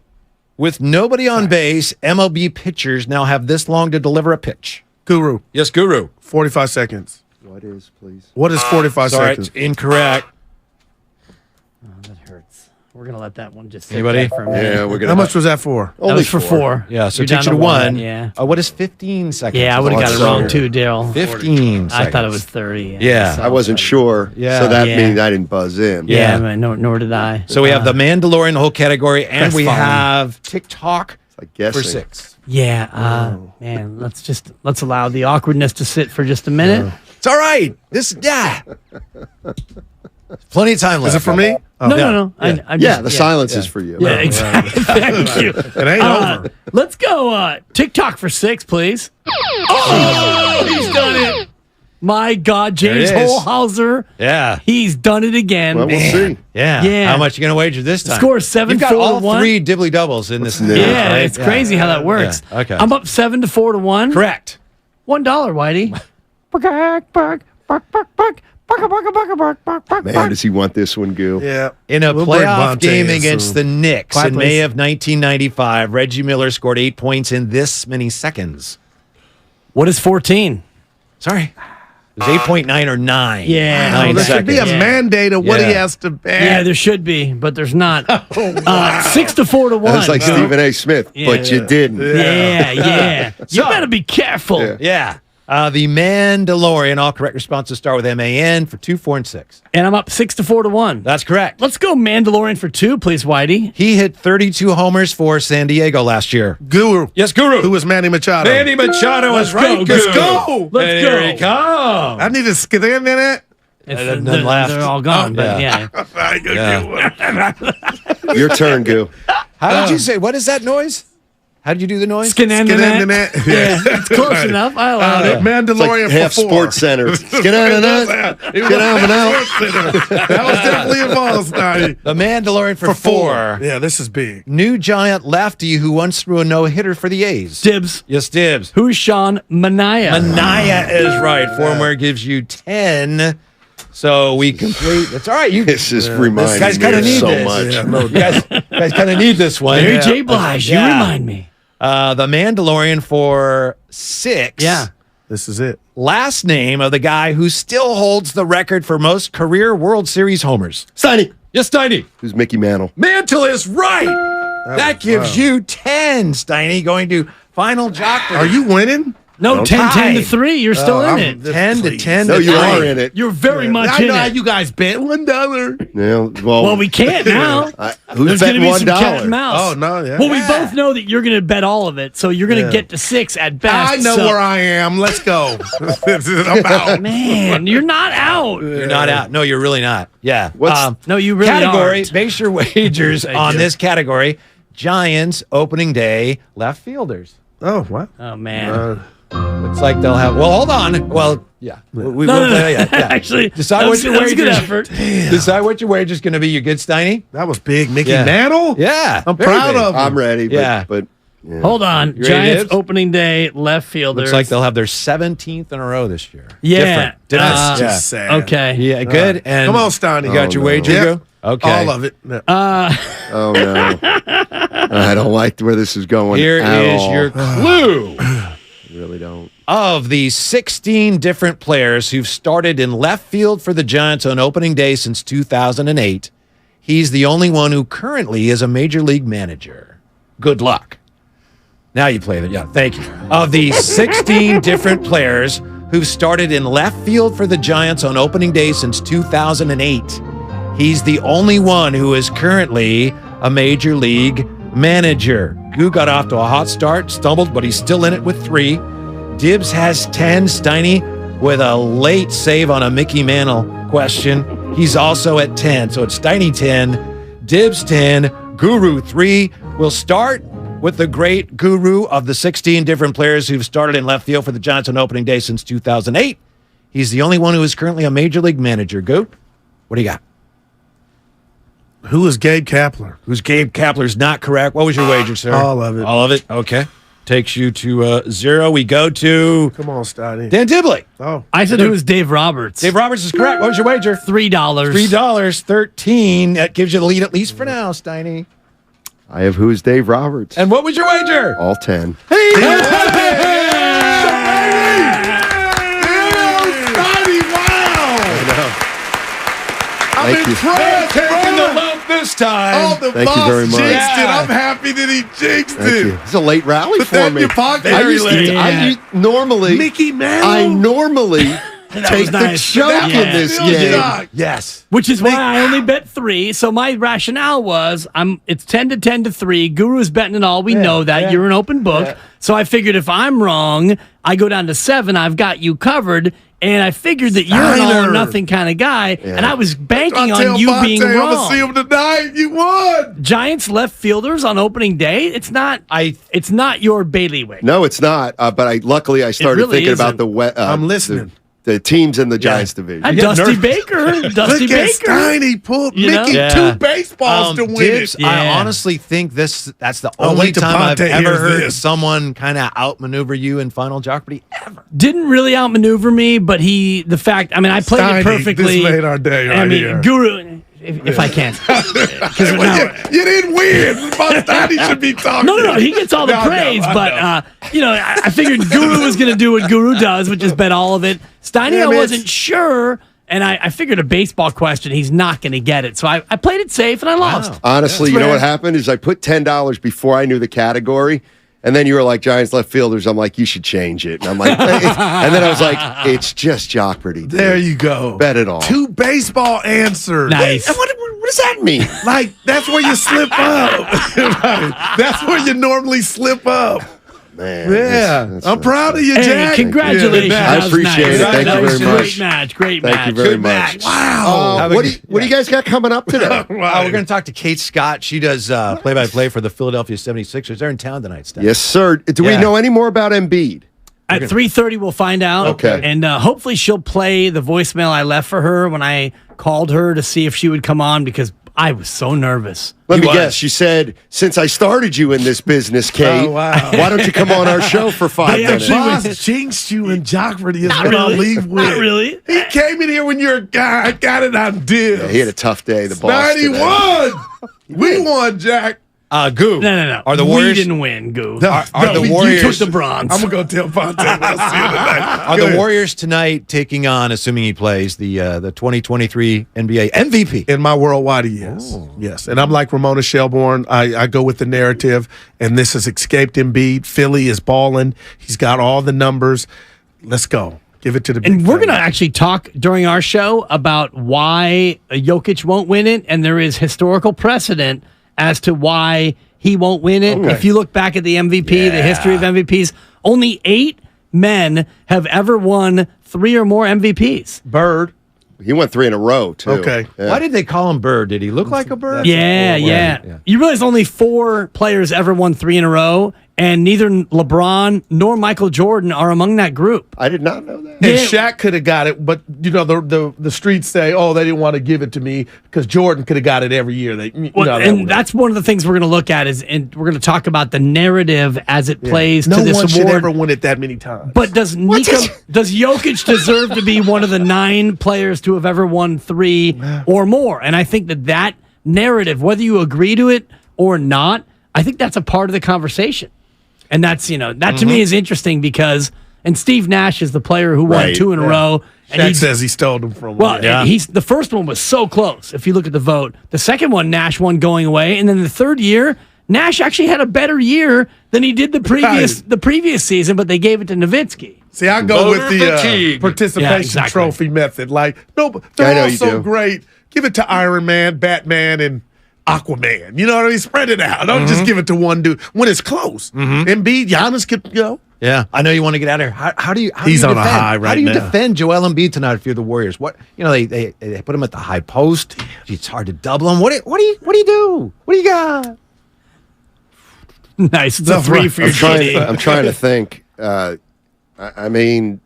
With nobody on base, MLB pitchers now have this long to deliver a pitch. Guru. Yes, Guru. 45 seconds. What is, please? What is 45 Sorry, seconds? it's incorrect. Oh, that hurts. We're going to let that one just sit Anybody? there for a minute. Yeah, we're How gonna. much was that for? That was for 4. Yeah, so You're it takes you down to 1. Yeah. What is 15 seconds? Yeah, I would have got it wrong Lots too, Daryl. 15 seconds. I thought it was 30. Yeah. so- I wasn't sure, Yeah. so that Yeah. means I didn't buzz in. Yeah, Yeah. man, nor did I. So we have the Mandalorian, the whole category, and we Crestfallen. have TikTok Like guessing. for 6. Yeah, man, let's allow the awkwardness to sit for just a minute. It's all right. Plenty of time left. Is it for me? Oh. No. Yeah. I'm Yeah, just, the silence is for you. Yeah, exactly. Thank you. It ain't over. Let's go TikTok for 6, please. Oh, he's done it. My God, James There it is. Holhauser. Yeah. He's done it again. Well, we'll see. Yeah. Yeah. How much you going to wager this time? Score 7-4 You've got all to 1. 3 dibbly doubles in this. new? Yeah, right? it's crazy how that works. Yeah. Okay. I'm up 7-4 to 1. Correct. $1, Whitey. Man, does he want this one, Goo? Yeah. In a We'll bring playoff Bonte game in against soon. the Knicks Quiet, in May please. of 1995, Reggie Miller scored 8 points in this many seconds. What is 14? Sorry. It was 8.9 or 9. Yeah. 9 There should seconds. be a Yeah. mandate of what he Yeah. has to bet. Yeah, there should be, but there's not. 6-4 to 1. That's like Stephen A. Smith, but you didn't. Yeah. You better be careful. Yeah. Yeah. The Mandalorian, all correct responses start with MAN for 2, 4, and 6. And I'm up 6-4 to 1. That's correct. Let's go Mandalorian for 2, please, Whitey. He hit 32 homers for San Diego last year. Guru. Yes, Guru. Who was Manny Machado? Manny Machado is right. Let's Guru. go. Let's And go. Here he comes. I need to skid in it. They're, none left. they're all gone, but yeah. I go get one. Your turn, Goo. How did you say? What is that noise? How did you do the noise? Skid in Skin-in-the-net. it. Yeah, it's close enough. I allowed it. It's Mandalorian like half for 4. Sports Center. Get out of that. It was Get out and out. That was definitely involved, Snotty. The Mandalorian for 4. Yeah, this is big. New giant lefty who once threw a no-hitter for the A's. Dibs. Yes, Dibs. Who's Sean Mania? Mania is right. 4 more gives you 10. So we complete. That's all right. This is reminding You guys me kind of of need so this. much. You guys kind of need this one. Mary J. Blige, you remind me. The Mandalorian for 6. Yeah. This is it. Last name of the guy who still holds the record for most career World Series homers. Steiny. Yes, Steiny. Who's Mickey Mantle? Mantle is right. That gives you 10, Steiny, going to final jock. Are you winning? No, 10 to 3. You're still in it. 10 to 10 No, to you 3. are in it. You're very much I in know how it. you guys bet $1. Yeah, Well, we can't now. Who's There's going betting to be some cat and $1? mouse. Oh, no, yeah. Well, we both know that you're going to bet all of it, so you're going to get to 6 at best. I know so- where I am. Let's go. I'm out. Man, you're not out. You're not out. No, you're really not. Yeah. No, you really category, aren't. base your wagers Thank on you. this category. Giants opening day left fielders. Oh, what? Oh, man. Looks like they'll have. Well, hold on. Well, yeah. We No, will no, play. no. Yeah, yeah. Actually, decide that what was- your that was a good wagers. effort. Decide what your wager's going to be. You good, Steiny? That was big. Mickey Yeah. Mantle? Yeah. I'm very proud big. of him. I'm ready, but, Yeah. yeah. Hold on. You ready, Giants Dibs? opening day left fielders. Looks like they'll have their 17th in a row this year. Yeah. Different. That's Yeah. just sad. Okay. Yeah, good. And Come on, Steiny. You got your no. wager, Yep. Go? Okay. All of it. No. Oh, no. I don't like where this is going. Here at is all. your clue. I really don't. Of the 16 different players who've started in left field for the Giants on opening day since 2008, he's the only one who currently is a major league manager. Good luck. Now you play it. Yeah, thank you. Of the 16 different players who've started in left field for the Giants on opening day since 2008. He's the only one who is currently a major league manager. Goo got off to a hot start, stumbled, but he's still in it with 3. Dibbs has 10. Steiny with a late save on a Mickey Mantle question. He's also at 10. So it's Steiny 10, Dibbs 10, Guru 3. We'll start with the great Guru of the 16 different players who've started in left field for the Giants on opening day since 2008. He's the only one who is currently a major league manager. Goo, what do you got? Who is Gabe Kapler? Who's Gabe Kapler's not correct. What was your wager, sir? All of it. All of it? Okay. Takes you to 0. We go to... Come on, Steiny. Dan Dibley. Oh. I said it was Dave Roberts. Dave Roberts is correct. What was your wager? $3. $3, 13. That gives you the lead at least for now, Steiny. I have Who's Dave Roberts. And what was your wager? All 10. I'm Thank you. impressed, Taking the bro. lump this time. Oh, the Thank you boss very much. jinxed it. Yeah. I'm happy that he jinxed Thank it. you. It's a late rally Put for that in me. your pocket. I Very used late. normally, Mickey Mantle. I normally take was the nice. choke That in was this still game. shocked. Yes. Which is why I only bet 3. So my rationale was it's 10 to 10 to 3. Guru's betting it all. We know that. yeah. You're an open book. Yeah. So I figured if I'm wrong, I go down to 7. I've got you covered. And I figured that you're an all or Steiner. nothing kind of guy. And I was banking I tell on you Bonte, being I'm gonna wrong. see him tonight. You won. Giants left fielders on opening day. It's not your bailiwick. No, it's not. But luckily I started really thinking isn't. about I'm listening. The teams in the Giants division. And You get Dusty nervous. Baker. Dusty Look at Baker. Steiny pulled You know? Mickey Yeah. 2 baseballs to win Dibbs, it. I Yeah. honestly think that's the Oh, only wait till time I've Ponte ever hears heard this. someone kind of outmaneuver you in Final Jeopardy ever. Didn't really outmaneuver me, but I played Steiny, it perfectly. This made our day right I mean, here. Guru, if I can. 'Cause Well, now- you didn't win. Steiny should be talking. No, he gets all the No, I know, praise, I but know. I figured Guru was going to do what Guru does, which is bet all of it. Steiny, Yeah, I man, wasn't sure, and I figured a baseball question, he's not going to get it. So I played it safe, and I lost. Honestly, you know what happened is I put $10 before I knew the category. And then you were like, Giants left fielders. I'm like, you should change it. And I'm like, and then I was like, it's just Jeopardy. Dude. There you go. Bet it all. 2 baseball answers. Nice. What does that mean? Like, that's where you slip up. Right. That's where you normally slip up. Man, Yeah. I'm proud of you, Hey, Jack. congratulations. Yeah, That I was appreciate nice. it. Thank That you was very a much. Great match. Thank you very much. Wow. What do you guys got coming up today? We're going to talk to Kate Scott. She does play-by-play for the Philadelphia 76ers. They're in town tonight, Stan. Yes, sir. Do we Yeah. know any more about Embiid? At 3:30, we'll find out. Okay. And hopefully she'll play the voicemail I left for her when I called her to see if she would come on because I was so nervous. Let me guess. She said, since I started you in this business, Kate, Oh, wow. why don't you come on our show for 5 minutes? Boss jinxed you in Jeopardy is what I'll really. leave with. Not really. He came in here when you're a guy. I got it on Dibbs. Yeah, he had a tough day, the boss. today. 91. We won, Jack. Goo. No. Are the Warriors? We didn't win, Goo. Are the Warriors? You took the bronze. I'm going to go tell Ponte we'll see you tonight. Are Go the ahead. Warriors tonight taking on, assuming he plays, the 2023 NBA MVP? In my worldwide, yes. Yes. And I'm like Ramona Shelbourne. I go with the narrative, and this has escaped Embiid. Philly is balling. He's got all the numbers. Let's go. Give it to the big And we're going to fella. actually talk during our show about why Jokic won't win it, and there is historical precedent as to why he won't win it. Okay. If you look back at the MVP, the history of MVPs, only 8 men have ever won 3 or more MVPs. Bird. He went 3 in a row, too. Okay. Yeah. Why did they call him Bird? Did he look like a bird? Yeah. You realize only 4 players ever won 3 in a row, and neither LeBron nor Michael Jordan are among that group. I did not know that. And Yeah. Shaq could have got it, but you know the streets say, "Oh, they didn't want to give it to me because Jordan could have got it every year." That's one of the things we're going to look at and we're going to talk about the narrative as it plays no to this one should award. ever win it that many times. But does Jokic deserve to be one of the 9 players to have ever won 3 or more? And I think that narrative, whether you agree to it or not, I think that's a part of the conversation. And that's, that to me is interesting because, and Steve Nash is the player who won 2 in a row. And Shaq says he stole them from. Well, the first one was so close. If you look at the vote, the second one Nash won going away, and then the third year Nash actually had a better year than he did the previous season, but they gave it to Nowitzki. See, I go with the participation trophy method. Like, no, they're all so great. Give it to Iron Man, Batman, and Aquaman. You know what I mean? Spread it out. Don't just give it to one dude when it's close. Embiid, Giannis could go. Yeah, I know you want to get out of here. How do you? He's on a high right now. How do you defend Joel Embiid tonight if you're the Warriors? What they put him at the high post. It's hard to double him. What do you do? What do you got? Nice. It's a 3 for your I'm trying to think. I mean,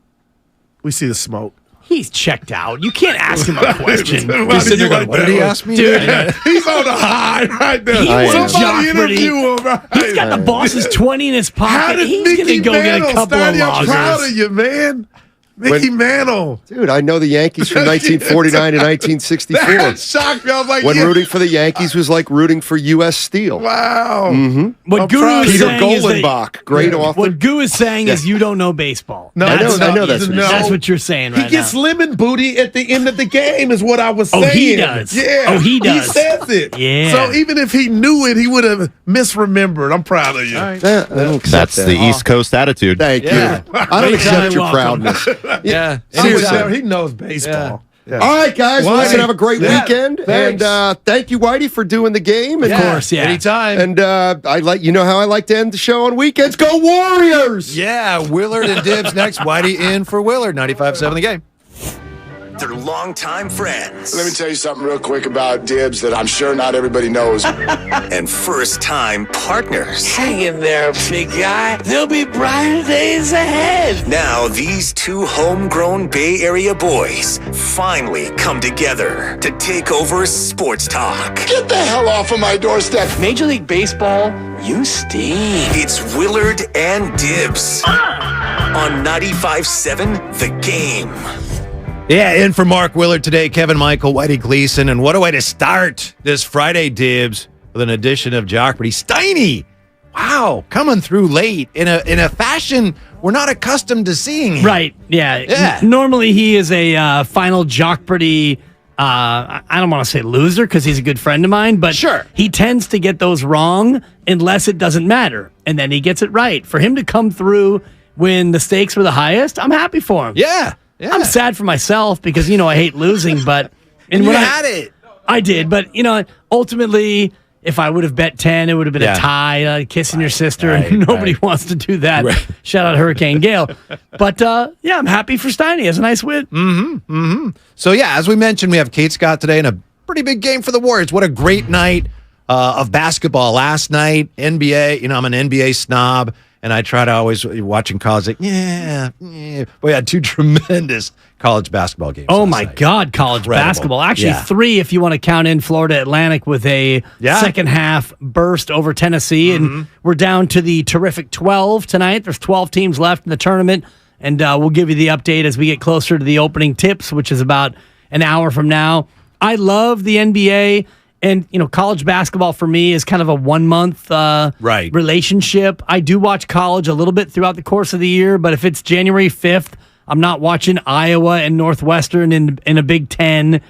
we see the smoke. He's checked out. You can't ask him a question. What did he ask me? Dude, he's on a high right now. Somebody interview him. Right? He's got the boss's 20 in his pocket. He's going to go get a couple of losses. I'm proud of you, man. Mickey Mantle. Dude, I know the Yankees from 1949 to 1964. That shocked me. I was like, when rooting for the Yankees was like rooting for U.S. Steel. Wow. What Guru is Peter saying Golenbach, great author. What Gu is saying is you don't know baseball. No, I know that's what That's what you're saying right He gets now. lemon booty at the end of the game is what I was saying. Oh, he does. Yeah. Oh, he does. He says it. Yeah. So even if he knew it, he would have misremembered. I'm proud of you. I don't accept That's that. the East Coast attitude. Thank you. I don't accept your proudness. Yeah. He knows baseball. Yeah. All right, guys. Well, listen, have a great weekend. Thanks. And thank you, Whitey, for doing the game. And, Of course, yeah. Anytime. And you know how I like to end the show on weekends. Go Warriors! Yeah, Willard and Dibs next. Whitey in for Willard. 95.7 The Game. They're longtime friends. Let me tell you something real quick about Dibs that I'm sure not everybody knows. And first-time partners. Hang in there, big guy. There'll be brighter days ahead. Now, these two homegrown Bay Area boys finally come together to take over sports talk. Get the hell off of my doorstep. Major League Baseball, you stink. It's Willard and Dibs on 95.7 The Game. Yeah, in for Mark Willard today, Kevin Michael, Whitey Gleason. And what a way to start this Friday, Dibs, with an edition of Jeopardy. Steiny! Wow, coming through late in a fashion we're not accustomed to seeing. Right, yeah. Normally he is a final Jeopardy, I don't want to say loser because he's a good friend of mine, but sure, he tends to get those wrong unless it doesn't matter. And then he gets it right. For him to come through when the stakes were the highest, I'm happy for him. Yeah. I'm sad for myself because, I hate losing, but... And when you had it. I did, but, ultimately, if I would have bet 10, it would have been a tie, kissing your sister, and nobody wants to do that. Right. Shout out Hurricane Gale. But, I'm happy for Steiny. He has a nice win. So, yeah, as we mentioned, we have Kate Scott today and a pretty big game for the Warriors. What a great night of basketball last night. NBA, I'm an NBA snob. And I try to always, watching college, like, we had two tremendous college basketball games. Oh, my God, college basketball. Actually, 3 if you want to count in Florida Atlantic with a second half burst over Tennessee. And we're down to the terrific 12 tonight. There's 12 teams left in the tournament. And we'll give you the update as we get closer to the opening tips, which is about an hour from now. I love the NBA. And, college basketball for me is kind of a 1 month relationship. I do watch college a little bit throughout the course of the year, but if it's January 5th, I'm not watching Iowa and Northwestern in a Big Ten,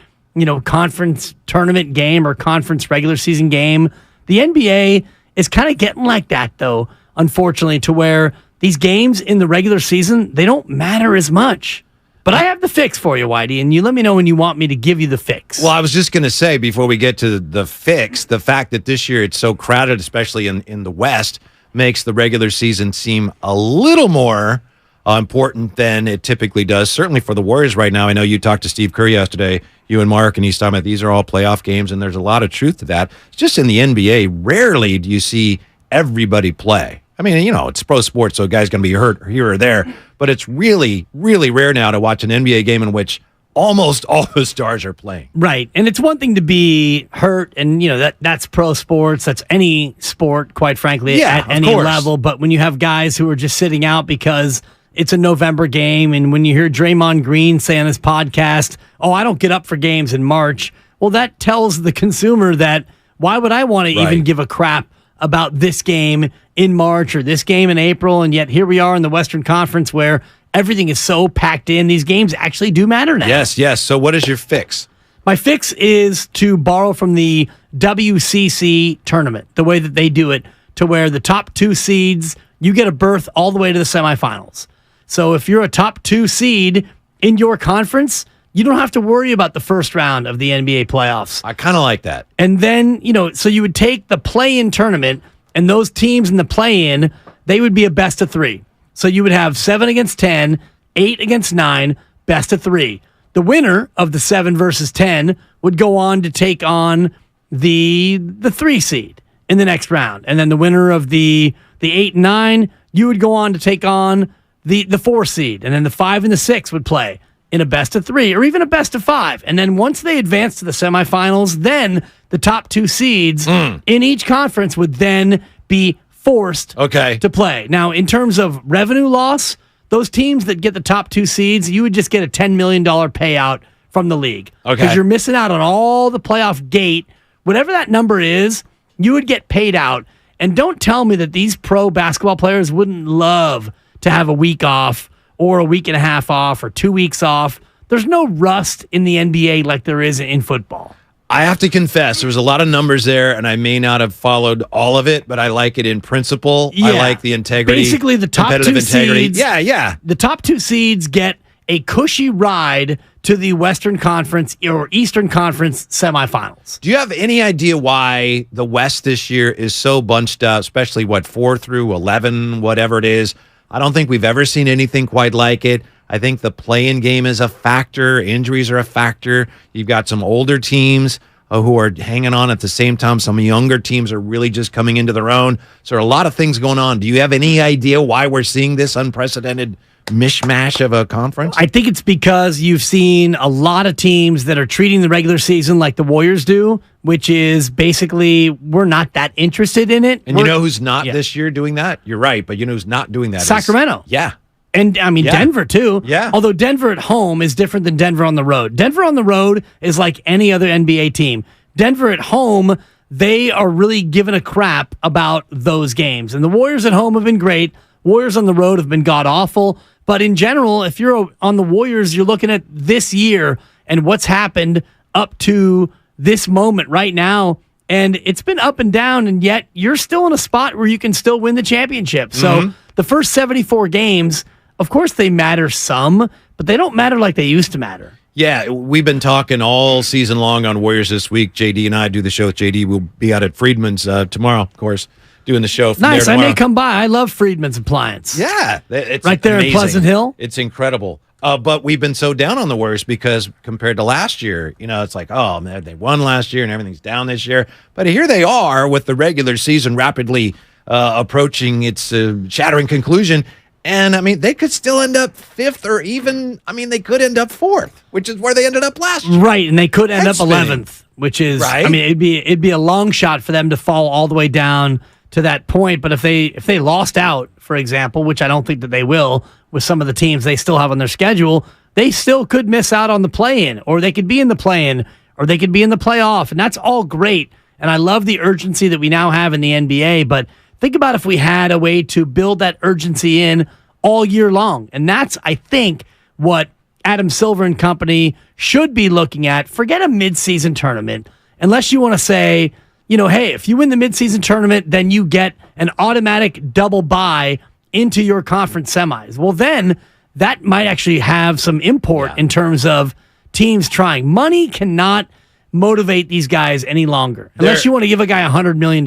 conference tournament game or conference regular season game. The NBA is kind of getting like that, though, unfortunately, to where these games in the regular season, they don't matter as much. But I have the fix for you, Whitey, and you let me know when you want me to give you the fix. Well, I was just going to say, before we get to the fix, the fact that this year it's so crowded, especially in the West, makes the regular season seem a little more important than it typically does, certainly for the Warriors right now. I know you talked to Steve Kerr yesterday, you and Mark, and he's talking about these are all playoff games, and there's a lot of truth to that. It's just in the NBA, rarely do you see everybody play. I mean, it's pro sports, so a guy's going to be hurt here or there, but it's really, really rare now to watch an NBA game in which almost all the stars are playing. Right, and it's one thing to be hurt, and that's pro sports, that's any sport, quite frankly, at any level, but when you have guys who are just sitting out because it's a November game, and when you hear Draymond Green say on his podcast, I don't get up for games in March, well, that tells the consumer that why would I want to even give a crap about this game in March or this game in April, and yet here we are in the Western Conference where everything is so packed in. These games actually do matter now. Yes. So what is your fix? My fix is to borrow from the WCC tournament, the way that they do it, to where the top 2 seeds, you get a berth all the way to the semifinals. So if you're a top 2 seed in your conference, you don't have to worry about the first round of the NBA playoffs. I kind of like that. And then, so you would take the play-in tournament, and those teams in the play-in, they would be a best of 3. So you would have 7 against 10, 8 against 9, best of 3. The winner of the 7 versus 10 would go on to take on the 3 seed in the next round. And then the winner of the 8 and 9, you would go on to take on the 4 seed. And then the 5 and the 6 would play in a best of 3 or even a best of 5. And then once they advance to the semifinals, then the top 2 seeds in each conference would then be forced to play. Now, in terms of revenue loss, those teams that get the top 2 seeds, you would just get a $10 million payout from the league. Because you're missing out on all the playoff gate. Whatever that number is, you would get paid out. And don't tell me that these pro basketball players wouldn't love to have a week off or a week and a half off or 2 weeks off. There's no rust in the NBA like there is in football. I have to confess, there was a lot of numbers there, and I may not have followed all of it, but I like it in principle. Yeah. I like the integrity. Basically, the top 2 integrity. seeds. Yeah. The top 2 seeds get a cushy ride to the Western Conference or Eastern Conference semifinals. Do you have any idea why the West this year is so bunched up, especially 4 through 11, whatever it is? I don't think we've ever seen anything quite like it. I think the play-in game is a factor. Injuries are a factor. You've got some older teams who are hanging on at the same time. Some younger teams are really just coming into their own. So there are a lot of things going on. Do you have any idea why we're seeing this unprecedented mishmash of a conference? I think it's because you've seen a lot of teams that are treating the regular season like the Warriors do, which is basically we're not that interested in it. And you know who's not this year doing that? You're right, but you know who's not doing that? Sacramento. Yeah. And I mean, Denver too. Yeah. Although Denver at home is different than Denver on the road. Denver on the road is like any other NBA team. Denver at home, they are really giving a crap about those games. And the Warriors at home have been great. Warriors on the road have been god awful. But in general, if you're on the Warriors, you're looking at this year and what's happened up to this moment right now. And it's been up and down, and yet you're still in a spot where you can still win the championship. So the first 74 games, of course, they matter some, but they don't matter like they used to matter. Yeah, we've been talking all season long on Warriors this week. JD and I do the show with JD. We'll be out at Friedman's tomorrow, of course, doing the show from nice. there I tomorrow. may come by. I love Friedman's Appliance. Yeah. It's right there amazing. in Pleasant Hill. It's incredible. But we've been so down on the Warriors because compared to last year, it's like, oh, man, they won last year and everything's down this year. But here they are with the regular season rapidly approaching its shattering conclusion. And, I mean, they could still end up 5th or even, they could end up 4th, which is where they ended up last year. Right, and they could end up 11th, which is, right? it'd be a long shot for them to fall all the way down to that point. But if they lost out, for example, which I don't think that they will, with some of the teams they still have on their schedule, they still could miss out on the play-in, or they could be in the play-in, or they could be in the playoff, and that's all great. And I love the urgency that we now have in the NBA, but think about if we had a way to build that urgency in all year long. And that's, I think, what Adam Silver and company should be looking at. Forget a midseason tournament, unless you want to say, hey, if you win the midseason tournament, then you get an automatic double bye into your conference semis. Well, then that might actually have some import in terms of teams trying. Money cannot motivate these guys any longer, unless you want to give a guy $100 million.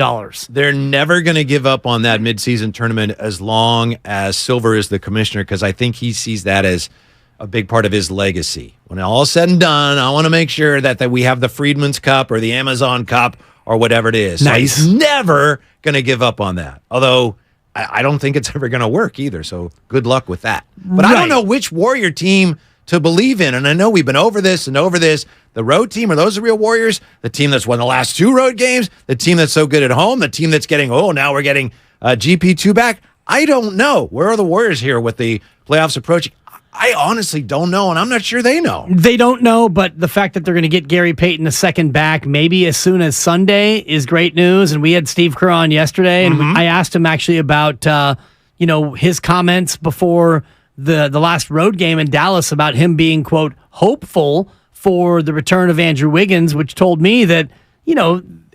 They're never going to give up on that midseason tournament as long as Silver is the commissioner, because I think he sees that as a big part of his legacy. When all is said and done, I want to make sure that we have the Freedman's Cup or the Amazon Cup or whatever it is. Nice. So he's never going to give up on that. Although I don't think it's ever going to work either. So good luck with that. But I don't know which Warrior team to believe in. And I know we've been over this and over this. The road team, are those the real Warriors? The team that's won the last 2 road games? The team that's so good at home? The team that's getting, now we're getting GP2 back? I don't know. Where are the Warriors here with the playoffs approaching? I honestly don't know, and I'm not sure they know. They don't know, but the fact that they're going to get Gary Payton a second back maybe as soon as Sunday is great news. And we had Steve Kerr on yesterday, and I asked him actually about his comments before the last road game in Dallas about him being, quote, hopeful for the return of Andrew Wiggins, which told me that,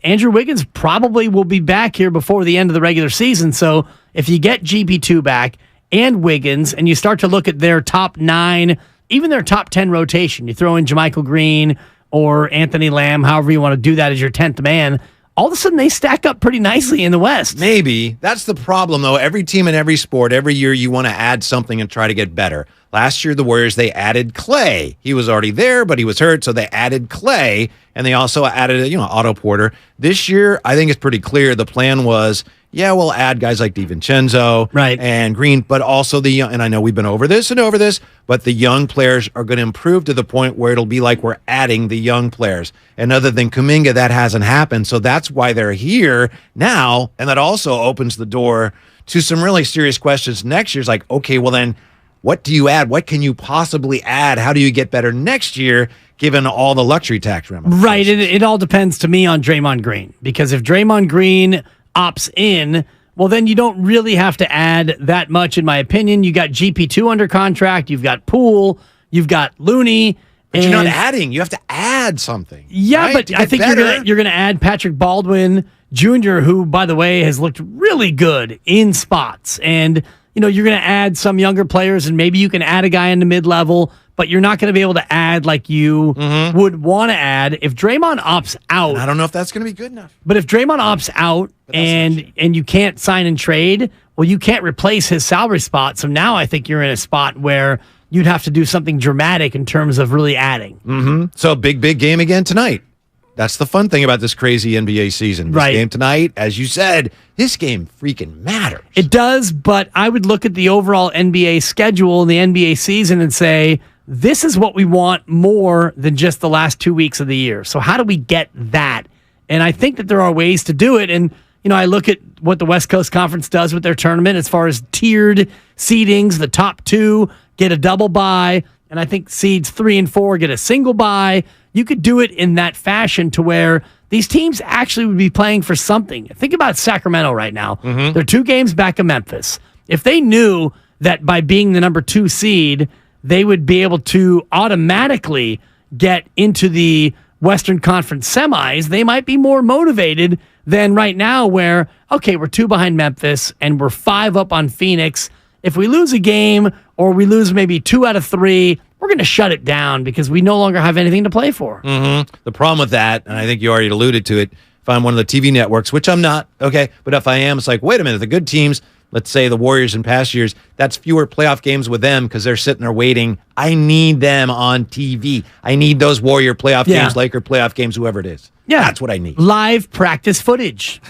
Andrew Wiggins probably will be back here before the end of the regular season. So if you get GP2 back and Wiggins and you start to look at their top 9, even their top 10 rotation, you throw in JaMychal Green or Anthony Lamb, however you want to do that as your 10th man, all of a sudden they stack up pretty nicely in the West. Maybe. That's the problem, though. Every team in every sport, every year you want to add something and try to get better. Last year, the Warriors, they added Clay. He was already there, but he was hurt, so they added Clay, and they also added, Otto Porter. This year, I think it's pretty clear the plan was, we'll add guys like DiVincenzo and Green, but also the young, and I know we've been over this, but the young players are going to improve to the point where it'll be like we're adding the young players. And other than Kuminga, that hasn't happened, so that's why they're here now, and that also opens the door to some really serious questions next year. It's like, okay, well then, what do you add? What can you possibly add? How do you get better next year, given all the luxury tax ramifications? Right. It all depends to me on Draymond Green, because if Draymond Green opts in, well, then you don't really have to add that much, in my opinion. You got GP2 under contract. You've got Poole. You've got Looney. But you're not adding. You have to add something. Yeah, right? but I think you're gonna add Patrick Baldwin Jr., who, by the way, has looked really good in spots. And you're going to add some younger players, and maybe you can add a guy in the mid-level, but you're not going to be able to add like you would want to add. If Draymond opts out... And I don't know if that's going to be good enough. But if Draymond opts out and you can't sign and trade, well, you can't replace his salary spot. So now I think you're in a spot where you'd have to do something dramatic in terms of really adding. So big game again tonight. That's the fun thing about this crazy NBA season. This game tonight, as you said, this game freaking matters. It does, but I would look at the overall NBA schedule and the NBA season and say, this is what we want more than just the last 2 weeks of the year. So how do we get that? And I think that there are ways to do it. And, I look at what the West Coast Conference does with their tournament as far as tiered seedings. The top 2 get a double bye, and I think seeds 3 and 4 get a single bye. You could do it in that fashion to where these teams actually would be playing for something. Think about Sacramento right now. They're 2 games back of Memphis. If they knew that by being the number 2 seed, they would be able to automatically get into the Western Conference semis, they might be more motivated than right now where, okay, we're 2 behind Memphis and we're 5 up on Phoenix. If we lose a game or we lose maybe 2 out of 3, we're going to shut it down because we no longer have anything to play for. The problem with that, and I think you already alluded to it, if I'm one of the TV networks, which I'm not, okay, but if I am, it's like, wait a minute, the good teams, let's say the Warriors in past years, that's fewer playoff games with them because they're sitting there waiting. I need them on TV. I need those Warrior playoff games, Laker playoff games, whoever it is. Yeah. That's what I need. Live practice footage.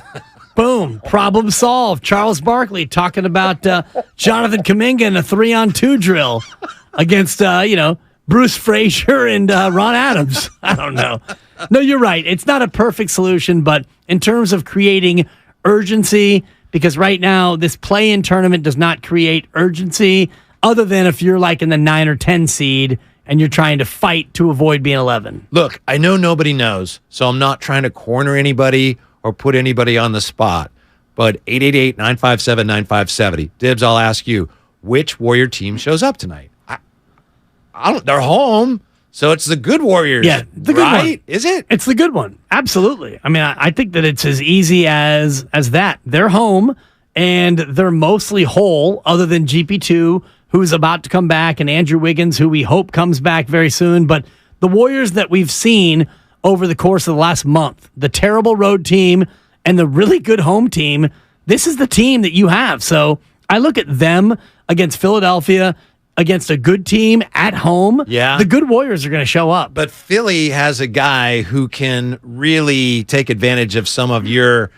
Boom. Problem solved. Charles Barkley talking about Jonathan Kuminga in a 3-on-2 drill against, Bruce Frazier and Ron Adams. I don't know. No, you're right. It's not a perfect solution, but in terms of creating urgency, because right now this play-in tournament does not create urgency other than if you're like in the 9 or 10 seed and you're trying to fight to avoid being 11. Look, I know nobody knows, so I'm not trying to corner anybody or put anybody on the spot. But 888-957-9570. Dibs, I'll ask you, which Warrior team shows up tonight? I don't. They're home, so it's the good Warriors. Yeah, the good right? one. Is it? It's the good one. Absolutely. I mean, I think that it's as easy as that. They're home, and they're mostly whole, other than GP2, who's about to come back, and Andrew Wiggins, who we hope comes back very soon. But the Warriors that we've seen over the course of the last month, the terrible road team and the really good home team, this is the team that you have. So I look at them against Philadelphia, against a good team at home. Yeah. The good Warriors are going to show up. But Philly has a guy who can really take advantage of some of your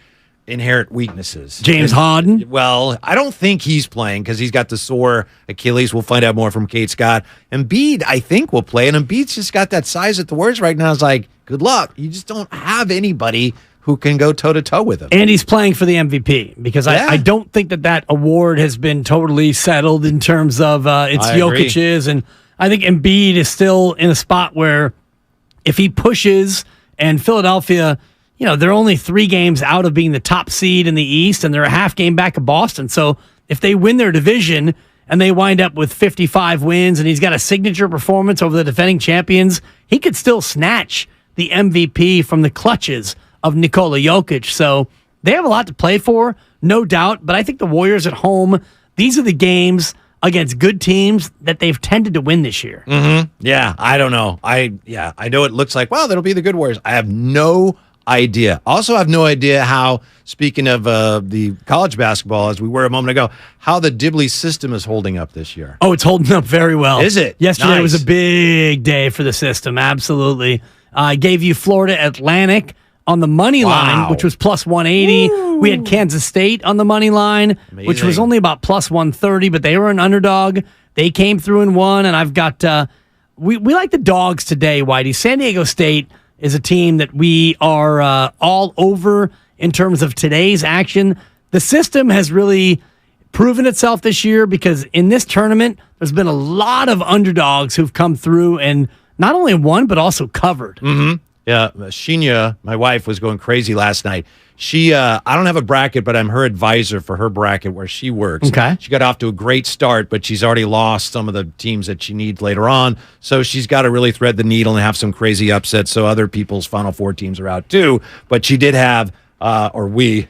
inherent weaknesses. James Harden? Well, I don't think he's playing because he's got the sore Achilles. We'll find out more from Kate Scott. Embiid, I think, will play. And Embiid's just got that size at the Warriors right now. It's like, good luck. You just don't have anybody who can go toe-to-toe with him. And he's playing for the MVP because I don't think that award has been totally settled in terms of it's Jokic's. And I think Embiid is still in a spot where if he pushes and Philadelphia, they're only 3 games out of being the top seed in the East and they're a half game back of Boston. So if they win their division, and they wind up with 55 wins, and he's got a signature performance over the defending champions, he could still snatch the MVP from the clutches of Nikola Jokic. So they have a lot to play for, no doubt. But I think the Warriors at home, these are the games against good teams that they've tended to win this year. Mm-hmm. Yeah, I don't know. I know it looks like, well, that'll be the good Warriors. I have no idea. Also, I have no idea how, speaking of the college basketball, as we were a moment ago, how the Dibley system is holding up this year. Oh, it's holding up very well. Is it? Yesterday Nice. was a big day for the system. Absolutely. I gave you Florida Atlantic on the money line, which was plus 180. Woo. We had Kansas State on the money line, which was only about plus 130, but they were an underdog. They came through and won, and I've got we like the dogs today, Whitey. San Diego State is a team that we are all over in terms of today's action. The system has really proven itself this year because in this tournament, there's been a lot of underdogs who've come through and not only won, but also covered. Mm-hmm. Yeah, Sheena, my wife, was going crazy last night. She, I don't have a bracket, but I'm her advisor for her bracket where she works. Okay. She got off to a great start, but she's already lost some of the teams that she needs later on. So she's got to really thread the needle and have some crazy upsets. So other people's Final Four teams are out too. But she did have, nice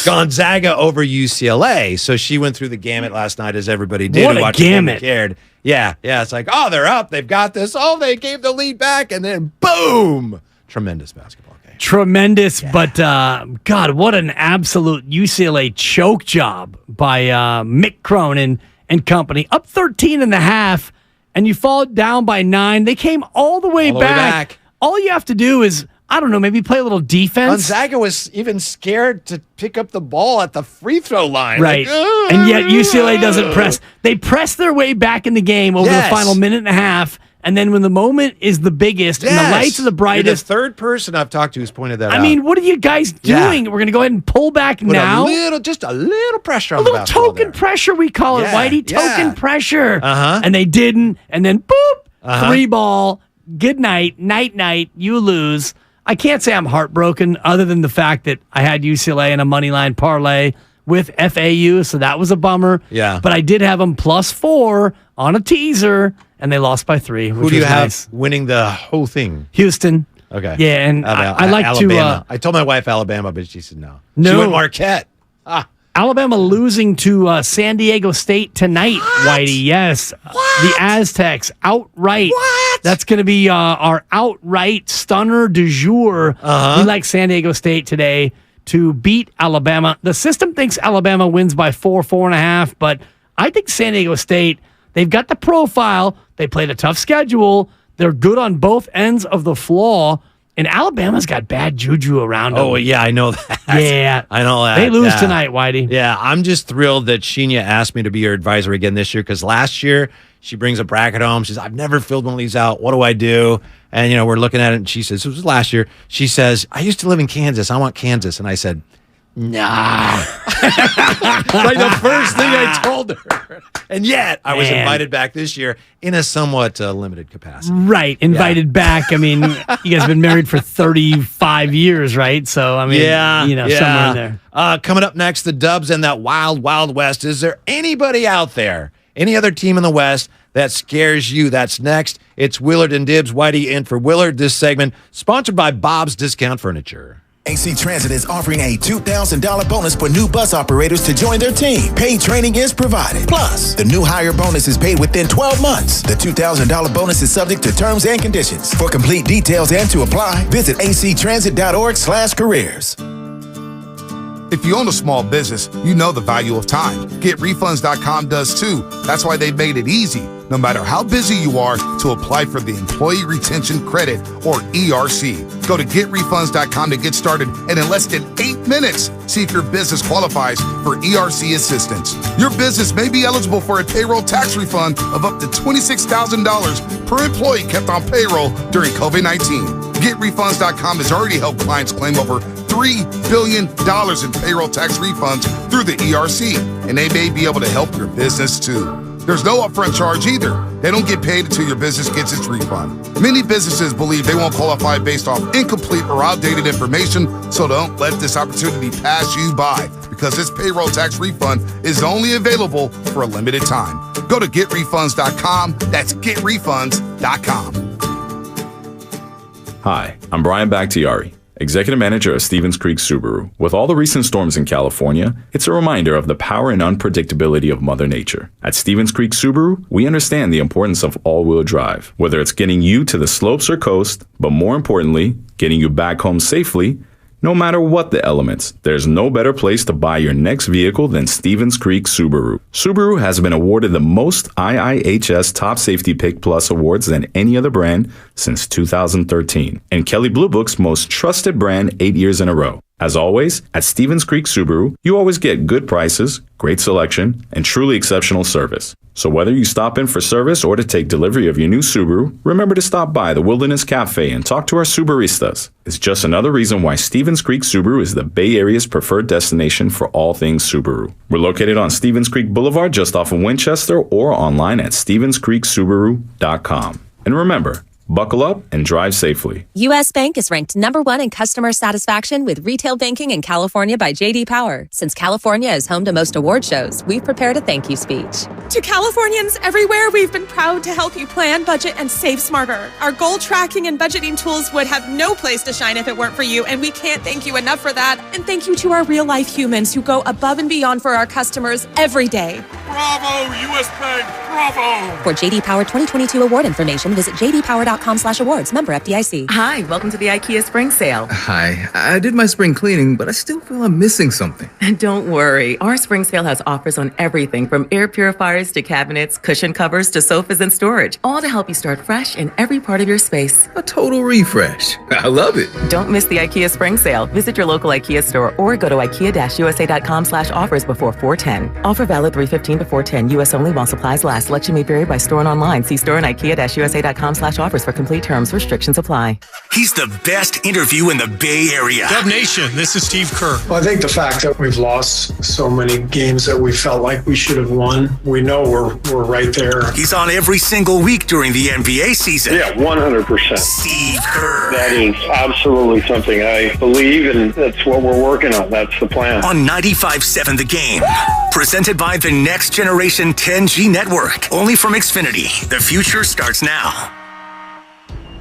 Gonzaga over UCLA. So she went through the gamut last night, as everybody did. What a watched the game and gamut. cared. Yeah. It's like, oh, they're up. They've got this. Oh, they gave the lead back. And then boom. Tremendous basketball game. Tremendous, but God, what an absolute UCLA choke job by Mick Cronin and company. Up 13.5, and you fall down by 9. They came all the way back. All you have to do is, I don't know, maybe play a little defense. Gonzaga was even scared to pick up the ball at the free throw line. Right. Like, and yet UCLA doesn't press. They press their way back in the game over the final minute and a half. And then when the moment is the biggest and the lights are the brightest. You're the third person I've talked to who's pointed that out. I mean, what are you guys doing? We're going to go ahead and pull back now. Just a little pressure on a the little basketball token pressure, we call it, Whitey. Yeah. Token pressure. Uh-huh. And they didn't. And then, boop, 3 ball. Good night. Night. You lose. I can't say I'm heartbroken other than the fact that I had UCLA in a money line parlay with FAU, so that was a bummer. Yeah. But I did have them +4 on a teaser, and they lost by 3. Who do you have winning the whole thing? Houston. Okay. Yeah, and I like Alabama. to. I told my wife Alabama, but she said no. No. She went Marquette. Alabama losing to San Diego State tonight, Whitey. Yes. The Aztecs outright. What? That's going to be our outright stunner du jour. We like San Diego State today to beat Alabama. The system thinks Alabama wins by 4.5, but I think San Diego State, they've got the profile. They played a tough schedule. They're good on both ends of the floor. And Alabama's got bad juju around them. Oh, yeah, I know that. Yeah. I know that. They lose tonight, Whitey. Yeah, I'm just thrilled that Sheena asked me to be her advisor again this year because last year she brings a bracket home. She says, I've never filled one of these out. What do I do? And, we're looking at it, and she says, it was last year. She says, I used to live in Kansas. I want Kansas. And I said, nah. Like the first thing I told her. And yet, I was invited back this year in a somewhat limited capacity. Right. Invited back. I mean, you guys have been married for 35 years, right? So, I mean, somewhere in there. Coming up next, the Dubs and that wild, wild West. Is there anybody out there, any other team in the West that scares you? That's next. It's Willard and Dibs. Whitey in for Willard. This segment sponsored by Bob's Discount Furniture. AC Transit is offering a $2,000 bonus for new bus operators to join their team. Paid training is provided. Plus, the new hire bonus is paid within 12 months. The $2,000 bonus is subject to terms and conditions. For complete details and to apply, visit actransit.org/careers. If you own a small business, you know the value of time. GetRefunds.com does too. That's why they've made it easy, no matter how busy you are, to apply for the Employee Retention Credit, or ERC. Go to GetRefunds.com to get started, and in less than 8 minutes, see if your business qualifies for ERC assistance. Your business may be eligible for a payroll tax refund of up to $26,000 per employee kept on payroll during COVID-19. GetRefunds.com has already helped clients claim over $3 billion in payroll tax refunds through the ERC, and they may be able to help your business too. There's no upfront charge either. They don't get paid until your business gets its refund. Many businesses believe they won't qualify based off incomplete or outdated information, so don't let this opportunity pass you by. because this payroll tax refund is only available for a limited time. Go to getrefunds.com. That's getrefunds.com. Hi, I'm Brian Bakhtiari, Executive Manager of Stevens Creek Subaru. With all the recent storms in California, it's a reminder of the power and unpredictability of Mother Nature. At Stevens Creek Subaru, we understand the importance of all-wheel drive, whether it's getting you to the slopes or coast, but more importantly, getting you back home safely. No matter what the elements, there's no better place to buy your next vehicle than Stevens Creek Subaru. Subaru has been awarded the most IIHS Top Safety Pick Plus awards than any other brand since 2013, and Kelley Blue Book's most trusted brand 8 years in a row. As always, at Stevens Creek Subaru, you always get good prices, great selection, and truly exceptional service. So whether you stop in for service or to take delivery of your new Subaru, remember to stop by the Wilderness Cafe and talk to our Subaristas. It's just another reason why Stevens Creek Subaru is the Bay Area's preferred destination for all things Subaru. We're located on Stevens Creek Boulevard just off of Winchester or online at StevensCreekSubaru.com. And remember, buckle up and drive safely. U.S. Bank is ranked #1 in customer satisfaction with retail banking in California by J.D. Power. Since California is home to most award shows, we've prepared a thank you speech. To Californians everywhere, we've been proud to help you plan, budget, and save smarter. Our goal tracking and budgeting tools would have no place to shine if it weren't for you, and we can't thank you enough for that. And thank you to our real-life humans who go above and beyond for our customers every day. Bravo, U.S. Bank, bravo! For J.D. Power 2022 award information, visit jdpower.com/awards. Member FDIC. Hi, welcome to the IKEA Spring Sale. Hi, I did my spring cleaning, but I still feel I'm missing something. Don't worry, our Spring Sale has offers on everything from air purifiers to cabinets, cushion covers to sofas and storage, all to help you start fresh in every part of your space. A total refresh. I love it. Don't miss the IKEA Spring Sale. Visit your local IKEA store or go to ikea-usa.com/offers before 4/10. Offer valid 3/15 to 4/10. U.S. only while supplies last. Selection may vary by store and online. See store and ikea-usa.com/offers for complete terms. Restrictions apply. He's the best interview in the Bay Area. Dub Nation, this is Steve Kerr. Well, I think the fact that we've lost so many games that we felt like we should have won, we know we're right there. He's on every single week during the NBA season. Yeah, 100%. Steve Kerr. That is absolutely something I believe, and that's what we're working on. That's the plan. On 95.7 The Game. Presented by the Next Generation 10G Network. Only from Xfinity. The future starts now.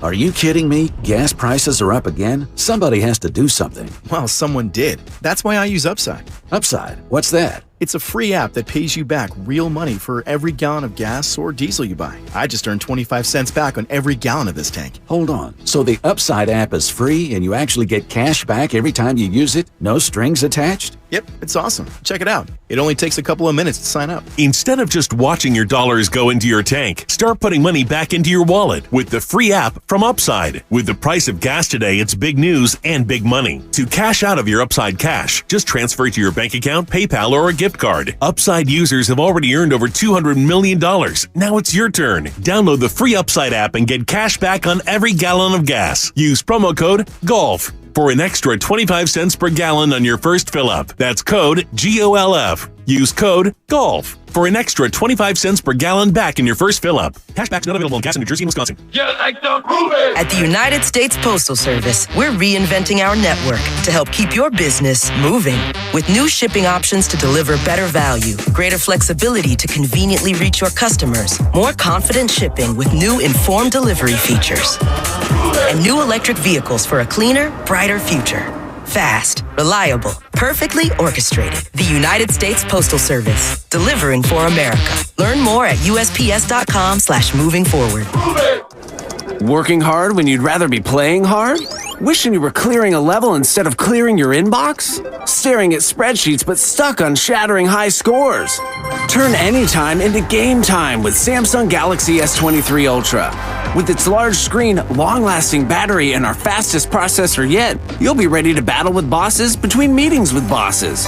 Are you kidding me? Gas prices are up again? Somebody has to do something. Well, someone did. That's why I use Upside. Upside? What's that? It's a free app that pays you back real money for every gallon of gas or diesel you buy. I just earned 25 cents back on every gallon of this tank. Hold on. So the Upside app is free and you actually get cash back every time you use it? No strings attached? Yep, it's awesome. Check it out. It only takes a couple of minutes to sign up. Instead of just watching your dollars go into your tank, start putting money back into your wallet with the free app from Upside. With the price of gas today, it's big news and big money. To cash out of your Upside cash, just transfer it to your bank account, PayPal, or a gift card. Upside users have already earned over $200 million. Now it's your turn. Download the free Upside app and get cash back on every gallon of gas. Use promo code GOLF for an extra 25 cents per gallon on your first fill-up. That's code GOLF. Use code GOLF for an extra 25 cents per gallon back in your first fill-up. Cashback's not available in gas in New Jersey and Wisconsin. At the United States Postal Service, we're reinventing our network to help keep your business moving. With new shipping options to deliver better value, greater flexibility to conveniently reach your customers, more confident shipping with new informed delivery features, and new electric vehicles for a cleaner, brighter future. Fast, reliable, perfectly orchestrated. The United States Postal Service, delivering for America. Learn more at USPS.com/moving forward. Working hard when you'd rather be playing hard? Wishing you were clearing a level instead of clearing your inbox? Staring at spreadsheets but stuck on shattering high scores? Turn anytime into game time with Samsung Galaxy S23 Ultra. With its large screen, long-lasting battery, and our fastest processor yet, you'll be ready to battle with bosses between meetings with bosses.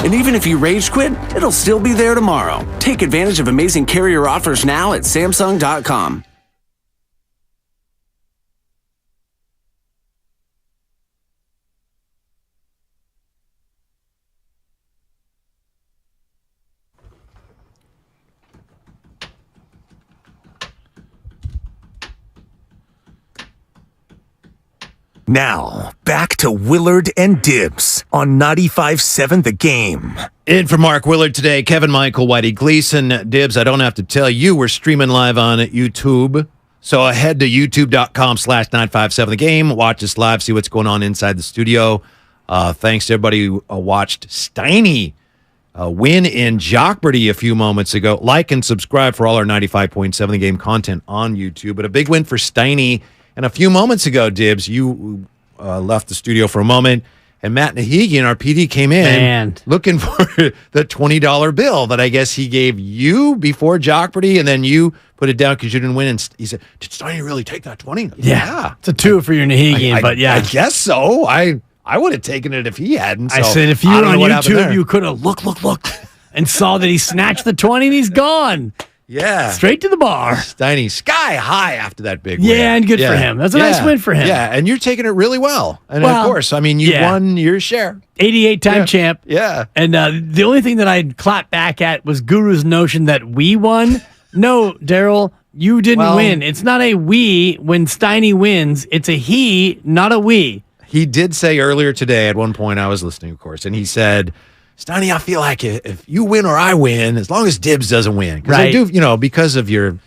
And even if you rage quit, it'll still be there tomorrow. Take advantage of amazing carrier offers now at Samsung.com. Now, back to Willard and Dibs on 95.7 The Game. In for Mark Willard today, Kevin Michael, Whitey Gleason. Dibs, I don't have to tell you, we're streaming live on YouTube. So head to youtube.com/957 The Game. Watch us live, see what's going on inside the studio. Thanks to everybody who watched Steiny win in Jockberty a few moments ago. Like and subscribe for all our 95.7 The Game content on YouTube. But a big win for Steiny. And a few moments ago, Dibs, you left the studio for a moment, and Matt Nahigian, our PD, came in looking for the $20 bill that I guess he gave you before Jockberty, and then you put it down because you didn't win. And he said, "Did Steiny really take that 20?" Yeah. It's a 2 for your Nahigian, but yeah. I guess so. I would have taken it if he hadn't. So I said, if you were on YouTube, you could have looked, and saw that he snatched the 20 and he's gone. Yeah. Straight to the bar. Steiny, sky high after that big win. Yeah, and good for him. That's a nice win for him. Yeah, and you're taking it really well. And of course, I mean, you won your share. 88-time champ. Yeah. And the only thing that I'd clap back at was Guru's notion that we won. No, Daryl, you didn't win. It's not a we when Steiny wins. It's a he, not a we. He did say earlier today, at one point I was listening, of course, and he said, Steiny, I feel like if you win or I win, as long as Dibs doesn't win. Because I do, because of your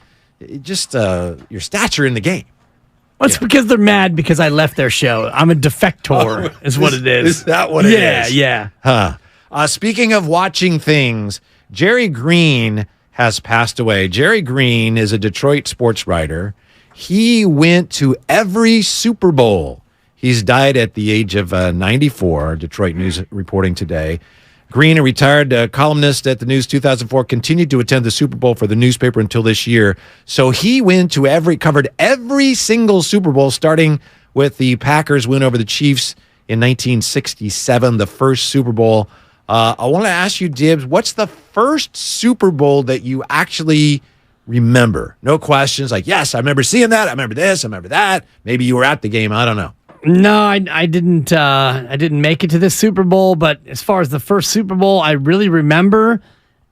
stature in the game. Well, it's because they're mad because I left their show. I'm a defector, is what it is. Is that what it is? Yeah. Speaking of watching things, Jerry Green has passed away. Jerry Green is a Detroit sports writer. He went to every Super Bowl. He's died at the age of 94, Detroit News reporting today. Green, a retired columnist at the News 2004, continued to attend the Super Bowl for the newspaper until this year. So he covered every single Super Bowl, starting with the Packers win over the Chiefs in 1967, the first Super Bowl. I want to ask you, Dibs, what's the first Super Bowl that you actually remember? No questions, like, yes, I remember seeing that, I remember this, I remember that. Maybe you were at the game, I don't know. No, I didn't. I didn't make it to this Super Bowl. But as far as the first Super Bowl, I really remember,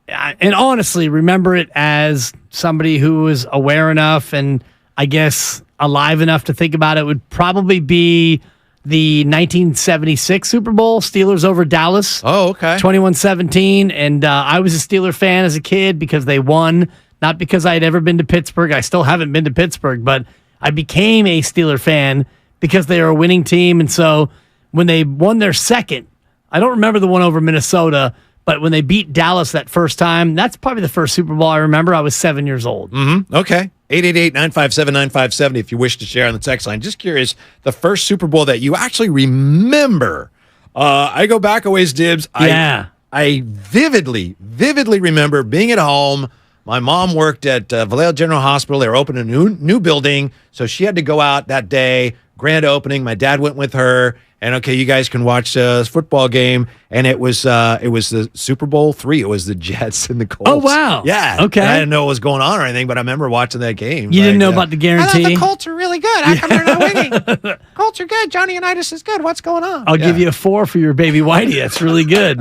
and honestly remember it as somebody who was aware enough and I guess alive enough to think about it. Would probably be the 1976 Super Bowl, Steelers over Dallas. Oh, okay. 21-17, and I was a Steeler fan as a kid because they won, not because I had ever been to Pittsburgh. I still haven't been to Pittsburgh, but I became a Steeler fan because they are a winning team. And so when they won their second, I don't remember the one over Minnesota, but when they beat Dallas that first time, that's probably the first Super Bowl I remember. I was 7 years old. Mm-hmm. Okay. 888-957-9570 if you wish to share on the text line. Just curious, the first Super Bowl that you actually remember. I go back a ways, Dibs. Yeah. I vividly remember being at home. My mom worked at Vallejo General Hospital. They were opening a new building, so she had to go out that day. Grand opening. My dad went with her, and okay, you guys can watch this football game. And it was the Super Bowl III. It was the Jets and the Colts. Oh wow! Yeah. Okay. And I didn't know what was going on or anything, but I remember watching that game. You didn't know about the guarantee. I thought the Colts are really good. How come they're not winning? Colts are good. Johnny Unitas is good. What's going on? I'll give you a 4 for your baby Whitey. That's really good.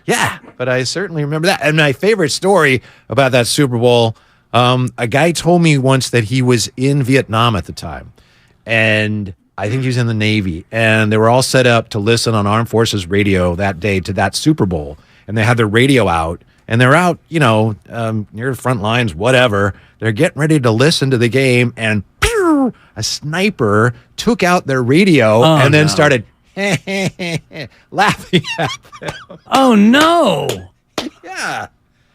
Yeah, but I certainly remember that. And my favorite story about that Super Bowl, a guy told me once that he was in Vietnam at the time. And I think he was in the Navy. And they were all set up to listen on Armed Forces radio that day to that Super Bowl. And they had their radio out. And they're out, near the front lines, whatever. They're getting ready to listen to the game. And pew, a sniper took out their radio and then started laughing at them. Oh, no. Yeah.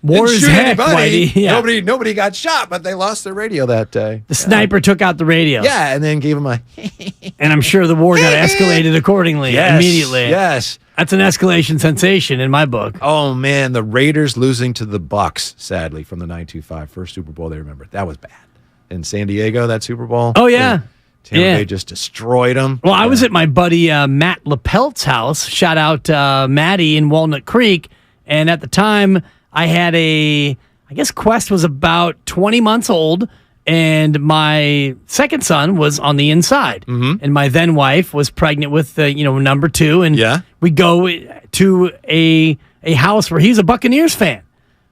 War is heck, Whitey. Yeah. Nobody got shot, but they lost their radio that day. The sniper took out the radio. Yeah, and then gave him a... And I'm sure the war got escalated accordingly immediately. Yes. That's an escalation sensation in my book. Oh, man, the Raiders losing to the Bucks, sadly, from the 925 first Super Bowl they remember. That was bad. In San Diego, that Super Bowl. Oh, yeah. Tampa Bay just destroyed them. Well, I was at my buddy Matt LaPelt's house. Shout out Matty in Walnut Creek. And at the time, I had Quest was about 20 months old, and my second son was on the inside. Mm-hmm. And my then wife was pregnant with, number 2. And we go to a house where he's a Buccaneers fan.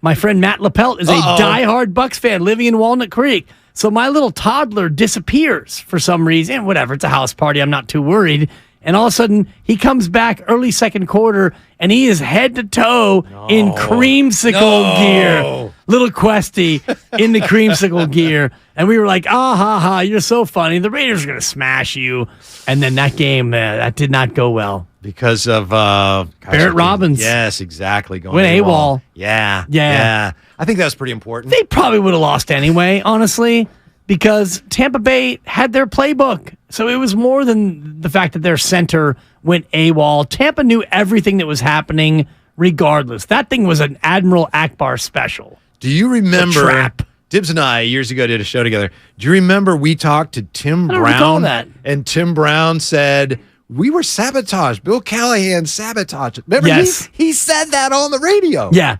My friend Matt LaPelt is a diehard Bucs fan living in Walnut Creek. So my little toddler disappears for some reason. Whatever, it's a house party. I'm not too worried. And all of a sudden, he comes back early second quarter, and he is head to toe in creamsicle gear. Little Questy in the creamsicle gear. And we were like, you're so funny. The Raiders are going to smash you. And then that game, that did not go well. Because of Barrett Robbins. Yes, exactly. Going Went AWOL. Yeah. I think that was pretty important. They probably would have lost anyway, honestly, because Tampa Bay had their playbook. So it was more than the fact that their center went AWOL. Tampa knew everything that was happening regardless. That thing was an Admiral Akbar special. Do you remember? Trap. Dibs and I years ago did a show together. Do you remember we talked to Tim I don't recall Brown? that. And Tim Brown said, we were sabotaged. Bill Callahan sabotaged it. Remember, Yes. he said that on the radio. Yeah,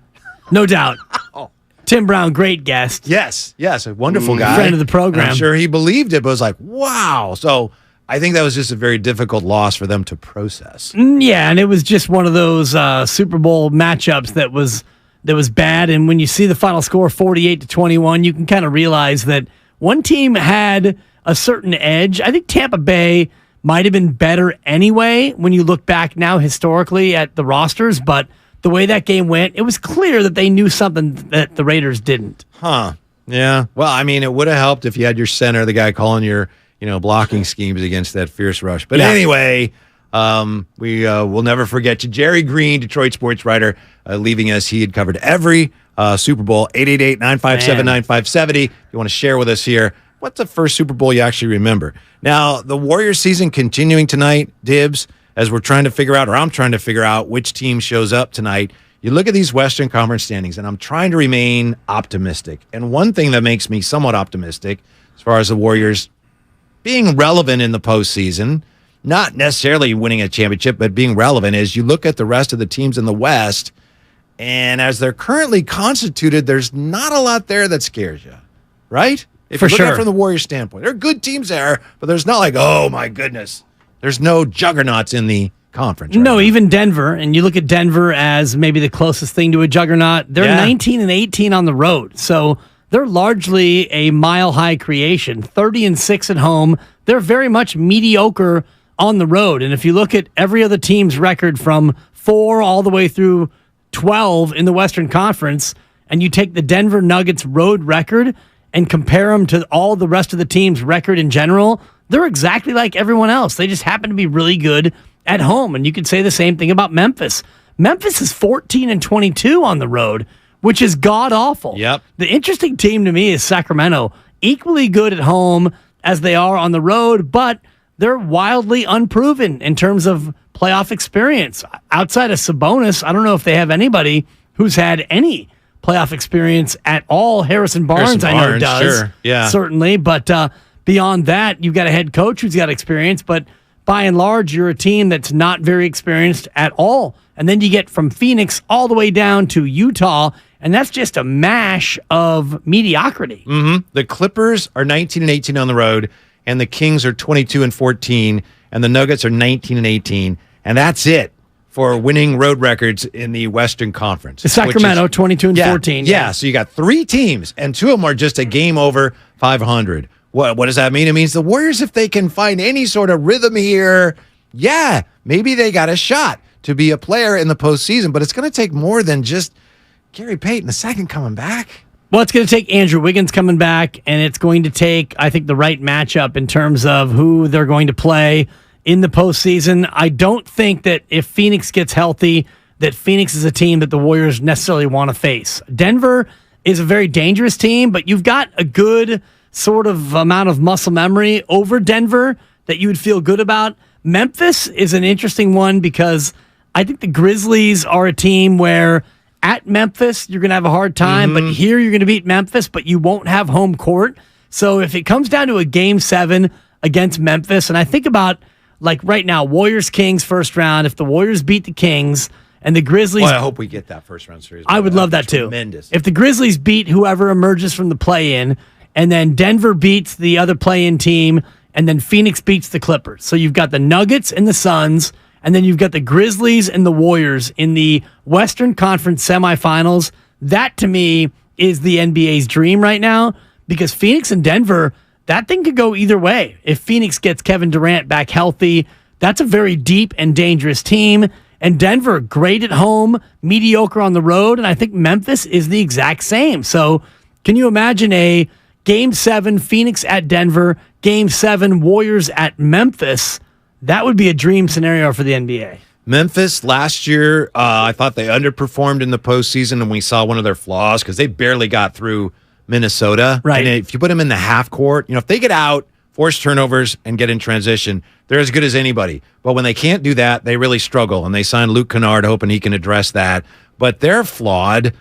no doubt. Tim Brown, great guest. Yes, a wonderful guy. Friend of the program. And I'm sure he believed it, but was like, wow. So I think that was just a very difficult loss for them to process. Yeah, and it was just one of those Super Bowl matchups that was bad. And when you see the final score 48-21, you can kind of realize that one team had a certain edge. I think Tampa Bay might have been better anyway when you look back now historically at the rosters, but the way that game went, it was clear that they knew something that the Raiders didn't. Huh. Yeah. Well, I mean, it would have helped if you had your center, the guy calling your, blocking schemes against that fierce rush. But anyway, we will never forget you. Jerry Green, Detroit sports writer, leaving us. He had covered every Super Bowl. 888-957-9570. If you want to share with us here, what's the first Super Bowl you actually remember? Now, the Warriors season continuing tonight, Dibs, as we're trying to figure out, or I'm trying to figure out which team shows up tonight. You look at these Western Conference standings, and I'm trying to remain optimistic. And one thing that makes me somewhat optimistic as far as the Warriors being relevant in the postseason, not necessarily winning a championship, but being relevant, is you look at the rest of the teams in the West, and as they're currently constituted, there's not a lot there that scares you, right? If For you look at sure. it from the Warriors standpoint, there are good teams there, but there's not like, oh my goodness, there's no juggernauts in the conference. Right No, now. even Denver, and you look at Denver as maybe the closest thing to a juggernaut. They're 19-18 on the road, so they're largely a mile-high creation. 30-6 at home. They're very much mediocre on the road, and if you look at every other team's record from 4 all the way through 12 in the Western Conference, and you take the Denver Nuggets road record and compare them to all the rest of the team's record in general, they're exactly like everyone else. They just happen to be really good at home. And you could say the same thing about Memphis. Memphis is 14-22 on the road, which is god-awful. Yep. The interesting team to me is Sacramento. Equally good at home as they are on the road, but they're wildly unproven in terms of playoff experience. Outside of Sabonis, I don't know if they have anybody who's had any playoff experience at all. Harrison Barnes, I know, does. Sure. Yeah. Certainly. But beyond that, you've got a head coach who's got experience, but by and large, you're a team that's not very experienced at all. And then you get from Phoenix all the way down to Utah, and that's just a mash of mediocrity. Mm-hmm. The Clippers are 19-18 on the road, and the Kings are 22-14, and the Nuggets are 19-18, and that's it for winning road records in the Western Conference. Sacramento, 22-14. Yeah, so you got 3 teams, and 2 of them are just a game over 500. What does that mean? It means the Warriors, if they can find any sort of rhythm here, maybe they got a shot to be a player in the postseason, but it's going to take more than just Gary Payton II coming back. Well, it's going to take Andrew Wiggins coming back, and it's going to take, I think, the right matchup in terms of who they're going to play in the postseason. I don't think that if Phoenix gets healthy, that Phoenix is a team that the Warriors necessarily want to face. Denver is a very dangerous team, but you've got a good sort of amount of muscle memory over Denver that you would feel good about. Memphis is an interesting one because I think the Grizzlies are a team where at Memphis, you're going to have a hard time, but here you're going to beat Memphis, but you won't have home court. So if it comes down to a Game 7 against Memphis, and I think about, like right now, Warriors-Kings first round, if the Warriors beat the Kings and the Grizzlies... Well, I hope we get that first round series. I would love that too. Tremendous. If the Grizzlies beat whoever emerges from the play-in, and then Denver beats the other play-in team, and then Phoenix beats the Clippers. So you've got the Nuggets and the Suns, and then you've got the Grizzlies and the Warriors in the Western Conference semifinals. That, to me, is the NBA's dream right now because Phoenix and Denver, that thing could go either way. If Phoenix gets Kevin Durant back healthy, that's a very deep and dangerous team. And Denver, great at home, mediocre on the road. And I think Memphis is the exact same. So can you imagine a Game 7, Phoenix at Denver, Game 7, Warriors at Memphis? That would be a dream scenario for the NBA. Memphis last year, I thought they underperformed in the postseason, and we saw one of their flaws because they barely got through Minnesota. Right. And if you put them in the half court, if they get out, force turnovers, and get in transition, they're as good as anybody. But when they can't do that, they really struggle. And they signed Luke Kennard, hoping he can address that. But they're flawed.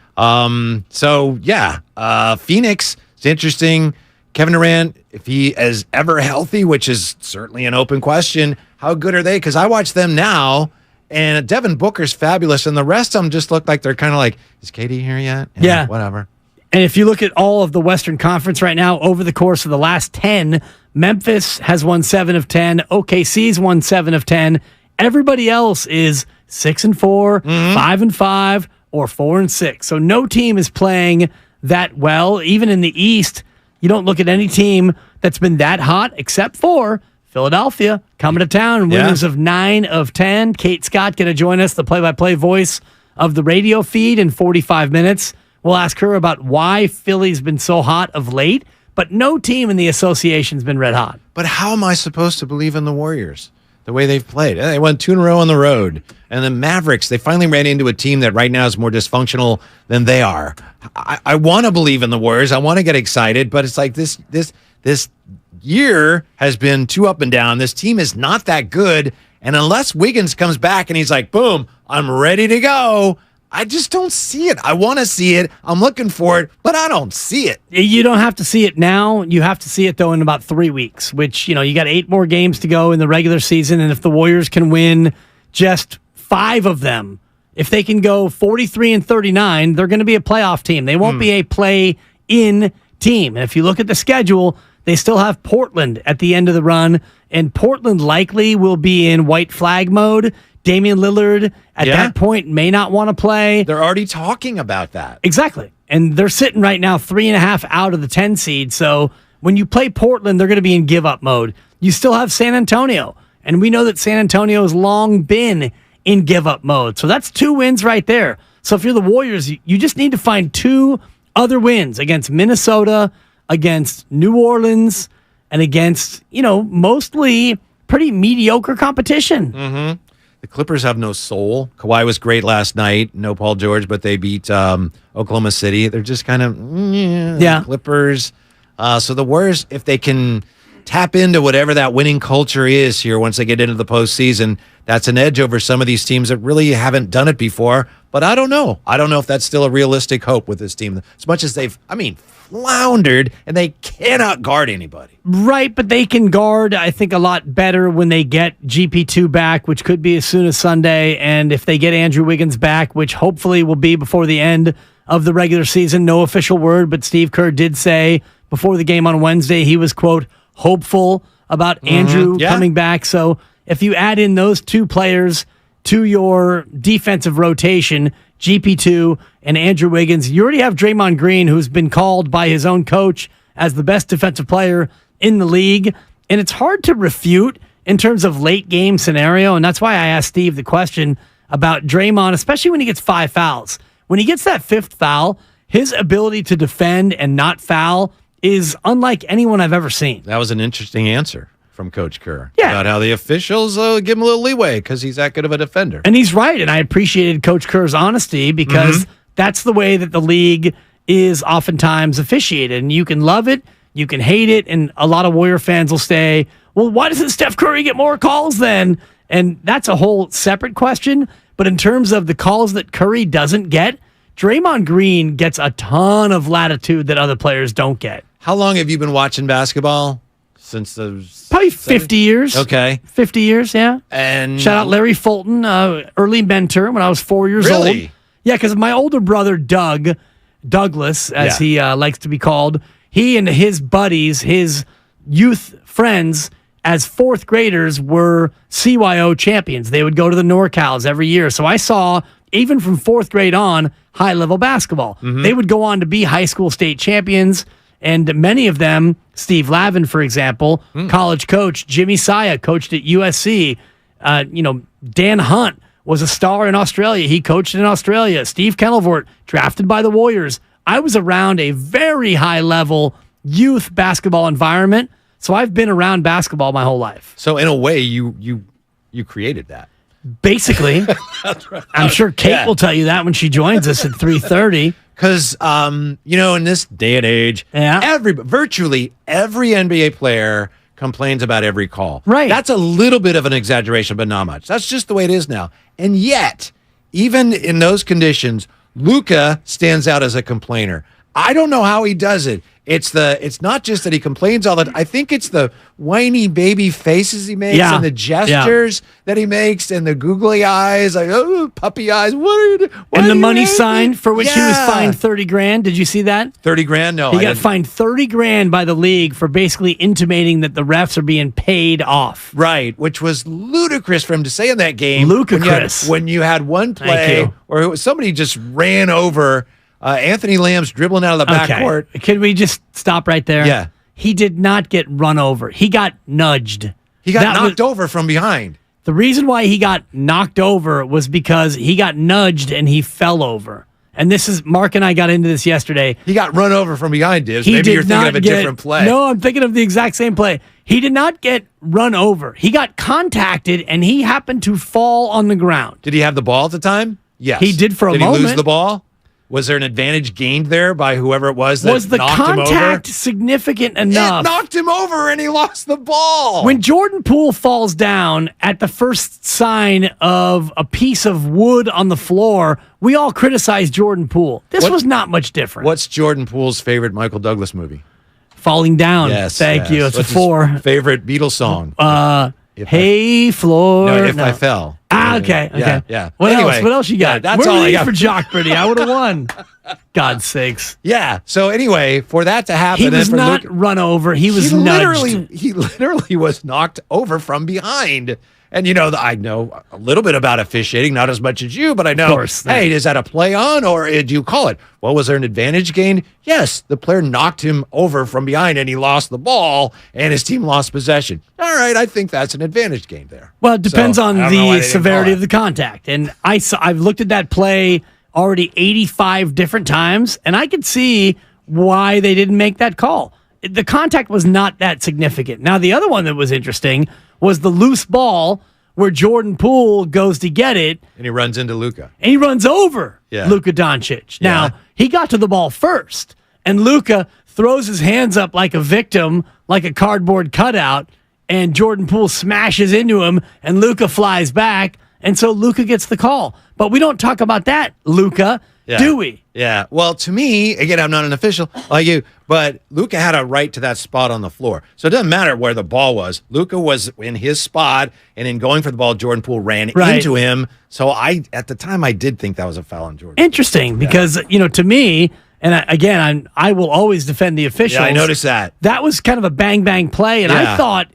Phoenix, it's interesting. Kevin Durant, if he is ever healthy, which is certainly an open question, how good are they? Because I watch them now, and Devin Booker's fabulous, and the rest of them just look like they're kind of like, is KD here yet? Yeah. Whatever. And if you look at all of the Western Conference right now, over the course of the last 10, Memphis has won 7 of 10. OKC's won 7 of 10. Everybody else is 6-4, 5-5, or 4-6. So no team is playing that well. Even in the East, you don't look at any team that's been that hot except for Philadelphia coming to town, winners of 9 of 10. Kate Scott going to join us, the play-by-play voice of the radio feed, in 45 minutes. We'll ask her about why Philly's been so hot of late, but no team in the association's been red hot. But how am I supposed to believe in the Warriors, the way they've played? They won 2 in a row on the road. And the Mavericks, they finally ran into a team that right now is more dysfunctional than they are. I want to believe in the Warriors. I want to get excited, but it's like this year has been too up and down. This team is not that good. And unless Wiggins comes back and he's like, boom, I'm ready to go, I just don't see it. I want to see it. I'm looking for it, but I don't see it. You don't have to see it now. You have to see it, though, in about 3 weeks, which, you got 8 more games to go in the regular season. And if the Warriors can win just 5 of them, if they can go 43-39, they're going to be a playoff team. They won't be a play-in team. And if you look at the schedule, they still have Portland at the end of the run, and Portland likely will be in white flag mode. Damian Lillard at that point may not want to play. They're already talking about that. Exactly. And they're sitting right now 3.5 out of the 10 seed. So when you play Portland, they're going to be in give-up mode. You still have San Antonio, and we know that San Antonio has long been in give-up mode. So that's 2 wins right there. So if you're the Warriors, you just need to find 2 other wins against Minnesota, against New Orleans, and against, mostly pretty mediocre competition. Mm-hmm. The Clippers have no soul. Kawhi was great last night. No Paul George, but they beat Oklahoma City. They're just kind of, Clippers. So the Warriors, if they can tap into whatever that winning culture is here once they get into the postseason, that's an edge over some of these teams that really haven't done it before. But I don't know. I don't know if that's still a realistic hope with this team. As much as they've, floundered, and they cannot guard anybody. Right, but they can guard, I think, a lot better when they get GP2 back, which could be as soon as Sunday. And if they get Andrew Wiggins back, which hopefully will be before the end of the regular season, no official word, but Steve Kerr did say before the game on Wednesday he was, quote, hopeful about Andrew coming back. So if you add in those 2 players to your defensive rotation, GP2 and Andrew Wiggins, you already have Draymond Green, who's been called by his own coach as the best defensive player in the league. And it's hard to refute in terms of late game scenario. And that's why I asked Steve the question about Draymond, especially when he gets 5 fouls. When he gets that 5th foul, his ability to defend and not foul is unlike anyone I've ever seen. That was an interesting answer from Coach Kerr. Yeah. About how the officials give him a little leeway because he's that good of a defender. And he's right, and I appreciated Coach Kerr's honesty because that's the way that the league is oftentimes officiated. And you can love it, you can hate it, and a lot of Warrior fans will say, well, why doesn't Steph Curry get more calls then? And that's a whole separate question. But in terms of the calls that Curry doesn't get, Draymond Green gets a ton of latitude that other players don't get. How long have you been watching basketball? Since the probably 50 years. Okay. 50 years, yeah. And shout out Larry Fulton, early mentor when I was 4 years old. Yeah, because my older brother, Douglas, as he likes to be called, he and his buddies, his youth friends, as 4th graders were CYO champions. They would go to the NorCals every year. So I saw, even from 4th grade on, high-level basketball. They would go on to be high school state champions. And many of them, Steve Lavin, for example, college coach, Jimmy Saya coached at USC. Dan Hunt was a star in Australia. He coached in Australia. Steve Kenilvort, drafted by the Warriors. I was around a very high-level youth basketball environment, so I've been around basketball my whole life. So in a way, you created that. Basically. That's right. I'm sure Kate will tell you that when she joins us at 3:30. Because, in this day and age, virtually every NBA player complains about every call. Right. That's a little bit of an exaggeration, but not much. That's just the way it is now. And yet, even in those conditions, Luka stands out as a complainer. I don't know how he does it. It's not just that he complains all the time. I think it's the whiny baby faces he makes and the gestures that he makes and the googly eyes, like, oh, puppy eyes. What are you doing? And the money sign for which he was fined $30,000. Did you see that? $30,000? No, he got fined $30,000 by the league for basically intimating that the refs are being paid off. Right, which was ludicrous for him to say in that game. Ludicrous. When you had one play or somebody just ran over Anthony Lamb's dribbling out of the backcourt. Can we just stop right there? Yeah. He did not get run over. He got nudged. He got knocked over from behind. The reason why he got knocked over was because he got nudged and he fell over. And this is, Mark and I got into this yesterday. He got run over from behind, Dibs. Maybe you're thinking of a different play. No, I'm thinking of the exact same play. He did not get run over. He got contacted and he happened to fall on the ground. Did he have the ball at the time? Yes. He did for a moment. Did he lose the ball? Was there an advantage gained there by whoever it was that was the knocked him over? contact significant enough? It knocked him over and he lost the ball. When Jordan Poole falls down at the first sign of a piece of wood on the floor, we all criticize Jordan Poole. This was not much different. What's Jordan Poole's favorite Michael Douglas movie? Falling Down. Yes. Thank you. It's What's a 4. His favorite Beatles song? Hey, Floor. No, If I Fell. Okay. Yeah. What else you got? Yeah, that's We're all I ready got for Jock Birdie. I would have won. God's sakes. Yeah. So anyway, for that to happen, he was not run over. He was nudged. He literally was knocked over from behind. And I know a little bit about officiating, not as much as you, but I know. Of course. Hey, is that a play on, or do you call it? Well, was there an advantage gained? Yes, the player knocked him over from behind, and he lost the ball, and his team lost possession. All right, I think that's an advantage gained there. Well, it depends on the severity of the contact. And I've looked at that play already 85 different times, and I could see why they didn't make that call. The contact was not that significant. Now, the other one that was interesting was the loose ball where Jordan Poole goes to get it. And he runs into Luka. And he runs over Luka Doncic. Now, he got to the ball first, and Luka throws his hands up like a victim, like a cardboard cutout, and Jordan Poole smashes into him, and Luka flies back, and so Luka gets the call. But we don't talk about that, Luka, do we? Yeah. Well, to me, again, I'm not an official like you, but Luka had a right to that spot on the floor. So it doesn't matter where the ball was. Luka was in his spot, and in going for the ball, Jordan Poole ran into him. So at the time, I did think that was a foul on Jordan. Interesting, because, to me, and I will always defend the officials. Yeah, I noticed that. That was kind of a bang-bang play, and I thought,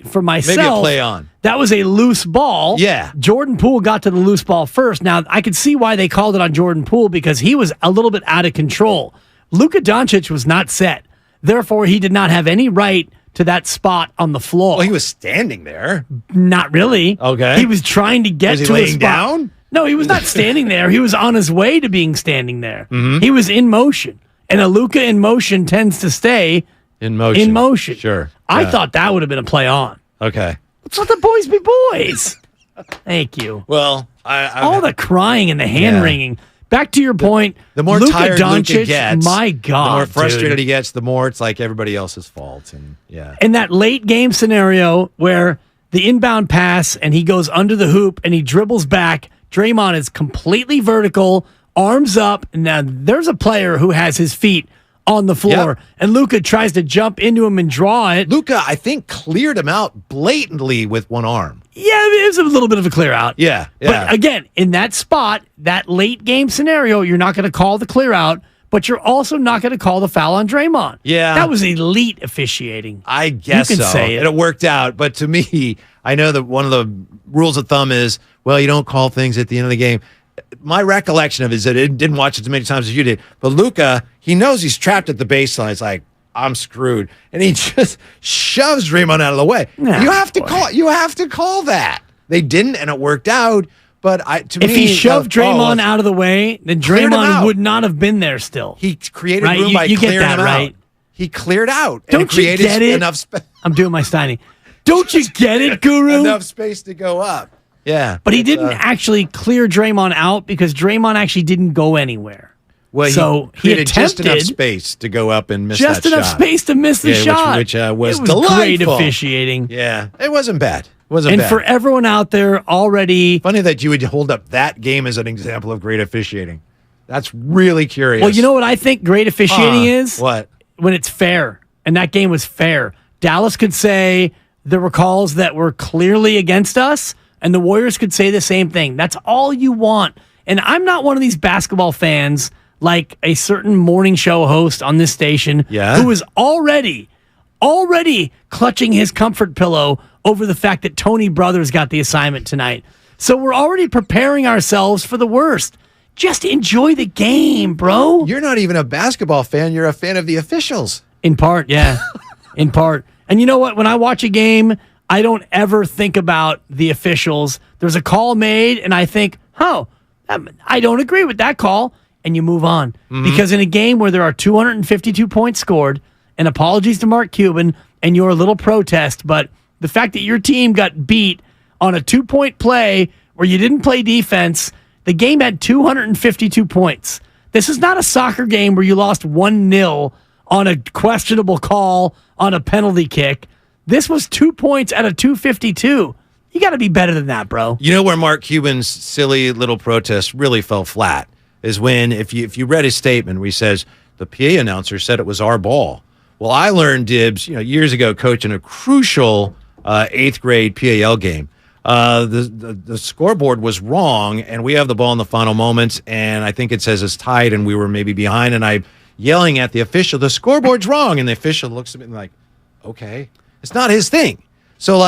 for myself, maybe a play on. That was a loose ball. Yeah. Jordan Poole got to the loose ball first. Now, I could see why they called it on Jordan Poole because he was a little bit out of control. Luka Doncic was not set. Therefore, he did not have any right to that spot on the floor. Well, he was standing there. Not really. Okay. He was trying to get to laying a spot. Down? No, he was not standing there. He was on his way to being standing there. Mm-hmm. He was in motion. And a Luka in motion tends to stay in motion. In motion. Sure. I thought that would have been a play on. Okay. Let's let the boys be boys. Thank you. Well, all the crying and the hand wringing. Back to your point. The more Luka tired Doncic, Luka gets, my God, the more frustrated dude. he gets, the more it's like everybody else's fault. And in that late game scenario where the inbound pass and he goes under the hoop and he dribbles back, Draymond is completely vertical, arms up. And now there's a player who has his feet on the floor, and Luka tries to jump into him and draw it. Luka, I think, cleared him out blatantly with one arm. Yeah, it was a little bit of a clear out. Yeah. But again, in that spot, that late game scenario, you're not going to call the clear out, but you're also not going to call the foul on Draymond. Yeah. That was elite officiating. I guess you can so. say it. And it worked out. But to me, I know that one of the rules of thumb is, well, you don't call things at the end of the game. My recollection of it is that I didn't watch it as many times as you did. But Luka, he knows he's trapped at the baseline. It's like, I'm screwed. And he just shoves Draymond out of the way. Nah, you have to call that. They didn't, and it worked out. But if he shoved Draymond out of the way, then Draymond would not have been there still. He created room by clearing him out. He cleared out. Don't you get it? Enough I'm doing my Steiny. Don't you get it, Guru? Enough space to go up. Yeah. But he didn't actually clear Draymond out because Draymond actually didn't go anywhere. Well, so he created attempted just enough space to go up and miss that shot. Just enough space to miss the shot. Which was delightful. Great officiating. Yeah. It wasn't bad. And for everyone out there already... Funny that you would hold up that game as an example of great officiating. That's really curious. Well, you know what I think great officiating is? What? When it's fair. And that game was fair. Dallas could say there were calls that were clearly against us, and the Warriors could say the same thing. That's all you want. And I'm not one of these basketball fans like a certain morning show host on this station who is already clutching his comfort pillow over the fact that Tony Brothers got the assignment tonight. So we're already preparing ourselves for the worst. Just enjoy the game, bro. You're not even a basketball fan. You're a fan of the officials. In part, yeah. In part. And you know what? When I watch a game, I don't ever think about the officials. There's a call made, and I think, I don't agree with that call. And you move on. Mm-hmm. Because in a game where there are 252 points scored, and apologies to Mark Cuban and your little protest, but the fact that your team got beat on a 2-point play where you didn't play defense, the game had 252 points. This is not a soccer game where you lost 1-0 on a questionable call on a penalty kick. This was 2 points out of 252. You got to be better than that, bro. You know where Mark Cuban's silly little protest really fell flat is when, if you read his statement where he says, the PA announcer said it was our ball. Well, I learned, Dibs, years ago coaching a crucial 8th grade PAL game. The scoreboard was wrong, and we have the ball in the final moments, and I think it says it's tied, and we were maybe behind, and I'm yelling at the official, the scoreboard's wrong, and the official looks at me and like, okay. It's not his thing. So,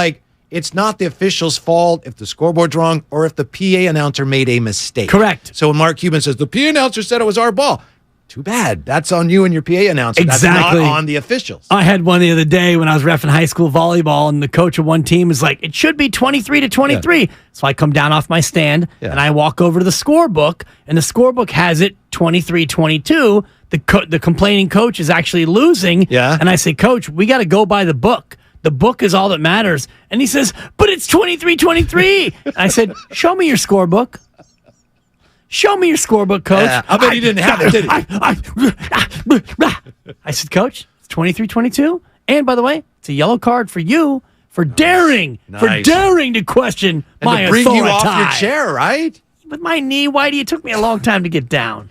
it's not the official's fault if the scoreboard's wrong or if the PA announcer made a mistake. Correct. So when Mark Cuban says, the PA announcer said it was our ball, too bad. That's on you and your PA announcer. Exactly. That's not on the officials. I had one the other day when I was reffing high school volleyball, and the coach of one team was like, it should be 23-23. Yeah. So I come down off my stand, and I walk over to the scorebook, and the scorebook has it 23-22. The complaining coach is actually losing. Yeah. And I say, Coach, we got to go by the book. The book is all that matters. And he says, but it's 23-23. I said, show me your scorebook. Show me your scorebook, Coach. I bet he didn't have it, did he? I said, Coach, it's 23-22. And by the way, it's a yellow card for you for daring to question and my to bring authority. You off your chair, right? With my knee, Whitey, it took me a long time to get down.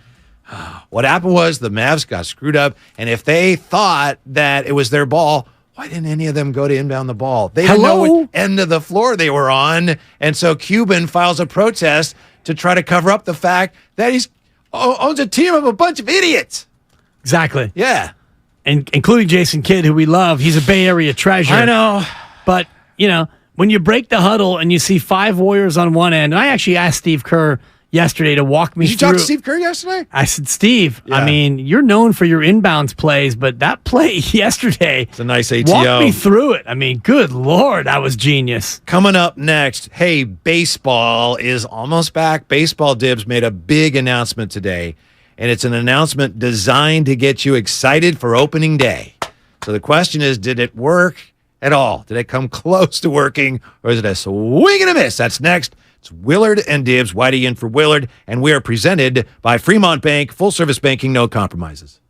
What happened was the Mavs got screwed up, and if they thought that it was their ball, why didn't any of them go to inbound the ball? They didn't know what end of the floor they were on, and so Cuban files a protest to try to cover up the fact that he owns a team of a bunch of idiots. Exactly. Yeah. And including Jason Kidd, who we love. He's a Bay Area treasure. I know. But, when you break the huddle and you see 5 Warriors on one end, and I actually asked Steve Kerr yesterday to walk me through. Did you talk to Steve Kerr yesterday? I said, Steve, I mean, you're known for your inbounds plays, but that play yesterday. It's a nice ATO. Walk me through it. I mean, good Lord, that was genius. Coming up next, hey, baseball is almost back. Baseball Dibs made a big announcement today, and it's an announcement designed to get you excited for opening day. So the question is, did it work at all? Did it come close to working, or is it a swing and a miss? That's next. It's Willard and Dibs, Whitey in for Willard, and we are presented by Fremont Bank, full-service banking, no compromises.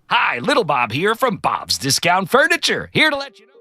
Hi, Little Bob here from Bob's Discount Furniture, here to let you know.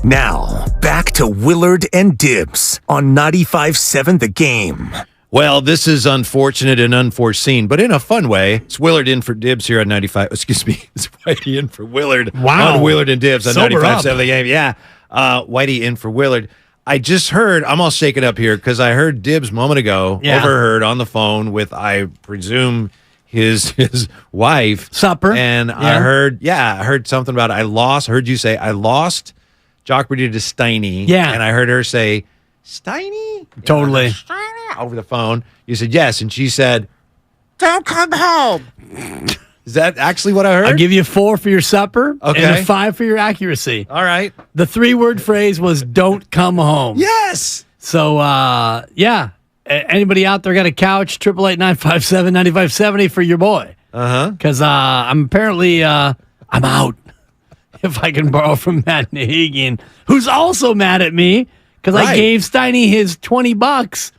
Now, back to Willard and Dibs on 95.7 The Game. Well, this is unfortunate and unforeseen, but in a fun way. It's Willard in for Dibs here on 95. Excuse me. It's Whitey in for Willard. Wow. On Willard and Dibs on Sober 95.7 up. The Game. Yeah. Whitey in for Willard. I just heard, I'm all shaken up here because I heard Dibs a moment ago, overheard on the phone with, I presume, his wife. Supper. And I heard something about heard you say, I lost Jockberry to Steiny. Yeah. And I heard her say, Steiny? Totally. Steiny? Over the phone. You said yes. And she said, don't come home. Is that actually what I heard? I'll give you 4 for your supper and a 5 for your accuracy. All right. The 3-word phrase was don't come home. Yes. So, anybody out there got a couch? 888-957-9570 for your boy. Uh-huh. Because I'm apparently, I'm out. If I can borrow from Matt Nahigian, who's also mad at me because I gave Steiny his $20.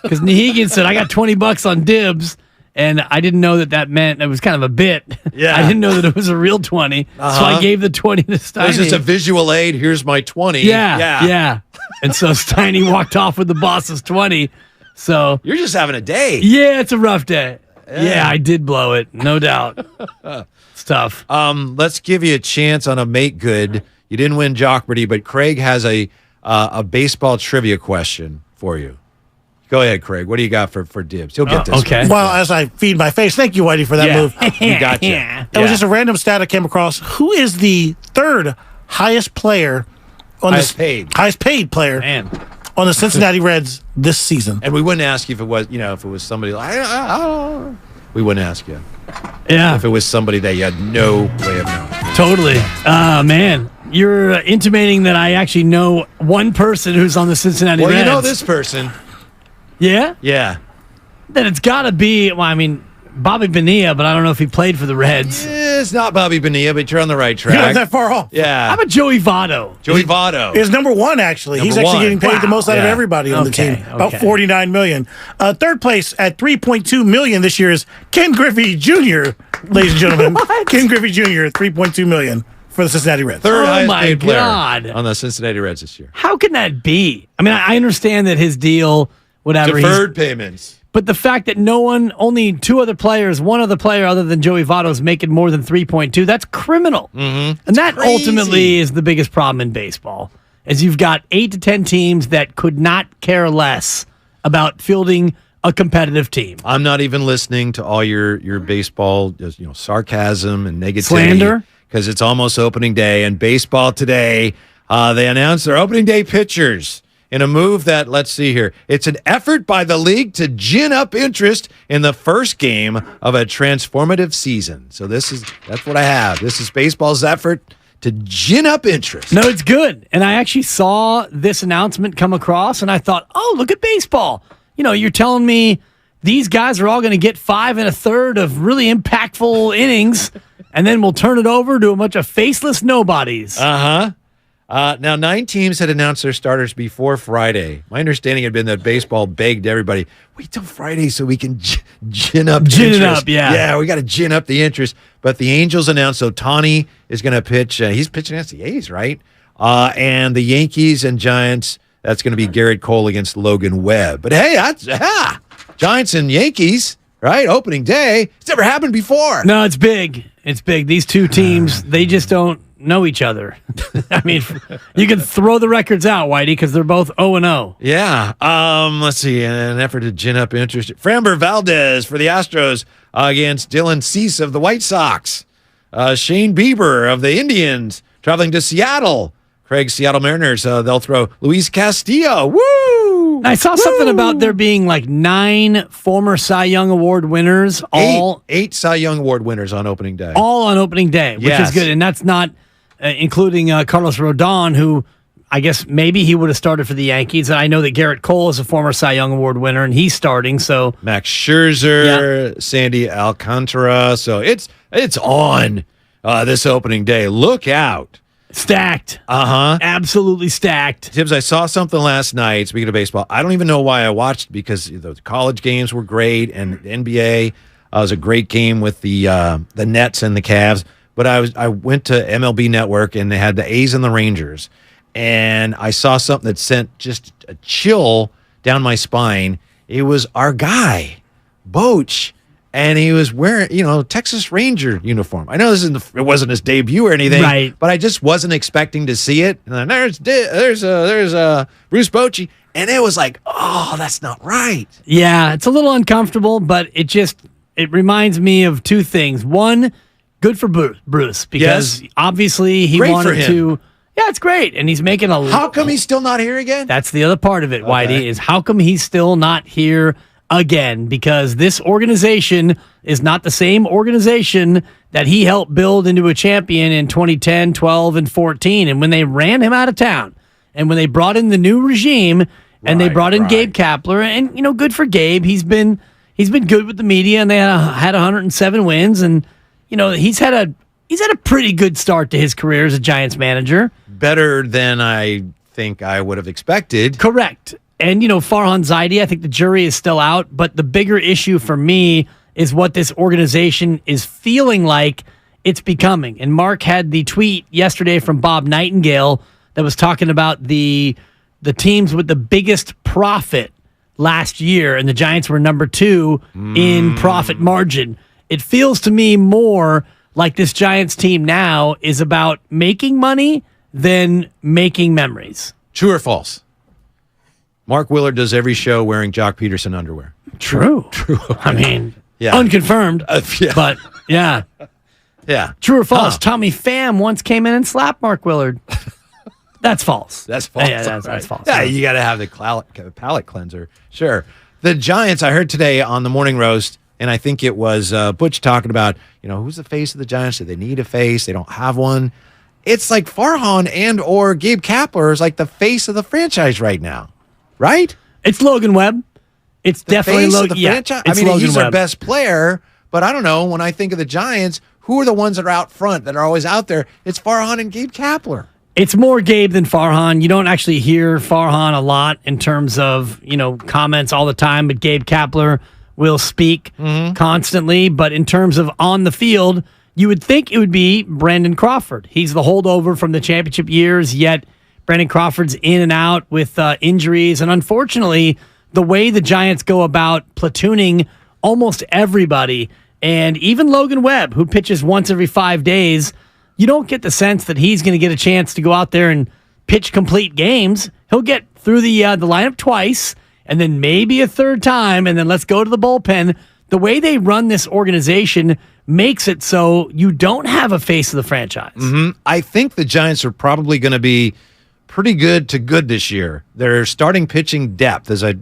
Because Nahigian said, I got $20 on Dibs. And I didn't know that meant it was kind of a bit. Yeah. I didn't know that it was a real 20. So I gave the 20 to Steiny. It was just a visual aid. Here's my 20. Yeah. And so Steiny walked off with the boss's 20. So you're just having a day. Yeah, it's a rough day. Yeah, I did blow it. No doubt. It's tough. Let's give you a chance on a make good. You didn't win Jockberry, but Craig has a baseball trivia question for you. Go ahead, Craig. What do you got for Dibs? He'll get this. Okay. Well, as I feed my face, thank you, Whitey, for that move. You gotcha. It was just a random stat I came across. Who is the third highest player on highest paid player on the Cincinnati Reds this season? And we wouldn't ask you if it was somebody like we wouldn't ask you. Yeah. If it was somebody that you had no way of knowing. Totally. Man, you're intimating that I actually know one person who's on the Cincinnati Reds. Well, you know this person. Yeah? Yeah. Then it's got to be, Bobby Bonilla, but I don't know if he played for the Reds. It's not Bobby Bonilla, but you're on the right track. You're not that far off. Yeah. How about Joey Votto? Joey Votto is number 1, actually. He's actually getting paid the most out of everybody on the team. About $49 million. Third place at $3.2 million this year is Ken Griffey Jr., ladies and gentlemen. Ken Griffey Jr., $3.2 million for the Cincinnati Reds. Third highest paid player on the Cincinnati Reds this year. How can that be? I understand that his deal, whatever. Deferred payments. But the fact that only 2 other players, one other player other than Joey Votto is making more than 3.2, that's criminal. Mm-hmm. And that ultimately is the biggest problem in baseball, is you've got 8 to 10 teams that could not care less about fielding a competitive team. I'm not even listening to all your baseball, sarcasm and negativity. Slander. Because it's almost opening day, and baseball today, they announced their opening day pitchers. In a move that, let's see here, it's an effort by the league to gin up interest in the first game of a transformative season. So that's what I have. This is baseball's effort to gin up interest. No, it's good. And I actually saw this announcement come across, and I thought, oh, look at baseball. You're telling me these guys are all going to get 5 1/3 of really impactful innings, and then we'll turn it over to a bunch of faceless nobodies. Uh-huh. Now, 9 teams had announced their starters before Friday. My understanding had been that baseball begged everybody, wait till Friday so we can gin up interest. Gin it up, yeah. Yeah, we got to gin up the interest. But the Angels announced Ohtani is going to pitch. He's pitching against the A's, right? And the Yankees and Giants, that's going to be Garrett Cole against Logan Webb. But hey, Giants and Yankees, right? Opening day. It's never happened before. No, it's big. It's big. These two teams, they just don't know each other. You can throw the records out, Whitey, because they're both 0-0. Yeah. Let's see. In an effort to gin up interest, Framber Valdez for the Astros against Dylan Cease of the White Sox. Shane Bieber of the Indians traveling to Seattle. Craig's Seattle Mariners. They'll throw Luis Castillo. Woo! I saw something about there being like 9 former Cy Young Award winners. Eight Cy Young Award winners on opening day. All on opening day, which is good. And that's not including Carlos Rodon, who I guess maybe he would have started for the Yankees. And I know that Garrett Cole is a former Cy Young Award winner, and he's starting. So Max Scherzer, Sandy Alcantara. So it's on this opening day. Look out. Stacked. Uh-huh. Absolutely stacked. Tibbs, I saw something last night, speaking of baseball. I don't even know why I watched, because the college games were great, and the NBA was a great game with the Nets and the Cavs. but I went to MLB Network and they had the A's and the Rangers, and I saw something that sent just a chill down my spine. It was our guy, Boch, and he was wearing, Texas Ranger uniform. I know it wasn't his debut or anything, right? But I just wasn't expecting to see it. And then there's Bruce Bochy, and it was like, oh, that's not right. Yeah, it's a little uncomfortable, but it reminds me of two things. One, good for Bruce because obviously he wanted to. Yeah, it's great, and he's making a. How come he's still not here again? That's the other part of it, Whitey, is how come he's still not here again? Because this organization is not the same organization that he helped build into a champion in 2010, 12, and 14. And when they ran him out of town, and when they brought in the new regime, and they brought in Gabe Kapler, and good for Gabe, he's been good with the media, and they had 107 wins, and he's had a pretty good start to his career as a Giants manager. Better than I think I would have expected. Correct. And, Farhan Zaidi, I think the jury is still out, but the bigger issue for me is what this organization is feeling like it's becoming. And Mark had the tweet yesterday from Bob Nightingale that was talking about the teams with the biggest profit last year, and the Giants were number 2 in profit margin. It feels to me more like this Giants team now is about making money than making memories. True or false? Mark Willard does every show wearing Jock Peterson underwear. True. I mean, unconfirmed, but yeah. Yeah. True or false? Tommy Pham once came in and slapped Mark Willard. That's false. That's false. Yeah, that's false. Yeah, you got to have the palate cleanser. Sure. The Giants, I heard today on the Morning Roast, and I think it was Butch talking about, who's the face of the Giants? Do they need a face? They don't have one. It's like Farhan and or Gabe Kapler is like the face of the franchise right now, right? It's Logan Webb. It's definitely Logan. Yeah, I mean, he's our best player, but I don't know. When I think of the Giants, who are the ones that are out front that are always out there? It's Farhan and Gabe Kapler. It's more Gabe than Farhan. You don't actually hear Farhan a lot in terms of, comments all the time, but Gabe Kapler will speak constantly. But in terms of on the field, you would think it would be Brandon Crawford. He's the holdover from the championship years, yet Brandon Crawford's in and out with injuries. And unfortunately, the way the Giants go about platooning almost everybody, and even Logan Webb, who pitches once every 5 days, you don't get the sense that he's going to get a chance to go out there and pitch complete games. He'll get through the lineup twice, and then maybe a third time, and then let's go to the bullpen. The way they run this organization makes it so you don't have a face of the franchise. I think the Giants are probably going to be pretty good to good this year. Their starting pitching depth, as I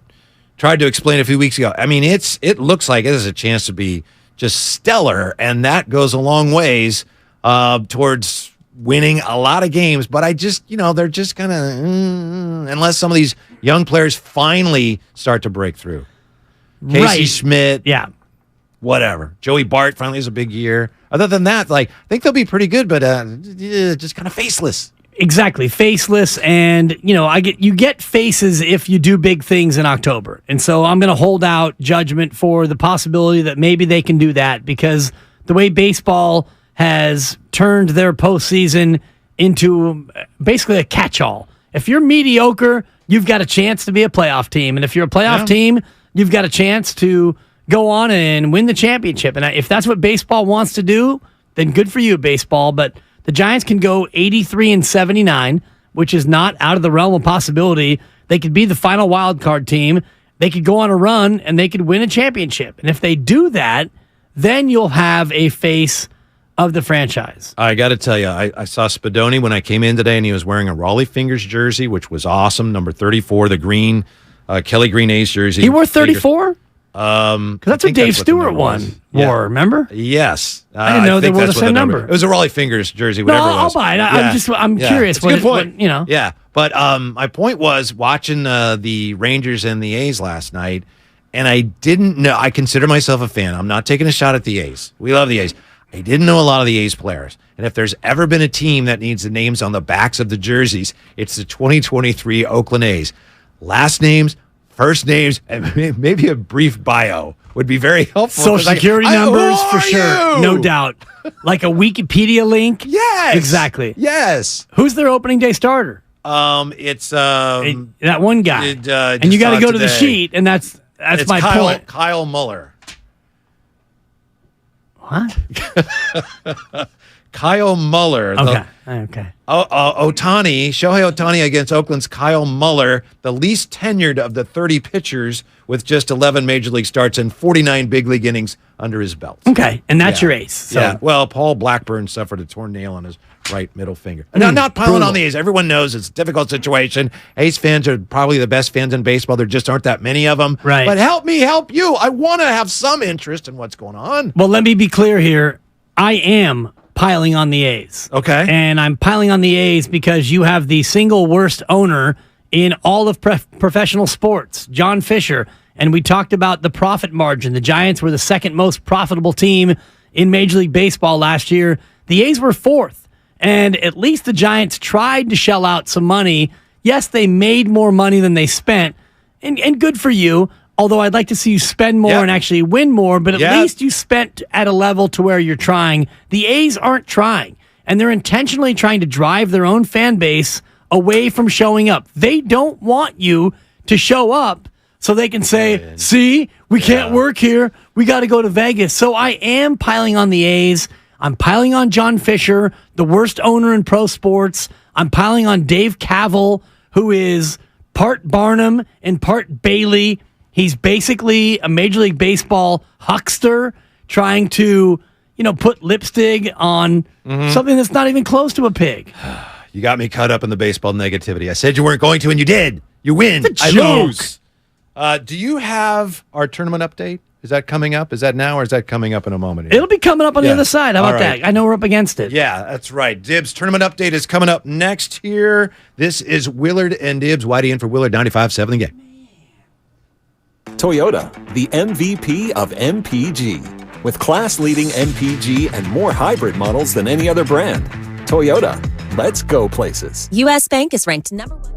tried to explain a few weeks ago, I mean, it looks like it has a chance to be just stellar, and that goes a long ways towards winning a lot of games. But I just, they're just kind of, unless some of these young players finally start to break through. Casey Schmidt. Yeah. Whatever. Joey Bart finally has a big year. Other than that, I think they'll be pretty good, but just kind of faceless. Exactly, faceless, and you get faces if you do big things in October, and so I'm going to hold out judgment for the possibility that maybe they can do that, because the way baseball has turned their postseason into basically a catch-all. If you're mediocre, you've got a chance to be a playoff team, and if you're a playoff team, you've got a chance to go on and win the championship. And if that's what baseball wants to do, then good for you, baseball. But the Giants can go 83-79, which is not out of the realm of possibility. They could be the final wild card team. They could go on a run, and they could win a championship. And if they do that, then you'll have a face of the franchise. I got to tell you, I saw Spadoni when I came in today, and he was wearing a Raleigh Fingers jersey, which was awesome, number 34, the green, Kelly Green A's jersey. He wore 34? Because that's what Dave Stewart wore, remember? Yes. I didn't know they wore the same number. It was a Raleigh Fingers jersey, whatever it was. I'll buy it. I'm curious. It's a good point. Yeah. But my point was watching the Rangers and the A's last night, and I didn't know. I consider myself a fan. I'm not taking a shot at the A's. We love the A's. I didn't know a lot of the A's players. And if there's ever been a team that needs the names on the backs of the jerseys, it's the 2023 Oakland A's. Last names, First names and maybe a brief bio would be very helpful. Social security numbers for sure, you? no doubt. Like a Wikipedia link. Yes, exactly. Yes. Who's their opening day starter? It's that one guy. And you got to go to the sheet, and that's my point. Kyle Muller. What? Kyle Muller. Okay. Shohei Ohtani against Oakland's Kyle Muller, the least tenured of the 30 pitchers with just 11 major league starts and 49 big league innings under his belt. Okay, and that's your ace. So. Yeah, well, Paul Blackburn suffered a torn nail on his right middle finger. Now, not piling on the A's. Everyone knows it's a difficult situation. A's fans are probably the best fans in baseball. There just aren't that many of them. Right. But help me help you. I want to have some interest in what's going on. Well, let me be clear here. I am piling on the A's. Okay. And I'm piling on the A's because you have the single worst owner in all of professional sports, John Fisher. And we talked about the profit margin. The Giants were the second most profitable team in Major League Baseball last year. The A's were fourth. And at least the Giants tried to shell out some money. Yes, they made more money than they spent. And good for you. Although I'd like to see you spend more and actually win more, but at least you spent at a level to where you're trying. The A's aren't trying, and they're intentionally trying to drive their own fan base away from showing up. They don't want you to show up so they can say, see, we can't work here. We got to go to Vegas. So I am piling on the A's. I'm piling on John Fisher, the worst owner in pro sports. I'm piling on Dave Cavell, who is part Barnum and part Bailey. He's basically a Major League Baseball huckster trying to, put lipstick on something that's not even close to a pig. You got me caught up in the baseball negativity. I said you weren't going to, and you did. You win. It's a I joke. lose. Do you have our tournament update? Is that coming up? Is that now, or is that coming up in a moment? It'll be coming up on the other side. How about that? I know we're up against it. Yeah, that's right. Dibs tournament update is coming up next here. This is Willard and Dibs. Whitey in for Willard, 95.7 The Game. Toyota, the MVP of MPG. With class-leading MPG and more hybrid models than any other brand. Toyota, let's go places. U.S. Bank is ranked number 1.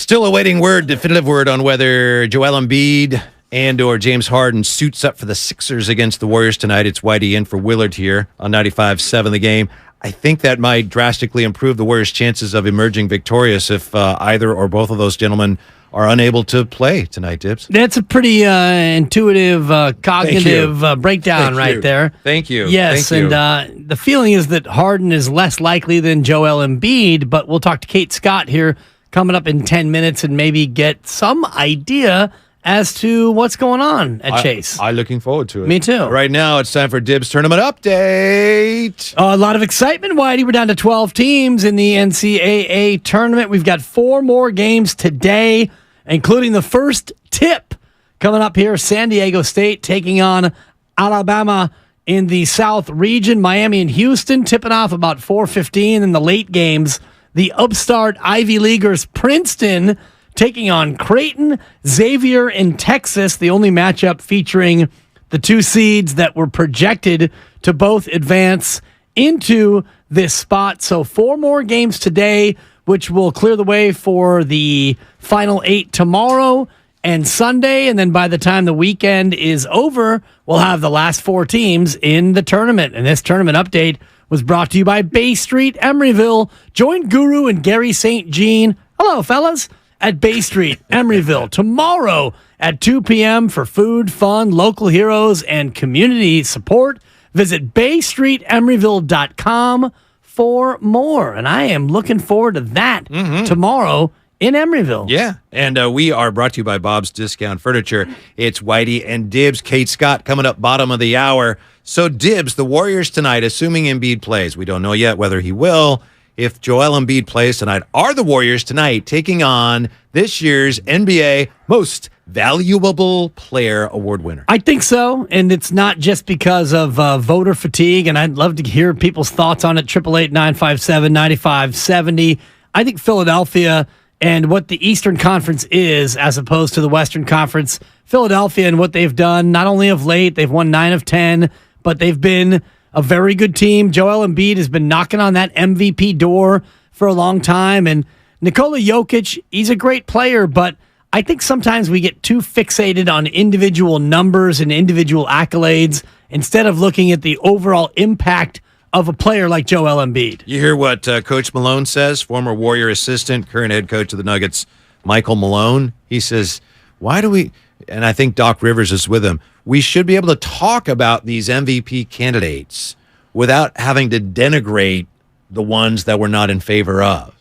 Still awaiting definitive word on whether Joel Embiid and or James Harden suits up for the Sixers against the Warriors tonight. It's Whitey in for Willard here on 95.7 The Game. I think that might drastically improve the Warriors' chances of emerging victorious if either or both of those gentlemen are unable to play tonight, Dibs. That's a pretty intuitive, cognitive breakdown there. Thank you. Yes, Thank you. And the feeling is that Harden is less likely than Joel Embiid, but we'll talk to Kate Scott here coming up in 10 minutes and maybe get some idea as to what's going on at Chase. I'm looking forward to it. Me too. Right now, it's time for Dibs Tournament Update. A lot of excitement, Whitey. We're down to 12 teams in the NCAA tournament. We've got 4 more games today, including the first tip coming up here. San Diego State taking on Alabama in the South region. Miami and Houston tipping off about 4:15 in the late games. The upstart Ivy Leaguers Princeton taking on Creighton, Xavier in Texas, the only matchup featuring the 2 seeds that were projected to both advance into this spot. So 4 more games today, which will clear the way for the final 8 tomorrow and Sunday. And then by the time the weekend is over, we'll have the last 4 teams in the tournament. And this tournament update was brought to you by Bay Street Emeryville. Join Guru and Gary St. Jean. Hello, fellas. At Bay Street, Emeryville, tomorrow at 2 p.m. for food, fun, local heroes, and community support. Visit baystreetemeryville.com for more. And I am looking forward to that tomorrow in Emeryville. Yeah, and we are brought to you by Bob's Discount Furniture. It's Whitey and Dibs. Kate Scott coming up bottom of the hour. So Dibs, the Warriors tonight, assuming Embiid plays. We don't know yet whether he will. If Joel Embiid plays tonight, are the Warriors tonight taking on this year's NBA Most Valuable Player Award winner? I think so, and it's not just because of voter fatigue, and I'd love to hear people's thoughts on it. 888-957-9570. I think Philadelphia and what the Eastern Conference is as opposed to the Western Conference. Philadelphia and what they've done, not only of late, they've won 9 of 10, but they've been a very good team. Joel Embiid has been knocking on that MVP door for a long time. And Nikola Jokic, he's a great player, but I think sometimes we get too fixated on individual numbers and individual accolades instead of looking at the overall impact of a player like Joel Embiid. You hear what Coach Malone says, former Warrior assistant, current head coach of the Nuggets, Michael Malone. He says, why do we, and I think Doc Rivers is with him, we should be able to talk about these MVP candidates without having to denigrate the ones that we're not in favor of.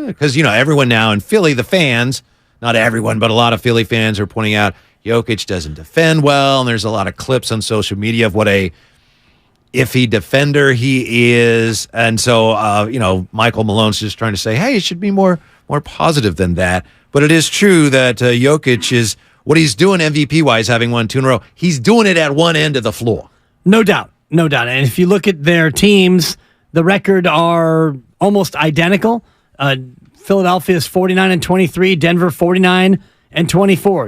Because, everyone now in Philly, the fans, not everyone, but a lot of Philly fans are pointing out Jokic doesn't defend well, and there's a lot of clips on social media of what a iffy defender he is. And so, Michael Malone's just trying to say, hey, it should be more positive than that. But it is true that Jokic is, what he's doing MVP-wise, having won 2 in a row, he's doing it at one end of the floor. No doubt. No doubt. And if you look at their teams, the record are almost identical. Philadelphia is 49-23, Denver 49-24.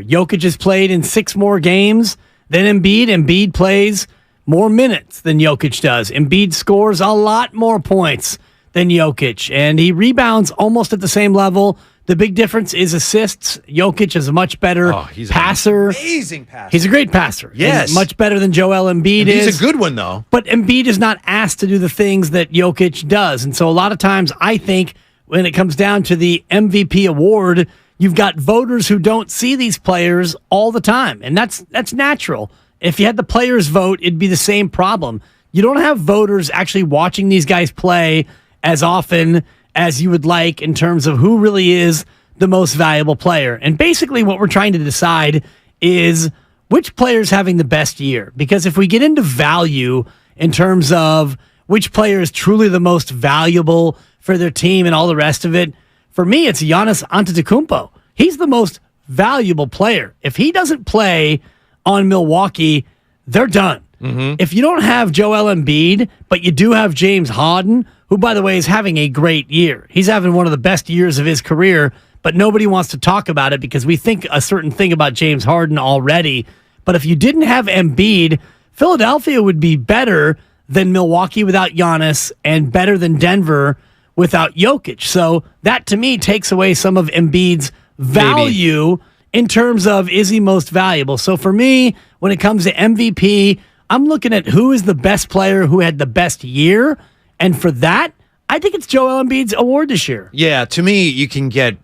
Jokic has played in 6 more games than Embiid. Embiid plays more minutes than Jokic does. Embiid scores a lot more points than Jokic, and he rebounds almost at the same level. The big difference is assists. Jokic is a much better passer. Amazing passer. He's a great passer. Yes. And much better than Joel Embiid is. He's a good one, though. But Embiid is not asked to do the things that Jokic does. And so a lot of times I think when it comes down to the MVP award, you've got voters who don't see these players all the time. And that's natural. If you had the players vote, it'd be the same problem. You don't have voters actually watching these guys play as often as you would like in terms of who really is the most valuable player. And basically what we're trying to decide is which player's having the best year. Because if we get into value in terms of which player is truly the most valuable for their team and all the rest of it, for me, it's Giannis Antetokounmpo. He's the most valuable player. If he doesn't play on Milwaukee, they're done. If you don't have Joel Embiid, but you do have James Harden, who, by the way, is having a great year. He's having one of the best years of his career, but nobody wants to talk about it because we think a certain thing about James Harden already. But if you didn't have Embiid, Philadelphia would be better than Milwaukee without Giannis and better than Denver without Jokic. So that, to me, takes away some of Embiid's value in terms of is he most valuable. So for me, when it comes to MVP, I'm looking at who is the best player who had the best year. And for that, I think it's Joel Embiid's award this year. Yeah, to me, you can get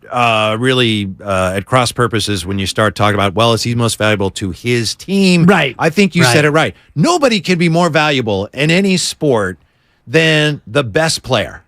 really at cross purposes when you start talking about, well, is he most valuable to his team? Right. I think you said it right. Nobody can be more valuable in any sport than the best player,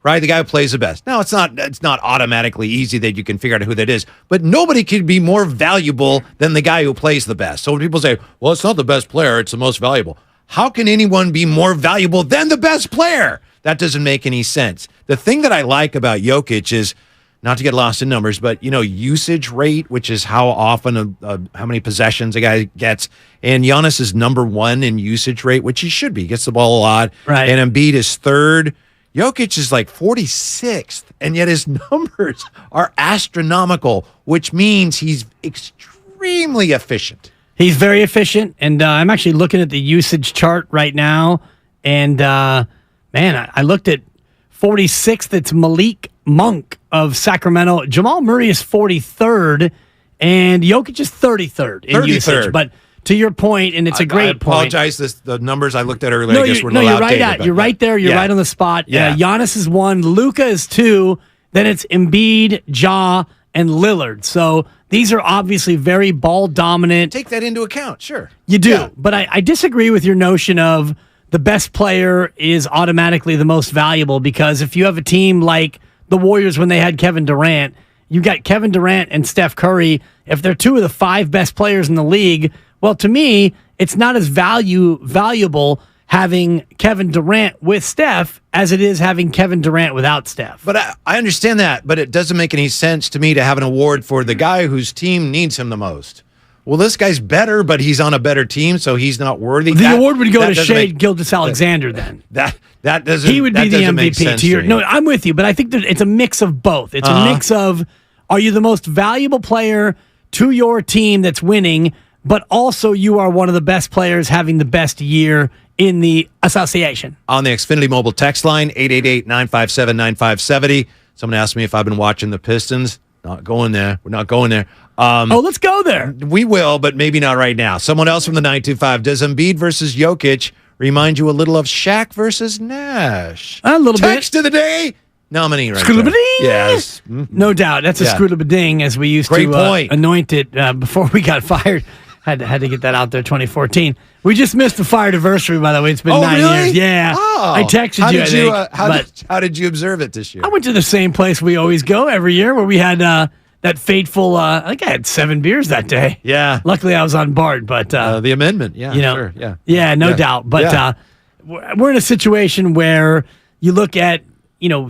right? The guy who plays the best. Now, it's not automatically easy that you can figure out who that is, but nobody can be more valuable than the guy who plays the best. So when people say, well, it's not the best player, it's the most valuable. How can anyone be more valuable than the best player? That doesn't make any sense. The thing that I like about Jokic is, not to get lost in numbers, but, usage rate, which is how often, how many possessions a guy gets. And Giannis is number 1 in usage rate, which he should be. He gets the ball a lot. Right. And Embiid is 3rd. Jokic is like 46th, and yet his numbers are astronomical, which means he's extremely efficient. He's very efficient, and I'm actually looking at the usage chart right now, and I looked at 46th. It's Malik Monk of Sacramento. Jamal Murray is 43rd, and Jokic is 33rd in usage. But to your point, and it's a great point. I apologize. The numbers I looked at earlier, I guess were you're right. You're right there. You're right on the spot. Yeah. Giannis is 1. Luka is 2. Then it's Embiid, Ja, and Lillard. So these are obviously very ball dominant. Take that into account. Sure. You do. But I disagree with your notion of the best player is automatically the most valuable, because if you have a team like the Warriors when they had Kevin Durant, you got Kevin Durant and Steph Curry. If they're 2 of the 5 best players in the league, well, to me, it's not as valuable having Kevin Durant with Steph as it is having Kevin Durant without Steph. But I understand that, but it doesn't make any sense to me to have an award for the guy whose team needs him the most. Well, this guy's better, but he's on a better team, so he's not worthy. The award would go to Shai Gilgeous-Alexander then. That doesn't. He would be the MVP. No, I'm with you, but I think that it's a mix of both. It's a mix of, are you the most valuable player to your team that's winning, but also you are one of the best players having the best year in the association. On the Xfinity mobile text line, 888-957-9570. Someone asked me if I've been watching the Pistons. Not going there. We're not going there. Let's go there. We will, but maybe not right now. Someone else from the 925. Does Embiid versus Jokic remind you a little of Shaq versus Nash? A little bit. Text of the day nominee right there. Yes. No doubt. That's a scroodabading, as we used to anoint it before we got fired. Had to get that out there, 2014. We just missed the fire anniversary, by the way. It's been 9 years. Yeah. Oh. I texted you, how did you observe it this year? I went to the same place we always go every year, where we had that fateful, I think I had 7 beers that day. Yeah. Luckily, I was on board, but... the amendment, sure. Yeah. Yeah, no doubt. But we're in a situation where you look at,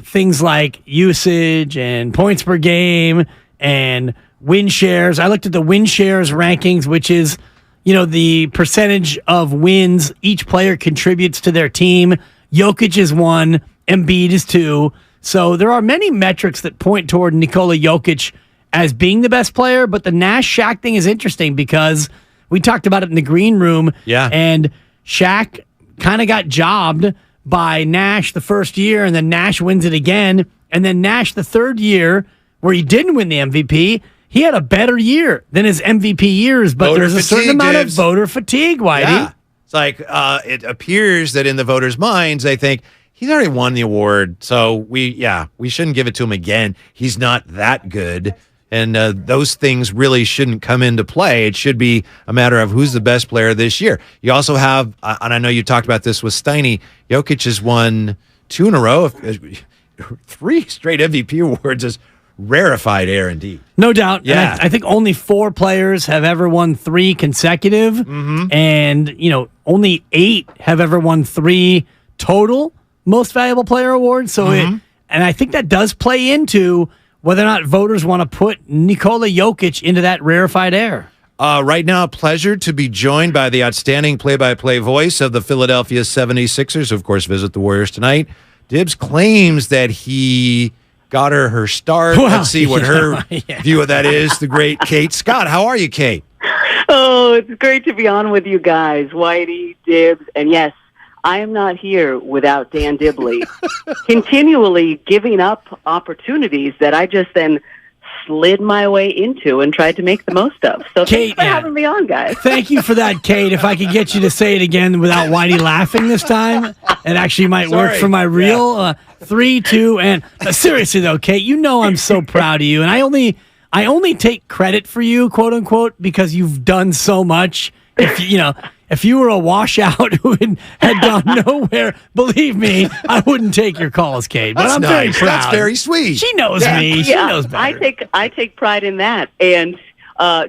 things like usage and points per game and win shares. I looked at the win shares rankings, which is, the percentage of wins each player contributes to their team. Jokic is 1, Embiid is 2. So there are many metrics that point toward Nikola Jokic as being the best player, but the Nash-Shaq thing is interesting because we talked about it in the green room. Yeah. And Shaq kind of got jobbed by Nash the first year, and then Nash wins it again. And then Nash the third year, where he didn't win the MVP, he had a better year than his MVP years, but there's a certain amount of voter fatigue, Whitey. Yeah. It's like it appears that in the voters' minds, they think he's already won the award, so we shouldn't give it to him again. He's not that good. And those things really shouldn't come into play. It should be a matter of who's the best player this year. You also have, and I know you talked about this with Steiny, Jokic has won 2 in a row. 3 straight MVP awards is rarefied air indeed. No doubt. Yeah. And I think only 4 players have ever won 3 consecutive. Mm-hmm. And, only 8 have ever won 3 total most valuable player awards. So and I think that does play into whether or not voters want to put Nikola Jokic into that rarefied air. Right now, a pleasure to be joined by the outstanding play-by-play voice of the Philadelphia 76ers, who, of course, visit the Warriors tonight. Dibbs claims that he got her start. Well, let's see what her view of that is. The great Kate Scott. How are you, Kate? Oh, it's great to be on with you guys, Whitey, Dibbs, and yes, I am not here without Dan Dibley, continually giving up opportunities that I just then slid my way into and tried to make the most of. So Kate, thanks for having me on, guys. Thank you for that, Kate. If I could get you to say it again without Whitey laughing this time, it actually might work for my real 3, 2, and seriously though, Kate, you know I'm so proud of you, and I only take credit for you, quote unquote, because you've done so much. If you were a washout who had gone nowhere, believe me, I wouldn't take your calls, Kate. But I'm very proud. That's very sweet. She knows me. She knows better. I take pride in that. And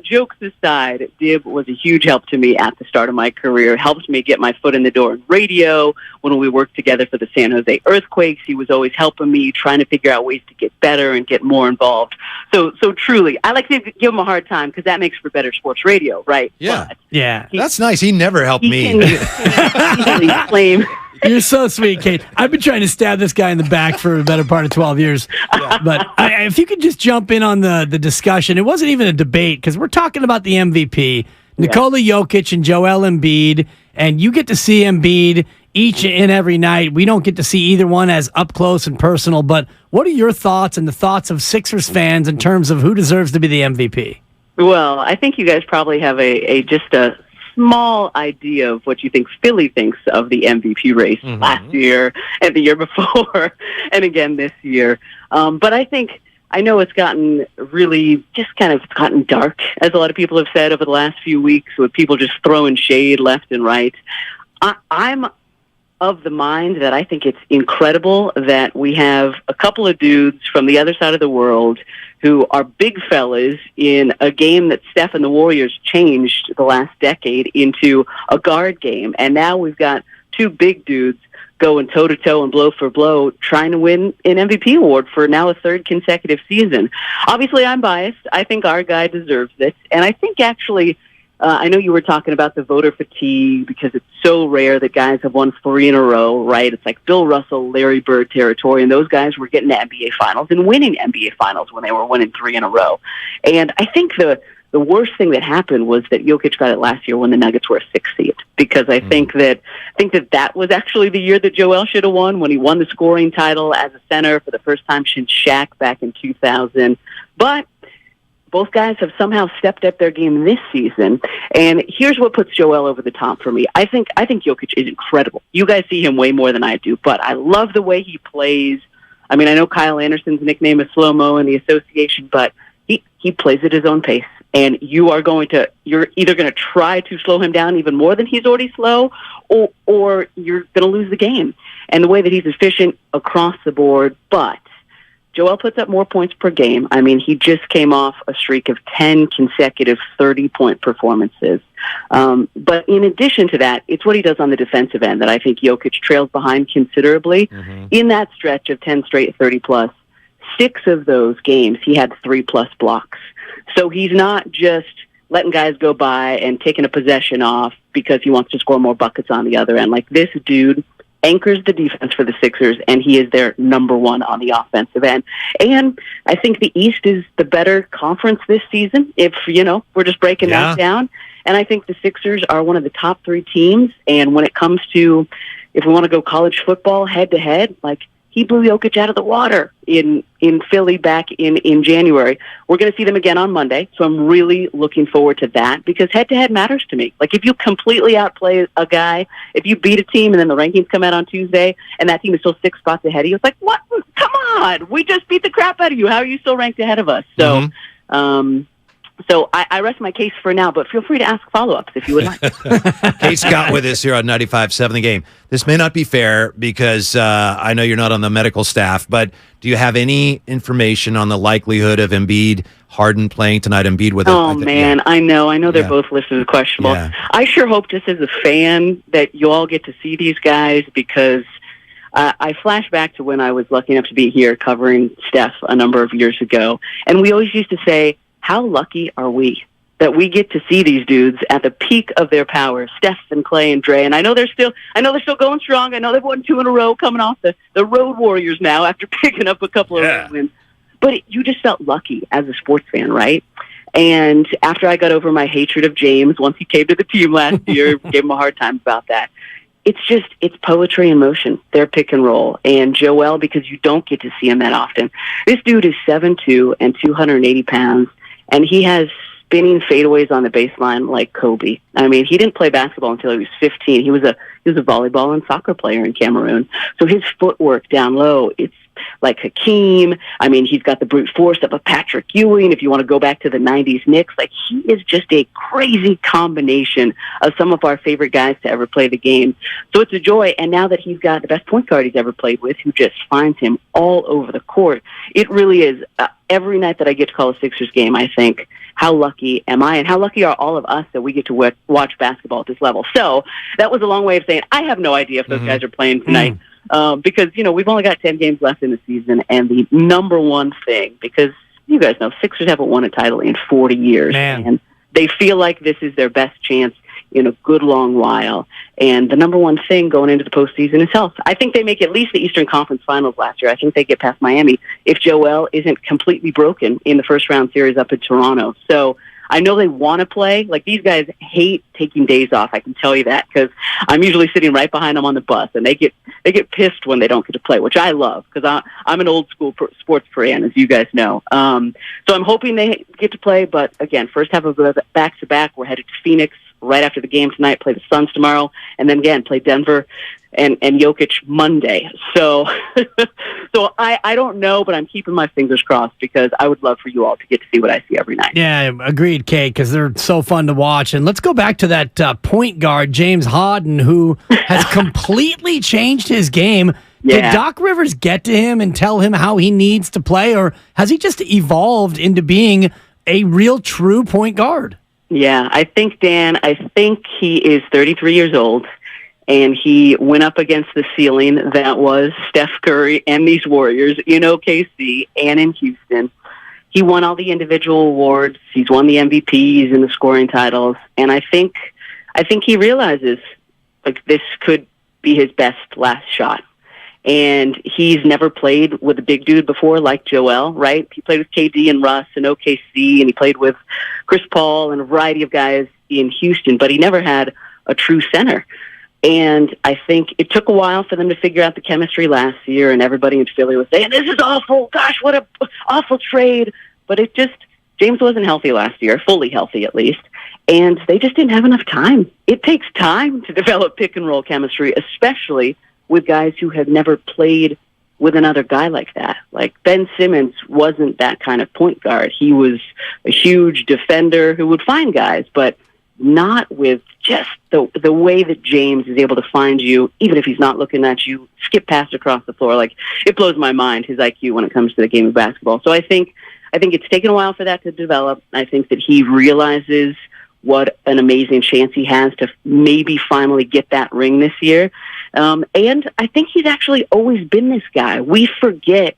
jokes aside, Dib was a huge help to me at the start of my career. Helped me get my foot in the door in radio. When we worked together for the San Jose Earthquakes, he was always helping me, trying to figure out ways to get better and get more involved. So truly, I like to give him a hard time because that makes for better sports radio, right? Yeah. Yeah. That's nice. He never helped me. Easily claim. You're so sweet, Kate. I've been trying to stab this guy in the back for the better part of 12 years. But if you could just jump in on the discussion. It wasn't even a debate because we're talking about the MVP, Nikola Jokic and Joel Embiid, and you get to see Embiid each and every night. We don't get to see either one as up close and personal, but what are your thoughts and the thoughts of Sixers fans in terms of who deserves to be the MVP? Well, I think you guys probably have just a small idea of what you think Philly thinks of the MVP race last year and the year before and again this year. But I know it's gotten really it's gotten dark, as a lot of people have said over the last few weeks, with people just throwing shade left and right. I'm of the mind that I think it's incredible that we have a couple of dudes from the other side of the world who are big fellas in a game that Steph and the Warriors changed the last decade into a guard game. And now we've got two big dudes going toe-to-toe and blow for blow, trying to win an MVP award for now a third consecutive season. Obviously, I'm biased. I think our guy deserves it. And I think actually, I know you were talking about the voter fatigue because it's so rare that guys have won 3 in a row, right? It's like Bill Russell, Larry Bird territory, and those guys were getting to NBA Finals and winning NBA Finals when they were winning 3 in a row. And I think the worst thing that happened was that Jokic got it last year when the Nuggets were a 6th seed, because I think that was actually the year that Joel should have won, when he won the scoring title as a center for the first time since Shaq back in 2000. But both guys have somehow stepped up their game this season, and here's what puts Joel over the top for me. I think Jokic is incredible. You guys see him way more than I do, but I love the way he plays. I mean, I know Kyle Anderson's nickname is Slow-Mo in the association, but he plays at his own pace, and you're either going to try to slow him down even more than he's already slow, or you're going to lose the game. And the way that he's efficient across the board, but Joel puts up more points per game. I mean, he just came off a streak of 10 consecutive 30-point performances. But in addition to that, it's what he does on the defensive end that I think Jokic trails behind considerably. In that stretch of 10 straight 30-plus, 6 of those games, he had 3+ blocks. So he's not just letting guys go by and taking a possession off because he wants to score more buckets on the other end. Like, this dude anchors the defense for the Sixers, and he is their number one on the offensive end. And I think the East is the better conference this season, if, we're just breaking that down. And I think the Sixers are one of the top 3 teams. And when it comes to, if we want to go college football head-to-head, like, he blew Jokic out of the water in Philly back in January. We're going to see them again on Monday, so I'm really looking forward to that, because head-to-head matters to me. Like, if you completely outplay a guy, if you beat a team and then the rankings come out on Tuesday and that team is still 6 spots ahead of you, it's like, what? Come on! We just beat the crap out of you. How are you still ranked ahead of us? So, So I rest my case for now, but feel free to ask follow-ups if you would like. Kate Scott with us here on 95.7 The Game. This may not be fair because I know you're not on the medical staff, but do you have any information on the likelihood of Embiid, Harden playing tonight? Embiid with I know they're both listed as questionable. Yeah. I sure hope, just as a fan, that you all get to see these guys, because I flash back to when I was lucky enough to be here covering Steph a number of years ago, and we always used to say, how lucky are we that we get to see these dudes at the peak of their power, Steph and Clay and Dre. And I know they're still going strong. I know they've won 2 in a row, coming off the Road Warriors now after picking up a couple of road wins. But you just felt lucky as a sports fan, right? And after I got over my hatred of James once he came to the team last year, gave him a hard time about that, it's poetry in motion, their pick and roll. And Joel, because you don't get to see him that often, this dude is 7'2" and 280 pounds, and he has spinning fadeaways on the baseline like Kobe. I mean, he didn't play basketball until he was 15. He was a volleyball and soccer player in Cameroon. So his footwork down low, it's like Hakeem. I mean, he's got the brute force of a Patrick Ewing. If you want to go back to the 90s Knicks, like, he is just a crazy combination of some of our favorite guys to ever play the game. So it's a joy. And now that he's got the best point guard he's ever played with, who just finds him all over the court, it really is. Every night that I get to call a Sixers game, I think, how lucky am I, and how lucky are all of us that we get to watch basketball at this level. So that was a long way of saying I have no idea if those guys are playing tonight. Because, we've only got 10 games left in the season, and the number one thing, because you guys know Sixers haven't won a title in 40 years, and they feel like this is their best chance in a good long while. And the number one thing going into the postseason is health. I think they make at least the Eastern Conference Finals last year. I think they get past Miami if Joel isn't completely broken in the first round series up in Toronto. So I know they want to play. Like, these guys hate taking days off. I can tell you that, because I'm usually sitting right behind them on the bus, and they get pissed when they don't get to play, which I love, because I'm an old school sports fan, as you guys know. So I'm hoping they get to play. But again, first half of the back-to-back, we're headed to Phoenix right after the game tonight, play the Suns tomorrow, and then again play Denver and Jokic Monday. So I don't know, but I'm keeping my fingers crossed, because I would love for you all to get to see what I see every night. Yeah, agreed, Kate, because they're so fun to watch. And let's go back to that point guard, James Harden, who has completely changed his game. Yeah. Did Doc Rivers get to him and tell him how he needs to play, or has he just evolved into being a real true point guard? Yeah, I think he is 33 years old, and he went up against the ceiling that was Steph Curry and these Warriors in OKC and in Houston. He won all the individual awards. He's won the MVPs and the scoring titles, and I think he realizes, like, this could be his best last shot. And he's never played with a big dude before, like Joel, right? He played with KD and Russ in OKC, and he played with Chris Paul and a variety of guys in Houston, but he never had a true center. And I think it took a while for them to figure out the chemistry last year, and everybody in Philly was saying, this is awful, gosh, what a awful trade. But James wasn't healthy last year, fully healthy at least, and they just didn't have enough time. It takes time to develop pick-and-roll chemistry, especially with guys who have never played with another guy like that. Like, Ben Simmons wasn't that kind of point guard. He was a huge defender who would find guys, but not with just the way that James is able to find you, even if he's not looking at you, skip past across the floor. Like, it blows my mind, his IQ when it comes to the game of basketball. So I think it's taken a while for that to develop. I think that he realizes what an amazing chance he has to maybe finally get that ring this year. And I think he's actually always been this guy. We forget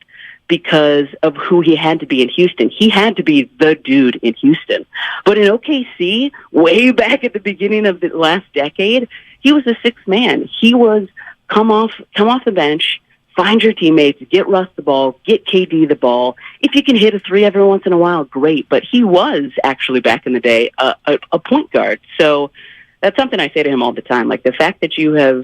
because of who he had to be in Houston. He had to be the dude in Houston. But in OKC, way back at the beginning of the last decade, he was a sixth man. He was come off the bench, find your teammates, get Russ the ball, get KD the ball. If you can hit a three every once in a while, great. But he was actually, back in the day, a point guard. So that's something I say to him all the time. Like, the fact that you have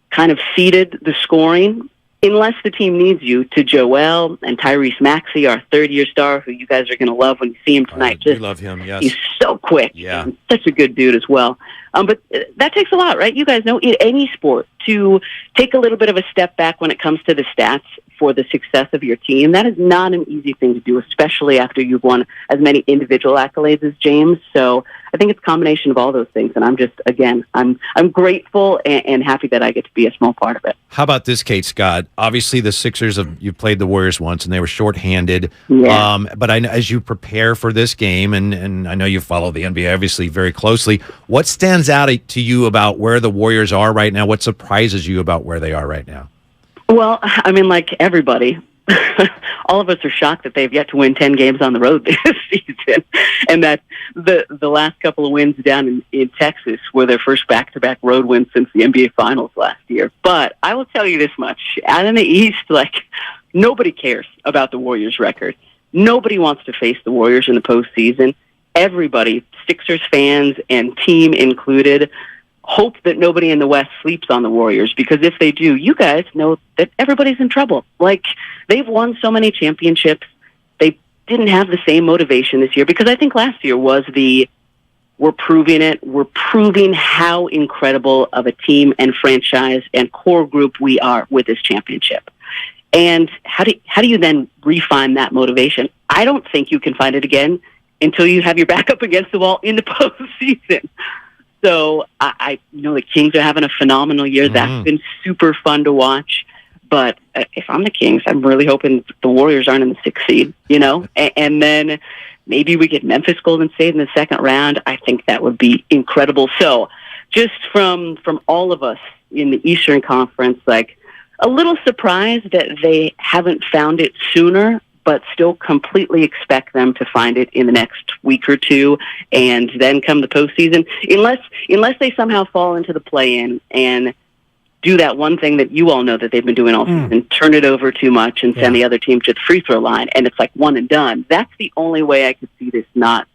kind of ceded the scoring, unless the team needs you, to Joel and Tyrese Maxey, our third-year star, who you guys are going to love when you see him tonight. We love him, yes. He's so quick. Yeah. And such a good dude as well. But that takes a lot, right? You guys know, in any sport, to take a little bit of a step back when it comes to the stats for the success of your team. That is not an easy thing to do, especially after you've won as many individual accolades as James. So I think it's a combination of all those things. And I'm just, again, I'm grateful and happy that I get to be a small part of it. How about this, Kate Scott? Obviously, the Sixers, you played the Warriors once, and they were shorthanded. Yeah. But as you prepare for this game, and I know you follow the NBA obviously very closely, what stands out to you about where the Warriors are right now? What surprises you about where they are right now? Well, I mean, like everybody, all of us are shocked that they've yet to win 10 games on the road this season, and that the last couple of wins down in Texas were their first back-to-back road wins since the NBA Finals last year. But I will tell you this much. Out in the East, like, nobody cares about the Warriors' record. Nobody wants to face the Warriors in the postseason. Everybody, Sixers fans and team included, hope that nobody in the West sleeps on the Warriors, because if they do, you guys know that everybody's in trouble. Like, they've won so many championships. They didn't have the same motivation this year, because I think last year was we're proving it. We're proving how incredible of a team and franchise and core group we are with this championship. And how do you then refine that motivation? I don't think you can find it again until you have your back up against the wall in the postseason. So I know the Kings are having a phenomenal year. That's been super fun to watch. But if I'm the Kings, I'm really hoping the Warriors aren't in the 6th seed, and then maybe we get Memphis Golden State in the second round. I think that would be incredible. So just from all of us in the Eastern Conference, like, a little surprised that they haven't found it sooner, but still completely expect them to find it in the next week or two, and then come the postseason, unless they somehow fall into the play-in and do that one thing that you all know that they've been doing all season, turn it over too much and send the other team to the free throw line, and it's like one and done. That's the only way I could see this not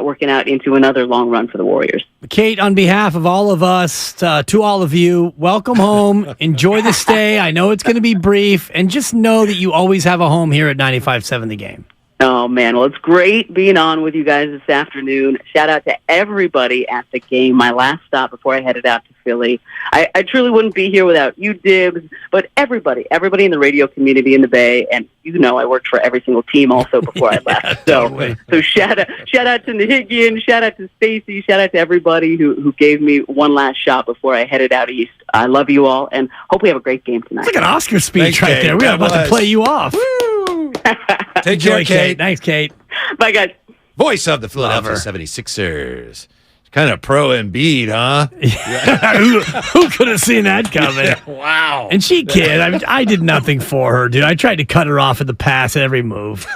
working out into another long run for the Warriors. Kate, on behalf of all of us, to all of you, welcome home. Enjoy the stay. I know it's going to be brief, and just know that you always have a home here at 95.7 The Game. Oh, man. Well, it's great being on with you guys this afternoon. Shout out to everybody at the game. My last stop before I headed out to Philly. I truly wouldn't be here without you, Dibs, but everybody in the radio community in the Bay. And I worked for every single team also before I left. So shout out to Nahigian, shout out to Stacy, shout out to everybody who gave me one last shot before I headed out east. I love you all, and hope we have a great game tonight. It's like an Oscar speech right there. We're about to play you off. Woo! Take care, Kate. Thanks, Kate. Bye, guys. Voice of the Philadelphia 76ers. Kind of pro Embiid, huh? Who could have seen that coming? Wow. And she kid. I did nothing for her, dude. I tried to cut her off at the pass at every move.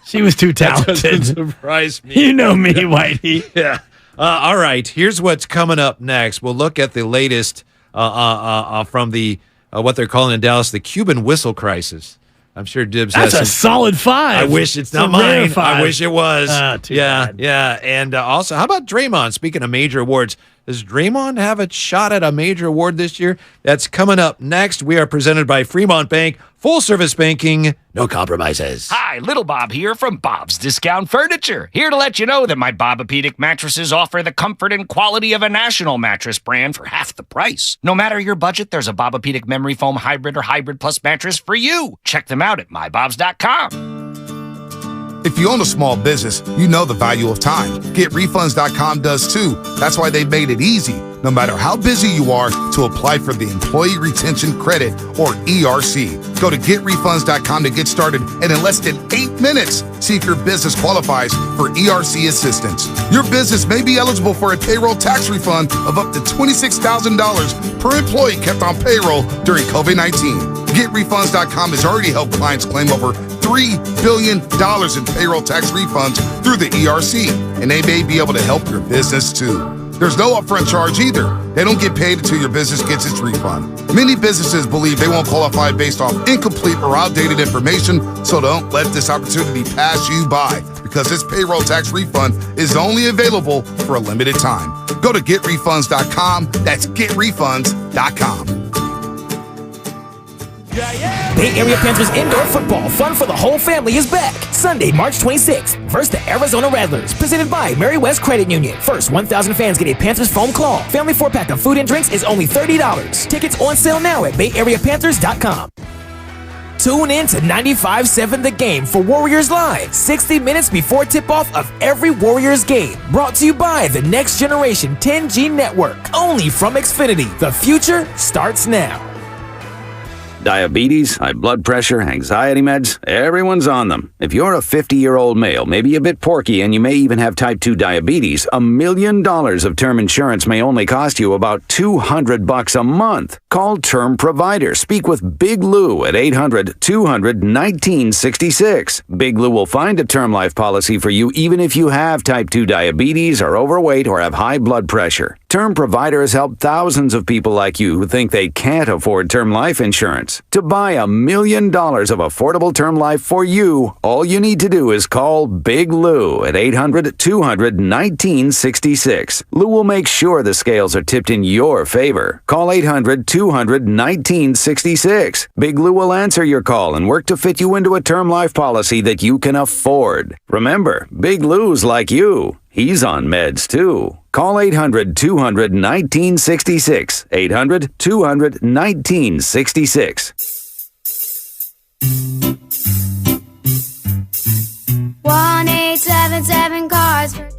She was too talented. That doesn't surprise me. You know me, Whitey. Yeah. All right. Here's what's coming up next. We'll look at the latest from the what they're calling in Dallas the Cuban whistle crisis. I'm sure Dibs has a solid 5. I wish it's not mine. I wish it was. Too bad. Yeah. And also, how about Draymond? Speaking of major awards, does Draymond have a shot at a major award this year? That's coming up next. We are presented by Fremont Bank. Full service banking, no compromises. Hi, Little Bob here from Bob's Discount Furniture. Here to let you know that my Bobapedic mattresses offer the comfort and quality of a national mattress brand for half the price. No matter your budget, there's a Bobapedic Memory Foam Hybrid or Hybrid Plus mattress for you. Check them out at mybobs.com. If you own a small business, you know the value of time. GetRefunds.com does too. That's why they've made it easy, no matter how busy you are, to apply for the Employee Retention Credit, or ERC. Go to GetRefunds.com to get started, and in less than 8 minutes, see if your business qualifies for ERC assistance. Your business may be eligible for a payroll tax refund of up to $26,000 per employee kept on payroll during COVID-19. GetRefunds.com has already helped clients claim over $3 billion in payroll tax refunds through the ERC, and they may be able to help your business too. There's no upfront charge either. They don't get paid until your business gets its refund. Many businesses believe they won't qualify based off incomplete or outdated information, so don't let this opportunity pass you by, because this payroll tax refund is only available for a limited time. Go to GetRefunds.com. That's GetRefunds.com. Bay Area Panthers indoor football fun for the whole family is back. Sunday, March 26th versus the Arizona Rattlers. Presented by Mary West Credit Union. First 1,000 fans get a Panthers foam claw. Family 4-pack of food and drinks is only $30. Tickets on sale now at BayAreaPanthers.com. Tune in to 95.7 The Game for Warriors Live, 60 minutes before tip-off of every Warriors game. Brought to you by the Next Generation 10G Network. Only from Xfinity. The future starts now. Diabetes, high blood pressure, anxiety meds, everyone's on them. If you're a 50-year-old male, maybe a bit porky, and you may even have type 2 diabetes, $1 million of term insurance may only cost you about $200 a month. Call Term Provider. Speak with Big Lou at 800-200-1966. Big Lou will find a term life policy for you even if you have type 2 diabetes, are overweight, or have high blood pressure. Term Provider has helped thousands of people like you who think they can't afford term life insurance. To buy $1 million of affordable term life for you, all you need to do is call Big Lou at 800-200-1966. Lou will make sure the scales are tipped in your favor. Call 800-200-1966. Big Lou will answer your call and work to fit you into a term life policy that you can afford. Remember, Big Lou's like you. He's on meds, too. Call 800-200-1966. 800-200-1966. 1877 cars for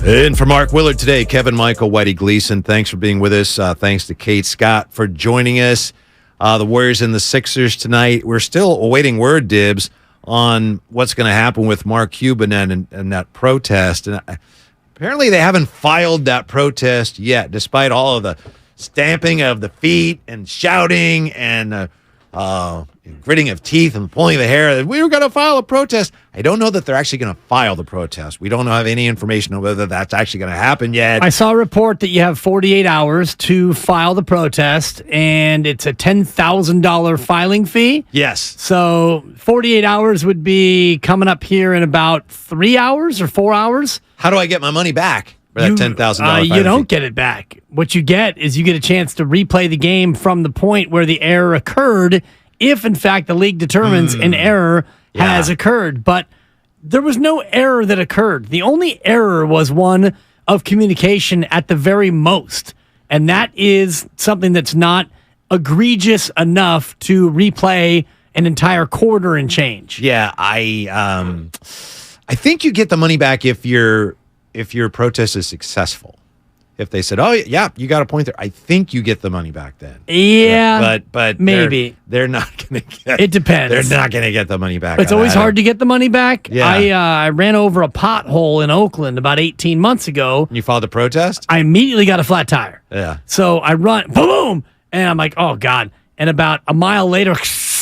And for Mark Willard today, Kevin Michael, Whitey Gleason, thanks for being with us. Thanks to Kate Scott for joining us. The Warriors and the Sixers tonight. We're still awaiting word, Dibs, on what's going to happen with Mark Cuban and that protest. And apparently they haven't filed that protest yet, despite all of the stamping of the feet and shouting and gritting of teeth and pulling of the hair. We were going to file a protest. I don't know that they're actually going to file the protest. We don't have any information on whether that's actually going to happen yet. I saw a report that you have 48 hours to file the protest, and it's a $10,000 filing fee. Yes. So 48 hours would be coming up here in about 3 hours or 4 hours. How do I get my money back for that $10,000 filing You don't fee? get it back. What you get is you get a chance to replay the game from the point where the error occurred if in fact the league determines an error has occurred. But there was no error that occurred. The only error was one of communication at the very most. And that is something that's not egregious enough to replay an entire quarter and change. Yeah, I think you get the money back if your protest is successful. If they said, "Oh yeah, you got a point there," I think you get the money back then. Yeah, but maybe they're not going to get. It depends. They're not going to get the money back. It's always hard to get the money back. Yeah. I ran over a pothole in Oakland about 18 months ago. You filed a protest? I immediately got a flat tire. Yeah. So I run, boom, and I'm like, oh God. And about a mile later,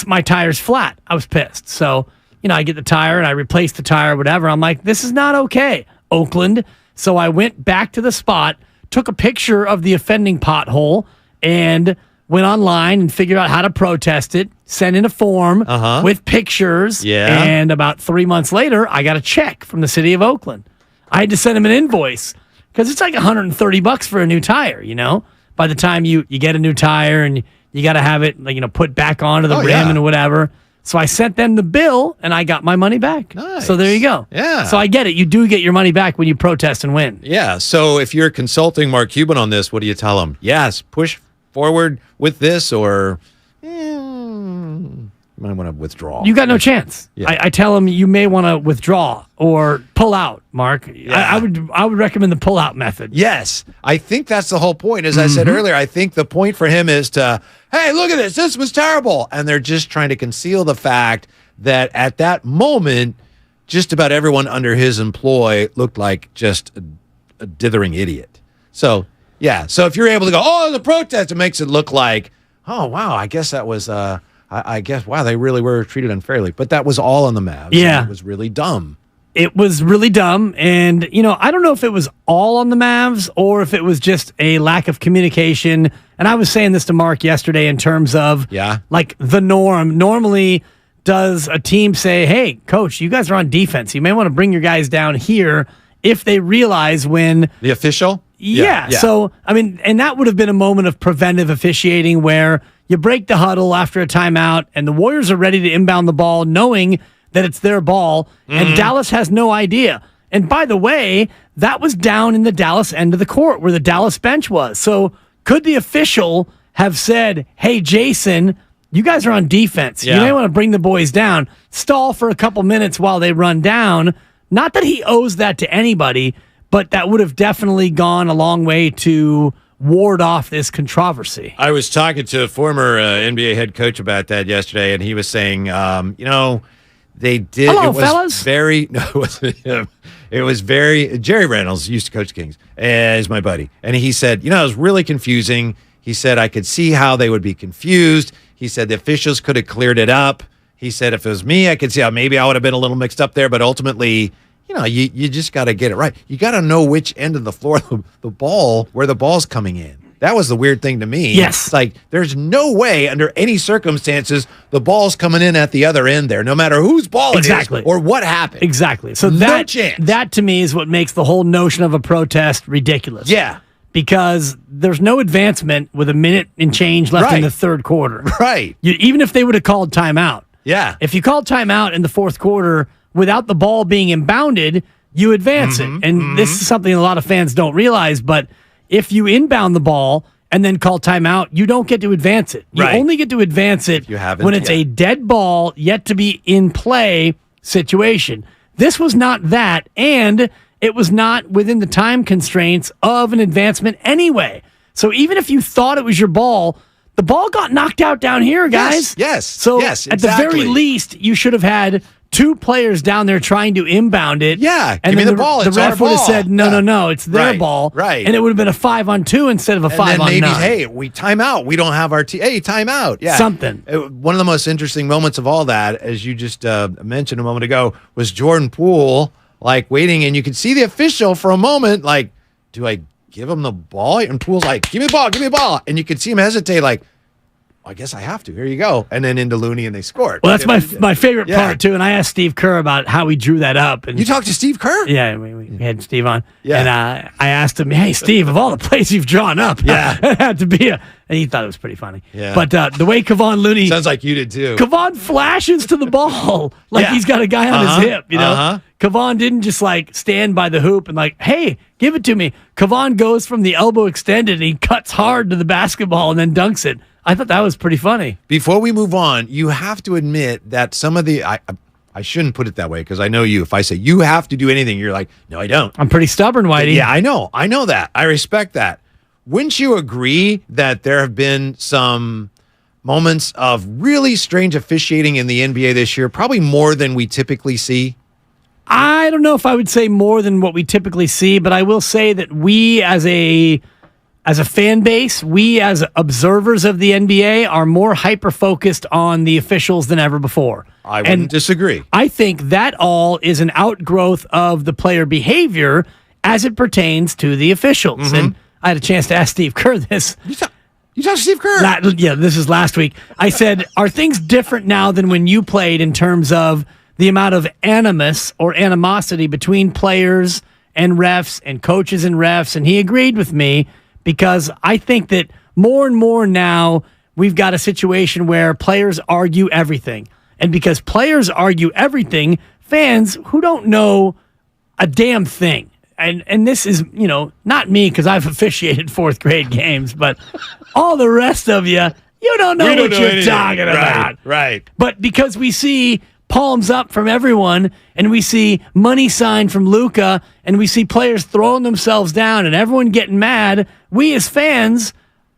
my tire's flat. I was pissed. So, I get the tire and I replace the tire, whatever. I'm like, this is not okay, Oakland. So I went back to the spot, took a picture of the offending pothole, and went online and figured out how to protest it, sent in a form with pictures. Yeah. And about 3 months later, I got a check from the city of Oakland. I had to send them an invoice because it's like $130 for a new tire, By the time you get a new tire and you got to have it put back onto the rim and whatever. So I sent them the bill and I got my money back. Nice. So there you go. Yeah. So I get it. You do get your money back when you protest and win. Yeah. So if you're consulting Mark Cuban on this, what do you tell him? Yes, push forward with this, or you might want to withdraw. You got no chance. Yeah. I tell them you may want to withdraw or pull out, Mark. Yeah. I would recommend the pull out method. Yes. I think that's the whole point. As I said earlier, I think the point for him is to, hey, look at this. This was terrible. And they're just trying to conceal the fact that at that moment, just about everyone under his employ looked like just a dithering idiot. So, yeah. So if you're able to go, oh, the protest, it makes it look like, oh, wow, I guess that was, I guess, wow, they really were treated unfairly. But that was all on the Mavs. Yeah. And it was really dumb. It was really dumb. And, I don't know if it was all on the Mavs or if it was just a lack of communication. And I was saying this to Mark yesterday in terms of like the norm. Normally, does a team say, hey, coach, you guys are on defense. You may want to bring your guys down here if they realize when the official? Yeah. So, and that would have been a moment of preventive officiating where you break the huddle after a timeout and the Warriors are ready to inbound the ball knowing that it's their ball, and Dallas has no idea. And by the way, that was down in the Dallas end of the court where the Dallas bench was. So could the official have said, hey, Jason, you guys are on defense. You may want to bring the boys down, stall for a couple minutes while they run down. Not that he owes that to anybody, but that would have definitely gone a long way to ward off this controversy. I was talking to a former NBA head coach about that yesterday, and he was saying, they did. Hello, it was fellas. Very. No, it wasn't him. It was very. Jerry Reynolds used to coach Kings, is my buddy, and he said, it was really confusing. He said I could see how they would be confused. He said the officials could have cleared it up. He said if it was me, I could see how maybe I would have been a little mixed up there, but ultimately, you just got to get it right. You got to know which end of the floor where the ball's coming in. That was the weird thing to me. Yes. It's like there's no way under any circumstances the ball's coming in at the other end there, no matter whose ball it is or what happened. Exactly. So no chance. That to me is what makes the whole notion of a protest ridiculous. Yeah. Because there's no advancement with a minute and change left in the third quarter. Right. Even if they would have called timeout. Yeah. If you called timeout in the fourth quarter without the ball being inbounded, you advance it. And this is something a lot of fans don't realize, but if you inbound the ball and then call timeout, you don't get to advance it. You only get to advance it when it's a dead ball yet to be in play situation. This was not that, and it was not within the time constraints of an advancement anyway. So even if you thought it was your ball, the ball got knocked out down here, guys. Yes. So yes, at the very least, you should have had two players down there trying to inbound it. Yeah, and give me then the ball. The It's ref our would have ball. said, no, it's their ball. Right. And it would have been a 5-on-2 instead of a 5-on-9. And then maybe, hey, we time out. We don't have our hey, time out. Yeah. Something. One of the most interesting moments of all that, as you just mentioned a moment ago, was Jordan Poole, waiting, and you could see the official for a moment, do I give him the ball? And Poole's like, give me the ball. And you could see him hesitate, I guess I have to. Here you go. And then into Looney, and they scored. Well, that's my favorite part, too. And I asked Steve Kerr about how he drew that up. And you talked to Steve Kerr? Yeah, we had Steve on. Yeah. And I asked him, hey, Steve, of all the plays you've drawn up, it had to be And he thought it was pretty funny. Yeah. But the way Kevon Looney... Sounds like you did too. Kevon flashes to the ball like he's got a guy on his hip, Kevon didn't just stand by the hoop and hey, give it to me. Kevon goes from the elbow extended and he cuts hard to the basketball and then dunks it. I thought that was pretty funny. Before we move on, you have to admit that some of the... I shouldn't put it that way because I know you. If I say you have to do anything, you're like, no, I don't. I'm pretty stubborn, Whitey. Yeah, I know. I know that. I respect that. Wouldn't you agree that there have been some moments of really strange officiating in the NBA this year, probably more than we typically see? I don't know if I would say more than what we typically see, but I will say that we as a fan base, we as observers of the NBA are more hyper-focused on the officials than ever before. I wouldn't disagree. I think that all is an outgrowth of the player behavior as it pertains to the officials. Mm-hmm. And I had a chance to ask Steve Kerr this. You talked to Steve Kerr? This is last week. I said, are things different now than when you played in terms of the amount of animus or animosity between players and refs and coaches and refs? And he agreed with me because I think that more and more now we've got a situation where players argue everything. And because players argue everything, fans who don't know a damn thing, and this is, not me because I've officiated fourth grade games, but all the rest of you don't know what you're talking about. Right. But because we see palms up from everyone, and we see money sign from Luka, and we see players throwing themselves down and everyone getting mad, we as fans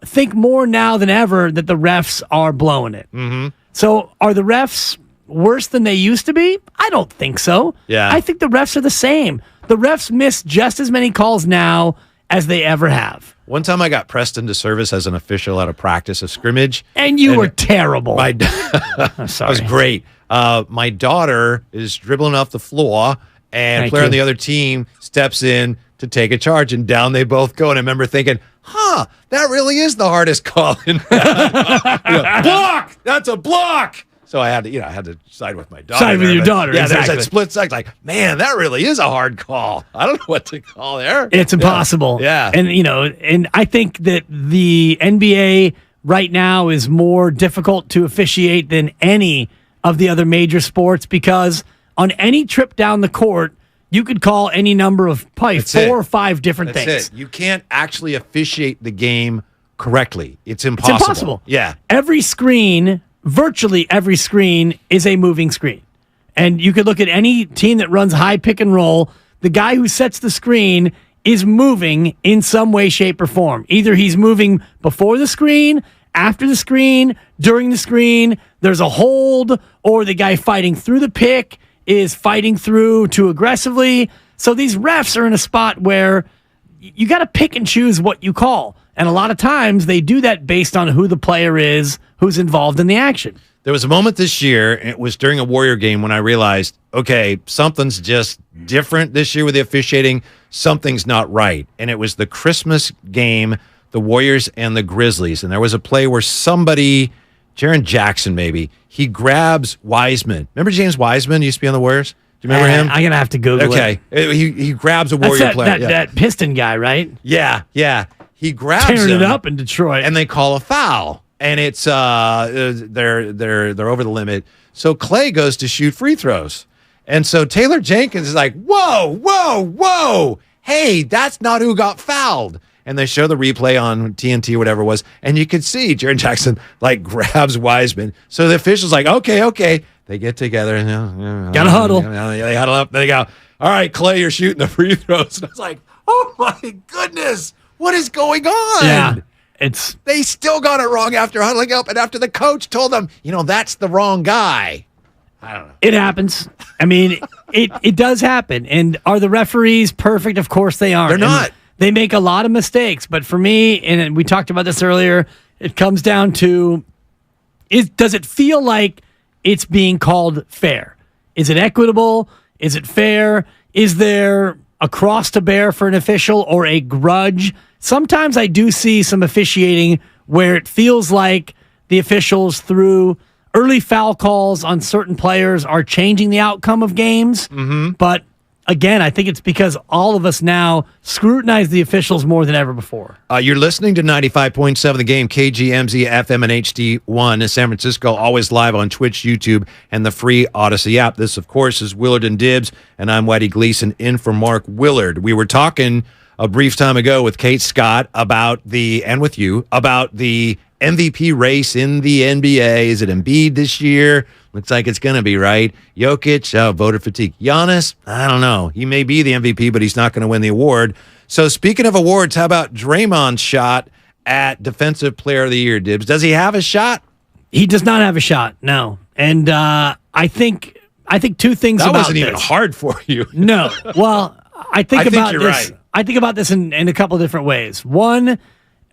think more now than ever that the refs are blowing it. Mm-hmm. So are the refs worse than they used to be? I don't think so. Yeah. I think the refs are the same. The refs miss just as many calls now as they ever have. One time I got pressed into service as an official at a practice of scrimmage. And you were terrible. That was great. My daughter is dribbling off the floor, and a player on the other team steps in to take a charge, and down they both go. And I remember thinking, that really is the hardest call in block! That's a block! So I had to side with my daughter. Side with your daughter, yeah, exactly. There's that split second, man, that really is a hard call. I don't know what to call there. It's impossible. Yeah. And, and I think that the NBA right now is more difficult to officiate than any of the other major sports because on any trip down the court, you could call any number of probably four or five different things. You can't actually officiate the game correctly. It's impossible. It's impossible. Yeah. Virtually every screen is a moving screen. And you could look at any team that runs high pick and roll. The guy who sets the screen is moving in some way, shape, or form. Either he's moving before the screen, after the screen, during the screen, there's a hold, or the guy fighting through the pick is fighting through too aggressively. So these refs are in a spot where you got to pick and choose what you call. And a lot of times they do that based on who the player is, who's involved in the action. There was a moment this year, and it was during a Warrior game, when I realized, okay, something's just different this year with the officiating. Something's not right. And it was the Christmas game, the Warriors and the Grizzlies. And there was a play where somebody, Jaren Jackson maybe, he grabs Wiseman. Remember James Wiseman used to be on the Warriors? Do you remember him? I'm going to have to Google it. Okay. He grabs a Warrior player. That Piston guy, right? Yeah. He grabs tearing him, it up in Detroit, and they call a foul, and it's they're over the limit. So Clay goes to shoot free throws, and so Taylor Jenkins is like, whoa, hey, that's not who got fouled. And they show the replay on TNT or whatever it was, and you could see Jaren Jackson grabs Wiseman. So the official's like, okay. They get together and gotta huddle. They huddle up. They go, all right, Clay, you're shooting the free throws. And I was like, oh my goodness. What is going on? Yeah, they still got it wrong after huddling up and after the coach told them, that's the wrong guy. I don't know. It happens. I mean, it does happen. And are the referees perfect? Of course they aren't. They're not. And they make a lot of mistakes. But for me, and we talked about this earlier, it comes down to, does it feel like it's being called fair? Is it equitable? Is it fair? Is there a cross to bear for an official or a grudge? Sometimes I do see some officiating where it feels like the officials, through early foul calls on certain players, are changing the outcome of games. Mm-hmm. But again, I think it's because all of us now scrutinize the officials more than ever before. You're listening to 95.7 The Game, KGMZ, FM, and HD1 in San Francisco, always live on Twitch, YouTube, and the free Odyssey app. This, of course, is Willard and Dibs, and I'm Whitey Gleason in for Mark Willard. We were talking a brief time ago with Kate Scott and with you, about the MVP race in the NBA. Is it Embiid this year? Looks like it's going to be, right? Jokic, voter fatigue. Giannis, I don't know. He may be the MVP, but he's not going to win the award. So speaking of awards, how about Draymond's shot at Defensive Player of the Year, Dibs? Does he have a shot? He does not have a shot, no. And I think two things that about wasn't this. even hard for you. No. Well, I think you're this. right. I think about this in a couple of different ways. One,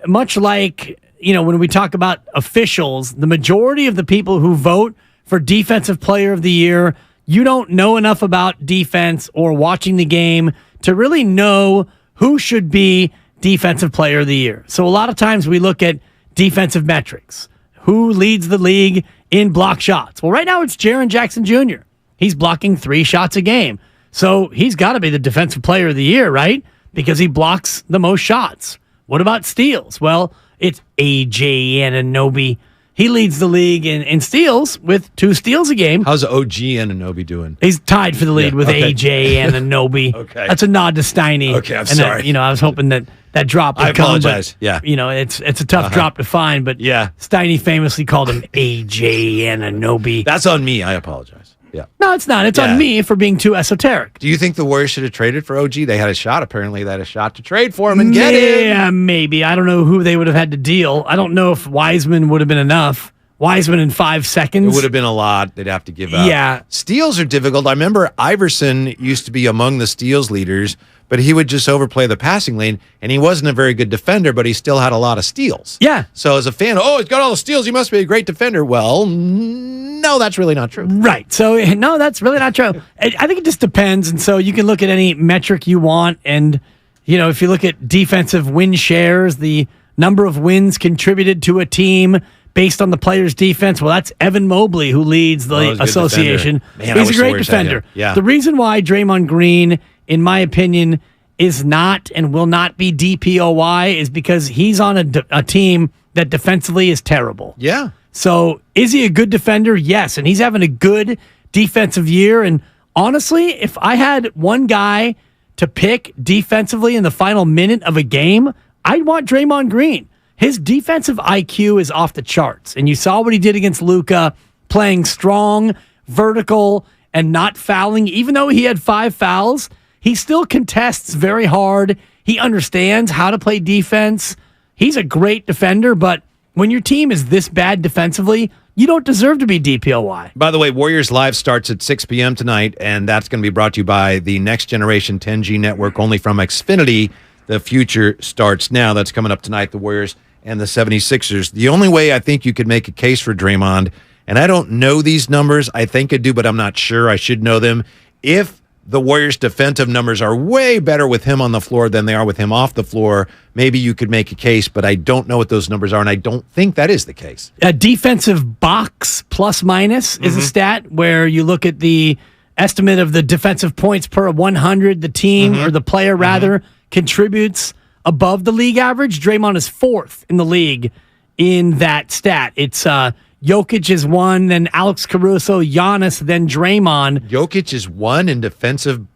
much like, when we talk about officials, the majority of the people who vote for Defensive Player of the Year, you don't know enough about defense or watching the game to really know who should be Defensive Player of the Year. So a lot of times we look at defensive metrics. Who leads the league in block shots? Well, right now it's Jaren Jackson Jr. He's blocking 3 shots a game. So he's got to be the Defensive Player of the Year, right? Because he blocks the most shots. What about steals? Well, it's A.J. Anunoby. He leads the league in steals with 2 steals a game. How's OG Anunoby doing? He's tied for the lead with A.J. Anunoby. Okay. That's a nod to Steiny. Okay, I'm sorry. I was hoping that drop would come. I apologize. But, it's a tough drop to find, but Steiny famously called him A.J. Anunoby. That's on me. I apologize. Yeah. No, it's not. It's on me for being too esoteric. Do you think the Warriors should have traded for OG? They had a shot. Apparently, they had a shot to trade for him and get him. Yeah, maybe. I don't know who they would have had to deal. I don't know if Wiseman would have been enough. Wiseman in 5 seconds. It would have been a lot. They'd have to give up. Yeah. Steals are difficult. I remember Iverson used to be among the steals leaders, but he would just overplay the passing lane, and he wasn't a very good defender, but he still had a lot of steals. Yeah. So as a fan, he's got all the steals. He must be a great defender. Well, no, that's really not true. Right. So, no, that's really not true. I think it just depends. And so you can look at any metric you want. And, if you look at defensive win shares, the number of wins contributed to a team based on the player's defense, well, that's Evan Mobley, who leads the association. Man, he's a great defender. Yeah. The reason why Draymond Green, in my opinion, is not and will not be DPOY is because he's on a team that defensively is terrible. Yeah. So is he a good defender? Yes. And he's having a good defensive year. And honestly, if I had one guy to pick defensively in the final minute of a game, I'd want Draymond Green. His defensive IQ is off the charts. And you saw what he did against Luka, playing strong, vertical, and not fouling. Even though he had 5 fouls, he still contests very hard. He understands how to play defense. He's a great defender, but when your team is this bad defensively, you don't deserve to be DPOY. By the way, Warriors Live starts at 6 p.m. tonight, and that's going to be brought to you by the Next Generation 10G network, only from Xfinity. The future starts now. That's coming up tonight, the Warriors and the 76ers. The only way I think you could make a case for Draymond, and I don't know these numbers, I think I do, but I'm not sure. I should know them. If the Warriors' defensive numbers are way better with him on the floor than they are with him off the floor, maybe you could make a case, but I don't know what those numbers are, and I don't think that is the case. A defensive box plus minus is a stat where you look at the estimate of the defensive points per 100 the team or the player rather contributes above the league average. Draymond is 4th in the league in that stat. It's Jokic is 1, then Alex Caruso, Giannis, then Draymond. Jokic is 1 in defensive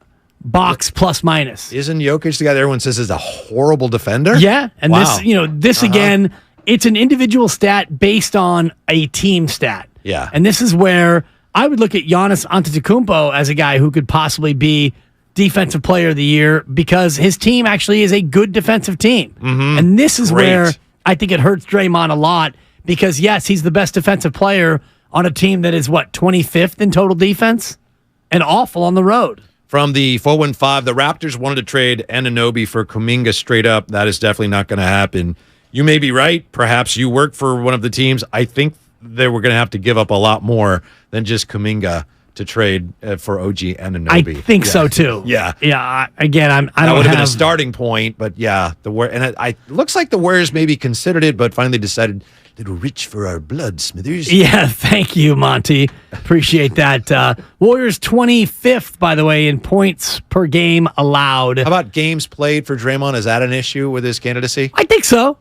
box plus minus. Isn't Jokic the guy that everyone says is a horrible defender? Yeah, and this again, it's an individual stat based on a team stat. Yeah. And this is where I would look at Giannis Antetokounmpo as a guy who could possibly be Defensive Player of the Year because his team actually is a good defensive team. And this is where I think it hurts Draymond a lot because, yes, he's the best defensive player on a team that is, 25th in total defense and awful on the road. From the 415, the Raptors wanted to trade Anunoby for Kuminga straight up. That is definitely not going to happen. You may be right. Perhaps you work for one of the teams. I think they were going to have to give up a lot more than just Kuminga to trade for OG Anunoby. I think so too. Yeah. Again, I that don't would have been have a starting point, but yeah, it looks like the Warriors maybe considered it, but finally decided little rich for our blood, Smithers. Yeah, thank you, Monty. Appreciate that. Warriors 25th, by the way, in points per game allowed. How about games played for Draymond? Is that an issue with his candidacy? I think so.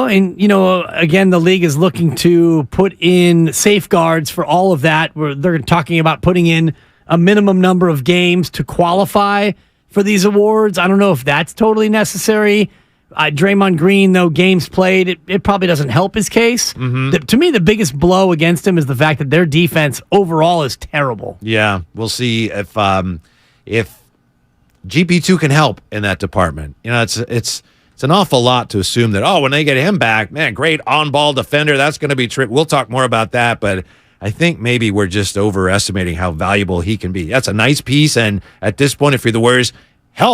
And, again, the league is looking to put in safeguards for all of that. Where they're talking about putting in a minimum number of games to qualify for these awards. I don't know if that's totally necessary. Draymond Green, though, games played, it probably doesn't help his case. To me, the biggest blow against him is the fact that their defense overall is terrible. Yeah, we'll see if GP2 can help in that department. It's an awful lot to assume that, when they get him back, man, great on-ball defender, that's going to be tripped. We'll talk more about that, but I think maybe we're just overestimating how valuable he can be. That's a nice piece, and at this point, if you're the Warriors,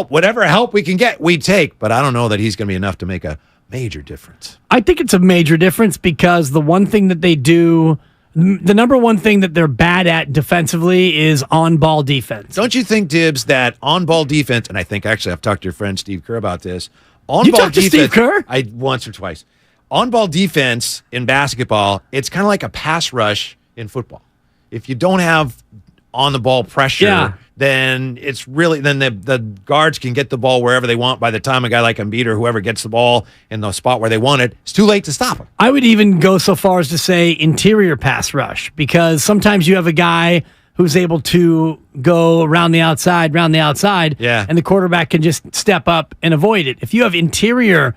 whatever help we can get, we take. But I don't know that he's going to be enough to make a major difference. I think it's a major difference because the one thing that they do, the number one thing that they're bad at defensively is on-ball defense. Don't you think, Dibbs, that on-ball defense, and I think actually I've talked to your friend Steve Kerr about this. You talked to Steve Kerr? Once or twice. On-ball defense in basketball, it's kind of like a pass rush in football. If you don't have on-the-ball pressure, then it's really the guards can get the ball wherever they want. By the time a guy like Embiid or whoever gets the ball in the spot where they want it, it's too late to stop him. I would even go so far as to say interior pass rush, because sometimes you have a guy who's able to go around the outside, and the quarterback can just step up and avoid it. If you have interior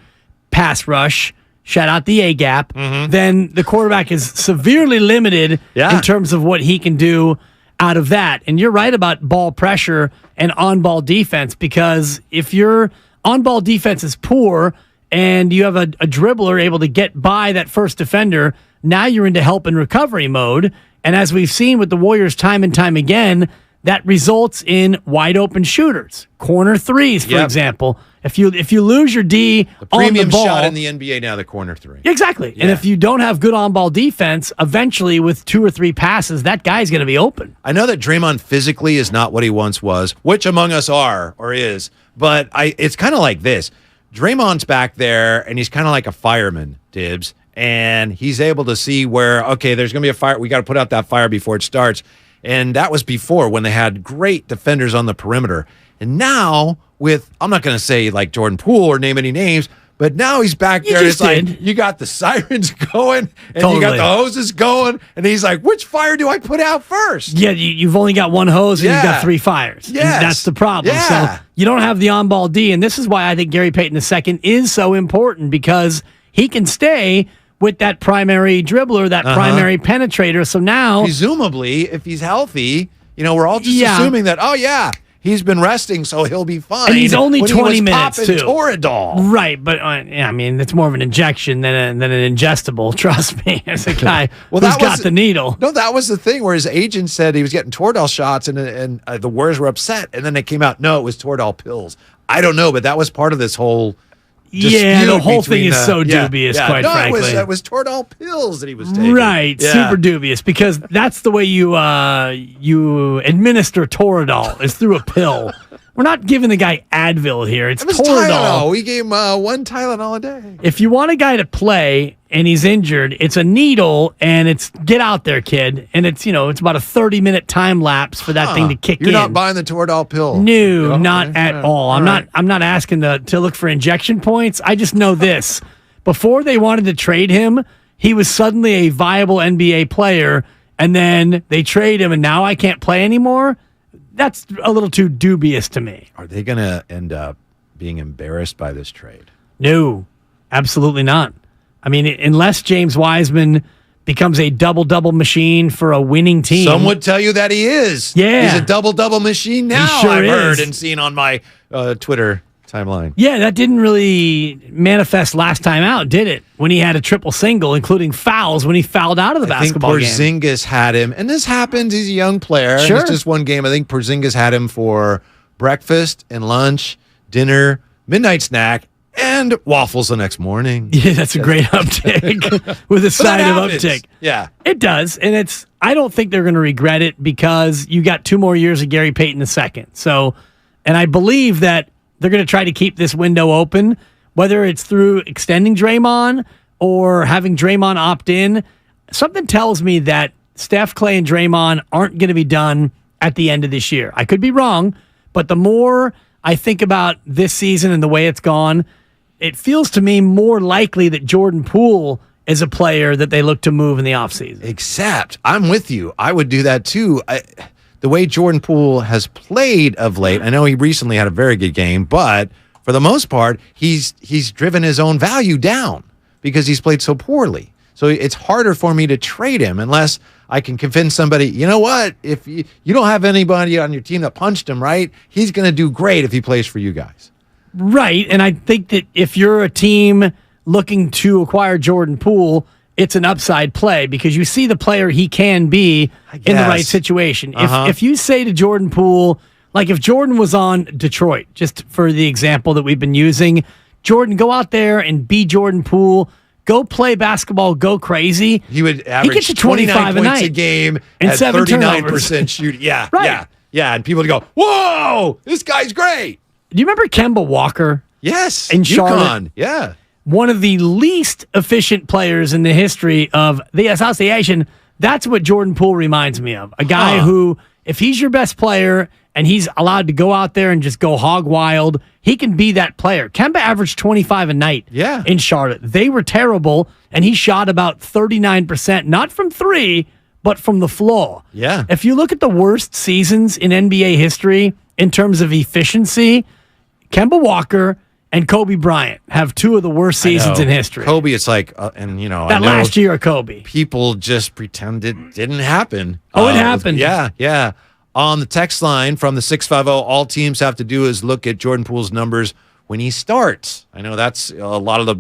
pass rush, shout out the A-gap, then the quarterback is severely limited in terms of what he can do out of that. And you're right about ball pressure and on-ball defense, because if your on-ball defense is poor and you have a dribbler able to get by that first defender, now you're into help and recovery mode. And as we've seen with the Warriors time and time again, that results in wide open shooters, corner threes, for example. If you lose your D the on the premium ball, shot in the NBA now, the corner three. Exactly. And if you don't have good on-ball defense, eventually with 2 or 3 passes, that guy's going to be open. I know that Draymond physically is not what he once was, which among us are or is, but it's kind of like this. Draymond's back there, and he's kind of like a fireman, Dibbs, and he's able to see where, okay, there's going to be a fire. We got to put out that fire before it starts. And that was before when they had great defenders on the perimeter. And now with, I'm not going to say like Jordan Poole or name any names, but now he's back there. And it's like, you got the sirens going and you got the hoses going. And he's like, which fire do I put out first? Yeah, you've only got one hose and you've got 3 fires. Yes. And that's the problem. So you don't have the on-ball D. And this is why I think Gary Payton II is so important, because he can stay with that primary dribbler, that primary penetrator. So now, presumably, if he's healthy, we're all just assuming that, he's been resting, so he'll be fine. And he's only 20 minutes, popping too. Toradol. Right, but it's more of an injection than an ingestible. Trust me, as a guy who's got the needle. No, that was the thing where his agent said he was getting Toradol shots, and the Warriors were upset. And then they came out, no, it was Toradol pills. I don't know, but that was part of this whole the whole thing is so dubious, quite frankly. It was Toradol pills that he was taking. Right, super dubious, because that's the way you administer Toradol, is through a pill. We're not giving the guy Advil here. It's Toradol. Tylenol. We gave him one Tylenol a day. If you want a guy to play and he's injured, it's a needle, and it's get out there, kid. And it's it's about a 30-minute time lapse for that thing to kick in. You're not buying the Toradol pill. No, not at all. I'm not asking to look for injection points. I just know this. Before they wanted to trade him, he was suddenly a viable NBA player, and then they trade him, and now I can't play anymore. That's a little too dubious to me. Are they going to end up being embarrassed by this trade? No, absolutely not. I mean, unless James Wiseman becomes a double-double machine for a winning team. Some would tell you that he is. Yeah. He's a double-double machine now, I've heard and seen on my Twitter timeline. Yeah, that didn't really manifest last time out, did it? When he had a triple single, including fouls when he fouled out of the basketball game. I think Porzingis had him, and this happens, he's a young player. Sure. It's just one game. I think Porzingis had him for breakfast and lunch, dinner, midnight snack, and waffles the next morning. Yeah, that's a great uptick with a sign of uptick. Yeah. It does, and I don't think they're going to regret it, because you got 2 more years of Gary Payton II. So, and I believe that they're going to try to keep this window open, whether it's through extending Draymond or having Draymond opt in, something tells me that Steph, Clay, and Draymond aren't going to be done at the end of this year. I could be wrong, but the more I think about this season and the way it's gone, it feels to me more likely that Jordan Poole is a player that they look to move in the offseason. Except, I'm with you. I would do that too. The way Jordan Poole has played of late, I know he recently had a very good game, but for the most part, he's driven his own value down because he's played so poorly. So it's harder for me to trade him unless I can convince somebody, you know what, if you don't have anybody on your team that punched him, right, he's going to do great if he plays for you guys. Right, and I think that if you're a team looking to acquire Jordan Poole, it's an upside play because you see the player he can be in the right situation. If you say to Jordan Poole, like if Jordan was on Detroit, just for the example that we've been using, Jordan, go out there and be Jordan Poole. Go play basketball, go crazy. He would average gets you 25 points a game and at 39% shooting. Yeah, right. Yeah. And people would go, whoa, this guy's great. Do you remember Kemba Walker? Yes. In Charlotte? Yeah. One of the least efficient players in the history of the association. That's what Jordan Poole reminds me of. A guy who, if he's your best player and he's allowed to go out there and just go hog wild, he can be that player. Kemba averaged 25 a night in Charlotte. They were terrible, and he shot about 39%, not from three, but from the floor. Yeah. If you look at the worst seasons in NBA history in terms of efficiency, Kemba Walker and Kobe Bryant have two of the worst seasons in history. Kobe, it's like, and that last year of Kobe. People just pretend it didn't happen. Oh, it happened. Yeah. On the text line from the 650, all teams have to do is look at Jordan Poole's numbers when he starts. I know that's a lot of the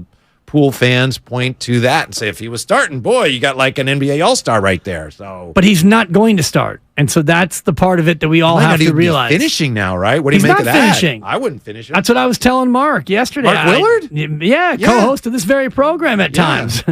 Poole fans point to that and say, if he was starting, boy, you got like an NBA All-Star right there. So, but he's not going to start, and so that's the part of it that we all have to realize. Finishing now, right? What do you make of that? He's not finishing. I wouldn't finish it. That's what I was telling Mark yesterday. Mark Willard? Co-host of this very program at times.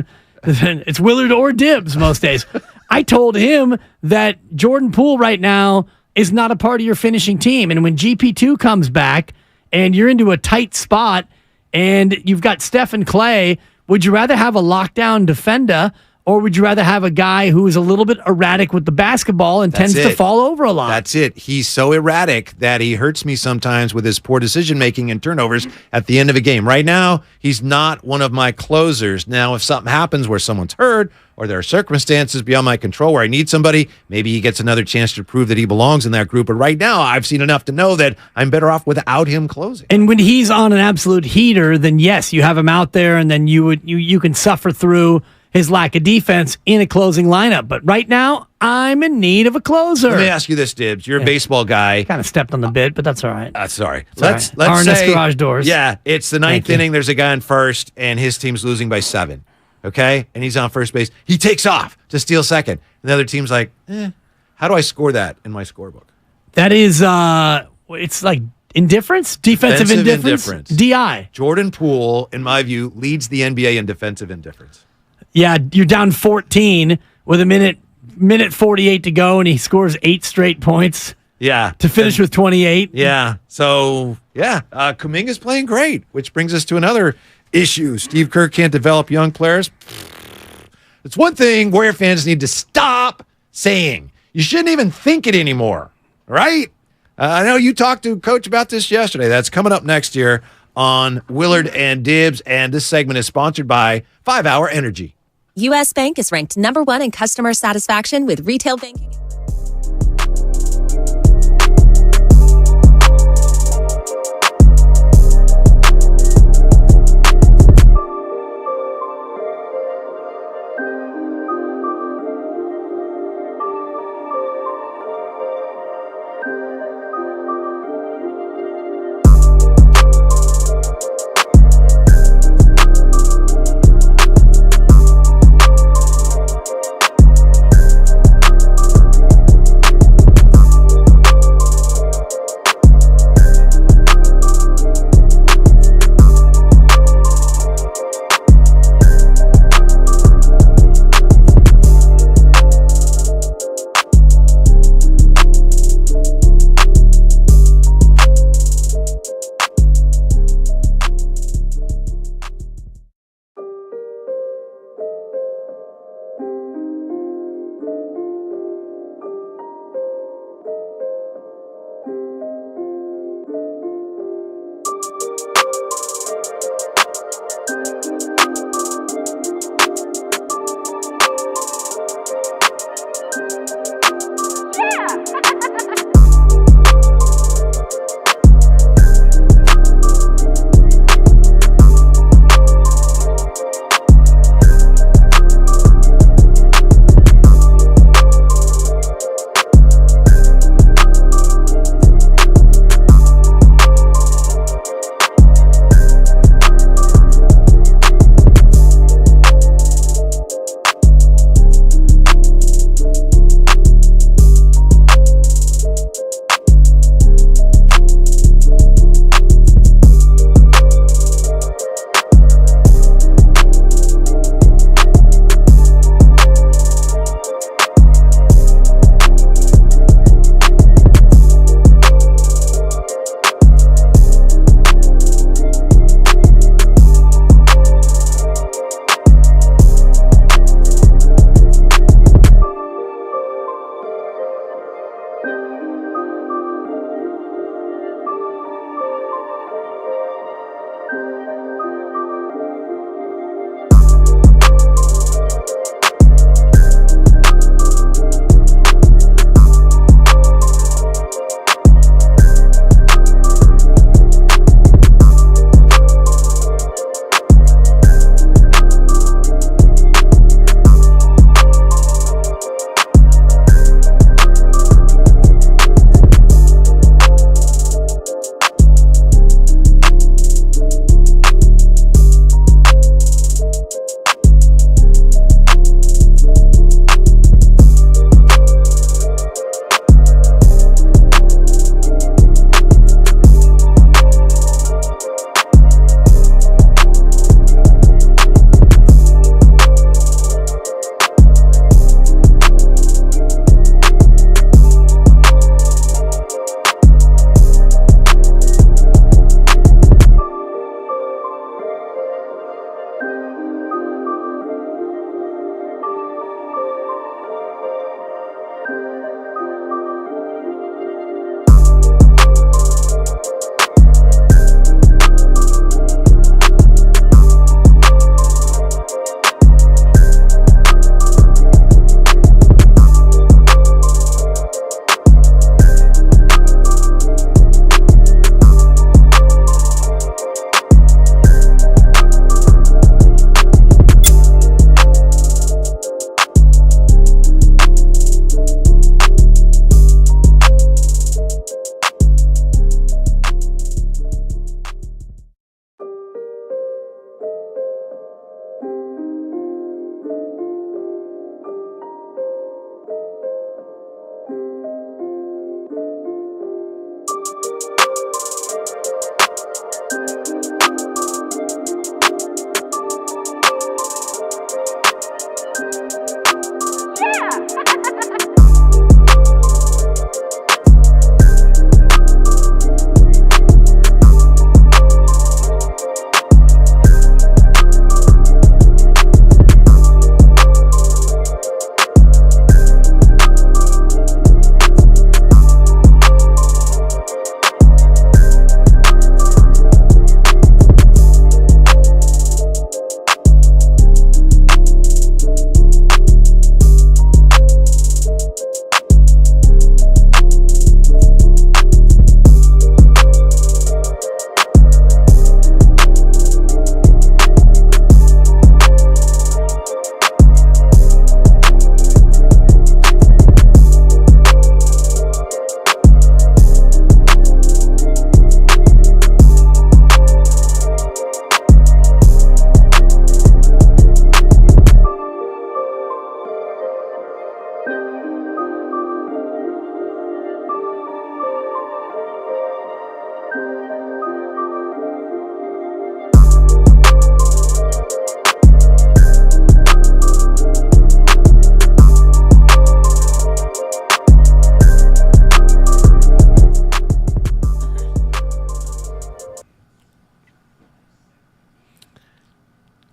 It's Willard or Dibs most days. I told him that Jordan Poole right now is not a part of your finishing team, and when GP2 comes back and you're into a tight spot and you've got Steph and Clay, would you rather have a lockdown defender or would you rather have a guy who is a little bit erratic with the basketball and tends to fall over a lot? That's it. He's so erratic that he hurts me sometimes with his poor decision-making and turnovers at the end of a game. Right now, he's not one of my closers. Now, if something happens where someone's hurt or there are circumstances beyond my control where I need somebody, maybe he gets another chance to prove that he belongs in that group. But right now, I've seen enough to know that I'm better off without him closing. And when he's on an absolute heater, then yes, you have him out there and then you can suffer through his lack of defense in a closing lineup. But right now, I'm in need of a closer. Let me ask you this, Dibs. You're a baseball guy. Kind of stepped on the bit, but that's all right. Sorry. Let's say garage doors. Yeah, it's the ninth inning. There's a guy on first, and his team's losing by 7. Okay? And he's on first base. He takes off to steal second. And the other team's like, how do I score that in my scorebook? That is, it's like indifference? Defensive indifference? DI. Jordan Poole, in my view, leads the NBA in defensive indifference. Yeah, you're down 14 with a minute 48 to go, and he scores 8 straight points. Yeah. To finish with 28. Yeah. So, Kuminga's playing great, which brings us to another issue. Steve Kerr can't develop young players. It's one thing Warrior fans need to stop saying. You shouldn't even think it anymore, right? I know you talked to Coach about this yesterday. That's coming up next year on Willard and Dibs, and this segment is sponsored by 5 Hour Energy. U.S. Bank is ranked #1 in customer satisfaction with retail banking.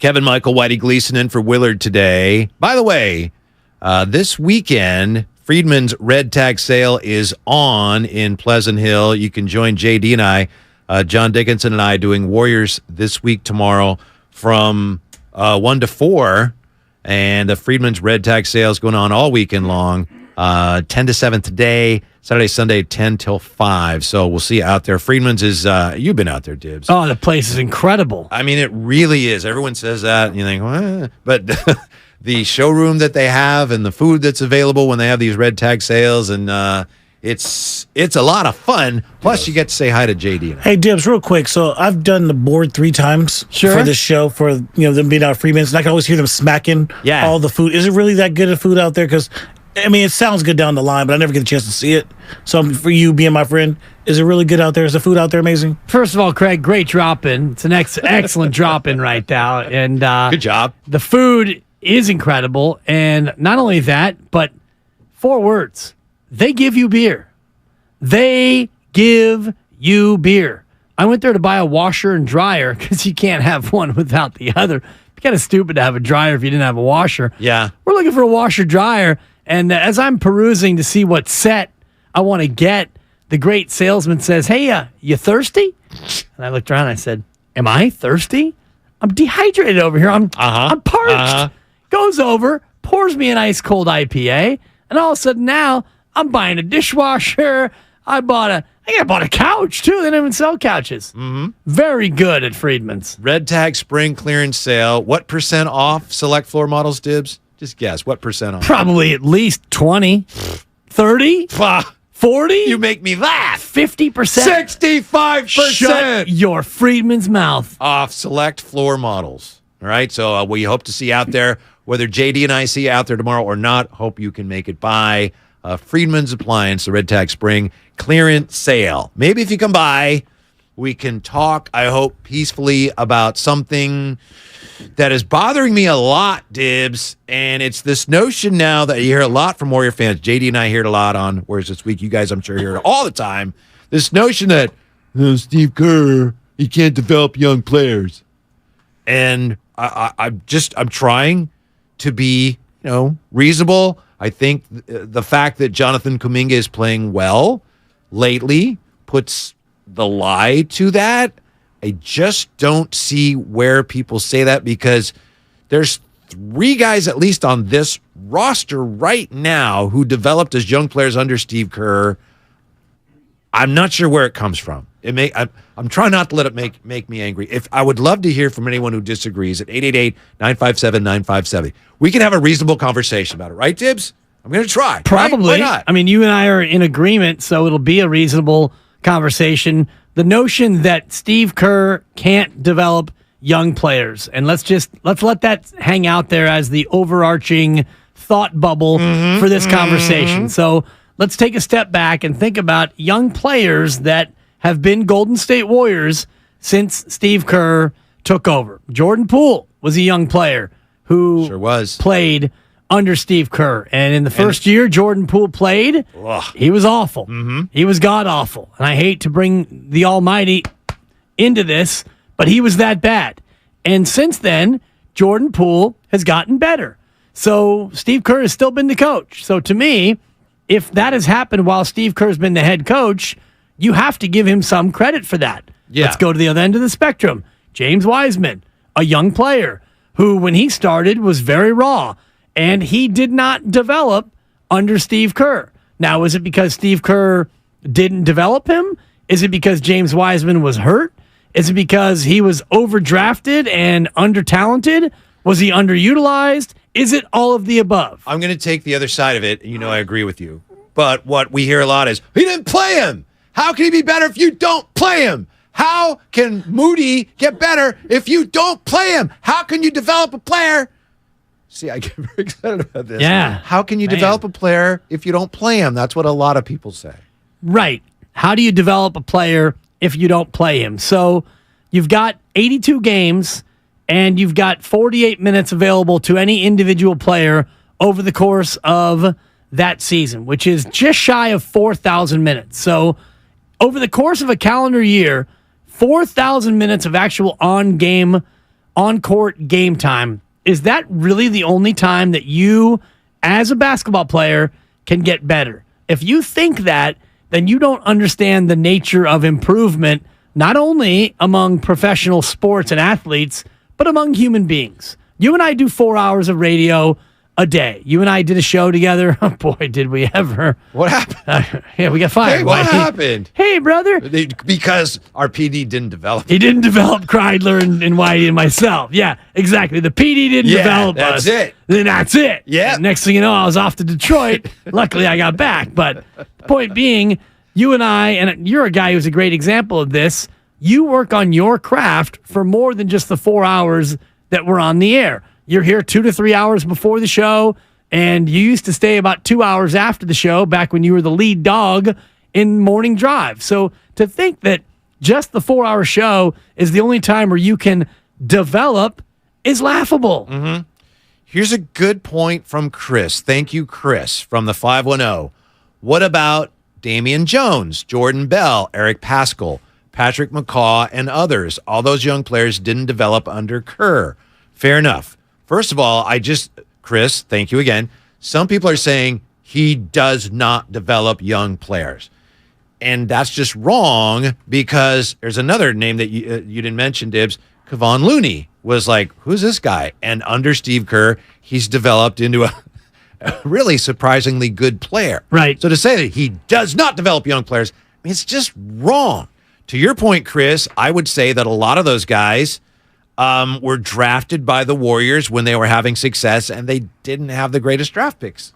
Kevin Michael Whitey Gleason in for Willard today. By the way, this weekend, Friedman's Red Tag Sale is on in Pleasant Hill. You can join JD and I, John Dickinson and I, doing Warriors this week tomorrow from 1 to 4. And the Friedman's Red Tag Sale is going on all weekend long. 10 to 7 today, Saturday, Sunday, 10 till 5. So we'll see you out there. Friedman's is, you've been out there, Dibs. Oh, the place is incredible. I mean, it really is. Everyone says that, and you think, well, but the showroom that they have and the food that's available when they have these red tag sales, and it's a lot of fun. Plus, you get to say hi to JD. Hey, Dibs, real quick. So I've done the board 3 times for this show for them being out Friedman's, and I can always hear them smacking all the food. Is it really that good of food out there? Because I mean, it sounds good down the line, but I never get a chance to see it. So for you being my friend, is it really good out there? Is the food out there amazing? First of all, Craig, great drop-in. It's an excellent drop-in right now. And good job. The food is incredible. And not only that, but 4 words. They give you beer. They give you beer. I went there to buy a washer and dryer because you can't have one without the other. It'd be kind of stupid to have a dryer if you didn't have a washer. Yeah. We're looking for a washer-dryer. And as I'm perusing to see what set I want to get, the great salesman says, hey, you thirsty? And I looked around and I said, am I thirsty? I'm dehydrated over here. I'm parched. Goes over, pours me an ice cold IPA, and all of a sudden now I'm buying a dishwasher. I think I bought a couch too. They don't even sell couches. Mm-hmm. Very good at Friedman's. Red Tag Spring Clearance Sale. What % off select floor models, Dibs? Just guess. What % off? Probably at least 20, 30, 40. You make me laugh. 50%. 65%. Shut your Friedman's mouth. Off select floor models. All right. So we hope to see you out there. Whether JD and I see you out there tomorrow or not, hope you can make it by Friedman's Appliance, the Red Tag Spring Clearance Sale. Maybe if you come by, we can talk, I hope, peacefully about something that is bothering me a lot, Dibs, and it's this notion now that you hear a lot from Warrior fans. JD and I hear it a lot on Warriors This Week. You guys, I'm sure, hear it all the time. This notion that Steve Kerr, he can't develop young players. And I'm trying to be, reasonable. I think the fact that Jonathan Kuminga is playing well lately puts the lie to that. I just don't see where people say that, because there's 3 guys at least on this roster right now who developed as young players under Steve Kerr. I'm not sure where it comes from. I'm trying not to let it make me angry. If I would love to hear from anyone who disagrees at 888-957-9570. We can have a reasonable conversation about it, right, Dibs? I'm going to try. Probably. Right? Why not? I mean, you and I are in agreement, so it'll be a reasonable conversation. The notion that Steve Kerr can't develop young players, and let's let that hang out there as the overarching thought bubble for this conversation. So let's take a step back and think about young players that have been Golden State Warriors since Steve Kerr took over. Jordan Poole was a young player who played under Steve Kerr. And in the first year Jordan Poole played, he was awful. Mm-hmm. He was god-awful. And I hate to bring the almighty into this, but he was that bad. And since then, Jordan Poole has gotten better. So Steve Kerr has still been the coach. So to me, if that has happened while Steve Kerr's been the head coach, you have to give him some credit for that. Yeah. Let's go to the other end of the spectrum. James Wiseman, a young player who, when he started, was very raw. And he did not develop under Steve Kerr. Now, is it because Steve Kerr didn't develop him? Is it because James Wiseman was hurt? Is it because he was overdrafted and under-talented? Was he underutilized? Is it all of the above? I'm going to take the other side of it. I agree with you. But what we hear a lot is, he didn't play him. How can he be better if you don't play him? How can Moody get better if you don't play him? How can you develop a player? See, I get very excited about this. Yeah. How can you develop a player if you don't play him? That's what a lot of people say. Right. How do you develop a player if you don't play him? So you've got 82 games, and you've got 48 minutes available to any individual player over the course of that season, which is just shy of 4,000 minutes. So over the course of a calendar year, 4,000 minutes of actual on on-court game time, is that really the only time that you, as a basketball player, can get better? If you think that, then you don't understand the nature of improvement, not only among professional sports and athletes, but among human beings. You and I do 4 hours of radio a day. You and I did a show together. Oh, boy, did we ever. What happened? Yeah, we got fired. Hey, what happened? Hey, brother. Because our PD didn't develop. He didn't develop Kreidler and Whitey and myself. Yeah, exactly. The PD didn't develop us. That's it. Then that's it. Yeah. And next thing you know, I was off to Detroit. Luckily, I got back. But point being, you and I, and you're a guy who's a great example of this, you work on your craft for more than just the 4 hours that we're on the air. You're here 2 to 3 hours before the show, and you used to stay about 2 hours after the show back when you were the lead dog in Morning Drive. So to think that just the 4-hour show is the only time where you can develop is laughable. Mm-hmm. Here's a good point from Chris. Thank you, Chris, from the 510. What about Damian Jones, Jordan Bell, Eric Paschal, Patrick McCaw, and others? All those young players didn't develop under Kerr. Fair enough. First of all, Chris, thank you again. Some people are saying he does not develop young players. And that's just wrong because there's another name that you didn't mention, Dibs. Kevon Looney was like, who's this guy? And under Steve Kerr, he's developed into a really surprisingly good player. Right. So to say that he does not develop young players, I mean, it's just wrong. To your point, Chris, I would say that a lot of those guys were drafted by the Warriors when they were having success, and they didn't have the greatest draft picks.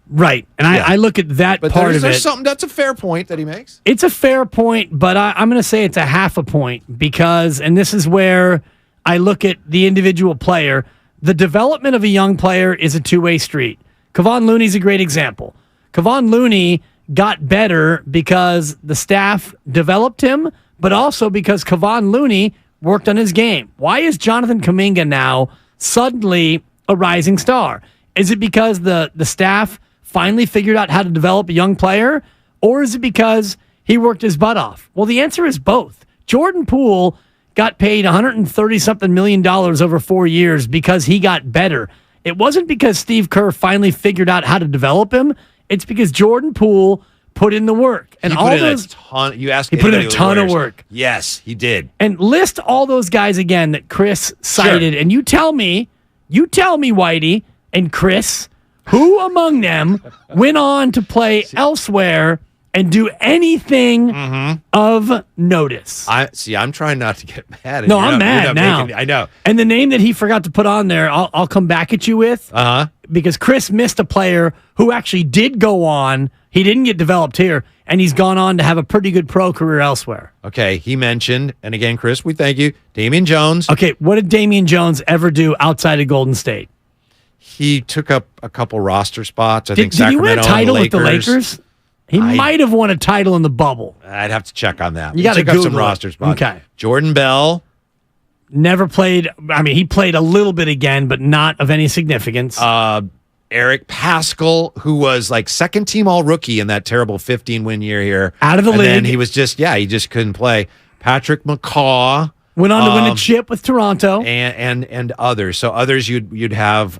Right. And I look at that but part of there's it. Something that's a fair point that he makes. It's a fair point, but I'm going to say it's a half a point because, and this is where I look at the individual player, the development of a young player is a two-way street. Kevon Looney's a great example. Kevon Looney got better because the staff developed him, but also because Kevon Looney worked on his game. Why is Jonathan Kuminga now suddenly a rising star? Is it because the staff finally figured out how to develop a young player, or is it because he worked his butt off? Well, the answer is both. Jordan Poole got paid $130-something million over 4 years because he got better. It wasn't because Steve Kerr finally figured out how to develop him. It's because Jordan Poole put in the work. And he all put in those, a ton. You asked he put in a ton of work. Yes, he did. And list all those guys again that Chris cited, and you tell me, Whitey and Chris, who among them went on to play elsewhere and do anything of notice? I'm trying not to get mad at no, you. I'm mad now. I know. And the name that he forgot to put on there, I'll come back at you with. Because Chris missed a player who actually did go on. He didn't get developed here, and he's gone on to have a pretty good pro career elsewhere. Okay, he mentioned, and again, Chris, we thank you, Damian Jones. Okay, what did Damian Jones ever do outside of Golden State? He took up a couple roster spots. I Did think he Sacramento win a title with the Lakers. Lakers? He might have won a title in the bubble. I'd have to check on that. You got to took up some Google roster spots. Okay. Jordan Bell. Never played. I mean, he played a little bit again, but not of any significance. Eric Paschal, who was like second team all rookie in that terrible 15-win year here. Out of the and league. Then he was just couldn't play. Patrick McCaw. Went on to win a chip with Toronto. And others. So others you'd have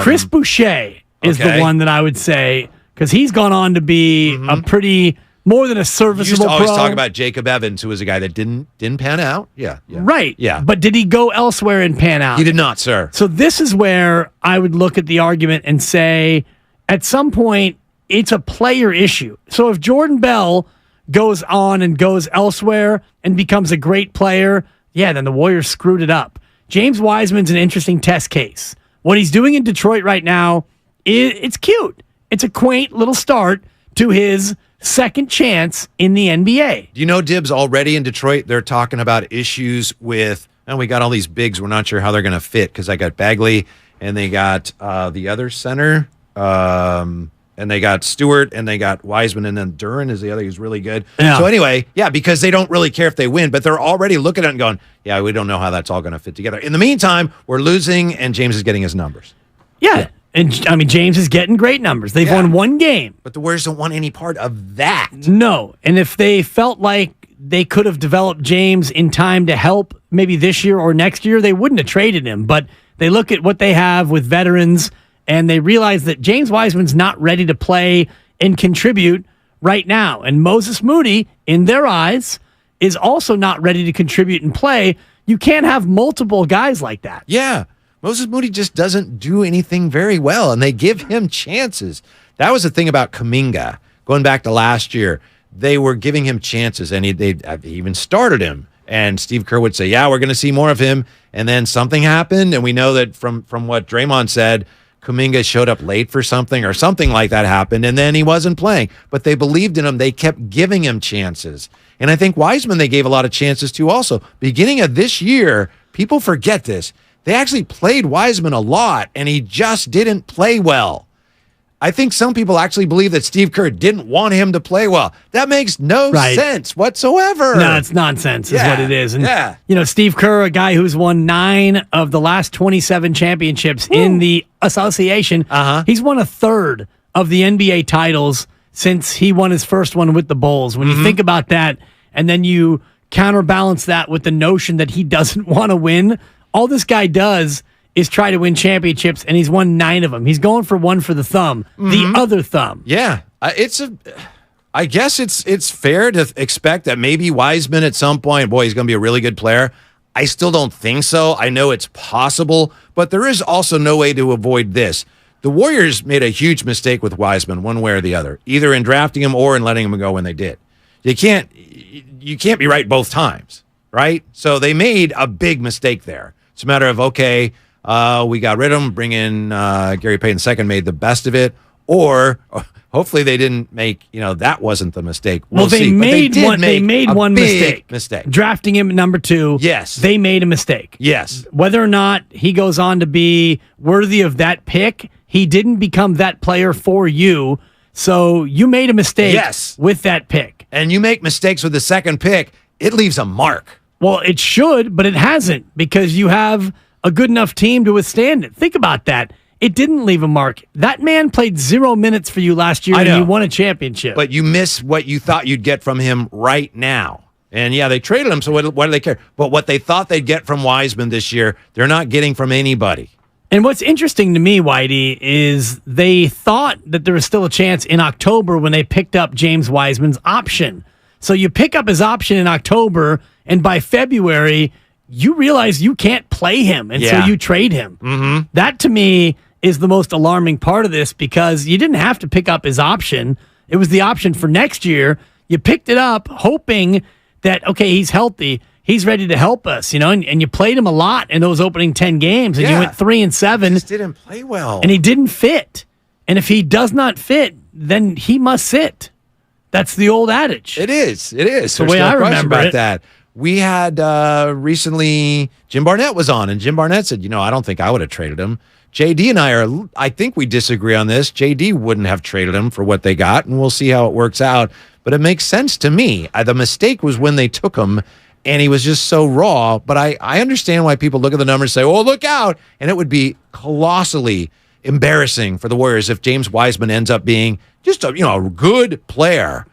Chris Boucher is the one that I would say, because he's gone on to be a pretty more than a serviceable You used to always pro. talk about Jacob Evans, who was a guy that didn't pan out. Yeah. Right. Yeah. But did he go elsewhere and pan out? He did not, sir. So this is where I would look at the argument and say, at some point, it's a player issue. So if Jordan Bell goes on and goes elsewhere and becomes a great player, yeah, then the Warriors screwed it up. James Wiseman's an interesting test case. What he's doing in Detroit right now, it's cute. It's a quaint little start to his second chance in the NBA. Do you know, Dibs, already in Detroit, they're talking about issues with, we got all these bigs. We're not sure how they're going to fit because I got Bagley and they got the other center and they got Stewart and they got Wiseman and then Duran is the other who's really good. Yeah. So anyway, because they don't really care if they win, but they're already looking at it and going, yeah, we don't know how that's all going to fit together. In the meantime, we're losing and James is getting his numbers. Yeah. And I mean, James is getting great numbers. They've won one game. But the Warriors don't want any part of that. No. And if they felt like they could have developed James in time to help maybe this year or next year, they wouldn't have traded him. But they look at what they have with veterans, and they realize that James Wiseman's not ready to play and contribute right now. And Moses Moody, in their eyes, is also not ready to contribute and play. You can't have multiple guys like that. Yeah. Moses Moody just doesn't do anything very well, and they give him chances. That was the thing about Kuminga. Going back to last year, they were giving him chances, and they even started him. And Steve Kerr would say, yeah, we're going to see more of him. And then something happened, and we know that from what Draymond said, Kuminga showed up late for something or something like that happened, and then he wasn't playing. But they believed in him. They kept giving him chances. And I think Wiseman they gave a lot of chances to also. Beginning of this year, people forget this. They actually played Wiseman a lot, and he just didn't play well. I think some people actually believe that Steve Kerr didn't want him to play well. That makes no sense whatsoever. No, it's nonsense is what it is. And, Steve Kerr, a guy who's won 9 of the last 27 championships in the association, he's won a third of the NBA titles since he won his first one with the Bulls. When you think about that, and then you counterbalance that with the notion that he doesn't want to win, all this guy does is try to win championships, and he's won 9 of them. He's going for one for the thumb, the other thumb. Yeah, I guess it's fair to expect that maybe Wiseman at some point, boy, he's going to be a really good player. I still don't think so. I know it's possible, but there is also no way to avoid this. The Warriors made a huge mistake with Wiseman, one way or the other, either in drafting him or in letting him go when they did. You can't be right both times, right? So they made a big mistake there. It's a matter of, okay, we got rid of him, bring in Gary Payton II, made the best of it, or hopefully they didn't make, that wasn't the mistake. They made one mistake. Drafting him at number 2. Yes. They made a mistake. Yes. Whether or not he goes on to be worthy of that pick, he didn't become that player for you. So you made a mistake with that pick. And you make mistakes with the second pick, it leaves a mark. Well, it should, but it hasn't, because you have a good enough team to withstand it. Think about that. It didn't leave a mark. That man played 0 minutes for you last year, and you won a championship. But you miss what you thought you'd get from him right now. And yeah, they traded him, so what do they care? But what they thought they'd get from Wiseman this year, they're not getting from anybody. And what's interesting to me, Whitey, is they thought that there was still a chance in October when they picked up James Wiseman's option. So you pick up his option in October, and by February, you realize you can't play him, and so you trade him. That, to me, is the most alarming part of this, because you didn't have to pick up his option. It was the option for next year. You picked it up hoping that, okay, he's healthy, he's ready to help us, and you played him a lot in those opening 10 games, and you went 3-7. He just didn't play well. And he didn't fit. And if he does not fit, then he must sit. That's the old adage. It is. There's the way I remember it. That. We had recently, Jim Barnett was on, and Jim Barnett said, I don't think I would have traded him. JD and I think we disagree on this. JD wouldn't have traded him for what they got, and we'll see how it works out. But it makes sense to me. The mistake was when they took him, and he was just so raw. But I understand why people look at the numbers and say, oh, look out. And it would be colossally embarrassing for the Warriors if James Wiseman ends up being just a good player.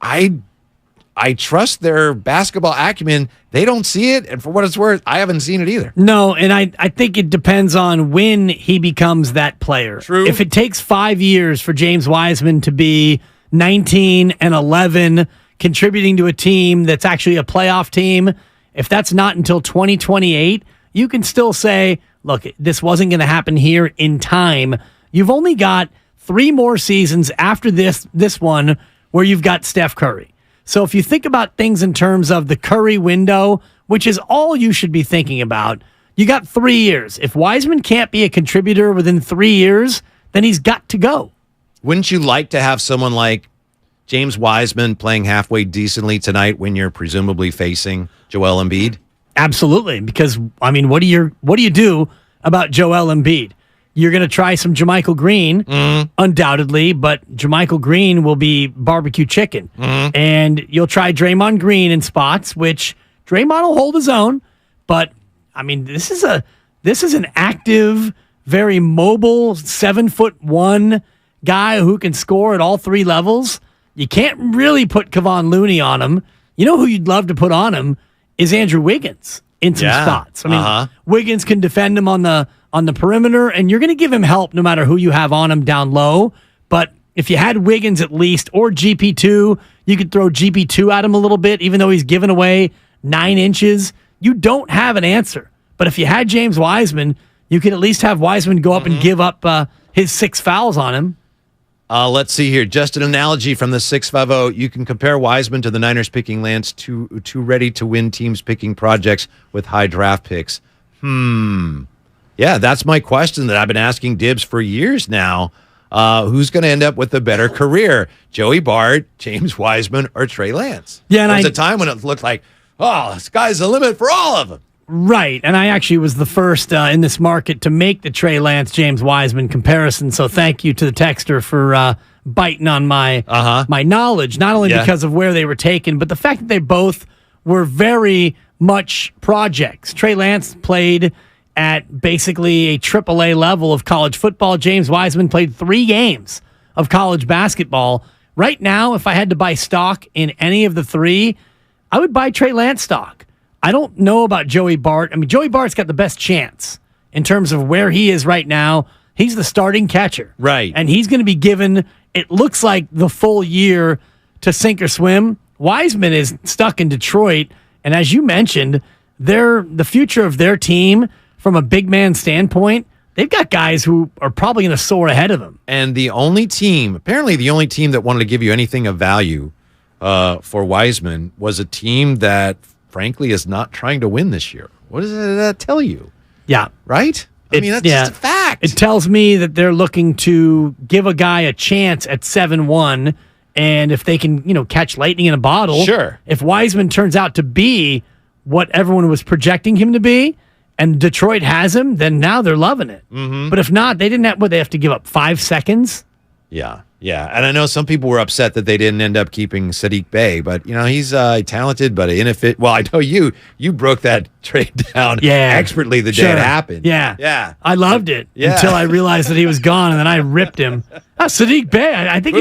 I trust their basketball acumen. They don't see it, and for what it's worth, I haven't seen it either. No, and I think it depends on when he becomes that player. True. If it takes 5 years for James Wiseman to be 19 and 11, contributing to a team that's actually a playoff team, if that's not until 2028, you can still say, look, this wasn't going to happen here in time. You've only got 3 more seasons after this one where you've got Steph Curry. So if you think about things in terms of the Curry window, which is all you should be thinking about, you got 3 years. If Wiseman can't be a contributor within 3 years, then he's got to go. Wouldn't you like to have someone like James Wiseman playing halfway decently tonight when you're presumably facing Joel Embiid? Absolutely, because, what do you do about Joel Embiid? You're going to try some JaMychal Green, undoubtedly, but JaMychal Green will be barbecue chicken. And you'll try Draymond Green in spots, which Draymond will hold his own. But, this is an active, very mobile, 7'1" guy who can score at all 3 levels. You can't really put Kevon Looney on him. You know who you'd love to put on him is Andrew Wiggins. in some spots. I mean, Wiggins can defend him on the perimeter, and you're going to give him help no matter who you have on him down low. But if you had Wiggins at least, or GP2, you could throw GP2 at him a little bit, even though he's given away 9 inches. You don't have an answer. But if you had James Wiseman, you could at least have Wiseman go up and give up his 6 fouls on him. Let's see here. Just an analogy from the 650. You can compare Wiseman to the Niners picking Lance, two ready-to-win teams picking projects with high draft picks. Yeah, that's my question that I've been asking Dibs for years now. Who's going to end up with a better career? Joey Bart, James Wiseman, or Trey Lance? Yeah, and there was a time when it looked like, oh, sky's the limit for all of them. Right, and I actually was the first in this market to make the Trey Lance, James Wiseman comparison, so thank you to the texter for biting on my my knowledge, not only because of where they were taken, but the fact that they both were very much projects. Trey Lance played at basically a AAA level of college football. James Wiseman played 3 games of college basketball. Right now, if I had to buy stock in any of the 3, I would buy Trey Lance stock. I don't know about Joey Bart. I mean, Joey Bart's got the best chance in terms of where he is right now. He's the starting catcher. Right. And he's going to be given, it looks like, the full year to sink or swim. Wiseman is stuck in Detroit. And as you mentioned, the future of their team from a big man standpoint, they've got guys who are probably going to soar ahead of them. And apparently the only team that wanted to give you anything of value for Wiseman was a team that, frankly, is not trying to win this year. What does that tell you? Yeah. Right? I mean, that's just a fact. It tells me that they're looking to give a guy a chance at 7-1, and if they can, catch lightning in a bottle. Sure. If Wiseman turns out to be what everyone was projecting him to be, and Detroit has him, then now they're loving it. Mm-hmm. But if not, they have to give up 5 seconds. Yeah. And I know some people were upset that they didn't end up keeping Sadiq Bey, but he's talented, but inefficient. Well, I know you broke that trade down expertly the day it happened. Yeah. I loved it until I realized that he was gone, and then I ripped him. Sadiq Bey, I think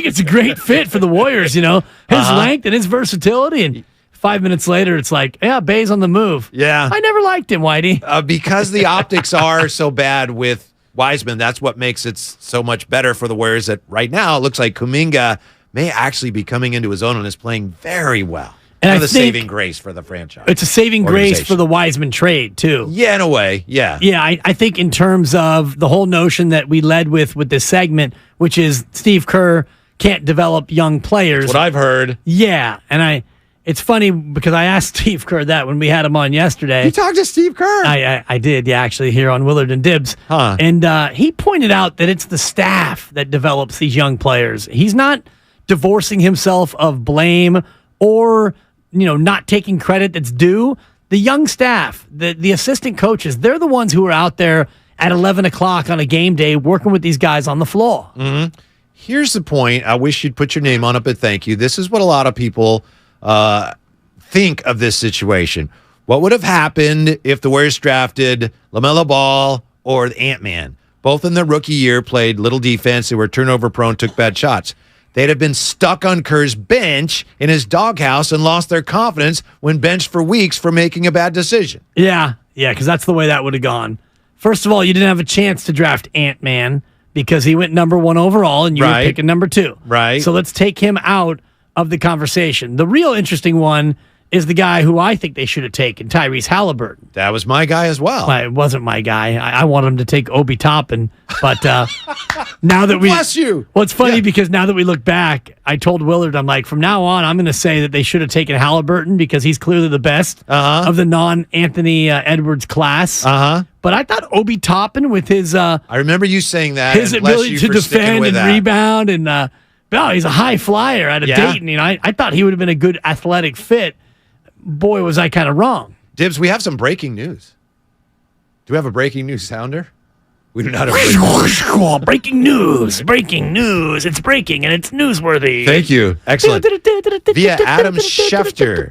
it's a great fit for the Warriors. His length and his versatility, and 5 minutes later, it's like, Bay's on the move. Yeah. I never liked him, Whitey. Because the optics are so bad with Wiseman, that's what makes it so much better for the Warriors that right now it looks like Kuminga may actually be coming into his own and is playing very well. And the saving grace for the franchise. It's a saving grace for the Wiseman trade, too. Yeah, in a way, yeah. Yeah, I think in terms of the whole notion that we led with this segment, which is Steve Kerr can't develop young players. That's what I've heard. Yeah, and it's funny because I asked Steve Kerr that when we had him on yesterday. You talked to Steve Kerr? I did, actually, here on Willard and Dibs. Huh. And he pointed out that it's the staff that develops these young players. He's not divorcing himself of blame or, not taking credit that's due. The young staff, the assistant coaches, they're the ones who are out there at 11 o'clock on a game day working with these guys on the floor. Mm-hmm. Here's the point. I wish you'd put your name on it, but thank you. This is what a lot of people think of this situation. What would have happened if the Warriors drafted LaMelo Ball or Ant-Man? Both in their rookie year played little defense. They were turnover prone, took bad shots. They'd have been stuck on Kerr's bench in his doghouse and lost their confidence when benched for weeks for making a bad decision. Yeah, because that's the way that would have gone. First of all, you didn't have a chance to draft Ant-Man because he went number 1 overall and you were picking number 2. Right. So let's take him out of the conversation. The real interesting one is the guy who I think they should have taken, Tyrese Halliburton. That was my guy as well. It wasn't my guy. I wanted him to take Obi Toppin, but now that bless you. Well, it's funny because now that we look back, I told Willard, I'm like, from now on, I'm going to say that they should have taken Halliburton because he's clearly the best of the non-Anthony Edwards class. But I thought Obi Toppin with his... I remember you saying that. His ability to defend and rebound and... he's a high flyer out of Dayton. I thought he would have been a good athletic fit. Boy, was I kind of wrong. Dibs, we have some breaking news. Do we have a breaking news sounder? We do not have breaking news. Breaking news. It's breaking and it's newsworthy. Thank you. Excellent. Via Adam Schefter,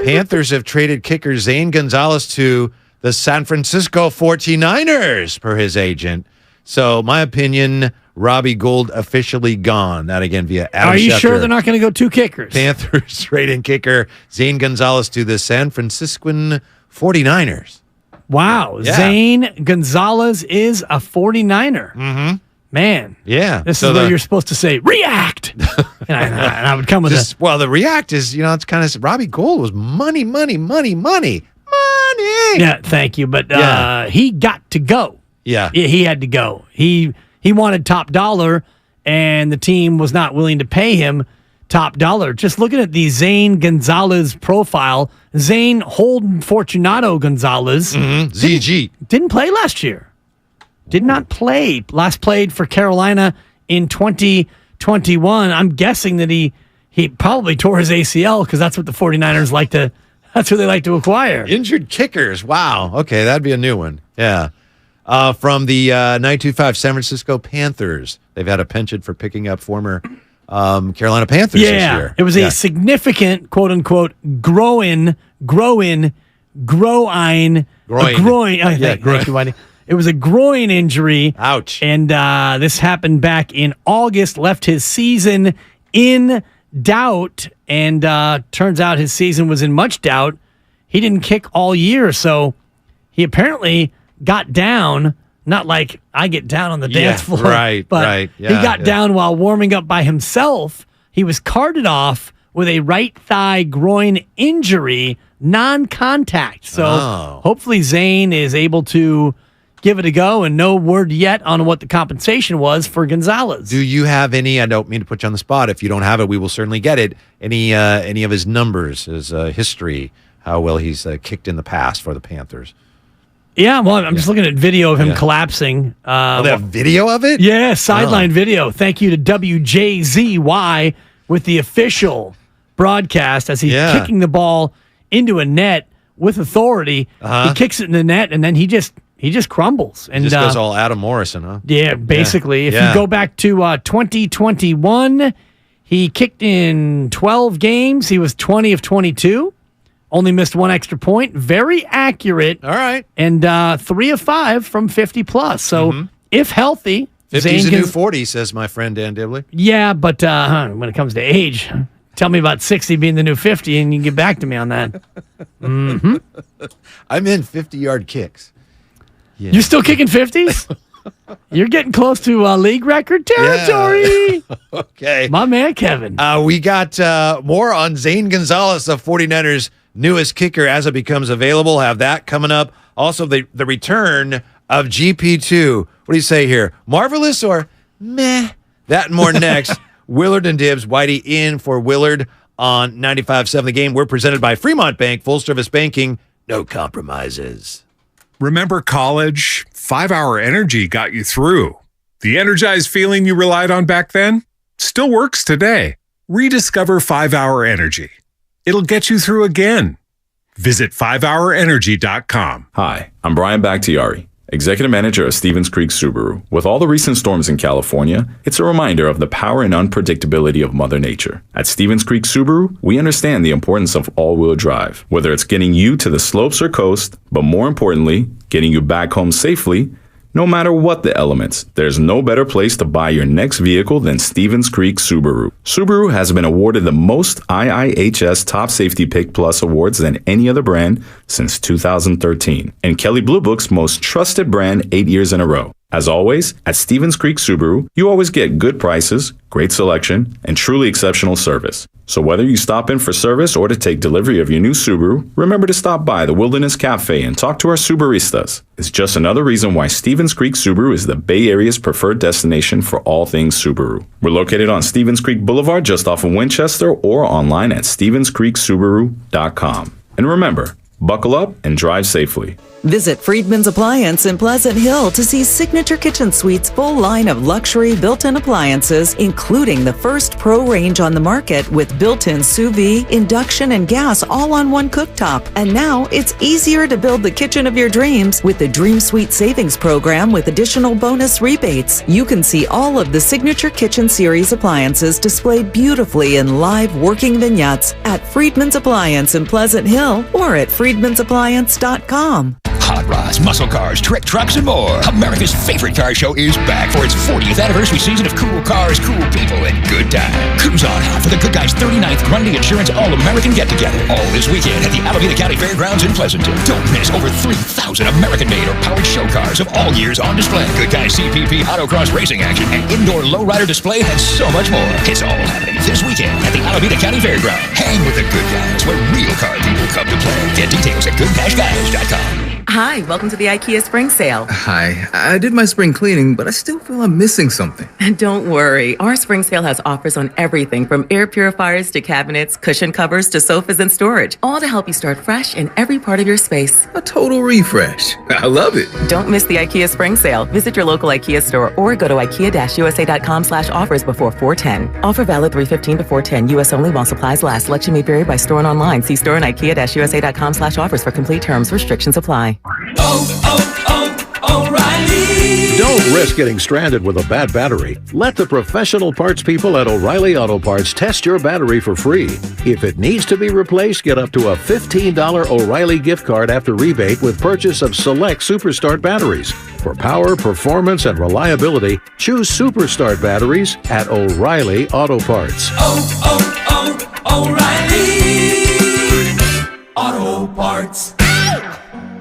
Panthers have traded kicker Zane Gonzalez to the San Francisco 49ers, per his agent. So, my opinion, Robbie Gould officially gone. That again via Adam Are you Schefter. sure they're not going to go 2 kickers? Panthers trade-in kicker Zane Gonzalez to the San Franciscan 49ers. Wow. Yeah. Zane Gonzalez is a 49er. Mm-hmm. Man. Yeah. This is where you're supposed to say, react. and I would come with this. Well, the react is, it's kind of, Robbie Gould was money. Yeah, thank you. But he got to go. Yeah. He had to go. He wanted top dollar, and the team was not willing to pay him top dollar. Just looking at the Zane Gonzalez profile, Zane Holden Fortunato Gonzalez. ZG. Didn't play last year. Did not play. Last played for Carolina in 2021. I'm guessing that he probably tore his ACL because that's what the 49ers like to, that's what they like to acquire. Injured kickers. Wow. Okay, that'd be a new one. Yeah. From the 925 San Francisco Panthers. They've had a penchant for picking up former Carolina Panthers this year. It was a significant, quote unquote, groin. Thank you, Whitey. It was a groin injury. Ouch. And this happened back in August, left his season in doubt. And turns out his season was in much doubt. He didn't kick all year. So he apparently got down, not like I get down on the dance floor. But he got down while warming up by himself. He was carted off with a right thigh groin injury, non-contact. So hopefully Zane is able to give it a go, and no word yet on what the compensation was for Gonzalez. Do you have any, I don't mean to put you on the spot, if you don't have it, we will certainly get it, any of his numbers, his history, how well he's kicked in the past for the Panthers? Yeah, well, I'm just looking at video of him collapsing. They have video of it? Yeah, sideline video. Thank you to WJZY with the official broadcast as he's kicking the ball into a net with authority. He kicks it in the net, and then he just crumbles. And just goes all Adam Morrison, huh? Yeah, basically. If you go back to 2021, he kicked in 12 games. He was 20 of 22. Only missed 1 extra point. Very accurate. All right. And 3 of 5 from 50 plus. So if healthy, 50's a new 40, says my friend Dan Dibley. Yeah, but when it comes to age, tell me about 60 being the new 50, and you can get back to me on that. Mm-hmm. I'm in 50-yard kicks. Yeah. You're still kicking 50s? You're getting close to league record territory. Yeah. Okay. My man, Kevin. We got more on Zane Gonzalez, the 49ers' newest kicker, as it becomes available. Have that coming up. Also, the return of GP2. What do you say here? Marvelous or meh? That and more next. Willard and Dibs. Whitey in for Willard on 95.7 The Game. We're presented by Fremont Bank. Full-service banking. No compromises. Remember college? 5-Hour Energy got you through. The energized feeling you relied on back then still works today. Rediscover 5-Hour Energy. It'll get you through again. Visit 5hourenergy.com. Hi, I'm Brian Bakhtiari, Executive Manager of Stevens Creek Subaru. With all the recent storms in California, it's a reminder of the power and unpredictability of Mother Nature. At Stevens Creek Subaru, we understand the importance of all-wheel drive, whether it's getting you to the slopes or coast, but more importantly, getting you back home safely. No matter what the elements, there's no better place to buy your next vehicle than Stevens Creek Subaru. Subaru has been awarded the most IIHS Top Safety Pick Plus awards than any other brand since 2013, and Kelley Blue Book's most trusted brand 8 years in a row. As always, at Stevens Creek Subaru, you always get good prices, great selection, and truly exceptional service. So whether you stop in for service or to take delivery of your new Subaru, remember to stop by the Wilderness Cafe and talk to our Subaristas. It's just another reason why Stevens Creek Subaru is the Bay Area's preferred destination for all things Subaru. We're located on Stevens Creek Boulevard just off of Winchester or online at StevensCreekSubaru.com. And remember, buckle up and drive safely. Visit Friedman's Appliance in Pleasant Hill to see Signature Kitchen Suite's full line of luxury built-in appliances, including the first pro range on the market with built-in sous vide, induction, and gas all on one cooktop. And now it's easier to build the kitchen of your dreams with the Dream Suite Savings Program with additional bonus rebates. You can see all of the Signature Kitchen Series appliances displayed beautifully in live working vignettes at Friedman's Appliance in Pleasant Hill or at friedmansappliance.com. Hot robots, muscle cars, trick trucks, and more. America's favorite car show is back for its 40th anniversary season of cool cars, cool people, and good times. Cruise on out for the Good Guys 39th Grundy Insurance All-American Get-Together. All this weekend at the Alameda County Fairgrounds in Pleasanton. Don't miss over 3,000 American-made or powered show cars of all years on display. Good Guys CPP autocross racing action and indoor lowrider display and so much more. It's all happening this weekend at the Alameda County Fairgrounds. Hang with the Good Guys, where real car people come to play. Get details at good-guys.com. Hi, welcome to the IKEA spring sale. Hi, I did my spring cleaning, but I still feel I'm missing something. Don't worry, our spring sale has offers on everything from air purifiers to cabinets, cushion covers to sofas and storage, all to help you start fresh in every part of your space. A total refresh. I love it. Don't miss the IKEA spring sale. Visit your local IKEA store or go to ikea-usa.com/offers before 4/10. Offer valid 3/15 to 4/10. U.S. only while supplies last. Selection may vary by store and online. See store and ikea-usa.com/offers for complete terms. Restrictions apply. O'Reilly. Don't risk getting stranded with a bad battery. Let the professional parts people at O'Reilly Auto Parts test your battery for free. If it needs to be replaced, get up to a $15 O'Reilly gift card after rebate with purchase of select Superstart batteries. For power, performance, and reliability, choose Superstart batteries at O'Reilly Auto Parts. O'Reilly Auto Parts.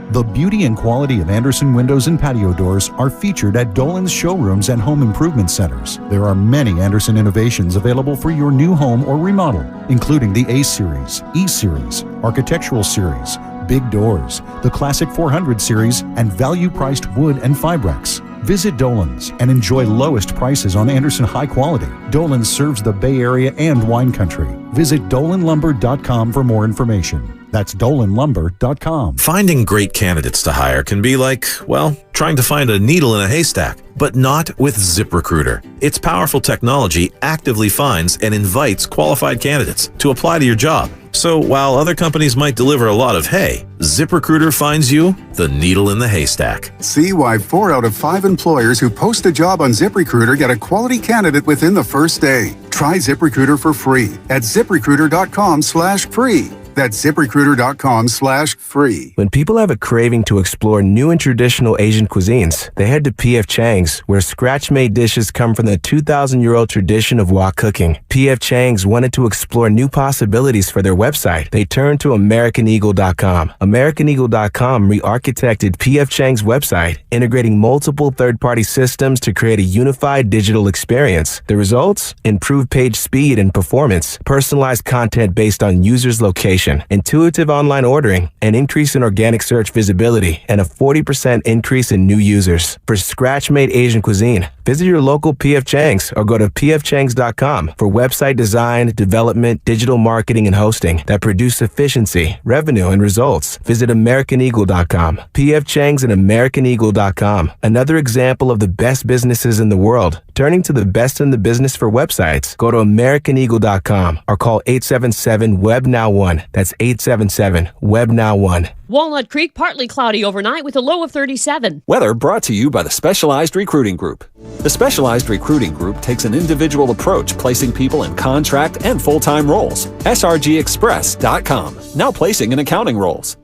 The beauty and quality of Andersen windows and patio doors are featured at Dolan's showrooms and home improvement centers. There are many Andersen innovations available for your new home or remodel, including the A-Series, E-Series, Architectural Series, Big Doors, the Classic 400 Series, and value-priced wood and Fibrex. Visit Dolan's and enjoy lowest prices on Andersen high quality. Dolan's serves the Bay Area and wine country. Visit dolanlumber.com for more information. That's dolanlumber.com. Finding great candidates to hire can be like, well, trying to find a needle in a haystack, but not with ZipRecruiter. Its powerful technology actively finds and invites qualified candidates to apply to your job. So while other companies might deliver a lot of hay, ZipRecruiter finds you the needle in the haystack. See why 4 out of 5 employers who post a job on ZipRecruiter get a quality candidate within the first day. Try ZipRecruiter for free at ZipRecruiter.com/free. That's ZipRecruiter.com/free. When people have a craving to explore new and traditional Asian cuisines, they head to P.F. Chang's, where scratch-made dishes come from the 2,000-year-old tradition of wok cooking. P.F. Chang's wanted to explore new possibilities for their website. They turned to AmericanEagle.com. AmericanEagle.com re-architected P.F. Chang's website, integrating multiple third-party systems to create a unified digital experience. The results? Improved page speed and performance, personalized content based on users' location, intuitive online ordering, an increase in organic search visibility, and a 40% increase in new users. For scratch-made Asian cuisine, visit your local P.F. Chang's or go to pfchangs.com for website design, development, digital marketing, and hosting that produce efficiency, revenue, and results. Visit AmericanEagle.com. P.F. Chang's and AmericanEagle.com. Another example of the best businesses in the world, turning to the best in the business for websites. Go to AmericanEagle.com or call 877-WEB-NOW1. That's 877-WEB-NOW1. Walnut Creek, partly cloudy overnight with a low of 37. Weather brought to you by the Specialized Recruiting Group. The Specialized Recruiting Group takes an individual approach, placing people in contract and full-time roles. SRGExpress.com, now placing in accounting roles.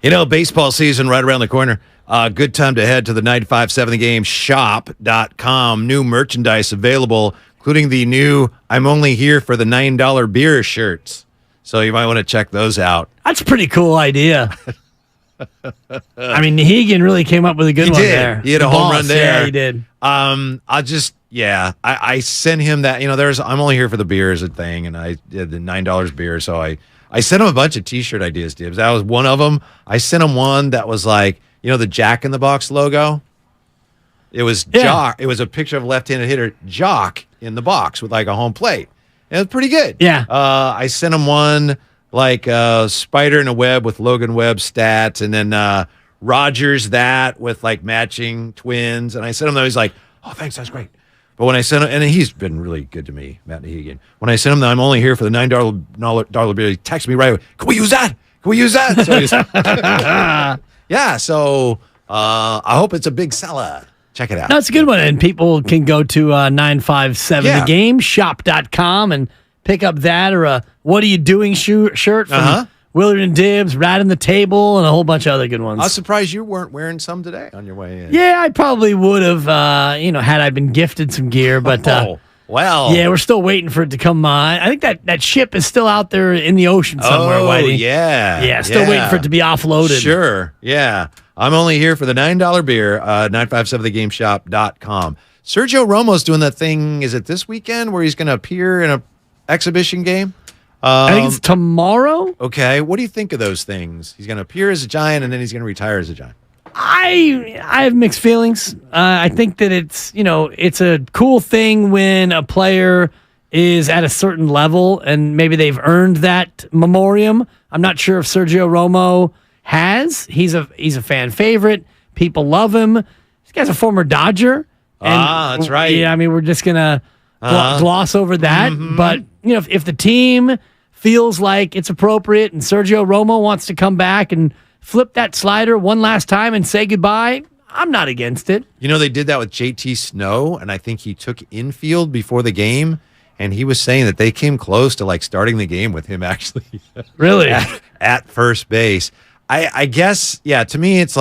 You know, baseball season right around the corner. Good time to head to the 95.7 The Game shop.com. New merchandise available, including the new I'm Only Here for the $9 Beer shirts. So you might want to check those out. That's a pretty cool idea. I mean, Hegan really came up with a good one there. He had a home run there. Yeah, he did. I sent him that. You know, I'm Only Here for the Beer is a thing, and I did the $9 beer, so I sent him a bunch of T-shirt ideas, Dibs. That was one of them. I sent him one that was like, you know, the Jack in the Box logo. It was Jock. It was a picture of a left-handed hitter, Jock, in the box with like a home plate. It was pretty good. Yeah. I sent him one like Spider in a Web with Logan Webb stats, and then Rogers that with like matching twins. And I sent him those. He's like, oh, thanks, that's great. But when I sent him, and he's been really good to me, Matt Nahegan. When I sent him that I'm Only Here for the $9 beer, he texted me right away. Can we use that? Can we use that? So yeah. So I hope it's a big seller. Check it out. No, it's a good one. And people can go to 957thegameshop.com and pick up that or a What Are You Doing shirt from Willard and Dibbs, Rat on the Table, and a whole bunch of other good ones. I was surprised you weren't wearing some today on your way in. Yeah, I probably would have, had I been gifted some gear. But well. Yeah, we're still waiting for it to come. I think that ship is still out there in the ocean somewhere, Whitey. Yeah. Yeah, still waiting for it to be offloaded. Sure, yeah. I'm only here for the $9 beer, 957thegameshop.com. Sergio Romo's doing that thing, is it this weekend, where he's going to appear in an exhibition game? I think it's tomorrow. Okay, what do you think of those things? He's going to appear as a Giant, and then he's going to retire as a Giant. I have mixed feelings. I think that it's a cool thing when a player is at a certain level and maybe they've earned that memoriam. I'm not sure if Sergio Romo has. He's a fan favorite. People love him. This guy's a former Dodger. That's right. Yeah, I mean, we're just gonna gloss over that. But if the team feels like it's appropriate and Sergio Romo wants to come back and flip that slider one last time and say goodbye, I'm not against it. They did that with JT Snow, and I think he took infield before the game, and he was saying that they came close to starting the game with him actually really at first base. I guess, yeah, to me it's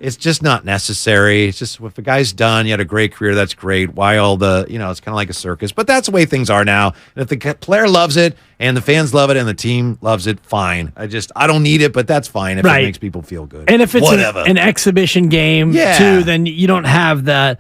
it's just not necessary. It's just, if the guy's done, you had a great career, that's great. Why all the, it's kind of like a circus. But that's the way things are now. And if the player loves it and the fans love it and the team loves it, fine. I don't need it, but that's fine if it makes people feel good. And if it's an exhibition game, too, then you don't have that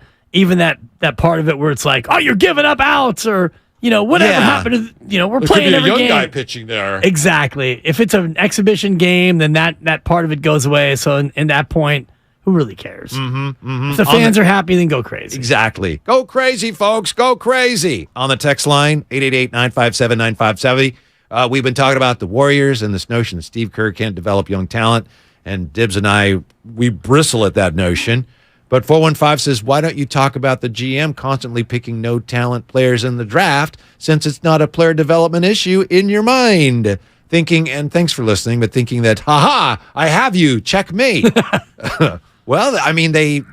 part of it where it's like, oh, you're giving up outs or, whatever happened to, we're playing every game. Young guy pitching there. Exactly. If it's an exhibition game, then that part of it goes away. So in that point, who really cares? If the fans are happy, then go crazy. Exactly. Go crazy, folks. Go crazy. On the text line, 888-957-9570. We've been talking about the Warriors and this notion that Steve Kerr can't develop young talent. And Dibbs and I, we bristle at that notion. But 415 says, why don't you talk about the GM constantly picking no-talent players in the draft since it's not a player development issue in your mind? Thinking, and thanks for listening, but thinking that, ha-ha, I have you, checkmate. Well, I mean, they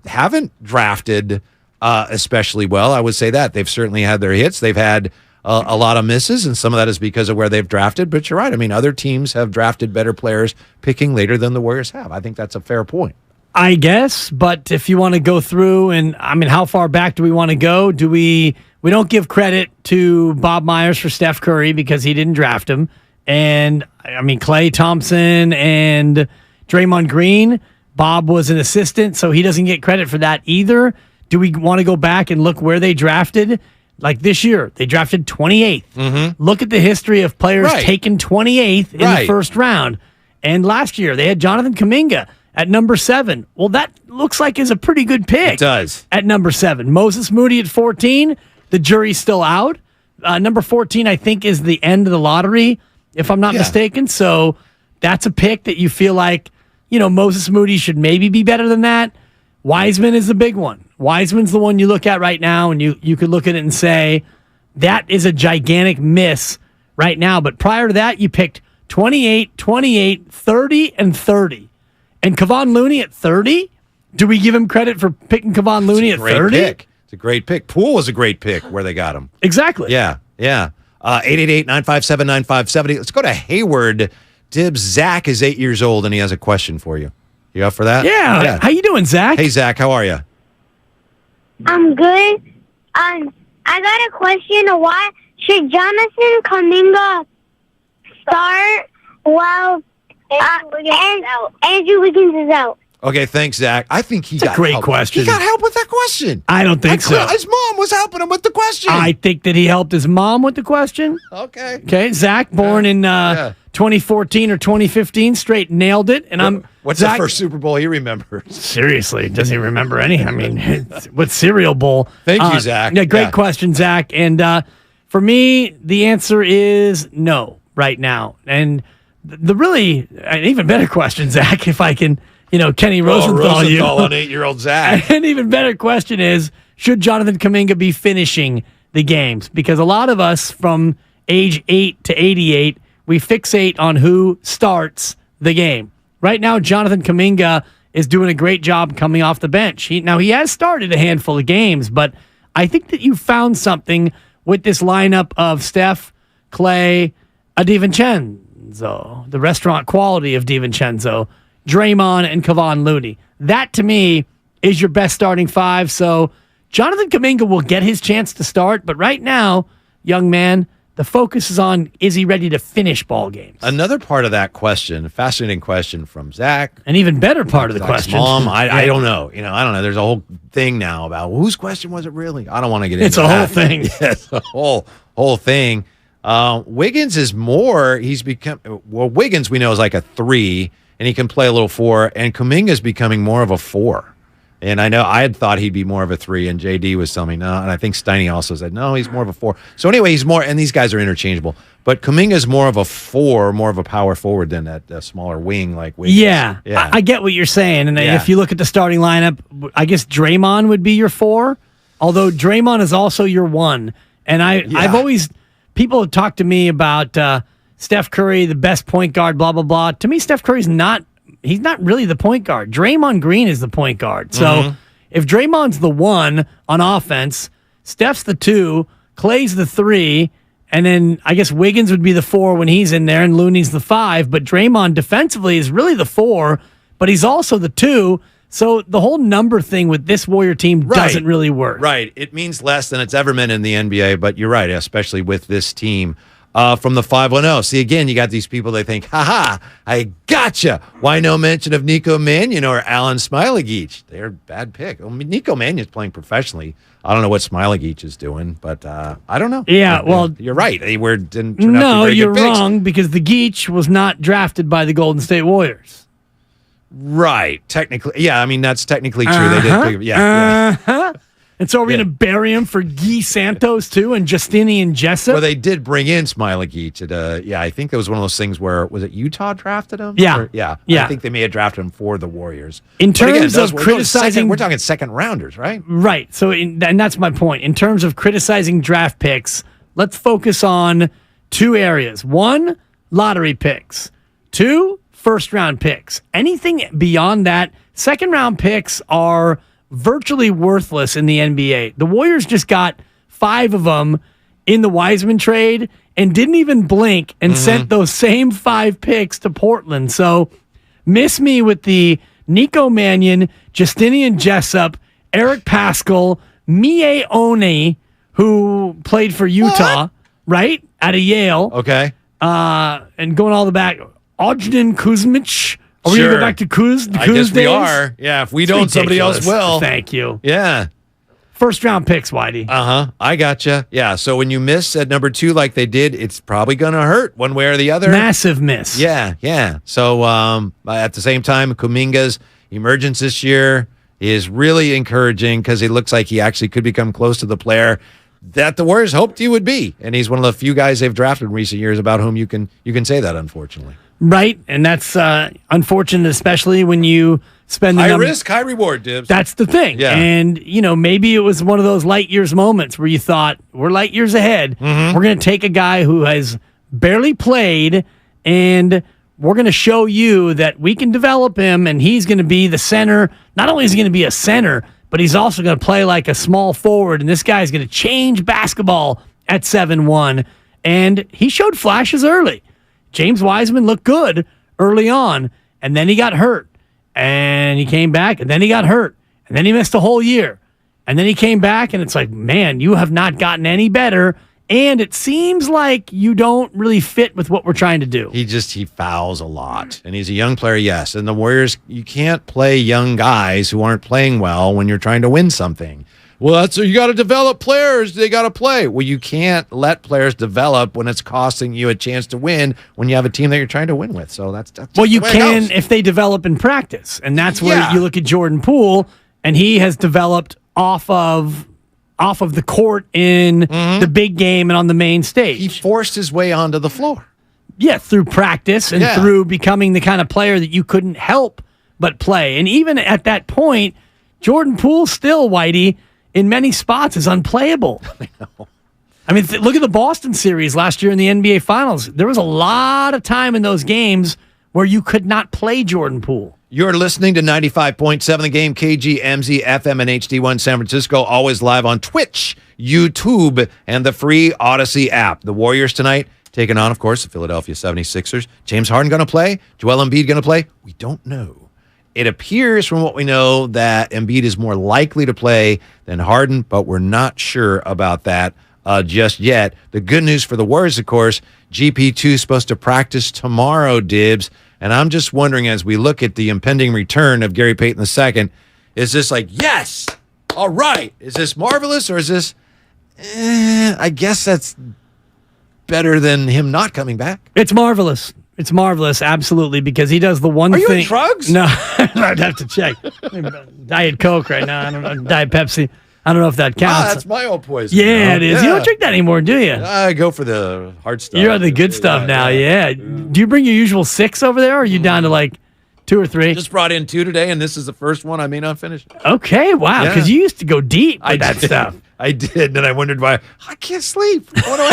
haven't drafted especially well. I would say that. They've certainly had their hits. They've had a lot of misses, and some of that is because of where they've drafted. But you're right. I mean, other teams have drafted better players picking later than the Warriors have. I think that's a fair point. I guess, but if you want to go through, and I mean, how far back do we want to go? We don't give credit to Bob Myers for Steph Curry because he didn't draft him. And I mean, Klay Thompson and Draymond Green, Bob was an assistant, so he doesn't get credit for that either. Do we want to go back and look where they drafted? Like this year, they drafted 28th. Look at the history of players taken 28th in the first round. And last year, they had Jonathan Kuminga at number 7. Well, that looks like is a pretty good pick. It does. At number 7. Moses Moody at 14. The jury's still out. Number 14, I think, is the end of the lottery, if I'm not mistaken. So that's a pick that you feel like, Moses Moody should maybe be better than that. Wiseman is the big one. Wiseman's the one you look at right now, and you could look at it and say, that is a gigantic miss right now. But prior to that, you picked 28, 28, 30, and 30. And Kevon Looney at 30? Do we give him credit for picking Kevon Looney at 30? Pick. It's a great pick. Poole was a great pick where they got him. Exactly. Yeah. 888-957-9570. Let's go to Hayward. Dibbs, Zach is 8 years old, and he has a question for you. You up for that? Yeah. How you doing, Zach? Hey, Zach. How are you? I'm good. I got a question. Why should Jonathan Kuminga start while Andrew Wiggins is out? Okay, thanks, Zach. I think he got a great help. question. He got help with that question. I don't think so. His mom was helping him with the question. I think that he helped his mom with the question. Okay, Zach, born in 2014 or 2015, straight nailed it. And What's Zach, the first Super Bowl he remembers? Seriously, does he remember any? I mean, what cereal bowl? Thank you, Zach. Yeah, great question, Zach. And for me, the answer is no right now. And the really, an even better question, Zach, if I can, Kenny Rosenthal you. Rosenthal on 8-year-old Zach. An even better question is, should Jonathan Kuminga be finishing the games? Because a lot of us from age 8 to 88, we fixate on who starts the game. right now, Jonathan Kuminga is doing a great job coming off the bench. He has started a handful of games, but I think that you found something with this lineup of Steph, Clay, DiVincenzo, the restaurant quality of DiVincenzo, Draymond, and Kevon Looney. That, to me, is your best starting five. So Jonathan Kuminga will get his chance to start, but right now, young man, the focus is on, is he ready to finish ball games? Another part of that question, fascinating question from Zach. An even better part of the question. Mom, I don't know. I don't know. There's a whole thing now about whose question was it really? I don't want to get into It's a that. whole thing. Yeah, it's a whole thing. Wiggins is more, Wiggins we know is like a 3, and he can play a little 4, and Kuminga is becoming more of a 4. And I know I had thought he'd be more of a 3, and JD was telling me no, and I think Steiny also said no, he's more of a 4. So anyway, he's more, and these guys are interchangeable. But Kuminga is more of a 4, more of a power forward than that smaller wing like Wiggins. Yeah. I get what you're saying. And if you look at the starting lineup, I guess Draymond would be your 4, although Draymond is also your 1. And I've always, people have talked to me about Steph Curry, the best point guard, blah, blah, blah. To me, Steph Curry's he's not really the point guard. Draymond Green is the point guard. So if Draymond's the 1 on offense, Steph's the 2, Clay's the 3, and then I guess Wiggins would be the 4 when he's in there, and Looney's the 5. But Draymond defensively is really the 4, but he's also the 2. So the whole number thing with this Warrior team doesn't really work. Right. It means less than it's ever meant in the NBA, but you're right, especially with this team. From the 510. See, again, you got these people, they think, ha, I gotcha. Why no mention of Nico Mannion or Alan Smailagic? They're a bad pick. I mean, Nico Mannion's playing professionally. I don't know what Smailagic is doing, but I don't know. Yeah, well, you're right. They didn't turn out to be very you're good picks. wrong, because the Geach was not drafted by the Golden State Warriors. Right. Technically. Yeah, I mean, that's technically true. They did pick, yeah. And so we're going to bury him for Guy Santos, too, and Justinian Jessup? Well, they did bring in Smailagic. I think it was one of those things where, was it Utah drafted him? Yeah. Yeah. I think they may have drafted him for the Warriors. In terms of criticizing... We're talking second rounders, right? Right. So, and that's my point. In terms of criticizing draft picks, let's focus on 2 areas. 1, lottery picks. 2, first-round picks. Anything beyond that, second-round picks are virtually worthless in the NBA. The Warriors just got 5 of them in the Wiseman trade and didn't even blink and sent those same 5 picks to Portland. So miss me with the Nico Mannion, Justinian Jessup, Eric Paschall, Mie Oni, who played for Utah, right? Out of Yale. Okay. And going all the back, Ogden Kuzmic. Are we going to go back to Kuz? I guess we days? are. Yeah, if we don't, somebody else will. Thank you. Yeah. First round picks, Whitey. I gotcha. Yeah, so when you miss at number 2 like they did, it's probably going to hurt one way or the other. Massive miss. Yeah. So at the same time, Kuminga's emergence this year is really encouraging because it looks like he actually could become close to the player that the Warriors hoped he would be. And he's one of the few guys they've drafted in recent years about whom you can say that, unfortunately. Right, and that's unfortunate, especially when you spend the high risk, high reward, Dibs. That's the thing. Yeah. And, maybe it was one of those light years moments where you thought, we're light years ahead. We're going to take a guy who has barely played, and we're going to show you that we can develop him, and he's going to be the center. Not only is he going to be a center, but he's also going to play like a small forward, and this guy's going to change basketball at 7'1", and he showed flashes early. James Wiseman looked good early on, and then he got hurt, and he came back, and then he got hurt, and then he missed a whole year, and then he came back, and it's like, man, you have not gotten any better, and it seems like you don't really fit with what we're trying to do. He fouls a lot, and he's a young player, yes, and the Warriors, you can't play young guys who aren't playing well when you're trying to win something. Well, you got to develop players. They got to play. Well, you can't let players develop when it's costing you a chance to win when you have a team that you're trying to win with. So that's well, you can if they develop in practice, and that's where you look at Jordan Poole, and he has developed off of the court in the big game and on the main stage. He forced his way onto the floor. Yeah, through practice and through becoming the kind of player that you couldn't help but play. And even at that point, Jordan Poole still, Whitey, in many spots is unplayable. I know. I mean, look at the Boston series last year in the NBA Finals. There was a lot of time in those games where you could not play Jordan Poole. You're listening to 95.7 The Game, KGMZ, FM, and HD1 San Francisco, always live on Twitch, YouTube, and the free Odyssey app. The Warriors tonight taking on, of course, the Philadelphia 76ers. James Harden going to play? Joel Embiid going to play? We don't know. It appears from what we know that Embiid is more likely to play than Harden, but we're not sure about that just yet. The good news for the Warriors, of course, GP2 is supposed to practice tomorrow, Dibs. And I'm just wondering, as we look at the impending return of Gary Payton II, is this like, yes, all right, is this marvelous, or is this, I guess that's better than him not coming back? It's marvelous. It's marvelous, absolutely, because he does the one thing. Are you on drugs? No, I'd have to check. Diet Coke right now. I don't know. Diet Pepsi. I don't know if that counts. That's my old poison. Yeah, it is. You don't drink that anymore, do you? I go for the hard stuff. You're on the good stuff now, yeah. Do you bring your usual 6 over there, or are you down to like 2 or 3? Just brought in 2 today, and this is the first one I may not finish. Okay, wow, because you used to go deep with that stuff. I did, and I wondered why. I can't sleep. What do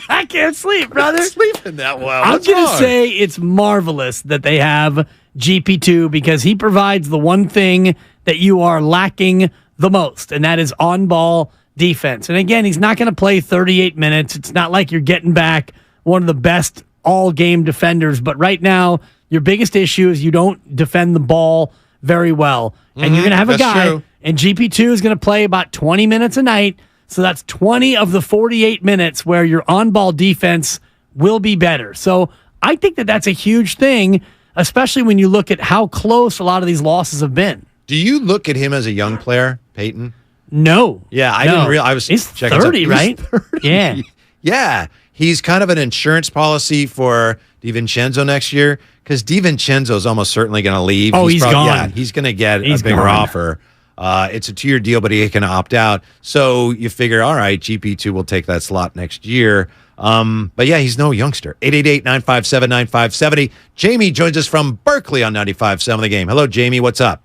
I can't sleep, brother. I'm not sleeping that well. I'm going to say it's marvelous that they have GP2 because he provides the one thing that you are lacking the most, and that is on-ball defense. And again, he's not going to play 38 minutes. It's not like you're getting back one of the best all-game defenders, but right now, your biggest issue is you don't defend the ball very well. And you're going to have a guy, and GP2 is going to play about 20 minutes a night, so that's 20 of the 48 minutes where your on-ball defense will be better. So I think that that's a huge thing, especially when you look at how close a lot of these losses have been. Do you look at him as a young player, Peyton? No. Yeah, I didn't realize. I was He's checking 30, right? 30. Yeah. Yeah. He's kind of an insurance policy for DiVincenzo next year because DiVincenzo is almost certainly going to leave. Oh, he's gone. Yeah, he's going to get a bigger offer. It's a 2-year deal, but he can opt out. So you figure, all right, GP2 will take that slot next year. But yeah, he's no youngster. 888-957-9570. Jamie joins us from Berkeley on 95.7 The Game. Hello, Jamie. What's up?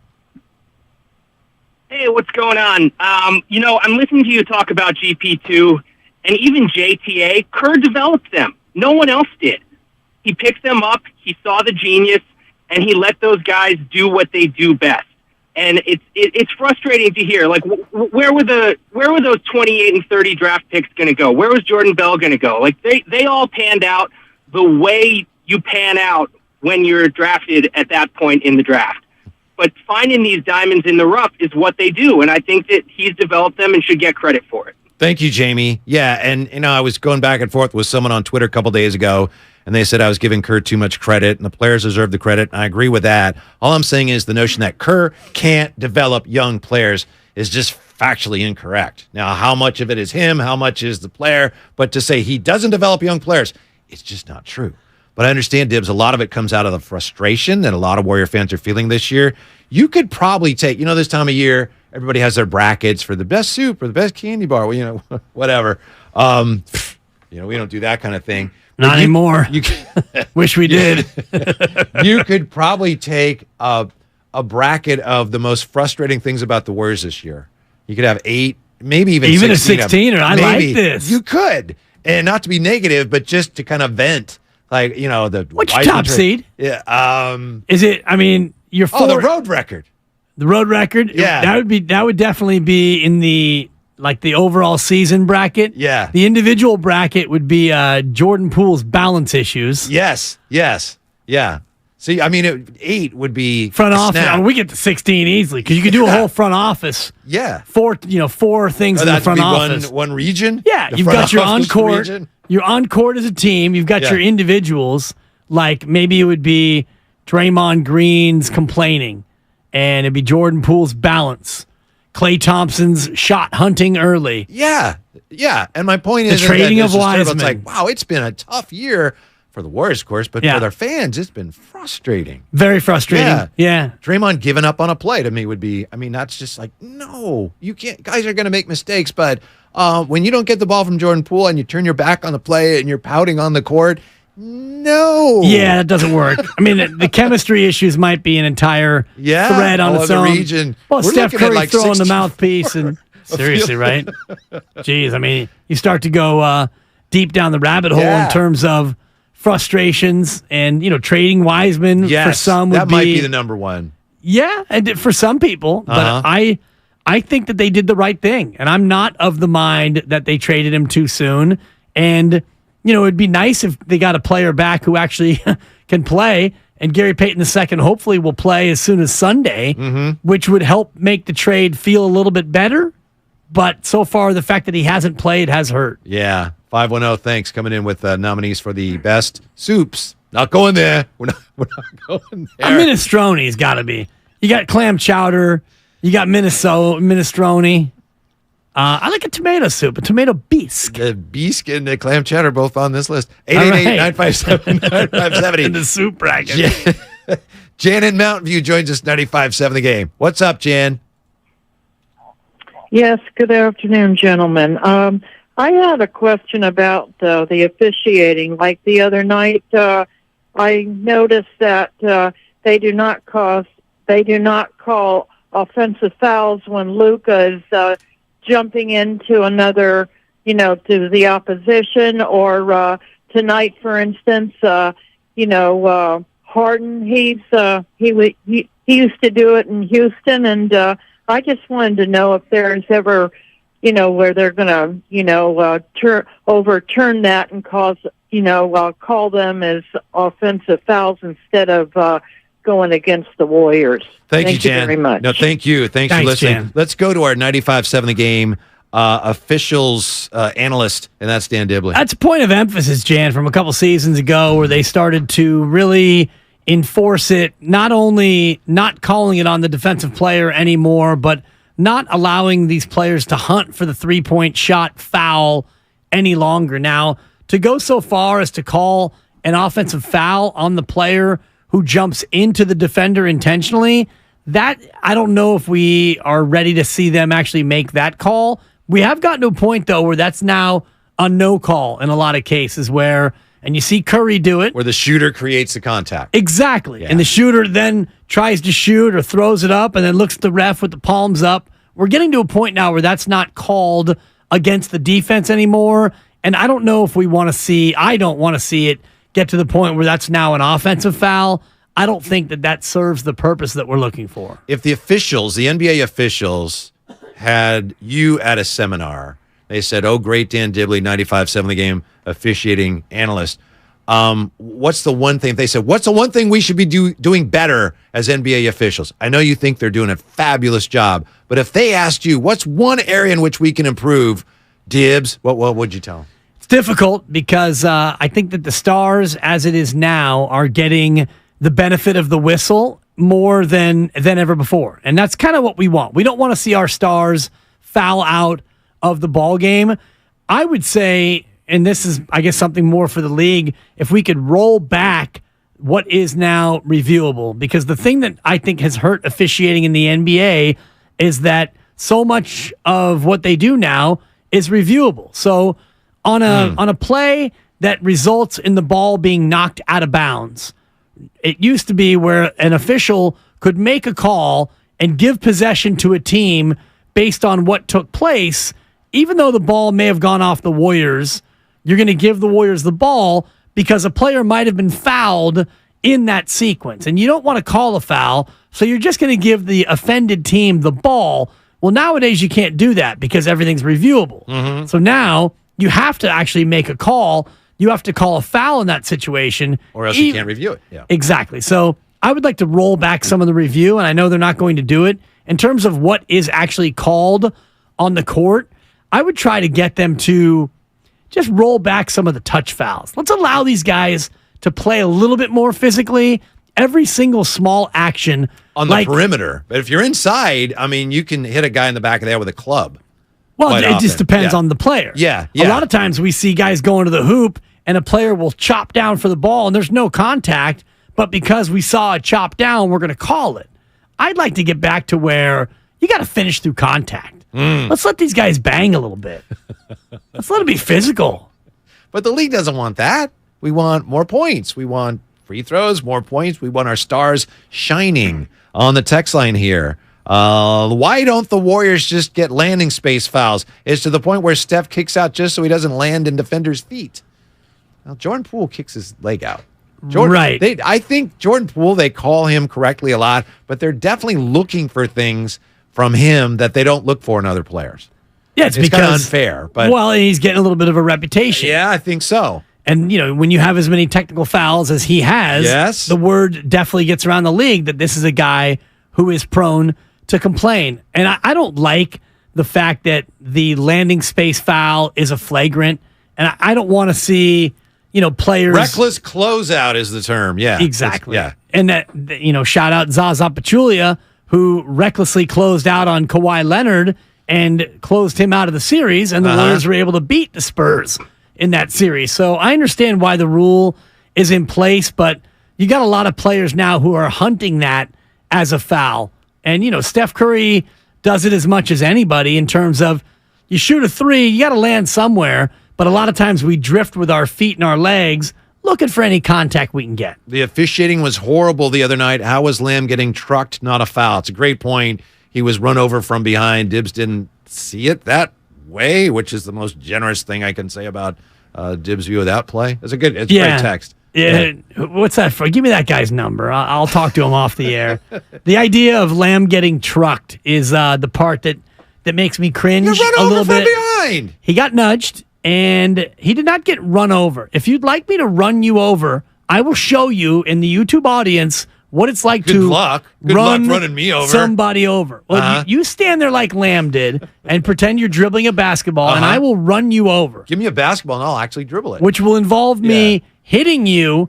Hey, what's going on? I'm listening to you talk about GP2 and even JTA. Kerr developed them. No one else did. He picked them up, he saw the genius, and he let those guys do what they do best. And it's frustrating to hear. Like, where were those 28 and 30 draft picks going to go? Where was Jordan Bell going to go? Like, they all panned out the way you pan out when you're drafted at that point in the draft. But finding these diamonds in the rough is what they do, and I think that he's developed them and should get credit for it. Thank you, Jamie. Yeah, and I was going back and forth with someone on Twitter a couple days ago, and they said I was giving Kerr too much credit, and the players deserve the credit, and I agree with that. All I'm saying is the notion that Kerr can't develop young players is just factually incorrect. Now, how much of it is him, how much is the player, but to say he doesn't develop young players, it's just not true. But I understand, Dibs, a lot of it comes out of the frustration that a lot of Warrior fans are feeling this year. You could probably take, this time of year, everybody has their brackets for the best soup or the best candy bar, whatever. We don't do that kind of thing. Not anymore. Wish we did. You could probably take a bracket of the most frustrating things about the Warriors this year. You could have 8, maybe even 16. A 16er. I like this. You could. And not to be negative, but just to kind of vent. Like, what's your top seed? Yeah. Is it, your the road record. The road record? Yeah. That would definitely be in the overall season bracket. Yeah. The individual bracket would be Jordan Poole's balance issues. Yes. Yeah. See, 8 would be front office. We get to 16 easily because you could do a whole front office. Yeah. 4 things in the front office. One region? Yeah. You've got your on-court. You're on court as a team. You've got your individuals. Like maybe it would be Draymond Green's complaining, and it'd be Jordan Poole's balance, Klay Thompson's shot hunting early. Yeah. And my point is the trading of Wiseman. It's like, wow, it's been a tough year for the Warriors, of course, but for their fans, it's been frustrating. Very frustrating. Yeah. Draymond giving up on a play to me would be, that's just like, no, you can't. Guys are going to make mistakes, but when you don't get the ball from Jordan Poole and you turn your back on the play and you're pouting on the court, no. Yeah, that doesn't work. The chemistry issues might be an entire thread on its own. Region. Well, We're Steph Curry like throwing the mouthpiece. And seriously, right? Jeez, you start to go deep down the rabbit hole in terms of frustrations, and trading Wiseman for some would might be the number one. Yeah, and for some people, but I think that they did the right thing, and I'm not of the mind that they traded him too soon. And it'd be nice if they got a player back who actually can play. And Gary Payton II hopefully will play as soon as Sunday, which would help make the trade feel a little bit better. But so far, the fact that he hasn't played has hurt. Yeah. 510, thanks. Coming in with nominees for the best soups. Not going there. We're not going there. Minestrone's got to be. You got clam chowder. You got minestrone. I like a tomato soup, a tomato bisque. The bisque and the clam chowder both on this list. 888-957-9570. In the soup bracket. Jan in Mountain View joins us 95.7 The Game. What's up, Jan? Yes, good afternoon, gentlemen. I had a question about the officiating. Like the other night, I noticed that they do not call offensive fouls when Luka is jumping into another, to the opposition, or tonight, for instance, Harden. He used to do it in Houston, and I just wanted to know if there's ever, where they're going to, overturn that and call them as offensive fouls instead of going against the Warriors. Thank you, Jan. Very much. No, thank you. Thanks for listening. Jan. Let's go to our 95.7 The Game officials analyst, and that's Dan Dibley. That's a point of emphasis, Jan, from a couple seasons ago where they started to really enforce it, not only not calling it on the defensive player anymore, but not allowing these players to hunt for the three-point shot foul any longer. Now, to go so far as to call an offensive foul on the player who jumps into the defender intentionally, that I don't know if we are ready to see them actually make that call. We have gotten to a point, though, where that's now a no call in a lot of cases and you see Curry do it. Where the shooter creates the contact. Exactly. Yeah. And the shooter then tries to shoot or throws it up and then looks at the ref with the palms up. We're getting to a point now where that's not called against the defense anymore. And I don't know if I don't want to see it get to the point where that's now an offensive foul. I don't think that serves the purpose that we're looking for. If the NBA officials, had you at a seminar, they said, "Oh, great, Dan Dibley, 95.7 The Game officiating analyst. What's the one thing?" They said, "What's the one thing we should be doing better as NBA officials?" I know you think they're doing a fabulous job, but if they asked you, "What's one area in which we can improve?" Dibs, what would you tell them? It's difficult because I think that the Stars, as it is now, are getting the benefit of the whistle more than ever before. And that's kind of what we want. We don't want to see our Stars foul out of the ball game. I would say, and this is, I guess, something more for the league, if we could roll back what is now reviewable. Because the thing that I think has hurt officiating in the NBA is that so much of what they do now is reviewable. So on a play that results in the ball being knocked out of bounds, it used to be where an official could make a call and give possession to a team based on what took place. Even though the ball may have gone off the Warriors, you're going to give the Warriors the ball because a player might have been fouled in that sequence. And you don't want to call a foul, so you're just going to give the offended team the ball. Well, nowadays you can't do that because everything's reviewable. Mm-hmm. So now you have to actually make a call. You have to call a foul in that situation. Or else you can't review it. Yeah. Exactly. So I would like to roll back some of the review, and I know they're not going to do it. In terms of what is actually called on the court, I would try to get them to just roll back some of the touch fouls. Let's allow these guys to play a little bit more physically. Every single small action. On the perimeter. But if you're inside, I mean, you can hit a guy in the back of the head with a club. Well, it just depends on the player. Yeah. A lot of times we see guys going to the hoop and a player will chop down for the ball and there's no contact, but because we saw a chop down, we're going to call it. I'd like to get back to where you got to finish through contact. Let's let these guys bang a little bit. Let's let it be physical. But the league doesn't want that. We want more points. We want free throws, more points. We want our Stars shining on the text line here. Why don't the Warriors just get landing space fouls? It's to the point where Steph kicks out just so he doesn't land in defenders' feet. Well, Jordan Poole kicks his leg out. I think Jordan Poole, they call him correctly a lot, but they're definitely looking for things from him that they don't look for in other players. Yeah, it's kind of because unfair. But well, he's getting a little bit of a reputation. Yeah, I think so. And, when you have as many technical fouls as he has, the word definitely gets around the league that this is a guy who is prone to complain. And I don't like the fact that the landing space foul is a flagrant. And I don't want to see, players. Reckless closeout is the term. Yeah. Exactly. Yeah. And that, shout out Zaza Pachulia, who recklessly closed out on Kawhi Leonard and closed him out of the series. And the Warriors were able to beat the Spurs in that series. So I understand why the rule is in place, but you got a lot of players now who are hunting that as a foul. And, Steph Curry does it as much as anybody in terms of you shoot a three, you got to land somewhere. But a lot of times we drift with our feet and our legs looking for any contact we can get. The officiating was horrible the other night. How was Lamb getting trucked? Not a foul. It's a great point. He was run over from behind. Dibbs didn't see it that way, which is the most generous thing I can say about Dibbs' view of that play. It's a great text. Yeah. What's that for? Give me that guy's number. I'll talk to him off the air. The idea of Lamb getting trucked is the part that makes me cringe a little bit. Behind. He got nudged, and he did not get run over. If you'd like me to run you over, I will show you in the YouTube audience what it's like Good luck running me over. Somebody over. Well, you stand there like Lamb did and pretend you're dribbling a basketball, and I will run you over. Give me a basketball, and I'll actually dribble it. Which will involve me hitting you,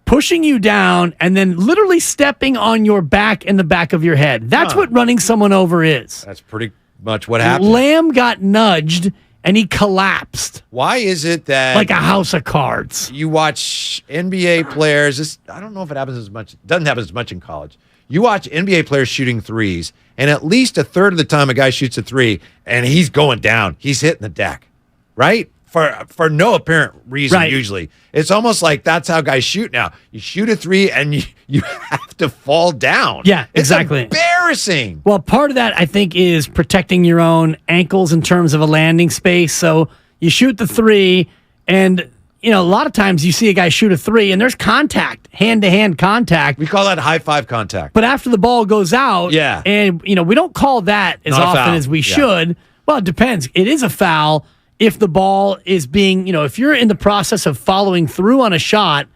pushing you down, and then literally stepping on your back and the back of your head. That's what running someone over is. That's pretty much what happened. Lamb got nudged, and he collapsed. Why is it that... like a house of cards. You watch NBA players... I don't know if it happens as much. It doesn't happen as much in college. You watch NBA players shooting threes, and at least a third of the time a guy shoots a three, and he's going down. He's hitting the deck, right? For no apparent reason, usually. It's almost like that's how guys shoot now. You shoot a three, and you have to fall down. Yeah, exactly. It's embarrassing. Well, part of that, I think, is protecting your own ankles in terms of a landing space. So you shoot the three, and a lot of times you see a guy shoot a three, and there's contact, hand-to-hand contact. We call that high-five contact. But after the ball goes out, and we don't call that as often as we should. Well, it depends. It is a foul if the ball is being, if you're in the process of following through on a shot,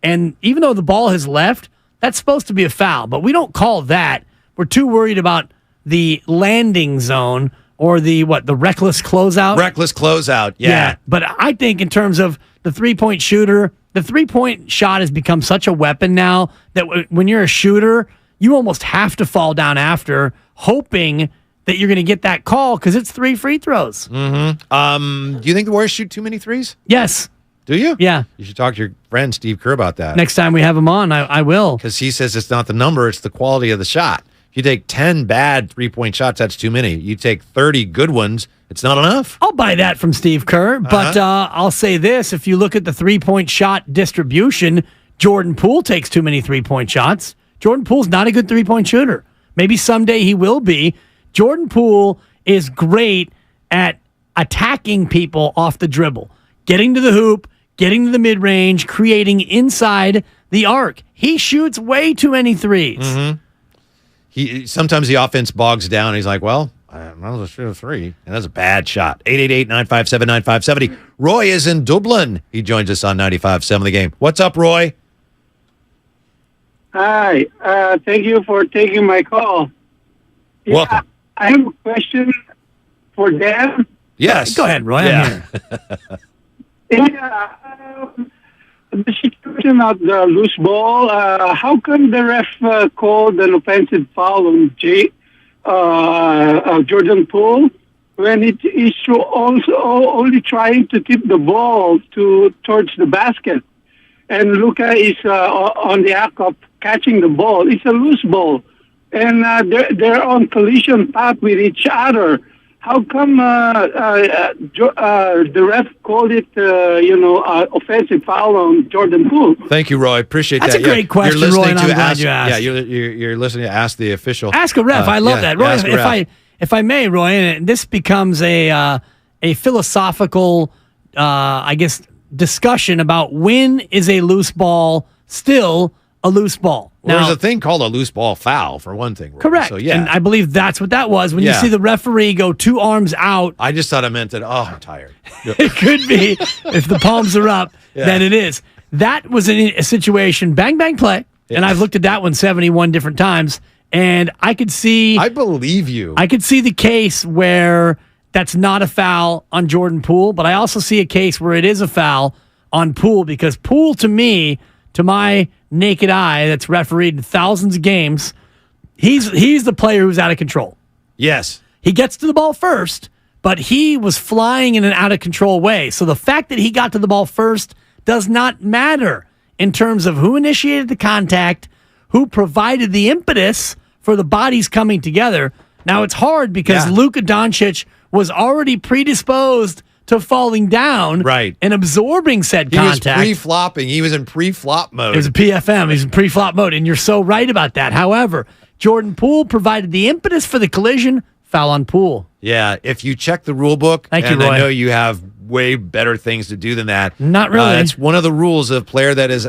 and even though the ball has left, that's supposed to be a foul. But we don't call that. We're too worried about the landing zone or the reckless closeout. Reckless closeout, yeah. But I think in terms of the three-point shooter, the three-point shot has become such a weapon now that when you're a shooter, you almost have to fall down after, hoping that you're going to get that call because it's 3 free throws. Mm-hmm. Do you think the Warriors shoot too many threes? Yes. Do you? Yeah. You should talk to your friend Steve Kerr about that. Next time we have him on, I will. Because he says it's not the number, it's the quality of the shot. If you take 10 bad three-point shots, that's too many. You take 30 good ones, it's not enough. I'll buy that from Steve Kerr. But I'll say this. If you look at the three-point shot distribution, Jordan Poole takes too many three-point shots. Jordan Poole's not a good three-point shooter. Maybe someday he will be. Jordan Poole is great at attacking people off the dribble, getting to the hoop, getting to the mid-range, creating inside the arc. He shoots way too many threes. Mm-hmm. Sometimes the offense bogs down. And he's like, well, I might as well shoot a three. And that's a bad shot. 888-957-9570. Roy is in Dublin. He joins us on 95.7 The Game. What's up, Roy? Hi. Thank you for taking my call. Welcome. I have a question for Dan. Yes. Go ahead, Roy. I'm here. The situation of the loose ball, how come the ref called an offensive foul on Jordan Poole when it is also only trying to tip the ball towards the basket? And Luka is on the act of catching the ball. It's a loose ball. And they're on collision path with each other. How come the ref called it, offensive foul on Jordan Poole? Thank you, Roy. Appreciate That's that. That's a great question, Roy, and I'm glad you asked. Yeah, you're listening to Ask the Official. Ask a ref. I love that. Roy, if I may, Roy, and this becomes a philosophical, discussion about when is a loose ball still a loose ball. Well, Now, there's a thing called a loose ball foul, for one thing. Roy. correct. So, yeah. And I believe that's what that was. When you see the referee go 2 arms out. I just thought it meant that, I'm tired. It could be. If the palms are up, then it is. That was a situation, bang, bang, play. Yeah. And I've looked at that one 71 different times. And I could see. I believe you. I could see the case where that's not a foul on Jordan Poole. But I also see a case where it is a foul on Poole. Because Poole, to me, to my naked eye that's refereed in thousands of games, he's the player who's out of control. Yes. He gets to the ball first, but he was flying in an out of control way. So the fact that he got to the ball first does not matter in terms of who initiated the contact, who provided the impetus for the bodies coming together. Now it's hard because Luka Doncic was already predisposed to falling down and absorbing said contact. He was pre-flopping. He was in pre-flop mode. It was a PFM. He's in pre-flop mode, and you're so right about that. However, Jordan Poole provided the impetus for the collision. Foul on Poole. Yeah, if you check the rule book, Thank and you, Roy. I know you have way better things to do than that. Not really. It's one of the rules. A player that is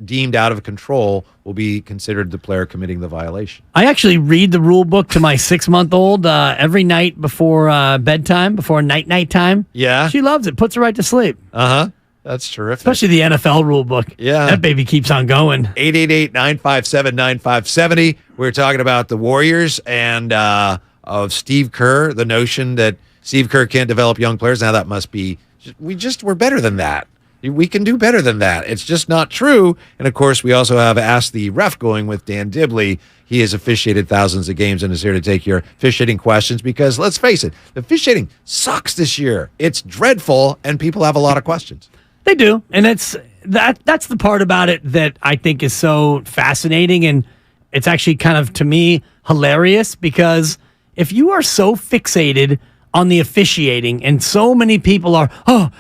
deemed out of control will be considered the player committing the violation. I actually read the rule book to my 6-month-old every night before bedtime, before night time. Yeah. She loves it. Puts her right to sleep. Uh-huh. That's terrific. Especially the NFL rule book. Yeah. That baby keeps on going. 888-957-9570. We're talking about the Warriors and of Steve Kerr, the notion that Steve Kerr can't develop young players. Now that must be, we're better than that. We can do better than that. It's just not true. And of course, we also have Ask the Ref going with Dan Dibley. He has officiated thousands of games and is here to take your officiating questions because let's face it, the officiating sucks this year. It's dreadful and people have a lot of questions. They do. And that's the part about it that I think is so fascinating. And it's actually kind of, to me, hilarious because if you are so fixated on the officiating and so many people are,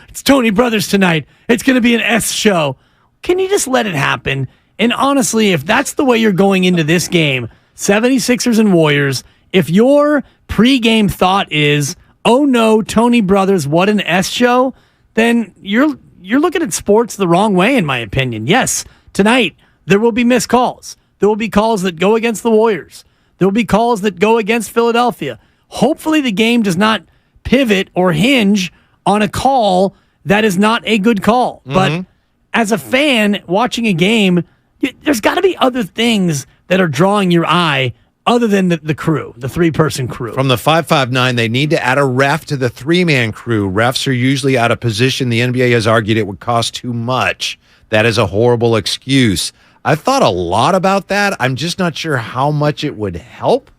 it's Tony Brothers tonight, it's going to be an S show, can you just let it happen? And honestly, if that's the way you're going into this game, 76ers and Warriors, if your pregame thought is, oh no, Tony Brothers, what an S show, then you're looking at sports the wrong way, in my opinion. Yes, tonight there will be missed calls. There will be calls that go against the Warriors. There will be calls that go against Philadelphia. Hopefully the game does not pivot or hinge on a call that is not a good call. Mm-hmm. But as a fan watching a game, there's got to be other things that are drawing your eye other than the crew, the 3-person crew. From the 559, they need to add a ref to the 3-man crew. Refs are usually out of position. The NBA has argued it would cost too much. That is a horrible excuse. I've thought a lot about that. I'm just not sure how much it would help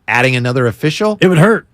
adding another official. It would hurt.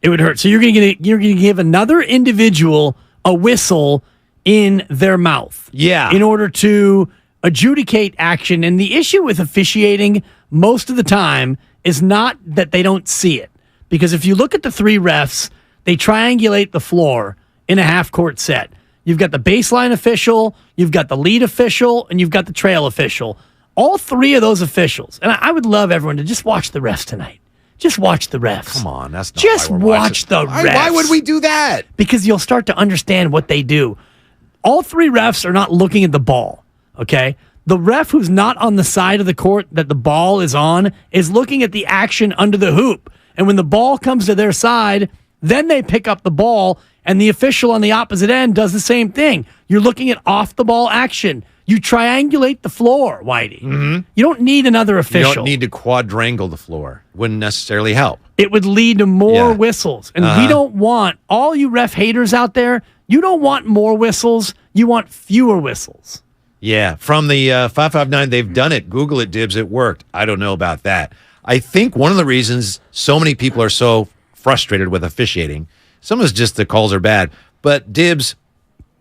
It would hurt. So you're going to give another individual a whistle in their mouth. Yeah. In order to adjudicate action. And the issue with officiating most of the time is not that they don't see it. Because if you look at the 3 refs, they triangulate the floor in a half-court set. You've got the baseline official, you've got the lead official, and you've got the trail official. All 3 of those officials. And I would love everyone to just watch the refs tonight. Just watch the refs. Come on, that's not just why we're watch watching. the refs. Why would we do that? Because you'll start to understand what they do. All 3 refs are not looking at the ball, okay? The ref who's not on the side of the court that the ball is on is looking at the action under the hoop. And when the ball comes to their side, then they pick up the ball, and the official on the opposite end does the same thing. You're looking at off-the-ball action. You triangulate the floor, Whitey. Mm-hmm. You don't need another official. You don't need to quadrangle the floor. Wouldn't necessarily help. It would lead to more whistles. And we don't want, all you ref haters out there, you don't want more whistles. You want fewer whistles. Yeah. From the 559, they've done it. Google it, Dibs. It worked. I don't know about that. I think one of the reasons so many people are so frustrated with officiating, some of it's just the calls are bad, but Dibs,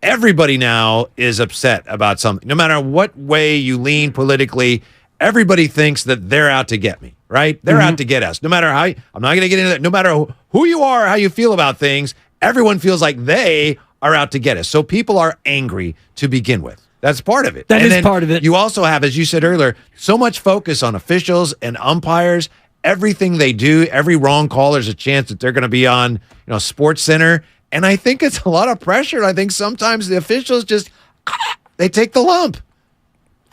everybody now is upset about something. No matter what way you lean politically, everybody thinks that they're out to get me, right? They're out to get us. No matter how, I'm not going to get into that. No matter who you are, how you feel about things, everyone feels like they are out to get us. So people are angry to begin with. That's part of it. That is part of it. You also have, as you said earlier, so much focus on officials and umpires. Everything they do, every wrong call, there's a chance that they're going to be on, Sports Center. And I think it's a lot of pressure. And I think sometimes the officials just, they take the lump.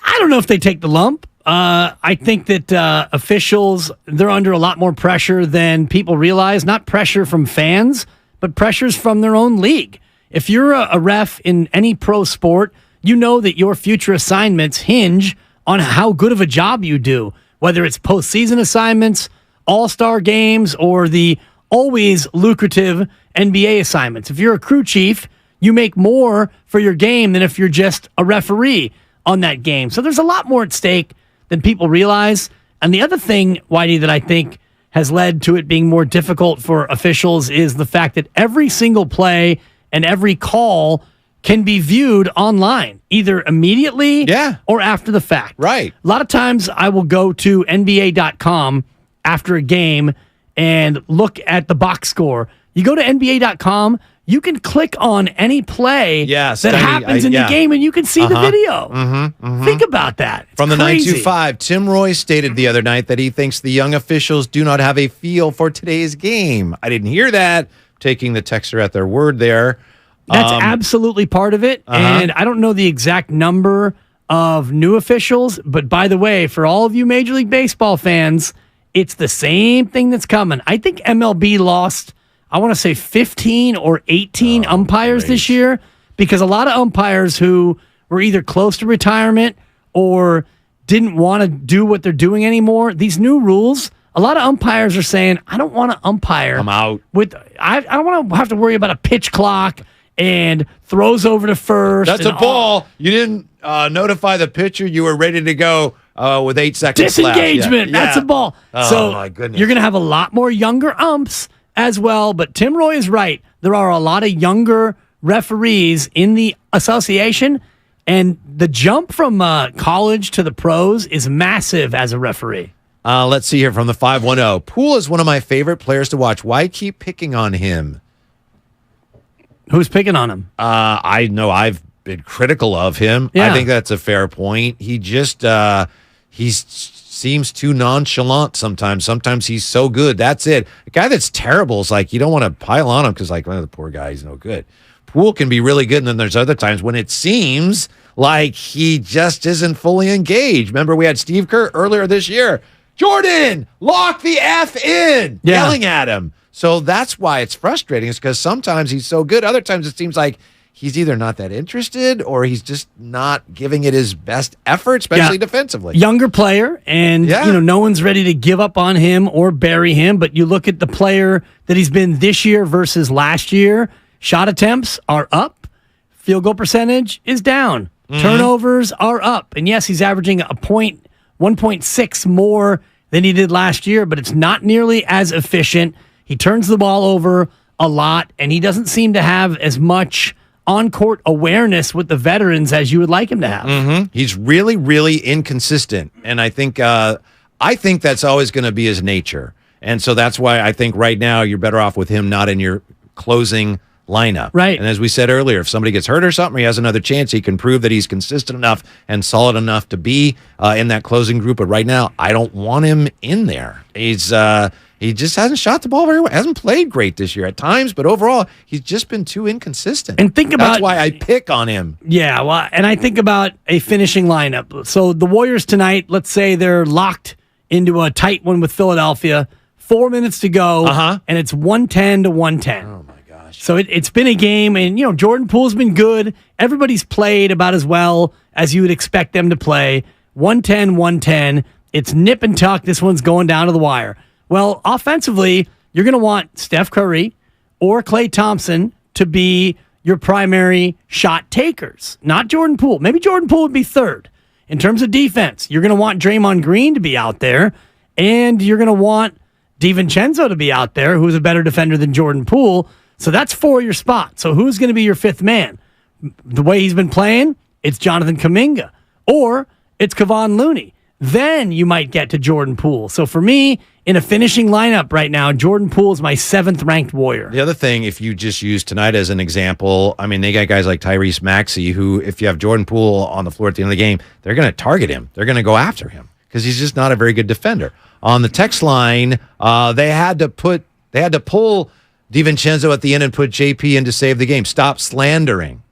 I don't know if they take the lump. I think that officials, they're under a lot more pressure than people realize. Not pressure from fans, but pressures from their own league. If you're a ref in any pro sport, you know that your future assignments hinge on how good of a job you do, whether it's postseason assignments, all-star games, or the always lucrative NBA assignments. If you're a crew chief, you make more for your game than if you're just a referee on that game. So there's a lot more at stake than people realize. And the other thing, Whitey, that I think has led to it being more difficult for officials is the fact that every single play and every call can be viewed online, either immediately or after the fact. Right. A lot of times I will go to NBA.com after a game and look at the box score. You go to NBA.com, you can click on any play that happens in the game, and you can see the video. Think about that. It's From the crazy. 925, Tim Roy stated the other night that he thinks the young officials do not have a feel for today's game. I didn't hear that. Taking the texter at their word there. That's absolutely part of it. And I don't know the exact number of new officials, but by the way, for all of you Major League Baseball fans, it's the same thing that's coming. I think MLB lost, I want to say 15 or 18 umpires this year, because a lot of umpires who were either close to retirement or didn't want to do what they're doing anymore, these new rules, a lot of umpires are saying, I don't want to umpire. I'm out. I don't want to have to worry about a pitch clock and throws over to first. That's a ball. You didn't notify the pitcher you were ready to go with 8 seconds left. Disengagement. That's a ball. Oh, my goodness. You're going to have a lot more younger umps as well. But Tim Roy is right. There are a lot of younger referees in the association, and the jump from college to the pros is massive as a referee. Let's see here from the 510. Poole is one of my favorite players to watch. Why keep picking on him? Who's picking on him? I know I've been critical of him. Yeah. I think that's a fair point. He just he seems too nonchalant sometimes. Sometimes he's so good. That's it. A guy that's terrible is like, you don't want to pile on him because, like, well, the poor guy, he's no good. Poole can be really good, and then there's other times when it seems like he just isn't fully engaged. Remember, we had Steve Kerr earlier this year. Jordan, lock the F in, yelling at him. So that's why it's frustrating, is because sometimes he's so good. Other times it seems like he's either not that interested or he's just not giving it his best effort, especially defensively. Younger player, and no one's ready to give up on him or bury him. But you look at the player that he's been this year versus last year. Shot attempts are up. Field goal percentage is down. Turnovers are up. And yes, he's averaging 1.6 more than he did last year, but it's not nearly as efficient. He turns the ball over a lot, and he doesn't seem to have as much on-court awareness with the veterans as you would like him to have. He's really, really inconsistent, and I think that's always going to be his nature. And so that's why I think right now you're better off with him not in your closing lineup. Right. And as we said earlier, if somebody gets hurt or something, he has another chance. He can prove that he's consistent enough and solid enough to be in that closing group. But right now, I don't want him in there. He just hasn't shot the ball very well. Hasn't played great this year at times, but overall, he's just been too inconsistent. And think that's why I pick on him. Yeah, well, and I think about a finishing lineup. So the Warriors tonight, let's say they're locked into a tight one with Philadelphia. 4 minutes to go, and it's 110 to 110. Oh, my gosh. So it's been a game, and, Jordan Poole's been good. Everybody's played about as well as you would expect them to play. 110, 110. It's nip and tuck. This one's going down to the wire. Well, offensively, you're going to want Steph Curry or Klay Thompson to be your primary shot takers, not Jordan Poole. Maybe Jordan Poole would be third. In terms of defense, you're going to want Draymond Green to be out there, and you're going to want DiVincenzo to be out there, who's a better defender than Jordan Poole. So that's 4 your spot. So who's going to be your fifth man? The way he's been playing, it's Jonathan Kuminga, or it's Kevon Looney. Then you might get to Jordan Poole. So for me, in a finishing lineup right now, Jordan Poole is my 7th ranked Warrior. The other thing, if you just use tonight as an example, I mean, they got guys like Tyrese Maxey, who, if you have Jordan Poole on the floor at the end of the game, they're going to target him. They're going to go after him because he's just not a very good defender. On the text line, they had to pull DiVincenzo at the end and put JP in to save the game. Stop slandering.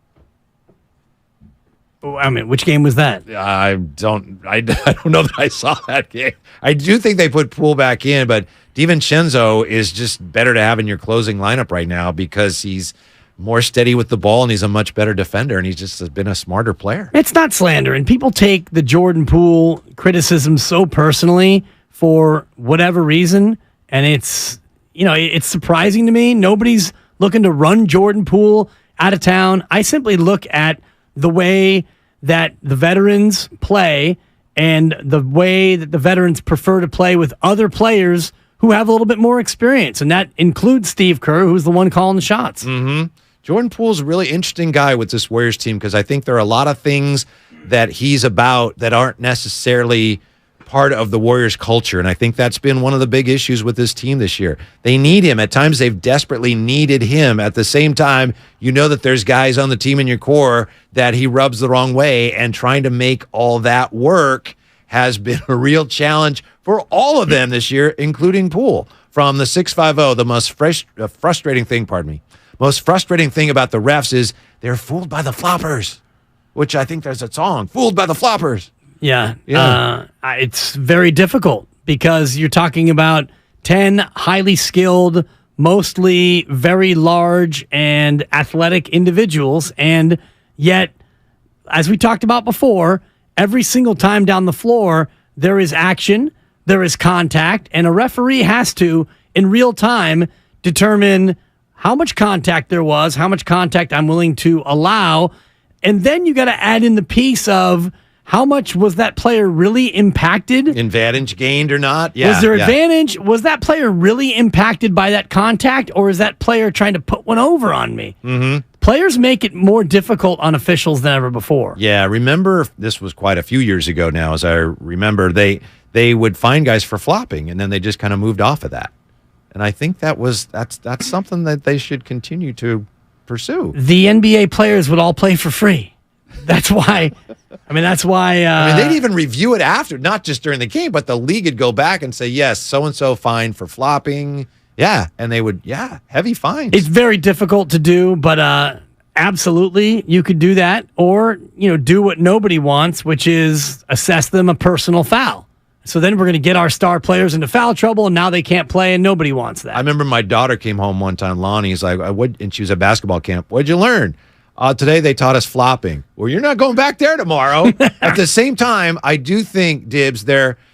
I mean, which game was that? I don't know that I saw that game. I do think they put Poole back in, but DiVincenzo is just better to have in your closing lineup right now because he's more steady with the ball and he's a much better defender and he's just been a smarter player. It's not slander, and people take the Jordan Poole criticism so personally for whatever reason, and it's surprising to me. Nobody's looking to run Jordan Poole out of town. I simply look at the way that the veterans play and the way that the veterans prefer to play with other players who have a little bit more experience, and that includes Steve Kerr, who's the one calling the shots. Mm-hmm. Jordan Poole's a really interesting guy with this Warriors team because I think there are a lot of things that he's about that aren't necessarily part of the Warriors culture, and I think that's been one of the big issues with this team this year. They need him. At times, they've desperately needed him. At the same time, you know that there's guys on the team in your core that he rubs the wrong way, and trying to make all that work has been a real challenge for all of them this year, including Poole. From the 650, the most frustrating thing about the refs is they're fooled by the floppers, which I think there's a song, Fooled by the Floppers. Yeah. It's very difficult because you're talking about 10 highly skilled, mostly very large and athletic individuals. And yet, as we talked about before, every single time down the floor, there is action, there is contact, and a referee has to, in real time, determine how much contact there was, how much contact I'm willing to allow. And then you got to add in the piece of how much was that player really impacted? Advantage gained or not? Yeah. Was there advantage? Was that player really impacted by that contact, or is that player trying to put one over on me? Mm-hmm. Players make it more difficult on officials than ever before. Yeah, remember, this was quite a few years ago now, as I remember, they would fine guys for flopping, and then they just kind of moved off of that. And I think that's something that they should continue to pursue. The NBA players would all play for free. That's why. They'd even review it after, not just during the game, but the league would go back and say, yes, so-and-so fined for flopping. Yeah, and they would, heavy fines. It's very difficult to do, but absolutely you could do that, or do what nobody wants, which is assess them a personal foul. So then we're going to get our star players into foul trouble, and now they can't play, and nobody wants that. I remember my daughter came home one time, Lonnie's like, and she was at basketball camp. What'd you learn? Today they taught us flopping. Well, you're not going back there tomorrow. At the same time, I do think, Dibs,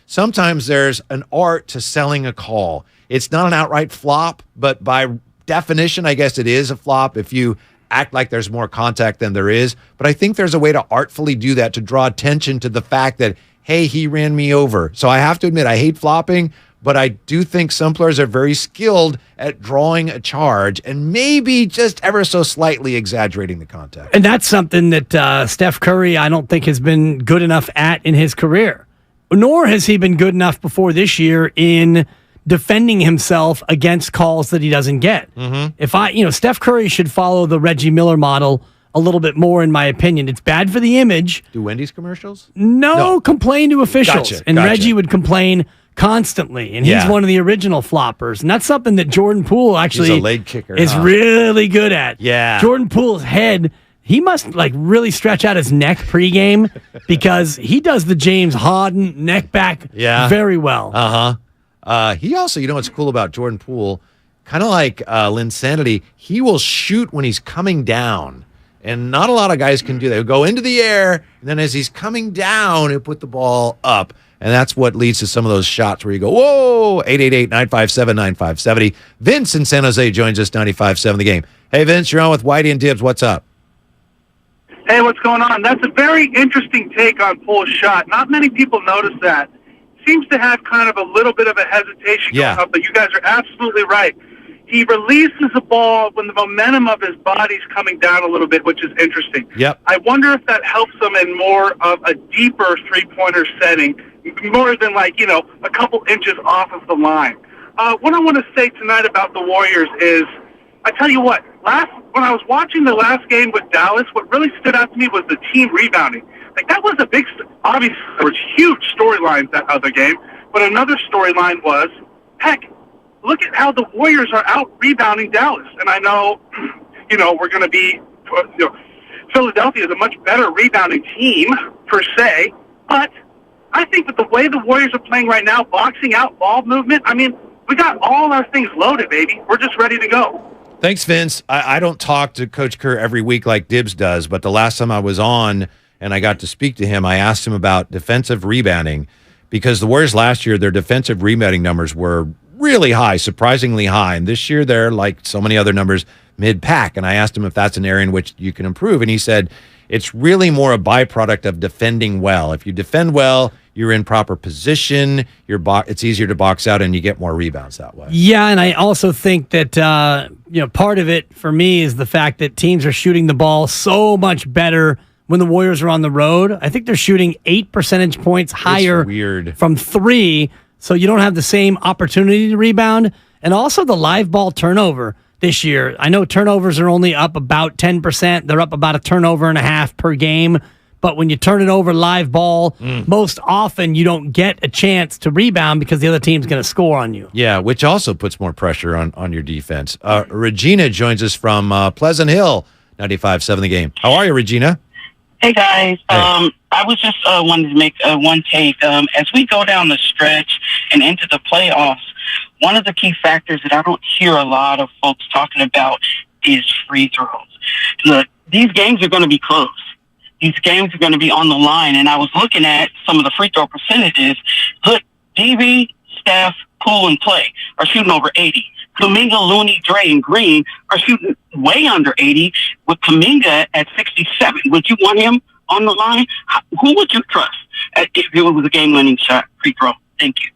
sometimes there's an art to selling a call. It's not an outright flop, but by definition, I guess it is a flop if you act like there's more contact than there is. But I think there's a way to artfully do that to draw attention to the fact that, hey, he ran me over. So I have to admit, I hate flopping, but I do think some players are very skilled at drawing a charge and maybe just ever so slightly exaggerating the contact. And that's something that Steph Curry, I don't think, has been good enough at in his career. Nor has he been good enough before this year in defending himself against calls that he doesn't get. Mm-hmm. Steph Curry should follow the Reggie Miller model a little bit more, in my opinion. It's bad for the image. Do Wendy's commercials? No. Complain to officials. Gotcha. Reggie would complain constantly, and he's one of the original floppers. And that's something that Jordan Poole actually he's a leg kicker, is really good at. Yeah. Jordan Poole's head, he must really stretch out his neck pregame because he does the James Harden neck back very well. He also, what's cool about Jordan Poole, kind of like Linsanity, he will shoot when he's coming down. And not a lot of guys can do that. He'll go into the air, and then as he's coming down, he'll put the ball up. And that's what leads to some of those shots where you go, whoa, 888-957-9570. Vince in San Jose joins us, 95.7 The Game. Hey, Vince, you're on with Whitey and Dibs. What's up? Hey, what's going on? That's a very interesting take on Poole's shot. Not many people notice that. Seems to have kind of a little bit of a hesitation going up, but you guys are absolutely right. He releases the ball when the momentum of his body's coming down a little bit, which is interesting. Yep. I wonder if that helps him in more of a deeper three-pointer setting, more than a couple inches off of the line. What I want to say tonight about the Warriors is, I tell you what, when I was watching the last game with Dallas, what really stood out to me was the team rebounding. That was a big, obviously there was huge storylines that other game, but another storyline was, heck, look at how the Warriors are out rebounding Dallas. And I know, we're going to be, Philadelphia is a much better rebounding team per se, but I think that the way the Warriors are playing right now, boxing out, ball movement, we got all our things loaded, baby. We're just ready to go. Thanks, Vince. I don't talk to Coach Kerr every week like Dibbs does, but the last time I was on and I got to speak to him, I asked him about defensive rebounding because the Warriors last year, their defensive rebounding numbers were really high, surprisingly high. And this year, they're like so many other numbers, mid-pack. And I asked him if that's an area in which you can improve. And he said, it's really more a byproduct of defending well. If you defend well, you're in proper position, it's easier to box out, and you get more rebounds that way. Yeah, and I also think that part of it for me is the fact that teams are shooting the ball so much better when the Warriors are on the road. I think they're shooting 8 percentage points higher from 3, so you don't have the same opportunity to rebound. And also the live ball turnover this year. I know turnovers are only up about 10%. They're up about a turnover and a half per game. But when you turn it over live ball, most often you don't get a chance to rebound because the other team's going to score on you. Yeah, which also puts more pressure on your defense. Regina joins us from Pleasant Hill, 95.7 The Game. How are you, Regina? Hey, guys. Hey. I was just wanted to make one take. As we go down the stretch and into the playoffs, one of the key factors that I don't hear a lot of folks talking about is free throws. Look, these games are going to be close. These games are going to be on the line, and I was looking at some of the free throw percentages. Look, DB, Steph, Poole, and Clay are shooting over 80. Kuminga, Looney, Dre, and Green are shooting way under 80, with Kuminga at 67. Would you want him on the line? Who would you trust if it was a game-winning shot free throw? Thank you.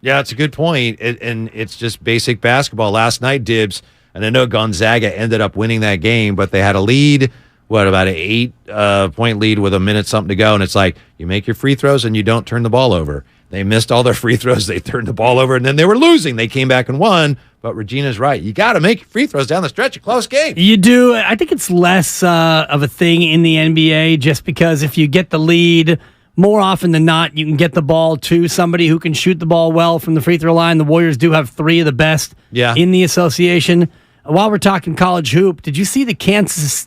Yeah, it's a good point, and it's just basic basketball. Last night, Dibbs, and I know Gonzaga ended up winning that game, but they had a lead. About an 8-point lead with a minute something to go, and it's like you make your free throws and you don't turn the ball over. They missed all their free throws. They turned the ball over, and then they were losing. They came back and won, but Regina's right. You got to make your free throws down the stretch, a close game. You do. I think it's less of a thing in the NBA just because if you get the lead, more often than not, you can get the ball to somebody who can shoot the ball well from the free throw line. The Warriors do have 3 of the best in the association. While we're talking college hoop, did you see the Kansas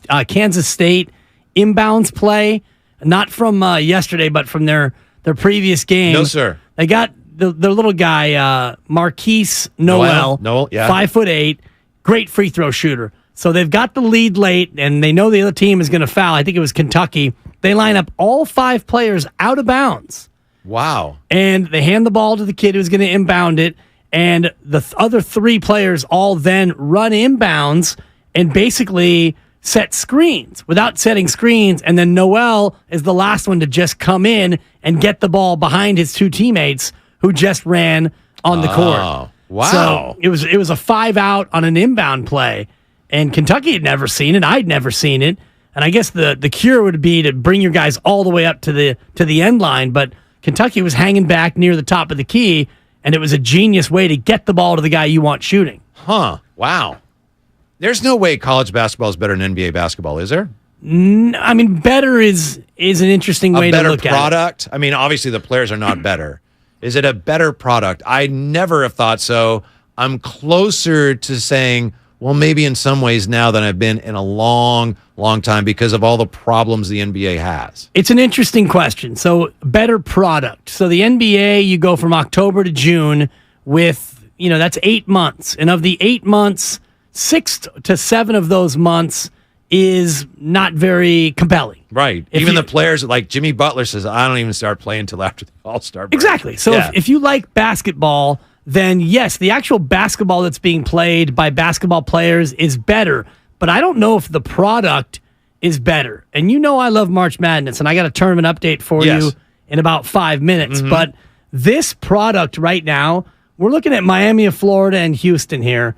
State inbounds play? Not from yesterday, but from their previous game. No, sir. They got the little guy, Marquise Noel, 5'8", great free throw shooter. So they've got the lead late, and they know the other team is going to foul. I think it was Kentucky. They line up all 5 players out of bounds. Wow. And they hand the ball to the kid who's going to inbound it. And the other 3 players all then run inbounds and basically set screens without setting screens. And then Noel is the last one to just come in and get the ball behind his 2 teammates who just ran on the court. Wow. So it was a 5 out on an inbound play. And Kentucky had never seen it. I'd never seen it. And I guess the cure would be to bring your guys all the way up to the end line. But Kentucky was hanging back near the top of the key. And it was a genius way to get the ball to the guy you want shooting. Huh. Wow. There's no way college basketball is better than NBA basketball, is there? Better is an interesting way to look at it. A better product? Obviously the players are not better. Is it a better product? I never have thought so. I'm closer to saying, well, maybe in some ways now than I've been in a long, long time because of all the problems the NBA has. It's an interesting question. So, better product. So, the NBA, you go from October to June with, that's 8 months. And of the 8 months, 6 to 7 of those months is not very compelling. Right. Even the players, like Jimmy Butler says, I don't even start playing until after the All-Star break. Exactly. So, if you like basketball, then yes, the actual basketball that's being played by basketball players is better. But I don't know if the product is better. And I love March Madness, and I got a tournament update for you in about 5 minutes. Mm-hmm. But this product right now, we're looking at Miami of Florida and Houston here.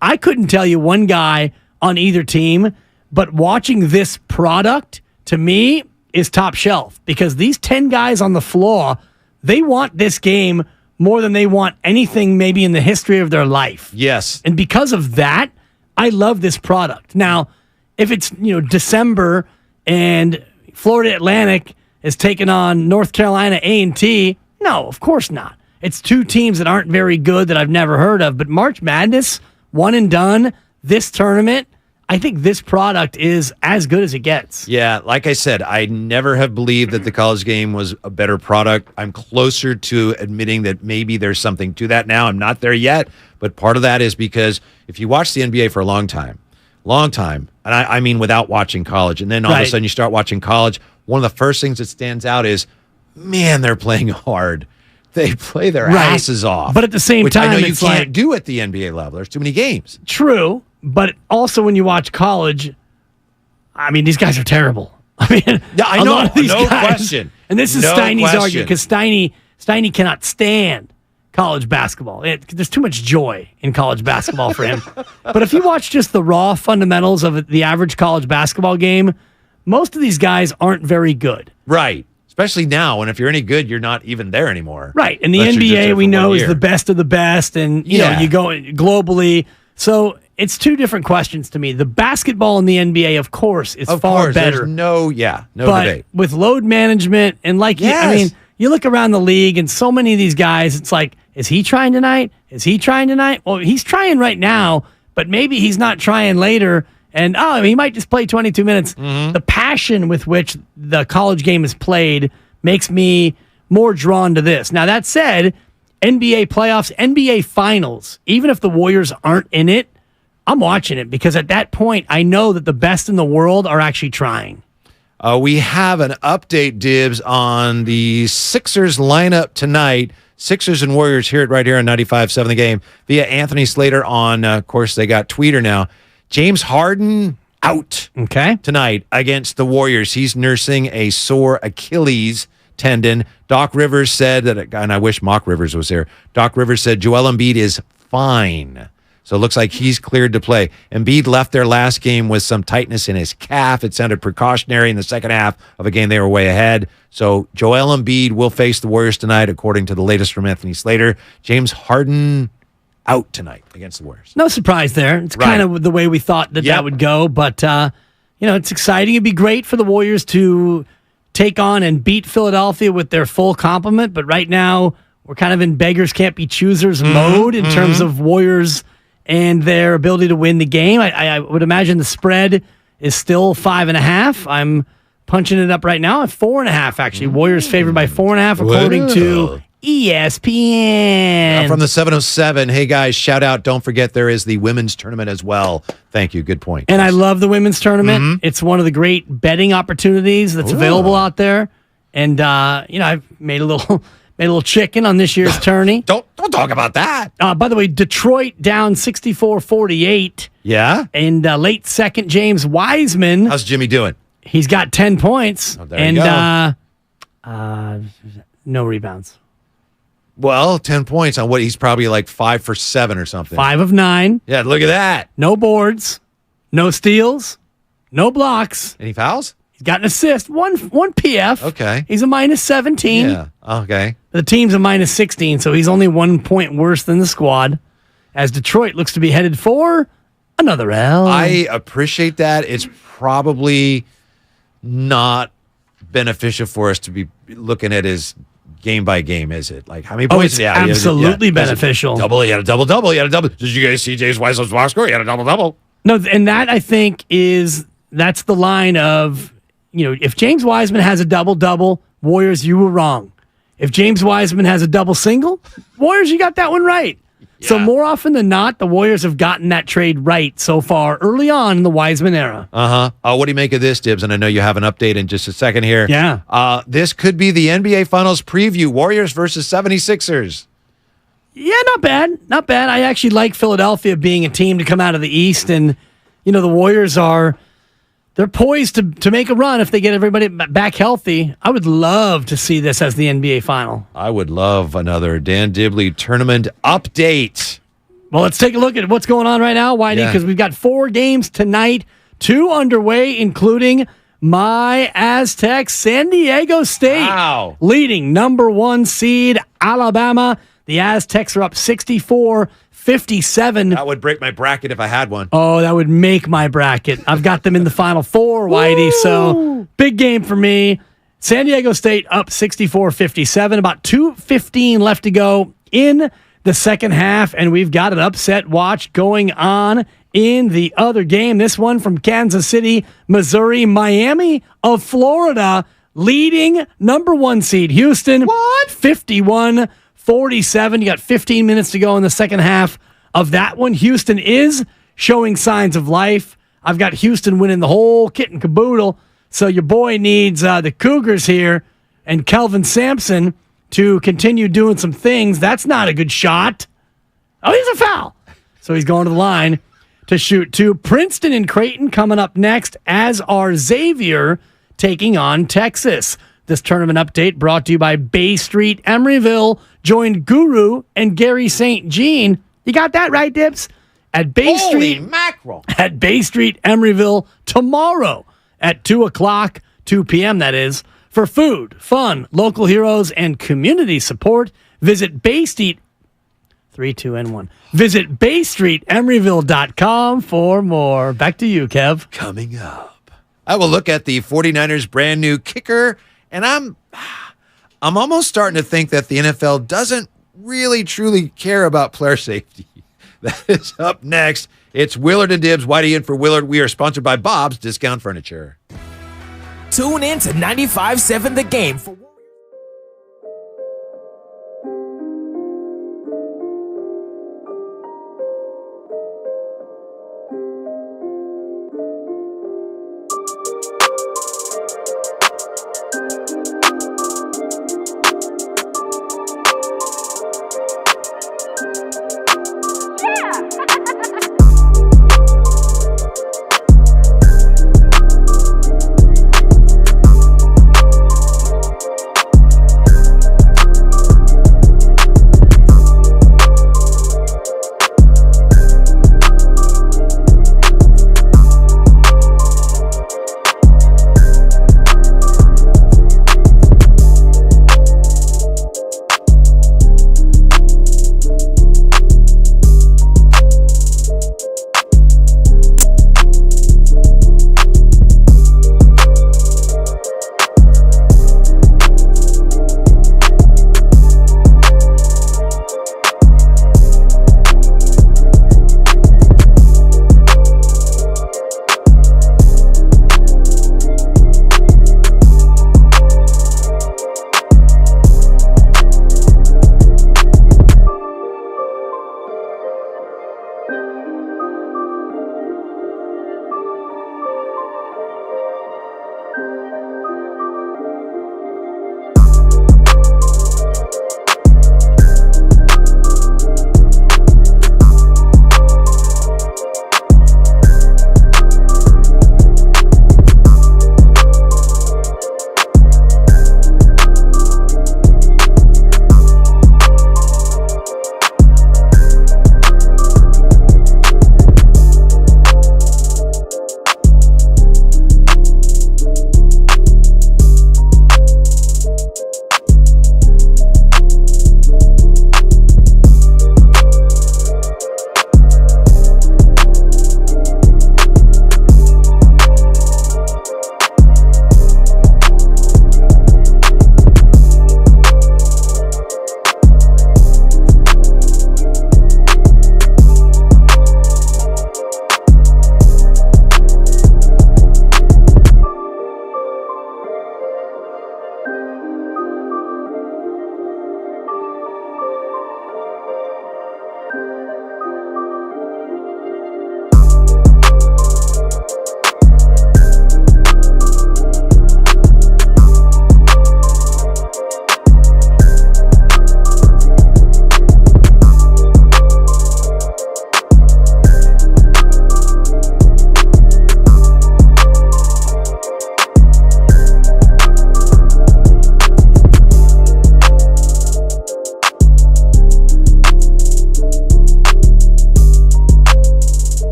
I couldn't tell you one guy on either team, but watching this product, to me, is top shelf. Because these 10 guys on the floor, they want this game more than they want anything maybe in the history of their life. Yes. And because of that, I love this product. Now, if it's, December and Florida Atlantic is taking on North Carolina A&T, no, of course not. It's two teams that aren't very good that I've never heard of. But March Madness, one and done, this tournament, I think this product is as good as it gets. Yeah, like I said, I never have believed that the college game was a better product. I'm closer to admitting that maybe there's something to that now. I'm not there yet, but part of that is because if you watch the NBA for a long time, and I mean without watching college, and then all of a sudden you start watching college, one of the first things that stands out is, man, they're playing hard. They play their asses off. But at the same time, I know you it's can't like, do at the NBA level. There's too many games. True, but also when you watch college, I mean, these guys are terrible. I mean, I know, a lot of these no guys, question. And this is No Steiny's question. argument because Steiny cannot stand college basketball. There's too much joy in college basketball for him. But if you watch just the raw fundamentals of the average college basketball game, most of these guys aren't very good. Right. Especially now, and if you're any good, you're not even there anymore. Right. And the Unless you're just there NBA, for we know, 1 is year. the best of the best. And, you know, you go globally. So it's two different questions to me. The basketball in the NBA, of course, is Of far course, better. there's no but debate. with load management and I mean, you look around the league and so many of these guys, it's like, is he trying tonight? Is he trying tonight? Well, he's trying right now, but maybe he's not trying later. And, he might just play 22 minutes. Mm-hmm. The passion with which the college game is played makes me more drawn to this. Now, that said, NBA playoffs, NBA finals, even if the Warriors aren't in it, I'm watching it because at that point, I know that the best in the world are actually trying. We have an update, Dibs, on the Sixers lineup tonight. Sixers and Warriors hear it right here on 95.7 The Game via Anthony Slater on, of course, they got Tweeter now. James Harden out tonight against the Warriors. He's nursing a sore Achilles tendon. Doc Rivers said that, and I wish Mock Rivers was there. Doc Rivers said Joel Embiid is fine. So it looks like he's cleared to play. Embiid left their last game with some tightness in his calf. It sounded precautionary in the second half of a game they were way ahead. So Joel Embiid will face the Warriors tonight, according to the latest from Anthony Slater. James Harden out tonight against the Warriors. No surprise there. It's kind of the way we thought that would go. But, it's exciting. It'd be great for the Warriors to take on and beat Philadelphia with their full complement. But right now, we're kind of in beggars can't be choosers mode in terms of Warriors and their ability to win the game. I would imagine the spread is still 5.5. I'm punching it up right now at 4.5, actually. Warriors favored by 4.5, according to ESPN. From the 707, hey guys, shout out. Don't forget there is the women's tournament as well. Thank you. Good point. And I love the women's tournament. It's one of the great betting opportunities that's available out there. And, I've made a little chicken on this year's tourney. Don't talk about that. By the way, Detroit down 64-48. Yeah? And late second, James Wiseman. How's Jimmy doing? He's got 10 points. There you go. No rebounds. Well, 10 points on what he's probably like 5 for 7 or something. 5 of 9. Yeah, look at that. No boards. No steals. No blocks. Any fouls? He's got an assist. One PF. Okay. He's a minus 17. Yeah. Okay. The team's a minus 16, so he's only 1 point worse than the squad, as Detroit looks to be headed for another L. I appreciate that. It's probably not beneficial for us to be looking at his game by game, is it? Like, how many points? It's absolutely beneficial. Double. He had a double. He had a double. Did you guys see James Wiseman's box score? He had a double. No, and that I think that's the line of, if James Wiseman has a double, Warriors, you were wrong. If James Wiseman has a double single, Warriors, you got that one right. Yeah. So more often than not, the Warriors have gotten that trade right so far early on in the Wiseman era. What do you make of this, Dibs? And I know you have an update in just a second here. Yeah. This could be the NBA Finals preview. Warriors versus 76ers. Yeah, not bad. Not bad. I actually like Philadelphia being a team to come out of the East. And, the Warriors they're poised to make a run if they get everybody back healthy. I would love to see this as the NBA final. I would love another Dan Dibley tournament update. Well, let's take a look at what's going on right now, Whitey, because we've got 4 games tonight, 2 underway, including my Aztecs, San Diego State, leading number 1 seed, Alabama. The Aztecs are up 64-57. That would break my bracket if I had one. Oh, that would make my bracket. I've got them in the Final Four, Whitey, so big game for me. San Diego State up 64-57. About 2:15 left to go in the second half, and we've got an upset watch going on in the other game. This one from Kansas City, Missouri. Miami of Florida leading number 1 seed Houston. What? 51-47. You got 15 minutes to go in the second half of that one. Houston is showing signs of life. I've got Houston winning the whole kit and caboodle. So your boy needs the Cougars here and Kelvin Sampson to continue doing some things. That's not a good shot. Oh, he's a foul. So he's going to the line to shoot 2. Princeton and Creighton coming up next, as are Xavier taking on Texas. This tournament update brought to you by Bay Street Emeryville. Join Guru and Gary St. Jean. You got that right, Dips? At Bay Street. Mackerel. At Bay Street Emeryville tomorrow at 2 p.m., that is. For food, fun, local heroes, and community support, visit Bay Street. 3, 2, and 1. Visit BayStreetEmeryville.com for more. Back to you, Kev. Coming up, I will look at the 49ers' brand new kicker, and I'm almost starting to think that the NFL doesn't really truly care about player safety. That is up next. It's Willard and Dibs. Whitey in for Willard. We are sponsored by Bob's Discount Furniture. Tune in to 95.7 The Game for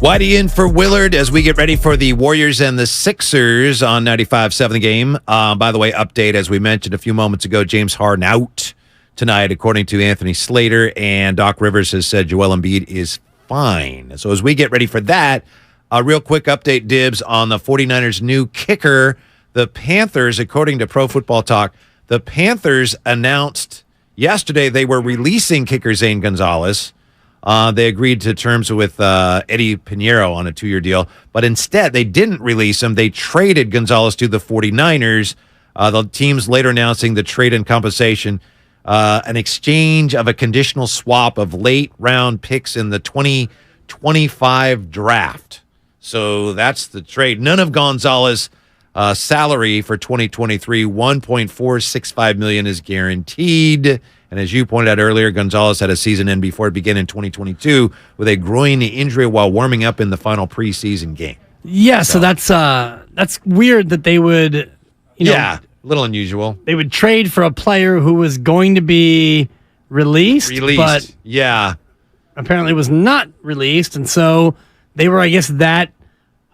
Whitey in for Willard as we get ready for the Warriors and the Sixers on 95.7 The Game. By the way, update, as we mentioned a few moments ago, James Harden out tonight, according to Anthony Slater, and Doc Rivers has said Joel Embiid is fine. So as we get ready for that, a real quick update, Dibs, on the 49ers' new kicker. The Panthers, according to Pro Football Talk, the Panthers announced yesterday they were releasing kicker Zane Gonzalez. They agreed to terms with Eddie Pinheiro on a 2-year deal, but instead they didn't release him. They traded Gonzalez to the 49ers. The teams later announcing the trade and compensation, an exchange of a conditional swap of late round picks in the 2025 draft. So that's the trade. None of Gonzalez' salary for 2023, $1.465 million, is guaranteed. And as you pointed out earlier, Gonzalez had a season end before it began in 2022 with a groin injury while warming up in the final preseason game. Yeah, so that's weird that they would, a little unusual. They would trade for a player who was going to be released, but apparently was not released, and so they were, I guess, that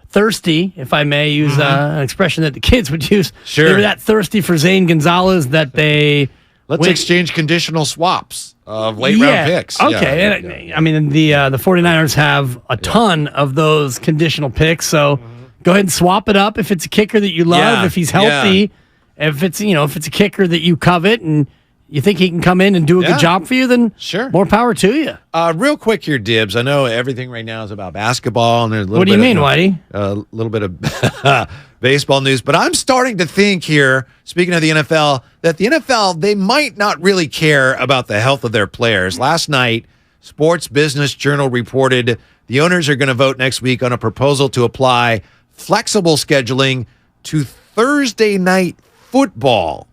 thirsty, if I may use an expression that the kids would use. Sure. They were that thirsty for Zane Gonzalez that they... Let's exchange conditional swaps of late-round picks. Okay. I mean, the 49ers have a ton of those conditional picks, so go ahead and swap it up if it's a kicker that you love, if he's healthy, if it's a kicker that you covet and you think he can come in and do a good job for you, then more power to you. Real quick here, Dibs. I know everything right now is about basketball, and there's a little What do you mean, Whitey? A little bit of baseball news, but I'm starting to think here, speaking of the NFL, that the NFL, they might not really care about the health of their players. Last night, Sports Business Journal reported the owners are going to vote next week on a proposal to apply flexible scheduling to Thursday night football.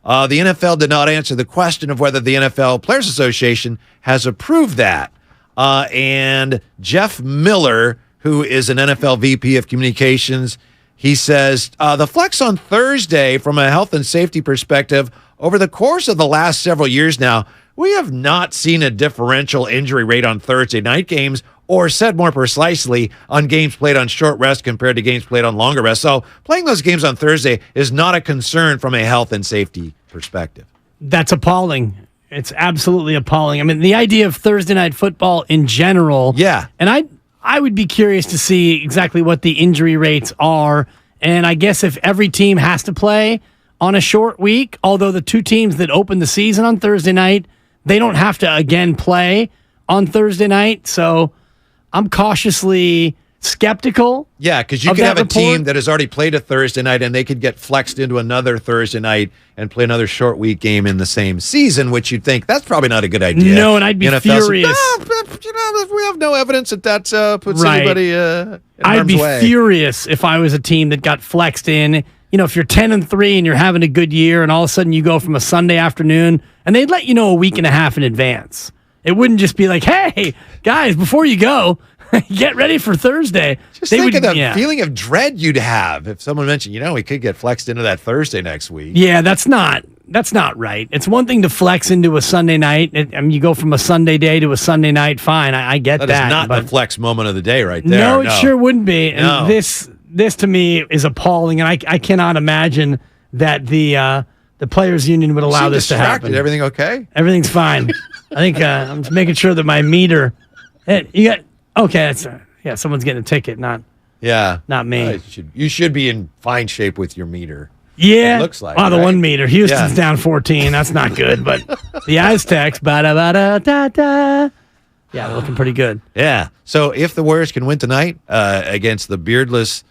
The NFL did not answer the question of whether the NFL Players Association has approved that. And Jeff Miller, who is an NFL VP of Communications, he says, the flex on Thursday from a health and safety perspective, over the course of the last several years now, we have not seen a differential injury rate on Thursday night games, or said more precisely, on games played on short rest compared to games played on longer rest. So playing those games on Thursday is not a concern from a health and safety perspective. That's appalling. It's absolutely appalling. I mean, the idea of Thursday night football in general. Yeah. And I would be curious to see exactly what the injury rates are. And I guess if every team has to play on a short week, although the two teams that open the season on Thursday night, they don't have to again play on Thursday night. So I'm cautiously skeptical. Yeah, because you could have a team that has already played a Thursday night and they could get flexed into another Thursday night and play another short week game in the same season, which you'd think that's probably not a good idea. No, and I'd be furious. We have no evidence that puts anybody in harm's way. I'd be furious if I was a team that got flexed in. You know, if you're 10-3 and you're having a good year and all of a sudden you go from a Sunday afternoon and they'd let you know a week and a half in advance. It wouldn't just be like, hey, guys, before you go, get ready for Thursday. Just think of the feeling of dread you'd have if someone mentioned, we could get flexed into that Thursday next week. Yeah, that's not right. It's one thing to flex into a Sunday night. You go from a Sunday day to a Sunday night, fine. I get that. That is not the flex moment of the day right there. No, it sure wouldn't be. And this to me is appalling, and I cannot imagine that the players' union would allow this to happen. Everything okay? Everything's fine. I think I'm just making sure that my meter. Someone's getting a ticket, not me. You should be in fine shape with your meter. Yeah, it looks like. The 1 meter. Houston's down 14. That's not good, but the Aztecs, ba-da-ba-da-da-da. Yeah, they're looking pretty good. Yeah. So if the Warriors can win tonight against the beardless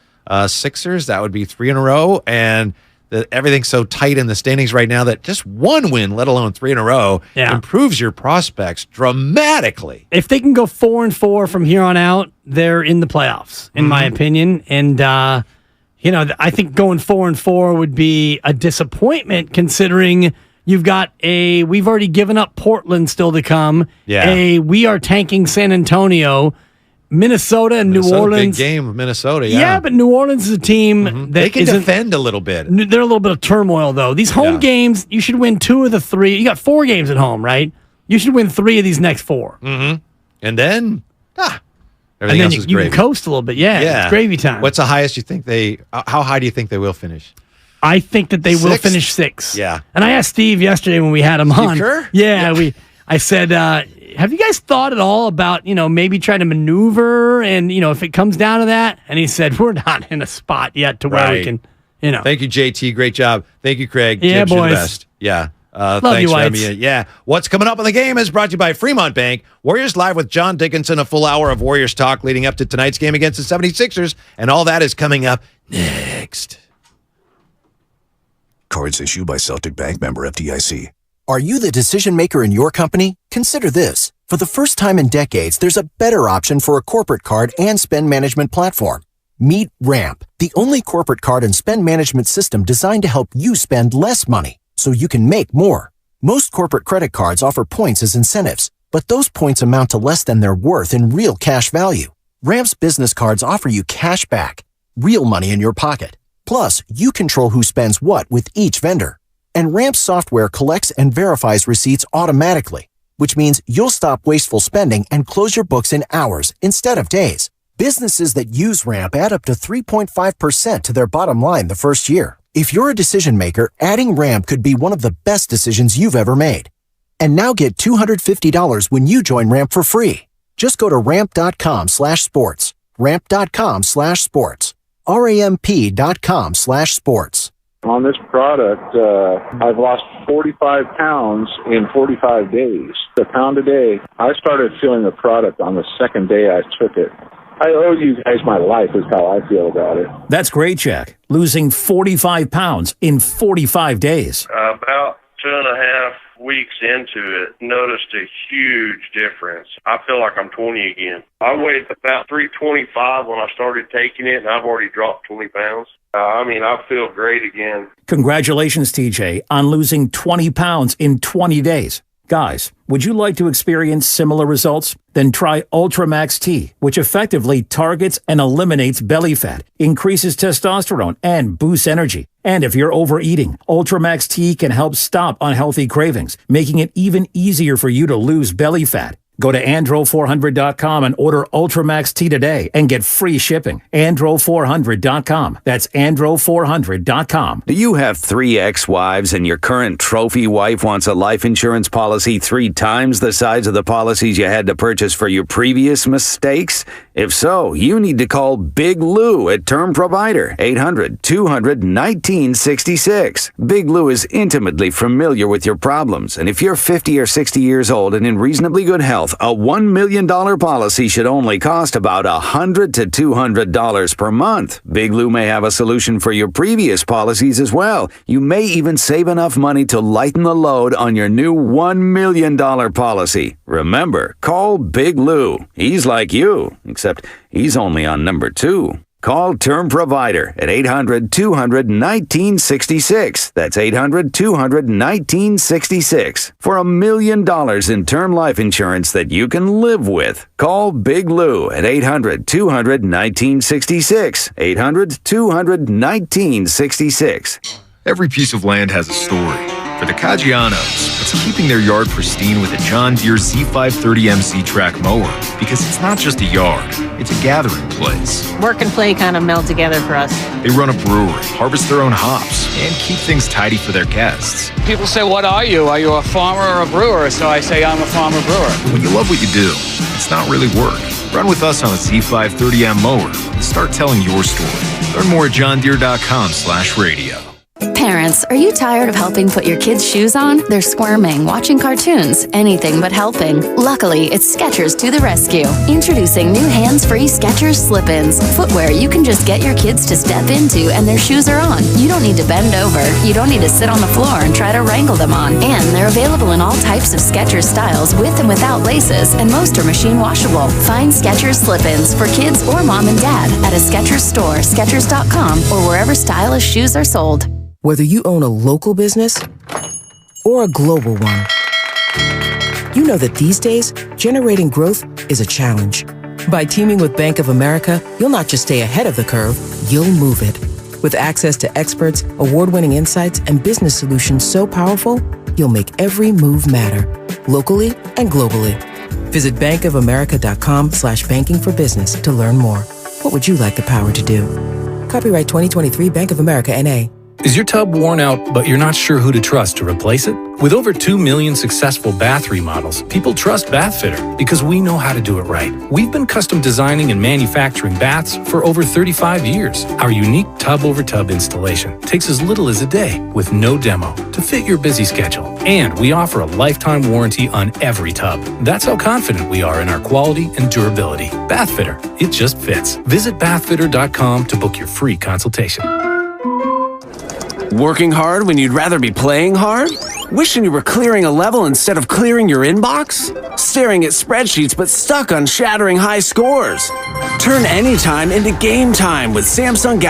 Sixers, that would be 3 in a row, and everything's so tight in the standings right now that just one win, let alone 3 in a row, improves your prospects dramatically. If they can go 4-4 from here on out, they're in the playoffs, in my opinion. And, I think going 4-4 would be a disappointment considering you've got we've already given up Portland still to come. Yeah. We are tanking San Antonio. Minnesota and New Orleans. Big game with Minnesota, Yeah, but New Orleans is a team that they can defend a little bit. They're a little bit of turmoil, though. These home games, you should win 2 of the 3. You got 4 games at home, right? You should win 3 of these next 4. Mm-hmm. And then, Everything and then else is you gravy. can coast a little bit. Yeah, it's gravy time. What's the highest you think how high do you think they will finish? I think that they will 6? finish 6. Yeah. And I asked Steve yesterday when we had him on. Kerr? Yeah, I said, have you guys thought at all about, maybe trying to maneuver and, if it comes down to that? And he said, we're not in a spot yet to where we can, Thank you, JT. Great job. Thank you, Craig. Yeah, Tips are the boys. best. Yeah. Love Thanks you, for having Whites. me. Yeah. What's coming up in the game is brought to you by Fremont Bank. Warriors Live with John Dickinson, a full hour of Warriors talk leading up to tonight's game against the 76ers. And all that is coming up next. Cards issued by Celtic Bank, member FDIC. Are you the decision maker in your company? Consider this. For the first time in decades, there's a better option for a corporate card and spend management platform. Meet Ramp, the only corporate card and spend management system designed to help you spend less money so you can make more. Most corporate credit cards offer points as incentives, but those points amount to less than their worth in real cash value. Ramp's business cards offer you cash back, real money in your pocket. Plus, you control who spends what with each vendor. And Ramp's software collects and verifies receipts automatically, which means you'll stop wasteful spending and close your books in hours instead of days. Businesses that use Ramp add up to 3.5% to their bottom line the first year. If you're a decision maker, adding Ramp could be one of the best decisions you've ever made. And now get $250 when you join Ramp for free. Just go to ramp.com/sports. Ramp.com/sports. ramp.com/sports. On this product, I've lost 45 pounds in 45 days. A pound a day. I started feeling the product on the second day I took it. I owe you guys my life is how I feel about it. That's great, Jack. Losing 45 pounds in 45 days. About 2.5 weeks into it, noticed a huge difference. I feel like I'm 20 again. I weighed about 325 when I started taking it, and I've already dropped 20 pounds. I feel great again. Congratulations, TJ, on losing 20 pounds in 20 days. Guys, would you like to experience similar results? Then try Ultramax T, which effectively targets and eliminates belly fat, increases testosterone, and boosts energy. And if you're overeating, Ultramax T can help stop unhealthy cravings, making it even easier for you to lose belly fat. Go to andro400.com and order Ultramax T today and get free shipping. andro400.com. That's andro400.com. Do you have 3 ex-wives and your current trophy wife wants a life insurance policy 3 times the size of the policies you had to purchase for your previous mistakes? If so, you need to call Big Lou at Term Provider, 800-200-1966. Big Lou is intimately familiar with your problems, and if you're 50 or 60 years old and in reasonably good health, a $1 million policy should only cost about $100 to $200 per month. Big Lou may have a solution for your previous policies as well. You may even save enough money to lighten the load on your new $1 million policy. Remember, call Big Lou. He's like you, except he's only on number 2. Call Term Provider at 800-200-1966. That's 800-200-1966 for $1 million in term life insurance that you can live with. Call Big Lou at 800-200-1966. 800-200-1966. Every piece of land has a story. For the Caggianos, it's keeping their yard pristine with a John Deere Z530MC track mower, because it's not just a yard, it's a gathering place. Work and play kind of meld together for us. They run a brewery, harvest their own hops, and keep things tidy for their guests. People say, what are you? Are you a farmer or a brewer? So I say, I'm a farmer brewer. When you love what you do, it's not really work. Run with us on a Z530M mower and start telling your story. Learn more at johndeere.com/radio. Parents, are you tired of helping put your kids' shoes on? They're squirming, watching cartoons, anything but helping. Luckily, it's Skechers to the rescue. Introducing new hands-free Skechers slip-ins. Footwear you can just get your kids to step into and their shoes are on. You don't need to bend over. You don't need to sit on the floor and try to wrangle them on. And they're available in all types of Skechers styles with and without laces, and most are machine washable. Find Skechers slip-ins for kids or mom and dad at a Skechers store, Skechers.com, or wherever stylish shoes are sold. Whether you own a local business or a global one, you know that these days, generating growth is a challenge. By teaming with Bank of America, you'll not just stay ahead of the curve, you'll move it. With access to experts, award-winning insights, and business solutions so powerful, you'll make every move matter, locally and globally. Visit bankofamerica.com/banking for business to learn more. What would you like the power to do? Copyright 2023 Bank of America N.A. Is your tub worn out, but you're not sure who to trust to replace it? With over 2 million successful bath remodels, people trust Bathfitter because we know how to do it right. We've been custom designing and manufacturing baths for over 35 years. Our unique tub-over-tub installation takes as little as a day with no demo to fit your busy schedule. And we offer a lifetime warranty on every tub. That's how confident we are in our quality and durability. Bathfitter, it just fits. Visit bathfitter.com to book your free consultation. Working hard when you'd rather be playing hard? Wishing you were clearing a level instead of clearing your inbox? Staring at spreadsheets but stuck on shattering high scores? Turn any time into game time with Samsung Galaxy